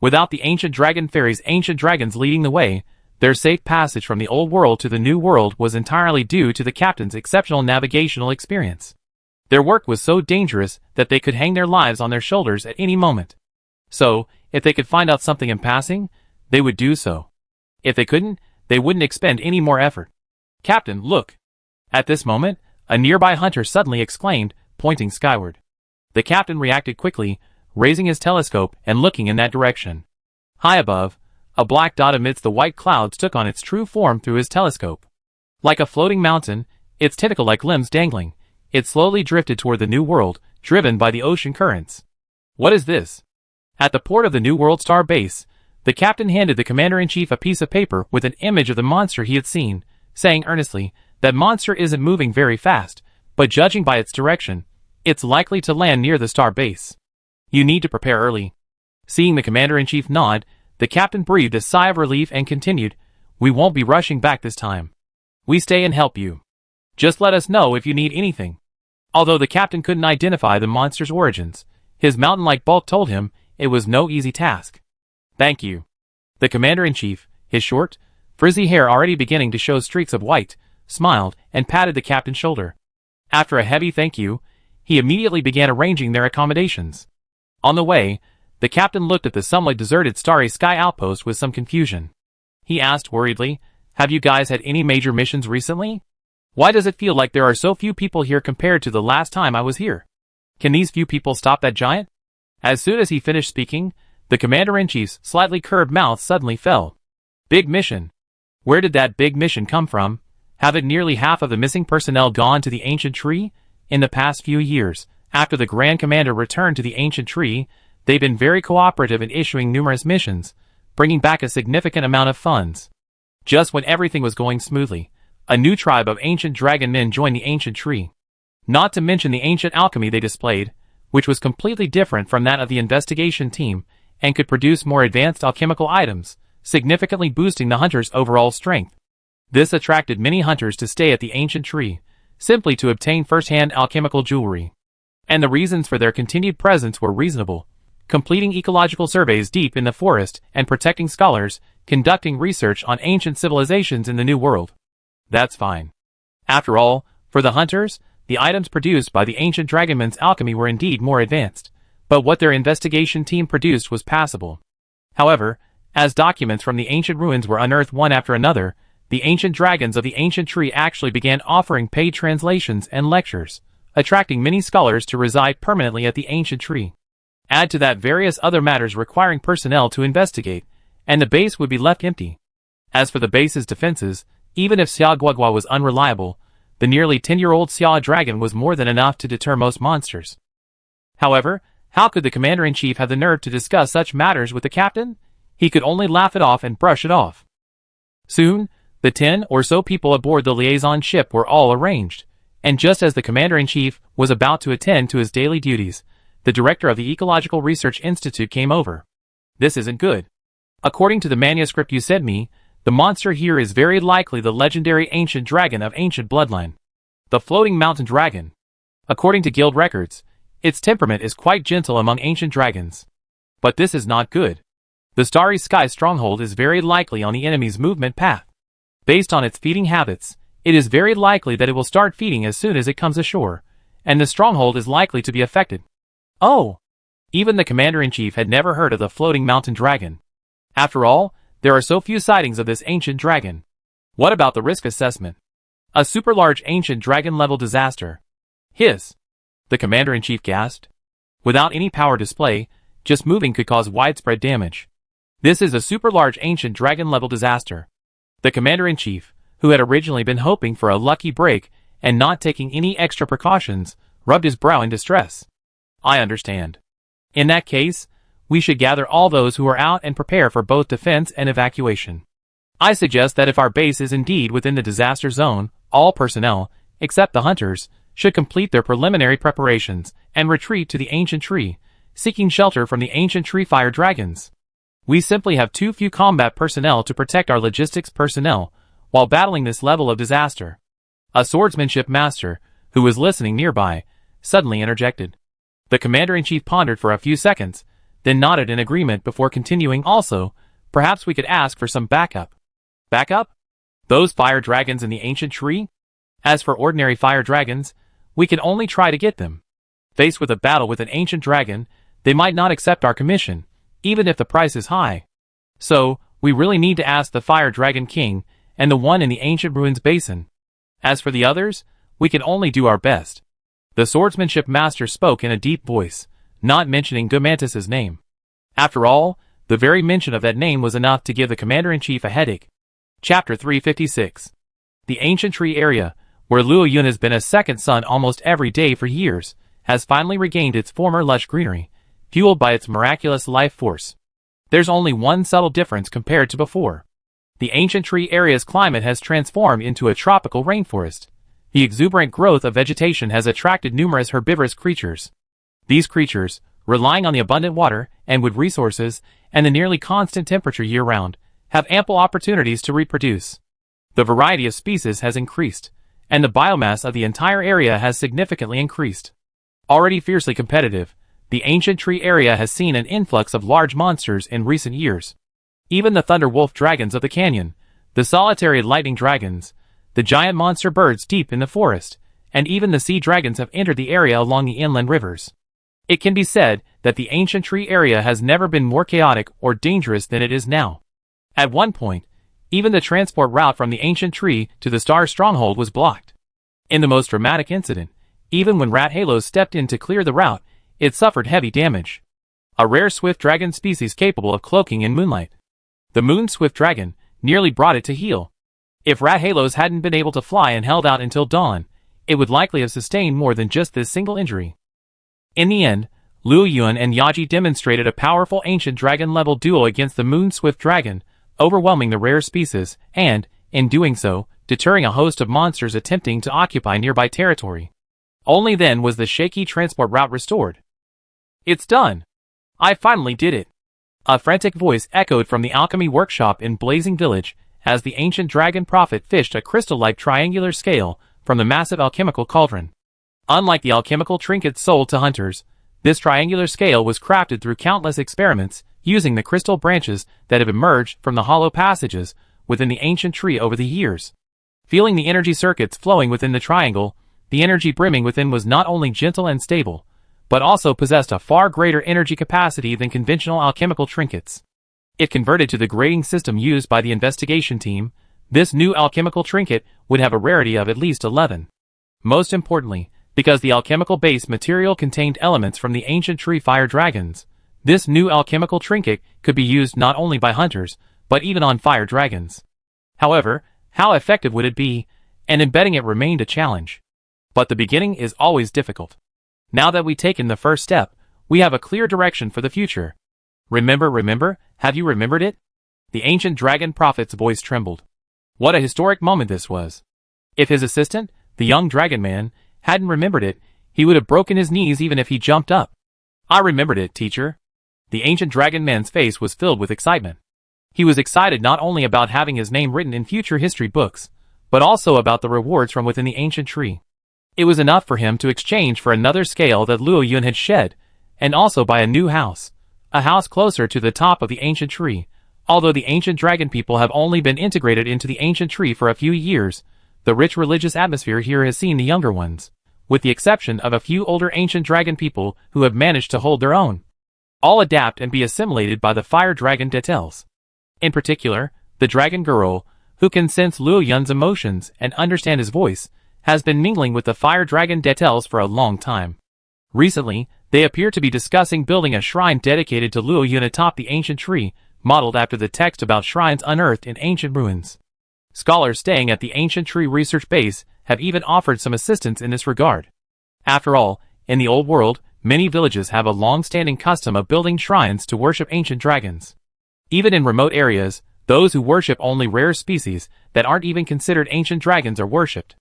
Without the ancient dragon ferry's ancient dragons leading the way, their safe passage from the old world to the new world was entirely due to the captain's exceptional navigational experience. Their work was so dangerous that they could hang their lives on their shoulders at any moment. So, if they could find out something in passing, they would do so. If they couldn't, they wouldn't expend any more effort. Captain, look! At this moment, a nearby hunter suddenly exclaimed, pointing skyward. The captain reacted quickly, raising his telescope and looking in that direction. High above, a black dot amidst the white clouds took on its true form through his telescope. Like a floating mountain, its tentacle-like limbs dangling, it slowly drifted toward the New World, driven by the ocean currents. What is this? At the port of the New World Star Base, the captain handed the commander-in-chief a piece of paper with an image of the monster he had seen, saying earnestly, that monster isn't moving very fast, but judging by its direction, it's likely to land near the star base. You need to prepare early. Seeing the commander-in-chief nod, the captain breathed a sigh of relief and continued, we won't be rushing back this time. We stay and help you. Just let us know if you need anything. Although the captain couldn't identify the monster's origins, his mountain-like bulk told him it was no easy task. Thank you. The commander-in-chief, his short, frizzy hair already beginning to show streaks of white, smiled and patted the captain's shoulder. After a heavy thank you, he immediately began arranging their accommodations. On the way, The captain looked at the somewhat deserted Starry Sky outpost with some confusion. He asked worriedly, "Have you guys had any major missions recently? Why does it feel like there are so few people here compared to the last time I was here? Can these few people stop that giant?" As soon as he finished speaking, the commander-in-chief's slightly curved mouth suddenly fell. Big mission. Where did that big mission come from? Haven't nearly half of the missing personnel gone to the ancient tree? In the past few years, after the Grand Commander returned to the ancient tree, they've been very cooperative in issuing numerous missions, bringing back a significant amount of funds. Just when everything was going smoothly, a new tribe of ancient dragon men joined the ancient tree. Not to mention the ancient alchemy they displayed, which was completely different from that of the investigation team, and could produce more advanced alchemical items, significantly boosting the hunters' overall strength. This attracted many hunters to stay at the ancient tree, simply to obtain first-hand alchemical jewelry. And the reasons for their continued presence were reasonable: completing ecological surveys deep in the forest and protecting scholars, conducting research on ancient civilizations in the New World. That's fine. After all, for the hunters, the items produced by the ancient dragonmen's alchemy were indeed more advanced, but what their investigation team produced was passable. However, as documents from the ancient ruins were unearthed one after another, the ancient dragons of the ancient tree actually began offering paid translations and lectures, attracting many scholars to reside permanently at the ancient tree. Add to that various other matters requiring personnel to investigate, and the base would be left empty. As for the base's defenses, even if Xia Guogua was unreliable, the nearly 10-year-old Xia dragon was more than enough to deter most monsters. However, how could the commander-in-chief have the nerve to discuss such matters with the captain? He could only laugh it off and brush it off. Soon, the 10 or so people aboard the liaison ship were all arranged, and just as the commander-in-chief was about to attend to his daily duties, the director of the Ecological Research Institute came over. "This isn't good. According to the manuscript you sent me, the monster here is very likely the legendary ancient dragon of ancient bloodline. The floating mountain dragon. According to guild records, its temperament is quite gentle among ancient dragons. But this is not good. The Starry Sky stronghold is very likely on the enemy's movement path. Based on its feeding habits, it is very likely that it will start feeding as soon as it comes ashore, and the stronghold is likely to be affected." Oh! Even the commander-in-chief had never heard of the floating mountain dragon. After all, there are so few sightings of this ancient dragon. What about the risk assessment? A super large ancient dragon-level disaster. Hiss! The commander-in-chief gasped. Without any power display, just moving could cause widespread damage. This is a super large ancient dragon-level disaster. The commander-in-chief, who had originally been hoping for a lucky break and not taking any extra precautions, rubbed his brow in distress. "I understand. In that case, we should gather all those who are out and prepare for both defense and evacuation. I suggest that if our base is indeed within the disaster zone, all personnel, except the hunters, should complete their preliminary preparations and retreat to the ancient tree, seeking shelter from the ancient tree fire dragons. We simply have too few combat personnel to protect our logistics personnel while battling this level of disaster." A swordsmanship master, who was listening nearby, suddenly interjected. The commander-in-chief pondered for a few seconds, then nodded in agreement before continuing. "Also, perhaps we could ask for some backup." "Backup? Those fire dragons in the ancient tree? As for ordinary fire dragons, we can only try to get them. Faced with a battle with an ancient dragon, they might not accept our commission, even if the price is high. So, we really need to ask the Fire Dragon King and the one in the ancient ruins basin. As for the others, we can only do our best." The swordsmanship master spoke in a deep voice, not mentioning Gumantus's name. After all, the very mention of that name was enough to give the commander-in-chief a headache. Chapter 356. The ancient tree area, where Luo Yun has been a second son almost every day for years, has finally regained its former lush greenery, fueled by its miraculous life force. There's only one subtle difference compared to before. The ancient tree area's climate has transformed into a tropical rainforest. The exuberant growth of vegetation has attracted numerous herbivorous creatures. These creatures, relying on the abundant water and wood resources and the nearly constant temperature year-round, have ample opportunities to reproduce. The variety of species has increased, and the biomass of the entire area has significantly increased. Already fiercely competitive, the ancient tree area has seen an influx of large monsters in recent years. Even the thunder wolf dragons of the canyon, the solitary lightning dragons, the giant monster birds deep in the forest, and even the sea dragons have entered the area along the inland rivers. It can be said that the ancient tree area has never been more chaotic or dangerous than it is now. At one point, even the transport route from the ancient tree to the star stronghold was blocked. In the most dramatic incident, even when Rathalos stepped in to clear the route, it suffered heavy damage. A rare swift dragon species capable of cloaking in moonlight. The moon swift dragon nearly brought it to heel. If Rathalos hadn't been able to fly and held out until dawn, it would likely have sustained more than just this single injury. In the end, Luo Yuan and Yaji demonstrated a powerful ancient dragon-level duel against the moon swift dragon, overwhelming the rare species and, in doing so, deterring a host of monsters attempting to occupy nearby territory. Only then was the shaky transport route restored. "It's done! I finally did it!" A frantic voice echoed from the alchemy workshop in Blazing Village as the ancient dragon prophet fished a crystal-like triangular scale from the massive alchemical cauldron. Unlike the alchemical trinkets sold to hunters, this triangular scale was crafted through countless experiments using the crystal branches that have emerged from the hollow passages within the ancient tree over the years. Feeling the energy circuits flowing within the triangle, the energy brimming within was not only gentle and stable, but also possessed a far greater energy capacity than conventional alchemical trinkets. If converted to the grading system used by the investigation team, this new alchemical trinket would have a rarity of at least 11. Most importantly, because the alchemical base material contained elements from the ancient tree fire dragons, this new alchemical trinket could be used not only by hunters, but even on fire dragons. However, how effective would it be, and embedding it remained a challenge. But the beginning is always difficult. Now that we've taken the first step, we have a clear direction for the future. Remember, have you remembered it? The ancient dragon prophet's voice trembled. What a historic moment this was. If his assistant, the young dragon man, hadn't remembered it, he would have broken his knees even if he jumped up. "I remembered it, teacher." The ancient dragon man's face was filled with excitement. He was excited not only about having his name written in future history books, but also about the rewards from within the ancient tree. It was enough for him to exchange for another scale that Luo Yun had shed, and also buy a new house. A house closer to the top of the ancient tree. Although the ancient dragon people have only been integrated into the ancient tree for a few years, the rich religious atmosphere here has seen the younger ones, with the exception of a few older ancient dragon people who have managed to hold their own, all adapt and be assimilated by the fire dragon Rathalos. In particular, the dragon girl, who can sense Luo Yun's emotions and understand his voice, has been mingling with the fire dragon Rathalos for a long time. Recently, they appear to be discussing building a shrine dedicated to Luo Yun atop the ancient tree, modeled after the text about shrines unearthed in ancient ruins. Scholars staying at the ancient tree research base have even offered some assistance in this regard. After all, in the old world, many villages have a long-standing custom of building shrines to worship ancient dragons. Even in remote areas, those who worship only rare species that aren't even considered ancient dragons are worshipped.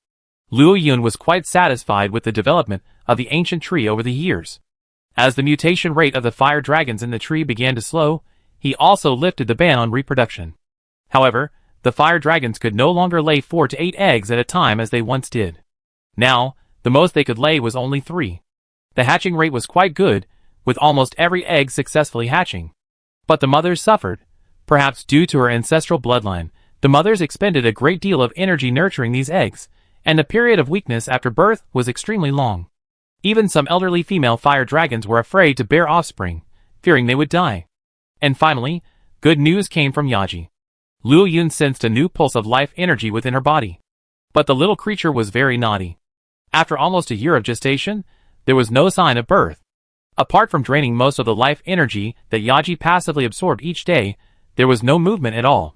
Luo Yun was quite satisfied with the development of the ancient tree over the years. As the mutation rate of the fire dragons in the tree began to slow, he also lifted the ban on reproduction. However, the fire dragons could no longer lay 4 to 8 eggs at a time as they once did. Now, the most they could lay was only 3. The hatching rate was quite good, with almost every egg successfully hatching. But the mothers suffered. Perhaps due to her ancestral bloodline, the mothers expended a great deal of energy nurturing these eggs, and the period of weakness after birth was extremely long. Even some elderly female fire dragons were afraid to bear offspring, fearing they would die. And finally, good news came from Yaji. Luo Yun sensed a new pulse of life energy within her body. But the little creature was very naughty. After almost a year of gestation, there was no sign of birth. Apart from draining most of the life energy that Yaji passively absorbed each day, there was no movement at all.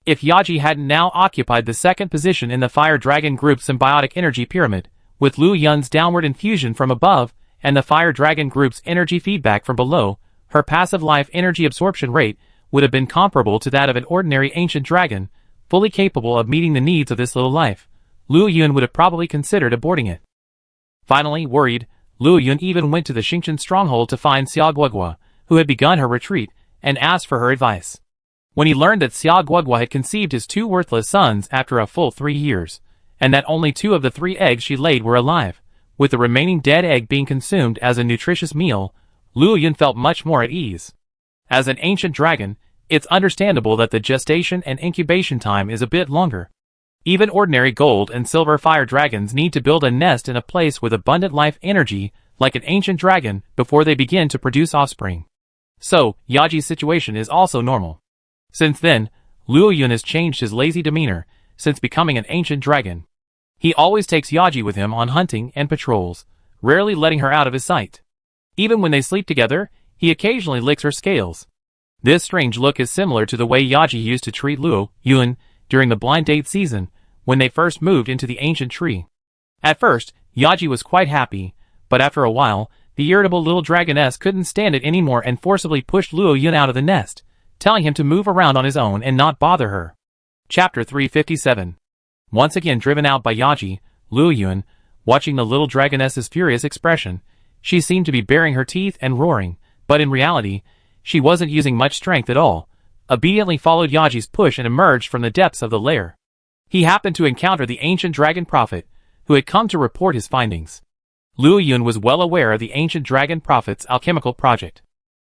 If Yaji hadn't now occupied the second position in the Fire Dragon Group's symbiotic energy pyramid, with Luo Yun's downward infusion from above and the Fire Dragon Group's energy feedback from below, her passive life energy absorption rate would have been comparable to that of an ordinary ancient dragon, fully capable of meeting the needs of this little life. Luo Yun would have probably considered aborting it. Finally, worried, Luo Yun even went to the Xingqian stronghold to find Xia Guogua, who had begun her retreat, and asked for her advice. When he learned that Xia Guogua had conceived his 2 worthless sons after a full 3 years, and that only 2 of the 3 eggs she laid were alive, with the remaining dead egg being consumed as a nutritious meal, Luo Yun felt much more at ease. As an ancient dragon, it's understandable that the gestation and incubation time is a bit longer. Even ordinary gold and silver fire dragons need to build a nest in a place with abundant life energy like an ancient dragon, before they begin to produce offspring. So, Yaji's situation is also normal. Since then, Luo Yun has changed his lazy demeanor since becoming an ancient dragon. He always takes Yaji with him on hunting and patrols, rarely letting her out of his sight. Even when they sleep together, he occasionally licks her scales. This strange look is similar to the way Yaji used to treat Luo Yun during the blind date season when they first moved into the ancient tree. At first, Yaji was quite happy, but after a while, the irritable little dragoness couldn't stand it anymore and forcibly pushed Luo Yun out of the nest, telling him to move around on his own and not bother her. Chapter 357. Once again driven out by Yaji, Luo Yun, watching the little dragoness's furious expression, she seemed to be baring her teeth and roaring, but in reality, she wasn't using much strength at all, obediently followed Yaji's push and emerged from the depths of the lair. He happened to encounter the ancient dragon prophet, who had come to report his findings. Luo Yun was well aware of the ancient dragon prophet's alchemical project.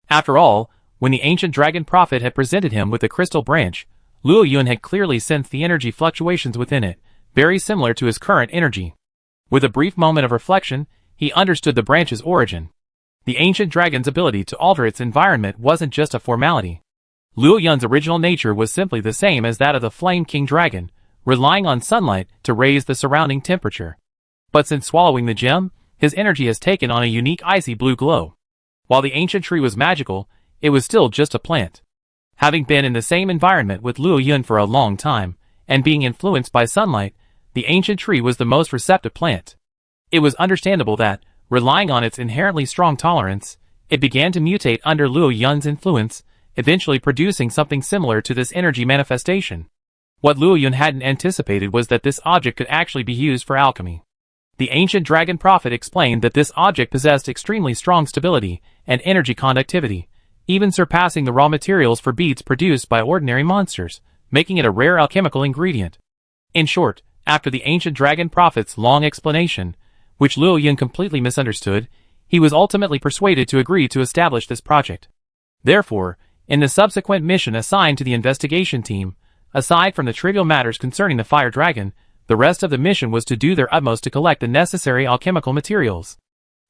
After all, when the ancient dragon prophet had presented him with the crystal branch, Luo Yun had clearly sensed the energy fluctuations within it, very similar to his current energy. With a brief moment of reflection, he understood the branch's origin. The ancient dragon's ability to alter its environment wasn't just a formality. Luo Yun's original nature was simply the same as that of the Flame King Dragon, relying on sunlight to raise the surrounding temperature. But since swallowing the gem, his energy has taken on a unique icy blue glow. While the ancient tree was magical, it was still just a plant. Having been in the same environment with Luo Yun for a long time, and being influenced by sunlight, the ancient tree was the most receptive plant. It was understandable that, relying on its inherently strong tolerance, it began to mutate under Luo Yun's influence, eventually producing something similar to this energy manifestation. What Luo Yun hadn't anticipated was that this object could actually be used for alchemy. The ancient dragon prophet explained that this object possessed extremely strong stability and energy conductivity, even surpassing the raw materials for beads produced by ordinary monsters, making it a rare alchemical ingredient. In short, after the ancient dragon prophet's long explanation, which Luo Yun completely misunderstood, he was ultimately persuaded to agree to establish this project. Therefore, in the subsequent mission assigned to the investigation team, aside from the trivial matters concerning the fire dragon, the rest of the mission was to do their utmost to collect the necessary alchemical materials.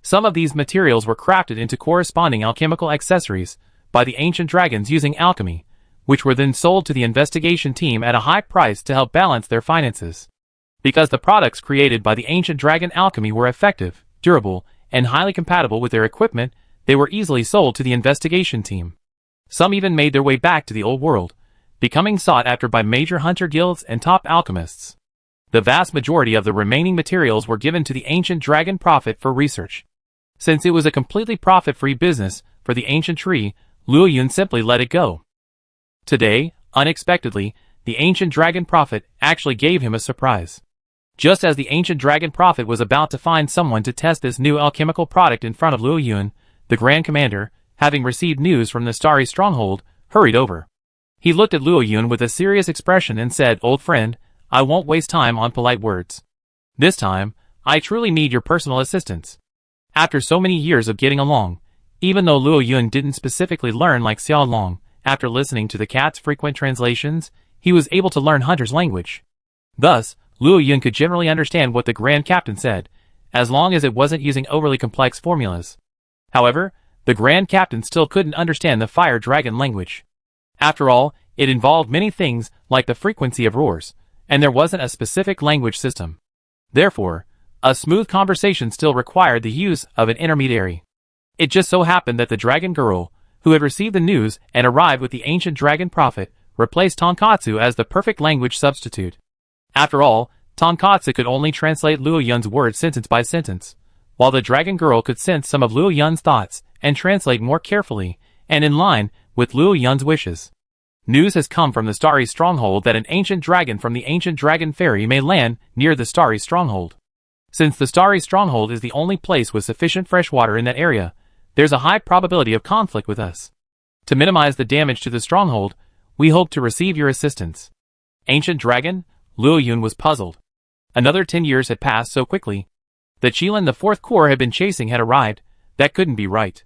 Some of these materials were crafted into corresponding alchemical accessories by the ancient dragons using alchemy, which were then sold to the investigation team at a high price to help balance their finances. Because the products created by the ancient dragon alchemy were effective, durable, and highly compatible with their equipment, they were easily sold to the investigation team. Some even made their way back to the old world, becoming sought after by major hunter guilds and top alchemists. The vast majority of the remaining materials were given to the ancient dragon prophet for research. Since it was a completely profit-free business for the ancient tree, Luo Yun simply let it go. Today, unexpectedly, the ancient dragon prophet actually gave him a surprise. Just as the ancient dragon prophet was about to find someone to test this new alchemical product in front of Luo Yun, the Grand Commander, having received news from the Starry Stronghold, hurried over. He looked at Luo Yun with a serious expression and said, "Old friend, I won't waste time on polite words. This time, I truly need your personal assistance." After so many years of getting along, even though Luo Yun didn't specifically learn like Xiao Long, after listening to the cat's frequent translations, he was able to learn Hunter's language. Thus, Luo Yun could generally understand what the Grand Captain said, as long as it wasn't using overly complex formulas. However, the Grand Captain still couldn't understand the Fire Dragon language. After all, it involved many things like the frequency of roars, and there wasn't a specific language system. Therefore, a smooth conversation still required the use of an intermediary. It just so happened that the dragon girl, who had received the news and arrived with the ancient dragon prophet, replaced Tonkatsu as the perfect language substitute. After all, Tonkatsu could only translate Luo Yun's words sentence by sentence, while the dragon girl could sense some of Luo Yun's thoughts and translate more carefully and in line with Luo Yun's wishes. News has come from the Starry Stronghold that an ancient dragon from the ancient dragon fairy may land near the Starry Stronghold. Since the Starry Stronghold is the only place with sufficient fresh water in that area, there's a high probability of conflict with us. To minimize the damage to the stronghold, we hope to receive your assistance. Ancient dragon? Luo Yun was puzzled. Another 10 years had passed so quickly. The Qilin the Fourth Corps had been chasing had arrived. That couldn't be right.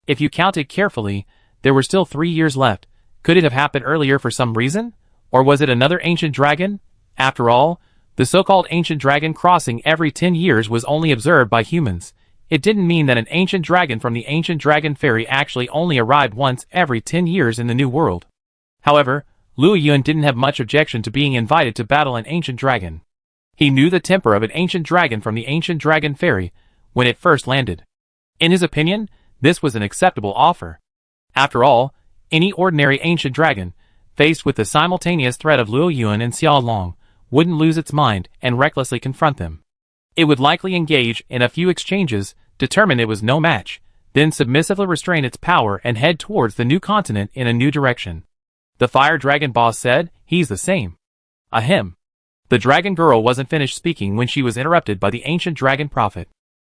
If you counted carefully, there were still 3 years left. Could it have happened earlier for some reason? Or was it another ancient dragon? After all, the so-called ancient dragon crossing every 10 years was only observed by humans. it didn't mean that an ancient dragon from the ancient dragon fairy actually only arrived once every 10 years in the New World. However, Luo Yun didn't have much objection to being invited to battle an ancient dragon. He knew the temper of an ancient dragon from the ancient dragon fairy when it first landed. In his opinion, this was an acceptable offer. After all, any ordinary ancient dragon, faced with the simultaneous threat of Luo Yun and Xiao Long, wouldn't lose its mind and recklessly confront them. It would likely engage in a few exchanges, determine it was no match, then submissively restrain its power and head towards the new continent in a new direction. The fire dragon boss said, "He's the same." Ahem. The dragon girl wasn't finished speaking when she was interrupted by the ancient dragon prophet.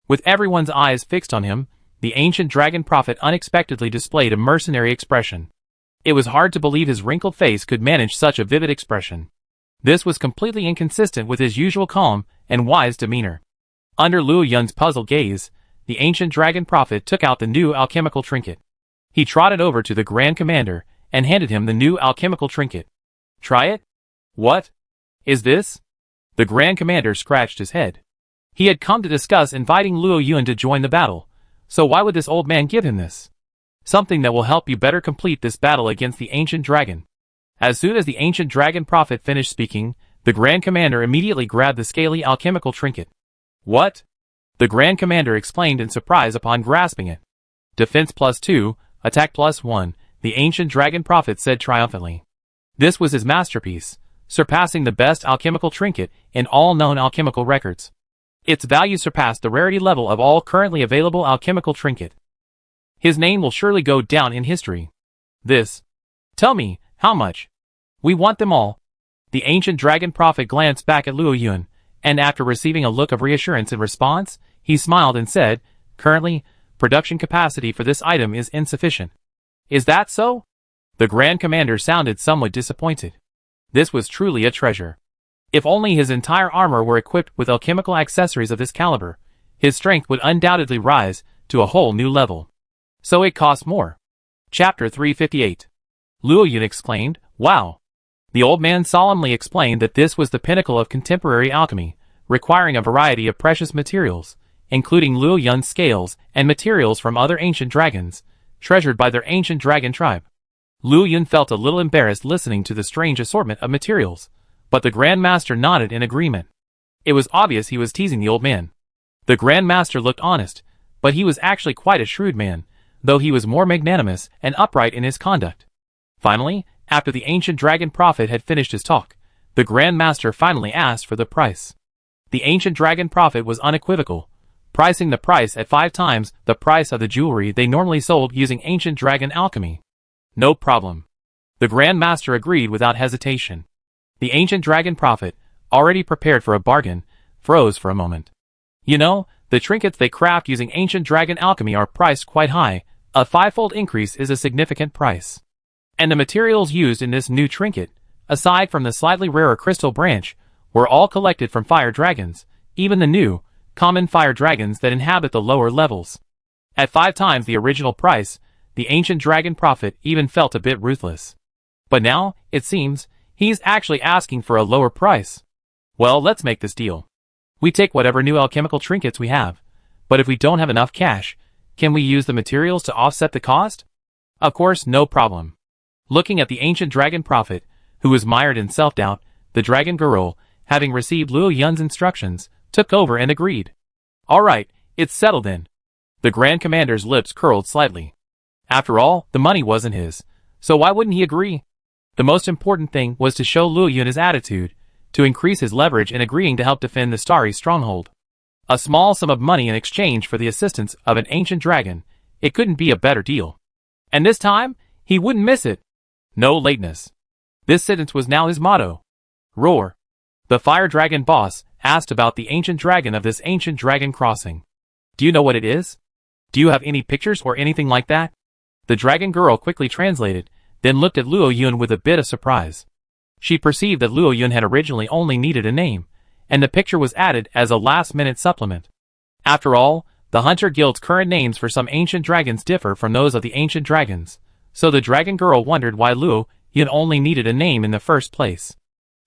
With everyone's eyes fixed on him, the ancient dragon prophet unexpectedly displayed a mercenary expression. It was hard to believe his wrinkled face could manage such a vivid expression. This was completely inconsistent with his usual calm and wise demeanor. Under Luo Yun's puzzled gaze, the ancient dragon prophet took out the new alchemical trinket. He trotted over to the Grand Commander and handed him the new alchemical trinket. "Try it?" "What is this?" The Grand Commander scratched his head. He had come to discuss inviting Luo Yun to join the battle, so why would this old man give him this? "Something that will help you better complete this battle against the ancient dragon." As soon as the ancient dragon prophet finished speaking, the Grand Commander immediately grabbed the scaly alchemical trinket. "What?" the Grand Commander exclaimed in surprise upon grasping it. "Defense +2, attack +1, the ancient dragon prophet said triumphantly. This was his masterpiece, surpassing the best alchemical trinket in all known alchemical records. Its value surpassed the rarity level of all currently available alchemical trinket. His name will surely go down in history. This. Tell me, how much? We want them all." The ancient dragon prophet glanced back at Luo Yun, and after receiving a look of reassurance in response, he smiled and said, "Currently, production capacity for this item is insufficient." "Is that so?" The Grand Commander sounded somewhat disappointed. This was truly a treasure. If only his entire armor were equipped with alchemical accessories of this caliber, his strength would undoubtedly rise to a whole new level. So it cost more. Chapter 358. Luo Yun exclaimed, "Wow!" The old man solemnly explained that this was the pinnacle of contemporary alchemy, requiring a variety of precious materials, including Luo Yun's scales and materials from other ancient dragons, treasured by their ancient dragon tribe. Luo Yun felt a little embarrassed listening to the strange assortment of materials, but the Grand Master nodded in agreement. It was obvious he was teasing the old man. The Grand Master looked honest, but he was actually quite a shrewd man, though he was more magnanimous and upright in his conduct. Finally, after the ancient dragon prophet had finished his talk, the Grand Master finally asked for the price. The ancient dragon prophet was unequivocal, pricing the price at 5 times the price of the jewelry they normally sold using ancient dragon alchemy. "No problem." The Grand Master agreed without hesitation. The ancient dragon prophet, already prepared for a bargain, froze for a moment. "You know, the trinkets they craft using ancient dragon alchemy are priced quite high. A 5-fold increase is a significant price. And the materials used in this new trinket, aside from the slightly rarer crystal branch, were all collected from fire dragons, even the new, common fire dragons that inhabit the lower levels. At 5 times the original price, the ancient dragon prophet even felt a bit ruthless. But now, it seems, he's actually asking for a lower price. Well, let's make this deal. We take whatever new alchemical trinkets we have, but if we don't have enough cash, can we use the materials to offset the cost? Of course, no problem. Looking at the ancient dragon prophet, who was mired in self-doubt, the dragon girl, having received Luo Yun's instructions, took over and agreed. "All right, it's settled then." The Grand Commander's lips curled slightly. After all, the money wasn't his, so why wouldn't he agree? The most important thing was to show Luo Yun his attitude, to increase his leverage in agreeing to help defend the starry stronghold. A small sum of money in exchange for the assistance of an ancient dragon, it couldn't be a better deal. And this time, he wouldn't miss it. No lateness. This sentence was now his motto. Roar. The fire dragon boss asked about the ancient dragon of this ancient dragon crossing. "Do you know what it is? Do you have any pictures or anything like that?" The dragon girl quickly translated, then looked at Luo Yun with a bit of surprise. She perceived that Luo Yun had originally only needed a name, and the picture was added as a last-minute supplement. After all, the Hunter Guild's current names for some ancient dragons differ from those of the ancient dragons, so the dragon girl wondered why Luo Yun only needed a name in the first place.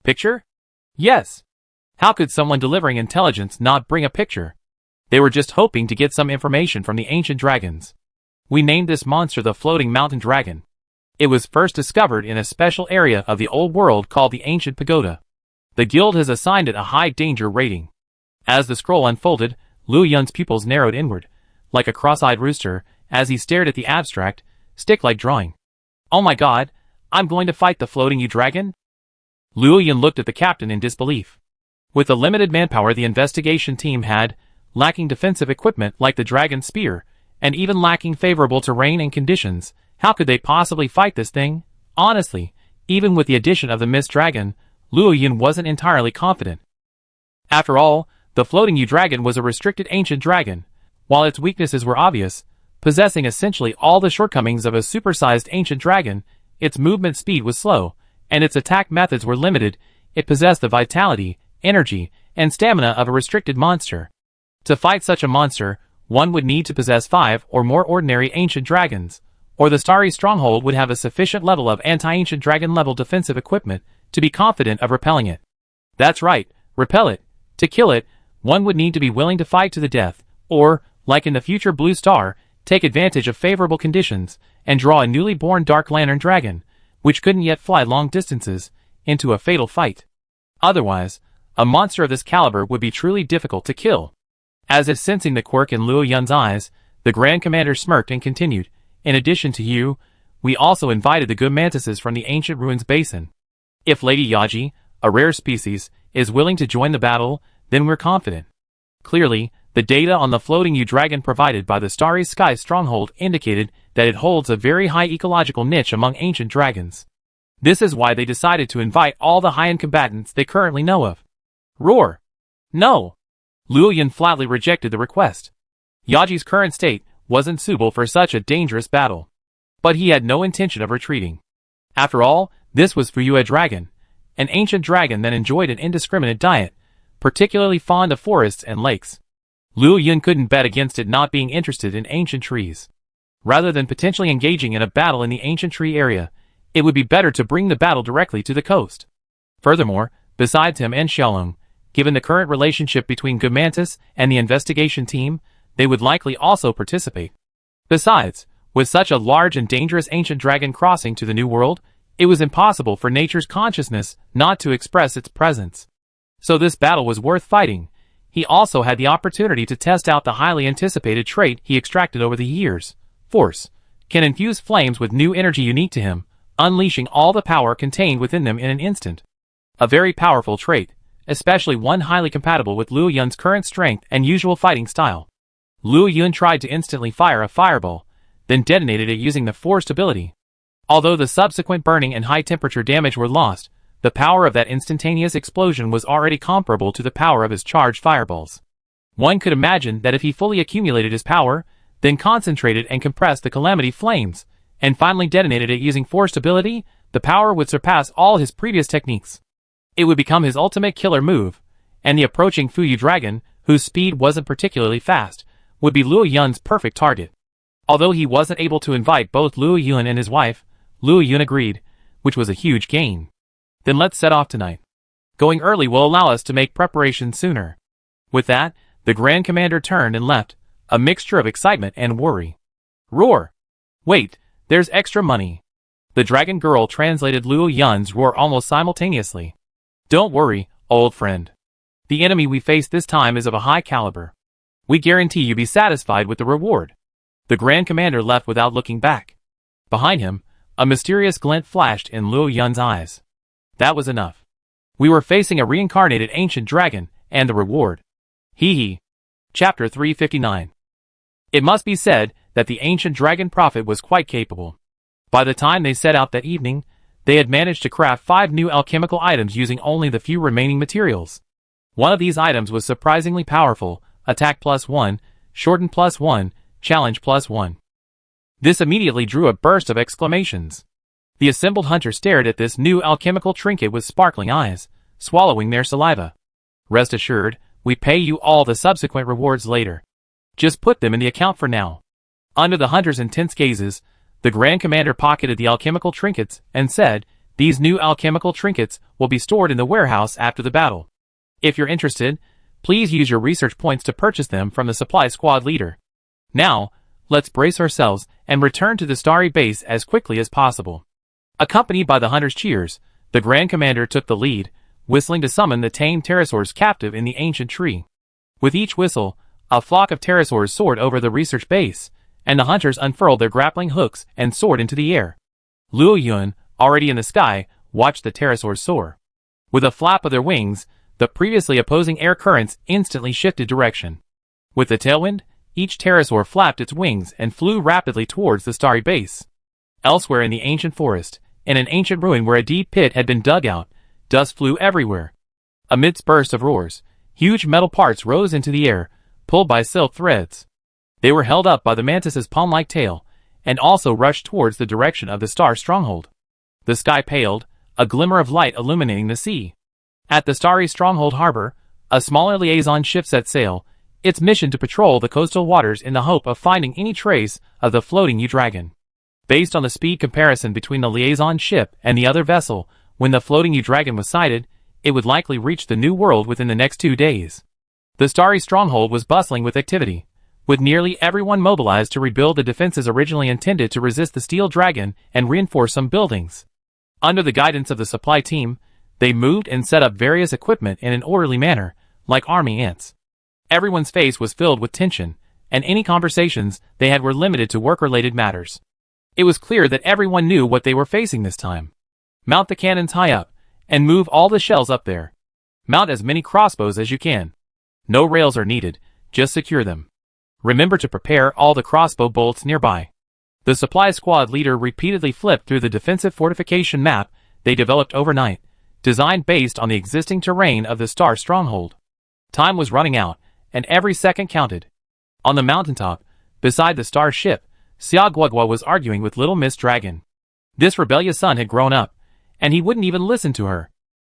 Picture? Yes. How could someone delivering intelligence not bring a picture? They were just hoping to get some information from the ancient dragons. We named this monster the Floating Mountain Dragon. It was first discovered in a special area of the old world called the Ancient Pagoda. The guild has assigned it a high danger rating. As the scroll unfolded, Liu Yun's pupils narrowed inward, like a cross-eyed rooster, as he stared at the abstract, stick-like drawing. Oh my god, I'm going to fight the Floating Dragon? Liu Yun looked at the captain in disbelief. With the limited manpower the investigation team had, lacking defensive equipment like the dragon spear, and even lacking favorable terrain and conditions, how could they possibly fight this thing? Honestly, even with the addition of the Mist Dragon, Liu Yun wasn't entirely confident. After all, the Floating Dragon was a restricted ancient dragon, while its weaknesses were obvious, possessing essentially all the shortcomings of a supersized ancient dragon. Its movement speed was slow, and its attack methods were limited. It possessed the vitality, energy, and stamina of a restricted monster. To fight such a monster, one would need to possess 5 or more ordinary ancient dragons, or the Starry Stronghold would have a sufficient level of anti-ancient dragon level defensive equipment to be confident of repelling it. That's right, repel it. To kill it, one would need to be willing to fight to the death, or, like in the future Blue Star, take advantage of favorable conditions, and draw a newly born Dark Lantern Dragon, which couldn't yet fly long distances, into a fatal fight. Otherwise, a monster of this caliber would be truly difficult to kill. As if sensing the quirk in Liu Yun's eyes, the Grand Commander smirked and continued, in addition to you, we also invited the good mantises from the ancient ruins basin. If Lady Yaji, a rare species, is willing to join the battle, then we're confident. Clearly, the data on the Floating Dragon provided by the Starry Sky Stronghold indicated that it holds a very high ecological niche among ancient dragons. This is why they decided to invite all the high-end combatants they currently know of. Roar! No! Liu Yun flatly rejected the request. Yaji's current state wasn't suitable for such a dangerous battle. But he had no intention of retreating. After all, this was Fuyue Dragon, an ancient dragon that enjoyed an indiscriminate diet, particularly fond of forests and lakes. Liu Yun couldn't bet against it not being interested in ancient trees. Rather than potentially engaging in a battle in the ancient tree area, it would be better to bring the battle directly to the coast. Furthermore, besides him and Xiaolong, given the current relationship between Good Mantis and the investigation team, they would likely also participate. Besides, with such a large and dangerous ancient dragon crossing to the New World, it was impossible for nature's consciousness not to express its presence. So this battle was worth fighting. He also had the opportunity to test out the highly anticipated trait he extracted over the years. Force can infuse flames with new energy unique to him, unleashing all the power contained within them in an instant. A very powerful trait, especially one highly compatible with Liu Yun's current strength and usual fighting style. Liu Yun tried to instantly fire a fireball, then detonated it using the forced ability. Although the subsequent burning and high-temperature damage were lost, the power of that instantaneous explosion was already comparable to the power of his charged fireballs. One could imagine that if he fully accumulated his power, then concentrated and compressed the calamity flames, and finally detonated it using forced ability, the power would surpass all his previous techniques. It would become his ultimate killer move, and the approaching Fuyue Dragon, whose speed wasn't particularly fast, would be Liu Yun's perfect target. Although he wasn't able to invite both Liu Yun and his wife, Liu Yun agreed, which was a huge gain. Then let's set off tonight. Going early will allow us to make preparations sooner. With that, the Grand Commander turned and left, a mixture of excitement and worry. Roar! Wait, there's extra money. The dragon girl translated Liu Yun's roar almost simultaneously. Don't worry, old friend. The enemy we face this time is of a high caliber. We guarantee you be satisfied with the reward. The Grand Commander left without looking back. Behind him, a mysterious glint flashed in Liu Yun's eyes. That was enough. We were facing a reincarnated ancient dragon, and the reward. Hee hee. Chapter 359. It must be said that the ancient dragon prophet was quite capable. By the time they set out that evening, they had managed to craft 5 new alchemical items using only the few remaining materials. One of these items was surprisingly powerful, attack +1, shorten +1, challenge +1. This immediately drew a burst of exclamations. The assembled hunters stared at this new alchemical trinket with sparkling eyes, swallowing their saliva. Rest assured, we pay you all the subsequent rewards later. Just put them in the account for now. Under the hunters' intense gazes, the Grand Commander pocketed the alchemical trinkets and said, these new alchemical trinkets will be stored in the warehouse after the battle. If you're interested, Please use your research points to purchase them from the supply squad leader. Now, let's brace ourselves and return to the starry base as quickly as possible. Accompanied by the hunters' cheers, the Grand Commander took the lead, whistling to summon the tame pterosaurs captive in the ancient tree. With each whistle, a flock of pterosaurs soared over the research base, and the hunters unfurled their grappling hooks and soared into the air. Luo Yun, already in the sky, watched the pterosaurs soar. With a flap of their wings, the previously opposing air currents instantly shifted direction. With the tailwind, each pterosaur flapped its wings and flew rapidly towards the starry base. Elsewhere in the ancient forest, in an ancient ruin where a deep pit had been dug out, dust flew everywhere. Amidst bursts of roars, huge metal parts rose into the air, pulled by silk threads. They were held up by the mantis's palm-like tail, and also rushed towards the direction of the star stronghold. The sky paled, a glimmer of light illuminating the sea. At the starry stronghold harbor, a smaller liaison ship set sail, its mission to patrol the coastal waters in the hope of finding any trace of the floating U-Dragon. Based on the speed comparison between the liaison ship and the other vessel, when the floating U-Dragon was sighted, it would likely reach the New World within the next 2 days. The starry stronghold was bustling with activity, with nearly everyone mobilized to rebuild the defenses originally intended to resist the Steel Dragon and reinforce some buildings. Under the guidance of the supply team, they moved and set up various equipment in an orderly manner, like army ants. Everyone's face was filled with tension, and any conversations they had were limited to work-related matters. It was clear that everyone knew what they were facing this time. Mount the cannons high up, and move all the shells up there. Mount as many crossbows as you can. No rails are needed, just secure them. Remember to prepare all the crossbow bolts nearby. The supply squad leader repeatedly flipped through the defensive fortification map they developed overnight, designed based on the existing terrain of the star stronghold. Time was running out, and every second counted. On the mountaintop, beside the star ship, Xia Guogua was arguing with Little Miss Dragon. This rebellious son had grown up, and he wouldn't even listen to her.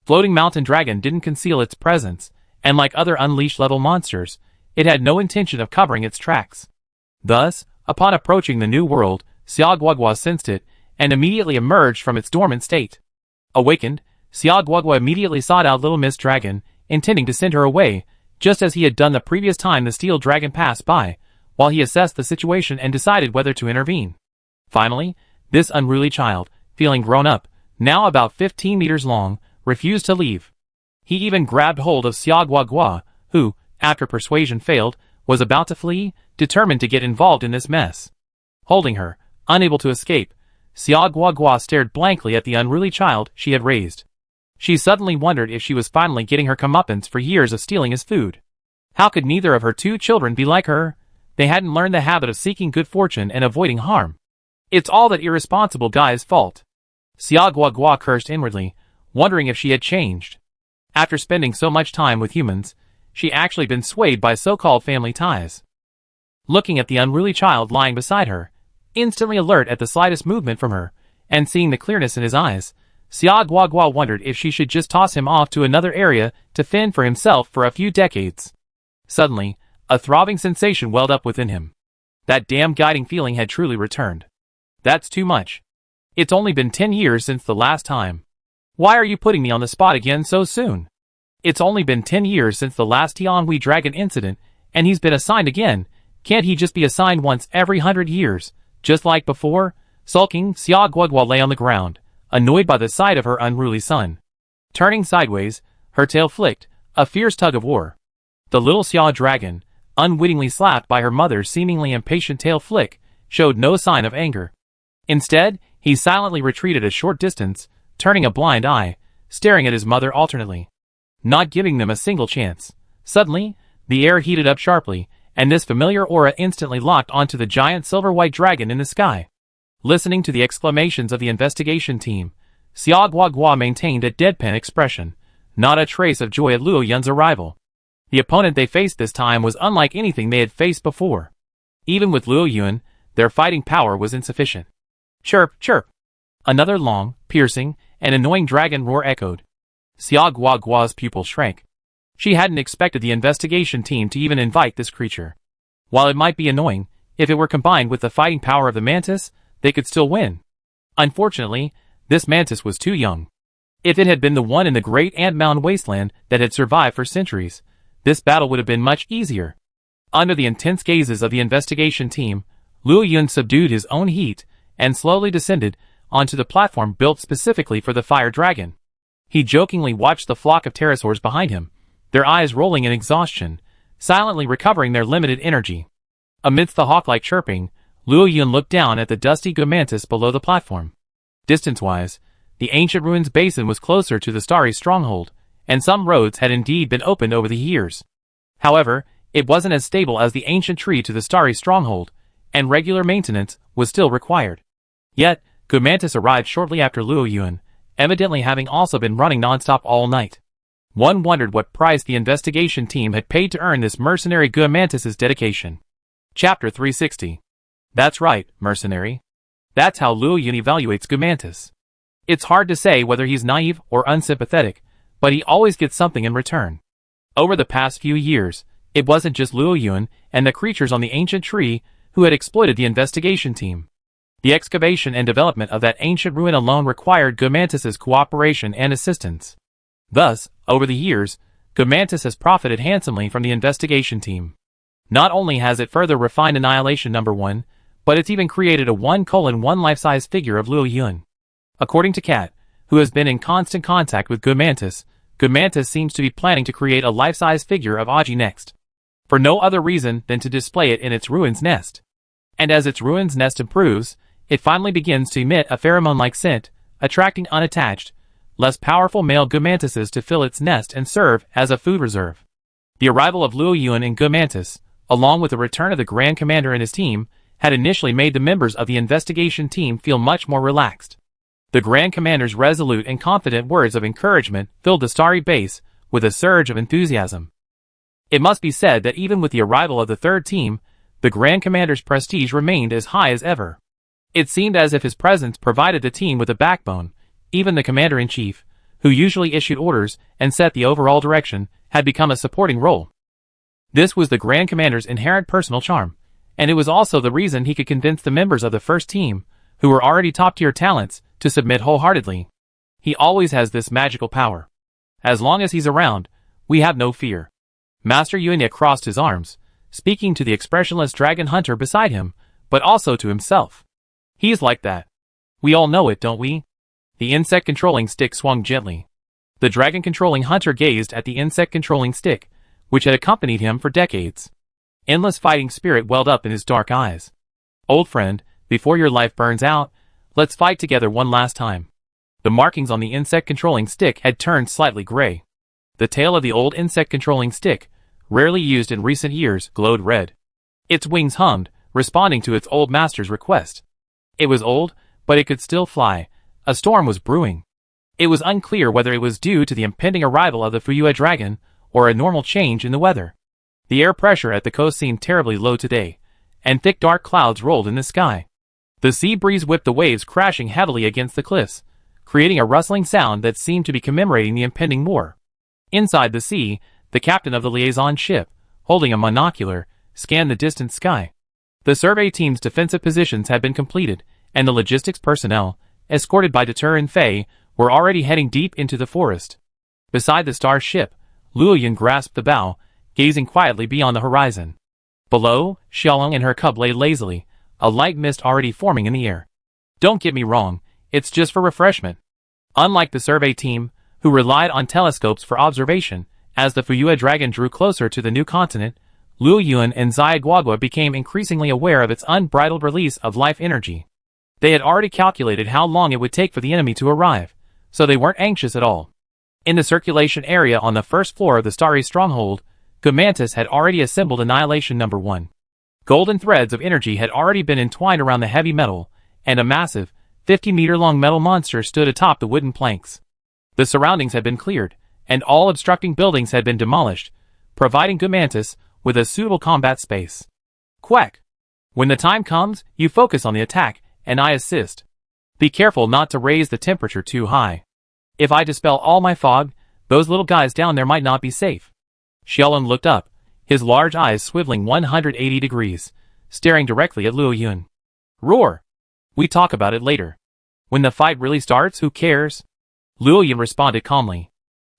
Floating Mountain Dragon didn't conceal its presence, and like other unleashed level monsters, it had no intention of covering its tracks. Thus, upon approaching the New World, Xia Guogua sensed it, and immediately emerged from its dormant state. Awakened, Xia Guogua immediately sought out Little Miss Dragon, intending to send her away, just as he had done the previous time the Steel Dragon passed by, while he assessed the situation and decided whether to intervene. Finally, this unruly child, feeling grown up, now about 15 meters long, refused to leave. He even grabbed hold of Xia Guogua, who, after persuasion failed, was about to flee, determined to get involved in this mess. Holding her, unable to escape, Xia Guogua stared blankly at the unruly child she had raised. She suddenly wondered if she was finally getting her comeuppance for years of stealing his food. How could neither of her 2 children be like her? They hadn't learned the habit of seeking good fortune and avoiding harm. It's all that irresponsible guy's fault. Xia Guogua cursed inwardly, wondering if she had changed. After spending so much time with humans, she actually been swayed by so-called family ties. Looking at the unruly child lying beside her, instantly alert at the slightest movement from her, and seeing the clearness in his eyes, Xia Guogua wondered if she should just toss him off to another area to fend for himself for a few decades. Suddenly, a throbbing sensation welled up within him. That damn guiding feeling had truly returned. That's too much. It's only been 10 years since the last time. Why are you putting me on the spot again so soon? It's only been 10 years since the last Tianhui Dragon incident, and he's been assigned again. Can't he just be assigned once every 100 years, just like before? Sulking, Xia Guogua lay on the ground, annoyed by the sight of her unruly son. Turning sideways, her tail flicked, a fierce tug of war. The little Xia Dragon, unwittingly slapped by her mother's seemingly impatient tail flick, showed no sign of anger. Instead, he silently retreated a short distance, turning a blind eye, staring at his mother alternately, not giving them a single chance. Suddenly, the air heated up sharply, and this familiar aura instantly locked onto the giant silver-white dragon in the sky. Listening to the exclamations of the investigation team, Xia Guogua maintained a deadpan expression, not a trace of joy at Luo Yun's arrival. The opponent they faced this time was unlike anything they had faced before. Even with Luo Yun, their fighting power was insufficient. Chirp, chirp. Another long, piercing, and annoying dragon roar echoed. Xia Guogua's pupil shrank. She hadn't expected the investigation team to even invite this creature. While it might be annoying, if it were combined with the fighting power of the mantis, they could still win. Unfortunately, this mantis was too young. If it had been the one in the great Ant Mountain wasteland that had survived for centuries, this battle would have been much easier. Under the intense gazes of the investigation team, Luo Yun subdued his own heat and slowly descended onto the platform built specifically for the fire dragon. He jokingly watched the flock of pterosaurs behind him, their eyes rolling in exhaustion, silently recovering their limited energy. Amidst the hawk-like chirping, Luo Yun looked down at the dusty Gomantis below the platform. Distance-wise, the ancient ruins basin was closer to the starry stronghold, and some roads had indeed been opened over the years. However, it wasn't as stable as the ancient tree to the starry stronghold, and regular maintenance was still required. Yet, Gomantis arrived shortly after Luo Yun, evidently having also been running non-stop all night. One wondered what price the investigation team had paid to earn this mercenary Gomantis' dedication. Chapter 360. That's right, mercenary. That's how Luo Yun evaluates Gomantis. It's hard to say whether he's naive or unsympathetic, but he always gets something in return. Over the past few years, it wasn't just Luo Yun and the creatures on the ancient tree who had exploited the investigation team. The excavation and development of that ancient ruin alone required Gomantis' cooperation and assistance. Thus, over the years, Gomantis has profited handsomely from the investigation team. Not only has it further refined Annihilation No. 1, but it's even created a 1:1 life-size figure of Luo Yun. According to Kat, who has been in constant contact with Gomantis, Gomantis seems to be planning to create a life-size figure of Aji next, for no other reason than to display it in its ruins nest. And as its ruins nest improves, it finally begins to emit a pheromone-like scent, attracting unattached, less powerful male Gomantises to fill its nest and serve as a food reserve. The arrival of Luo Yun and Gomantis, along with the return of the Grand Commander and his team, had initially made the members of the investigation team feel much more relaxed. The Grand Commander's resolute and confident words of encouragement filled the starry base with a surge of enthusiasm. It must be said that even with the arrival of the third team, the Grand Commander's prestige remained as high as ever. It seemed as if his presence provided the team with a backbone. Even the Commander-in-Chief, who usually issued orders and set the overall direction, had become a supporting role. This was the Grand Commander's inherent personal charm, and it was also the reason he could convince the members of the first team, who were already top-tier talents, to submit wholeheartedly. He always has this magical power. As long as he's around, we have no fear. Master Yuanya crossed his arms, speaking to the expressionless dragon hunter beside him, but also to himself. He's like that. We all know it, don't we? The insect-controlling stick swung gently. The dragon-controlling hunter gazed at the insect-controlling stick, which had accompanied him for decades. Endless fighting spirit welled up in his dark eyes. Old friend, before your life burns out, let's fight together one last time. The markings on the insect-controlling stick had turned slightly gray. The tail of the old insect-controlling stick, rarely used in recent years, glowed red. Its wings hummed, responding to its old master's request. It was old, but it could still fly. A storm was brewing. It was unclear whether it was due to the impending arrival of the Fuyue dragon, or a normal change in the weather. The air pressure at the coast seemed terribly low today, and thick dark clouds rolled in the sky. The sea breeze whipped the waves crashing heavily against the cliffs, creating a rustling sound that seemed to be commemorating the impending war. Inside the sea, the captain of the liaison ship, holding a monocular, scanned the distant sky. The survey team's defensive positions had been completed, and the logistics personnel, escorted by Deter and Fei, were already heading deep into the forest. Beside the star ship, Luo Yun grasped the bow, gazing quietly beyond the horizon. Below, Xiaolong and her cub lay lazily, a light mist already forming in the air. Don't get me wrong, it's just for refreshment. Unlike the survey team, who relied on telescopes for observation, as the Fuyue dragon drew closer to the new continent, Luo Yun and Xia Guagua became increasingly aware of its unbridled release of life energy. They had already calculated how long it would take for the enemy to arrive, so they weren't anxious at all. In the circulation area on the first floor of the starry stronghold, Gomantis had already assembled Annihilation No. 1. Golden threads of energy had already been entwined around the heavy metal, and a massive, 50-meter-long metal monster stood atop the wooden planks. The surroundings had been cleared, and all obstructing buildings had been demolished, providing Gomantis with a suitable combat space. Quack! When the time comes, you focus on the attack, and I assist. Be careful not to raise the temperature too high. If I dispel all my fog, those little guys down there might not be safe. Xiaolong looked up, his large eyes swiveling 180 degrees, staring directly at Luo Yun. Roar! We talk about it later. When the fight really starts, who cares? Luo Yun responded calmly.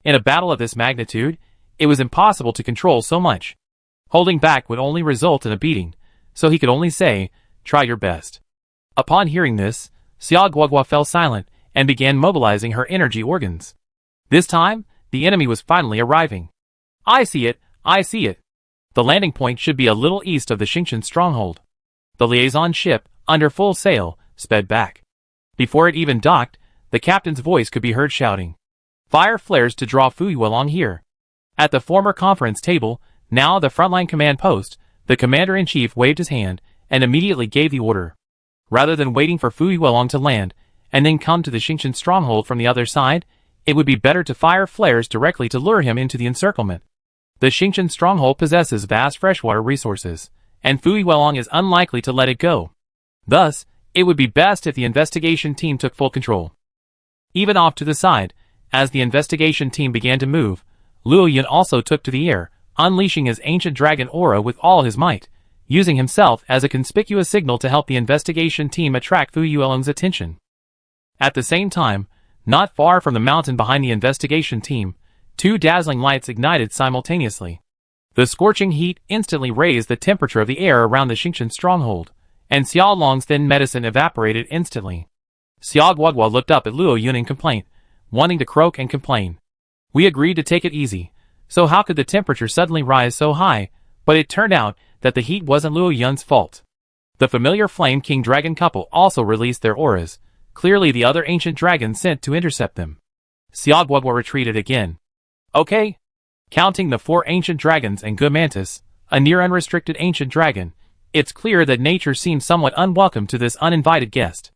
In a battle of this magnitude, It was impossible to control so much. Holding back would only result in a beating, so he could only say, "Try your best." Upon hearing this, Xia Guogua fell silent and began mobilizing her energy organs. This time, the enemy was finally arriving. I see it, I see it. The landing point should be a little east of the Xingqian stronghold. The liaison ship, under full sail, sped back. Before it even docked, the captain's voice could be heard shouting, "Fire flares to draw Fuyu along here." At the former conference table, now the frontline command post, the commander-in-chief waved his hand and immediately gave the order. Rather than waiting for Fuyu Welong to land and then come to the Xingqian stronghold from the other side, it would be better to fire flares directly to lure him into the encirclement. The Xingqian stronghold possesses vast freshwater resources, and Fuyu Welong is unlikely to let it go. Thus, it would be best if the investigation team took full control. Even off to the side, as the investigation team began to move, Luo Yun also took to the air, unleashing his ancient dragon aura with all his might, using himself as a conspicuous signal to help the investigation team attract Fuyu Welong's attention. At the same time, not far from the mountain behind the investigation team, two dazzling lights ignited simultaneously. The scorching heat instantly raised the temperature of the air around the Xingqian stronghold, and Xia Long's thin medicine evaporated instantly. Xia Guogua looked up at Luo Yun in complaint, wanting to croak and complain. We agreed to take it easy, so how could the temperature suddenly rise so high? But it turned out that the heat wasn't Luo Yun's fault. The familiar Flame King Dragon couple also released their auras, clearly the other ancient dragons sent to intercept them. Xia Guogua retreated again. Okay. Counting the 4 ancient dragons and Gumantis, a near unrestricted ancient dragon, it's clear that nature seems somewhat unwelcome to this uninvited guest.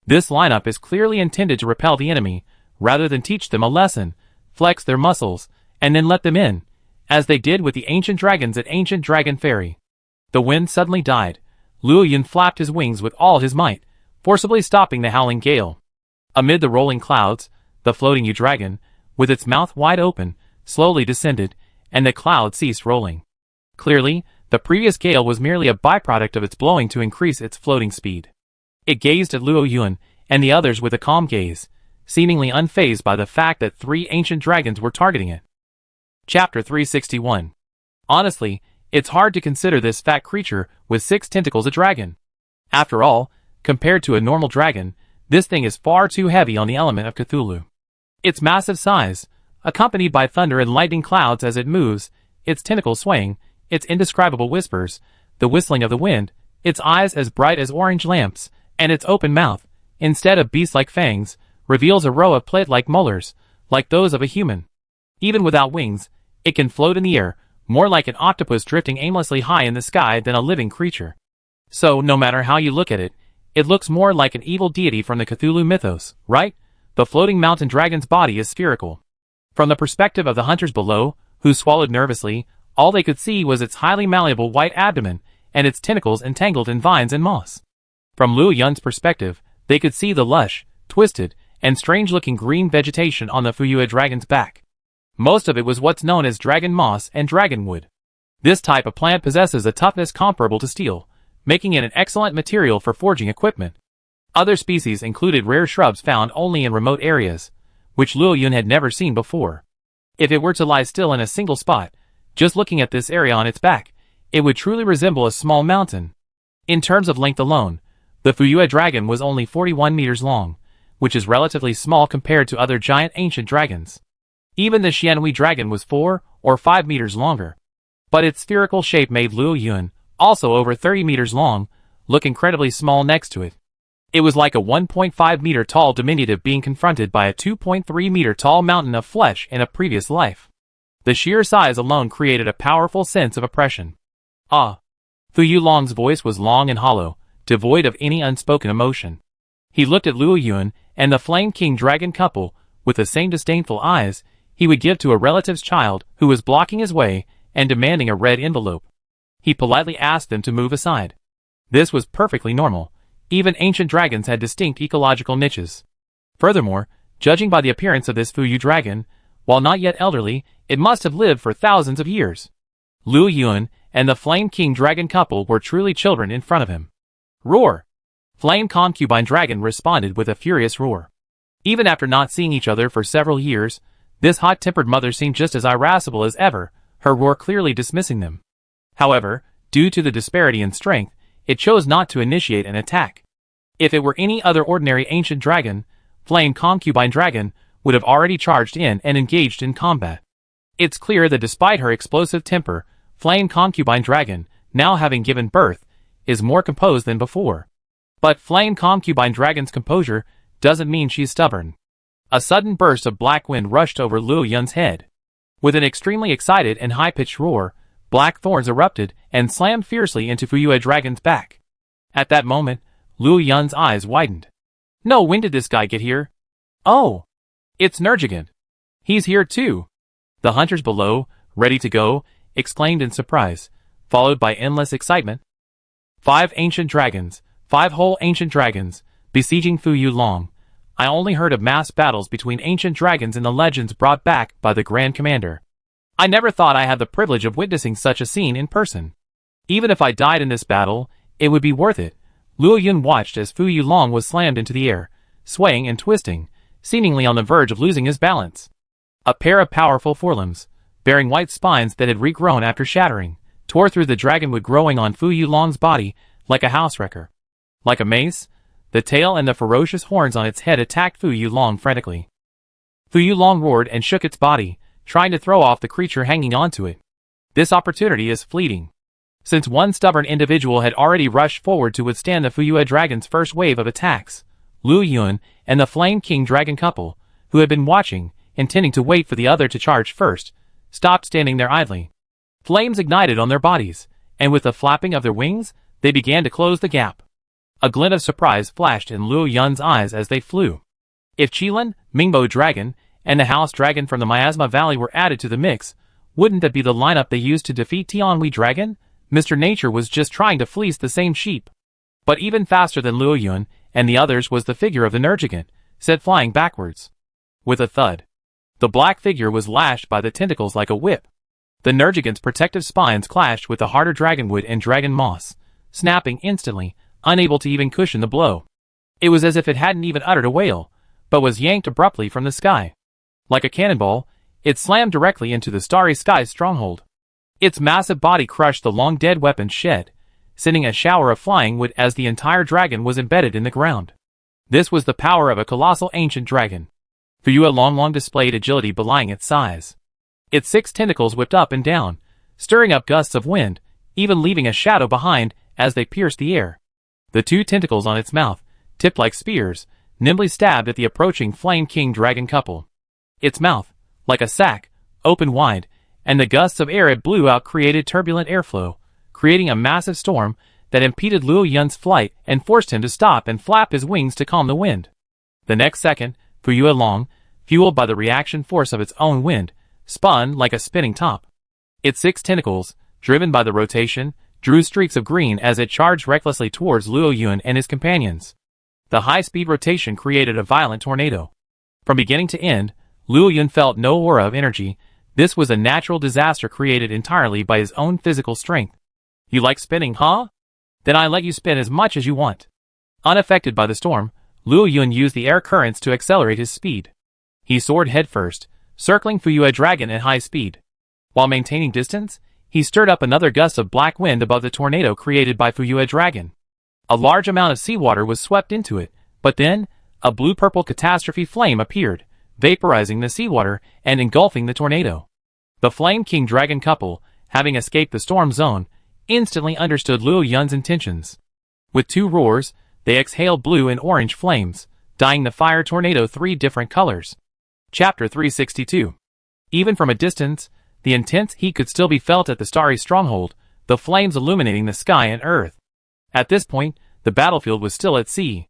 This lineup is clearly intended to repel the enemy, rather than teach them a lesson, flex their muscles, and then let them in, as they did with the ancient dragons at Ancient Dragon Ferry. The wind suddenly died. Luo Yun flapped his wings with all his might, forcibly stopping the howling gale. Amid the rolling clouds, the floating U-dragon, with its mouth wide open, slowly descended, and the cloud ceased rolling. Clearly, the previous gale was merely a byproduct of its blowing to increase its floating speed. It gazed at Luo Yun and the others with a calm gaze, seemingly unfazed by the fact that 3 ancient dragons were targeting it. Chapter 361. Honestly, it's hard to consider this fat creature with 6 tentacles a dragon. After all, compared to a normal dragon, this thing is far too heavy on the element of Cthulhu. Its massive size, accompanied by thunder and lightning clouds as it moves, its tentacles swaying, its indescribable whispers, the whistling of the wind, its eyes as bright as orange lamps, and its open mouth, instead of beast-like fangs, reveals a row of plate-like molars, like those of a human. Even without wings, it can float in the air, more like an octopus drifting aimlessly high in the sky than a living creature. So, no matter how you look at it, it looks more like an evil deity from the Cthulhu mythos, right? The floating mountain dragon's body is spherical. From the perspective of the hunters below, who swallowed nervously, all they could see was its highly malleable white abdomen and its tentacles entangled in vines and moss. From Luo Yun's perspective, they could see the lush, twisted, and strange-looking green vegetation on the Fuyue dragon's back. Most of it was what's known as dragon moss and dragon wood. This type of plant possesses a toughness comparable to steel, making it an excellent material for forging equipment. Other species included rare shrubs found only in remote areas, which Luo Yun had never seen before. If it were to lie still in a single spot, just looking at this area on its back, it would truly resemble a small mountain. In terms of length alone, the Fuyue dragon was only 41 meters long, which is relatively small compared to other giant ancient dragons. Even the Xianhui dragon was 4 or 5 meters longer. But its spherical shape made Luo Yun, also over 30 meters long, look incredibly small next to it. It was like a 1.5 meter tall diminutive being confronted by a 2.3 meter tall mountain of flesh in a previous life. The sheer size alone created a powerful sense of oppression. Ah! Fuyu Long's voice was long and hollow, devoid of any unspoken emotion. He looked at Luo Yun and the Flame King Dragon couple with the same disdainful eyes he would give to a relative's child who was blocking his way and demanding a red envelope. He politely asked them to move aside. This was perfectly normal. Even ancient dragons had distinct ecological niches. Furthermore, judging by the appearance of this Fuyu dragon, while not yet elderly, it must have lived for thousands of years. Luo Yun and the Flame King Dragon couple were truly children in front of him. Roar! Flame Concubine Dragon responded with a furious roar. Even after not seeing each other for several years, This hot-tempered mother seemed just as irascible as ever, her roar clearly dismissing them. However, due to the disparity in strength, it chose not to initiate an attack. If it were any other ordinary ancient dragon, Flame Concubine Dragon would have already charged in and engaged in combat. It's clear that despite her explosive temper, Flame Concubine Dragon, now having given birth, is more composed than before. But Flame Concubine Dragon's composure doesn't mean she's stubborn. A sudden burst of black wind rushed over Luo Yun's head. With an extremely excited and high-pitched roar, black thorns erupted and slammed fiercely into Fuyue Dragon's back. At that moment, Luo Yun's eyes widened. No, when did this guy get here? Oh! It's Nergigant. He's here too. The hunters below, ready to go, exclaimed in surprise, followed by endless excitement. 5 ancient dragons, 5 whole ancient dragons, besieging Fuyue Long. I only heard of mass battles between ancient dragons in the legends brought back by the Grand Commander. I never thought I had the privilege of witnessing such a scene in person. Even if I died in this battle, it would be worth it. Luo Yun watched as Fuyue Long was slammed into the air, swaying and twisting, seemingly on the verge of losing his balance. A pair of powerful forelimbs, bearing white spines that had regrown after shattering, tore through the dragonwood growing on Fuyue Long's body like a housewrecker. Like a mace, the tail and the ferocious horns on its head attacked Fuyue Long frantically. Fuyue Long roared and shook its body, trying to throw off the creature hanging onto it. This opportunity is fleeting. Since one stubborn individual had already rushed forward to withstand the Fuyue Dragon's first wave of attacks, Luo Yun and the Flame King Dragon couple, who had been watching, intending to wait for the other to charge first, stopped standing there idly. Flames ignited on their bodies, and with the flapping of their wings, they began to close the gap. A glint of surprise flashed in Luo Yun's eyes as they flew. If Qilin, Mingbo Dragon, and the House Dragon from the Miasma Valley were added to the mix, wouldn't that be the lineup they used to defeat Tianhui Dragon? Mr. Nature was just trying to fleece the same sheep. But even faster than Luo Yun and the others was the figure of the Nergigant, set flying backwards. With a thud, the black figure was lashed by the tentacles like a whip. The Nergigant's protective spines clashed with the harder dragonwood and dragon moss, snapping instantly, unable to even cushion the blow. It was as if it hadn't even uttered a wail, but was yanked abruptly from the sky. Like a cannonball, it slammed directly into the starry sky's stronghold. Its massive body crushed the long-dead weapon's shed, sending a shower of flying wood as the entire dragon was embedded in the ground. This was the power of a colossal ancient dragon. Fuyue Long displayed agility belying its size. Its 6 tentacles whipped up and down, stirring up gusts of wind, even leaving a shadow behind as they pierced the air. The 2 tentacles on its mouth, tipped like spears, nimbly stabbed at the approaching Flame King Dragon couple. Its mouth, like a sack, opened wide, and the gusts of air it blew out created turbulent airflow, creating a massive storm that impeded Luo Yun's flight and forced him to stop and flap his wings to calm the wind. The next second, Fuyue Long, fueled by the reaction force of its own wind, spun like a spinning top. Its 6 tentacles, driven by the rotation, drew streaks of green as it charged recklessly towards Luo Yun and his companions. The high-speed rotation created a violent tornado. From beginning to end, Luo Yun felt no aura of energy. This was a natural disaster created entirely by his own physical strength. You like spinning, huh? Then I let you spin as much as you want. Unaffected by the storm, Luo Yun used the air currents to accelerate his speed. He soared headfirst, circling Fuyue Dragon at high speed. While maintaining distance, he stirred up another gust of black wind above the tornado created by Fuyue Dragon. A large amount of seawater was swept into it, but then, a blue-purple catastrophe flame appeared, vaporizing the seawater and engulfing the tornado. The Flame King Dragon couple, having escaped the storm zone, instantly understood Luo Yun's intentions. With 2 roars, they exhaled blue and orange flames, dyeing the fire tornado 3 different colors. Chapter 362. Even from a distance, the intense heat could still be felt at the starry stronghold, the flames illuminating the sky and earth. At this point, the battlefield was still at sea.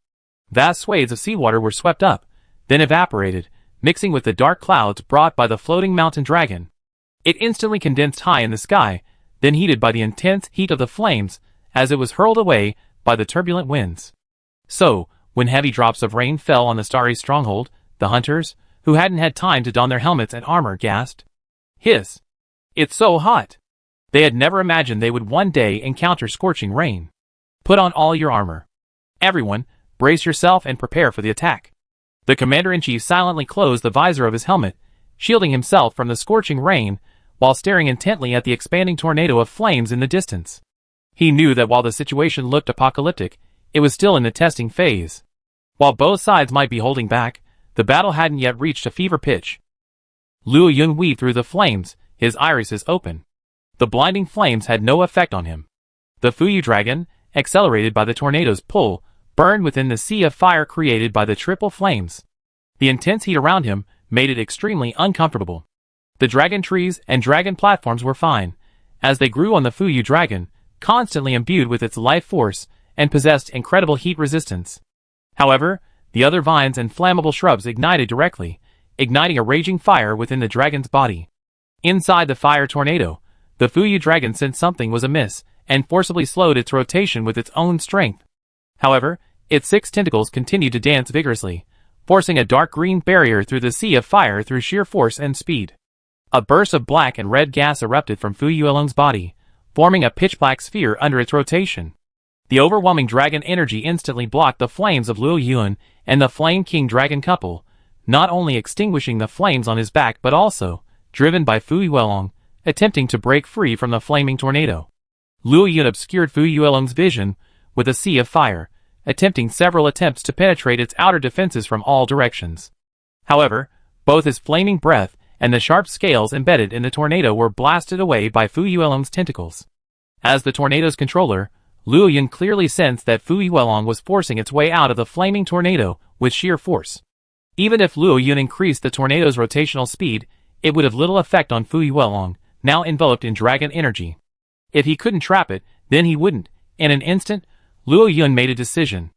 Vast swathes of seawater were swept up, then evaporated, mixing with the dark clouds brought by the floating mountain dragon. It instantly condensed high in the sky, then heated by the intense heat of the flames as it was hurled away by the turbulent winds. So, when heavy drops of rain fell on the starry stronghold, the hunters, who hadn't had time to don their helmets and armor, gasped. Hiss! It's so hot! They had never imagined they would one day encounter scorching rain. Put on all your armor. Everyone, brace yourself and prepare for the attack. The commander-in-chief silently closed the visor of his helmet, shielding himself from the scorching rain, while staring intently at the expanding tornado of flames in the distance. He knew that while the situation looked apocalyptic, it was still in the testing phase. While both sides might be holding back, the battle hadn't yet reached a fever pitch. Luo Yun weaved through the flames, his irises open. The blinding flames had no effect on him. The Fuyu dragon, accelerated by the tornado's pull, burned within the sea of fire created by the triple flames. The intense heat around him made it extremely uncomfortable. The dragon trees and dragon platforms were fine, as they grew on the Fuyu dragon, constantly imbued with its life force, and possessed incredible heat resistance. However, the other vines and flammable shrubs ignited directly, igniting a raging fire within the dragon's body. Inside the fire tornado, the Fuyu dragon sensed something was amiss, and forcibly slowed its rotation with its own strength. However, its 6 tentacles continued to dance vigorously, forcing a dark green barrier through the sea of fire through sheer force and speed. A burst of black and red gas erupted from Fuyu Elong's body, forming a pitch-black sphere under its rotation. The overwhelming dragon energy instantly blocked the flames of Luo Yun and the Flame King dragon couple, not only extinguishing the flames on his back but also, driven by Fuyu Elong, attempting to break free from the flaming tornado. Luo Yun obscured Fuyu Elong's vision with a sea of fire, attempting several attempts to penetrate its outer defenses from all directions. However, both his flaming breath and the sharp scales embedded in the tornado were blasted away by Fuyu Elong's tentacles. As the tornado's controller, Luo Yun clearly sensed that Fuyu Elong was forcing its way out of the flaming tornado with sheer force. Even if Luo Yun increased the tornado's rotational speed, it would have little effect on Fuyu Elong, now enveloped in dragon energy. If he couldn't trap it, then he wouldn't. In an instant, Luo Yun made a decision.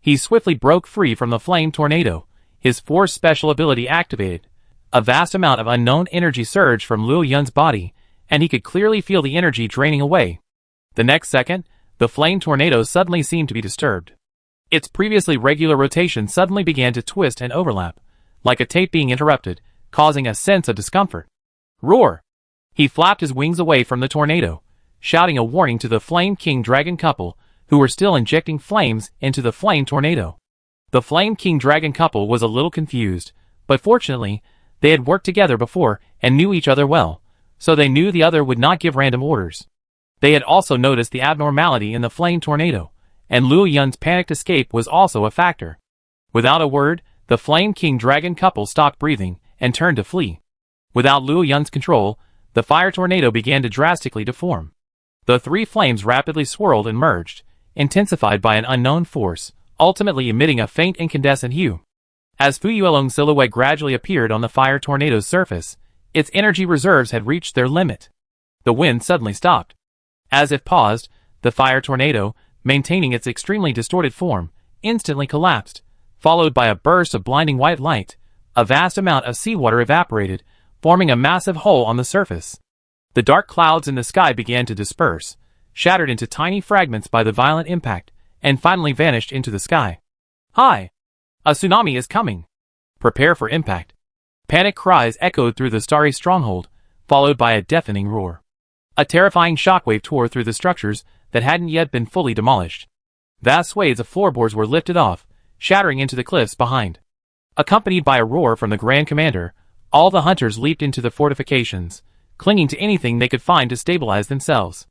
He swiftly broke free from the flame tornado, his force special ability activated. A vast amount of unknown energy surged from Luo Yun's body, and he could clearly feel the energy draining away. The next second, the flame tornado suddenly seemed to be disturbed. Its previously regular rotation suddenly began to twist and overlap, like a tape being interrupted, causing a sense of discomfort. Roar! He flapped his wings away from the tornado, shouting a warning to the Flame King dragon couple, who were still injecting flames into the flame tornado. The Flame King dragon couple was a little confused, but fortunately, they had worked together before and knew each other well, so they knew the other would not give random orders. They had also noticed the abnormality in the flame tornado, and Luo Yun's panicked escape was also a factor. Without a word, the Flame King dragon couple stopped breathing and turned to flee. Without Luo Yun's control, the fire tornado began to drastically deform. The 3 flames rapidly swirled and merged, intensified by an unknown force, ultimately emitting a faint incandescent hue. As Fuyu Elong's silhouette gradually appeared on the fire tornado's surface, its energy reserves had reached their limit. The wind suddenly stopped. As if paused, the fire tornado, maintaining its extremely distorted form, instantly collapsed, followed by a burst of blinding white light. A vast amount of seawater evaporated, forming a massive hole on the surface. The dark clouds in the sky began to disperse, shattered into tiny fragments by the violent impact, and finally vanished into the sky. Hi! A tsunami is coming! Prepare for impact. Panic cries echoed through the starry stronghold, followed by a deafening roar. A terrifying shockwave tore through the structures that hadn't yet been fully demolished. Vast swathes of floorboards were lifted off, shattering into the cliffs behind. Accompanied by a roar from the Grand Commander, all the hunters leaped into the fortifications, clinging to anything they could find to stabilize themselves.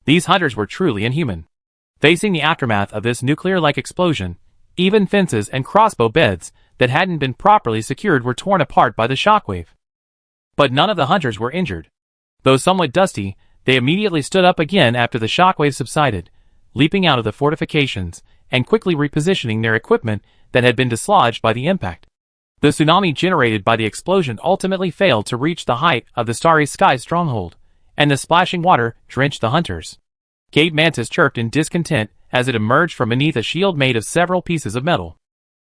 These hunters were truly inhuman. Facing the aftermath of this nuclear-like explosion, even fences and crossbow beds that hadn't been properly secured were torn apart by the shockwave. But none of the hunters were injured. Though somewhat dusty, they immediately stood up again after the shockwave subsided, leaping out of the fortifications and quickly repositioning their equipment that had been dislodged by the impact. The tsunami generated by the explosion ultimately failed to reach the height of the starry sky stronghold, and the splashing water drenched the hunters. Cape Mantis chirped in discontent as it emerged from beneath a shield made of several pieces of metal.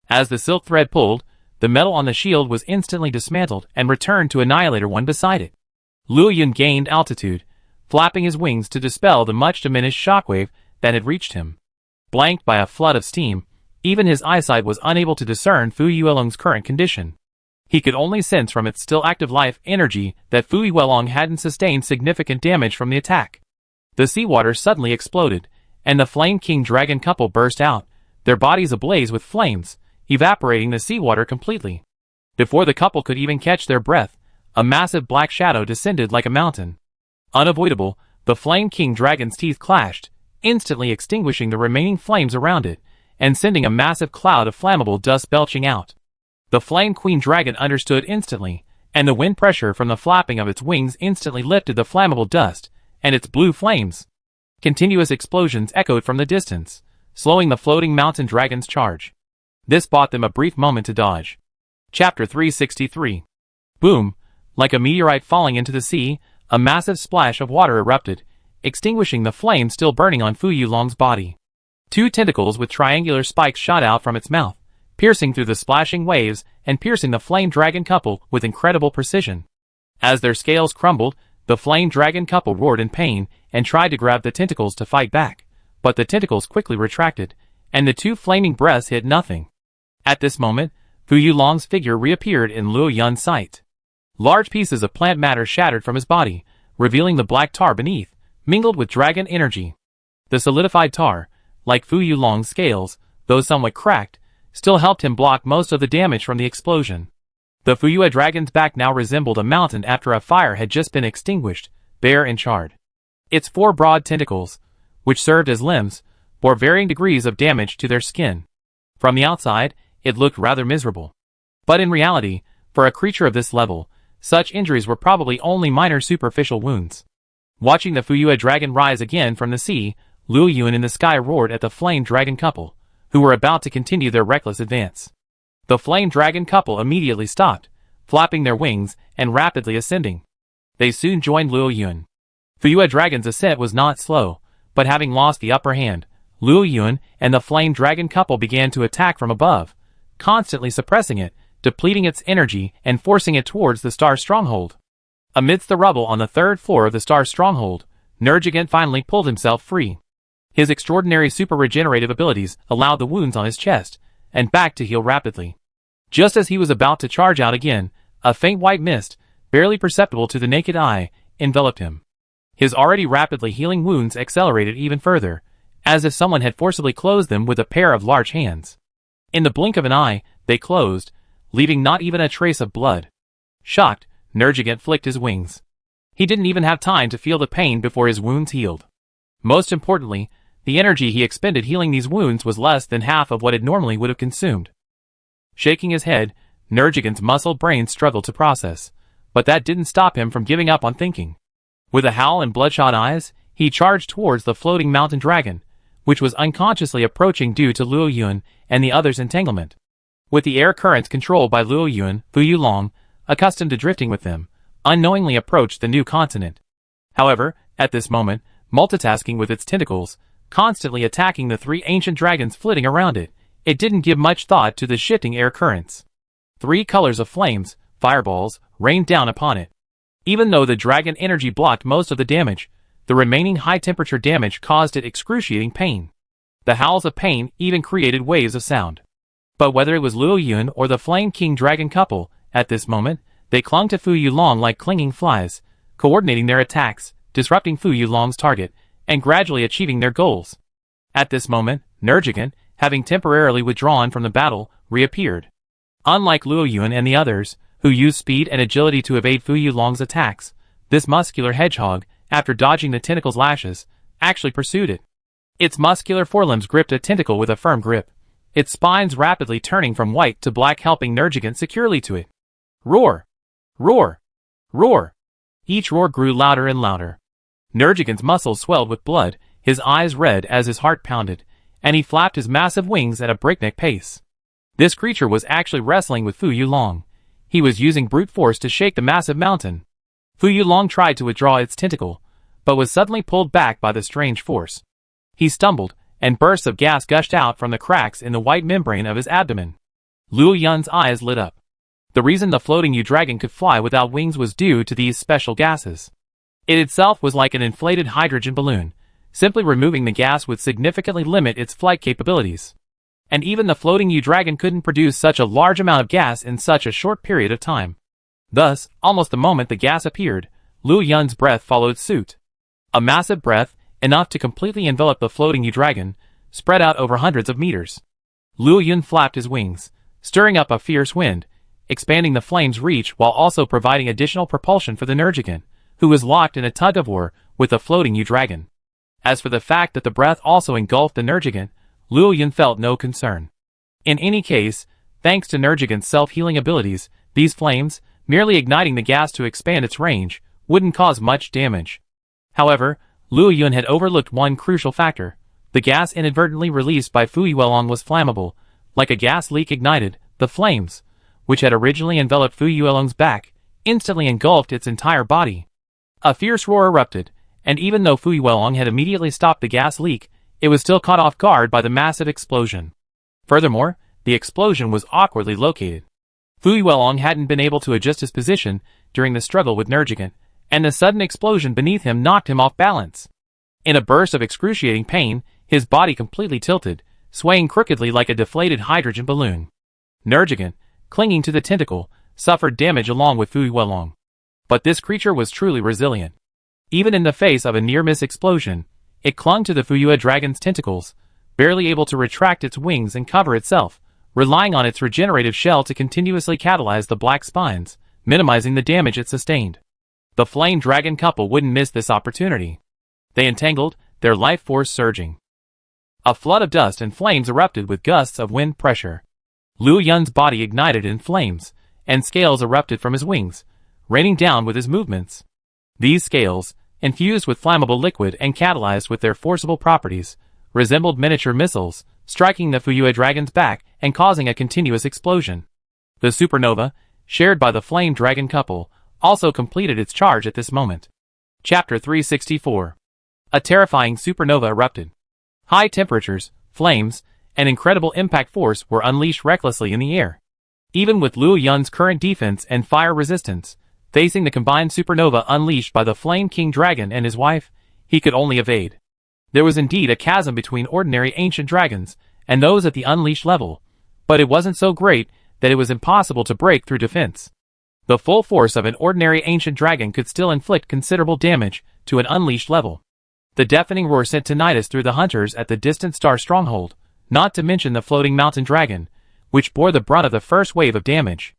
As the silk thread pulled, the metal on the shield was instantly dismantled and returned to Annihilator 1 beside it. Luo Yun gained altitude, flapping his wings to dispel the much diminished shockwave that had reached him. Blanked by a flood of steam, even his eyesight was unable to discern Fuyu Elong's current condition. He could only sense from its still active life energy that Fuyu Elong hadn't sustained significant damage from the attack. The seawater suddenly exploded, and the Flame King dragon couple burst out, their bodies ablaze with flames, evaporating the seawater completely. Before the couple could even catch their breath, a massive black shadow descended like a mountain. Unavoidable, the Flame King Dragon's teeth clashed, instantly extinguishing the remaining flames around it, and sending a massive cloud of flammable dust belching out. The Flame Queen Dragon understood instantly, and the wind pressure from the flapping of its wings instantly lifted the flammable dust, and its blue flames. Continuous explosions echoed from the distance, slowing the floating mountain dragon's charge. This bought them a brief moment to dodge. Chapter 363. Boom! Like a meteorite falling into the sea, a massive splash of water erupted, extinguishing the flame still burning on Fu Yulong's body. Two tentacles with triangular spikes shot out from its mouth, piercing through the splashing waves and piercing the flame dragon couple with incredible precision. As their scales crumbled, the flame dragon couple roared in pain and tried to grab the tentacles to fight back, but the tentacles quickly retracted, and the two flaming breaths hit nothing. At this moment, Fu Yulong's figure reappeared in Luo Yun's sight. Large pieces of plant matter shattered from his body, revealing the black tar beneath, mingled with dragon energy. The solidified tar, like Fu Yulong's scales, though somewhat cracked, still helped him block most of the damage from the explosion. The Fuyue dragon's back now resembled a mountain after a fire had just been extinguished, bare and charred. Its four broad tentacles, which served as limbs, bore varying degrees of damage to their skin. From the outside, it looked rather miserable. But in reality, for a creature of this level, such injuries were probably only minor superficial wounds. Watching the Fuyue dragon rise again from the sea, Luo Yun in the sky roared at the flame dragon couple, who were about to continue their reckless advance. The flame dragon couple immediately stopped, flapping their wings and rapidly ascending. They soon joined Luo Yun. Fuyue dragon's ascent was not slow, but having lost the upper hand, Luo Yun and the flame dragon couple began to attack from above, constantly suppressing it, depleting its energy and forcing it towards the star stronghold. Amidst the rubble on the third floor of the star stronghold, Nergigant finally pulled himself free. His extraordinary super regenerative abilities allowed the wounds on his chest and back to heal rapidly. Just as he was about to charge out again, a faint white mist, barely perceptible to the naked eye, enveloped him. His already rapidly healing wounds accelerated even further, as if someone had forcibly closed them with a pair of large hands. In the blink of an eye, they closed, leaving not even a trace of blood. Shocked, Nergigant flicked his wings. He didn't even have time to feel the pain before his wounds healed. Most importantly, the energy he expended healing these wounds was less than half of what it normally would have consumed. Shaking his head, Nergigant's muscled brain struggled to process, but that didn't stop him from giving up on thinking. With a howl and bloodshot eyes, he charged towards the floating mountain dragon, which was unconsciously approaching due to Luo Yun and the other's entanglement. With the air currents controlled by Luo Yun, Fu Yulong, accustomed to drifting with them, unknowingly approached the new continent. However, at this moment, multitasking with its tentacles, constantly attacking the three ancient dragons flitting around it, it didn't give much thought to the shifting air currents. 3 colors of flames, fireballs, rained down upon it. Even though the dragon energy blocked most of the damage, the remaining high-temperature damage caused it excruciating pain. The howls of pain even created waves of sound. But whether it was Luo Yun or the Flame King Dragon couple, at this moment, they clung to Fu Yulong like clinging flies, coordinating their attacks, disrupting Fu Yulong's target, and gradually achieving their goals. At this moment, Nergigant, having temporarily withdrawn from the battle, reappeared. Unlike Luo Yun and the others, who used speed and agility to evade Fu Yulong's attacks, this muscular hedgehog, after dodging the tentacle's lashes, actually pursued it. Its muscular forelimbs gripped a tentacle with a firm grip, its spines rapidly turning from white to black, helping Nergigant securely to it. Roar! Roar! Roar! Each roar grew louder and louder. Nergigant's muscles swelled with blood, his eyes red as his heart pounded, and he flapped his massive wings at a breakneck pace. This creature was actually wrestling with Fu Yulong. He was using brute force to shake the massive mountain. Fu Yulong tried to withdraw its tentacle, but was suddenly pulled back by the strange force. He stumbled, and bursts of gas gushed out from the cracks in the white membrane of his abdomen. Luo Yun's eyes lit up. The reason the floating U-dragon could fly without wings was due to these special gases. It itself was like an inflated hydrogen balloon. Simply removing the gas would significantly limit its flight capabilities. And even the floating U-dragon couldn't produce such a large amount of gas in such a short period of time. Thus, almost the moment the gas appeared, Luo Yun's breath followed suit. A massive breath, enough to completely envelop the floating U-dragon, spread out over hundreds of meters. Luo Yun flapped his wings, stirring up a fierce wind, expanding the flame's reach while also providing additional propulsion for the Nergigant, who was locked in a tug-of-war with the floating U-Dragon. As for the fact that the breath also engulfed the Nergigant, Luo Yun felt no concern. In any case, thanks to Nergigant's self-healing abilities, these flames, merely igniting the gas to expand its range, wouldn't cause much damage. However, Luo Yun had overlooked one crucial factor. The gas inadvertently released by Fu Yuelong was flammable. Like a gas leak ignited, the flames, which had originally enveloped Fu Yuelong's back, instantly engulfed its entire body. A fierce roar erupted, and even though Fu Yuelong had immediately stopped the gas leak, it was still caught off guard by the massive explosion. Furthermore, the explosion was awkwardly located. Fu Yuelong hadn't been able to adjust his position during the struggle with Nergigant, and the sudden explosion beneath him knocked him off balance. In a burst of excruciating pain, his body completely tilted, swaying crookedly like a deflated hydrogen balloon. Nergigant, clinging to the tentacle, suffered damage along with Fu Yuelong. But this creature was truly resilient. Even in the face of a near-miss explosion, it clung to the Fuyue dragon's tentacles, barely able to retract its wings and cover itself, relying on its regenerative shell to continuously catalyze the black spines, minimizing the damage it sustained. The flame dragon couple wouldn't miss this opportunity. They entangled, their life force surging. A flood of dust and flames erupted with gusts of wind pressure. Luo Yun's body ignited in flames, and scales erupted from his wings, raining down with his movements. These scales, infused with flammable liquid and catalyzed with their forcible properties, resembled miniature missiles, striking the Fuyue dragon's back and causing a continuous explosion. The supernova, shared by the flame dragon couple, also completed its charge at this moment. Chapter 364. A terrifying supernova erupted. High temperatures, flames, and incredible impact force were unleashed recklessly in the air. Even with Luo Yun's current defense and fire resistance, facing the combined supernova unleashed by the Flame King Dragon and his wife, he could only evade. There was indeed a chasm between ordinary ancient dragons and those at the unleashed level, but it wasn't so great that it was impossible to break through defense. The full force of an ordinary ancient dragon could still inflict considerable damage to an unleashed level. The deafening roar sent tinnitus through the hunters at the distant star stronghold, not to mention the floating mountain dragon, which bore the brunt of the first wave of damage.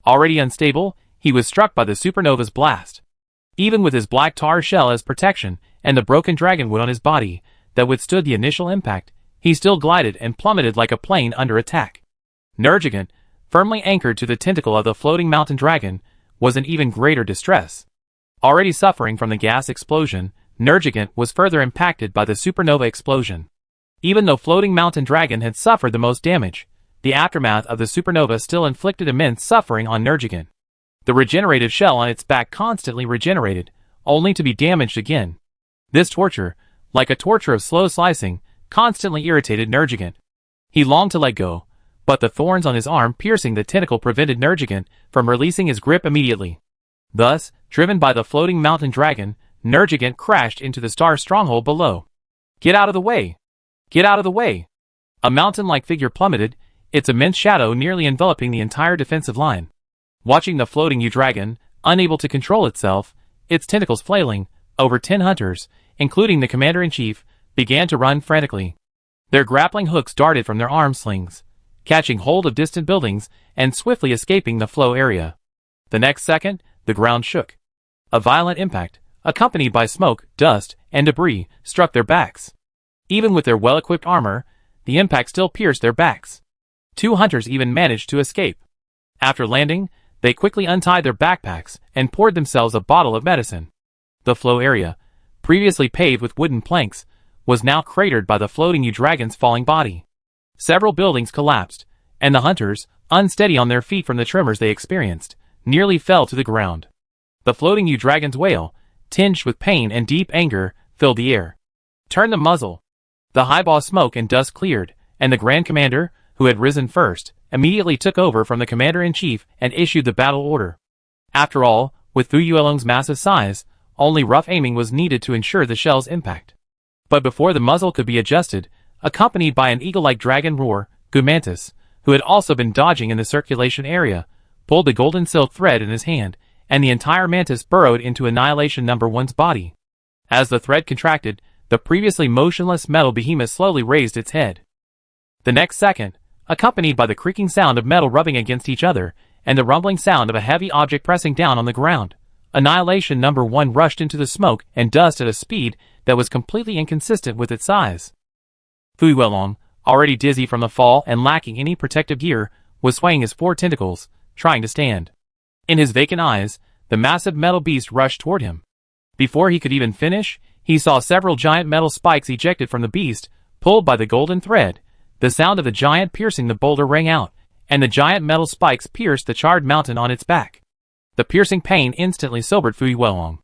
Already unstable, he was struck by the supernova's blast. Even with his black tar shell as protection and the broken dragonwood on his body that withstood the initial impact, he still glided and plummeted like a plane under attack. Nergigant, firmly anchored to the tentacle of the floating mountain dragon, was in even greater distress. Already suffering from the gas explosion, Nergigant was further impacted by the supernova explosion. Even though floating mountain dragon had suffered the most damage, the aftermath of the supernova still inflicted immense suffering on Nergigant. The regenerative shell on its back constantly regenerated, only to be damaged again. This torture, like a torture of slow slicing, constantly irritated Nergigant. He longed to let go, but the thorns on his arm piercing the tentacle prevented Nergigant from releasing his grip immediately. Thus, driven by the floating mountain dragon, Nergigant crashed into the star stronghold below. "Get out of the way! Get out of the way!" A mountain-like figure plummeted, its immense shadow nearly enveloping the entire defensive line. Watching the floating U-Dragon, unable to control itself, its tentacles flailing, over 10 hunters, including the commander-in-chief, began to run frantically. Their grappling hooks darted from their arm slings, catching hold of distant buildings and swiftly escaping the flow area. The next second, the ground shook. A violent impact, accompanied by smoke, dust, and debris, struck their backs. Even with their well-equipped armor, the impact still pierced their backs. 2 hunters even managed to escape. After landing, they quickly untied their backpacks and poured themselves a bottle of medicine. The flow area, previously paved with wooden planks, was now cratered by the floating U-Dragon's falling body. Several buildings collapsed, and the hunters, unsteady on their feet from the tremors they experienced, nearly fell to the ground. The floating U-Dragon's wail, tinged with pain and deep anger, filled the air. "Turn the muzzle!" The highball smoke and dust cleared, and the Grand Commander, who had risen first, immediately took over from the Commander-in-Chief and issued the battle order. After all, with Fu Yuelong's massive size, only rough aiming was needed to ensure the shell's impact. But before the muzzle could be adjusted, accompanied by an eagle-like dragon roar, Gumantis, who had also been dodging in the circulation area, pulled the golden silk thread in his hand, and the entire mantis burrowed into Annihilation No. 1's body. As the thread contracted, the previously motionless metal behemoth slowly raised its head. The next second, accompanied by the creaking sound of metal rubbing against each other, and the rumbling sound of a heavy object pressing down on the ground. Annihilation Number 1 rushed into the smoke and dust at a speed that was completely inconsistent with its size. Fu Yuelong, already dizzy from the fall and lacking any protective gear, was swaying his 4 tentacles, trying to stand. In his vacant eyes, the massive metal beast rushed toward him. Before he could even finish, he saw several giant metal spikes ejected from the beast, pulled by the golden thread. The sound of the giant piercing the boulder rang out, and the giant metal spikes pierced the charred mountain on its back. The piercing pain instantly sobered Fu Yuelong.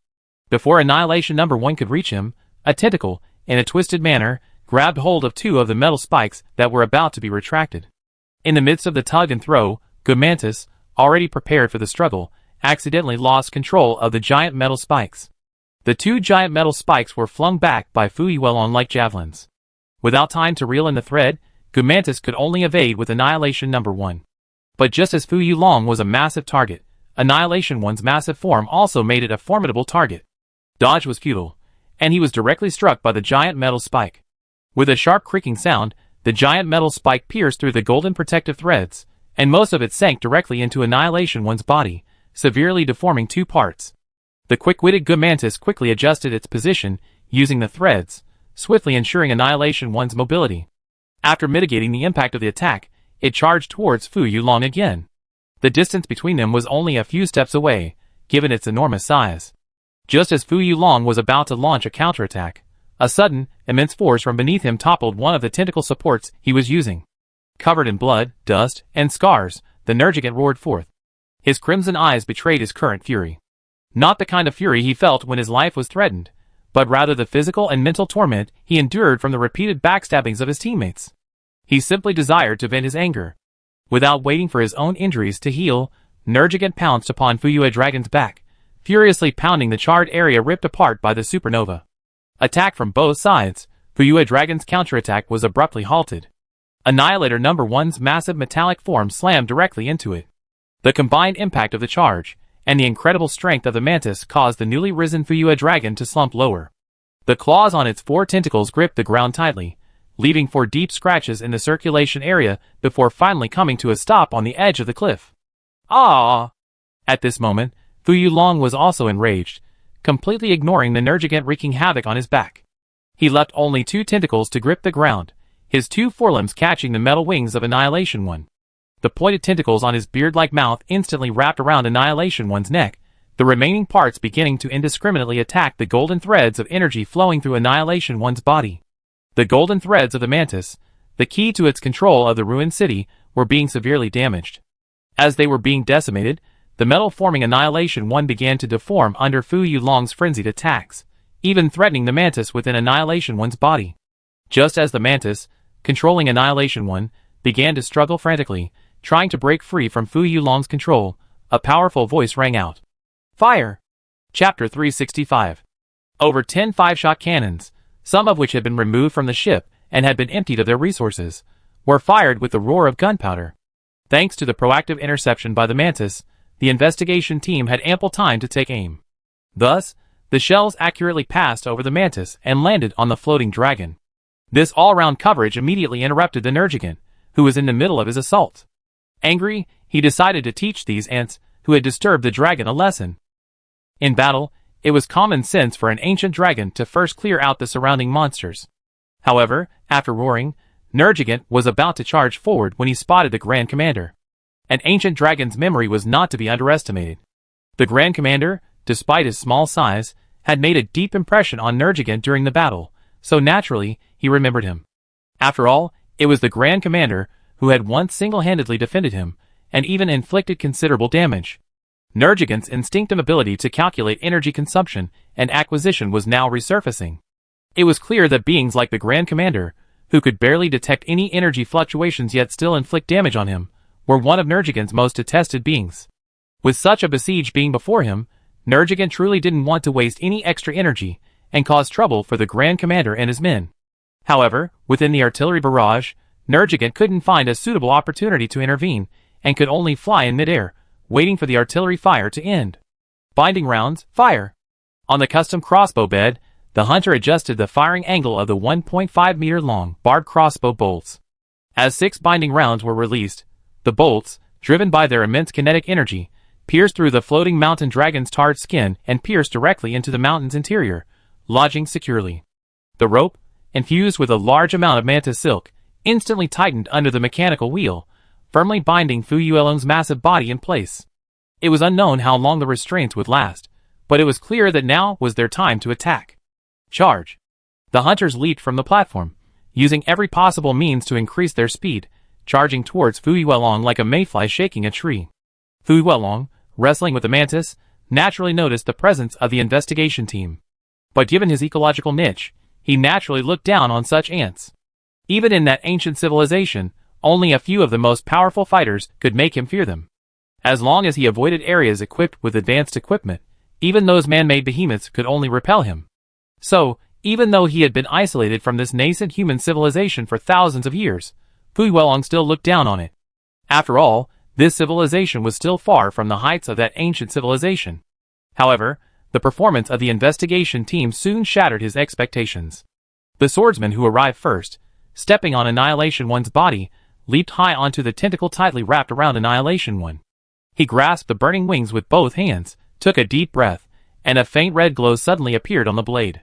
Before Annihilation Number 1 could reach him, a tentacle, in a twisted manner, grabbed hold of 2 of the metal spikes that were about to be retracted. In the midst of the tug and throw, Gumantis, already prepared for the struggle, accidentally lost control of the giant metal spikes. The 2 giant metal spikes were flung back by Fu Yuelong like javelins. Without time to reel in the thread, Gumantis could only evade with Annihilation Number 1. But just as Fu Yuelong was a massive target, Annihilation 1's massive form also made it a formidable target. Dodge was futile, and he was directly struck by the giant metal spike. With a sharp creaking sound, the giant metal spike pierced through the golden protective threads, and most of it sank directly into Annihilation 1's body, severely deforming 2 parts. The quick-witted Gumantis quickly adjusted its position, using the threads, swiftly ensuring Annihilation 1's mobility. After mitigating the impact of the attack, it charged towards Fu Yuelong again. The distance between them was only a few steps away, given its enormous size. Just as Fu Yuelong was about to launch a counterattack, a sudden, immense force from beneath him toppled one of the tentacle supports he was using. Covered in blood, dust, and scars, the Nergigant roared forth. His crimson eyes betrayed his current fury. Not the kind of fury he felt when his life was threatened, but rather the physical and mental torment he endured from the repeated backstabbings of his teammates. He simply desired to vent his anger. Without waiting for his own injuries to heal, Nergigant pounced upon Fu Yuedragon's back, furiously pounding the charred area ripped apart by the supernova. Attacked from both sides, Fu Yuedragon's counterattack was abruptly halted. Annihilator Number 1's massive metallic form slammed directly into it. The combined impact of the charge, and the incredible strength of the mantis caused the newly risen Fu Yuedragon to slump lower. The claws on its 4 tentacles gripped the ground tightly, leaving 4 deep scratches in the circulation area before finally coming to a stop on the edge of the cliff. Ah! At this moment, Fu Yuelong was also enraged, completely ignoring the Nergigant wreaking havoc on his back. He left only 2 tentacles to grip the ground, his 2 forelimbs catching the metal wings of Annihilation 1. The pointed tentacles on his beard-like mouth instantly wrapped around Annihilation 1's neck, the remaining parts beginning to indiscriminately attack the golden threads of energy flowing through Annihilation 1's body. The golden threads of the mantis, the key to its control of the ruined city, were being severely damaged. As they were being decimated, the metal-forming Annihilation 1 began to deform under Fu Yuelong's frenzied attacks, even threatening the mantis within Annihilation 1's body. Just as the mantis, controlling Annihilation 1, began to struggle frantically, trying to break free from Fu Yuelong's control, a powerful voice rang out. Fire! Chapter 365. Over 10 5-shot cannons, some of which had been removed from the ship and had been emptied of their resources, were fired with the roar of gunpowder. Thanks to the proactive interception by the mantis, the investigation team had ample time to take aim. Thus, the shells accurately passed over the mantis and landed on the floating dragon. This all-round coverage immediately interrupted the Nergigant, who was in the middle of his assault. Angry, he decided to teach these ants, who had disturbed the dragon, a lesson. In battle, it was common sense for an ancient dragon to first clear out the surrounding monsters. However, after roaring, Nergigant was about to charge forward when he spotted the Grand Commander. An ancient dragon's memory was not to be underestimated. The Grand Commander, despite his small size, had made a deep impression on Nergigant during the battle, so naturally, he remembered him. After all, it was the Grand Commander who had once single-handedly defended him, and even inflicted considerable damage. Nergigant's instinctive ability to calculate energy consumption and acquisition was now resurfacing. It was clear that beings like the Grand Commander, who could barely detect any energy fluctuations yet still inflict damage on him, were one of Nergigant's most detested beings. With such a besiege being before him, Nergigant truly didn't want to waste any extra energy and cause trouble for the Grand Commander and his men. However, within the artillery barrage, Nergigant couldn't find a suitable opportunity to intervene, and could only fly in midair, waiting for the artillery fire to end. Binding rounds, fire! On the custom crossbow bed, the hunter adjusted the firing angle of the 1.5-meter-long barbed crossbow bolts. As 6 binding rounds were released, the bolts, driven by their immense kinetic energy, pierced through the floating mountain dragon's tarred skin and pierced directly into the mountain's interior, lodging securely. The rope, infused with a large amount of mantis silk, instantly tightened under the mechanical wheel, firmly binding Fu Yuelong's massive body in place. It was unknown how long the restraints would last, but it was clear that now was their time to attack. Charge! The hunters leaped from the platform, using every possible means to increase their speed, charging towards Fu Yuelong like a mayfly shaking a tree. Fu Yuelong, wrestling with the mantis, naturally noticed the presence of the investigation team. But given his ecological niche, he naturally looked down on such ants. Even in that ancient civilization, only a few of the most powerful fighters could make him fear them. As long as he avoided areas equipped with advanced equipment, even those man-made behemoths could only repel him. So, even though he had been isolated from this nascent human civilization for thousands of years, Fu Yuelong still looked down on it. After all, this civilization was still far from the heights of that ancient civilization. However, the performance of the investigation team soon shattered his expectations. The swordsman who arrived first, stepping on Annihilation One's body, leaped high onto the tentacle tightly wrapped around Annihilation One. He grasped the burning wings with both hands, took a deep breath, and a faint red glow suddenly appeared on the blade.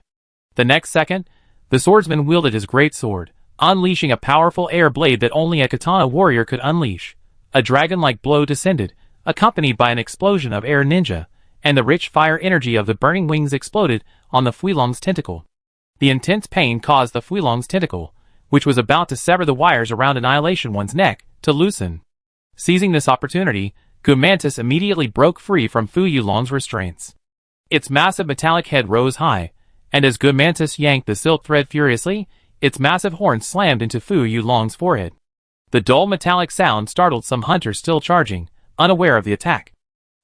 The next second, the swordsman wielded his great sword, unleashing a powerful air blade that only a katana warrior could unleash. A dragon-like blow descended, accompanied by an explosion of air ninja, and the rich fire energy of the burning wings exploded on the Fu Yuelong's tentacle. The intense pain caused the Fu Yuelong's tentacle, which was about to sever the wires around Annihilation One's neck, to loosen. Seizing this opportunity, Mantis immediately broke free from Fu Yuelong's restraints. Its massive metallic head rose high, and as Mantis yanked the silk thread furiously, its massive horn slammed into Fu Yuelong's forehead. The dull metallic sound startled some hunters still charging, unaware of the attack.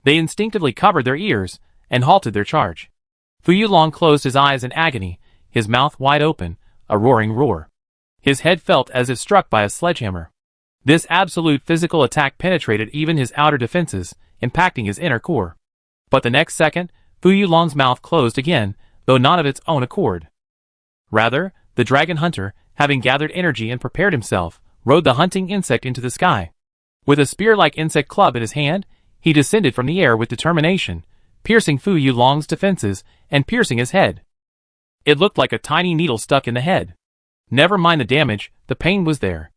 They instinctively covered their ears and halted their charge. Fu Yuelong closed his eyes in agony, his mouth wide open, a roaring roar. His head felt as if struck by a sledgehammer. This absolute physical attack penetrated even his outer defenses, impacting his inner core. But the next second, Fu Yuelong's mouth closed again, though not of its own accord. Rather, the dragon hunter, having gathered energy and prepared himself, rode the hunting insect into the sky. With a spear-like insect club in his hand, he descended from the air with determination, piercing Fu Yuelong's defenses and piercing his head. It looked like a tiny needle stuck in the head. Never mind the damage, the pain was there.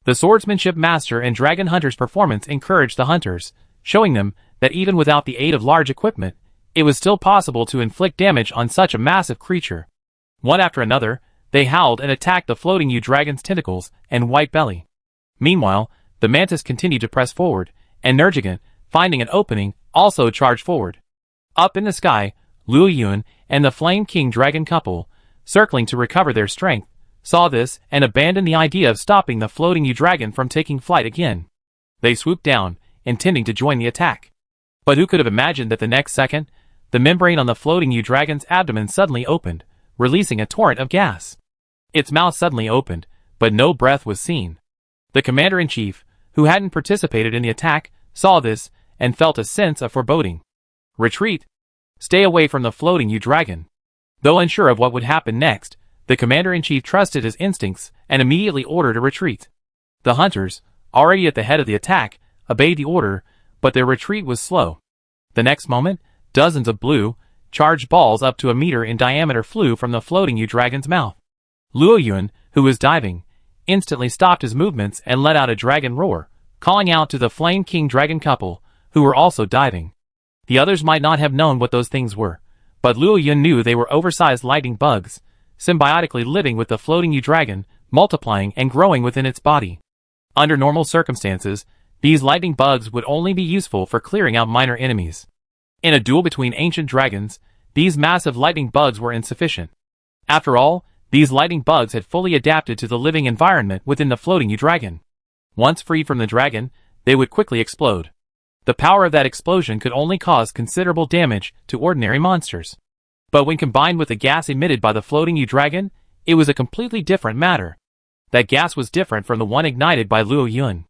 The swordsmanship master and dragon hunter's performance encouraged the hunters, showing them that even without the aid of large equipment, it was still possible to inflict damage on such a massive creature. One after another, they howled and attacked the floating dragon's tentacles and white belly. Meanwhile, the mantis continued to press forward, and Nergigant, finding an opening, also charged forward. Up in the sky, Luo Yun and the Flame King dragon couple, circling to recover their strength, saw this and abandoned the idea of stopping the floating dragon from taking flight again. They swooped down, intending to join the attack. But who could have imagined that the next second, the membrane on the floating dragon's abdomen suddenly opened, releasing a torrent of gas. Its mouth suddenly opened, but no breath was seen. The commander-in-chief, who hadn't participated in the attack, saw this and felt a sense of foreboding. Retreat! Stay away from the floating dragon. Though unsure of what would happen next, the commander-in-chief trusted his instincts and immediately ordered a retreat. The hunters, already at the head of the attack, obeyed the order, but their retreat was slow. The next moment, dozens of blue, charged balls up to a meter in diameter flew from the floating dragon's mouth. Luo Yun, who was diving, instantly stopped his movements and let out a dragon roar, calling out to the Flame King dragon couple, who were also diving. The others might not have known what those things were, but Luo Yun knew they were oversized lightning bugs, symbiotically living with the floating dragon, multiplying and growing within its body. Under normal circumstances, these lightning bugs would only be useful for clearing out minor enemies. In a duel between ancient dragons, these massive lightning bugs were insufficient. After all, these lightning bugs had fully adapted to the living environment within the floating dragon. Once freed from the dragon, they would quickly explode. The power of that explosion could only cause considerable damage to ordinary monsters. But when combined with the gas emitted by the floating dragon, it was a completely different matter. That gas was different from the one ignited by Luo Yun.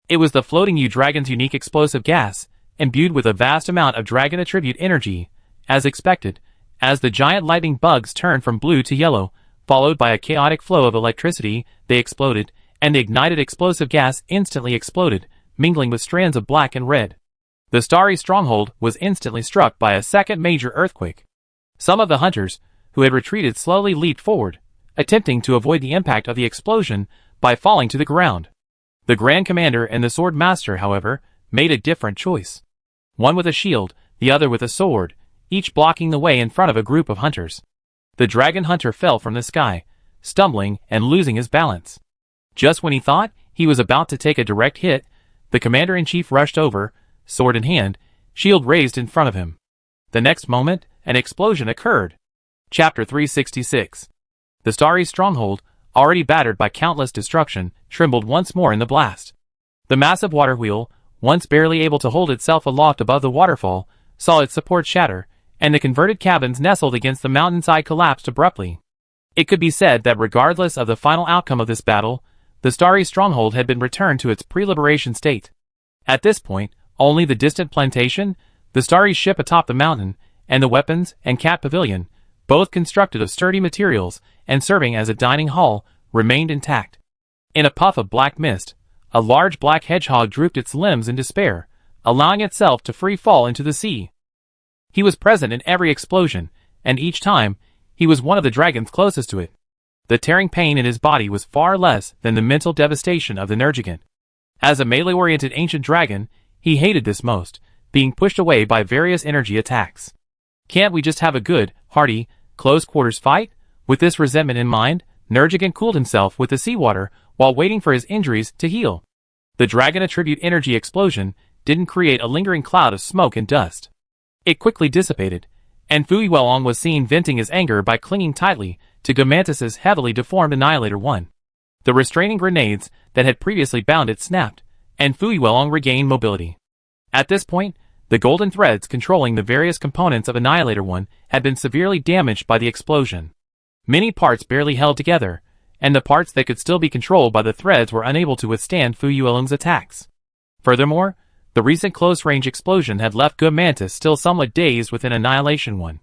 It was the floating dragon's unique explosive gas, imbued with a vast amount of dragon attribute energy. As expected, as the giant lightning bugs turned from blue to yellow, followed by a chaotic flow of electricity, they exploded, and the ignited explosive gas instantly exploded, mingling with strands of black and red. The starry stronghold was instantly struck by a second major earthquake. Some of the hunters, who had retreated, slowly leaped forward, attempting to avoid the impact of the explosion by falling to the ground. The Grand Commander and the Sword Master, however, made a different choice. One with a shield, the other with a sword, each blocking the way in front of a group of hunters. The dragon hunter fell from the sky, stumbling and losing his balance. Just when he thought he was about to take a direct hit, the Commander-in-Chief rushed over, sword in hand, shield raised in front of him. The next moment, an explosion occurred. Chapter 366. The starry stronghold, already battered by countless destruction, trembled once more in the blast. The massive water wheel, once barely able to hold itself aloft above the waterfall, saw its support shatter, and the converted cabins nestled against the mountainside collapsed abruptly. It could be said that regardless of the final outcome of this battle, the starry stronghold had been returned to its pre-liberation state. At this point, only the distant plantation, the starry ship atop the mountain, and the weapons and cat pavilion, both constructed of sturdy materials and serving as a dining hall, remained intact. In a puff of black mist, a large black hedgehog drooped its limbs in despair, allowing itself to free fall into the sea. He was present in every explosion, and each time, he was one of the dragons closest to it. The tearing pain in his body was far less than the mental devastation of the Nergigant. As a melee-oriented ancient dragon, he hated this most, being pushed away by various energy attacks. Can't we just have a good, hearty, close-quarters fight? With this resentment in mind, Nergigant cooled himself with the seawater while waiting for his injuries to heal. The Dragon Attribute energy explosion didn't create a lingering cloud of smoke and dust. It quickly dissipated, and Fu Yuelong was seen venting his anger by clinging tightly to Gomantis's heavily deformed Annihilator 1. The restraining grenades that had previously bound it snapped, and Fu Yuelong regained mobility. At this point, the golden threads controlling the various components of Annihilator 1 had been severely damaged by the explosion. Many parts barely held together, and the parts that could still be controlled by the threads were unable to withstand Fu Yuelong's attacks. Furthermore, the recent close-range explosion had left Gomantis still somewhat dazed within Annihilation 1.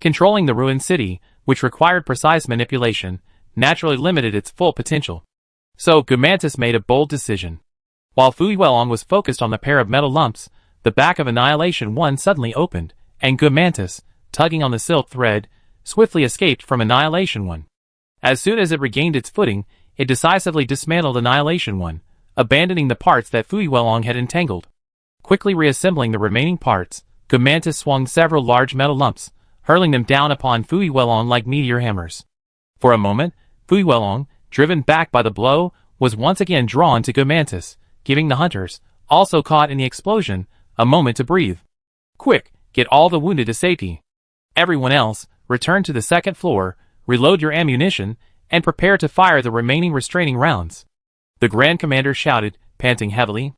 Controlling the ruined city, which required precise manipulation, naturally limited its full potential. So Gomantis made a bold decision. While Fu Yuelong was focused on the pair of metal lumps, the back of Annihilation 1 suddenly opened, and Gomantis, tugging on the silk thread, swiftly escaped from Annihilation 1. As soon as it regained its footing, it decisively dismantled Annihilation 1, abandoning the parts that Fu Yuelong had entangled. Quickly reassembling the remaining parts, Gomantis swung several large metal lumps, hurling them down upon Fu Yuelong like meteor hammers. For a moment, Fu Yuelong, driven back by the blow, was once again drawn to Gomantis, giving the hunters, also caught in the explosion, a moment to breathe. Quick, get all the wounded to safety. Everyone else, return to the second floor, reload your ammunition, and prepare to fire the remaining restraining rounds. The Grand Commander shouted, panting heavily.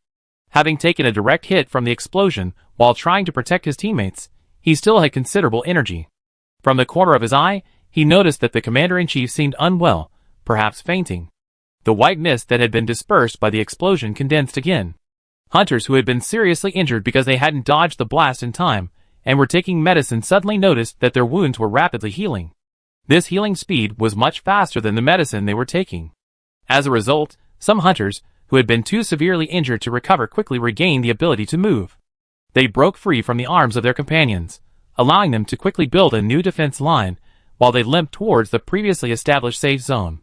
Having taken a direct hit from the explosion while trying to protect his teammates, he still had considerable energy. From the corner of his eye, he noticed that the Commander-in-Chief seemed unwell, perhaps fainting. The white mist that had been dispersed by the explosion condensed again. Hunters who had been seriously injured because they hadn't dodged the blast in time and were taking medicine suddenly noticed that their wounds were rapidly healing. This healing speed was much faster than the medicine they were taking. As a result, some hunters, who had been too severely injured to recover, quickly regained the ability to move. They broke free from the arms of their companions, allowing them to quickly build a new defense line, while they limped towards the previously established safe zone.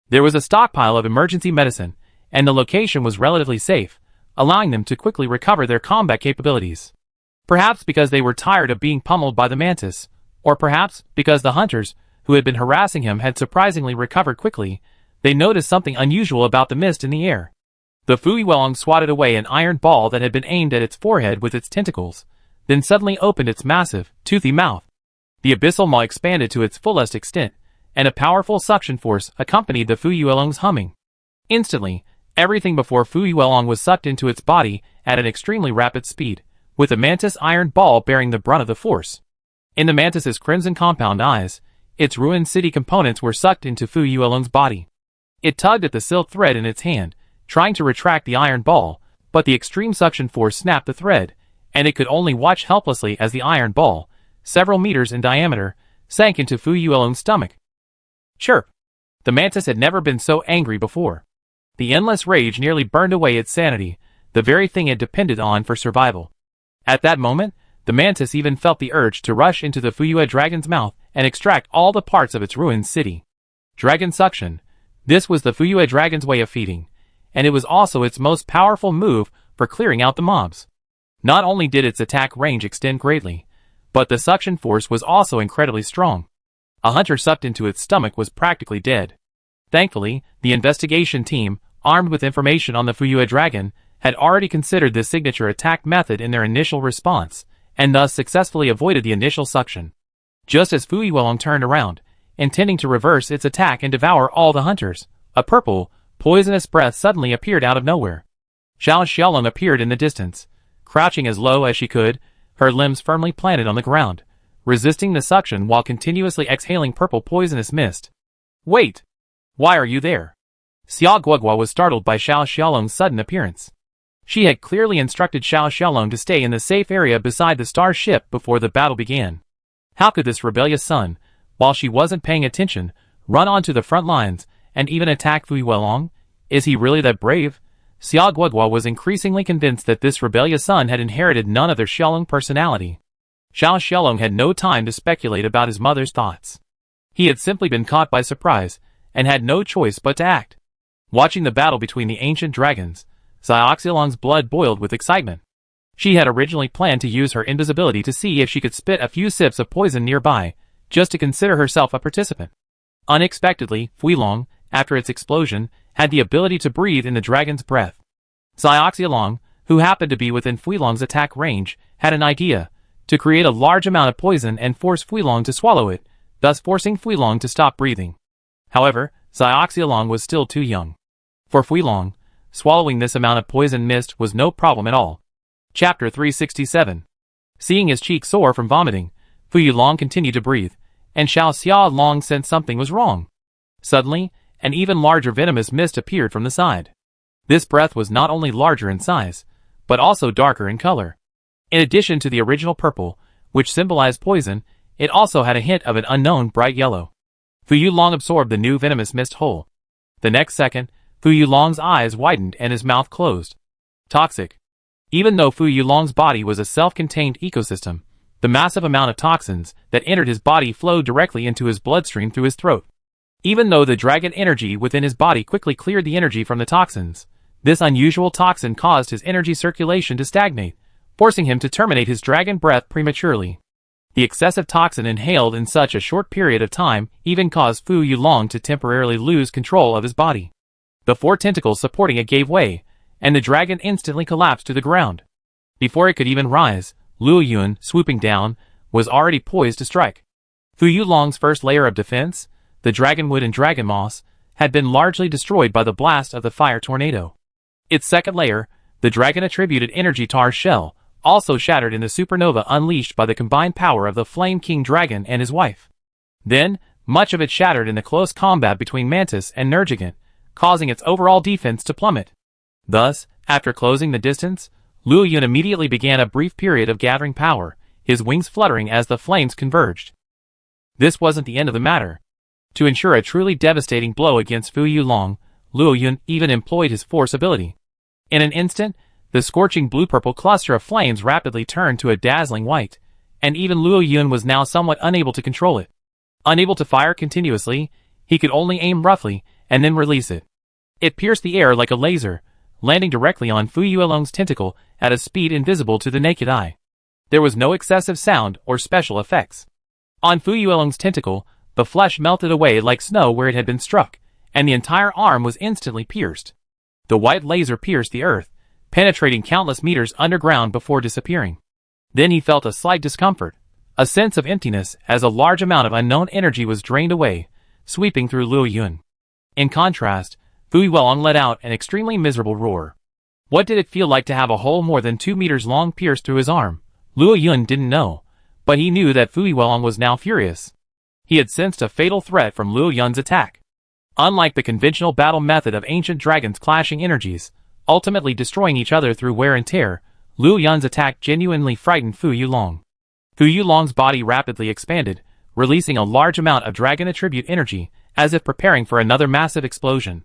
There was a stockpile of emergency medicine, and the location was relatively safe, allowing them to quickly recover their combat capabilities. Perhaps because they were tired of being pummeled by the mantis, or perhaps because the hunters, who had been harassing him, had surprisingly recovered quickly, they noticed something unusual about the mist in the air. The Fu Yuelong swatted away an iron ball that had been aimed at its forehead with its tentacles, then suddenly opened its massive, toothy mouth. The abyssal maw expanded to its fullest extent, and a powerful suction force accompanied the Fu Yuelong's humming. Instantly, everything before Fu Yuelong was sucked into its body at an extremely rapid speed, with the mantis iron ball bearing the brunt of the force. In the mantis's crimson compound eyes, its ruined city components were sucked into Fu Yuelong's body. It tugged at the silk thread in its hand, trying to retract the iron ball, but the extreme suction force snapped the thread, and it could only watch helplessly as the iron ball, several meters in diameter, sank into Fu Yuelong's stomach. Chirp! The mantis had never been so angry before. The endless rage nearly burned away its sanity, the very thing it depended on for survival. At that moment, the mantis even felt the urge to rush into the Fuyue dragon's mouth and extract all the parts of its ruined city. Dragon suction. This was the Fuyue dragon's way of feeding, and it was also its most powerful move for clearing out the mobs. Not only did its attack range extend greatly, but the suction force was also incredibly strong. A hunter sucked into its stomach was practically dead. Thankfully, the investigation team, armed with information on the Fuyue dragon, had already considered this signature attack method in their initial response, and thus successfully avoided the initial suction. Just as Fu Yuelong turned around, intending to reverse its attack and devour all the hunters, a purple, poisonous breath suddenly appeared out of nowhere. Xiao Xiaolong appeared in the distance, crouching as low as she could, her limbs firmly planted on the ground, resisting the suction while continuously exhaling purple poisonous mist. "Wait! Why are you there?" Xiao Guogua was startled by Xiao Xiaolong's sudden appearance. She had clearly instructed Xiao Xiaolong to stay in the safe area beside the star ship before the battle began. How could this rebellious son, while she wasn't paying attention, run onto the front lines and even attack Fu Yuelong? Is he really that brave? Xiao Guogua was increasingly convinced that this rebellious son had inherited none of their Xiaolong personality. Xiao Xiaolong had no time to speculate about his mother's thoughts. He had simply been caught by surprise, and had no choice but to act. Watching the battle between the ancient dragons, Xiao Xiaolong's blood boiled with excitement. She had originally planned to use her invisibility to see if she could spit a few sips of poison nearby, just to consider herself a participant. Unexpectedly, Fuilong, after its explosion, had the ability to breathe in the dragon's breath. Xiao Xiaolong, who happened to be within Fuilong's attack range, had an idea, to create a large amount of poison and force Fuilong to swallow it, thus forcing Fuilong to stop breathing. However, Xiao Xiaolong was still too young. For Fuilong, swallowing this amount of poison mist was no problem at all. Chapter 367. Seeing his cheek sore from vomiting, Fu Yulong continued to breathe, and Xiao Xiaolong sensed something was wrong. Suddenly, an even larger venomous mist appeared from the side. This breath was not only larger in size, but also darker in color. In addition to the original purple, which symbolized poison, it also had a hint of an unknown bright yellow. Fu Yulong absorbed the new venomous mist whole. The next second, Fu Yulong's eyes widened and his mouth closed. Toxic. Even though Fu Yulong's body was a self-contained ecosystem, the massive amount of toxins that entered his body flowed directly into his bloodstream through his throat. Even though the dragon energy within his body quickly cleared the energy from the toxins, this unusual toxin caused his energy circulation to stagnate, forcing him to terminate his dragon breath prematurely. The excessive toxin inhaled in such a short period of time even caused Fu Yulong to temporarily lose control of his body. The four tentacles supporting it gave way, and the dragon instantly collapsed to the ground. Before it could even rise, Luo Yun, swooping down, was already poised to strike. Fu Yulong's first layer of defense, the dragonwood and dragon moss, had been largely destroyed by the blast of the fire tornado. Its second layer, the dragon-attributed energy tar shell, also shattered in the supernova unleashed by the combined power of the Flame King Dragon and his wife. Then, much of it shattered in the close combat between Mantis and Nergigant, causing its overall defense to plummet. Thus, after closing the distance, Luo Yun immediately began a brief period of gathering power, his wings fluttering as the flames converged. This wasn't the end of the matter. To ensure a truly devastating blow against Fu Yulong, Luo Yun even employed his force ability. In an instant, the scorching blue-purple cluster of flames rapidly turned to a dazzling white, and even Luo Yun was now somewhat unable to control it. Unable to fire continuously, he could only aim roughly, and then release it. It pierced the air like a laser, landing directly on Fu Yuelong's tentacle at a speed invisible to the naked eye. There was no excessive sound or special effects. On Fu Yuelong's tentacle, the flesh melted away like snow where it had been struck, and the entire arm was instantly pierced. The white laser pierced the earth, penetrating countless meters underground before disappearing. Then he felt a slight discomfort, a sense of emptiness as a large amount of unknown energy was drained away, sweeping through Luo Yun. In contrast, Fu Yuelong let out an extremely miserable roar. What did it feel like to have a hole more than 2 meters long pierced through his arm? Luo Yun didn't know, but he knew that Fu Yuelong was now furious. He had sensed a fatal threat from Luo Yun's attack. Unlike the conventional battle method of ancient dragons clashing energies, ultimately destroying each other through wear and tear, Luo Yun's attack genuinely frightened Fu Yulong. Fu Yulong's body rapidly expanded, releasing a large amount of dragon attribute energy, as if preparing for another massive explosion.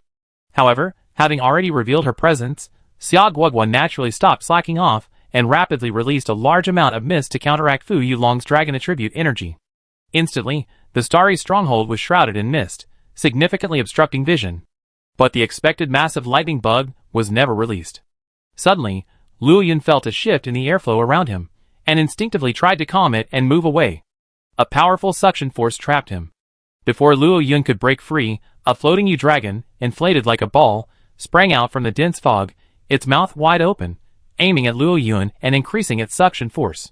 However, having already revealed her presence, Xia Guoguo naturally stopped slacking off and rapidly released a large amount of mist to counteract Fu Yulong's dragon attribute energy. Instantly, the starry stronghold was shrouded in mist, significantly obstructing vision. But the expected massive lightning bug was never released. Suddenly, Luo Yun felt a shift in the airflow around him, and instinctively tried to calm it and move away. A powerful suction force trapped him. Before Luo Yun could break free, a floating dragon, inflated like a ball, sprang out from the dense fog, its mouth wide open, aiming at Luo Yun and increasing its suction force.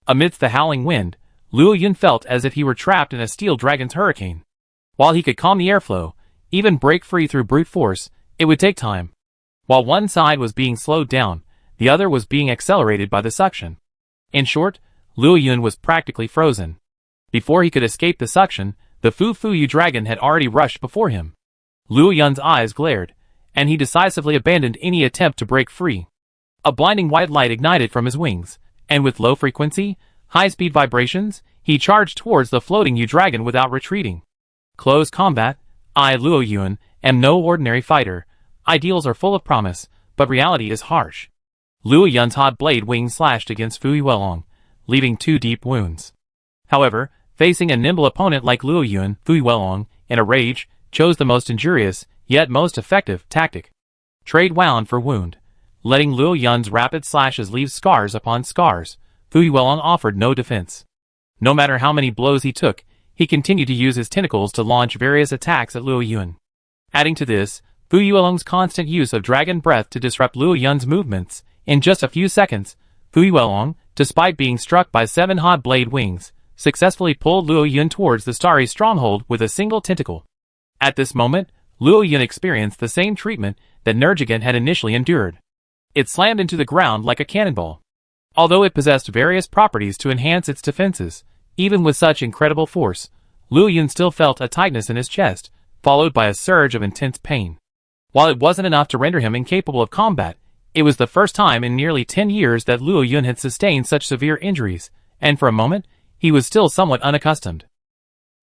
Amidst the howling wind, Luo Yun felt as if he were trapped in a steel dragon's hurricane. While he could calm the airflow, even break free through brute force, it would take time. While one side was being slowed down, the other was being accelerated by the suction. In short, Luo Yun was practically frozen. Before he could escape the suction, the Fu dragon had already rushed before him. Luo Yun's eyes glared, and he decisively abandoned any attempt to break free. A blinding white light ignited from his wings, and with low frequency, high-speed vibrations, he charged towards the floating dragon without retreating. Close combat. I, Luo Yun, am no ordinary fighter. Ideals are full of promise, but reality is harsh. Luo Yun's hot blade wing slashed against Fu Yuelong, leaving 2 deep wounds. However, facing a nimble opponent like Luo Yun, Fu Yuelong, in a rage, chose the most injurious, yet most effective, tactic. Trade wound for wound. Letting Luo Yun's rapid slashes leave scars upon scars, Fu Yuelong offered no defense. No matter how many blows he took, he continued to use his tentacles to launch various attacks at Luo Yun. Adding to this, Fu Yuelong's constant use of dragon breath to disrupt Luo Yun's movements. In just a few seconds, Fu Yuelong, despite being struck by 7 hot blade wings, successfully pulled Luo Yun towards the starry stronghold with a single tentacle. At this moment, Luo Yun experienced the same treatment that Nergigant had initially endured. It slammed into the ground like a cannonball. Although it possessed various properties to enhance its defenses, even with such incredible force, Luo Yun still felt a tightness in his chest, followed by a surge of intense pain. While it wasn't enough to render him incapable of combat, it was the first time in nearly 10 years that Luo Yun had sustained such severe injuries, and for a moment, he was still somewhat unaccustomed.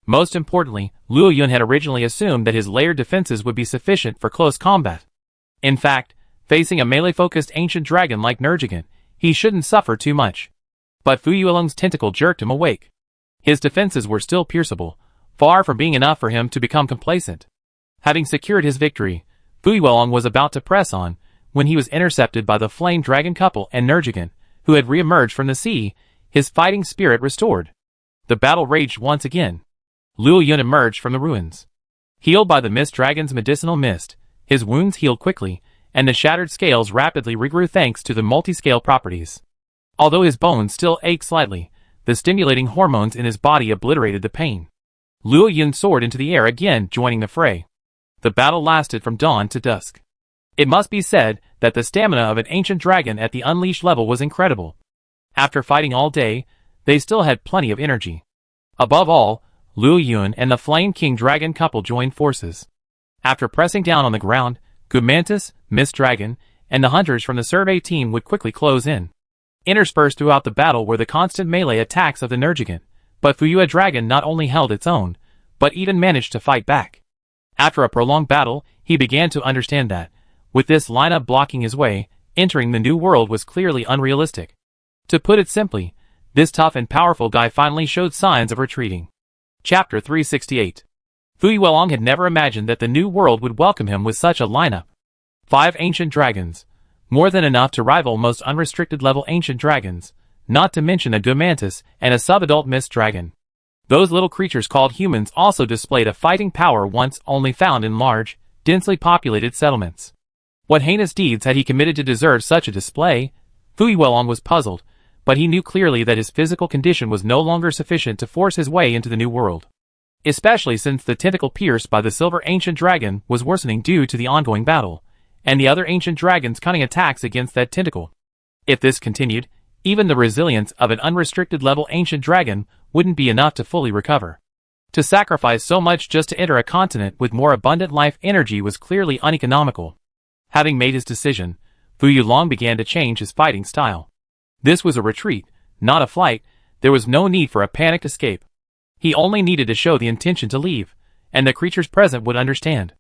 Most importantly, Luo Yun had originally assumed that his layered defenses would be sufficient for close combat. In fact, facing a melee-focused ancient dragon like Nergigant, he shouldn't suffer too much. But Fu Yuelong's tentacle jerked him awake. His defenses were still pierceable, far from being enough for him to become complacent. Having secured his victory, Fu Yuelong was about to press on, when he was intercepted by the flame dragon couple and Nergigant, who had re-emerged from the sea, his fighting spirit restored. The battle raged once again. Luo Yun emerged from the ruins. Healed by the mist dragon's medicinal mist, his wounds healed quickly, and the shattered scales rapidly regrew thanks to the multi-scale properties. Although his bones still ached slightly, the stimulating hormones in his body obliterated the pain. Luo Yun soared into the air again, joining the fray. The battle lasted from dawn to dusk. It must be said that the stamina of an ancient dragon at the unleashed level was incredible. After fighting all day, they still had plenty of energy. Above all, Luo Yun and the Flame King dragon couple joined forces. After pressing down on the ground, Gumantis, Mist Dragon, and the hunters from the survey team would quickly close in. Interspersed throughout the battle were the constant melee attacks of the Nergigant, but Fuyue Dragon not only held its own, but even managed to fight back. After a prolonged battle, he began to understand that, with this lineup blocking his way, entering the new world was clearly unrealistic. To put it simply, this tough and powerful guy finally showed signs of retreating. Chapter 368. Fu Yuelong had never imagined that the new world would welcome him with such a lineup. 5 ancient dragons. More than enough to rival most unrestricted level ancient dragons, not to mention a Gumantis and a subadult mist dragon. Those little creatures called humans also displayed a fighting power once only found in large, densely populated settlements. What heinous deeds had he committed to deserve such a display? Fu Yuelong was puzzled, but he knew clearly that his physical condition was no longer sufficient to force his way into the new world. Especially since the tentacle pierced by the silver ancient dragon was worsening due to the ongoing battle, and the other ancient dragon's cunning attacks against that tentacle. If this continued, even the resilience of an unrestricted level ancient dragon wouldn't be enough to fully recover. To sacrifice so much just to enter a continent with more abundant life energy was clearly uneconomical. Having made his decision, Fu Yuelong began to change his fighting style. This was a retreat, not a flight. There was no need for a panicked escape. He only needed to show the intention to leave, and the creatures present would understand.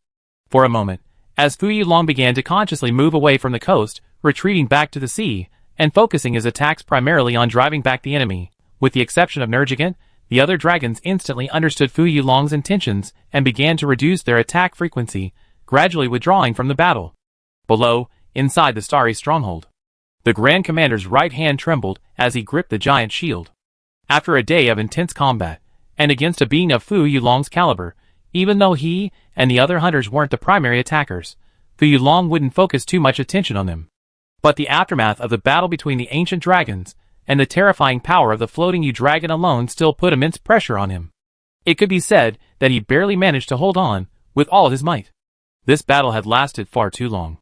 For a moment, As Fu Yulong began to consciously move away from the coast, retreating back to the sea, and focusing his attacks primarily on driving back the enemy, with the exception of Nergigant, the other dragons instantly understood Fu Yulong's intentions and began to reduce their attack frequency, gradually withdrawing from the battle. Below, inside the starry stronghold, the Grand Commander's right hand trembled as he gripped the giant shield. After a day of intense combat, and against a being of Fu Yulong's caliber, even though he and the other hunters weren't the primary attackers, Fu Yulong wouldn't focus too much attention on them. But the aftermath of the battle between the ancient dragons and the terrifying power of the floating dragon alone still put immense pressure on him. It could be said that he barely managed to hold on with all his might. This battle had lasted far too long.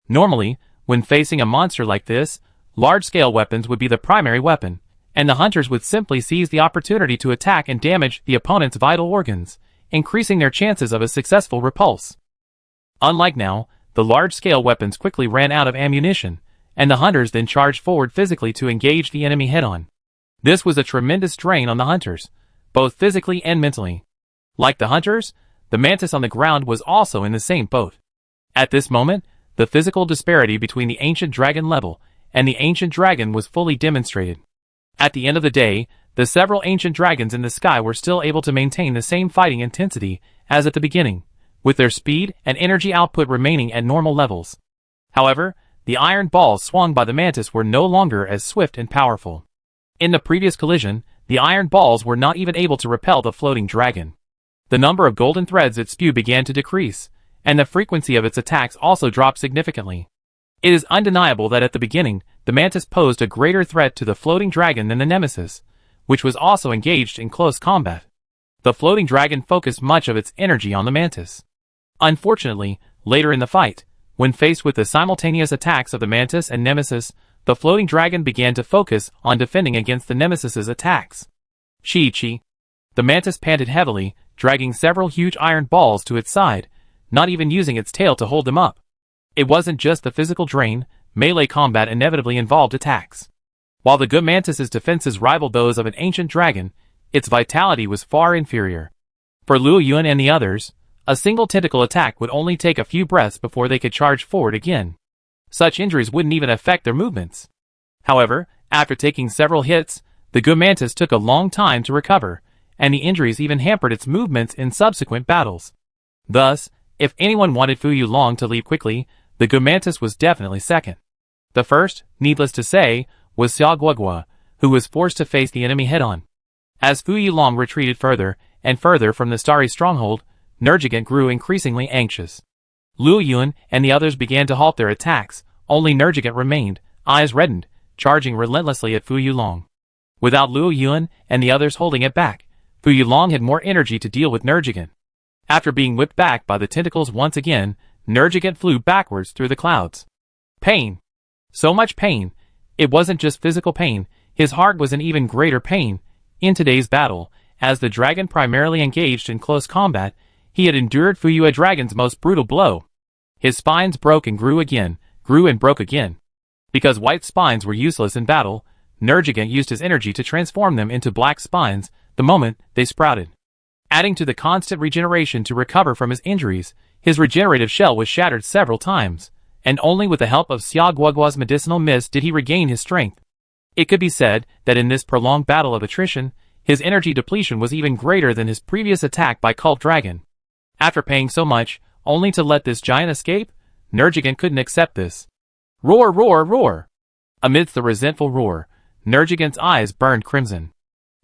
Normally, when facing a monster like this, large-scale weapons would be the primary weapon, and the hunters would simply seize the opportunity to attack and damage the opponent's vital organs, increasing their chances of a successful repulse. Unlike now, the large-scale weapons quickly ran out of ammunition, and the hunters then charged forward physically to engage the enemy head-on. This was a tremendous drain on the hunters, both physically and mentally. Like the hunters, the mantis on the ground was also in the same boat. At this moment, the physical disparity between the ancient dragon level and the ancient dragon was fully demonstrated. At the end of the day, the several ancient dragons in the sky were still able to maintain the same fighting intensity as at the beginning, with their speed and energy output remaining at normal levels. However, the iron balls swung by the mantis were no longer as swift and powerful. In the previous collision, the iron balls were not even able to repel the floating dragon. The number of golden threads it spewed began to decrease, and the frequency of its attacks also dropped significantly. It is undeniable that at the beginning, the mantis posed a greater threat to the floating dragon than the nemesis, which was also engaged in close combat. The floating dragon focused much of its energy on the mantis. Unfortunately, later in the fight, when faced with the simultaneous attacks of the mantis and nemesis, the floating dragon began to focus on defending against the nemesis's attacks. Chi. The mantis panted heavily, dragging several huge iron balls to its side, not even using its tail to hold them up. It wasn't just the physical drain, melee combat inevitably involved attacks. While the good mantis's defenses rivaled those of an ancient dragon, its vitality was far inferior. For Luo Yuan and the others, a single tentacle attack would only take a few breaths before they could charge forward again. Such injuries wouldn't even affect their movements. However, after taking several hits, the good mantis took a long time to recover, and the injuries even hampered its movements in subsequent battles. Thus, if anyone wanted Fu Yulong to leave quickly, the good mantis was definitely second. The first, needless to say, was Xia Guogua, who was forced to face the enemy head-on. As Fu Yulong retreated further and further from the starry stronghold, Nergigant grew increasingly anxious. Luo Yuan and the others began to halt their attacks, only Nergigant remained, eyes reddened, charging relentlessly at Fu Yulong. Without Luo Yuan and the others holding it back, Fu Yulong had more energy to deal with Nergigant. After being whipped back by the tentacles once again, Nergigant flew backwards through the clouds. Pain. So much pain. It wasn't just physical pain, his heart was in even greater pain. In today's battle, as the dragon primarily engaged in close combat, he had endured Fu Yue Dragon's most brutal blow. His spines broke and grew and broke again. Because white spines were useless in battle, Nergigant used his energy to transform them into black spines the moment they sprouted. Adding to the constant regeneration to recover from his injuries, his regenerative shell was shattered several times, and only with the help of Xia Guogua's medicinal mist did he regain his strength. It could be said that in this prolonged battle of attrition, his energy depletion was even greater than his previous attack by Cult Dragon. After paying so much, only to let this giant escape, Nergigant couldn't accept this. Roar, roar, roar! Amidst the resentful roar, Nergigant's eyes burned crimson.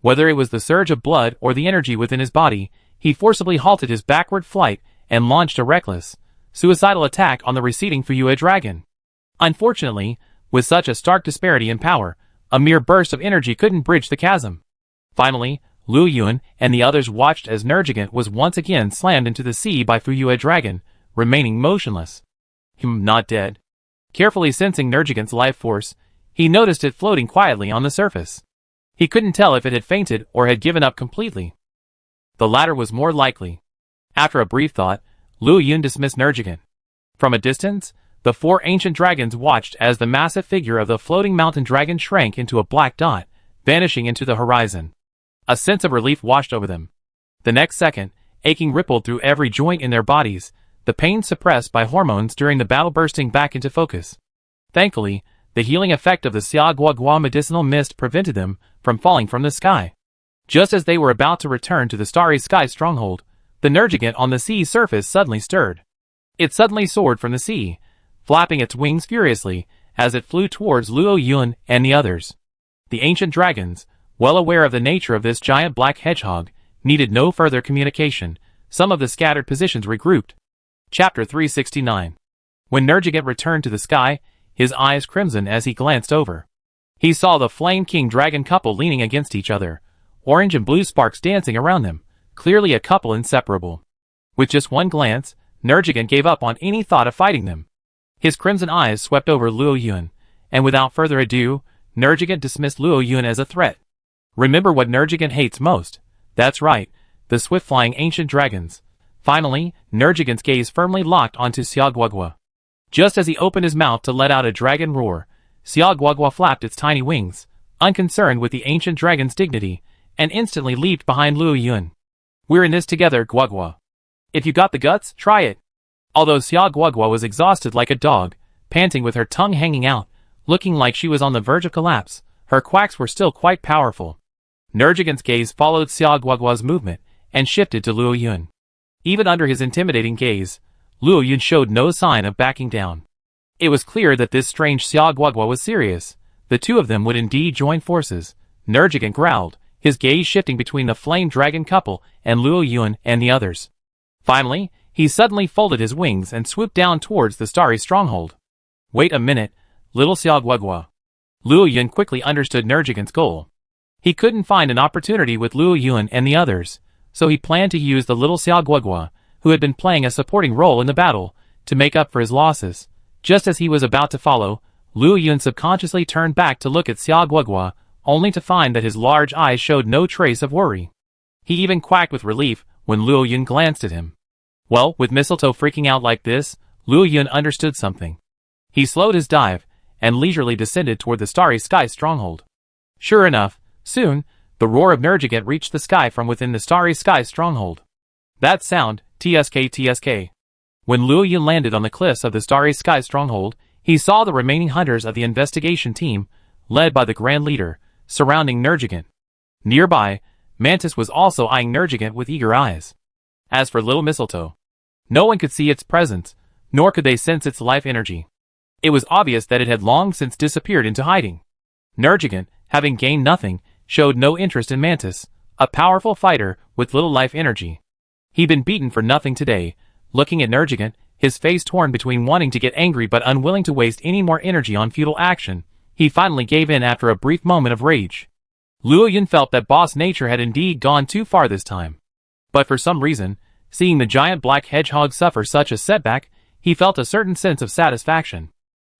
Whether it was the surge of blood or the energy within his body, he forcibly halted his backward flight and launched a reckless, suicidal attack on the receding Fu Yue Dragon. Unfortunately, with such a stark disparity in power, a mere burst of energy couldn't bridge the chasm. Finally, Luo Yuan and the others watched as Nergigant was once again slammed into the sea by Fu Yue Dragon, remaining motionless. Not dead. Carefully sensing Nergigant's life force, he noticed it floating quietly on the surface. He couldn't tell if it had fainted or had given up completely. The latter was more likely. After a brief thought, Luo Yuan dismissed Nergigant. From a distance, the four ancient dragons watched as the massive figure of the floating mountain dragon shrank into a black dot, vanishing into the horizon. A sense of relief washed over them. The next second, aching rippled through every joint in their bodies. the pain suppressed by hormones during the battle bursting back into focus. Thankfully, the healing effect of the Xiaoguagua medicinal mist prevented them from falling from the sky. Just as they were about to return to the starry sky stronghold, the Nergigant on the sea surface suddenly stirred. It suddenly soared from the sea, flapping its wings furiously as it flew towards Luo Yun and the others. The ancient dragons, well aware of the nature of this giant black hedgehog, needed no further communication. Some of the scattered positions regrouped. Chapter 369. When Nergigant returned to the sky, his eyes crimsoned as he glanced over. He saw the Flame King Dragon couple leaning against each other, orange and blue sparks dancing around them, clearly a couple inseparable. With just one glance, Nergigant gave up on any thought of fighting them. His crimson eyes swept over Luo Yun, and without further ado, Nergigant dismissed Luo Yun as a threat. Remember what Nergigant hates most. That's right, the swift-flying ancient dragons. Finally, Nergigant's gaze firmly locked onto Xiaoguagua. Just as he opened his mouth to let out a dragon roar, Xiaoguagua flapped its tiny wings, unconcerned with the ancient dragon's dignity, and instantly leaped behind Luo Yun. "We're in this together, Guagua. If you got the guts, try it." Although Xiaoguagua was exhausted like a dog, panting with her tongue hanging out, looking like she was on the verge of collapse, her quacks were still quite powerful. Nergigant's gaze followed Xiaoguagua's movement and shifted to Luo Yun. Even under his intimidating gaze, Luo Yun showed no sign of backing down. It was clear that this strange Xiaoguagua was serious. The two of them would indeed join forces. Nergigant growled, his gaze shifting between the flame dragon couple and Luo Yun and the others. Finally, he suddenly folded his wings and swooped down towards the starry stronghold. "Wait a minute, little Xiaoguagua." Luo Yun quickly understood Nergigant's goal. He couldn't find an opportunity with Luo Yun and the others, so he planned to use the little Xiaoguagua, who had been playing a supporting role in the battle, to make up for his losses. Just as he was about to follow, Luo Yun subconsciously turned back to look at Xiaoguagua, only to find that his large eyes showed no trace of worry. He even quacked with relief when Luo Yun glanced at him. Well, with Mistletoe freaking out like this, Luo Yun understood something. He slowed his dive, and leisurely descended toward the starry sky stronghold. Sure enough, soon, the roar of Nergigant reached the sky from within the starry sky stronghold. That sound, TSK. When Luo Yun landed on the cliffs of the starry sky stronghold, he saw the remaining hunters of the investigation team, led by the Grand Leader, surrounding Nergigant. Nearby, Mantis was also eyeing Nergigant with eager eyes. As for little Mistletoe, no one could see its presence, nor could they sense its life energy. It was obvious that it had long since disappeared into hiding. Nergigant, having gained nothing, showed no interest in Mantis, a powerful fighter with little life energy. He'd been beaten for nothing today. Looking at Nergigant, his face torn between wanting to get angry but unwilling to waste any more energy on futile action, he finally gave in after a brief moment of rage. Luo Yun felt that boss nature had indeed gone too far this time. But for some reason, seeing the giant black hedgehog suffer such a setback, he felt a certain sense of satisfaction.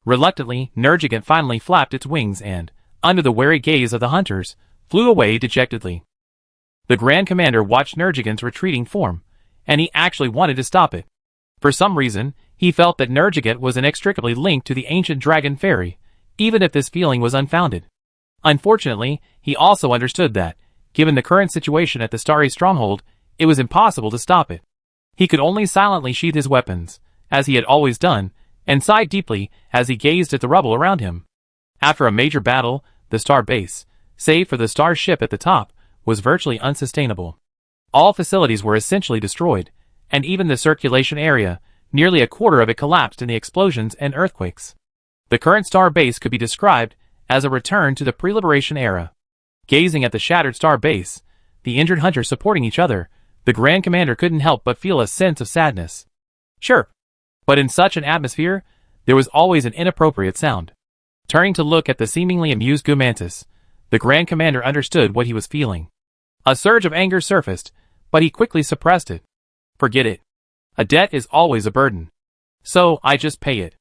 Reluctantly, Nergigant finally flapped its wings and, under the wary gaze of the hunters, flew away dejectedly. The Grand Commander watched Nergigant's retreating form, and he actually wanted to stop it. For some reason, he felt that Nergigant was inextricably linked to the ancient dragon fairy, even if this feeling was unfounded. Unfortunately, he also understood that, given the current situation at the Starry Stronghold, it was impossible to stop it. He could only silently sheath his weapons, as he had always done, and sighed deeply as he gazed at the rubble around him. After a major battle, the star base, save for the star ship at the top, was virtually unsustainable. All facilities were essentially destroyed, and even the circulation area, nearly a quarter of it collapsed in the explosions and earthquakes. The current star base could be described as a return to the pre-liberation era. Gazing at the shattered star base, the injured hunters supporting each other, the Grand Commander couldn't help but feel a sense of sadness. Sure, but in such an atmosphere, there was always an inappropriate sound. Turning to look at the seemingly amused Gumantis, the Grand Commander understood what he was feeling. A surge of anger surfaced, but he quickly suppressed it. Forget it. A debt is always a burden. So, I just pay it.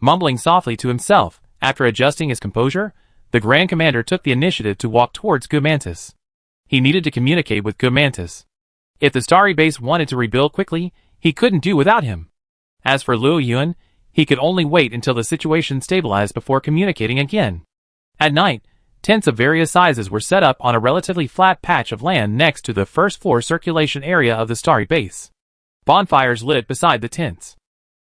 Mumbling softly to himself, after adjusting his composure, the Grand Commander took the initiative to walk towards Gumantis. He needed to communicate with Gumantis. If the Starry Base wanted to rebuild quickly, he couldn't do without him. As for Luo Yun, he could only wait until the situation stabilized before communicating again. At night, tents of various sizes were set up on a relatively flat patch of land next to the first floor circulation area of the Starry Base. Bonfires lit beside the tents.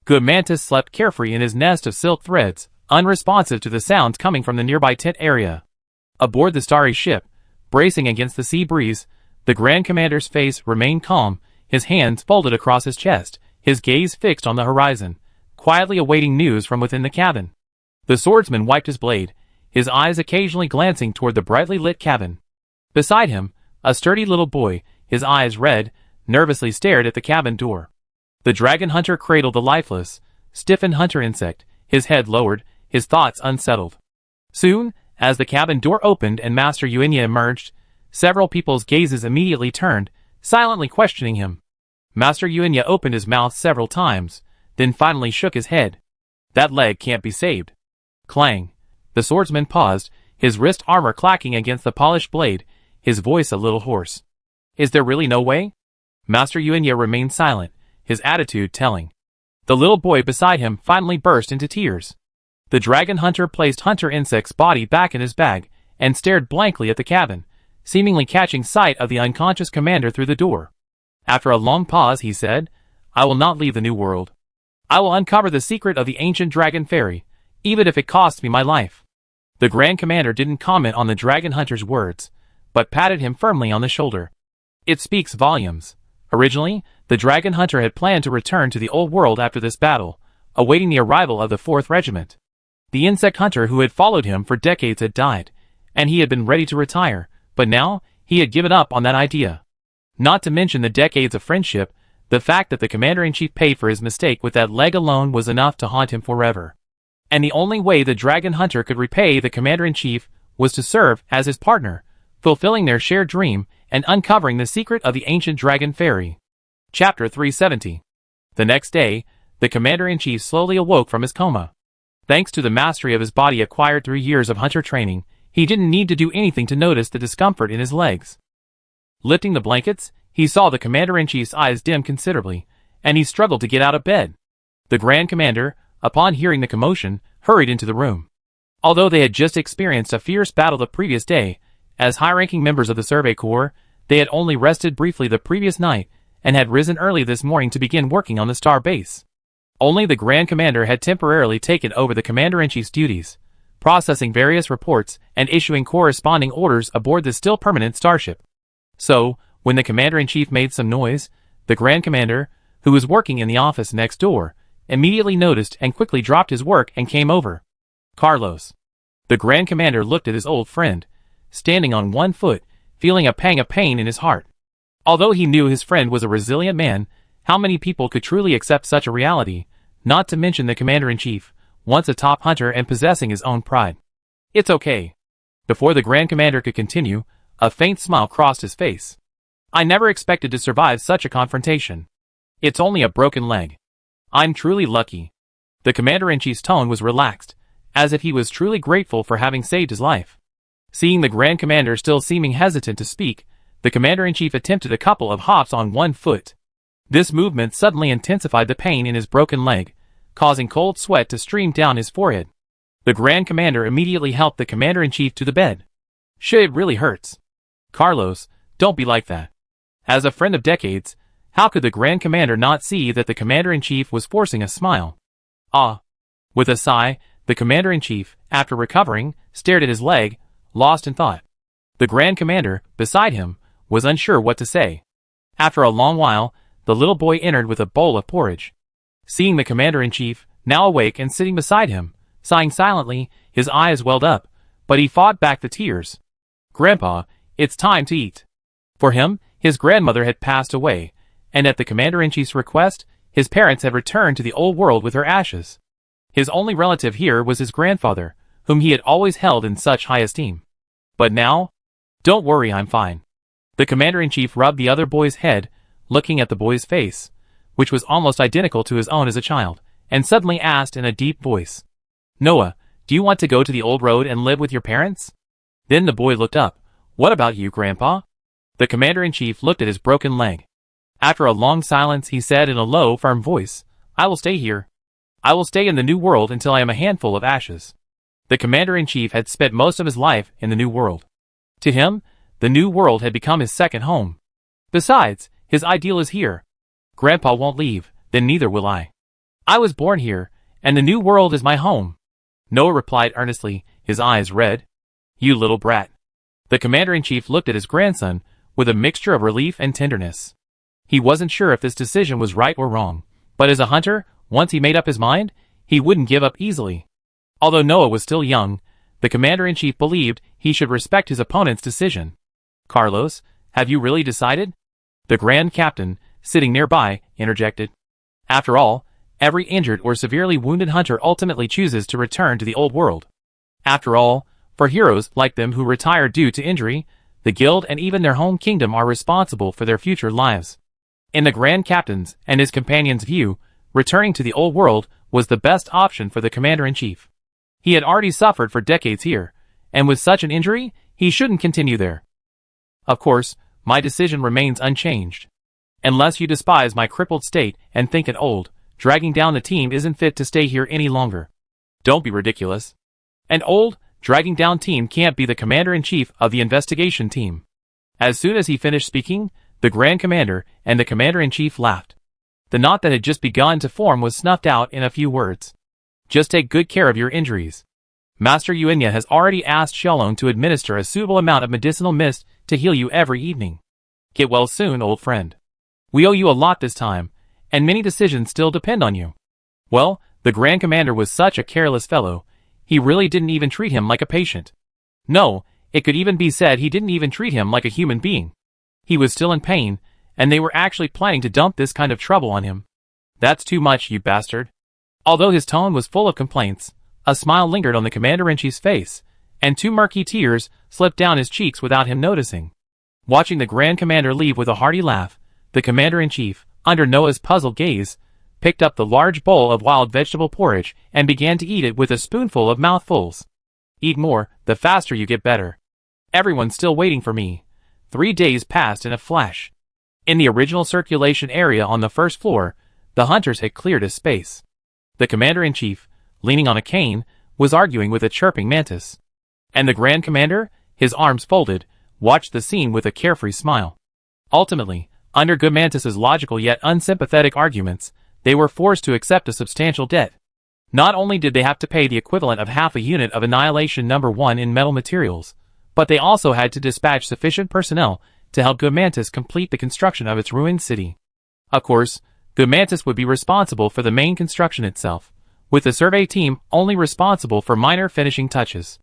Good Mantis slept carefree in his nest of silk threads, unresponsive to the sounds coming from the nearby tent area. Aboard the starry ship, bracing against the sea breeze, the Grand Commander's face remained calm, his hands folded across his chest, his gaze fixed on the horizon, quietly awaiting news from within the cabin. The swordsman wiped his blade, his eyes occasionally glancing toward the brightly lit cabin. Beside him, a sturdy little boy, his eyes red, nervously stared at the cabin door. The dragon hunter cradled the lifeless, stiffened hunter insect, his head lowered, his thoughts unsettled. Soon, as the cabin door opened and Master Uenya emerged, several people's gazes immediately turned, silently questioning him. Master Uenya opened his mouth several times, then finally shook his head. That leg can't be saved. Clang. The swordsman paused, his wrist armor clacking against the polished blade, his voice a little hoarse. Is there really no way? Master Uenya remained silent, his attitude telling. The little boy beside him finally burst into tears. The dragon hunter placed Hunter Insect's body back in his bag, and stared blankly at the cabin, seemingly catching sight of the unconscious commander through the door. After a long pause he said, I will not leave the New World. I will uncover the secret of the ancient dragon fairy, even if it costs me my life. The Grand Commander didn't comment on the dragon hunter's words, but patted him firmly on the shoulder. It speaks volumes. Originally, the dragon hunter had planned to return to the old world after this battle, awaiting the arrival of the 4th Regiment. The insect hunter who had followed him for decades had died, and he had been ready to retire, but now, he had given up on that idea. Not to mention the decades of friendship, the fact that the Commander-in-Chief paid for his mistake with that leg alone was enough to haunt him forever. And the only way the dragon hunter could repay the Commander-in-Chief was to serve as his partner, fulfilling their shared dream and uncovering the secret of the ancient dragon fairy. Chapter 370. The next day, the Commander-in-Chief slowly awoke from his coma. Thanks to the mastery of his body acquired through years of hunter training, he didn't need to do anything to notice the discomfort in his legs. Lifting the blankets, he saw the Commander-in-Chief's eyes dim considerably, and he struggled to get out of bed. The Grand Commander, upon hearing the commotion, hurried into the room. Although they had just experienced a fierce battle the previous day, as high-ranking members of the Survey Corps, they had only rested briefly the previous night, and had risen early this morning to begin working on the star base. Only the Grand Commander had temporarily taken over the Commander-in-Chief's duties, processing various reports and issuing corresponding orders aboard the still permanent starship. So, when the Commander-in-Chief made some noise, the Grand Commander, who was working in the office next door, immediately noticed and quickly dropped his work and came over. Carlos. The Grand Commander looked at his old friend, standing on one foot, feeling a pang of pain in his heart. Although he knew his friend was a resilient man, how many people could truly accept such a reality, not to mention the Commander-in-Chief, once a top hunter and possessing his own pride. It's okay. Before the Grand Commander could continue, a faint smile crossed his face. I never expected to survive such a confrontation. It's only a broken leg. I'm truly lucky. The Commander-in-Chief's tone was relaxed, as if he was truly grateful for having saved his life. Seeing the Grand Commander still seeming hesitant to speak, the Commander-in-Chief attempted a couple of hops on one foot. This movement suddenly intensified the pain in his broken leg, causing cold sweat to stream down his forehead. The Grand Commander immediately helped the Commander-in-Chief to the bed. Shit, it really hurts. Carlos, don't be like that. As a friend of decades, how could the Grand Commander not see that the Commander-in-Chief was forcing a smile? Ah. With a sigh, the Commander-in-Chief, after recovering, stared at his leg, lost in thought. The Grand Commander, beside him, was unsure what to say. After a long while, the little boy entered with a bowl of porridge. Seeing the Commander-in-Chief, now awake and sitting beside him, sighing silently, his eyes welled up, but he fought back the tears. Grandpa, it's time to eat. For him, his grandmother had passed away, and at the Commander-in-Chief's request, his parents had returned to the old world with her ashes. His only relative here was his grandfather, whom he had always held in such high esteem. But now? Don't worry, I'm fine. The Commander-in-Chief rubbed the other boy's head, looking at the boy's face, which was almost identical to his own as a child, and suddenly asked in a deep voice, Noah, do you want to go to the old road and live with your parents? Then the boy looked up. What about you, Grandpa? The Commander-in-Chief looked at his broken leg. After a long silence, he said in a low, firm voice, I will stay here. I will stay in the New World until I am a handful of ashes. The Commander-in-Chief had spent most of his life in the New World. To him, the New World had become his second home. Besides, his ideal is here. Grandpa won't leave, then neither will I. I was born here, and the new world is my home. Noah replied earnestly, his eyes red. You little brat. The commander-in-chief looked at his grandson with a mixture of relief and tenderness. He wasn't sure if this decision was right or wrong, but as a hunter, once he made up his mind, he wouldn't give up easily. Although Noah was still young, the commander-in-chief believed he should respect his opponent's decision. Carlos, have you really decided? The Grand Captain, sitting nearby, interjected. After all, every injured or severely wounded hunter ultimately chooses to return to the old world. After all, for heroes like them who retire due to injury, the guild and even their home kingdom are responsible for their future lives. In the Grand Captain's and his companions' view, returning to the old world was the best option for the commander-in-chief. He had already suffered for decades here, and with such an injury, he shouldn't continue there. Of course, my decision remains unchanged. Unless you despise my crippled state and think it old, dragging down the team isn't fit to stay here any longer. Don't be ridiculous. An old, dragging down team can't be the commander-in-chief of the investigation team. As soon as he finished speaking, the Grand Commander and the commander-in-chief laughed. The knot that had just begun to form was snuffed out in a few words. Just take good care of your injuries. Master Uenya has already asked Shalom to administer a suitable amount of medicinal mist to heal you every evening. Get well soon, old friend. We owe you a lot this time, and many decisions still depend on you. Well, the Grand Commander was such a careless fellow, he really didn't even treat him like a patient. No, it could even be said he didn't even treat him like a human being. He was still in pain, and they were actually planning to dump this kind of trouble on him. That's too much, you bastard. Although his tone was full of complaints, a smile lingered on the commander-in-chief's face, and 2 murky tears slipped down his cheeks without him noticing. Watching the Grand Commander leave with a hearty laugh, the commander-in-chief, under Noah's puzzled gaze, picked up the large bowl of wild vegetable porridge and began to eat it with a spoonful of mouthfuls. Eat more, the faster you get better. Everyone's still waiting for me. 3 days passed in a flash. In the original circulation area on the first floor, the hunters had cleared a space. The commander-in-chief, leaning on a cane, was arguing with a chirping mantis. And the Grand Commander, his arms folded, watched the scene with a carefree smile. Ultimately, under Good Mantis's logical yet unsympathetic arguments, they were forced to accept a substantial debt. Not only did they have to pay the equivalent of half a unit of Annihilation No. 1 in metal materials, but they also had to dispatch sufficient personnel to help Good Mantis complete the construction of its ruined city. Of course, Good Mantis would be responsible for the main construction itself, with the survey team only responsible for minor finishing touches.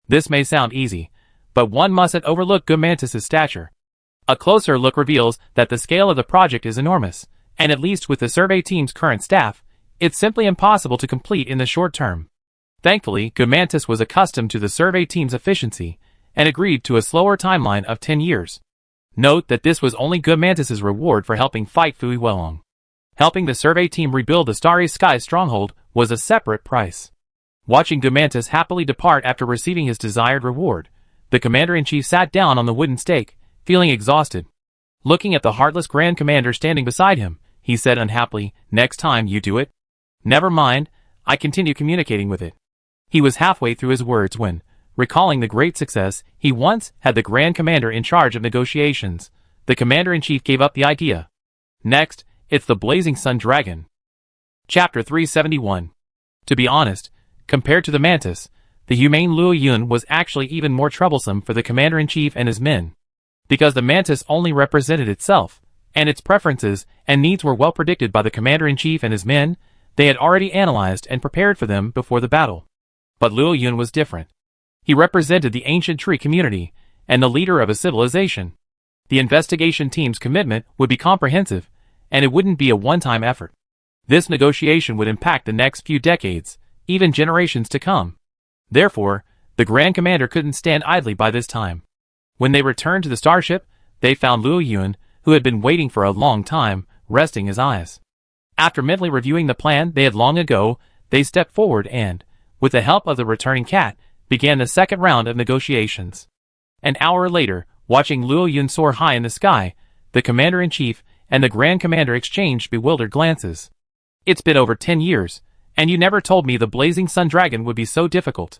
This may sound easy, but one mustn't overlook Good Mantis's stature. A closer look reveals that the scale of the project is enormous, and at least with the survey team's current staff, it's simply impossible to complete in the short term. Thankfully, Good Mantis was accustomed to the survey team's efficiency, and agreed to a slower timeline of 10 years. Note that this was only Good Mantis's reward for helping fight Fui Welong. Helping the survey team rebuild the Starry Sky stronghold was a separate price. Watching Good Mantis happily depart after receiving his desired reward, the commander-in-chief sat down on the wooden stake, feeling exhausted. Looking at the heartless Grand Commander standing beside him, he said unhappily, "Next time you do it." "Never mind, I continue communicating with it." He was halfway through his words when, recalling the great success he once had the Grand Commander in charge of negotiations, the Commander-in-Chief gave up the idea. Next, it's the Blazing Sun Dragon. Chapter 371. To be honest, compared to the Mantis, the humane Luo Yun was actually even more troublesome for the Commander-in-Chief and his men. Because the Mantis only represented itself, and its preferences and needs were well predicted by the Commander-in-Chief and his men, they had already analyzed and prepared for them before the battle. But Luo Yun was different. He represented the ancient tree community, and the leader of a civilization. The investigation team's commitment would be comprehensive, and it wouldn't be a one-time effort. This negotiation would impact the next few decades, even generations to come. Therefore, the Grand Commander couldn't stand idly by this time. When they returned to the starship, they found Luo Yun, who had been waiting for a long time, resting his eyes. After mentally reviewing the plan they had long ago, they stepped forward and, with the help of the returning cat, began the second round of negotiations. An hour later, watching Luo Yun soar high in the sky, the Commander-in-Chief and the Grand Commander exchanged bewildered glances. "It's been over 10 years, and you never told me the Blazing Sun Dragon would be so difficult."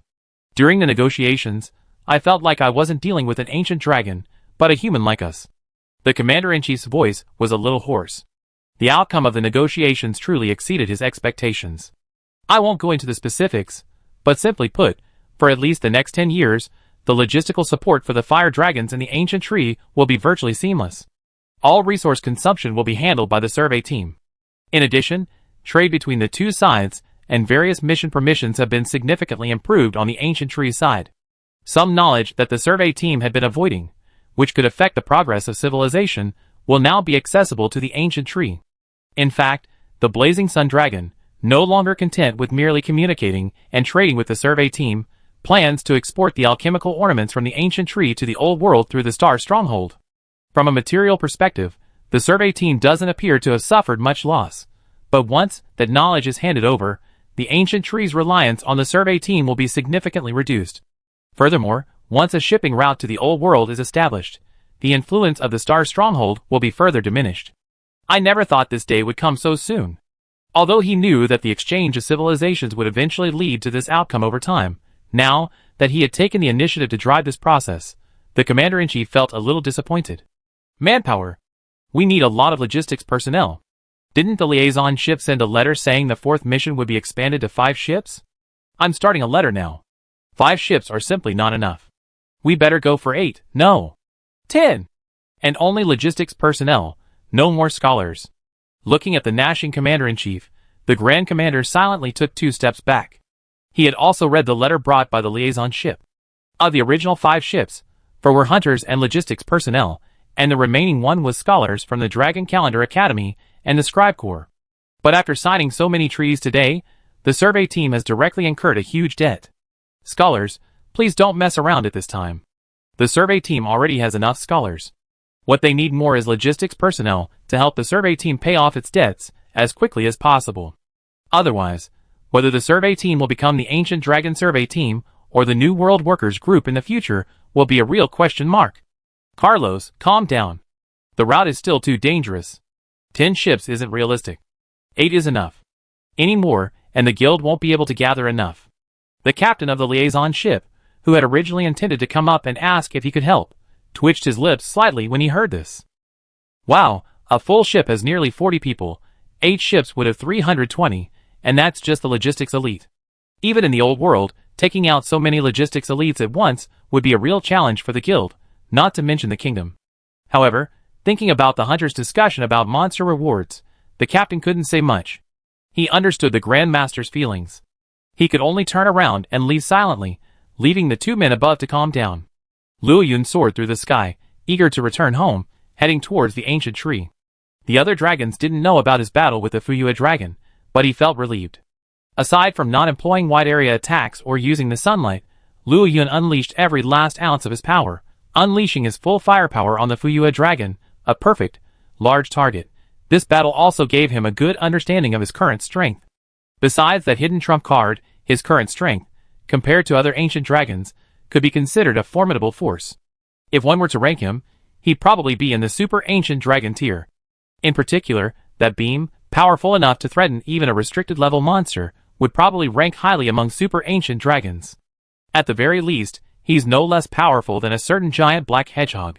During the negotiations, I felt like I wasn't dealing with an ancient dragon, but a human like us. The Commander-in-Chief's voice was a little hoarse. The outcome of the negotiations truly exceeded his expectations. I won't go into the specifics, but simply put, for at least the next 10 years, the logistical support for the fire dragons in the ancient tree will be virtually seamless. All resource consumption will be handled by the survey team. In addition, trade between the two sides and various mission permissions have been significantly improved on the ancient tree side. Some knowledge that the survey team had been avoiding, which could affect the progress of civilization, will now be accessible to the ancient tree. In fact, the Blazing Sun Dragon, no longer content with merely communicating and trading with the survey team, plans to export the alchemical ornaments from the ancient tree to the old world through the Star Stronghold. From a material perspective, the survey team doesn't appear to have suffered much loss, but once that knowledge is handed over, the ancient tree's reliance on the survey team will be significantly reduced. Furthermore, once a shipping route to the old world is established, the influence of the Star Stronghold will be further diminished. I never thought this day would come so soon. Although he knew that the exchange of civilizations would eventually lead to this outcome over time, now that he had taken the initiative to drive this process, the Commander-in-Chief felt a little disappointed. Manpower. We need a lot of logistics personnel. Didn't the liaison ship send a letter saying the fourth mission would be expanded to 5 ships? I'm starting a letter now. 5 ships are simply not enough. We better go for 8, no. 10. And only logistics personnel, no more scholars. Looking at the gnashing Commander-in-Chief, the Grand Commander silently took 2 steps back. He had also read the letter brought by the liaison ship. Of the original 5 ships, 4 were hunters and logistics personnel, and the remaining 1 was scholars from the Dragon Calendar Academy and the Scribe Corps. But after signing so many treaties today, the survey team has directly incurred a huge debt. Scholars, please don't mess around at this time. The survey team already has enough scholars. What they need more is logistics personnel to help the survey team pay off its debts as quickly as possible. Otherwise, whether the survey team will become the Ancient Dragon Survey Team or the New World Workers Group in the future will be a real question mark. Carlos, calm down. The route is still too dangerous. 10 ships isn't realistic. 8 is enough. Any more, and the guild won't be able to gather enough. The captain of the liaison ship, who had originally intended to come up and ask if he could help, twitched his lips slightly when he heard this. Wow, a full ship has nearly 40 people, 8 ships would have 320, and that's just the logistics elite. Even in the old world, taking out so many logistics elites at once would be a real challenge for the guild, not to mention the kingdom. However, thinking about the hunter's discussion about monster rewards, the captain couldn't say much. He understood the Grand Master's feelings. He could only turn around and leave silently, leaving the 2 men above to calm down. Luo Yun soared through the sky, eager to return home, heading towards the ancient tree. The other dragons didn't know about his battle with the Fuyue dragon, but he felt relieved. Aside from not employing wide-area attacks or using the sunlight, Luo Yun unleashed every last ounce of his power, unleashing his full firepower on the Fuyue dragon, a perfect, large target. This battle also gave him a good understanding of his current strength. Besides that hidden trump card, his current strength, compared to other ancient dragons, could be considered a formidable force. If one were to rank him, he'd probably be in the super ancient dragon tier. In particular, that beam, powerful enough to threaten even a restricted level monster, would probably rank highly among super ancient dragons. At the very least, he's no less powerful than a certain giant black hedgehog.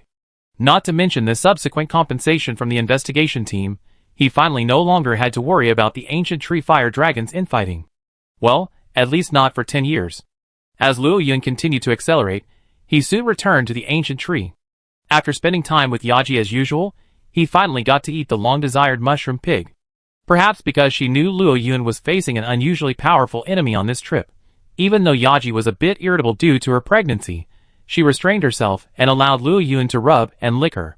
Not to mention the subsequent compensation from the investigation team, he finally no longer had to worry about the ancient tree fire dragons infighting. Well, at least not for 10 years. As Luo Yun continued to accelerate, he soon returned to the ancient tree. After spending time with Yaji as usual, he finally got to eat the long-desired mushroom pig. Perhaps because she knew Luo Yun was facing an unusually powerful enemy on this trip. Even though Yaji was a bit irritable due to her pregnancy, she restrained herself and allowed Luo Yun to rub and lick her.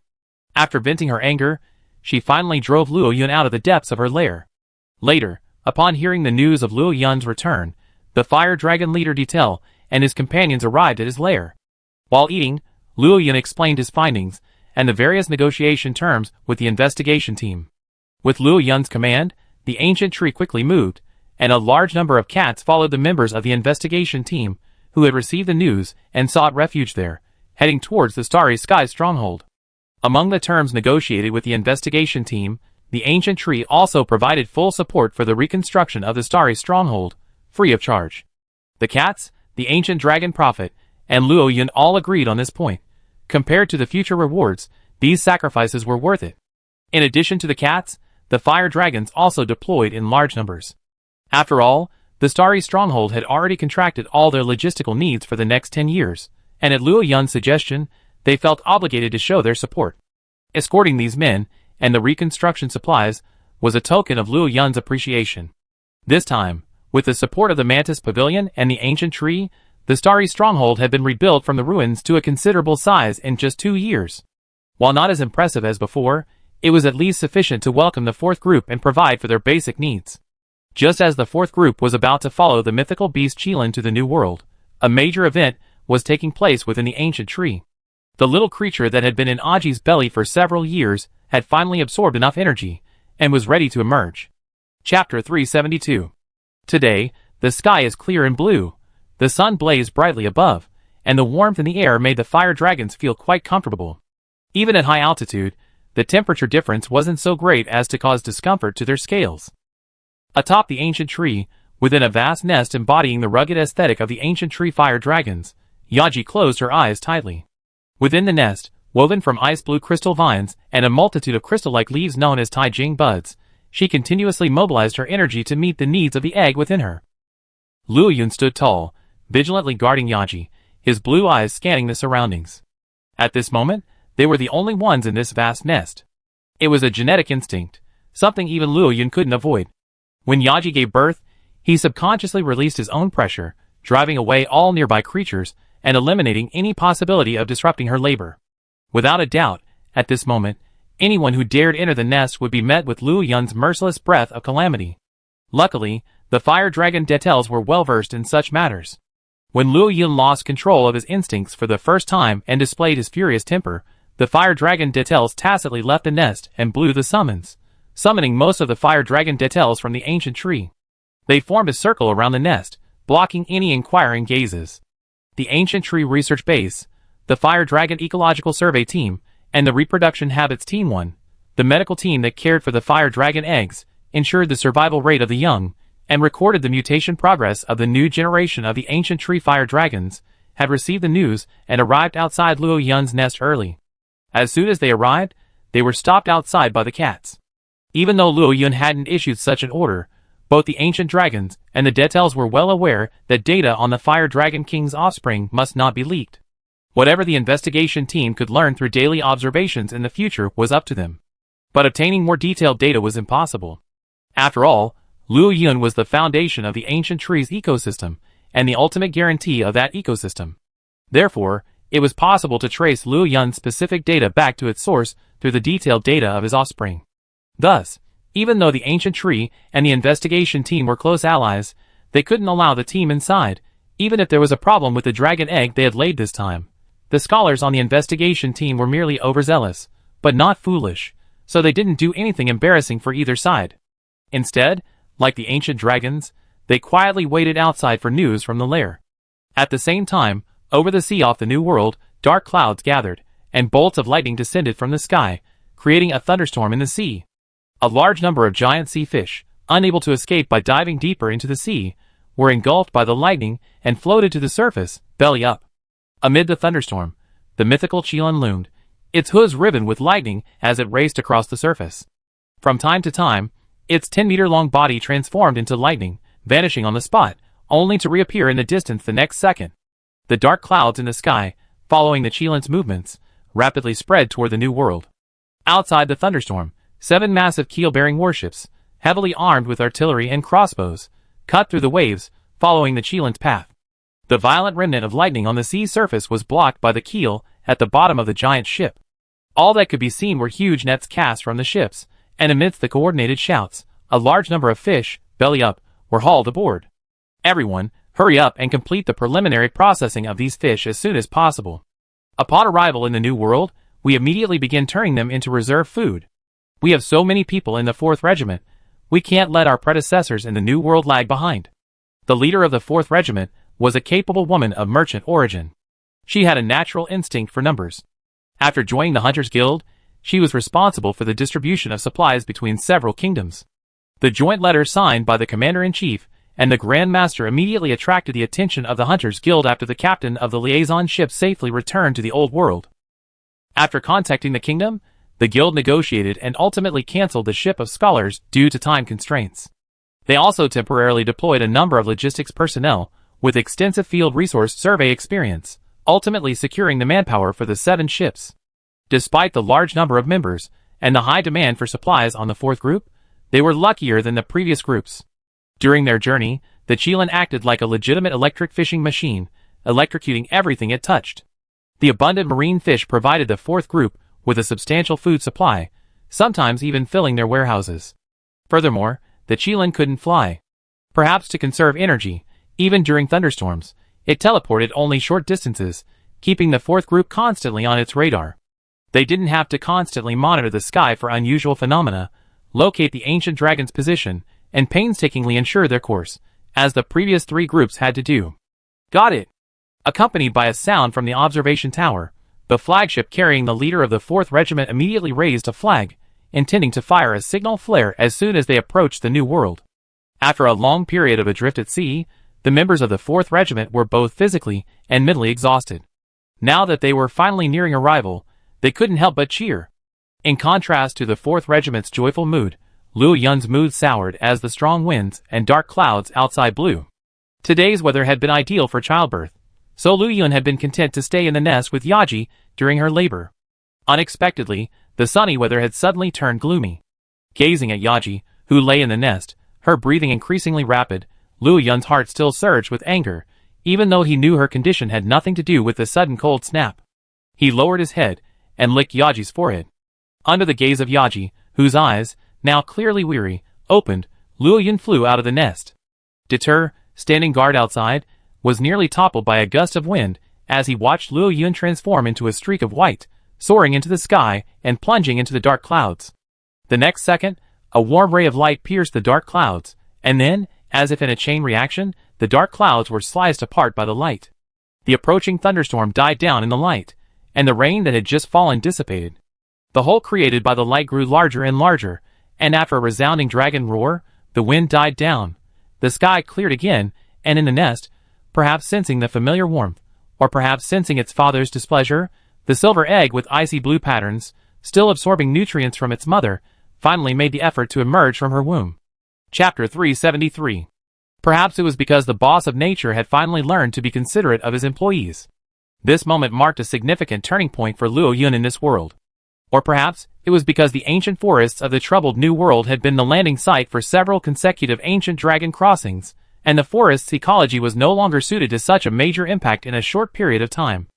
After venting her anger, she finally drove Luo Yun out of the depths of her lair. Later, upon hearing the news of Luo Yun's return, the fire dragon leader Detail and his companions arrived at his lair. While eating, Luo Yun explained his findings and the various negotiation terms with the investigation team. With Luo Yun's command, the ancient tree quickly moved, and a large number of cats followed the members of the investigation team, who had received the news and sought refuge there, heading towards the Starry Sky stronghold. Among the terms negotiated with the investigation team, the ancient tree also provided full support for the reconstruction of the Starry stronghold, free of charge. The cats, the ancient dragon prophet, and Luo Yun all agreed on this point. Compared to the future rewards, these sacrifices were worth it. In addition to the cats, the fire dragons also deployed in large numbers. After all, the Starry Stronghold had already contracted all their logistical needs for the next 10 years, and at Luo Yun's suggestion, they felt obligated to show their support. Escorting these men, and the reconstruction supplies, was a token of Luo Yun's appreciation. This time, with the support of the Mantis Pavilion and the Ancient Tree, the Starry Stronghold had been rebuilt from the ruins to a considerable size in just 2 years. While not as impressive as before, it was at least sufficient to welcome the fourth group and provide for their basic needs. Just as the fourth group was about to follow the mythical beast Qilin to the New World, a major event was taking place within the Ancient Tree. The little creature that had been in Aji's belly for several years had finally absorbed enough energy, and was ready to emerge. Chapter 372. Today, the sky is clear and blue, the sun blazed brightly above, and the warmth in the air made the fire dragons feel quite comfortable. Even at high altitude, the temperature difference wasn't so great as to cause discomfort to their scales. Atop the Ancient Tree, within a vast nest embodying the rugged aesthetic of the Ancient Tree fire dragons, Yaji closed her eyes tightly. Within the nest, woven from ice-blue crystal vines and a multitude of crystal-like leaves known as Taijing buds, she continuously mobilized her energy to meet the needs of the egg within her. Luo Yun stood tall, vigilantly guarding Yaji, his blue eyes scanning the surroundings. At this moment, they were the only ones in this vast nest. It was a genetic instinct, something even Luo Yun couldn't avoid. When Yaji gave birth, he subconsciously released his own pressure, driving away all nearby creatures and eliminating any possibility of disrupting her labor. Without a doubt, at this moment, anyone who dared enter the nest would be met with Luo Yun's merciless breath of calamity. Luckily, the fire dragon Rathalos were well versed in such matters. When Luo Yun lost control of his instincts for the first time and displayed his furious temper, the fire dragon Rathalos tacitly left the nest and blew the summons, summoning most of the fire dragon Rathalos from the Ancient Tree. They formed a circle around the nest, blocking any inquiring gazes. The Ancient Tree Research Base, the Fire Dragon Ecological Survey Team, and the Reproduction Habits Team 1, the medical team that cared for the fire dragon eggs, ensured the survival rate of the young, and recorded the mutation progress of the new generation of the Ancient Tree fire dragons, had received the news and arrived outside Luo Yun's nest early. As soon as they arrived, they were stopped outside by the cats. Even though Luo Yun hadn't issued such an order, both the ancient dragons and the Rathalos were well aware that data on the Fire Dragon King's offspring must not be leaked. Whatever the investigation team could learn through daily observations in the future was up to them. But obtaining more detailed data was impossible. After all, Luo Yun was the foundation of the Ancient Tree's ecosystem, and the ultimate guarantee of that ecosystem. Therefore, it was possible to trace Luo Yun's specific data back to its source through the detailed data of his offspring. Thus, even though the Ancient Tree and the investigation team were close allies, they couldn't allow the team inside, even if there was a problem with the dragon egg they had laid this time. The scholars on the investigation team were merely overzealous, but not foolish, so they didn't do anything embarrassing for either side. Instead, like the ancient dragons, they quietly waited outside for news from the lair. At the same time, over the sea off the New World, dark clouds gathered, and bolts of lightning descended from the sky, creating a thunderstorm in the sea. A large number of giant sea fish, unable to escape by diving deeper into the sea, were engulfed by the lightning and floated to the surface, belly up. Amid the thunderstorm, the mythical Qilin loomed, its hooves riven with lightning as it raced across the surface. From time to time, its 10-meter-long body transformed into lightning, vanishing on the spot, only to reappear in the distance the next second. The dark clouds in the sky, following the Qilin's movements, rapidly spread toward the New World. Outside the thunderstorm, 7 massive keel-bearing warships, heavily armed with artillery and crossbows, cut through the waves, following the Qilin's path. The violent remnant of lightning on the sea surface was blocked by the keel at the bottom of the giant ship. All that could be seen were huge nets cast from the ships, and amidst the coordinated shouts, a large number of fish, belly up, were hauled aboard. Everyone, hurry up and complete the preliminary processing of these fish as soon as possible. Upon arrival in the New World, we immediately begin turning them into reserve food. We have so many people in the 4th Regiment, we can't let our predecessors in the New World lag behind. The leader of the 4th Regiment was a capable woman of merchant origin. She had a natural instinct for numbers. After joining the Hunters Guild, she was responsible for the distribution of supplies between several kingdoms. The joint letter signed by the Commander-in-Chief and the Grand Master immediately attracted the attention of the Hunters Guild after the captain of the liaison ship safely returned to the Old World. After contacting the kingdom, The guild negotiated and ultimately canceled the ship of scholars due to time constraints. They also temporarily deployed a number of logistics personnel with extensive field resource survey experience, ultimately securing the manpower for the 7 ships. Despite the large number of members and the high demand for supplies on the 4th group, they were luckier than the previous groups. During their journey, the Chilan acted like a legitimate electric fishing machine, electrocuting everything it touched. The abundant marine fish provided the 4th group with a substantial food supply, sometimes even filling their warehouses. Furthermore, the Chilan couldn't fly. Perhaps to conserve energy, even during thunderstorms, it teleported only short distances, keeping the 4th group constantly on its radar. They didn't have to constantly monitor the sky for unusual phenomena, locate the ancient dragon's position, and painstakingly ensure their course, as the previous 3 groups had to do. Got it! Accompanied by a sound from the observation tower, the flagship carrying the leader of the 4th Regiment immediately raised a flag, intending to fire a signal flare as soon as they approached the new world. After a long period of adrift at sea, the members of the 4th Regiment were both physically and mentally exhausted. Now that they were finally nearing arrival, they couldn't help but cheer. In contrast to the 4th Regiment's joyful mood, Luo Yun's mood soured as the strong winds and dark clouds outside blew. Today's weather had been ideal for childbirth, so Luo Yun had been content to stay in the nest with Yaji during her labor. Unexpectedly, the sunny weather had suddenly turned gloomy. Gazing at Yaji, who lay in the nest, her breathing increasingly rapid, Luo Yun's heart still surged with anger, even though he knew her condition had nothing to do with the sudden cold snap. He lowered his head and licked Yaji's forehead. Under the gaze of Yaji, whose eyes, now clearly weary, opened, Luo Yun flew out of the nest. Deter, standing guard outside, was nearly toppled by a gust of wind as he watched Luo Yun transform into a streak of white, soaring into the sky and plunging into the dark clouds. The next second, a warm ray of light pierced the dark clouds, and then, as if in a chain reaction, the dark clouds were sliced apart by the light. The approaching thunderstorm died down in the light, and the rain that had just fallen dissipated. The hole created by the light grew larger and larger, and after a resounding dragon roar, the wind died down. The sky cleared again, and in the nest, perhaps sensing the familiar warmth, or perhaps sensing its father's displeasure, the silver egg with icy blue patterns, still absorbing nutrients from its mother, finally made the effort to emerge from her womb. Chapter 373. Perhaps it was because the boss of nature had finally learned to be considerate of his employees. This moment marked a significant turning point for Luo Yun in this world. Or perhaps it was because the ancient forests of the troubled New World had been the landing site for several consecutive ancient dragon crossings, and the forest's ecology was no longer suited to such a major impact in a short period of time.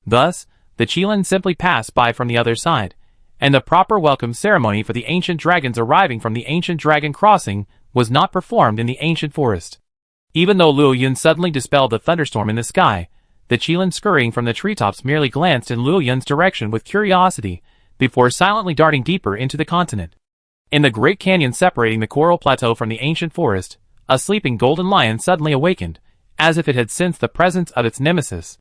Thus, the Chilan simply passed by from the other side, and the proper welcome ceremony for the ancient dragons arriving from the ancient dragon crossing was not performed in the ancient forest. Even though Luo Yun suddenly dispelled the thunderstorm in the sky, the Chilan scurrying from the treetops merely glanced in Luo Yun's direction with curiosity, before silently darting deeper into the continent. In the great canyon separating the coral plateau from the ancient forest, a sleeping golden lion suddenly awakened, as if it had sensed the presence of its nemesis.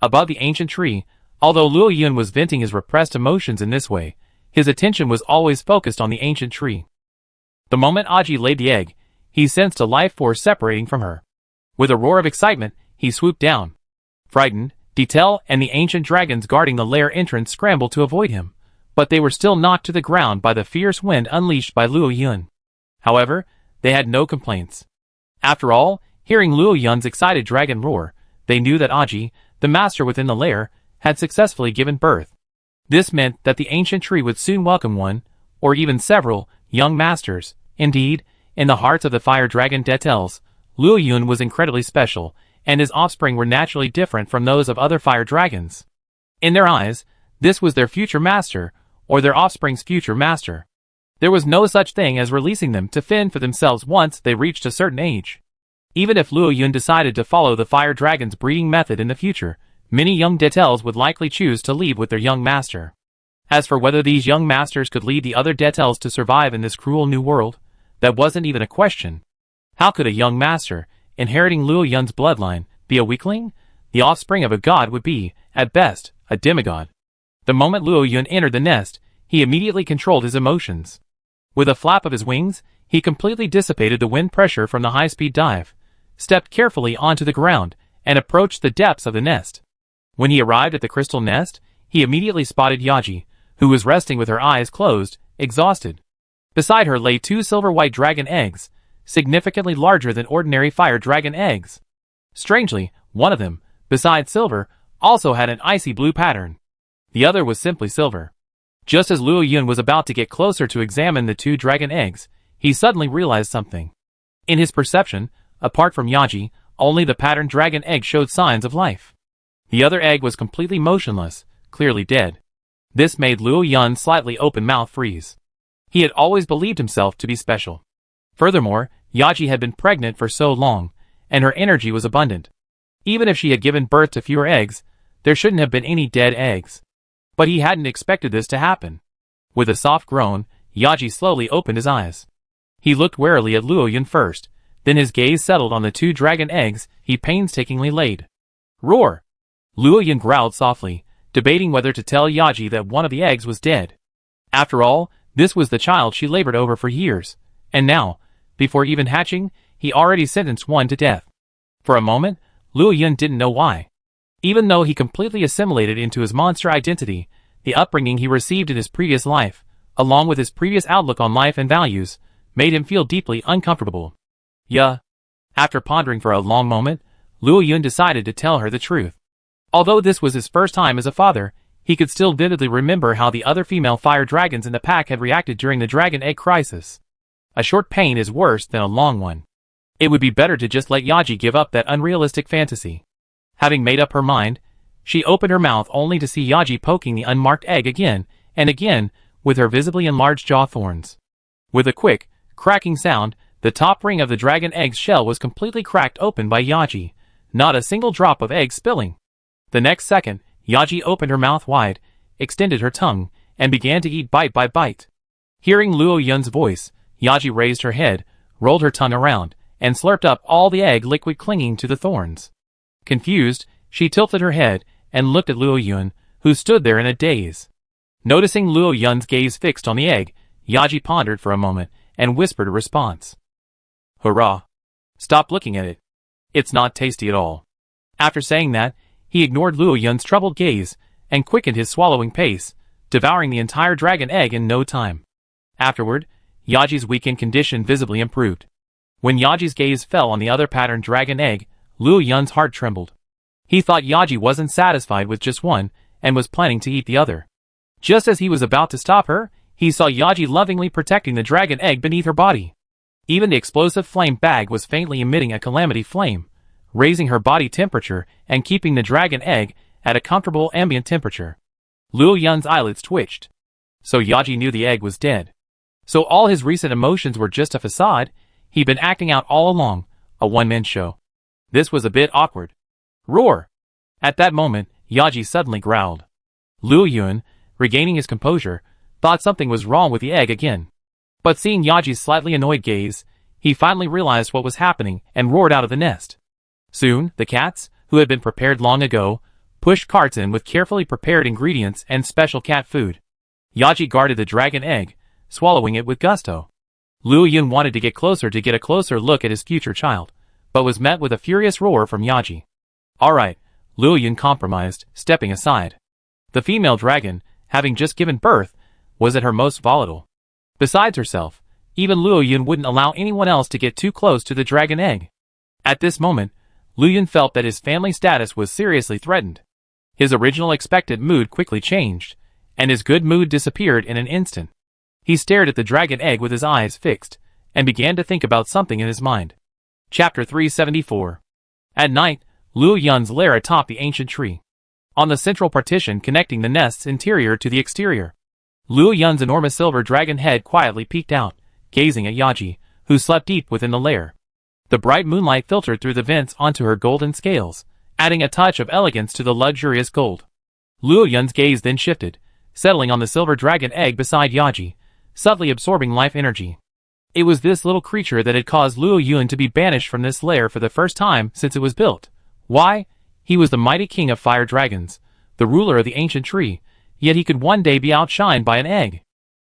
Above the ancient tree, although Luo Yun was venting his repressed emotions in this way, his attention was always focused on the ancient tree. The moment Aji laid the egg, he sensed a life force separating from her. With a roar of excitement, he swooped down. Frightened, Detel and the ancient dragons guarding the lair entrance scrambled to avoid him, but they were still knocked to the ground by the fierce wind unleashed by Luo Yun. However, they had no complaints. After all, hearing Luo Yun's excited dragon roar, they knew that Aji, the master within the lair, had successfully given birth. This meant that the ancient tree would soon welcome one, or even several, young masters. Indeed, in the hearts of the fire dragon Detels, Luo Yun was incredibly special, and his offspring were naturally different from those of other fire dragons. In their eyes, this was their future master, or their offspring's future master. There was no such thing as releasing them to fend for themselves once they reached a certain age. Even if Luo Yun decided to follow the fire dragon's breeding method in the future, many young Detels would likely choose to leave with their young master. As for whether these young masters could lead the other Detels to survive in this cruel new world, that wasn't even a question. How could a young master, inheriting Luo Yun's bloodline, be a weakling? The offspring of a god would be, at best, a demigod. The moment Luo Yun entered the nest, he immediately controlled his emotions. With a flap of his wings, he completely dissipated the wind pressure from the high-speed dive, stepped carefully onto the ground, and approached the depths of the nest. When he arrived at the crystal nest, he immediately spotted Yaji, who was resting with her eyes closed, exhausted. Beside her lay 2 silver-white dragon eggs, significantly larger than ordinary fire dragon eggs. Strangely, one of them, besides silver, also had an icy blue pattern. The other was simply silver. Just as Luo Yun was about to get closer to examine the 2 dragon eggs, he suddenly realized something. In his perception, apart from Yaji, only the patterned dragon egg showed signs of life. The other egg was completely motionless, clearly dead. This made Luo Yun's slightly open mouth freeze. He had always believed himself to be special. Furthermore, Yaji had been pregnant for so long, and her energy was abundant. Even if she had given birth to fewer eggs, there shouldn't have been any dead eggs. But he hadn't expected this to happen. With a soft groan, Yaji slowly opened his eyes. He looked warily at Luo Yun first, then his gaze settled on the 2 dragon eggs he painstakingly laid. Roar! Luo Yun growled softly, debating whether to tell Yaji that one of the eggs was dead. After all, this was the child she labored over for years, and now, before even hatching, he already sentenced one to death. For a moment, Luo Yun didn't know why. Even though he completely assimilated into his monster identity, the upbringing he received in his previous life, along with his previous outlook on life and values, made him feel deeply uncomfortable. Yeah. After pondering for a long moment, Luo Yun decided to tell her the truth. Although this was his first time as a father, he could still vividly remember how the other female fire dragons in the pack had reacted during the dragon egg crisis. A short pain is worse than a long one. It would be better to just let Yaji give up that unrealistic fantasy. Having made up her mind, she opened her mouth only to see Yaji poking the unmarked egg again and again with her visibly enlarged jaw thorns. With a quick, cracking sound, the top ring of the dragon egg's shell was completely cracked open by Yaji, not a single drop of egg spilling. The next second, Yaji opened her mouth wide, extended her tongue, and began to eat bite by bite. Hearing Luo Yun's voice, Yaji raised her head, rolled her tongue around, and slurped up all the egg liquid clinging to the thorns. Confused, she tilted her head and looked at Luo Yun, who stood there in a daze. Noticing Luo Yun's gaze fixed on the egg, Yaji pondered for a moment and whispered a response. Hurrah! Stop looking at it. It's not tasty at all. After saying that, he ignored Luo Yun's troubled gaze and quickened his swallowing pace, devouring the entire dragon egg in no time. Afterward, Yaji's weakened condition visibly improved. When Yaji's gaze fell on the other patterned dragon egg, Luo Yun's heart trembled. He thought Yaji wasn't satisfied with just one and was planning to eat the other. Just as he was about to stop her, he saw Yaji lovingly protecting the dragon egg beneath her body. Even the explosive flame bag was faintly emitting a calamity flame, raising her body temperature and keeping the dragon egg at a comfortable ambient temperature. Luo Yun's eyelids twitched. So Yaji knew the egg was dead. So all his recent emotions were just a facade. He'd been acting out all along, a one-man show. This was a bit awkward. Roar! At that moment, Yaji suddenly growled. Luo Yun, regaining his composure, thought something was wrong with the egg again. But seeing Yaji's slightly annoyed gaze, he finally realized what was happening and roared out of the nest. Soon, the cats, who had been prepared long ago, pushed carts in with carefully prepared ingredients and special cat food. Yaji guarded the dragon egg, swallowing it with gusto. Luo Yun wanted to get closer to get a closer look at his future child, but was met with a furious roar from Yaji. Alright, Luo Yun compromised, stepping aside. The female dragon, having just given birth, was at her most volatile. Besides herself, even Luo Yun wouldn't allow anyone else to get too close to the dragon egg. At this moment, Luo Yun felt that his family status was seriously threatened. His original expectant mood quickly changed, and his good mood disappeared in an instant. He stared at the dragon egg with his eyes fixed, and began to think about something in his mind. Chapter 374. At night, Luo Yun's lair atop the ancient tree. On the central partition connecting the nest's interior to the exterior, Luo Yun's enormous silver dragon head quietly peeked out, gazing at Yaji, who slept deep within the lair. The bright moonlight filtered through the vents onto her golden scales, adding a touch of elegance to the luxurious gold. Luo Yun's gaze then shifted, settling on the silver dragon egg beside Yaji, subtly absorbing life energy. It was this little creature that had caused Luo Yun to be banished from this lair for the first time since it was built. Why? He was the mighty king of fire dragons, the ruler of the ancient tree, yet he could one day be outshined by an egg.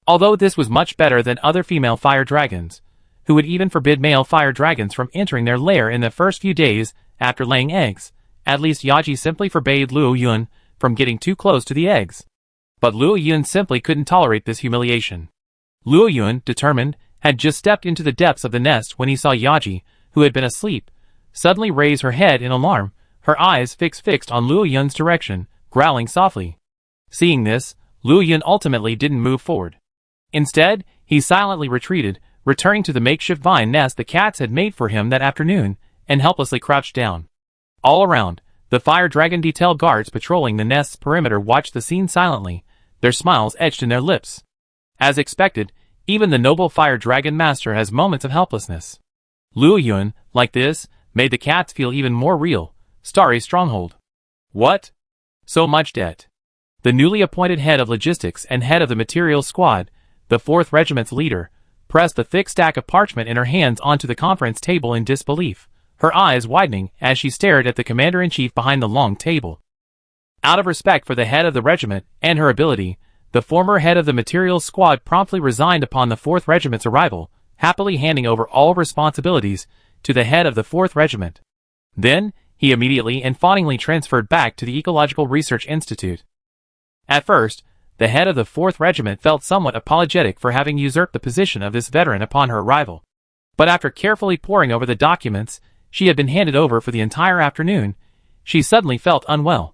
Although this was much better than other female fire dragons, who would even forbid male fire dragons from entering their lair in the first few days after laying eggs, at least Yaji simply forbade Luo Yun from getting too close to the eggs. But Luo Yun simply couldn't tolerate this humiliation. Luo Yun, determined, had just stepped into the depths of the nest when he saw Yaji, who had been asleep, suddenly raise her head in alarm, her eyes fixed on Luo Yun's direction, growling softly. Seeing this, Luo Yun ultimately didn't move forward. Instead, he silently retreated, returning to the makeshift vine nest the cats had made for him that afternoon, and helplessly crouched down. All around, the fire dragon detail guards patrolling the nest's perimeter watched the scene silently, their smiles etched in their lips. As expected, even the noble fire dragon master has moments of helplessness. Luo Yun, like this, made the cats feel even more real. Starry stronghold. What? So much debt. The newly appointed head of logistics and head of the materials squad, the 4th Regiment's leader, pressed the thick stack of parchment in her hands onto the conference table in disbelief, her eyes widening as she stared at the commander-in-chief behind the long table. Out of respect for the head of the regiment and her ability, the former head of the materials squad promptly resigned upon the 4th Regiment's arrival, happily handing over all responsibilities to the head of the 4th Regiment. Then, he immediately and fawningly transferred back to the Ecological Research Institute. At first, the head of the 4th Regiment felt somewhat apologetic for having usurped the position of this veteran upon her arrival. But after carefully poring over the documents she had been handed over for the entire afternoon, she suddenly felt unwell.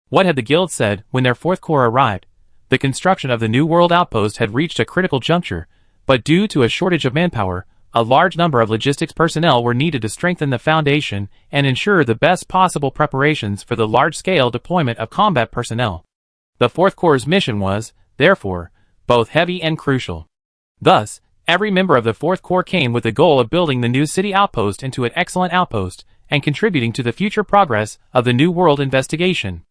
What had the guild said when their 4th Corps arrived? The construction of the New World outpost had reached a critical juncture, but due to a shortage of manpower, a large number of logistics personnel were needed to strengthen the foundation and ensure the best possible preparations for the large-scale deployment of combat personnel. The 4th Corps' mission was, therefore, both heavy and crucial. Thus, every member of the 4th Corps came with the goal of building the new city outpost into an excellent outpost and contributing to the future progress of the New World investigation.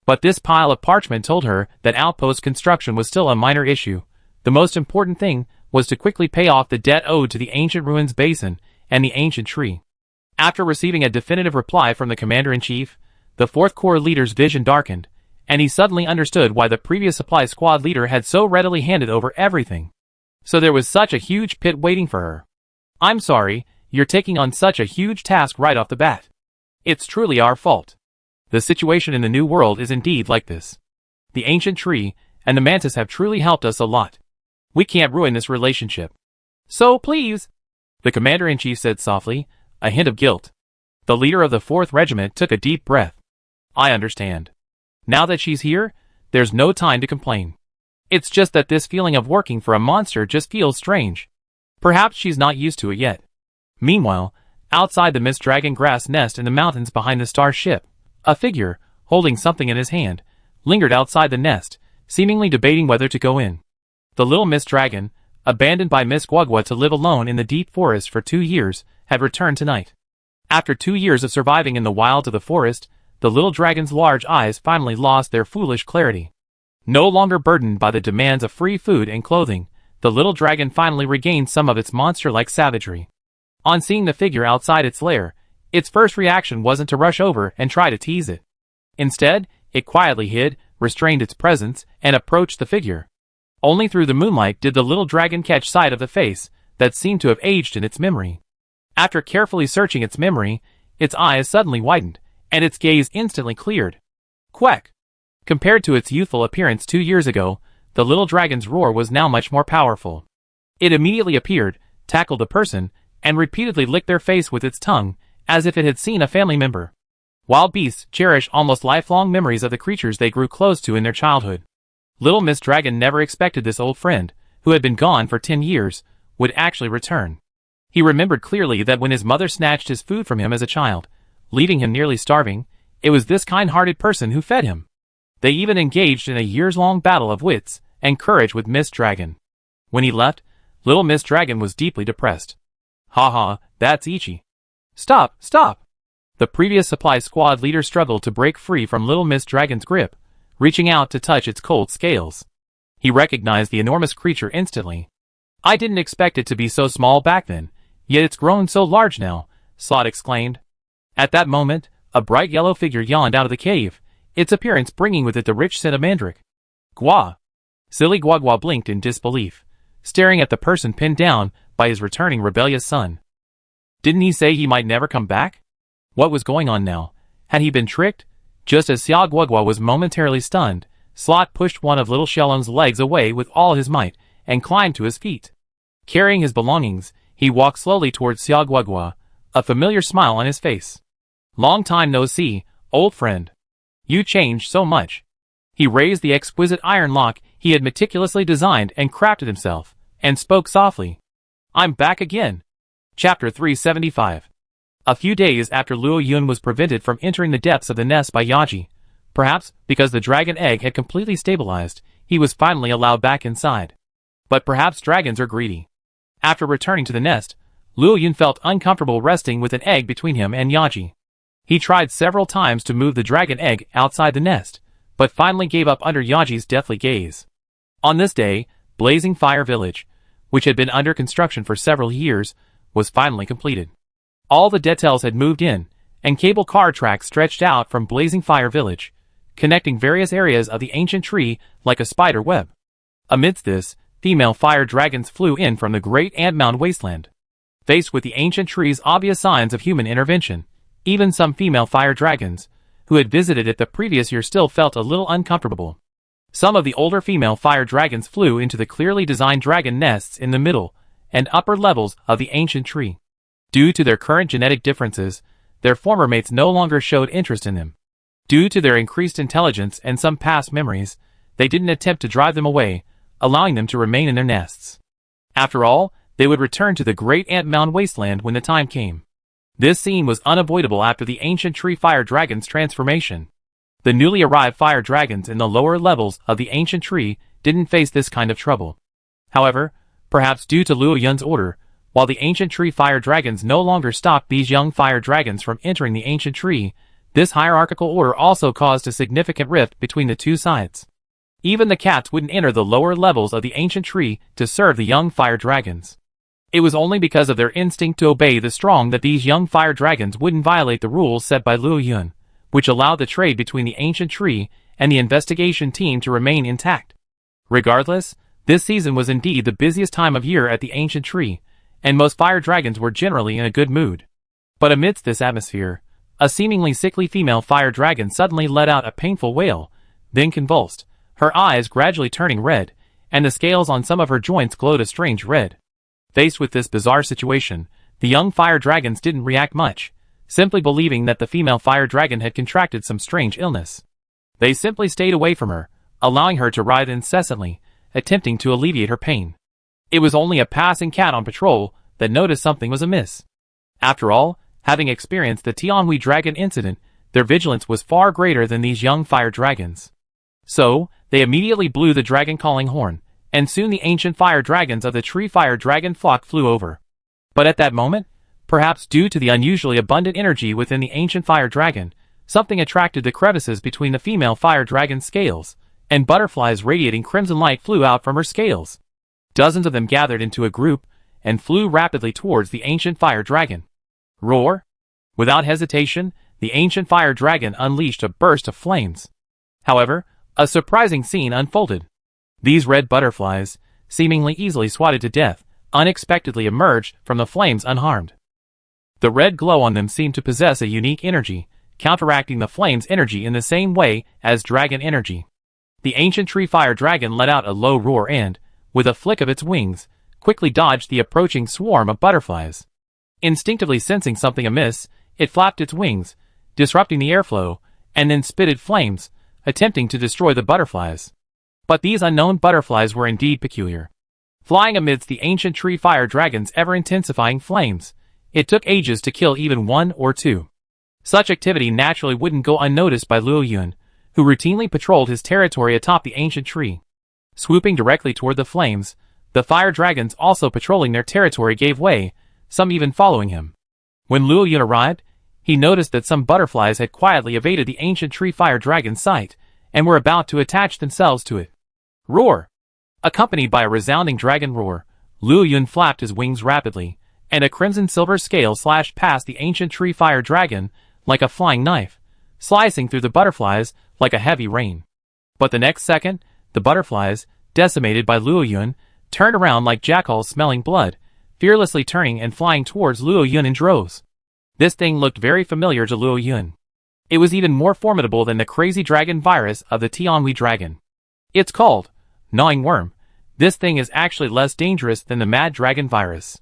But this pile of parchment told her that outpost construction was still a minor issue. The most important thing was to quickly pay off the debt owed to the ancient ruins basin and the ancient tree. After receiving a definitive reply from the commander-in-chief, the 4th Corps leader's vision darkened, and he suddenly understood why the previous supply squad leader had so readily handed over everything. So there was such a huge pit waiting for her. I'm sorry, you're taking on such a huge task right off the bat. It's truly our fault. The situation in the New World is indeed like this. The ancient tree and the mantis have truly helped us a lot. We can't ruin this relationship. So please, the commander-in-chief said softly, a hint of guilt. The leader of the 4th Regiment took a deep breath. I understand. Now that she's here, there's no time to complain. It's just that this feeling of working for a monster just feels strange. Perhaps she's not used to it yet. Meanwhile, outside the mist dragon grass nest in the mountains behind the star ship, a figure, holding something in his hand, lingered outside the nest, seemingly debating whether to go in. The little mist dragon, abandoned by Miss Guagua to live alone in the deep forest for 2 years, had returned tonight. After 2 years of surviving in the wilds of the forest, the little dragon's large eyes finally lost their foolish clarity. No longer burdened by the demands of free food and clothing, the little dragon finally regained some of its monster-like savagery. On seeing the figure outside its lair, its first reaction wasn't to rush over and try to tease it. Instead, it quietly hid, restrained its presence, and approached the figure. Only through the moonlight did the little dragon catch sight of the face that seemed to have aged in its memory. After carefully searching its memory, its eyes suddenly widened, and its gaze instantly cleared. Quack! Compared to its youthful appearance 2 years ago, the little dragon's roar was now much more powerful. It immediately appeared, tackled the person, and repeatedly licked their face with its tongue, as if it had seen a family member. Wild beasts cherish almost lifelong memories of the creatures they grew close to in their childhood. Little Miss Dragon never expected this old friend, who had been gone for 10 years, would actually return. He remembered clearly that when his mother snatched his food from him as a child, leaving him nearly starving, it was this kind-hearted person who fed him. They even engaged in a years-long battle of wits and courage with Miss Dragon. When he left, little Miss Dragon was deeply depressed. Ha ha, that's Ichi. Stop, stop! The previous supply squad leader struggled to break free from little Miss Dragon's grip, reaching out to touch its cold scales. He recognized the enormous creature instantly. I didn't expect it to be so small back then, yet it's grown so large now, Slot exclaimed. At that moment, a bright yellow figure yawned out of the cave, its appearance bringing with it the rich scent of mandrake. Gua! Silly Guagua blinked in disbelief, staring at the person pinned down by his returning rebellious son. Didn't he say he might never come back? What was going on now? Had he been tricked? Just as Xia Guagua was momentarily stunned, Slot pushed one of Little Shellon's legs away with all his might, and climbed to his feet. Carrying his belongings, he walked slowly towards Xiaoguagua, a familiar smile on his face. "Long time no see, old friend. You changed so much." He raised the exquisite iron lock he had meticulously designed and crafted himself, and spoke softly. "I'm back again." Chapter 375. A few days after Luo Yun was prevented from entering the depths of the nest by Yaji, perhaps because the dragon egg had completely stabilized, he was finally allowed back inside. But perhaps dragons are greedy. After returning to the nest, Luo Yun felt uncomfortable resting with an egg between him and Yaji. He tried several times to move the dragon egg outside the nest, but finally gave up under Yaji's deathly gaze. On this day, Blazing Fire Village, which had been under construction for several years, was finally completed. All the details had moved in, and cable car tracks stretched out from Blazing Fire Village, connecting various areas of the ancient tree like a spider web. Amidst this, female fire dragons flew in from the great Ant-Mound wasteland. Faced with the ancient tree's obvious signs of human intervention, even some female fire dragons, who had visited it the previous year, still felt a little uncomfortable. Some of the older female fire dragons flew into the clearly designed dragon nests in the middle and upper levels of the ancient tree. Due to their current genetic differences, their former mates no longer showed interest in them. Due to their increased intelligence and some past memories, they didn't attempt to drive them away, allowing them to remain in their nests. After all, they would return to the great Ant-Mound wasteland when the time came. This scene was unavoidable after the ancient tree fire dragon's transformation. The newly arrived fire dragons in the lower levels of the ancient tree didn't face this kind of trouble. However, perhaps due to Luo Yun's order, while the ancient tree fire dragons no longer stopped these young fire dragons from entering the ancient tree, this hierarchical order also caused a significant rift between the two sides. Even the cats wouldn't enter the lower levels of the ancient tree to serve the young fire dragons. It was only because of their instinct to obey the strong that these young fire dragons wouldn't violate the rules set by Luo Yun, which allowed the trade between the ancient tree and the investigation team to remain intact. Regardless, this season was indeed the busiest time of year at the ancient tree, and most fire dragons were generally in a good mood. But amidst this atmosphere, a seemingly sickly female fire dragon suddenly let out a painful wail, then convulsed, her eyes gradually turning red, and the scales on some of her joints glowed a strange red. Faced with this bizarre situation, the young fire dragons didn't react much, simply believing that the female fire dragon had contracted some strange illness. They simply stayed away from her, allowing her to writhe incessantly, attempting to alleviate her pain. It was only a passing cat on patrol that noticed something was amiss. After all, having experienced the Tianhui dragon incident, their vigilance was far greater than these young fire dragons. So, they immediately blew the dragon calling horn, and soon the ancient fire dragons of the tree fire dragon flock flew over. But at that moment, perhaps due to the unusually abundant energy within the ancient fire dragon, something attracted the crevices between the female fire dragon's scales, and butterflies radiating crimson light flew out from her scales. Dozens of them gathered into a group, and flew rapidly towards the ancient fire dragon. Roar! Without hesitation, the ancient fire dragon unleashed a burst of flames. However, a surprising scene unfolded. These red butterflies, seemingly easily swatted to death, unexpectedly emerged from the flames unharmed. The red glow on them seemed to possess a unique energy, counteracting the flame's energy in the same way as dragon energy. The ancient tree fire dragon let out a low roar and, with a flick of its wings, quickly dodged the approaching swarm of butterflies. Instinctively sensing something amiss, it flapped its wings, disrupting the airflow, and then spitted flames, attempting to destroy the butterflies. But these unknown butterflies were indeed peculiar. Flying amidst the ancient tree fire dragon's ever-intensifying flames, it took ages to kill even one or two. Such activity naturally wouldn't go unnoticed by Luo Yun, who routinely patrolled his territory atop the ancient tree. Swooping directly toward the flames, the fire dragons also patrolling their territory gave way, some even following him. When Luo Yun arrived, he noticed that some butterflies had quietly evaded the ancient tree fire dragon's sight, and were about to attach themselves to it. Roar! Accompanied by a resounding dragon roar, Luo Yun flapped his wings rapidly, and a crimson-silver scale slashed past the ancient tree fire dragon like a flying knife, slicing through the butterflies like a heavy rain. But the next second, the butterflies, decimated by Luo Yun, turned around like jackals smelling blood, fearlessly turning and flying towards Luo Yun in droves. This thing looked very familiar to Luo Yun. It was even more formidable than the crazy dragon virus of the Tianhui dragon. It's called gnawing worm. This thing is actually less dangerous than the mad dragon virus.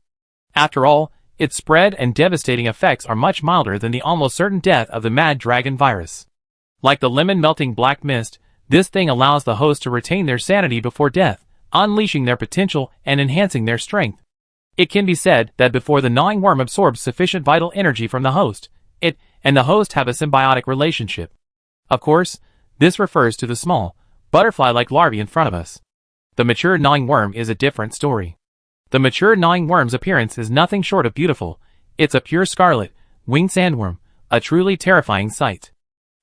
After all, its spread and devastating effects are much milder than the almost certain death of the mad dragon virus. Like the lemon-melting black mist, this thing allows the host to retain their sanity before death, unleashing their potential and enhancing their strength. It can be said that before the gnawing worm absorbs sufficient vital energy from the host, it and the host have a symbiotic relationship. Of course, this refers to the small, butterfly-like larvae in front of us. The mature gnawing worm is a different story. The mature gnawing worm's appearance is nothing short of beautiful. It's a pure scarlet, winged sandworm, a truly terrifying sight.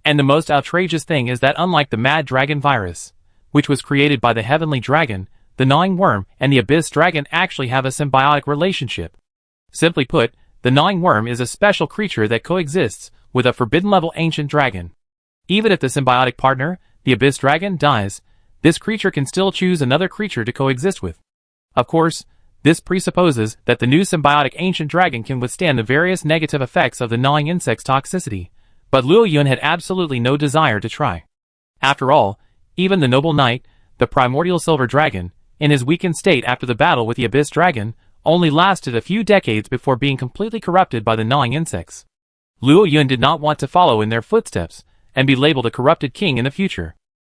And the most outrageous thing is that unlike the mad dragon virus, which was created by the heavenly dragon, the gnawing worm and the abyss dragon actually have a symbiotic relationship. Simply put, the gnawing worm is a special creature that coexists with a forbidden-level ancient dragon. Even if the symbiotic partner, the abyss dragon, dies, this creature can still choose another creature to coexist with. Of course, this presupposes that the new symbiotic ancient dragon can withstand the various negative effects of the gnawing insect's toxicity, but Luo Yun had absolutely no desire to try. After all, even the noble knight, the primordial silver dragon, in his weakened state after the battle with the abyss dragon, only lasted a few decades before being completely corrupted by the gnawing insects. Luo Yun did not want to follow in their footsteps and be labeled a corrupted king in the future.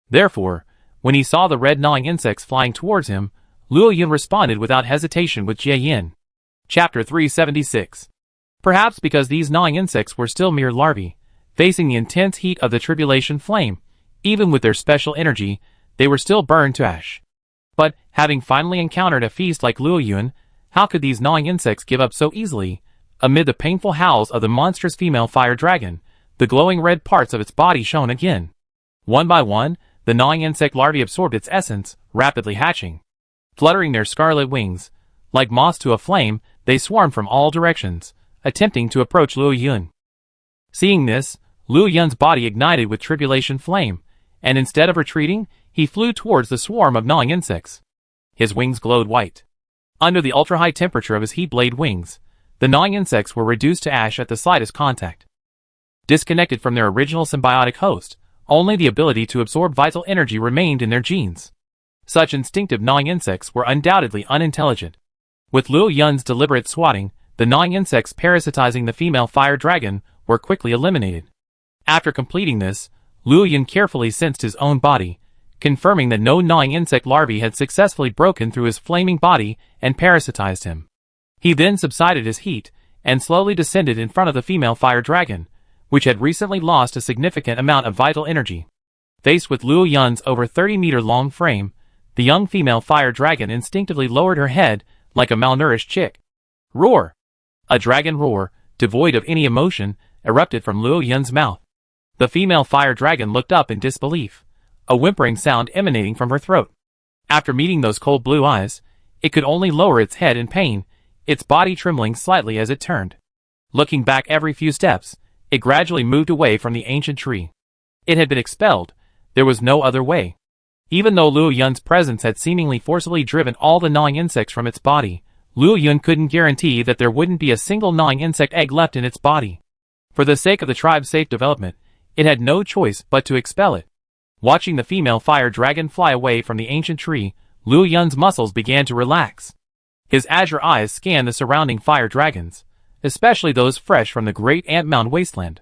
Therefore, when he saw the red gnawing insects flying towards him, Luo Yun responded without hesitation with Jie Yin. Chapter 376. Perhaps because these gnawing insects were still mere larvae, facing the intense heat of the tribulation flame, even with their special energy, they were still burned to ash. But, having finally encountered a feast like Luo Yun, how could these gnawing insects give up so easily? Amid the painful howls of the monstrous female fire dragon, the glowing red parts of its body shone again. One by one, the gnawing insect larvae absorbed its essence, rapidly hatching. Fluttering their scarlet wings, like moths to a flame, they swarmed from all directions, attempting to approach Luo Yun. Seeing this, Luo Yun's body ignited with tribulation flame, and instead of retreating, he flew towards the swarm of gnawing insects. His wings glowed white. Under the ultra-high temperature of his heat-blade wings, the gnawing insects were reduced to ash at the slightest contact. Disconnected from their original symbiotic host, only the ability to absorb vital energy remained in their genes. Such instinctive gnawing insects were undoubtedly unintelligent. With Luo Yun's deliberate swatting, the gnawing insects parasitizing the female fire dragon were quickly eliminated. After completing this, Luo Yun carefully sensed his own body, confirming that no gnawing insect larvae had successfully broken through his flaming body and parasitized him. He then subsided his heat, and slowly descended in front of the female fire dragon, which had recently lost a significant amount of vital energy. Faced with Luo Yun's over 30-meter-long frame, the young female fire dragon instinctively lowered her head like a malnourished chick. Roar! A dragon roar, devoid of any emotion, erupted from Luo Yun's mouth. The female fire dragon looked up in disbelief, a whimpering sound emanating from her throat. After meeting those cold blue eyes, it could only lower its head in pain, its body trembling slightly as it turned. Looking back every few steps, it gradually moved away from the ancient tree. It had been expelled. There was no other way. Even though Luo Yun's presence had seemingly forcibly driven all the gnawing insects from its body, Luo Yun couldn't guarantee that there wouldn't be a single gnawing insect egg left in its body. For the sake of the tribe's safe development, it had no choice but to expel it. Watching the female fire dragon fly away from the ancient tree, Luo Yun's muscles began to relax. His azure eyes scanned the surrounding fire dragons, especially those fresh from the great Ant Mound wasteland.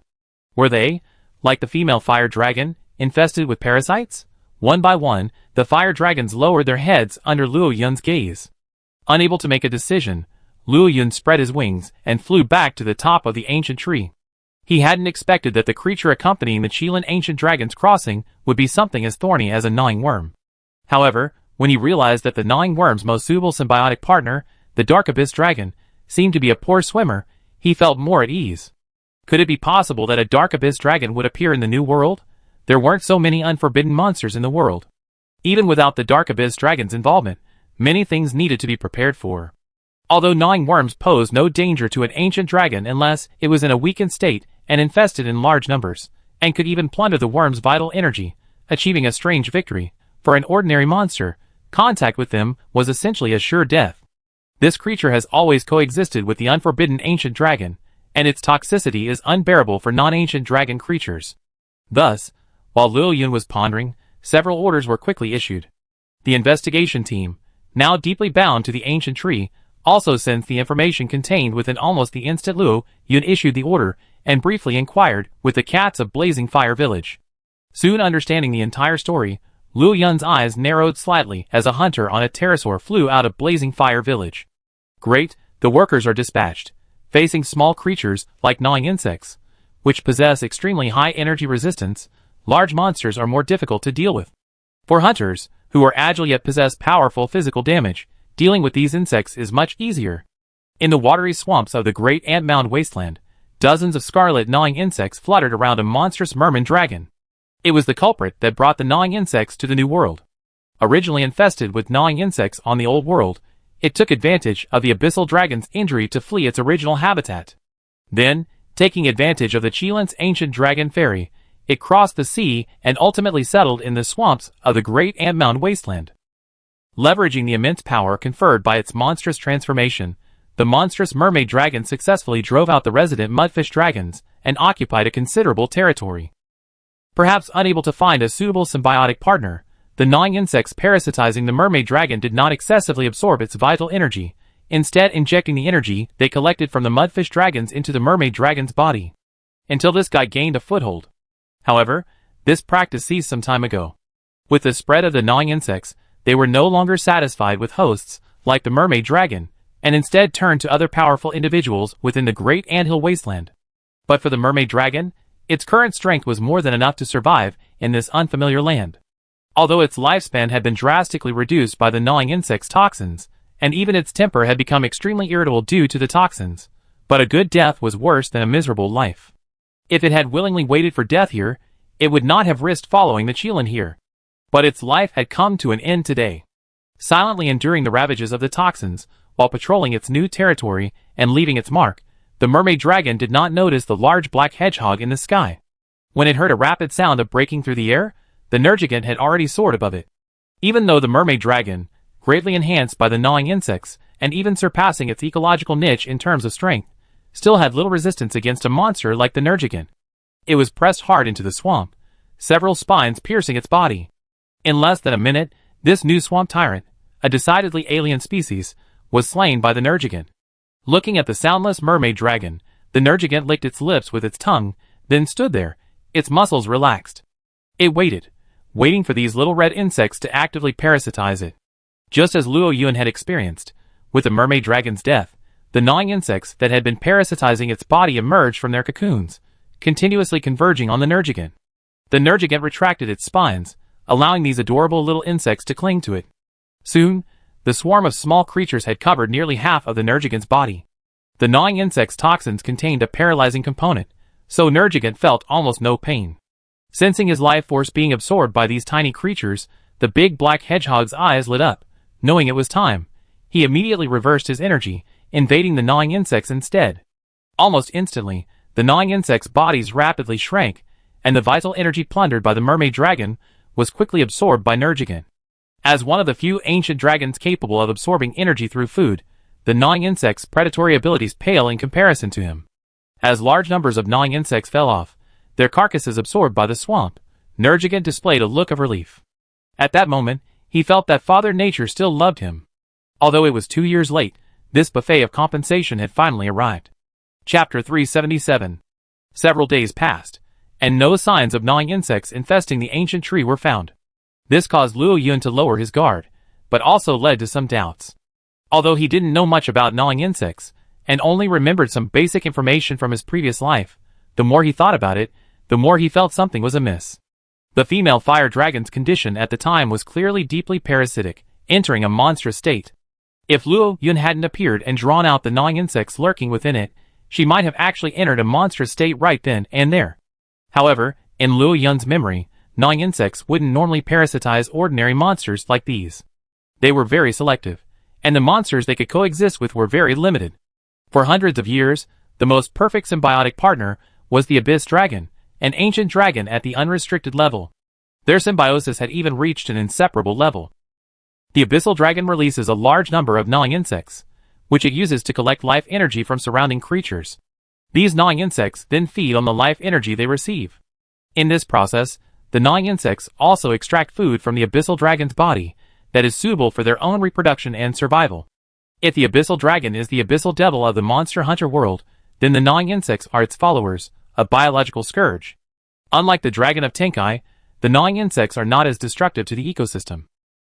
Were they, like the female fire dragon, infested with parasites? One by one, the fire dragons lowered their heads under Luo Yun's gaze. Unable to make a decision, Luo Yun spread his wings and flew back to the top of the ancient tree. He hadn't expected that the creature accompanying the Qilin ancient dragon's crossing would be something as thorny as a gnawing worm. However, when he realized that the gnawing worm's most suitable symbiotic partner, the dark abyss dragon, seemed to be a poor swimmer, he felt more at ease. Could it be possible that a dark abyss dragon would appear in the new world? There weren't so many unforbidden monsters in the world. Even without the dark abyss dragon's involvement, many things needed to be prepared for. Although gnawing worms posed no danger to an ancient dragon unless it was in a weakened state and infested in large numbers, and could even plunder the worm's vital energy, achieving a strange victory, for an ordinary monster, contact with them was essentially a sure death. This creature has always coexisted with the unforbidden ancient dragon, and its toxicity is unbearable for non-ancient dragon creatures. Thus, while Luo Yun was pondering, several orders were quickly issued. The investigation team, now deeply bound to the ancient tree, also sensed the information contained within almost the instant Luo Yun issued the order and briefly inquired with the cats of Blazing Fire Village. Soon understanding the entire story, Luo Yun's eyes narrowed slightly as a hunter on a pterosaur flew out of Blazing Fire Village. Great, the workers are dispatched, facing small creatures like gnawing insects, which possess extremely high energy resistance. Large monsters are more difficult to deal with. For hunters, who are agile yet possess powerful physical damage, dealing with these insects is much easier. In the watery swamps of the Great Ant Mound Wasteland, dozens of scarlet gnawing insects fluttered around a monstrous merman dragon. It was the culprit that brought the gnawing insects to the New World. Originally infested with gnawing insects on the Old World, it took advantage of the abyssal dragon's injury to flee its original habitat. Then, taking advantage of the Qilin's ancient dragon ferry, it crossed the sea and ultimately settled in the swamps of the Great Ant Mound Wasteland. Leveraging the immense power conferred by its monstrous transformation, the monstrous mermaid dragon successfully drove out the resident mudfish dragons and occupied a considerable territory. Perhaps unable to find a suitable symbiotic partner, the gnawing insects parasitizing the mermaid dragon did not excessively absorb its vital energy, instead injecting the energy they collected from the mudfish dragons into the mermaid dragon's body. Until this guy gained a foothold. However, this practice ceased some time ago. With the spread of the gnawing insects, they were no longer satisfied with hosts like the mermaid dragon, and instead turned to other powerful individuals within the Great Anthill Wasteland. But for the mermaid dragon, its current strength was more than enough to survive in this unfamiliar land. Although its lifespan had been drastically reduced by the gnawing insects' toxins, and even its temper had become extremely irritable due to the toxins, but a good death was worse than a miserable life. If it had willingly waited for death here, it would not have risked following the Qilin here. But its life had come to an end today. Silently enduring the ravages of the toxins, while patrolling its new territory and leaving its mark, the mermaid dragon did not notice the large black hedgehog in the sky. When it heard a rapid sound of breaking through the air, the nergigant had already soared above it. Even though the mermaid dragon, greatly enhanced by the gnawing insects, and even surpassing its ecological niche in terms of strength, still had little resistance against a monster like the nergigant. It was pressed hard into the swamp, several spines piercing its body. In less than a minute, this new swamp tyrant, a decidedly alien species, was slain by the nergigant. Looking at the soundless mermaid dragon, the nergigant licked its lips with its tongue, then stood there, its muscles relaxed. It waited, waiting for these little red insects to actively parasitize it. Just as Luo Yun had experienced, with the mermaid dragon's death, the gnawing insects that had been parasitizing its body emerged from their cocoons, continuously converging on the nergigant. The nergigant retracted its spines, allowing these adorable little insects to cling to it. Soon, the swarm of small creatures had covered nearly half of the nergigant's body. The gnawing insect's toxins contained a paralyzing component, so nergigant felt almost no pain. Sensing his life force being absorbed by these tiny creatures, the big black hedgehog's eyes lit up. Knowing it was time, he immediately reversed his energy, invading the gnawing insects instead. Almost instantly, the gnawing insects' bodies rapidly shrank, and the vital energy plundered by the mermaid dragon was quickly absorbed by nergigant. As one of the few ancient dragons capable of absorbing energy through food, the gnawing insects' predatory abilities pale in comparison to him. As large numbers of gnawing insects fell off, their carcasses absorbed by the swamp, nergigant displayed a look of relief. At that moment, he felt that Father Nature still loved him. Although it was 2 years late, this buffet of compensation had finally arrived. Chapter 377. Several days passed, and no signs of gnawing insects infesting the ancient tree were found. This caused Luo Yun to lower his guard, but also led to some doubts. Although he didn't know much about gnawing insects, and only remembered some basic information from his previous life, the more he thought about it, the more he felt something was amiss. The female fire dragon's condition at the time was clearly deeply parasitic, entering a monstrous state. If Luo Yun hadn't appeared and drawn out the gnawing insects lurking within it, she might have actually entered a monstrous state right then and there. However, in Luo Yun's memory, gnawing insects wouldn't normally parasitize ordinary monsters like these. They were very selective, and the monsters they could coexist with were very limited. For hundreds of years, the most perfect symbiotic partner was the Abyss Dragon, an ancient dragon at the unrestricted level. Their symbiosis had even reached an inseparable level. The Abyssal Dragon releases a large number of gnawing insects, which it uses to collect life energy from surrounding creatures. These gnawing insects then feed on the life energy they receive. In this process, the gnawing insects also extract food from the abyssal dragon's body that is suitable for their own reproduction and survival. If the abyssal dragon is the abyssal devil of the monster hunter world, then the gnawing insects are its followers, a biological scourge. Unlike the dragon of Tenkai, the gnawing insects are not as destructive to the ecosystem.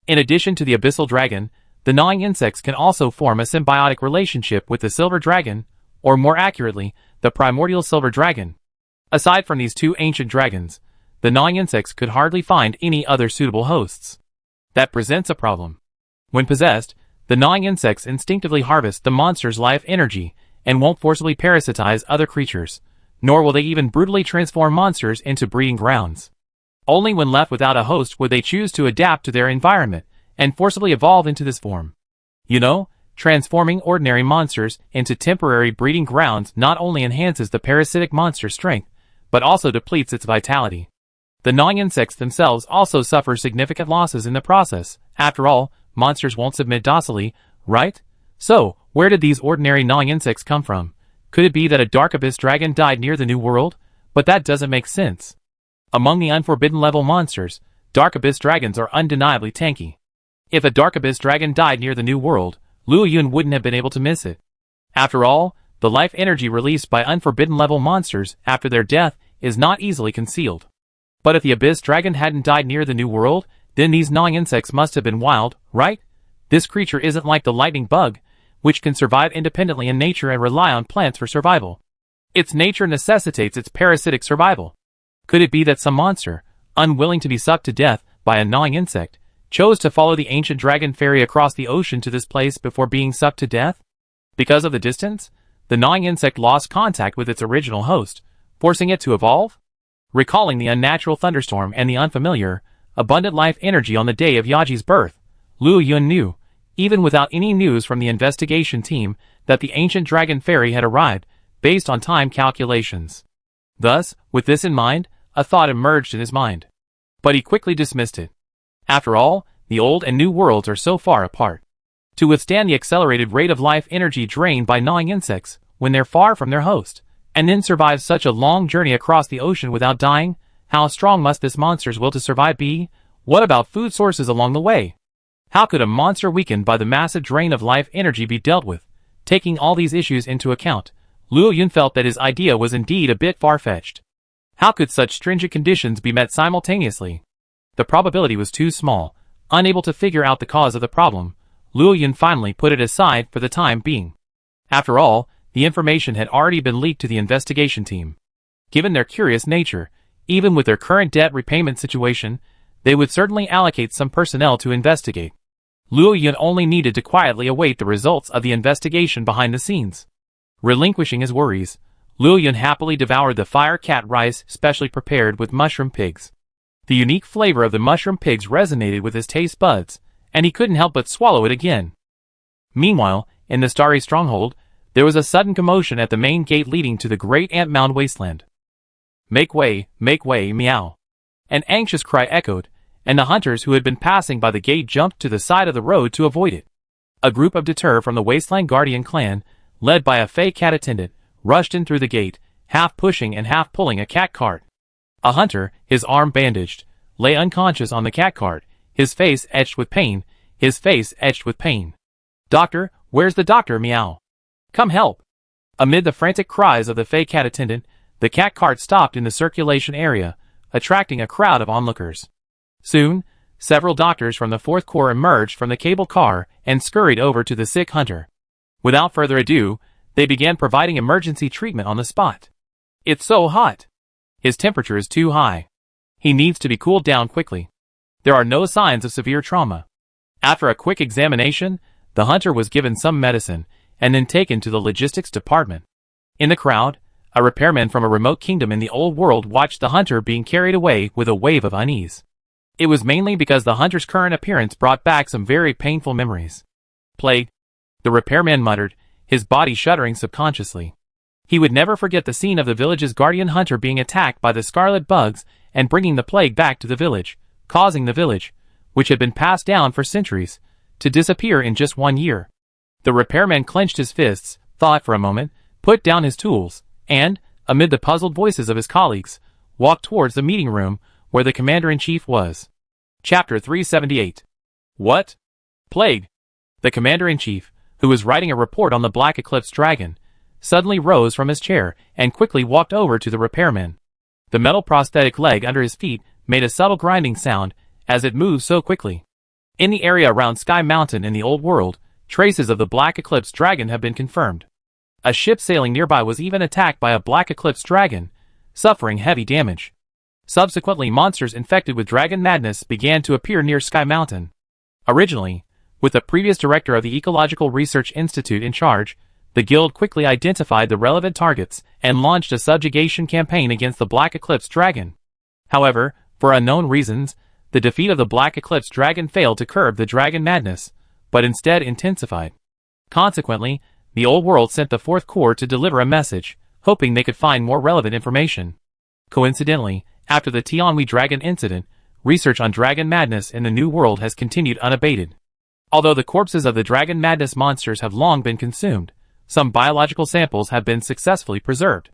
In addition to the abyssal dragon, the gnawing insects can also form a symbiotic relationship with the silver dragon, or more accurately, the primordial silver dragon. Aside from these two ancient dragons, the gnawing insects could hardly find any other suitable hosts. That presents a problem. When possessed, the gnawing insects instinctively harvest the monster's life energy and won't forcibly parasitize other creatures, nor will they even brutally transform monsters into breeding grounds. Only when left without a host would they choose to adapt to their environment and forcibly evolve into this form. You know, transforming ordinary monsters into temporary breeding grounds not only enhances the parasitic monster's strength, but also depletes its vitality. The gnawing insects themselves also suffer significant losses in the process. After all, monsters won't submit docilely, right? So, where did these ordinary gnawing insects come from? Could it be that a dark abyss dragon died near the New World? But that doesn't make sense. Among the unforbidden level monsters, dark abyss dragons are undeniably tanky. If a dark abyss dragon died near the New World, Luo Yun wouldn't have been able to miss it. After all, the life energy released by unforbidden level monsters after their death is not easily concealed. But if the abyss dragon hadn't died near the New World, then these gnawing insects must have been wild, right? This creature isn't like the lightning bug, which can survive independently in nature and rely on plants for survival. Its nature necessitates its parasitic survival. Could it be that some monster, unwilling to be sucked to death by a gnawing insect, chose to follow the ancient dragon ferry across the ocean to this place before being sucked to death? Because of the distance, the gnawing insect lost contact with its original host, forcing it to evolve? Recalling the unnatural thunderstorm and the unfamiliar, abundant life energy on the day of Yaji's birth, Luo Yun knew, even without any news from the investigation team, that the ancient dragon ferry had arrived, based on time calculations. Thus, with this in mind, a thought emerged in his mind. But he quickly dismissed it. After all, the old and new worlds are so far apart. To withstand the accelerated rate of life energy drained by gnawing insects, when they're far from their host, and then survive such a long journey across the ocean without dying, how strong must this monster's will to survive be? What about food sources along the way? How could a monster weakened by the massive drain of life energy be dealt with? Taking all these issues into account, Luo Yun felt that his idea was indeed a bit far-fetched. How could such stringent conditions be met simultaneously? The probability was too small. Unable to figure out the cause of the problem, Luo Yun finally put it aside for the time being. After all, the information had already been leaked to the investigation team. Given their curious nature, even with their current debt repayment situation, they would certainly allocate some personnel to investigate. Luo Yun only needed to quietly await the results of the investigation behind the scenes. Relinquishing his worries, Luo Yun happily devoured the fire cat rice specially prepared with mushroom pigs. The unique flavor of the mushroom pigs resonated with his taste buds, and he couldn't help but swallow it again. Meanwhile, in the starry stronghold, there was a sudden commotion at the main gate leading to the great ant mound wasteland. Make way, meow. An anxious cry echoed, and the hunters who had been passing by the gate jumped to the side of the road to avoid it. A group of deter from the Wasteland Guardian clan, led by a fey cat attendant, rushed in through the gate, half pushing and half pulling a cat cart. A hunter, his arm bandaged, lay unconscious on the cat cart, his face etched with pain. Doctor, where's the doctor, meow? Come help! Amid the frantic cries of the fey cat attendant, the cat cart stopped in the circulation area, attracting a crowd of onlookers. Soon, several doctors from the 4th Corps emerged from the cable car and scurried over to the sick hunter. Without further ado, they began providing emergency treatment on the spot. It's so hot. His temperature is too high. He needs to be cooled down quickly. There are no signs of severe trauma. After a quick examination, the hunter was given some medicine and then taken to the logistics department. In the crowd, a repairman from a remote kingdom in the old world watched the hunter being carried away with a wave of unease. It was mainly because the hunter's current appearance brought back some very painful memories. Plague, the repairman muttered, his body shuddering subconsciously. He would never forget the scene of the village's guardian hunter being attacked by the scarlet bugs and bringing the plague back to the village, causing the village, which had been passed down for centuries, to disappear in just 1 year. The repairman clenched his fists, thought for a moment, put down his tools, and, amid the puzzled voices of his colleagues, walked towards the meeting room where the commander-in-chief was. Chapter 378. What? Plague? The commander-in-chief, who was writing a report on the Black Eclipse Dragon, suddenly rose from his chair and quickly walked over to the repairman. The metal prosthetic leg under his feet made a subtle grinding sound as it moved so quickly. In the area around Sky Mountain in the Old World, traces of the Black Eclipse Dragon have been confirmed. A ship sailing nearby was even attacked by a Black Eclipse Dragon, suffering heavy damage. Subsequently, monsters infected with dragon madness began to appear near Sky Mountain. Originally, with the previous director of the Ecological Research Institute in charge, the guild quickly identified the relevant targets and launched a subjugation campaign against the Black Eclipse Dragon. However, for unknown reasons, the defeat of the Black Eclipse Dragon failed to curb the dragon madness, but instead intensified. Consequently, the Old World sent the Fourth Corps to deliver a message, hoping they could find more relevant information. Coincidentally, after the Tianhui Dragon incident, research on dragon madness in the New World has continued unabated. Although the corpses of the dragon madness monsters have long been consumed, some biological samples have been successfully preserved.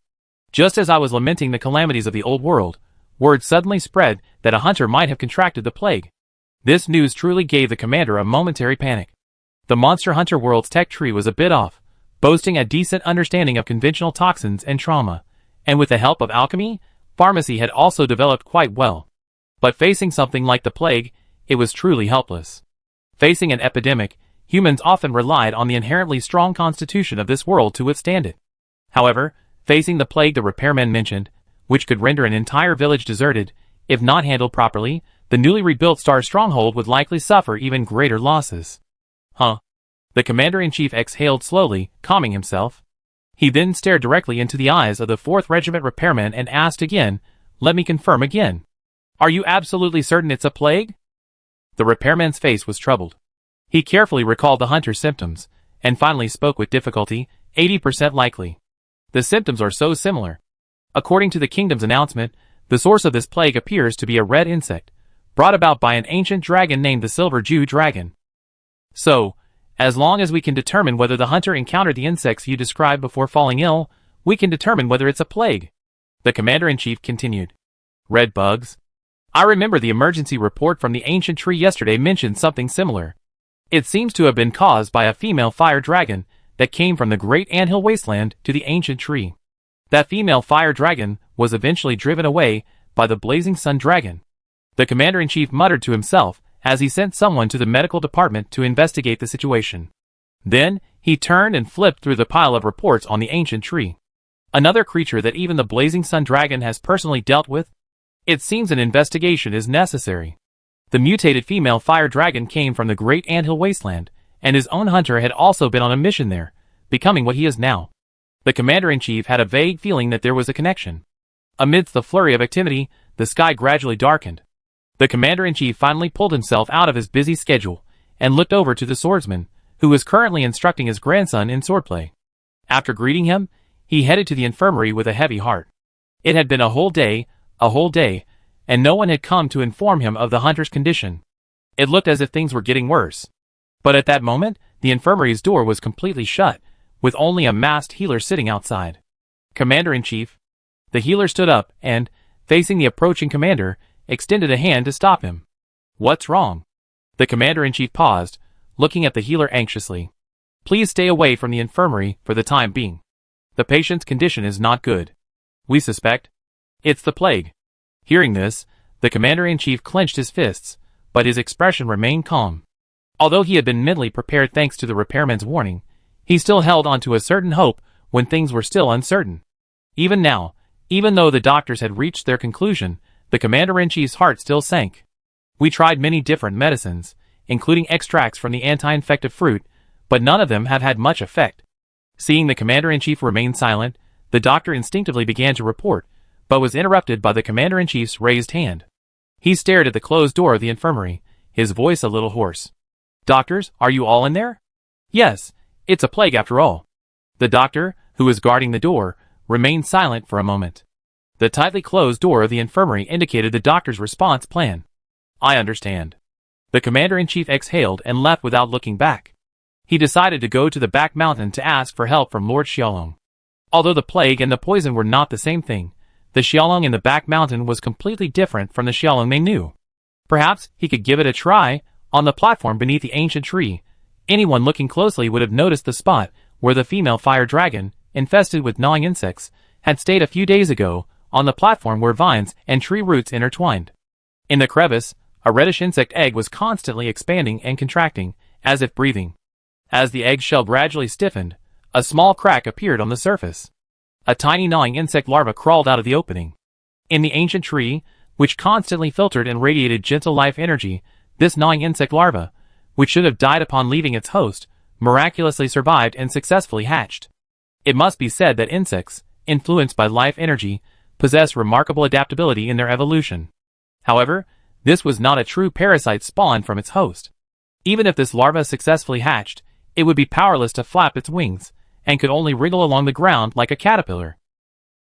Just as I was lamenting the calamities of the Old World, word suddenly spread that a hunter might have contracted the plague. This news truly gave the commander a momentary panic. The Monster Hunter World's tech tree was a bit off, boasting a decent understanding of conventional toxins and trauma, and with the help of alchemy, pharmacy had also developed quite well. But facing something like the plague, it was truly helpless. Facing an epidemic, humans often relied on the inherently strong constitution of this world to withstand it. However, facing the plague the repairman mentioned, which could render an entire village deserted, if not handled properly, the newly rebuilt Star Stronghold would likely suffer even greater losses. Huh? The commander-in-chief exhaled slowly, calming himself. He then stared directly into the eyes of the 4th Regiment repairman and asked again, "Let me confirm again. Are you absolutely certain it's a plague?" The repairman's face was troubled. He carefully recalled the hunter's symptoms, and finally spoke with difficulty, 80% likely. The symptoms are so similar. According to the kingdom's announcement, the source of this plague appears to be a red insect, brought about by an ancient dragon named the Silver Dew Dragon. So, as long as we can determine whether the hunter encountered the insects you described before falling ill, we can determine whether it's a plague. The commander-in-chief continued. Red bugs? I remember the emergency report from the ancient tree yesterday mentioned something similar. It seems to have been caused by a female fire dragon that came from the great anthill wasteland to the ancient tree. That female fire dragon was eventually driven away by the blazing sun dragon. The commander-in-chief muttered to himself as he sent someone to the medical department to investigate the situation. Then, he turned and flipped through the pile of reports on the ancient tree. Another creature that even the blazing sun dragon has personally dealt with? It seems an investigation is necessary. The mutated female fire dragon came from the great anthill wasteland, and his own hunter had also been on a mission there, becoming what he is now. The commander-in-chief had a vague feeling that there was a connection. Amidst the flurry of activity, the sky gradually darkened. The commander-in-chief finally pulled himself out of his busy schedule and looked over to the swordsman, who was currently instructing his grandson in swordplay. After greeting him, he headed to the infirmary with a heavy heart. It had been a whole day, and no one had come to inform him of the hunter's condition. It looked as if things were getting worse. But at that moment, the infirmary's door was completely shut, with only a masked healer sitting outside. Commander-in-chief. The healer stood up and, facing the approaching commander, extended a hand to stop him. What's wrong? The commander-in-chief paused, looking at the healer anxiously. Please stay away from the infirmary for the time being. The patient's condition is not good. We suspect it's the plague. Hearing this, the commander-in-chief clenched his fists, but his expression remained calm. Although he had been mentally prepared thanks to the repairman's warning, he still held on to a certain hope when things were still uncertain. Even now, even though the doctors had reached their conclusion, the commander-in-chief's heart still sank. We tried many different medicines, including extracts from the anti-infective fruit, but none of them have had much effect. Seeing the commander-in-chief remain silent, the doctor instinctively began to report, but was interrupted by the commander-in-chief's raised hand. He stared at the closed door of the infirmary, his voice a little hoarse. Doctors, are you all in there? Yes, it's a plague after all. The doctor, who was guarding the door, remained silent for a moment. The tightly closed door of the infirmary indicated the doctor's response plan. I understand. The commander-in-chief exhaled and left without looking back. He decided to go to the back mountain to ask for help from Lord Xiaolong. Although the plague and the poison were not the same thing, The Xiaolong in the back mountain was completely different from the Xiaolong they knew. Perhaps he could give it a try. On the platform beneath the ancient tree, anyone looking closely would have noticed the spot where the female fire dragon, infested with gnawing insects, had stayed a few days ago, on the platform where vines and tree roots intertwined. In the crevice, a reddish insect egg was constantly expanding and contracting, as if breathing. As the egg shell gradually stiffened, a small crack appeared on the surface. A tiny gnawing insect larva crawled out of the opening. In the ancient tree, which constantly filtered and radiated gentle life energy, this gnawing insect larva, which should have died upon leaving its host, miraculously survived and successfully hatched. It must be said that insects, influenced by life energy, possess remarkable adaptability in their evolution. However, this was not a true parasite spawned from its host. Even if this larva successfully hatched, it would be powerless to flap its wings, and could only wriggle along the ground like a caterpillar.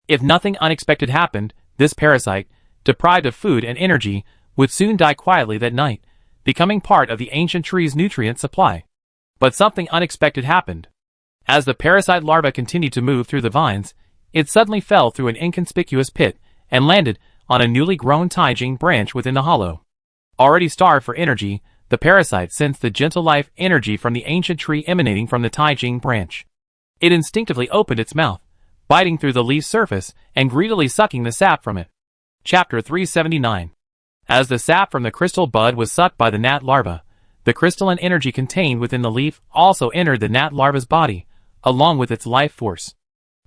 If nothing unexpected happened, this parasite, deprived of food and energy, would soon die quietly that night, becoming part of the ancient tree's nutrient supply. But something unexpected happened. As the parasite larva continued to move through the vines, it suddenly fell through an inconspicuous pit and landed on a newly grown Taijing branch within the hollow. Already starved for energy, the parasite sensed the gentle life energy from the ancient tree emanating from the Taijing branch. It instinctively opened its mouth, biting through the leaf's surface and greedily sucking the sap from it. Chapter 379. As the sap from the crystal bud was sucked by the gnat larva, the crystalline energy contained within the leaf also entered the gnat larva's body, along with its life force.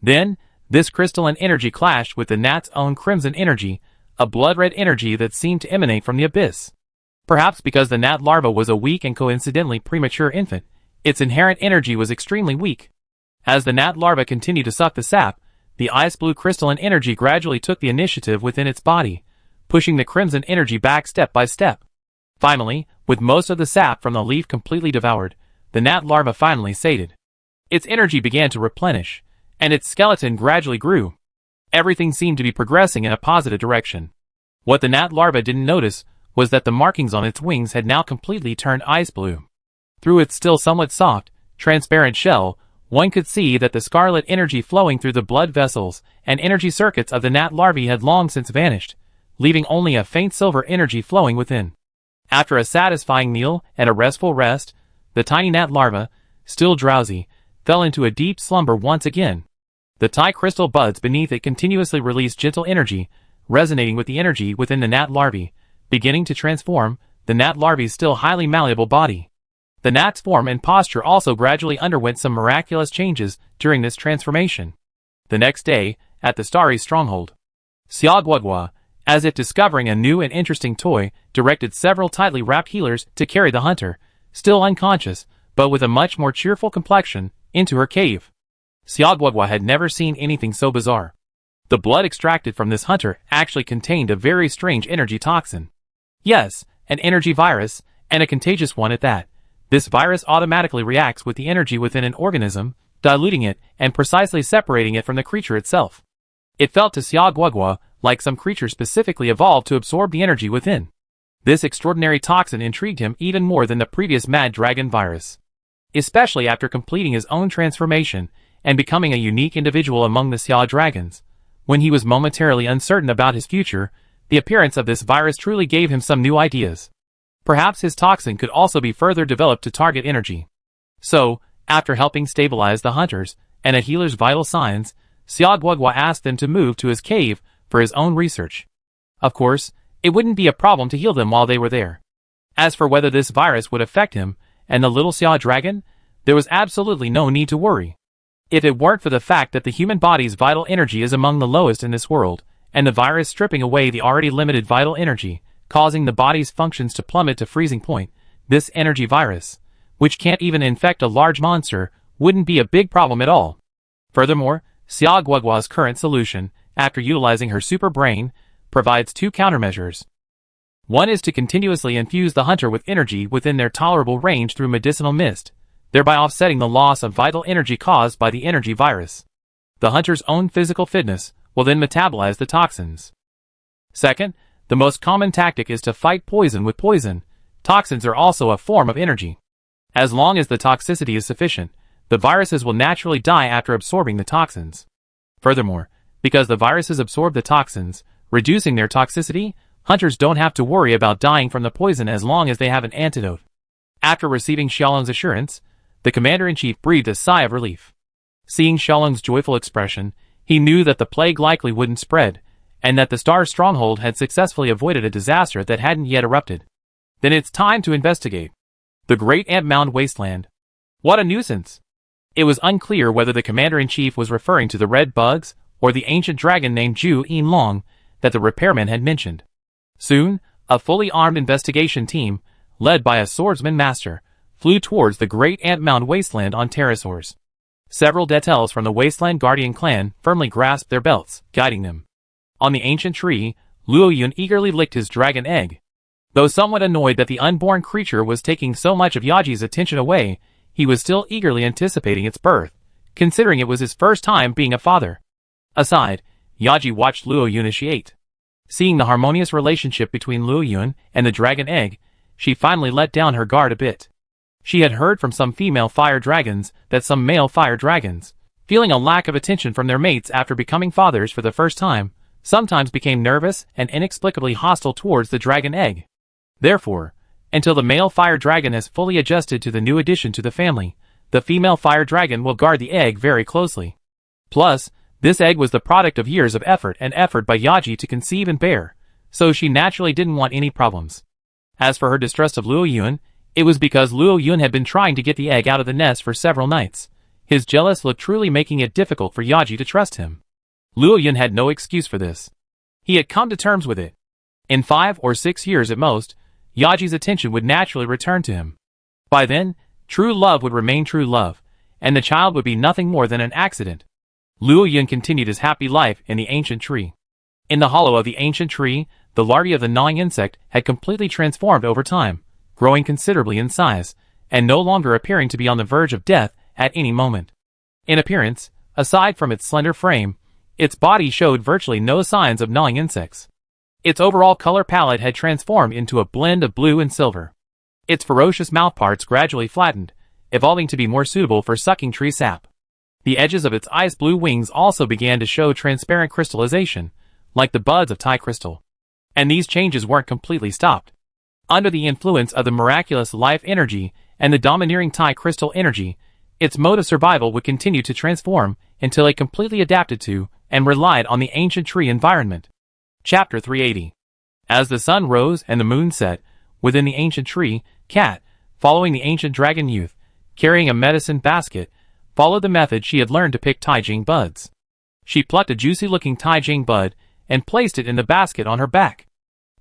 Then, this crystalline energy clashed with the gnat's own crimson energy, a blood-red energy that seemed to emanate from the abyss. Perhaps because the gnat larva was a weak and coincidentally premature infant, its inherent energy was extremely weak. As the gnat larva continued to suck the sap, the ice-blue crystalline energy gradually took the initiative within its body, pushing the crimson energy back step by step. Finally, with most of the sap from the leaf completely devoured, the gnat larva finally sated. Its energy began to replenish, and its skeleton gradually grew. Everything seemed to be progressing in a positive direction. What the gnat larva didn't notice was that the markings on its wings had now completely turned ice blue. Through its still somewhat soft, transparent shell, one could see that the scarlet energy flowing through the blood vessels and energy circuits of the gnat larvae had long since vanished, leaving only a faint silver energy flowing within. After a satisfying meal and a restful rest, the tiny gnat larva, still drowsy, fell into a deep slumber once again. The Tai crystal buds beneath it continuously released gentle energy, resonating with the energy within the gnat larvae, beginning to transform the gnat larvae's still highly malleable body. The gnat's form and posture also gradually underwent some miraculous changes during this transformation. The next day, at the starry stronghold, Xia Guodua, as if discovering a new and interesting toy, directed several tightly wrapped healers to carry the hunter, still unconscious, but with a much more cheerful complexion, into her cave. Xia Guodua had never seen anything so bizarre. The blood extracted from this hunter actually contained a very strange energy toxin. Yes, an energy virus, and a contagious one at that. This virus automatically reacts with the energy within an organism, diluting it and precisely separating it from the creature itself. It felt to Xia Guodua like some creature specifically evolved to absorb the energy within. This extraordinary toxin intrigued him even more than the previous mad dragon virus. Especially after completing his own transformation and becoming a unique individual among the Xia dragons. When he was momentarily uncertain about his future, the appearance of this virus truly gave him some new ideas. Perhaps his toxin could also be further developed to target energy. So, after helping stabilize the hunters and a healer's vital signs, Xia Guodua asked them to move to his cave for his own research. Of course, it wouldn't be a problem to heal them while they were there. As for whether this virus would affect him and the little Xia dragon, there was absolutely no need to worry. If it weren't for the fact that the human body's vital energy is among the lowest in this world, and the virus stripping away the already limited vital energy, causing the body's functions to plummet to freezing point, this energy virus, which can't even infect a large monster, wouldn't be a big problem at all. Furthermore, Xia Guodua's current solution, after utilizing her super brain, provides two countermeasures. One is to continuously infuse the hunter with energy within their tolerable range through medicinal mist, thereby offsetting the loss of vital energy caused by the energy virus. The hunter's own physical fitness will then metabolize the toxins. Second, the most common tactic is to fight poison with poison. Toxins are also a form of energy. As long as the toxicity is sufficient, the viruses will naturally die after absorbing the toxins. Furthermore, Because the viruses absorb the toxins, reducing their toxicity, hunters don't have to worry about dying from the poison as long as they have an antidote. After receiving Xiaolong's assurance, the commander-in-chief breathed a sigh of relief. Seeing Xiaolong's joyful expression, he knew that the plague likely wouldn't spread, and that the Star's stronghold had successfully avoided a disaster that hadn't yet erupted. Then it's time to investigate. The Great Ant Mound Wasteland. What a nuisance! It was unclear whether the commander-in-chief was referring to the red bugs or the ancient dragon named Zhu Yinlong that the repairman had mentioned. Soon, a fully armed investigation team, led by a swordsman master, flew towards the Great Ant Mound Wasteland on pterosaurs. Several Rathalos from the Wasteland Guardian clan firmly grasped their belts, guiding them. On the ancient tree, Luo Yun eagerly licked his dragon egg. Though somewhat annoyed that the unborn creature was taking so much of Yaji's attention away, he was still eagerly anticipating its birth, considering it was his first time being a father. Aside, Yaji watched Luo Yun as she ate. Seeing the harmonious relationship between Luo Yun and the dragon egg, she finally let down her guard a bit. She had heard from some female fire dragons that some male fire dragons, feeling a lack of attention from their mates after becoming fathers for the first time, sometimes became nervous and inexplicably hostile towards the dragon egg. Therefore, until the male fire dragon has fully adjusted to the new addition to the family, the female fire dragon will guard the egg very closely. Plus, this egg was the product of years of effort by Yaji to conceive and bear, so she naturally didn't want any problems. As for her distrust of Luo Yun, it was because Luo Yun had been trying to get the egg out of the nest for several nights. His jealous look truly making it difficult for Yaji to trust him. Luo Yun had no excuse for this. He had come to terms with it. In 5 or 6 years at most, Yaji's attention would naturally return to him. By then, true love would remain true love, and the child would be nothing more than an accident. Luo Yun continued his happy life in the ancient tree. In the hollow of the ancient tree, the larvae of the gnawing insect had completely transformed over time, growing considerably in size, and no longer appearing to be on the verge of death at any moment. In appearance, aside from its slender frame, its body showed virtually no signs of gnawing insects. Its overall color palette had transformed into a blend of blue and silver. Its ferocious mouthparts gradually flattened, evolving to be more suitable for sucking tree sap. The edges of its ice blue wings also began to show transparent crystallization, like the buds of Tai crystal. And these changes weren't completely stopped. Under the influence of the miraculous life energy and the domineering Tai crystal energy, its mode of survival would continue to transform until it completely adapted to and relied on the ancient tree environment. Chapter 380. As the sun rose and the moon set, within the ancient tree, Cat, following the ancient dragon youth, carrying a medicine basket, followed the method she had learned to pick Taijing buds. She plucked a juicy-looking Taijing bud and placed it in the basket on her back.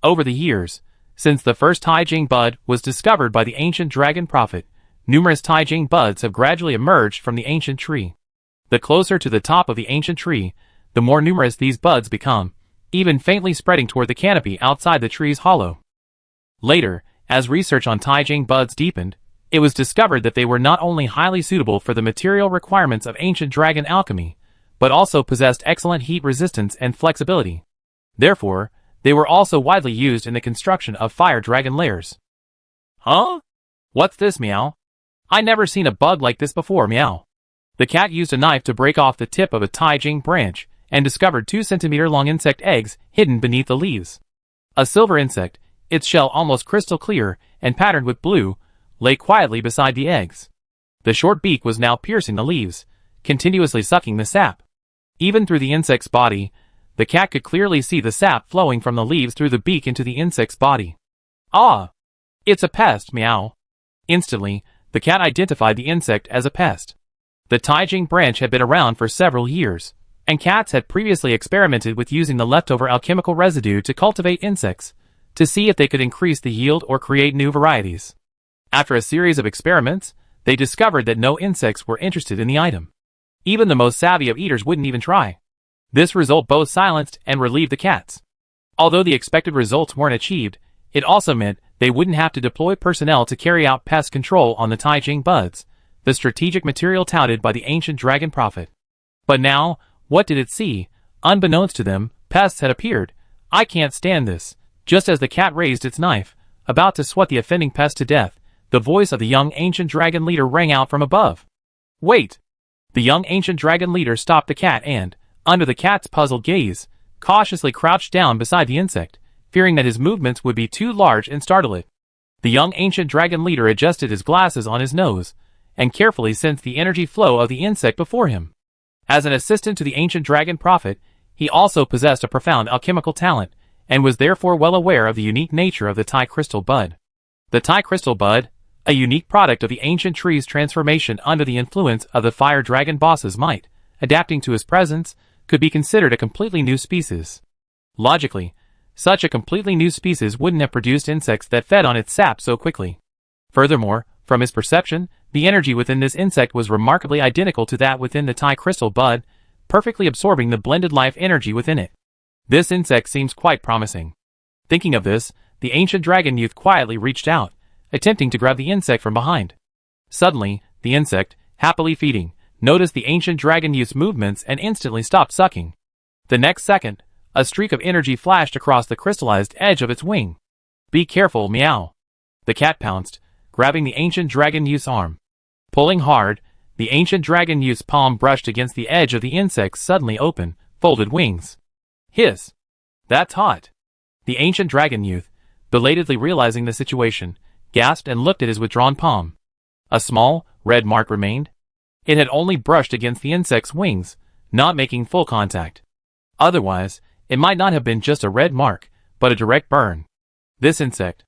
Over the years, since the first Taijing bud was discovered by the ancient dragon prophet, numerous Taijing buds have gradually emerged from the ancient tree. The closer to the top of the ancient tree, the more numerous these buds become, even faintly spreading toward the canopy outside the tree's hollow. Later, as research on Taijing buds deepened, it was discovered that they were not only highly suitable for the material requirements of ancient dragon alchemy, but also possessed excellent heat resistance and flexibility. Therefore, they were also widely used in the construction of fire dragon lairs. Huh? What's this, meow? I never seen a bug like this before, meow. The cat used a knife to break off the tip of a Taijing branch and discovered 2-centimeter-long insect eggs hidden beneath the leaves. A silver insect, its shell almost crystal clear and patterned with blue, lay quietly beside the eggs. The short beak was now piercing the leaves, continuously sucking the sap. Even through the insect's body, the cat could clearly see the sap flowing from the leaves through the beak into the insect's body. Ah! It's a pest, meow. Instantly, the cat identified the insect as a pest. The Taijing branch had been around for several years, and cats had previously experimented with using the leftover alchemical residue to cultivate insects, to see if they could increase the yield or create new varieties. After a series of experiments, they discovered that no insects were interested in the item. Even the most savvy of eaters wouldn't even try. This result both silenced and relieved the cats. Although the expected results weren't achieved, it also meant they wouldn't have to deploy personnel to carry out pest control on the Taijing buds, the strategic material touted by the ancient dragon prophet. But now, what did it see? Unbeknownst to them, pests had appeared. I can't stand this. Just as the cat raised its knife, about to swat the offending pest to death, the voice of the young ancient dragon leader rang out from above. Wait! The young ancient dragon leader stopped the cat and, under the cat's puzzled gaze, cautiously crouched down beside the insect, fearing that his movements would be too large and startle it. The young ancient dragon leader adjusted his glasses on his nose, and carefully sensed the energy flow of the insect before him. As an assistant to the ancient dragon prophet, he also possessed a profound alchemical talent, and was therefore well aware of the unique nature of the Tai crystal bud. The Tai crystal bud, a unique product of the ancient tree's transformation under the influence of the fire dragon boss's might, adapting to his presence, could be considered a completely new species. Logically, such a completely new species wouldn't have produced insects that fed on its sap so quickly. Furthermore, from his perception, the energy within this insect was remarkably identical to that within the Tai crystal bud, perfectly absorbing the blended life energy within it. This insect seems quite promising. Thinking of this, the ancient dragon youth quietly reached out, attempting to grab the insect from behind. Suddenly, the insect, happily feeding, noticed the ancient dragon youth's movements and instantly stopped sucking. The next second, a streak of energy flashed across the crystallized edge of its wing. "Be careful, meow." The cat pounced, grabbing the ancient dragon youth's arm. Pulling hard, the ancient dragon youth's palm brushed against the edge of the insect's suddenly open, folded wings. Hiss! "That's hot." The ancient dragon youth, belatedly realizing the situation, gasped and looked at his withdrawn palm. A small, red mark remained. It had only brushed against the insect's wings, not making full contact. Otherwise, it might not have been just a red mark, but a direct burn. This insect.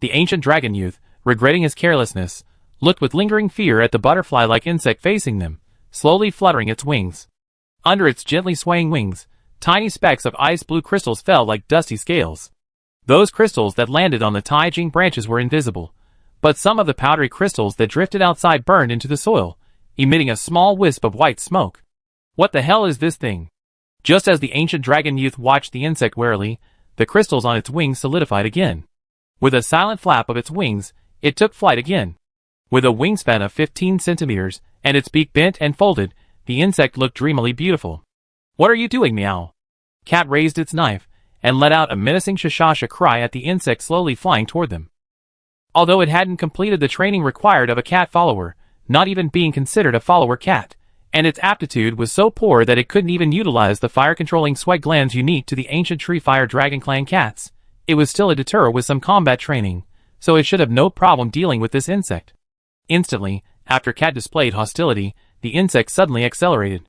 The ancient dragon youth, regretting his carelessness, looked with lingering fear at the butterfly-like insect facing them, slowly fluttering its wings. Under its gently swaying wings, tiny specks of ice-blue crystals fell like dusty scales. Those crystals that landed on the Taijing branches were invisible, but some of the powdery crystals that drifted outside burned into the soil, emitting a small wisp of white smoke. What the hell is this thing? Just as the ancient dragon youth watched the insect warily, the crystals on its wings solidified again. With a silent flap of its wings, it took flight again. With a wingspan of 15 centimeters, and its beak bent and folded, the insect looked dreamily beautiful. "What are you doing, meow?" Cat raised its knife, and let out a menacing shashasha cry at the insect slowly flying toward them. Although it hadn't completed the training required of a cat follower, not even being considered a follower cat, and its aptitude was so poor that it couldn't even utilize the fire-controlling sweat glands unique to the ancient tree fire dragon clan cats, it was still a deterror with some combat training, so it should have no problem dealing with this insect. Instantly, after Cat displayed hostility, the insect suddenly accelerated.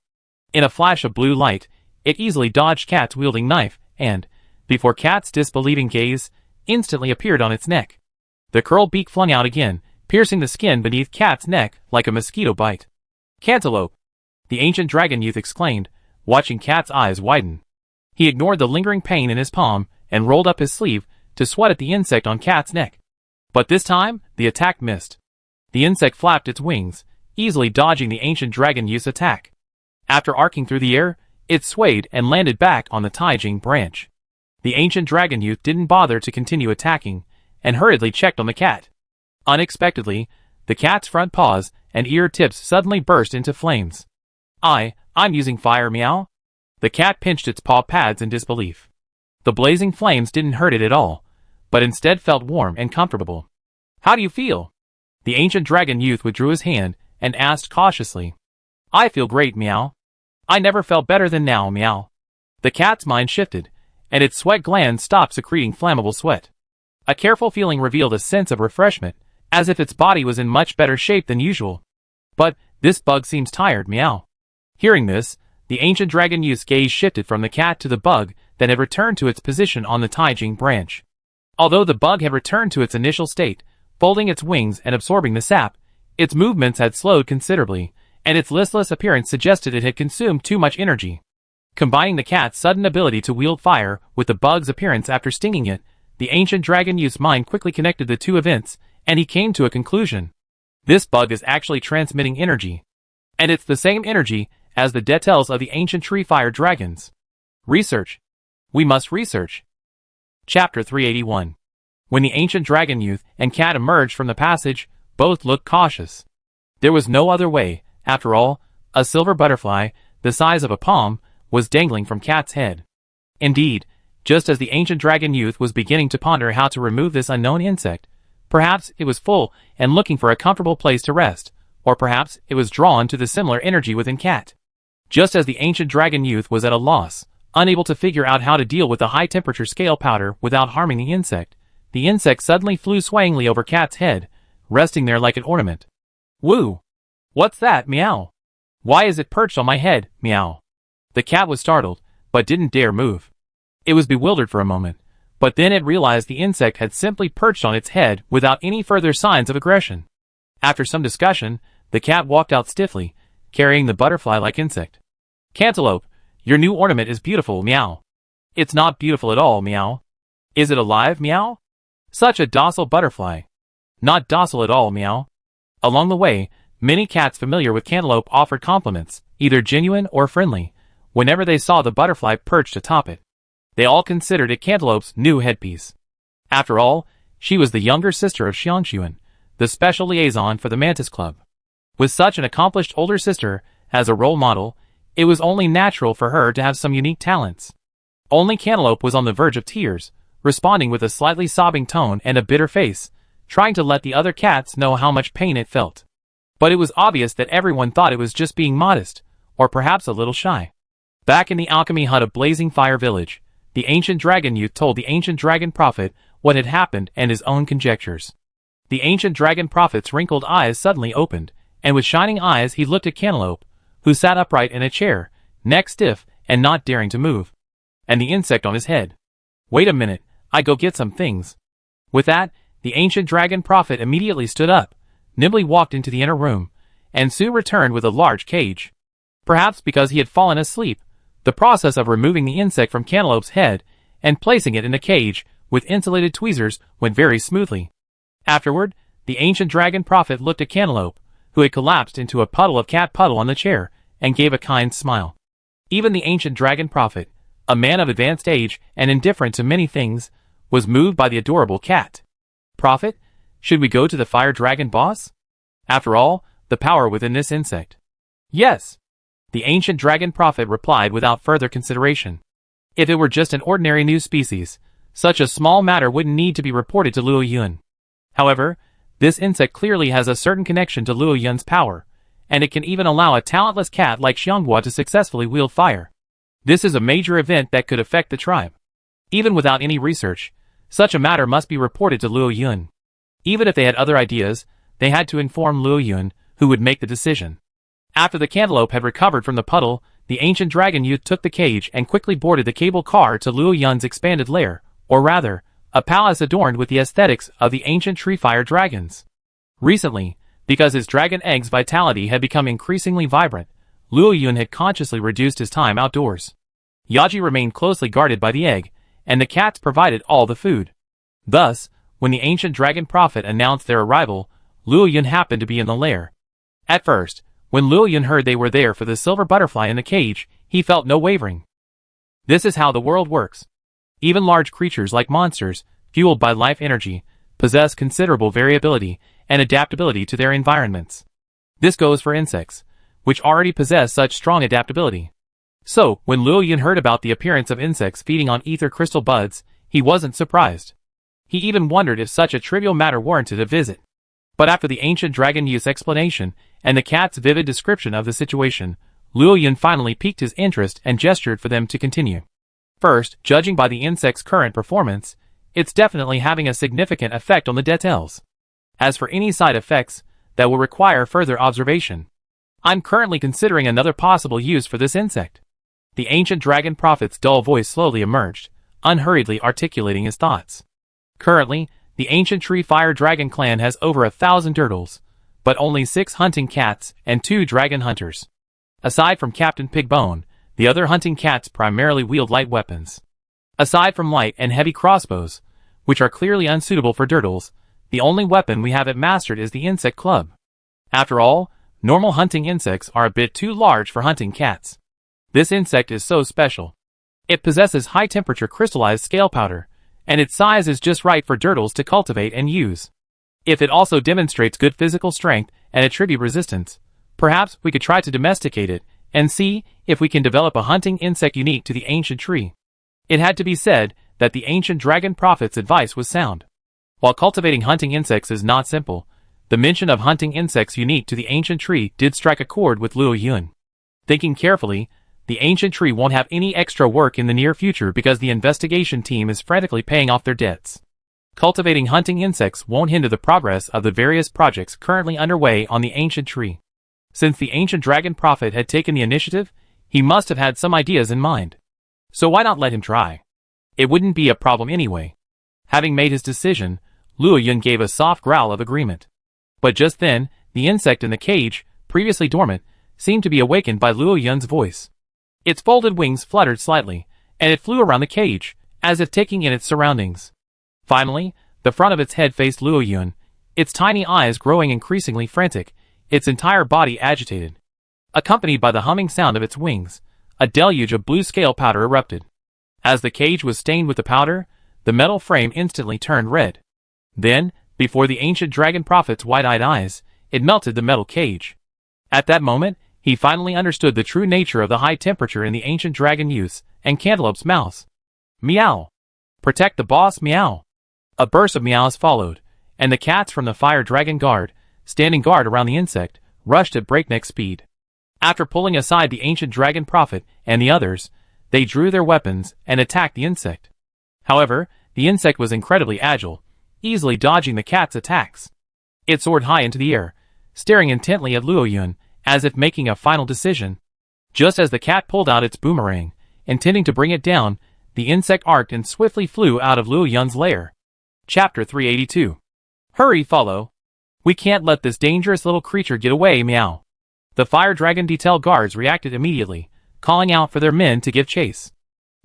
In a flash of blue light, it easily dodged Cat's wielding knife, and, before Cat's disbelieving gaze, instantly appeared on its neck. The curled beak flung out again, piercing the skin beneath Cat's neck like a mosquito bite. "Cantaloupe!" the ancient dragon youth exclaimed, watching Cat's eyes widen. He ignored the lingering pain in his palm, and rolled up his sleeve, to swat at the insect on Cat's neck. But this time, the attack missed. The insect flapped its wings, easily dodging the ancient dragon youth's attack. After arcing through the air, it swayed and landed back on the Taijing branch. The ancient dragon youth didn't bother to continue attacking, and hurriedly checked on the cat. Unexpectedly, the cat's front paws and ear tips suddenly burst into flames. I'm using fire, meow." The cat pinched its paw pads in disbelief. The blazing flames didn't hurt it at all, but instead felt warm and comfortable. "How do you feel?" The ancient dragon youth withdrew his hand and asked cautiously. "I feel great, meow. I never felt better than now, meow." The cat's mind shifted, and its sweat glands stopped secreting flammable sweat. A careful feeling revealed a sense of refreshment, as if its body was in much better shape than usual. "But, this bug seems tired, meow." Hearing this, the ancient dragon youth's gaze shifted from the cat to the bug that had returned to its position on the Taijing branch. Although the bug had returned to its initial state, folding its wings and absorbing the sap, its movements had slowed considerably, and its listless appearance suggested it had consumed too much energy. Combining the cat's sudden ability to wield fire with the bug's appearance after stinging it, the ancient dragon youth's mind quickly connected the two events, and he came to a conclusion. This bug is actually transmitting energy. And it's the same energy as the details of the ancient tree fire dragons. Research. We must research. Chapter 381. When the ancient dragon youth and cat emerged from the passage, both looked cautious. There was no other way. After all, a silver butterfly, the size of a palm, was dangling from Cat's head. Indeed, just as the ancient dragon youth was beginning to ponder how to remove this unknown insect, perhaps it was full and looking for a comfortable place to rest, or perhaps it was drawn to the similar energy within Cat. Just as the ancient dragon youth was at a loss, unable to figure out how to deal with the high-temperature scale powder without harming the insect suddenly flew swayingly over Cat's head, resting there like an ornament. Woo! What's that, meow? Why is it perched on my head, meow? The cat was startled, but didn't dare move. It was bewildered for a moment, but then it realized the insect had simply perched on its head without any further signs of aggression. After some discussion, the cat walked out stiffly, carrying the butterfly-like insect. Cantaloupe, your new ornament is beautiful, meow. It's not beautiful at all, meow. Is it alive, meow? Such a docile butterfly. Not docile at all, meow. Along the way, many cats familiar with Cantaloupe offered compliments, either genuine or friendly, whenever they saw the butterfly perched atop it. They all considered it Cantaloupe's new headpiece. After all, she was the younger sister of Xiangxuan, the special liaison for the Mantis Club. With such an accomplished older sister as a role model, it was only natural for her to have some unique talents. Only Cantaloupe was on the verge of tears, responding with a slightly sobbing tone and a bitter face, trying to let the other cats know how much pain it felt. But it was obvious that everyone thought it was just being modest, or perhaps a little shy. Back in the alchemy hut of Blazing Fire Village, the ancient dragon youth told the ancient dragon prophet what had happened and his own conjectures. The ancient dragon prophet's wrinkled eyes suddenly opened, and with shining eyes he looked at Cantaloupe, who sat upright in a chair, neck stiff and not daring to move, and the insect on his head. Wait a minute, I go get some things. With that, the ancient dragon prophet immediately stood up, nimbly walked into the inner room, and soon returned with a large cage. Perhaps because he had fallen asleep, the process of removing the insect from Cantaloupe's head and placing it in a cage with insulated tweezers went very smoothly. Afterward, the ancient dragon prophet looked at Cantaloupe, who had collapsed into a puddle of cat puddle on the chair, and gave a kind smile. Even the ancient dragon prophet, a man of advanced age and indifferent to many things, was moved by the adorable cat. Prophet, should we go to the fire dragon boss? After all, the power within this insect. Yes. The ancient dragon prophet replied without further consideration. If it were just an ordinary new species, such a small matter wouldn't need to be reported to Luo Yun. However, this insect clearly has a certain connection to Luo Yun's power, and it can even allow a talentless cat like Xianghua to successfully wield fire. This is a major event that could affect the tribe. Even without any research, such a matter must be reported to Luo Yun. Even if they had other ideas, they had to inform Luo Yun, who would make the decision. After the cantaloupe had recovered from the puddle, the ancient dragon youth took the cage and quickly boarded the cable car to Luo Yun's expanded lair, or rather, a palace adorned with the aesthetics of the ancient tree fire dragons. Recently, because his dragon egg's vitality had become increasingly vibrant, Luo Yun had consciously reduced his time outdoors. Yaji remained closely guarded by the egg, and the cats provided all the food. Thus, when the ancient dragon prophet announced their arrival, Luo Yun happened to be in the lair. At first, when Luo Yun heard they were there for the silver butterfly in the cage, he felt no wavering. This is how the world works. Even large creatures like monsters, fueled by life energy, possess considerable variability and adaptability to their environments. This goes for insects, which already possess such strong adaptability. So, when Luo Yun heard about the appearance of insects feeding on ether crystal buds, he wasn't surprised. He even wondered if such a trivial matter warranted a visit. But after the ancient dragon youth's explanation, and the cat's vivid description of the situation, Luo Yun finally piqued his interest and gestured for them to continue. First, judging by the insect's current performance, it's definitely having a significant effect on the details. As for any side effects, that will require further observation. I'm currently considering another possible use for this insect. The ancient dragon prophet's dull voice slowly emerged, unhurriedly articulating his thoughts. Currently, the ancient tree fire dragon clan has over 1,000 turtles, but only 6 hunting cats and 2 dragon hunters. Aside from Captain Pigbone, the other hunting cats primarily wield light weapons. Aside from light and heavy crossbows, which are clearly unsuitable for turtles, the only weapon we haven't mastered is the insect club. After all, normal hunting insects are a bit too large for hunting cats. This insect is so special. It possesses high-temperature crystallized scale powder, and its size is just right for turtles to cultivate and use. If it also demonstrates good physical strength and attribute resistance, perhaps we could try to domesticate it and see if we can develop a hunting insect unique to the ancient tree. It had to be said that the ancient dragon prophet's advice was sound. While cultivating hunting insects is not simple, the mention of hunting insects unique to the ancient tree did strike a chord with Luo Yun. Thinking carefully, the ancient tree won't have any extra work in the near future because the investigation team is frantically paying off their debts. Cultivating hunting insects won't hinder the progress of the various projects currently underway on the ancient tree. Since the ancient dragon prophet had taken the initiative, he must have had some ideas in mind. So why not let him try? It wouldn't be a problem anyway. Having made his decision, Luo Yun gave a soft growl of agreement. But just then, the insect in the cage, previously dormant, seemed to be awakened by Luo Yun's voice. Its folded wings fluttered slightly, and it flew around the cage, as if taking in its surroundings. Finally, the front of its head faced Luo Yun, its tiny eyes growing increasingly frantic, its entire body agitated. Accompanied by the humming sound of its wings, a deluge of blue scale powder erupted. As the cage was stained with the powder, the metal frame instantly turned red. Then, before the ancient dragon prophet's wide-eyed eyes, it melted the metal cage. At that moment, he finally understood the true nature of the high temperature in the ancient dragon youth's and Cantaloupe's mouths. Meow! Protect the boss, meow! A burst of meows followed, and the cats from the fire dragon guard, standing guard around the insect, rushed at breakneck speed. After pulling aside the ancient dragon prophet and the others, they drew their weapons and attacked the insect. However, the insect was incredibly agile, easily dodging the cat's attacks. It soared high into the air, staring intently at Luo Yun, as if making a final decision. Just as the cat pulled out its boomerang, intending to bring it down, the insect arced and swiftly flew out of Luo Yun's lair. Chapter 382. Hurry, follow! We can't let this dangerous little creature get away, meow! The fire dragon detail guards reacted immediately, calling out for their men to give chase.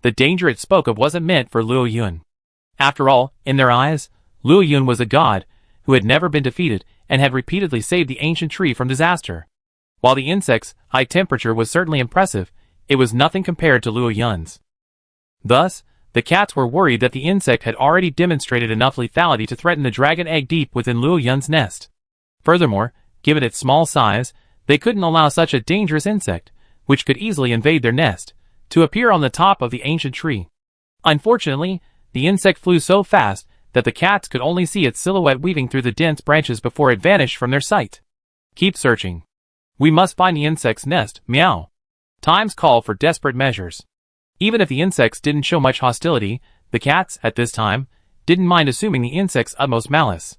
The danger it spoke of wasn't meant for Luo Yun. After all, in their eyes, Luo Yun was a god, who had never been defeated and had repeatedly saved the ancient tree from disaster. While the insect's high temperature was certainly impressive, it was nothing compared to Luo Yun's. Thus, the cats were worried that the insect had already demonstrated enough lethality to threaten the dragon egg deep within Luo Yun's nest. Furthermore, given its small size, they couldn't allow such a dangerous insect, which could easily invade their nest, to appear on the top of the ancient tree. Unfortunately, the insect flew so fast that the cats could only see its silhouette weaving through the dense branches before it vanished from their sight. Keep searching. We must find the insect's nest, meow. Times call for desperate measures. Even if the insects didn't show much hostility, the cats, at this time, didn't mind assuming the insect's utmost malice.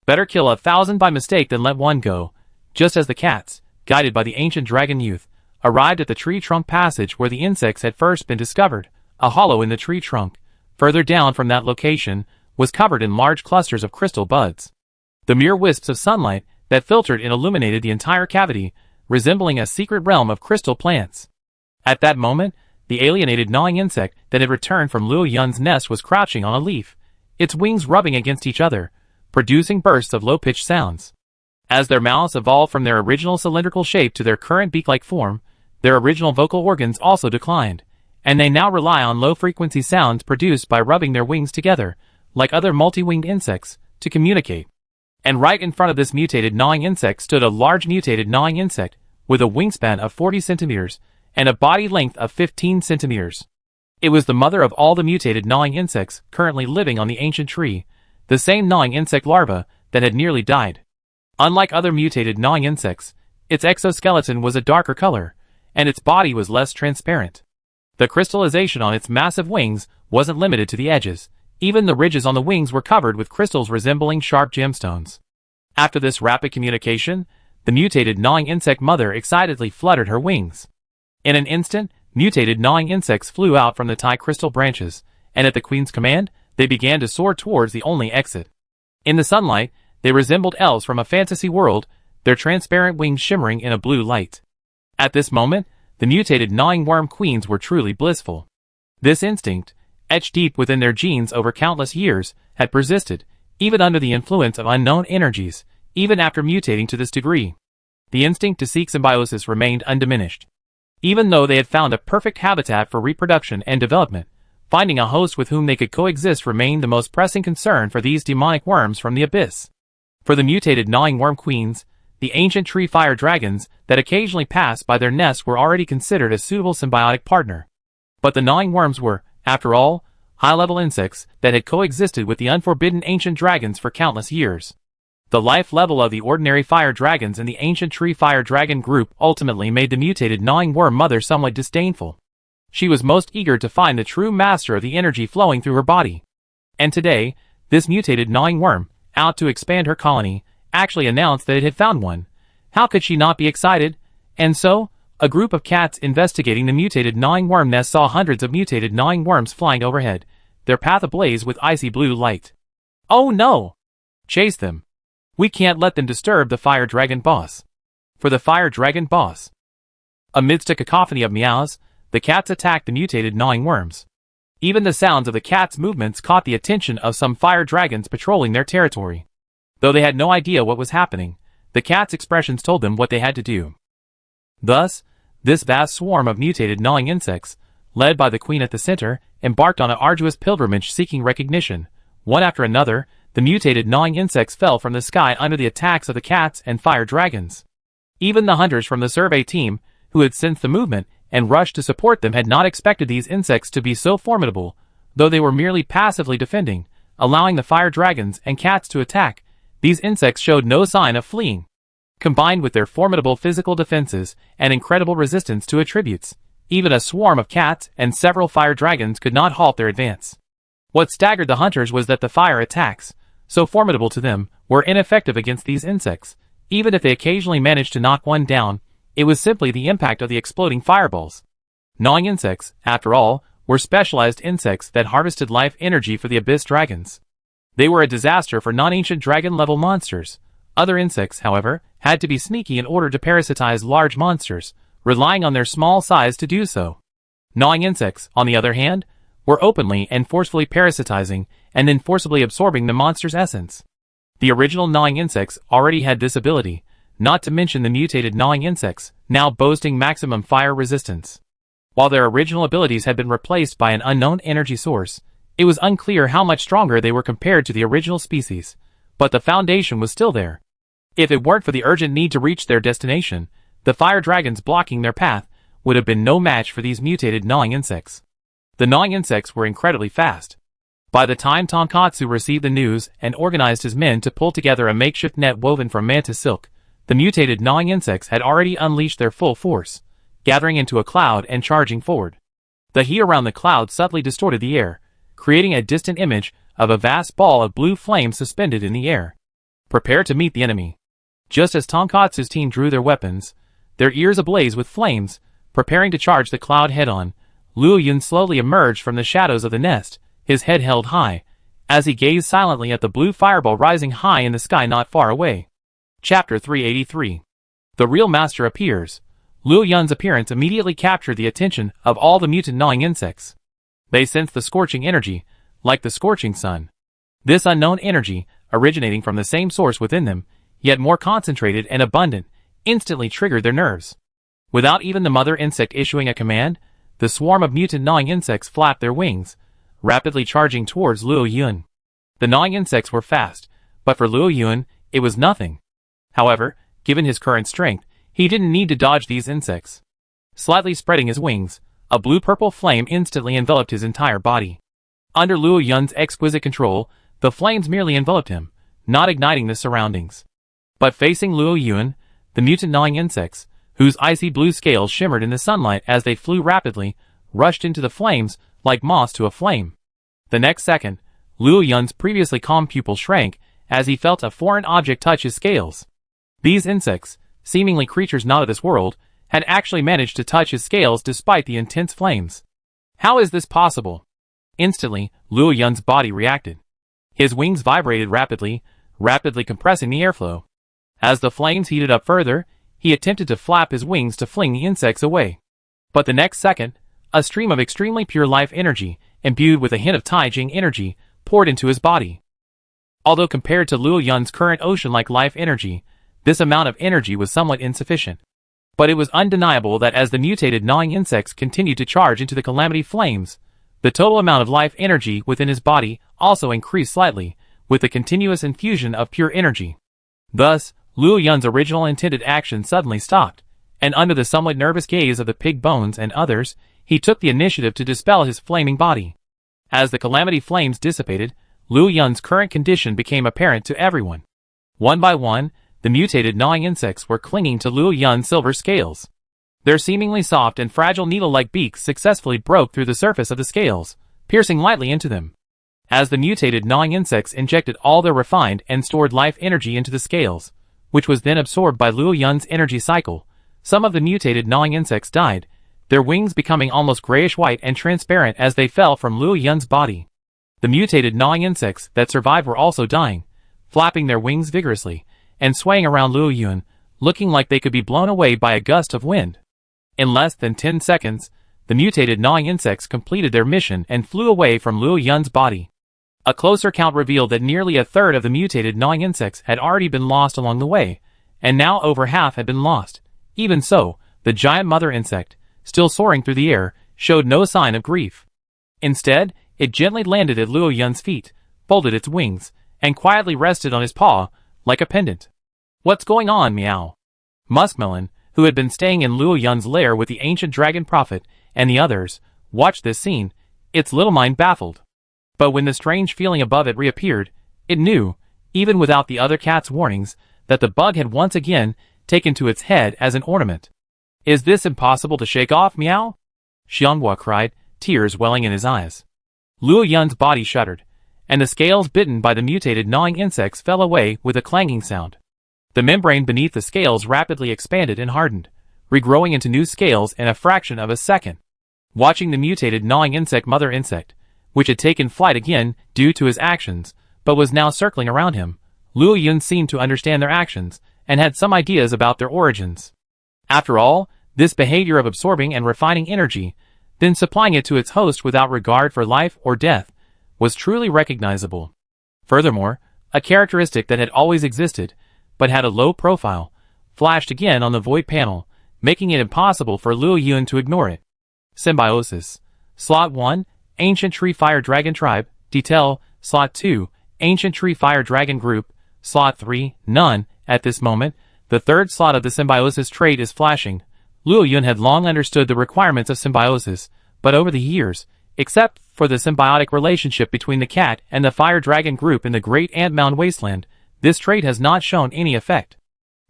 Better kill 1,000 by mistake than let one go. Just as the cats, guided by the ancient dragon youth, arrived at the tree trunk passage where the insects had first been discovered, a hollow in the tree trunk, further down from that location, was covered in large clusters of crystal buds. The mere wisps of sunlight that filtered and illuminated the entire cavity, resembling a secret realm of crystal plants. At that moment, the alienated gnawing insect that had returned from Luo Yun's nest was crouching on a leaf, its wings rubbing against each other, producing bursts of low-pitched sounds. As their mouths evolved from their original cylindrical shape to their current beak-like form, their original vocal organs also declined, and they now rely on low-frequency sounds produced by rubbing their wings together, like other multi-winged insects, to communicate. And right in front of this mutated gnawing insect stood a large mutated gnawing insect, with a wingspan of 40 centimeters, and a body length of 15 centimeters. It was the mother of all the mutated gnawing insects currently living on the ancient tree, the same gnawing insect larva that had nearly died. Unlike other mutated gnawing insects, its exoskeleton was a darker color, and its body was less transparent. The crystallization on its massive wings wasn't limited to the edges. Even the ridges on the wings were covered with crystals resembling sharp gemstones. After this rapid communication, the mutated gnawing insect mother excitedly fluttered her wings. In an instant, mutated gnawing insects flew out from the tie crystal branches, and at the queen's command, they began to soar towards the only exit. In the sunlight, they resembled elves from a fantasy world, their transparent wings shimmering in a blue light. At this moment, the mutated gnawing worm queens were truly blissful. This instinct, etched deep within their genes over countless years, had persisted, even under the influence of unknown energies, even after mutating to this degree. The instinct to seek symbiosis remained undiminished. Even though they had found a perfect habitat for reproduction and development, finding a host with whom they could coexist remained the most pressing concern for these demonic worms from the abyss. For the mutated gnawing worm queens, the ancient tree fire dragons that occasionally passed by their nests were already considered a suitable symbiotic partner. But the gnawing worms were, after all, high-level insects that had coexisted with the unforbidden ancient dragons for countless years. The life level of the ordinary fire dragons in the ancient tree fire dragon group ultimately made the mutated gnawing worm mother somewhat disdainful. She was most eager to find the true master of the energy flowing through her body. And today, this mutated gnawing worm, out to expand her colony, actually announced that it had found one. How could she not be excited? And so, a group of cats investigating the mutated gnawing worm nest saw hundreds of mutated gnawing worms flying overhead, their path ablaze with icy blue light. Oh no! Chase them! We can't let them disturb the fire dragon boss. For the fire dragon boss. Amidst a cacophony of meows, the cats attacked the mutated gnawing worms. Even the sounds of the cats' movements caught the attention of some fire dragons patrolling their territory. Though they had no idea what was happening, the cats' expressions told them what they had to do. Thus, this vast swarm of mutated gnawing insects, led by the queen at the center, embarked on an arduous pilgrimage seeking recognition. One after another, the mutated gnawing insects fell from the sky under the attacks of the cats and fire dragons. Even the hunters from the survey team, who had sensed the movement and rushed to support them, had not expected these insects to be so formidable. Though they were merely passively defending, allowing the fire dragons and cats to attack, these insects showed no sign of fleeing. Combined with their formidable physical defenses and incredible resistance to attributes, even a swarm of cats and several fire dragons could not halt their advance. What staggered the hunters was that the fire attacks, so formidable to them, were ineffective against these insects. Even if they occasionally managed to knock one down, it was simply the impact of the exploding fireballs. Gnawing insects, after all, were specialized insects that harvested life energy for the abyss dragons. They were a disaster for non-ancient dragon-level monsters. Other insects, however, had to be sneaky in order to parasitize large monsters, relying on their small size to do so. Gnawing insects, on the other hand, were openly and forcefully parasitizing and then forcibly absorbing the monster's essence. The original gnawing insects already had this ability, not to mention the mutated gnawing insects, now boasting maximum fire resistance. While their original abilities had been replaced by an unknown energy source, it was unclear how much stronger they were compared to the original species, but the foundation was still there. If it weren't for the urgent need to reach their destination, the fire dragons blocking their path would have been no match for these mutated gnawing insects. The gnawing insects were incredibly fast. By the time Tonkatsu received the news and organized his men to pull together a makeshift net woven from mantis silk, the mutated gnawing insects had already unleashed their full force, gathering into a cloud and charging forward. The heat around the cloud subtly distorted the air, creating a distant image of a vast ball of blue flame suspended in the air. Prepare to meet the enemy. Just as Tonkatsu's team drew their weapons, their ears ablaze with flames, preparing to charge the cloud head-on, Luo Yun slowly emerged from the shadows of the nest, his head held high, as he gazed silently at the blue fireball rising high in the sky not far away. Chapter 383. The real master appears. Luo Yun's appearance immediately captured the attention of all the mutant gnawing insects. They sensed the scorching energy, like the scorching sun. This unknown energy, originating from the same source within them, yet more concentrated and abundant, instantly triggered their nerves. Without even the mother insect issuing a command, the swarm of mutant gnawing insects flapped their wings, rapidly charging towards Luo Yun. The gnawing insects were fast, but for Luo Yun, it was nothing. However, given his current strength, he didn't need to dodge these insects. Slightly spreading his wings, a blue-purple flame instantly enveloped his entire body. Under Luo Yun's exquisite control, the flames merely enveloped him, not igniting the surroundings. But facing Luo Yun, the mutant gnawing insects, whose icy blue scales shimmered in the sunlight as they flew rapidly, rushed into the flames like moths to a flame. The next second, Luo Yun's previously calm pupil shrank as he felt a foreign object touch his scales. These insects, seemingly creatures not of this world, had actually managed to touch his scales despite the intense flames. How is this possible? Instantly, Luo Yun's body reacted. His wings vibrated rapidly compressing the airflow. As the flames heated up further, he attempted to flap his wings to fling the insects away. But the next second, a stream of extremely pure life energy, imbued with a hint of Taijing energy, poured into his body. Although compared to Luo Yun's current ocean-like life energy, this amount of energy was somewhat insufficient. But it was undeniable that as the mutated gnawing insects continued to charge into the calamity flames, the total amount of life energy within his body also increased slightly, with the continuous infusion of pure energy. Thus, Luo Yun's original intended action suddenly stopped, and under the somewhat nervous gaze of the pig bones and others, he took the initiative to dispel his flaming body. As the calamity flames dissipated, Luo Yun's current condition became apparent to everyone. One by one, the mutated gnawing insects were clinging to Luo Yun's silver scales. Their seemingly soft and fragile needle-like beaks successfully broke through the surface of the scales, piercing lightly into them. As the mutated gnawing insects injected all their refined and stored life energy into the scales, which was then absorbed by Luo Yun's energy cycle, some of the mutated gnawing insects died, their wings becoming almost grayish-white and transparent as they fell from Luo Yun's body. The mutated gnawing insects that survived were also dying, flapping their wings vigorously, and swaying around Luo Yun, looking like they could be blown away by a gust of wind. In less than 10 seconds, the mutated gnawing insects completed their mission and flew away from Luo Yun's body. A closer count revealed that nearly a third of the mutated gnawing insects had already been lost along the way, and now over half had been lost. Even so, the giant mother insect, still soaring through the air, showed no sign of grief. Instead, it gently landed at Luo Yun's feet, folded its wings, and quietly rested on his paw, like a pendant. "What's going on, meow?" Muskmelon, who had been staying in Luo Yun's lair with the ancient dragon prophet and the others, watched this scene, its little mind baffled. But when the strange feeling above it reappeared, it knew, even without the other cat's warnings, that the bug had once again taken to its head as an ornament. "Is this impossible to shake off, meow?" Xianghua cried, tears welling in his eyes. Luo Yun's body shuddered, and the scales bitten by the mutated gnawing insects fell away with a clanging sound. The membrane beneath the scales rapidly expanded and hardened, regrowing into new scales in a fraction of a second. Watching the mutated gnawing insect mother insect, which had taken flight again due to his actions, but was now circling around him, Luo Yun seemed to understand their actions and had some ideas about their origins. After all, this behavior of absorbing and refining energy, then supplying it to its host without regard for life or death, was truly recognizable. Furthermore, a characteristic that had always existed, but had a low profile, flashed again on the void panel, making it impossible for Luo Yun to ignore it. Symbiosis. Slot 1, Ancient Tree Fire Dragon Tribe, Detail. Slot 2, Ancient Tree Fire Dragon Group. Slot 3, None. At this moment, the third slot of the symbiosis trait is flashing. Luo Yun had long understood the requirements of symbiosis, but over the years, except for the symbiotic relationship between the cat and the fire dragon group in the Great Ant Mound Wasteland, this trait has not shown any effect.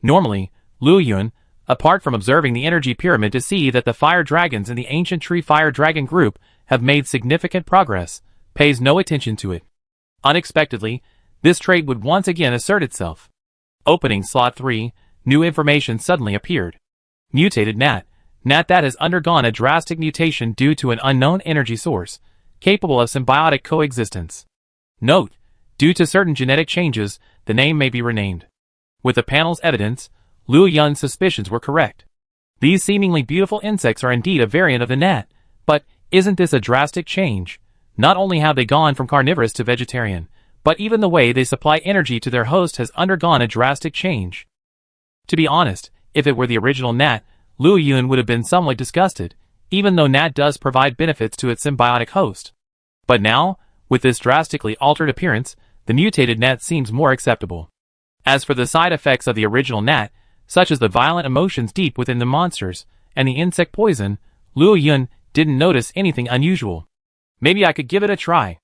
Normally, Luo Yun, apart from observing the energy pyramid to see that the fire dragons in the Ancient Tree Fire Dragon group have made significant progress, pays no attention to it. Unexpectedly, this trait would once again assert itself. Opening slot 3, new information suddenly appeared. Mutated gnat. Gnat that has undergone a drastic mutation due to an unknown energy source, capable of symbiotic coexistence. Note: due to certain genetic changes, the name may be renamed. With the panel's evidence, Luo Yun's suspicions were correct. These seemingly beautiful insects are indeed a variant of the gnat, but isn't this a drastic change? Not only have they gone from carnivorous to vegetarian, but even the way they supply energy to their host has undergone a drastic change. To be honest, if it were the original gnat, Luo Yun would have been somewhat disgusted, even though gnat does provide benefits to its symbiotic host. But now, with this drastically altered appearance, the mutated gnat seems more acceptable. As for the side effects of the original gnat, such as the violent emotions deep within the monsters, and the insect poison, Luo Yun didn't notice anything unusual. Maybe I could give it a try.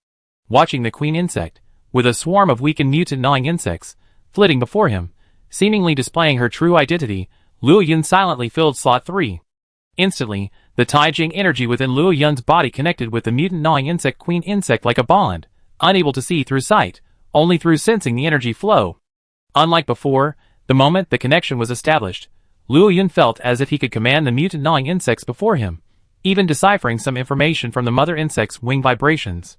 Watching the queen insect, with a swarm of weakened mutant gnawing insects, flitting before him, seemingly displaying her true identity, Luo Yun silently filled slot 3. Instantly, the Taijing energy within Luo Yun's body connected with the mutant gnawing insect queen insect like a bond, unable to see through sight, only through sensing the energy flow. Unlike before, the moment the connection was established, Luo Yun felt as if he could command the mutant gnawing insects before him, even deciphering some information from the mother insect's wing vibrations.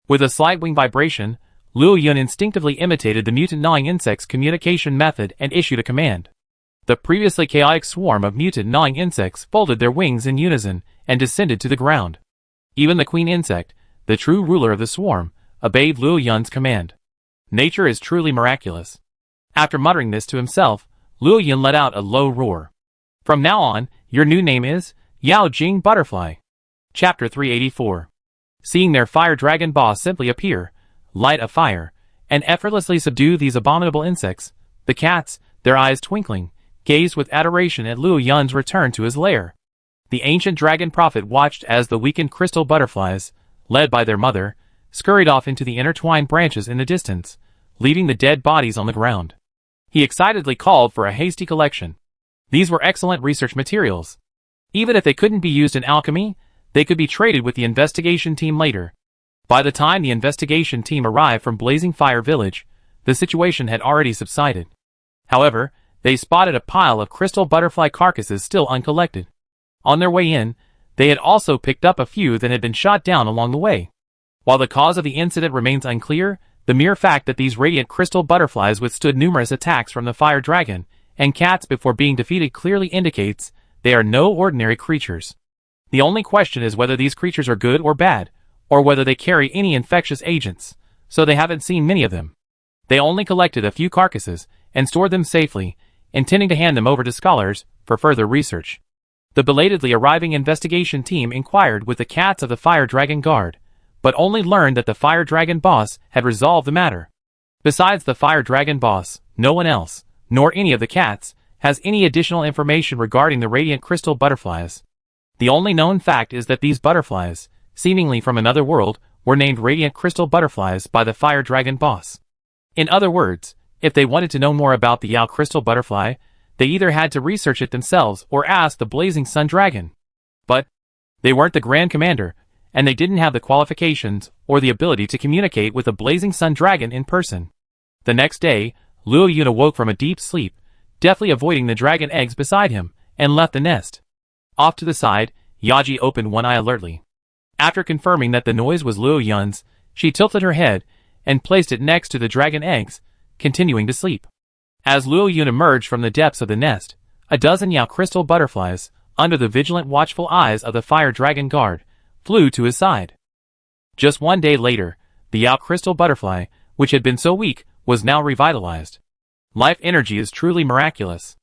With a slight wing vibration, Luo Yun instinctively imitated the mutant gnawing insect's communication method and issued a command. The previously chaotic swarm of mutant gnawing insects folded their wings in unison and descended to the ground. Even the queen insect, the true ruler of the swarm, obeyed Luo Yun's command. Nature is truly miraculous. After muttering this to himself, Luo Yun let out a low roar. From now on, your new name is Yao Jing Butterfly. Chapter 384. Seeing their fire dragon boss simply appear, light a fire, and effortlessly subdue these abominable insects, the cats, their eyes twinkling, gazed with adoration at Luo Yun's return to his lair. The ancient dragon prophet watched as the weakened crystal butterflies, led by their mother, scurried off into the intertwined branches in the distance, leaving the dead bodies on the ground. He excitedly called for a hasty collection. These were excellent research materials. Even if they couldn't be used in alchemy, they could be traded with the investigation team later. By the time the investigation team arrived from Blazing Fire Village, the situation had already subsided. However, they spotted a pile of crystal butterfly carcasses still uncollected. On their way in, they had also picked up a few that had been shot down along the way. While the cause of the incident remains unclear, the mere fact that these radiant crystal butterflies withstood numerous attacks from the fire dragon and cats before being defeated clearly indicates they are no ordinary creatures. The only question is whether these creatures are good or bad, or whether they carry any infectious agents, so they haven't seen many of them. They only collected a few carcasses and stored them safely, intending to hand them over to scholars for further research. The belatedly arriving investigation team inquired with the cats of the Fire Dragon Guard, but only learned that the Fire Dragon boss had resolved the matter. Besides the Fire Dragon boss, no one else, nor any of the cats, has any additional information regarding the radiant crystal butterflies. The only known fact is that these butterflies, seemingly from another world, were named radiant crystal butterflies by the Fire Dragon boss. In other words, if they wanted to know more about the Yao crystal butterfly, they either had to research it themselves or ask the Blazing Sun Dragon. But they weren't the Grand Commander, and they didn't have the qualifications or the ability to communicate with the Blazing Sun Dragon in person. The next day, Luo Yun awoke from a deep sleep, deftly avoiding the dragon eggs beside him, and left the nest. Off to the side, Yaji opened one eye alertly. After confirming that the noise was Luo Yun's, she tilted her head and placed it next to the dragon eggs, continuing to sleep. As Luo Yun emerged from the depths of the nest, a dozen Yao crystal butterflies, under the vigilant watchful eyes of the Fire Dragon Guard, flew to his side. Just one day later, the Yao crystal butterfly, which had been so weak, was now revitalized. Life energy is truly miraculous.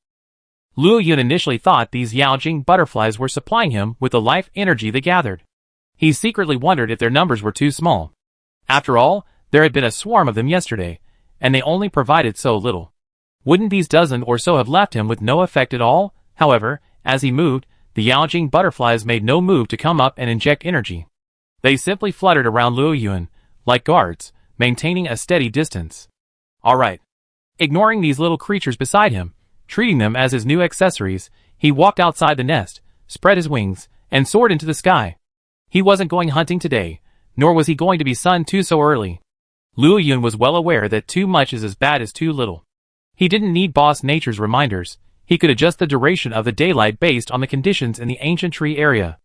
Luo Yun initially thought these Yao Jing butterflies were supplying him with the life energy they gathered. He secretly wondered if their numbers were too small. After all, there had been a swarm of them yesterday, and they only provided so little. Wouldn't these dozen or so have left him with no effect at all? However, as he moved, the Yao Jing butterflies made no move to come up and inject energy. They simply fluttered around Luo Yun, like guards, maintaining a steady distance. Alright. Ignoring these little creatures beside him, treating them as his new accessories, he walked outside the nest, spread his wings, and soared into the sky. He wasn't going hunting today, nor was he going to be sunned too so early. Luo Yun was well aware that too much is as bad as too little. He didn't need boss nature's reminders. He could adjust the duration of the daylight based on the conditions in the ancient tree area.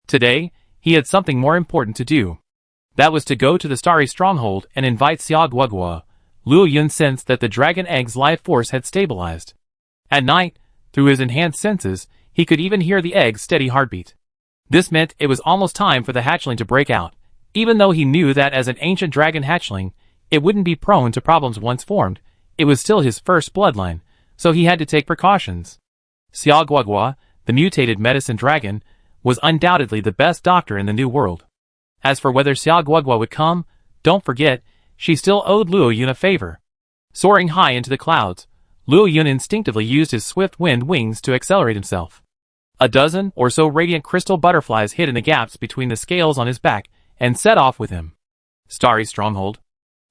Today, he had something more important to do. That was to go to the starry stronghold and invite Xia Guogua. Luo Yun sensed that the dragon egg's life force had stabilized. At night, through his enhanced senses, he could even hear the egg's steady heartbeat. This meant it was almost time for the hatchling to break out, even though he knew that as an ancient dragon hatchling, it wouldn't be prone to problems once formed. It was still his first bloodline, so he had to take precautions. Xia Guogua, the mutated medicine dragon, was undoubtedly the best doctor in the new world. As for whether Xia Guogua would come, don't forget, she still owed Luo Yun a favor. Soaring high into the clouds, Luo Yun instinctively used his swift wind wings to accelerate himself. A dozen or so radiant crystal butterflies hid in the gaps between the scales on his back and set off with him. Starry Stronghold.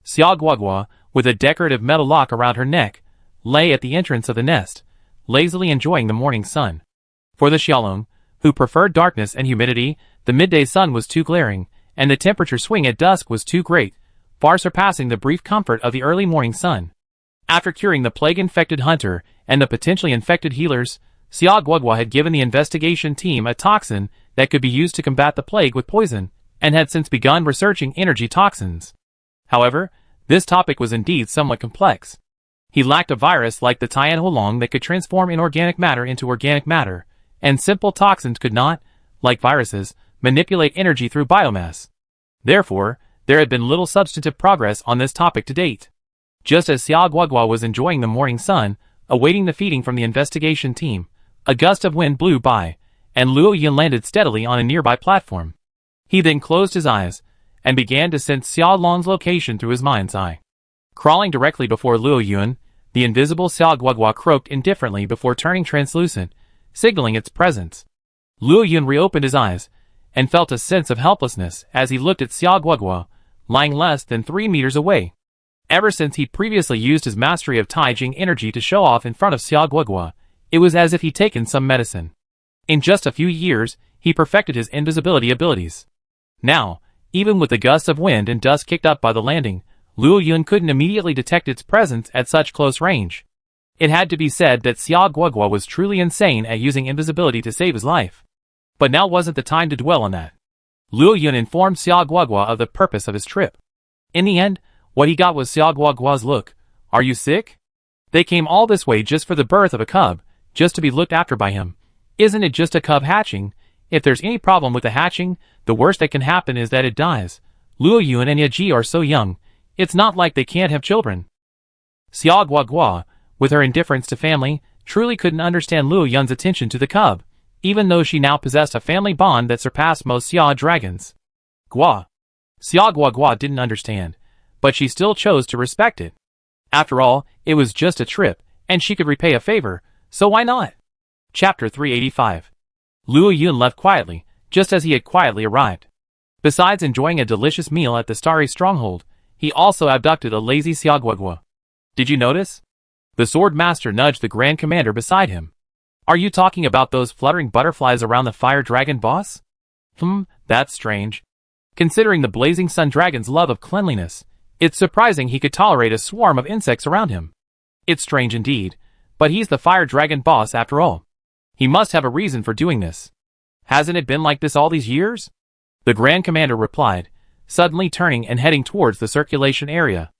Xia Guogua, with a decorative metal lock around her neck, lay at the entrance of the nest, lazily enjoying the morning sun. For the Xiaolong, who preferred darkness and humidity, the midday sun was too glaring, and the temperature swing at dusk was too great, far surpassing the brief comfort of the early morning sun. After curing the plague-infected hunter and the potentially infected healers, Xia Guogua had given the investigation team a toxin that could be used to combat the plague with poison, and had since begun researching energy toxins. However, this topic was indeed somewhat complex. He lacked a virus like the Tian Hulong that could transform inorganic matter into organic matter, and simple toxins could not, like viruses, manipulate energy through biomass. Therefore, there had been little substantive progress on this topic to date. Just as Xia Guogua was enjoying the morning sun, awaiting the feeding from the investigation team, a gust of wind blew by, and Luo Yun landed steadily on a nearby platform. He then closed his eyes, and began to sense Xia Long's location through his mind's eye. Crawling directly before Luo Yun, the invisible Xia Guogua croaked indifferently before turning translucent, signaling its presence. Luo Yun reopened his eyes, and felt a sense of helplessness as he looked at Xia Guogua, lying less than 3 meters away. Ever since he previously used his mastery of Taijing energy to show off in front of Xia Guoguo, it was as if he'd taken some medicine. In just a few years, he perfected his invisibility abilities. Now, even with the gusts of wind and dust kicked up by the landing, Luo Yun couldn't immediately detect its presence at such close range. It had to be said that Xia Guoguo was truly insane at using invisibility to save his life. But now wasn't the time to dwell on that. Luo Yun informed Xia Guoguo of the purpose of his trip. In the end, what he got was Xia Guoguo's look. "Are you sick? They came all this way just for the birth of a cub, just to be looked after by him. Isn't it just a cub hatching? If there's any problem with the hatching, the worst that can happen is that it dies. Luo Yun and Yaji are so young, it's not like they can't have children." Xia Guoguo, with her indifference to family, truly couldn't understand Luo Yun's attention to the cub, even though she now possessed a family bond that surpassed most Xia dragons. Xia Guoguo didn't understand, but she still chose to respect it. After all, it was just a trip, and she could repay a favor, so why not? Chapter 385. Luo Yun left quietly, just as he had quietly arrived. Besides enjoying a delicious meal at the Starry Stronghold, he also abducted a lazy Xia Guoguo. Did you notice? The Sword Master nudged the Grand Commander beside him. "Are you talking about those fluttering butterflies around the Fire Dragon boss?" That's strange. Considering the Blazing Sun Dragon's love of cleanliness, it's surprising he could tolerate a swarm of insects around him. It's strange indeed, but he's the Fire Dragon boss after all. He must have a reason for doing this. Hasn't it been like this all these years? The Grand Commander replied, suddenly turning and heading towards the circulation area.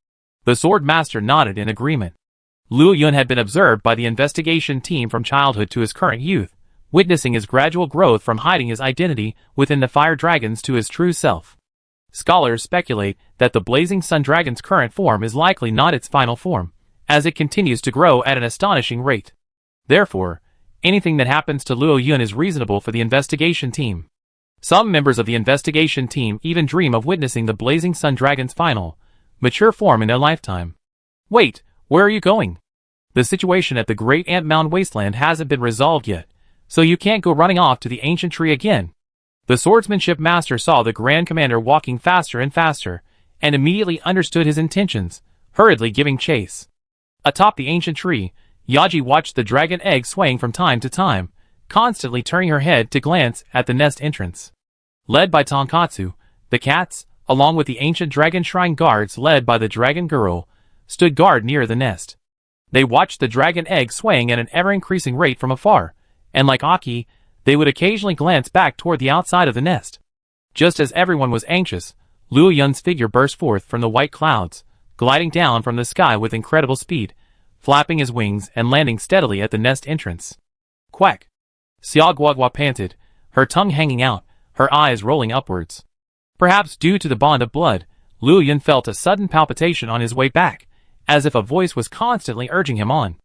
The Sword Master nodded in agreement. Luo Yun had been observed by the investigation team from childhood to his current youth, witnessing his gradual growth from hiding his identity within the fire dragons to his true self. Scholars speculate that the Blazing Sun Dragon's current form is likely not its final form, as it continues to grow at an astonishing rate. Therefore, anything that happens to Luo Yun is reasonable for the investigation team. Some members of the investigation team even dream of witnessing the Blazing Sun Dragon's final, mature form in their lifetime. Wait, where are you going? The situation at the Great Ant Mound Wasteland hasn't been resolved yet, so you can't go running off to the ancient tree again. The swordsmanship master saw the Grand Commander walking faster and faster, and immediately understood his intentions, hurriedly giving chase. Atop the ancient tree, Yaji watched the dragon egg swaying from time to time, constantly turning her head to glance at the nest entrance. Led by Tonkatsu, the cats, along with the ancient dragon shrine guards led by the dragon girl, stood guard near the nest. They watched the dragon egg swaying at an ever-increasing rate from afar, and like Aki, they would occasionally glance back toward the outside of the nest. Just as everyone was anxious, Luo Yun's figure burst forth from the white clouds, gliding down from the sky with incredible speed, flapping his wings and landing steadily at the nest entrance. Quack! Xia Guoguo panted, her tongue hanging out, her eyes rolling upwards. Perhaps due to the bond of blood, Luo Yun felt a sudden palpitation on his way back, as if a voice was constantly urging him on.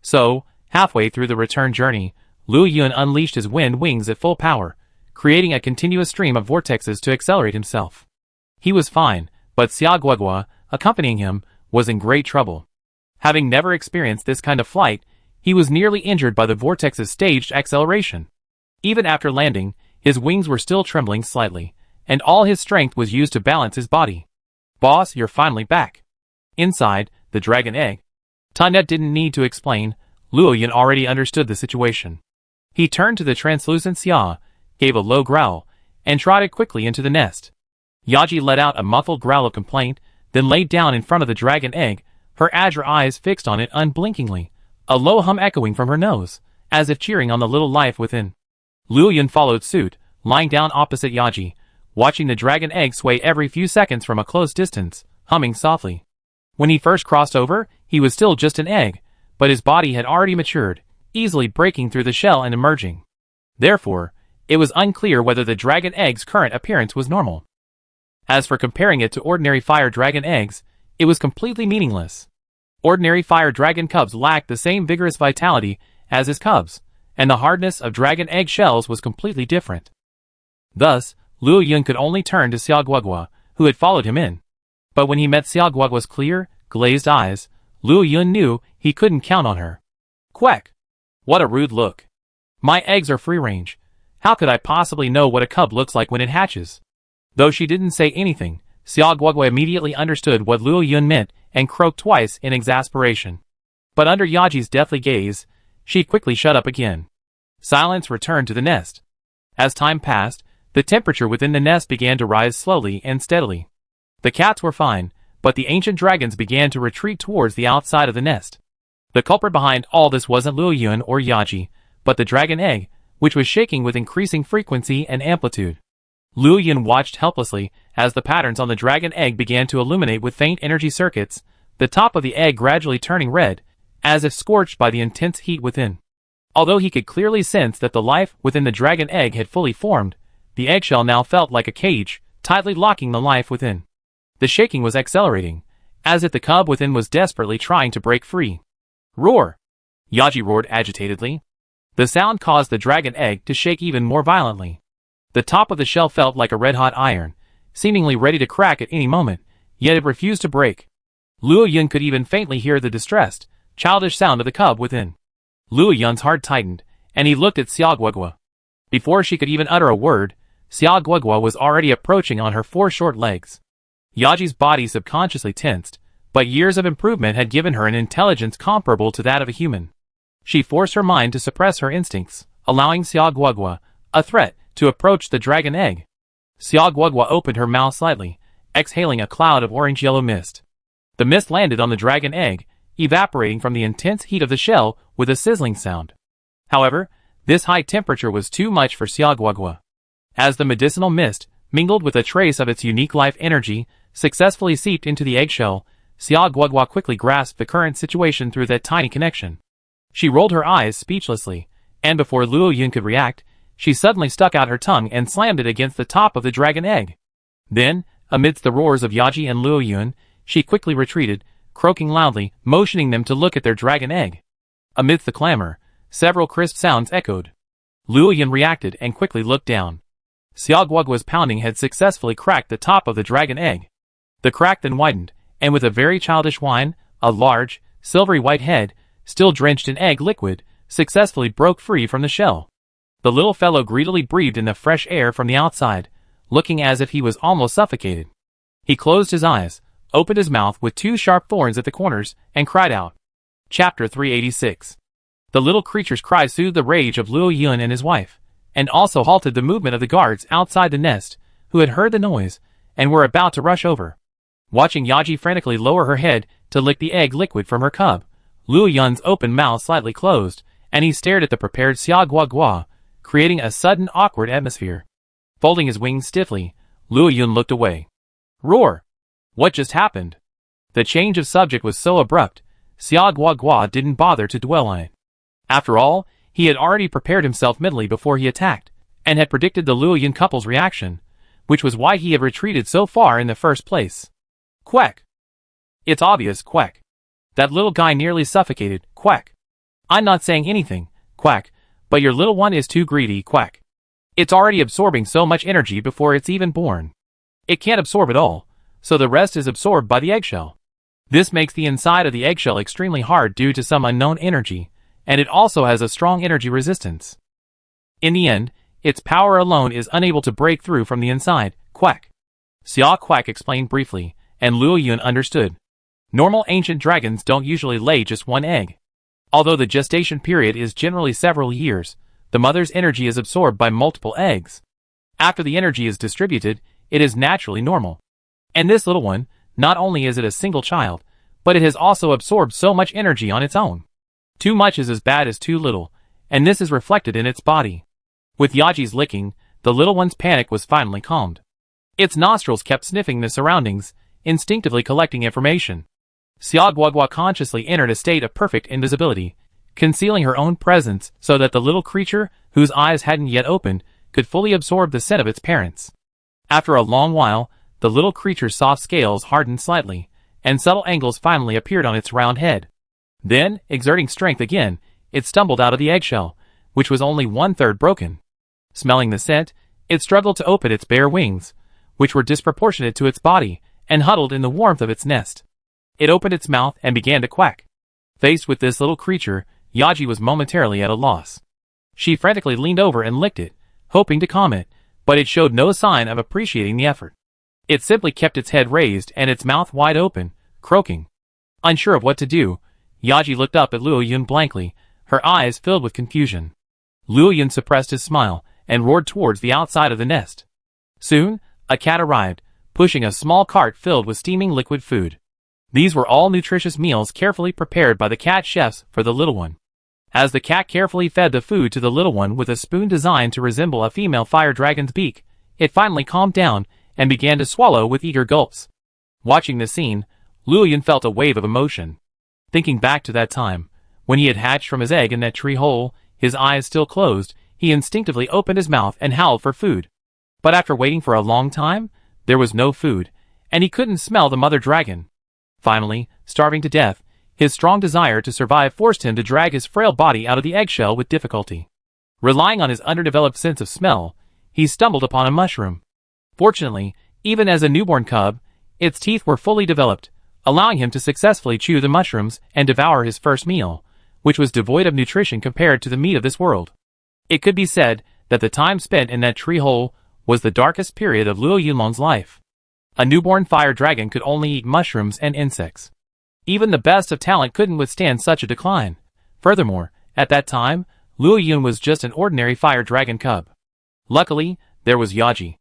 So, halfway through the return journey, Luo Yun unleashed his wind wings at full power, creating a continuous stream of vortexes to accelerate himself. He was fine, but Xia Guoguo, accompanying him, was in great trouble. Having never experienced this kind of flight, he was nearly injured by the vortex's staged acceleration. Even after landing, his wings were still trembling slightly, and all his strength was used to balance his body. "Boss, you're finally back." Inside, the dragon egg. Tanya didn't need to explain, Luo Yun already understood the situation. He turned to the translucent Xia, gave a low growl, and trotted quickly into the nest. Yaji let out a muffled growl of complaint, then laid down in front of the dragon egg, her azure eyes fixed on it unblinkingly, a low hum echoing from her nose, as if cheering on the little life within. Luo Yun followed suit, lying down opposite Yaji, watching the dragon egg sway every few seconds from a close distance, humming softly. When he first crossed over, he was still just an egg, but his body had already matured, easily breaking through the shell and emerging. Therefore, it was unclear whether the dragon egg's current appearance was normal. As for comparing it to ordinary fire dragon eggs, it was completely meaningless. Ordinary fire dragon cubs lacked the same vigorous vitality as his cubs, and the hardness of dragon egg shells was completely different. Thus, Luo Yun could only turn to Xia Guoguo, who had followed him in. But when he met Xia Guoguo's clear, glazed eyes, Luo Yun knew he couldn't count on her. Quack! What a rude look. My eggs are free-range. How could I possibly know what a cub looks like when it hatches? Though she didn't say anything, Xia Guoguo immediately understood what Luo Yun meant and croaked twice in exasperation. But under Yaji's deathly gaze, she quickly shut up again. Silence returned to the nest. As time passed, the temperature within the nest began to rise slowly and steadily. The cats were fine, but the ancient dragons began to retreat towards the outside of the nest. The culprit behind all this wasn't Luo Yun or Yaji, but the dragon egg, which was shaking with increasing frequency and amplitude. Luo Yun watched helplessly as the patterns on the dragon egg began to illuminate with faint energy circuits, the top of the egg gradually turning red, as if scorched by the intense heat within. Although he could clearly sense that the life within the dragon egg had fully formed, the eggshell now felt like a cage, tightly locking the life within. The shaking was accelerating, as if the cub within was desperately trying to break free. Roar! Yaji roared agitatedly. The sound caused the dragon egg to shake even more violently. The top of the shell felt like a red-hot iron, seemingly ready to crack at any moment, yet it refused to break. Luo Yun could even faintly hear the distressed, childish sound of the cub within. Luo Yun's heart tightened, and he looked at Xiao Guogua. Before she could even utter a word, Xiao Guogua was already approaching on her 4 short legs. Yaji's body subconsciously tensed, but years of improvement had given her an intelligence comparable to that of a human. She forced her mind to suppress her instincts, allowing Xiao Guogua, a threat, to approach the dragon egg. Xiao Guogua opened her mouth slightly, exhaling a cloud of orange-yellow mist. The mist landed on the dragon egg, evaporating from the intense heat of the shell with a sizzling sound. However, this high temperature was too much for Xiao Guogua. As the medicinal mist, mingled with a trace of its unique life energy, successfully seeped into the eggshell, Xiao Guogua quickly grasped the current situation through that tiny connection. She rolled her eyes speechlessly, and before Luo Yun could react, she suddenly stuck out her tongue and slammed it against the top of the dragon egg. Then, amidst the roars of Yaji and Luo Yun, she quickly retreated, croaking loudly, motioning them to look at their dragon egg. Amidst the clamor, several crisp sounds echoed. Luo Yun reacted and quickly looked down. Xiao Guogua's pounding had successfully cracked the top of the dragon egg. The crack then widened, and with a very childish whine, a large, silvery white head, still drenched in egg liquid, successfully broke free from the shell. The little fellow greedily breathed in the fresh air from the outside, looking as if he was almost suffocated. He closed his eyes, opened his mouth with 2 sharp thorns at the corners, and cried out. Chapter 386. The little creature's cry soothed the rage of Luo Yun and his wife, and also halted the movement of the guards outside the nest, who had heard the noise, and were about to rush over. Watching Yaji frantically lower her head to lick the egg liquid from her cub, Luo Yun's open mouth slightly closed, and he stared at the prepared Xiao Guogua, creating a sudden awkward atmosphere. Folding his wings stiffly, Luo Yun looked away. Roar! What just happened? The change of subject was so abrupt, Xiao Guogua didn't bother to dwell on it. After all, he had already prepared himself mentally before he attacked, and had predicted the Luo Yun couple's reaction, which was why he had retreated so far in the first place. Quack! It's obvious, quack. That little guy nearly suffocated, quack. I'm not saying anything, quack, but your little one is too greedy, quack. It's already absorbing so much energy before it's even born. It can't absorb it all, so the rest is absorbed by the eggshell. This makes the inside of the eggshell extremely hard due to some unknown energy, and it also has a strong energy resistance. In the end, its power alone is unable to break through from the inside, quack. Xiao Quack explained briefly, and Luo Yun understood. Normal ancient dragons don't usually lay just 1 egg. Although the gestation period is generally several years, the mother's energy is absorbed by multiple eggs. After the energy is distributed, it is naturally normal. And this little one, not only is it a single child, but it has also absorbed so much energy on its own. Too much is as bad as too little, and this is reflected in its body. With Yaji's licking, the little one's panic was finally calmed. Its nostrils kept sniffing the surroundings, instinctively collecting information. Xiao Guogua consciously entered a state of perfect invisibility, concealing her own presence so that the little creature, whose eyes hadn't yet opened, could fully absorb the scent of its parents. After a long while, the little creature's soft scales hardened slightly, and subtle angles finally appeared on its round head. Then, exerting strength again, it stumbled out of the eggshell, which was only 1/3 broken. Smelling the scent, it struggled to open its bare wings, which were disproportionate to its body, and huddled in the warmth of its nest. It opened its mouth and began to quack. Faced with this little creature, Yaji was momentarily at a loss. She frantically leaned over and licked it, hoping to calm it, but it showed no sign of appreciating the effort. It simply kept its head raised and its mouth wide open, croaking. Unsure of what to do, Yaji looked up at Luo Yun blankly, her eyes filled with confusion. Luo Yun suppressed his smile and roared towards the outside of the nest. Soon, a cat arrived, pushing a small cart filled with steaming liquid food. These were all nutritious meals carefully prepared by the cat chefs for the little one. As the cat carefully fed the food to the little one with a spoon designed to resemble a female fire dragon's beak, it finally calmed down and began to swallow with eager gulps. Watching the scene, Luo Yun felt a wave of emotion. Thinking back to that time, when he had hatched from his egg in that tree hole, his eyes still closed, he instinctively opened his mouth and howled for food. But after waiting for a long time, there was no food, and he couldn't smell the mother dragon. Finally, starving to death, his strong desire to survive forced him to drag his frail body out of the eggshell with difficulty. Relying on his underdeveloped sense of smell, he stumbled upon a mushroom. Fortunately, even as a newborn cub, its teeth were fully developed, allowing him to successfully chew the mushrooms and devour his first meal, which was devoid of nutrition compared to the meat of this world. It could be said that the time spent in that tree hole was the darkest period of Luo Yunlong's life. A newborn fire dragon could only eat mushrooms and insects. Even the best of talent couldn't withstand such a decline. Furthermore, at that time, Luo Yun was just an ordinary fire dragon cub. Luckily, there was Yaji.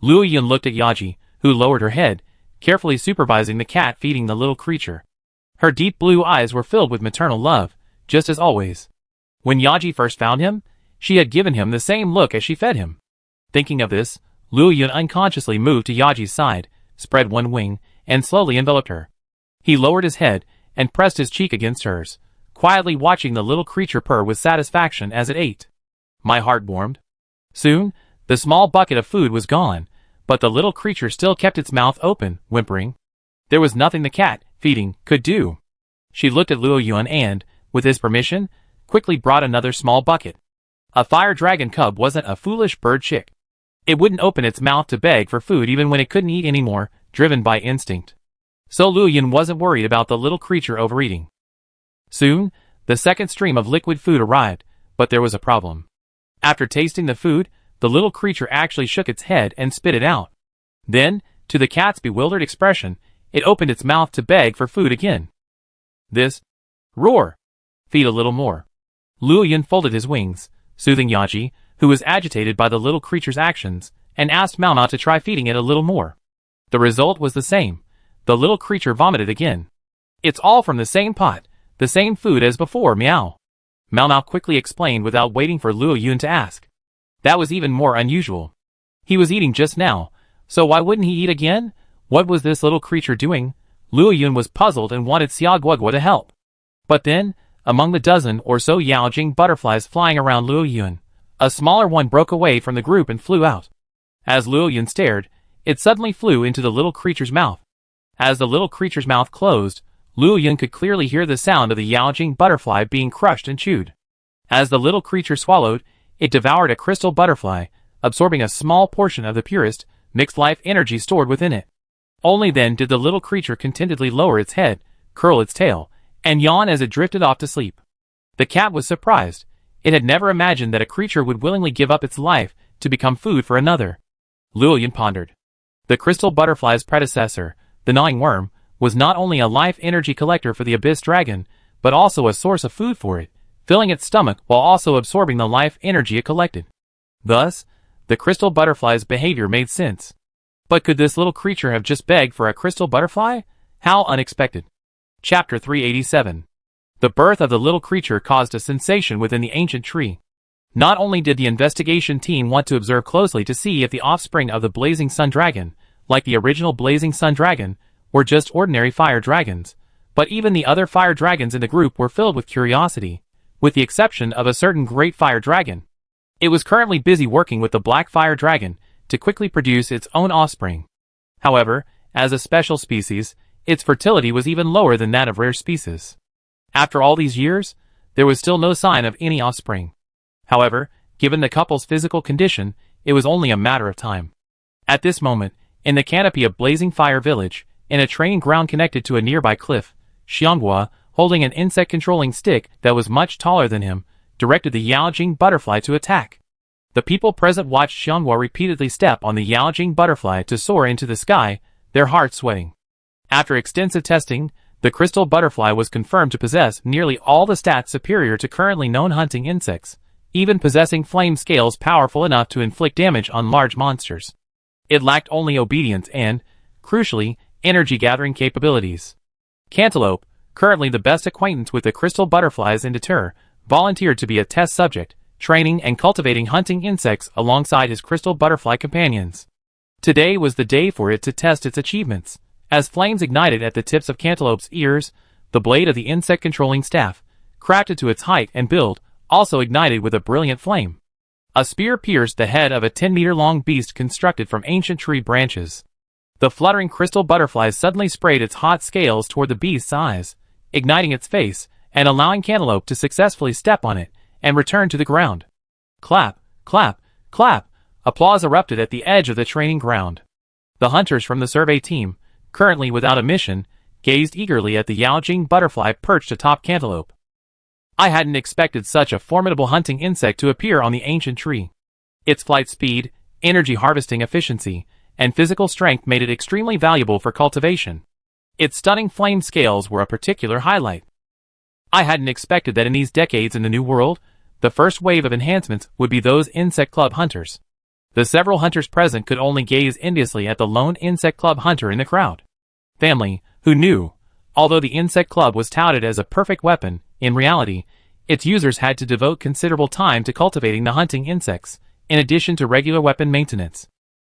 Luo Yun looked at Yaji, who lowered her head, carefully supervising the cat feeding the little creature. Her deep blue eyes were filled with maternal love, just as always. When Yaji first found him, she had given him the same look as she fed him. Thinking of this, Luo Yun unconsciously moved to Yaji's side, spread one wing, and slowly enveloped her. He lowered his head and pressed his cheek against hers, quietly watching the little creature purr with satisfaction as it ate. My heart warmed. Soon, the small bucket of food was gone, but the little creature still kept its mouth open, whimpering. There was nothing the cat, feeding, could do. She looked at Luo Yun and, with his permission, quickly brought another small bucket. A fire dragon cub wasn't a foolish bird chick. It wouldn't open its mouth to beg for food even when it couldn't eat anymore, driven by instinct. So Luo Yun wasn't worried about the little creature overeating. Soon, the second stream of liquid food arrived, but there was a problem. After tasting the food, the little creature actually shook its head and spit it out. Then, to the cat's bewildered expression, it opened its mouth to beg for food again. This. Roar! Feed a little more. Luo Yun folded his wings, soothing Yaji, who was agitated by the little creature's actions, and asked Mao Mao to try feeding it a little more. The result was the same. The little creature vomited again. It's all from the same pot, the same food as before, meow. Mao Mao quickly explained without waiting for Luo Yun to ask. That was even more unusual. He was eating just now, so why wouldn't he eat again? What was this little creature doing? Luo Yun was puzzled and wanted Xia Guogua to help. But then, among the dozen or so Yao Jing butterflies flying around Luo Yun, a smaller one broke away from the group and flew out. As Luo Yun stared, it suddenly flew into the little creature's mouth. As the little creature's mouth closed, Luo Yun could clearly hear the sound of the Yao Jing butterfly being crushed and chewed. As the little creature swallowed, it devoured a crystal butterfly, absorbing a small portion of the purest, mixed life energy stored within it. Only then did the little creature contentedly lower its head, curl its tail, and yawn as it drifted off to sleep. The cat was surprised. It had never imagined that a creature would willingly give up its life to become food for another. Luo Yun pondered. The crystal butterfly's predecessor, the gnawing worm, was not only a life energy collector for the abyss dragon, but also a source of food for it, filling its stomach while also absorbing the life energy it collected. Thus, the crystal butterfly's behavior made sense. But could this little creature have just begged for a crystal butterfly? How unexpected. Chapter 387. The birth of the little creature caused a sensation within the ancient tree. Not only did the investigation team want to observe closely to see if the offspring of the Blazing Sun Dragon, like the original Blazing Sun Dragon, were just ordinary fire dragons, but even the other fire dragons in the group were filled with curiosity, with the exception of a certain great fire dragon. It was currently busy working with the black fire dragon to quickly produce its own offspring. However, as a special species, its fertility was even lower than that of rare species. After all these years, there was still no sign of any offspring. However, given the couple's physical condition, it was only a matter of time. At this moment, in the canopy of Blazing Fire Village, in a training ground connected to a nearby cliff, Xianghua, holding an insect-controlling stick that was much taller than him, directed the Yao Jing butterfly to attack. The people present watched Xianghua repeatedly step on the Yao Jing butterfly to soar into the sky, their hearts sweating. After extensive testing, The crystal butterfly was confirmed to possess nearly all the stats superior to currently known hunting insects, even possessing flame scales powerful enough to inflict damage on large monsters. It lacked only obedience and, crucially, energy-gathering capabilities. Cantaloupe, currently the best acquaintance with the crystal butterflies in Deter, volunteered to be a test subject, training and cultivating hunting insects alongside his crystal butterfly companions. Today was the day for it to test its achievements. As flames ignited at the tips of Cantaloupe's ears, the blade of the insect-controlling staff, crafted to its height and build, also ignited with a brilliant flame. A spear pierced the head of a 10-meter-long beast constructed from ancient tree branches. The fluttering crystal butterfly suddenly sprayed its hot scales toward the beast's eyes, igniting its face and allowing Cantaloupe to successfully step on it and return to the ground. Clap, clap, clap! Applause erupted at the edge of the training ground. The hunters from the survey team, currently without a mission, gazed eagerly at the Yaojing butterfly perched atop Cantaloupe. I hadn't expected such a formidable hunting insect to appear on the ancient tree. Its flight speed, energy harvesting efficiency, and physical strength made it extremely valuable for cultivation. Its stunning flame scales were a particular highlight. I hadn't expected that in these decades in the New World, the first wave of enhancements would be those insect club hunters. The several hunters present could only gaze enviously at the lone insect club hunter in the crowd. Family, who knew, although the insect club was touted as a perfect weapon, in reality, its users had to devote considerable time to cultivating the hunting insects, in addition to regular weapon maintenance.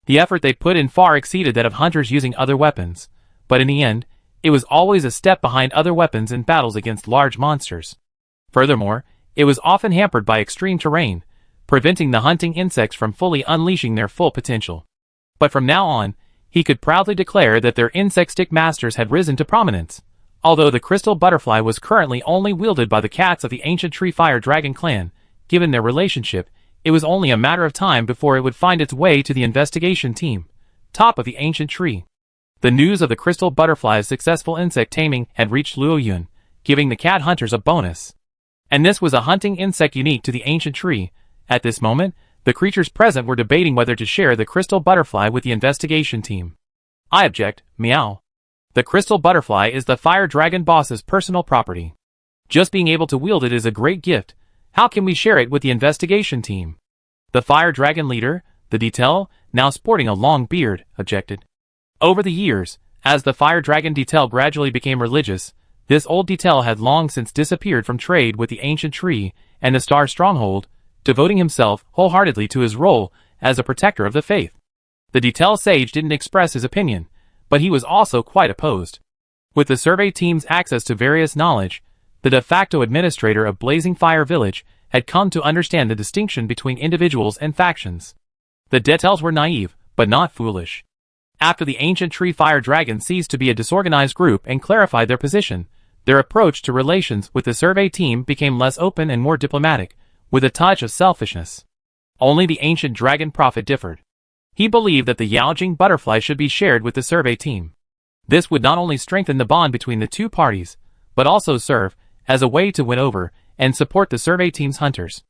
The effort they put in far exceeded that of hunters using other weapons, but in the end, it was always a step behind other weapons in battles against large monsters. Furthermore, it was often hampered by extreme terrain, preventing the hunting insects from fully unleashing their full potential. But from now on, he could proudly declare that their insect stick masters had risen to prominence. Although the crystal butterfly was currently only wielded by the cats of the ancient tree fire dragon clan, given their relationship, it was only a matter of time before it would find its way to the investigation team, top of the ancient tree. The news of the crystal butterfly's successful insect taming had reached Luo Yun, giving the cat hunters a bonus. And this was a hunting insect unique to the ancient tree. At this moment, the creatures present were debating whether to share the crystal butterfly with the investigation team. I object, meow. The crystal butterfly is the fire dragon boss's personal property. Just being able to wield it is a great gift. How can we share it with the investigation team? The fire dragon leader, the Detail, now sporting a long beard, objected. Over the years, as the fire dragon Detail gradually became religious, this old Detail had long since disappeared from trade with the ancient tree and the star stronghold, devoting himself wholeheartedly to his role as a protector of the faith. The Detail sage didn't express his opinion, but he was also quite opposed. With the survey team's access to various knowledge, the de facto administrator of Blazing Fire Village had come to understand the distinction between individuals and factions. The Details were naive, but not foolish. After the ancient tree fire dragon ceased to be a disorganized group and clarified their position, their approach to relations with the survey team became less open and more diplomatic, with a touch of selfishness. Only the ancient dragon prophet differed. He believed that the Yaojing butterfly should be shared with the survey team. This would not only strengthen the bond between the two parties, but also serve as a way to win over and support the survey team's hunters.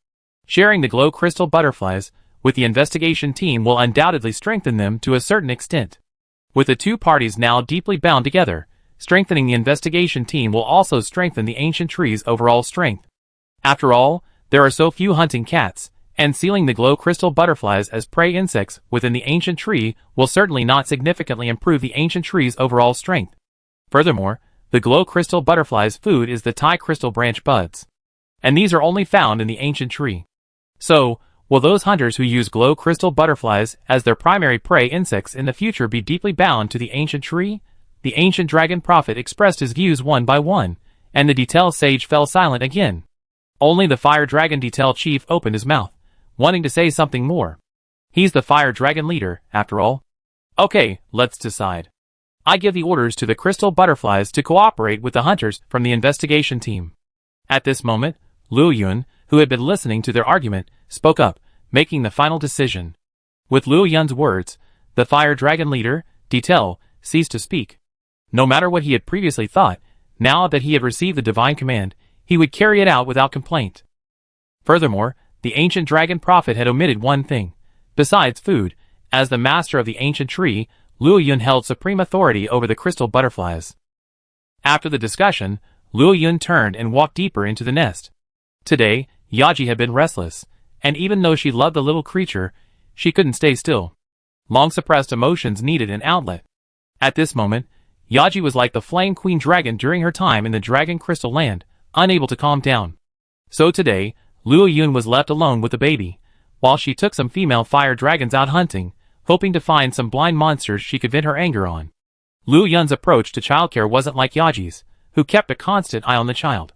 Sharing the glow crystal butterflies with the investigation team will undoubtedly strengthen them to a certain extent. With the two parties now deeply bound together, strengthening the investigation team will also strengthen the ancient tree's overall strength. After all, there are so few hunting cats, and sealing the glow crystal butterflies as prey insects within the ancient tree will certainly not significantly improve the ancient tree's overall strength. Furthermore, the glow crystal butterfly's food is the Tai crystal branch buds. And these are only found in the ancient tree. So, will those hunters who use glow crystal butterflies as their primary prey insects in the future be deeply bound to the ancient tree? The ancient dragon prophet expressed his views one by one, and the Detail sage fell silent again. Only the fire dragon Detail chief opened his mouth, wanting to say something more. He's the fire dragon leader, after all. Okay, let's decide. I give the orders to the crystal butterflies to cooperate with the hunters from the investigation team. At this moment, Luo Yun, who had been listening to their argument, spoke up, making the final decision. With Luo Yun's words, the fire dragon leader, Detail, ceased to speak. No matter what he had previously thought, now that he had received the divine command, he would carry it out without complaint. Furthermore, the ancient dragon prophet had omitted one thing. Besides food, as the master of the ancient tree, Luo Yun held supreme authority over the crystal butterflies. After the discussion, Luo Yun turned and walked deeper into the nest. Today, Yaji had been restless, and even though she loved the little creature, she couldn't stay still. Long-suppressed emotions needed an outlet. At this moment, Yaji was like the Flame Queen Dragon during her time in the Dragon Crystal Land, unable to calm down. So today, Luo Yun was left alone with the baby, while she took some female fire dragons out hunting, hoping to find some blind monsters she could vent her anger on. Luo Yun's approach to childcare wasn't like Yaji's, who kept a constant eye on the child.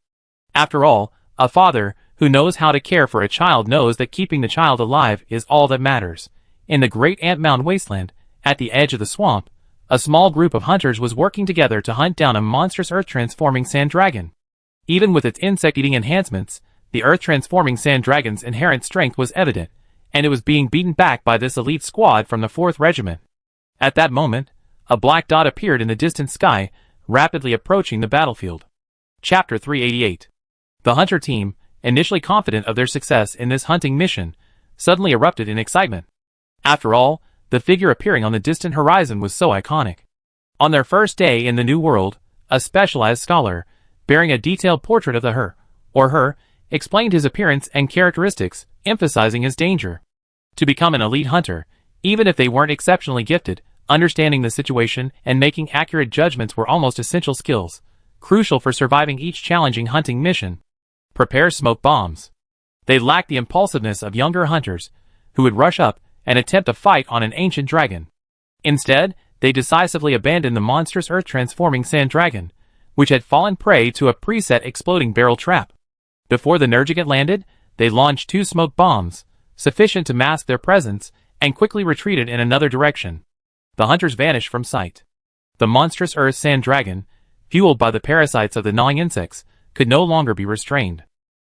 After all, a father who knows how to care for a child knows that keeping the child alive is all that matters. In the great Ant Mound wasteland, at the edge of the swamp, a small group of hunters was working together to hunt down a monstrous earth-transforming sand dragon. Even with its insect-eating enhancements, the earth-transforming sand dragon's inherent strength was evident, and it was being beaten back by this elite squad from the 4th Regiment. At that moment, a black dot appeared in the distant sky, rapidly approaching the battlefield. Chapter 388. The hunter team, initially confident of their success in this hunting mission, suddenly erupted in excitement. After all, the figure appearing on the distant horizon was so iconic. On their first day in the New World, a specialized scholar, bearing a detailed portrait of the her, explained his appearance and characteristics, emphasizing his danger. To become an elite hunter, even if they weren't exceptionally gifted, understanding the situation and making accurate judgments were almost essential skills, crucial for surviving each challenging hunting mission. Prepare smoke bombs. They lacked the impulsiveness of younger hunters, who would rush up and attempt a fight on an ancient dragon. Instead, they decisively abandoned the monstrous earth-transforming sand dragon, which had fallen prey to a preset exploding barrel trap. Before the Nergigant landed, they launched 2 smoke bombs, sufficient to mask their presence, and quickly retreated in another direction. The hunters vanished from sight. The monstrous earth sand dragon, fueled by the parasites of the gnawing insects, could no longer be restrained.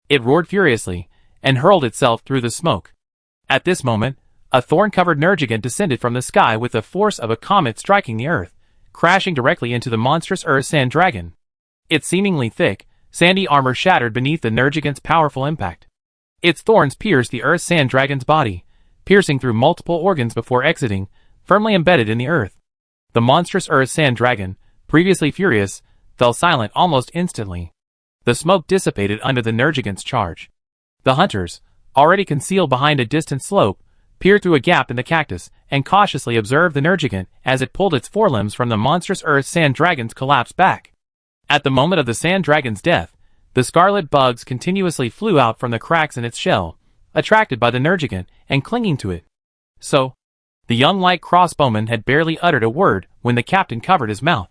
It roared furiously, and hurled itself through the smoke. At this moment, a thorn-covered Nergigant descended from the sky with the force of a comet striking the earth, crashing directly into the monstrous earth sand dragon. Its seemingly thick, sandy armor shattered beneath the Nergigant's powerful impact. Its thorns pierced the earth sand dragon's body, piercing through multiple organs before exiting, firmly embedded in the earth. The monstrous earth sand dragon, previously furious, fell silent almost instantly. The smoke dissipated under the Nergigant's charge. The hunters, already concealed behind a distant slope, peered through a gap in the cactus and cautiously observed the Nergigant as it pulled its forelimbs from the monstrous earth sand dragon's collapsed back. At the moment of the sand dragon's death, the scarlet bugs continuously flew out from the cracks in its shell, attracted by the Nergigant and clinging to it. So, the young light crossbowman had barely uttered a word when the captain covered his mouth.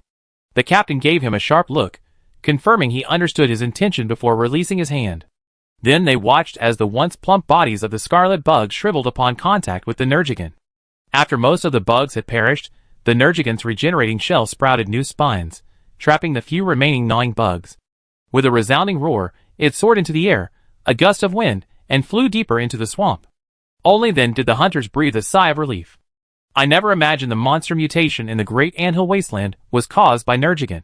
The captain gave him a sharp look, confirming he understood his intention before releasing his hand. Then they watched as the once plump bodies of the scarlet bugs shriveled upon contact with the Nergigant. After most of the bugs had perished, the Nergigant's regenerating shell sprouted new spines, trapping the few remaining gnawing bugs. With a resounding roar, it soared into the air, a gust of wind, and flew deeper into the swamp. Only then did the hunters breathe a sigh of relief. I never imagined the monster mutation in the great anthill wasteland was caused by Nergigant.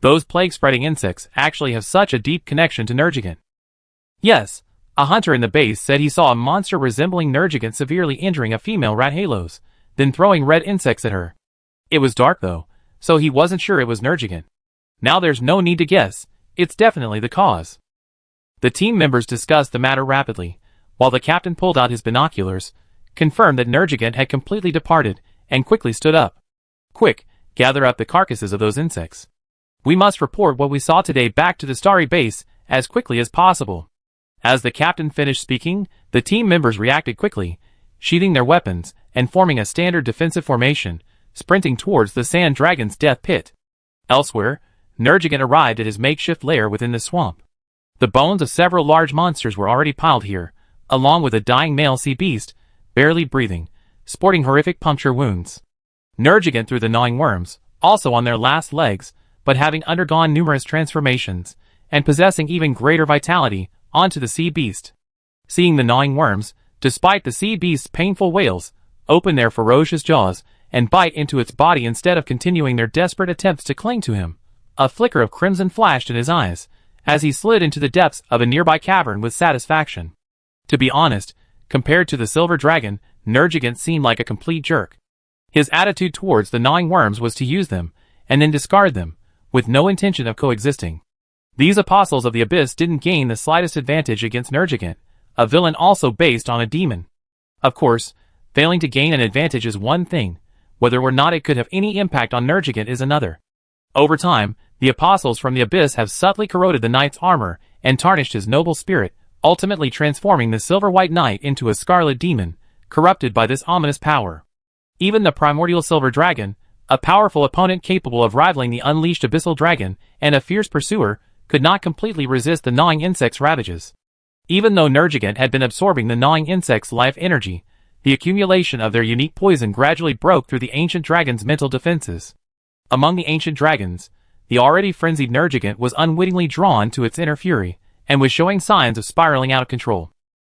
Those plague-spreading insects actually have such a deep connection to Nergigant. Yes, a hunter in the base said he saw a monster resembling Nergigant severely injuring a female Rathalos, then throwing red insects at her. It was dark though, so he wasn't sure it was Nergigant. Now there's no need to guess, it's definitely the cause. The team members discussed the matter rapidly, while the captain pulled out his binoculars, confirmed that Nergigant had completely departed, and quickly stood up. Quick, gather up the carcasses of those insects. We must report what we saw today back to the starry base as quickly as possible. As the captain finished speaking, the team members reacted quickly, sheathing their weapons and forming a standard defensive formation, sprinting towards the sand dragon's death pit. Elsewhere, Nergigant arrived at his makeshift lair within the swamp. The bones of several large monsters were already piled here, along with a dying male sea beast, barely breathing, sporting horrific puncture wounds. Nergigant threw the gnawing worms, also on their last legs, but having undergone numerous transformations, and possessing even greater vitality, onto the sea beast. Seeing the gnawing worms, despite the sea beast's painful wails, open their ferocious jaws, and bite into its body instead of continuing their desperate attempts to cling to him, a flicker of crimson flashed in his eyes, as he slid into the depths of a nearby cavern with satisfaction. To be honest, compared to the silver dragon, Nergigant seemed like a complete jerk. His attitude towards the gnawing worms was to use them, and then discard them, with no intention of coexisting. These apostles of the abyss didn't gain the slightest advantage against Nergigant, a villain also based on a demon. Of course, failing to gain an advantage is one thing, whether or not it could have any impact on Nergigant is another. Over time, the apostles from the abyss have subtly corroded the knight's armor and tarnished his noble spirit, ultimately transforming the silver-white knight into a scarlet demon, corrupted by this ominous power. Even the primordial silver dragon, a powerful opponent capable of rivaling the unleashed abyssal dragon and a fierce pursuer, could not completely resist the gnawing insect's ravages. Even though Nergigant had been absorbing the gnawing insect's life energy, the accumulation of their unique poison gradually broke through the ancient dragon's mental defenses. Among the ancient dragons, the already frenzied Nergigant was unwittingly drawn to its inner fury, and was showing signs of spiraling out of control.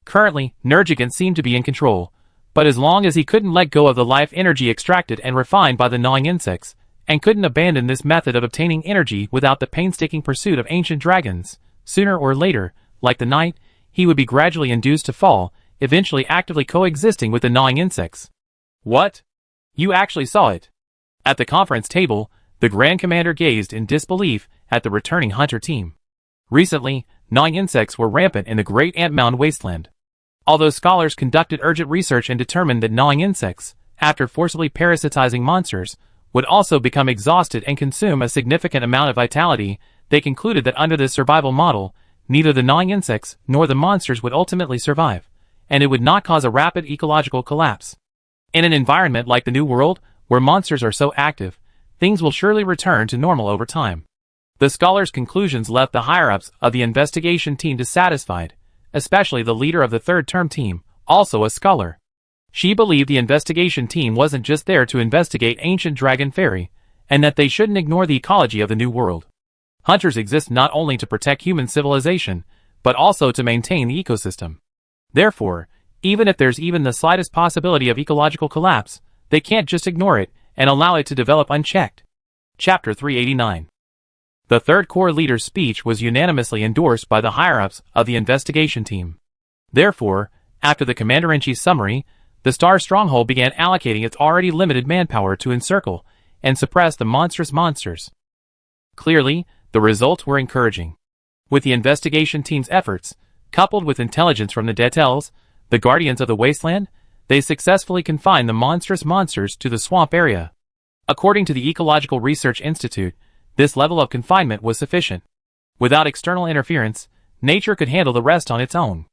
Currently, Nergigant seemed to be in control, but as long as he couldn't let go of the life energy extracted and refined by the gnawing insects, and couldn't abandon this method of obtaining energy without the painstaking pursuit of ancient dragons, sooner or later, like the knight, he would be gradually induced to fall, eventually actively coexisting with the gnawing insects. What? You actually saw it? At the conference table, the Grand Commander gazed in disbelief at the returning hunter team. Recently, gnawing insects were rampant in the Great Ant Mound Wasteland. Although scholars conducted urgent research and determined that gnawing insects, after forcibly parasitizing monsters, would also become exhausted and consume a significant amount of vitality, they concluded that under this survival model, neither the gnawing insects nor the monsters would ultimately survive, and it would not cause a rapid ecological collapse. In an environment like the New World, where monsters are so active, things will surely return to normal over time. The scholars' conclusions left the higher-ups of the investigation team dissatisfied, especially the leader of the third-term team, also a scholar. She believed the investigation team wasn't just there to investigate ancient dragon fairy, and that they shouldn't ignore the ecology of the New World. Hunters exist not only to protect human civilization, but also to maintain the ecosystem. Therefore, even if there's even the slightest possibility of ecological collapse, they can't just ignore it and allow it to develop unchecked. Chapter 389. The third core leader's speech was unanimously endorsed by the higher-ups of the investigation team. Therefore, after the Commander-in-Chief's summary, the Star Stronghold began allocating its already limited manpower to encircle and suppress the monstrous monsters. Clearly, the results were encouraging. With the investigation team's efforts, coupled with intelligence from the Rathalos, the Guardians of the Wasteland, they successfully confined the monstrous monsters to the swamp area. According to the Ecological Research Institute, this level of confinement was sufficient. Without external interference, nature could handle the rest on its own.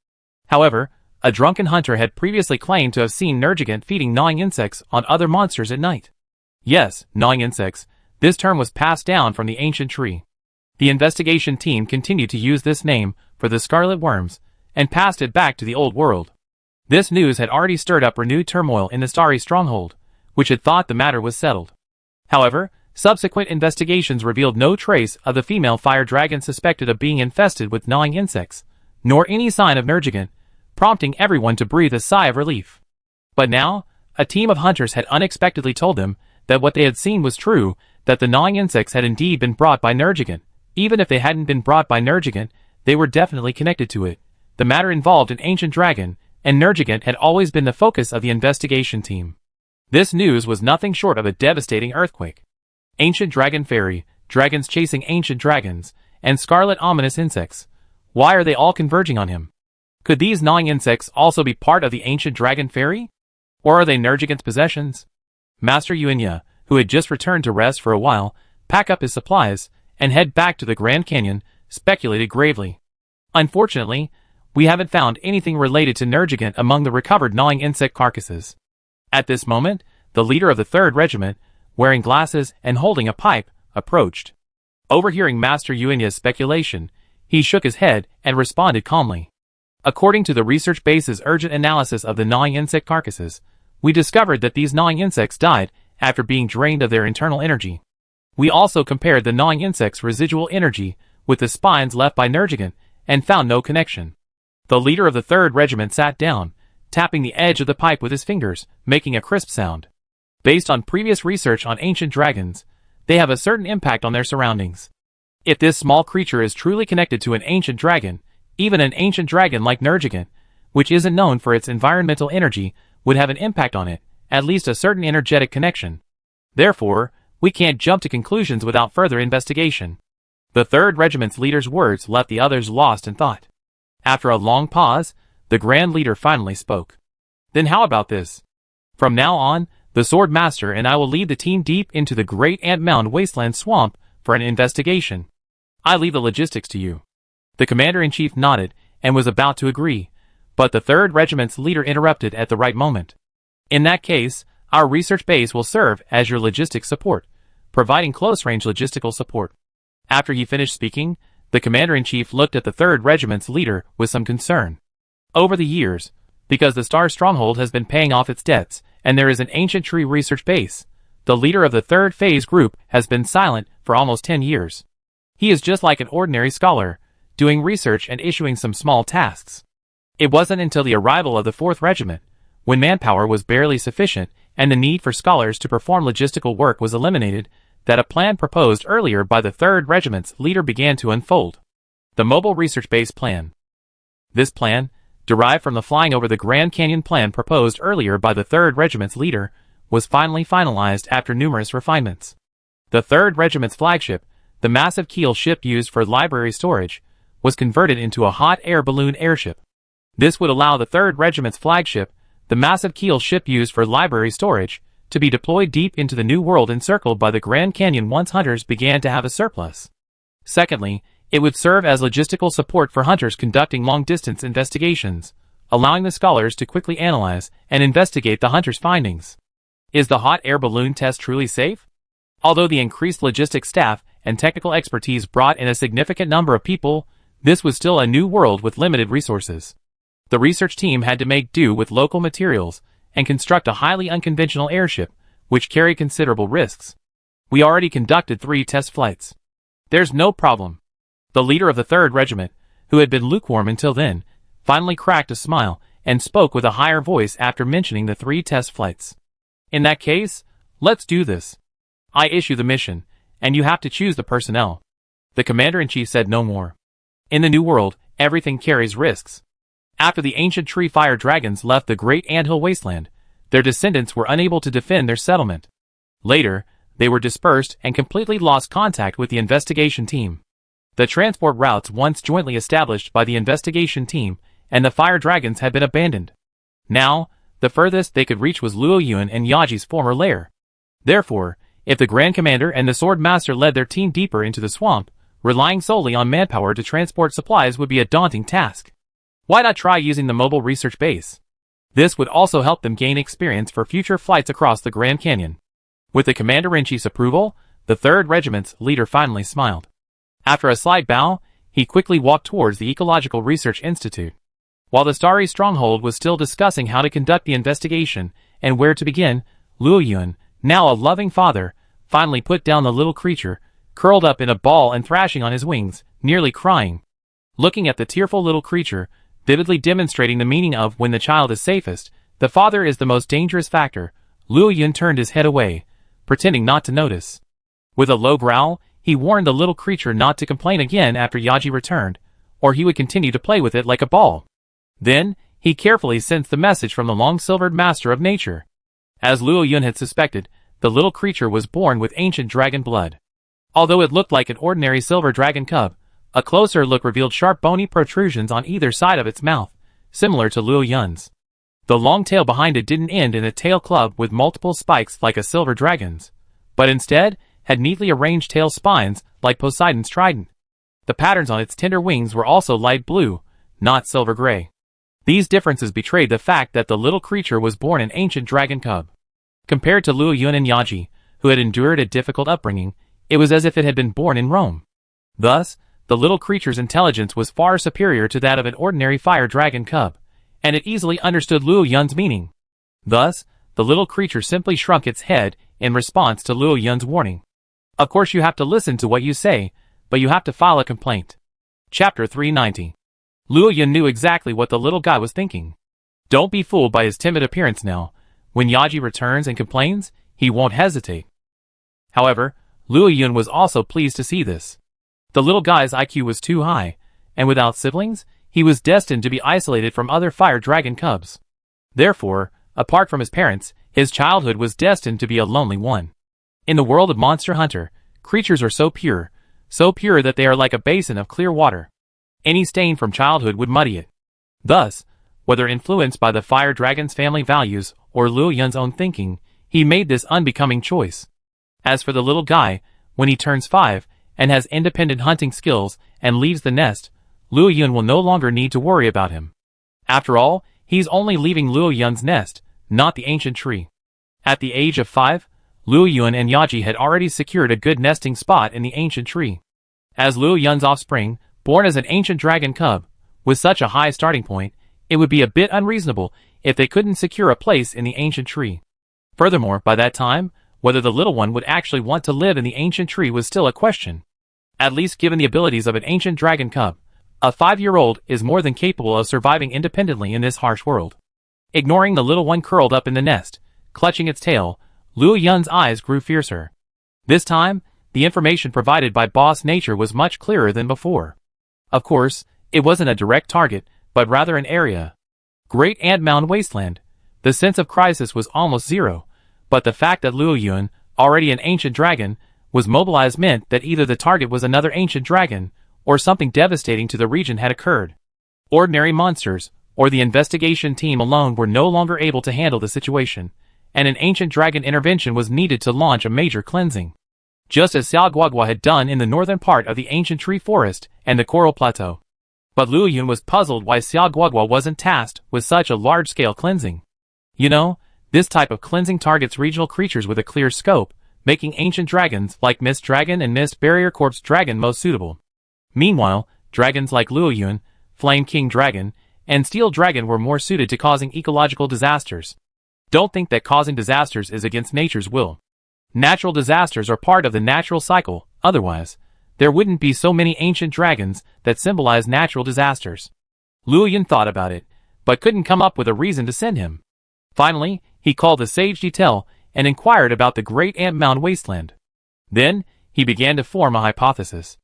However, a drunken hunter had previously claimed to have seen Nergigant feeding gnawing insects on other monsters at night. Yes, gnawing insects. This term was passed down from the ancient tree. The investigation team continued to use this name for the scarlet worms, and passed it back to the old world. This news had already stirred up renewed turmoil in the Starry Stronghold, which had thought the matter was settled. However, subsequent investigations revealed no trace of the female fire dragon suspected of being infested with gnawing insects, nor any sign of Nergigant, prompting everyone to breathe a sigh of relief. But now, a team of hunters had unexpectedly told them that what they had seen was true, that the gnawing insects had indeed been brought by Nergigant. Even if they hadn't been brought by Nergigant, they were definitely connected to it. The matter involved an ancient dragon, and Nergigant had always been the focus of the investigation team. This news was nothing short of a devastating earthquake. Ancient dragon fairy, dragons chasing ancient dragons, and scarlet ominous insects. Why are they all converging on him? Could these gnawing insects also be part of the ancient dragon fairy? Or are they Nergigant's possessions? Master Yuanya, who had just returned to rest for a while, pack up his supplies, and head back to the Grand Canyon, speculated gravely. Unfortunately, we haven't found anything related to Nergigant among the recovered gnawing insect carcasses. At this moment, the leader of the 3rd Regiment, wearing glasses and holding a pipe, approached. Overhearing Master Yuanya's speculation, he shook his head and responded calmly. According to the research base's urgent analysis of the gnawing insect carcasses, we discovered that these gnawing insects died after being drained of their internal energy. We also compared the gnawing insects' residual energy with the spines left by Nergigant and found no connection. The leader of the 3rd Regiment sat down, tapping the edge of the pipe with his fingers, making a crisp sound. Based on previous research on ancient dragons, they have a certain impact on their surroundings. If this small creature is truly connected to an ancient dragon, even an ancient dragon like Nergigant, which isn't known for its environmental energy, would have an impact on it, at least a certain energetic connection. Therefore, We can't jump to conclusions without further investigation. The 3rd Regiment's leader's words left the others lost in thought. After a long pause, the Grand Leader finally spoke. Then how about this? From now on, the Sword Master and I will lead the team deep into the Great Ant Mound Wasteland Swamp for an investigation. I leave the logistics to you. The Commander-in-Chief nodded and was about to agree, but the 3rd Regiment's leader interrupted at the right moment. In that case, our research base will serve as your logistics support, providing close-range logistical support. After he finished speaking, the Commander-in-Chief looked at the 3rd Regiment's leader with some concern. Over the years, because the Star Stronghold has been paying off its debts, and there is an ancient tree research base, the leader of the 3rd Phase group has been silent for almost 10 years. He is just like an ordinary scholar, doing research and issuing some small tasks. It wasn't until the arrival of the 4th Regiment, when manpower was barely sufficient and the need for scholars to perform logistical work was eliminated, that a plan proposed earlier by the 3rd Regiment's leader began to unfold. The Mobile Research Base Plan. This plan, derived from the Flying Over the Grand Canyon plan proposed earlier by the 3rd Regiment's leader, was finally finalized after numerous refinements. The 3rd Regiment's flagship, the massive keel ship used for library storage, was converted into a hot air balloon airship. This would allow the 3rd Regiment's flagship, the massive keel ship used for library storage, to be deployed deep into the new world encircled by the Grand Canyon once hunters began to have a surplus. Secondly, it would serve as logistical support for hunters conducting long-distance investigations, allowing the scholars to quickly analyze and investigate the hunters' findings. Is the hot air balloon test truly safe? Although the increased logistics staff and technical expertise brought in a significant number of people, this was still a new world with limited resources. The research team had to make do with local materials and construct a highly unconventional airship, which carried considerable risks. We already conducted 3 test flights. There's no problem. The leader of the 3rd Regiment, who had been lukewarm until then, finally cracked a smile and spoke with a higher voice after mentioning the 3 test flights. In that case, let's do this. I issue the mission, and you have to choose the personnel. The Commander-in-Chief said no more. In the New World, everything carries risks. After the ancient tree fire dragons left the Great Anthill Wasteland, their descendants were unable to defend their settlement. Later, they were dispersed and completely lost contact with the investigation team. The transport routes once jointly established by the investigation team and the fire dragons had been abandoned. Now, the furthest they could reach was Luo Yuan and Yaji's former lair. Therefore, if the Grand Commander and the Sword Master led their team deeper into the swamp, relying solely on manpower to transport supplies would be a daunting task. Why not try using the mobile research base? This would also help them gain experience for future flights across the Grand Canyon. With the Commander-in-Chief's approval, the 3rd Regiment's leader finally smiled. After a slight bow, he quickly walked towards the Ecological Research Institute. While the Starry Stronghold was still discussing how to conduct the investigation and where to begin, Luo Yuan, now a loving father, finally put down the little creature, curled up in a ball and thrashing on his wings, nearly crying. Looking at the tearful little creature, vividly demonstrating the meaning of when the child is safest, the father is the most dangerous factor, Luo Yuan turned his head away, pretending not to notice. With a low growl, he warned the little creature not to complain again after Yaji returned, or he would continue to play with it like a ball. Then, he carefully sensed the message from the long-silvered master of nature. As Luo Yuan had suspected, the little creature was born with ancient dragon blood. Although it looked like an ordinary silver dragon cub, a closer look revealed sharp bony protrusions on either side of its mouth, similar to Luo Yuan's. The long tail behind it didn't end in a tail club with multiple spikes like a silver dragon's, but instead had neatly arranged tail spines like Poseidon's trident. The patterns on its tender wings were also light blue, not silver gray. These differences betrayed the fact that the little creature was born an ancient dragon cub. Compared to Luo Yuan and Yaji, who had endured a difficult upbringing, it was as if it had been born in Rome. Thus, the little creature's intelligence was far superior to that of an ordinary fire dragon cub, and it easily understood Luo Yuan's meaning. Thus, the little creature simply shrunk its head in response to Luo Yuan's warning. Of course you have to listen to what you say, but you have to file a complaint. Chapter 390. Luo Yuan knew exactly what the little guy was thinking. Don't be fooled by his timid appearance now. When Yaji returns and complains, he won't hesitate. However, Luo Yuan was also pleased to see this. The little guy's IQ was too high, and without siblings, he was destined to be isolated from other fire dragon cubs. Therefore, apart from his parents, his childhood was destined to be a lonely one. In the world of Monster Hunter, creatures are so pure that they are like a basin of clear water. Any stain from childhood would muddy it. Thus, whether influenced by the fire dragon's family values or Luo Yun's own thinking, he made this unbecoming choice. As for the little guy, when he turns 5 and has independent hunting skills and leaves the nest, Luo Yun will no longer need to worry about him. After all, he's only leaving Luo Yun's nest, not the ancient tree. At the age of 5, Luo Yun and Yaji had already secured a good nesting spot in the ancient tree. As Luo Yun's offspring, born as an ancient dragon cub, with such a high starting point, it would be a bit unreasonable if they couldn't secure a place in the ancient tree. Furthermore, by that time, whether the little one would actually want to live in the ancient tree was still a question. At least given the abilities of an ancient dragon cub, a 5-year-old is more than capable of surviving independently in this harsh world. Ignoring the little one curled up in the nest, clutching its tail, Luo Yun's eyes grew fiercer. This time, the information provided by Boss Nature was much clearer than before. Of course, it wasn't a direct target, but rather an area. Great Ant Mound Wasteland. The sense of crisis was almost zero, but the fact that Luo Yun, already an ancient dragon, was mobilized meant that either the target was another ancient dragon, or something devastating to the region had occurred. Ordinary monsters, or the investigation team alone were no longer able to handle the situation, and an ancient dragon intervention was needed to launch a major cleansing. Just as Xiao Guogua had done in the northern part of the ancient tree forest and the coral plateau. But Luo Yun was puzzled why Xiao Guogua wasn't tasked with such a large-scale cleansing. You know, this type of cleansing targets regional creatures with a clear scope, making ancient dragons like Mist Dragon and Mist Barrier Corpse Dragon most suitable. Meanwhile, dragons like Luo Yun, Flame King Dragon, and Steel Dragon were more suited to causing ecological disasters. Don't think that causing disasters is against nature's will. Natural disasters are part of the natural cycle, otherwise, there wouldn't be so many ancient dragons that symbolize natural disasters. Luo Yun thought about it, but couldn't come up with a reason to send him. Finally, he called the Sage Detail and inquired about the Great Ant Mound Wasteland. Then, he began to form a hypothesis.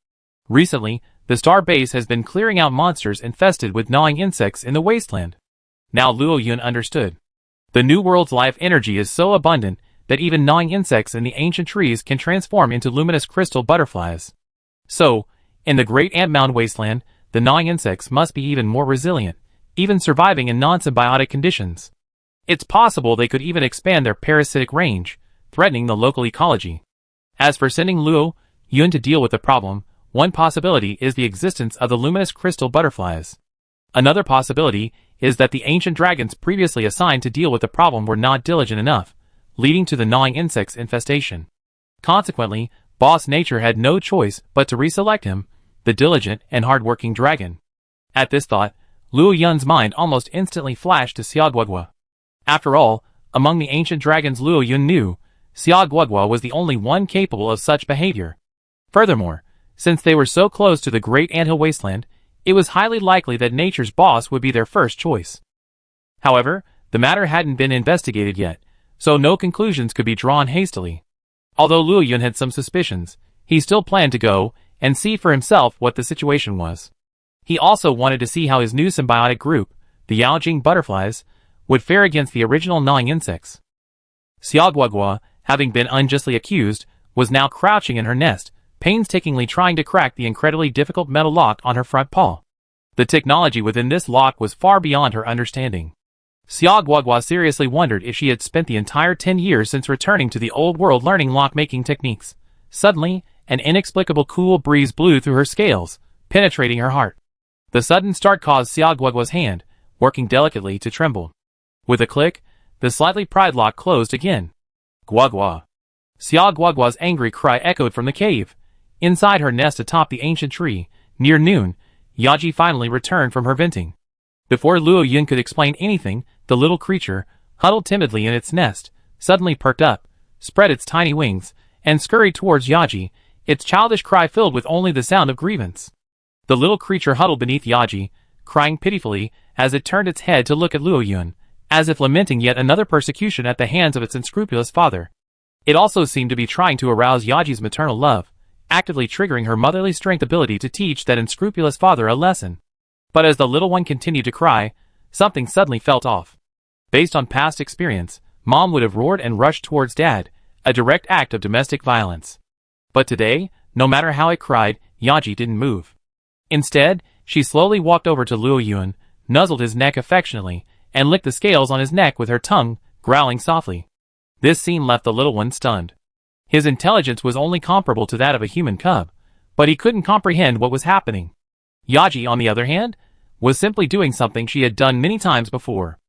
Recently, the star base has been clearing out monsters infested with gnawing insects in the wasteland. Now Luo Yun understood. The New World's life energy is so abundant that even gnawing insects in the ancient trees can transform into luminous crystal butterflies. So, in the Great Ant Mound Wasteland, the gnawing insects must be even more resilient, even surviving in non-symbiotic conditions. It's possible they could even expand their parasitic range, threatening the local ecology. As for sending Luo Yun to deal with the problem, one possibility is the existence of the luminous crystal butterflies. Another possibility is that the ancient dragons previously assigned to deal with the problem were not diligent enough, leading to the gnawing insects infestation. Consequently, Boss Nature had no choice but to reselect him, the diligent and hard-working dragon. At this thought, Luo Yun's mind almost instantly flashed to Xiao Guogua. After all, among the ancient dragons Luo Yun knew, Xiao Guogua was the only one capable of such behavior. Furthermore, since they were so close to the Great Anthill Wasteland, it was highly likely that nature's boss would be their first choice. However, the matter hadn't been investigated yet, so no conclusions could be drawn hastily. Although Luo Yun had some suspicions, he still planned to go and see for himself what the situation was. He also wanted to see how his new symbiotic group, the Yaojing butterflies, would fare against the original gnawing insects. Xiao Guogua, having been unjustly accused, was now crouching in her nest, painstakingly trying to crack the incredibly difficult metal lock on her front paw. The technology within this lock was far beyond her understanding. Xiao Guogua seriously wondered if she had spent the entire 10 years since returning to the old world learning lock-making techniques. Suddenly, an inexplicable cool breeze blew through her scales, penetrating her heart. The sudden start caused Xiao Guogua's hand, working delicately, to tremble. With a click, the slightly pried lock closed again. Guogua! Xiao Guogua's angry cry echoed from the cave. Inside her nest atop the ancient tree, near noon, Yaji finally returned from her venting. Before Luo Yun could explain anything, the little creature, huddled timidly in its nest, suddenly perked up, spread its tiny wings, and scurried towards Yaji, its childish cry filled with only the sound of grievance. The little creature huddled beneath Yaji, crying pitifully as it turned its head to look at Luo Yun, as if lamenting yet another persecution at the hands of its unscrupulous father. It also seemed to be trying to arouse Yaji's maternal love, actively triggering her motherly strength ability to teach that unscrupulous father a lesson. But as the little one continued to cry, something suddenly felt off. Based on past experience, Mom would have roared and rushed towards Dad, a direct act of domestic violence. But today, no matter how it cried, Yaji didn't move. Instead, she slowly walked over to Luo Yun, nuzzled his neck affectionately, and licked the scales on his neck with her tongue, growling softly. This scene left the little one stunned. His intelligence was only comparable to that of a human cub, but he couldn't comprehend what was happening. Yaji, on the other hand, was simply doing something she had done many times before.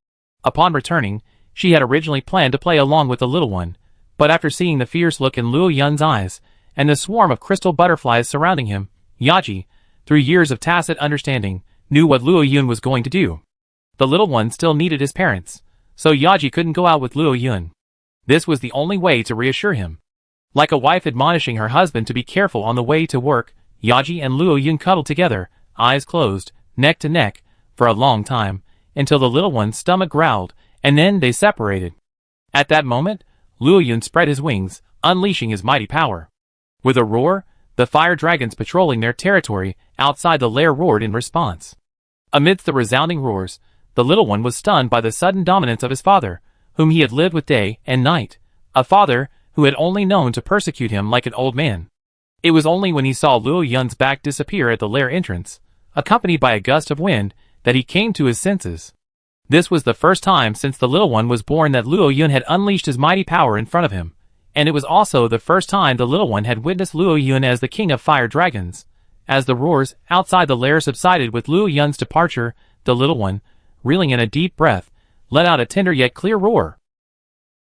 Upon returning, she had originally planned to play along with the little one, but after seeing the fierce look in Luo Yun's eyes, and the swarm of crystal butterflies surrounding him, Yaji, through years of tacit understanding, knew what Luo Yun was going to do. The little one still needed his parents, so Yaji couldn't go out with Luo Yun. This was the only way to reassure him. Like a wife admonishing her husband to be careful on the way to work, Yaji and Luo Yun cuddled together, eyes closed, neck to neck, for a long time, until the little one's stomach growled, and then they separated. At that moment, Luo Yun spread his wings, unleashing his mighty power. With a roar, the fire dragons patrolling their territory outside the lair roared in response. Amidst the resounding roars, the little one was stunned by the sudden dominance of his father, whom he had lived with day and night, a father who had only known to persecute him like an old man. It was only when he saw Luo Yun's back disappear at the lair entrance, accompanied by a gust of wind, that he came to his senses. This was the first time since the little one was born that Luo Yun had unleashed his mighty power in front of him, and it was also the first time the little one had witnessed Luo Yun as the king of fire dragons. As the roars outside the lair subsided with Luo Yun's departure, the little one, reeling in a deep breath, let out a tender yet clear roar.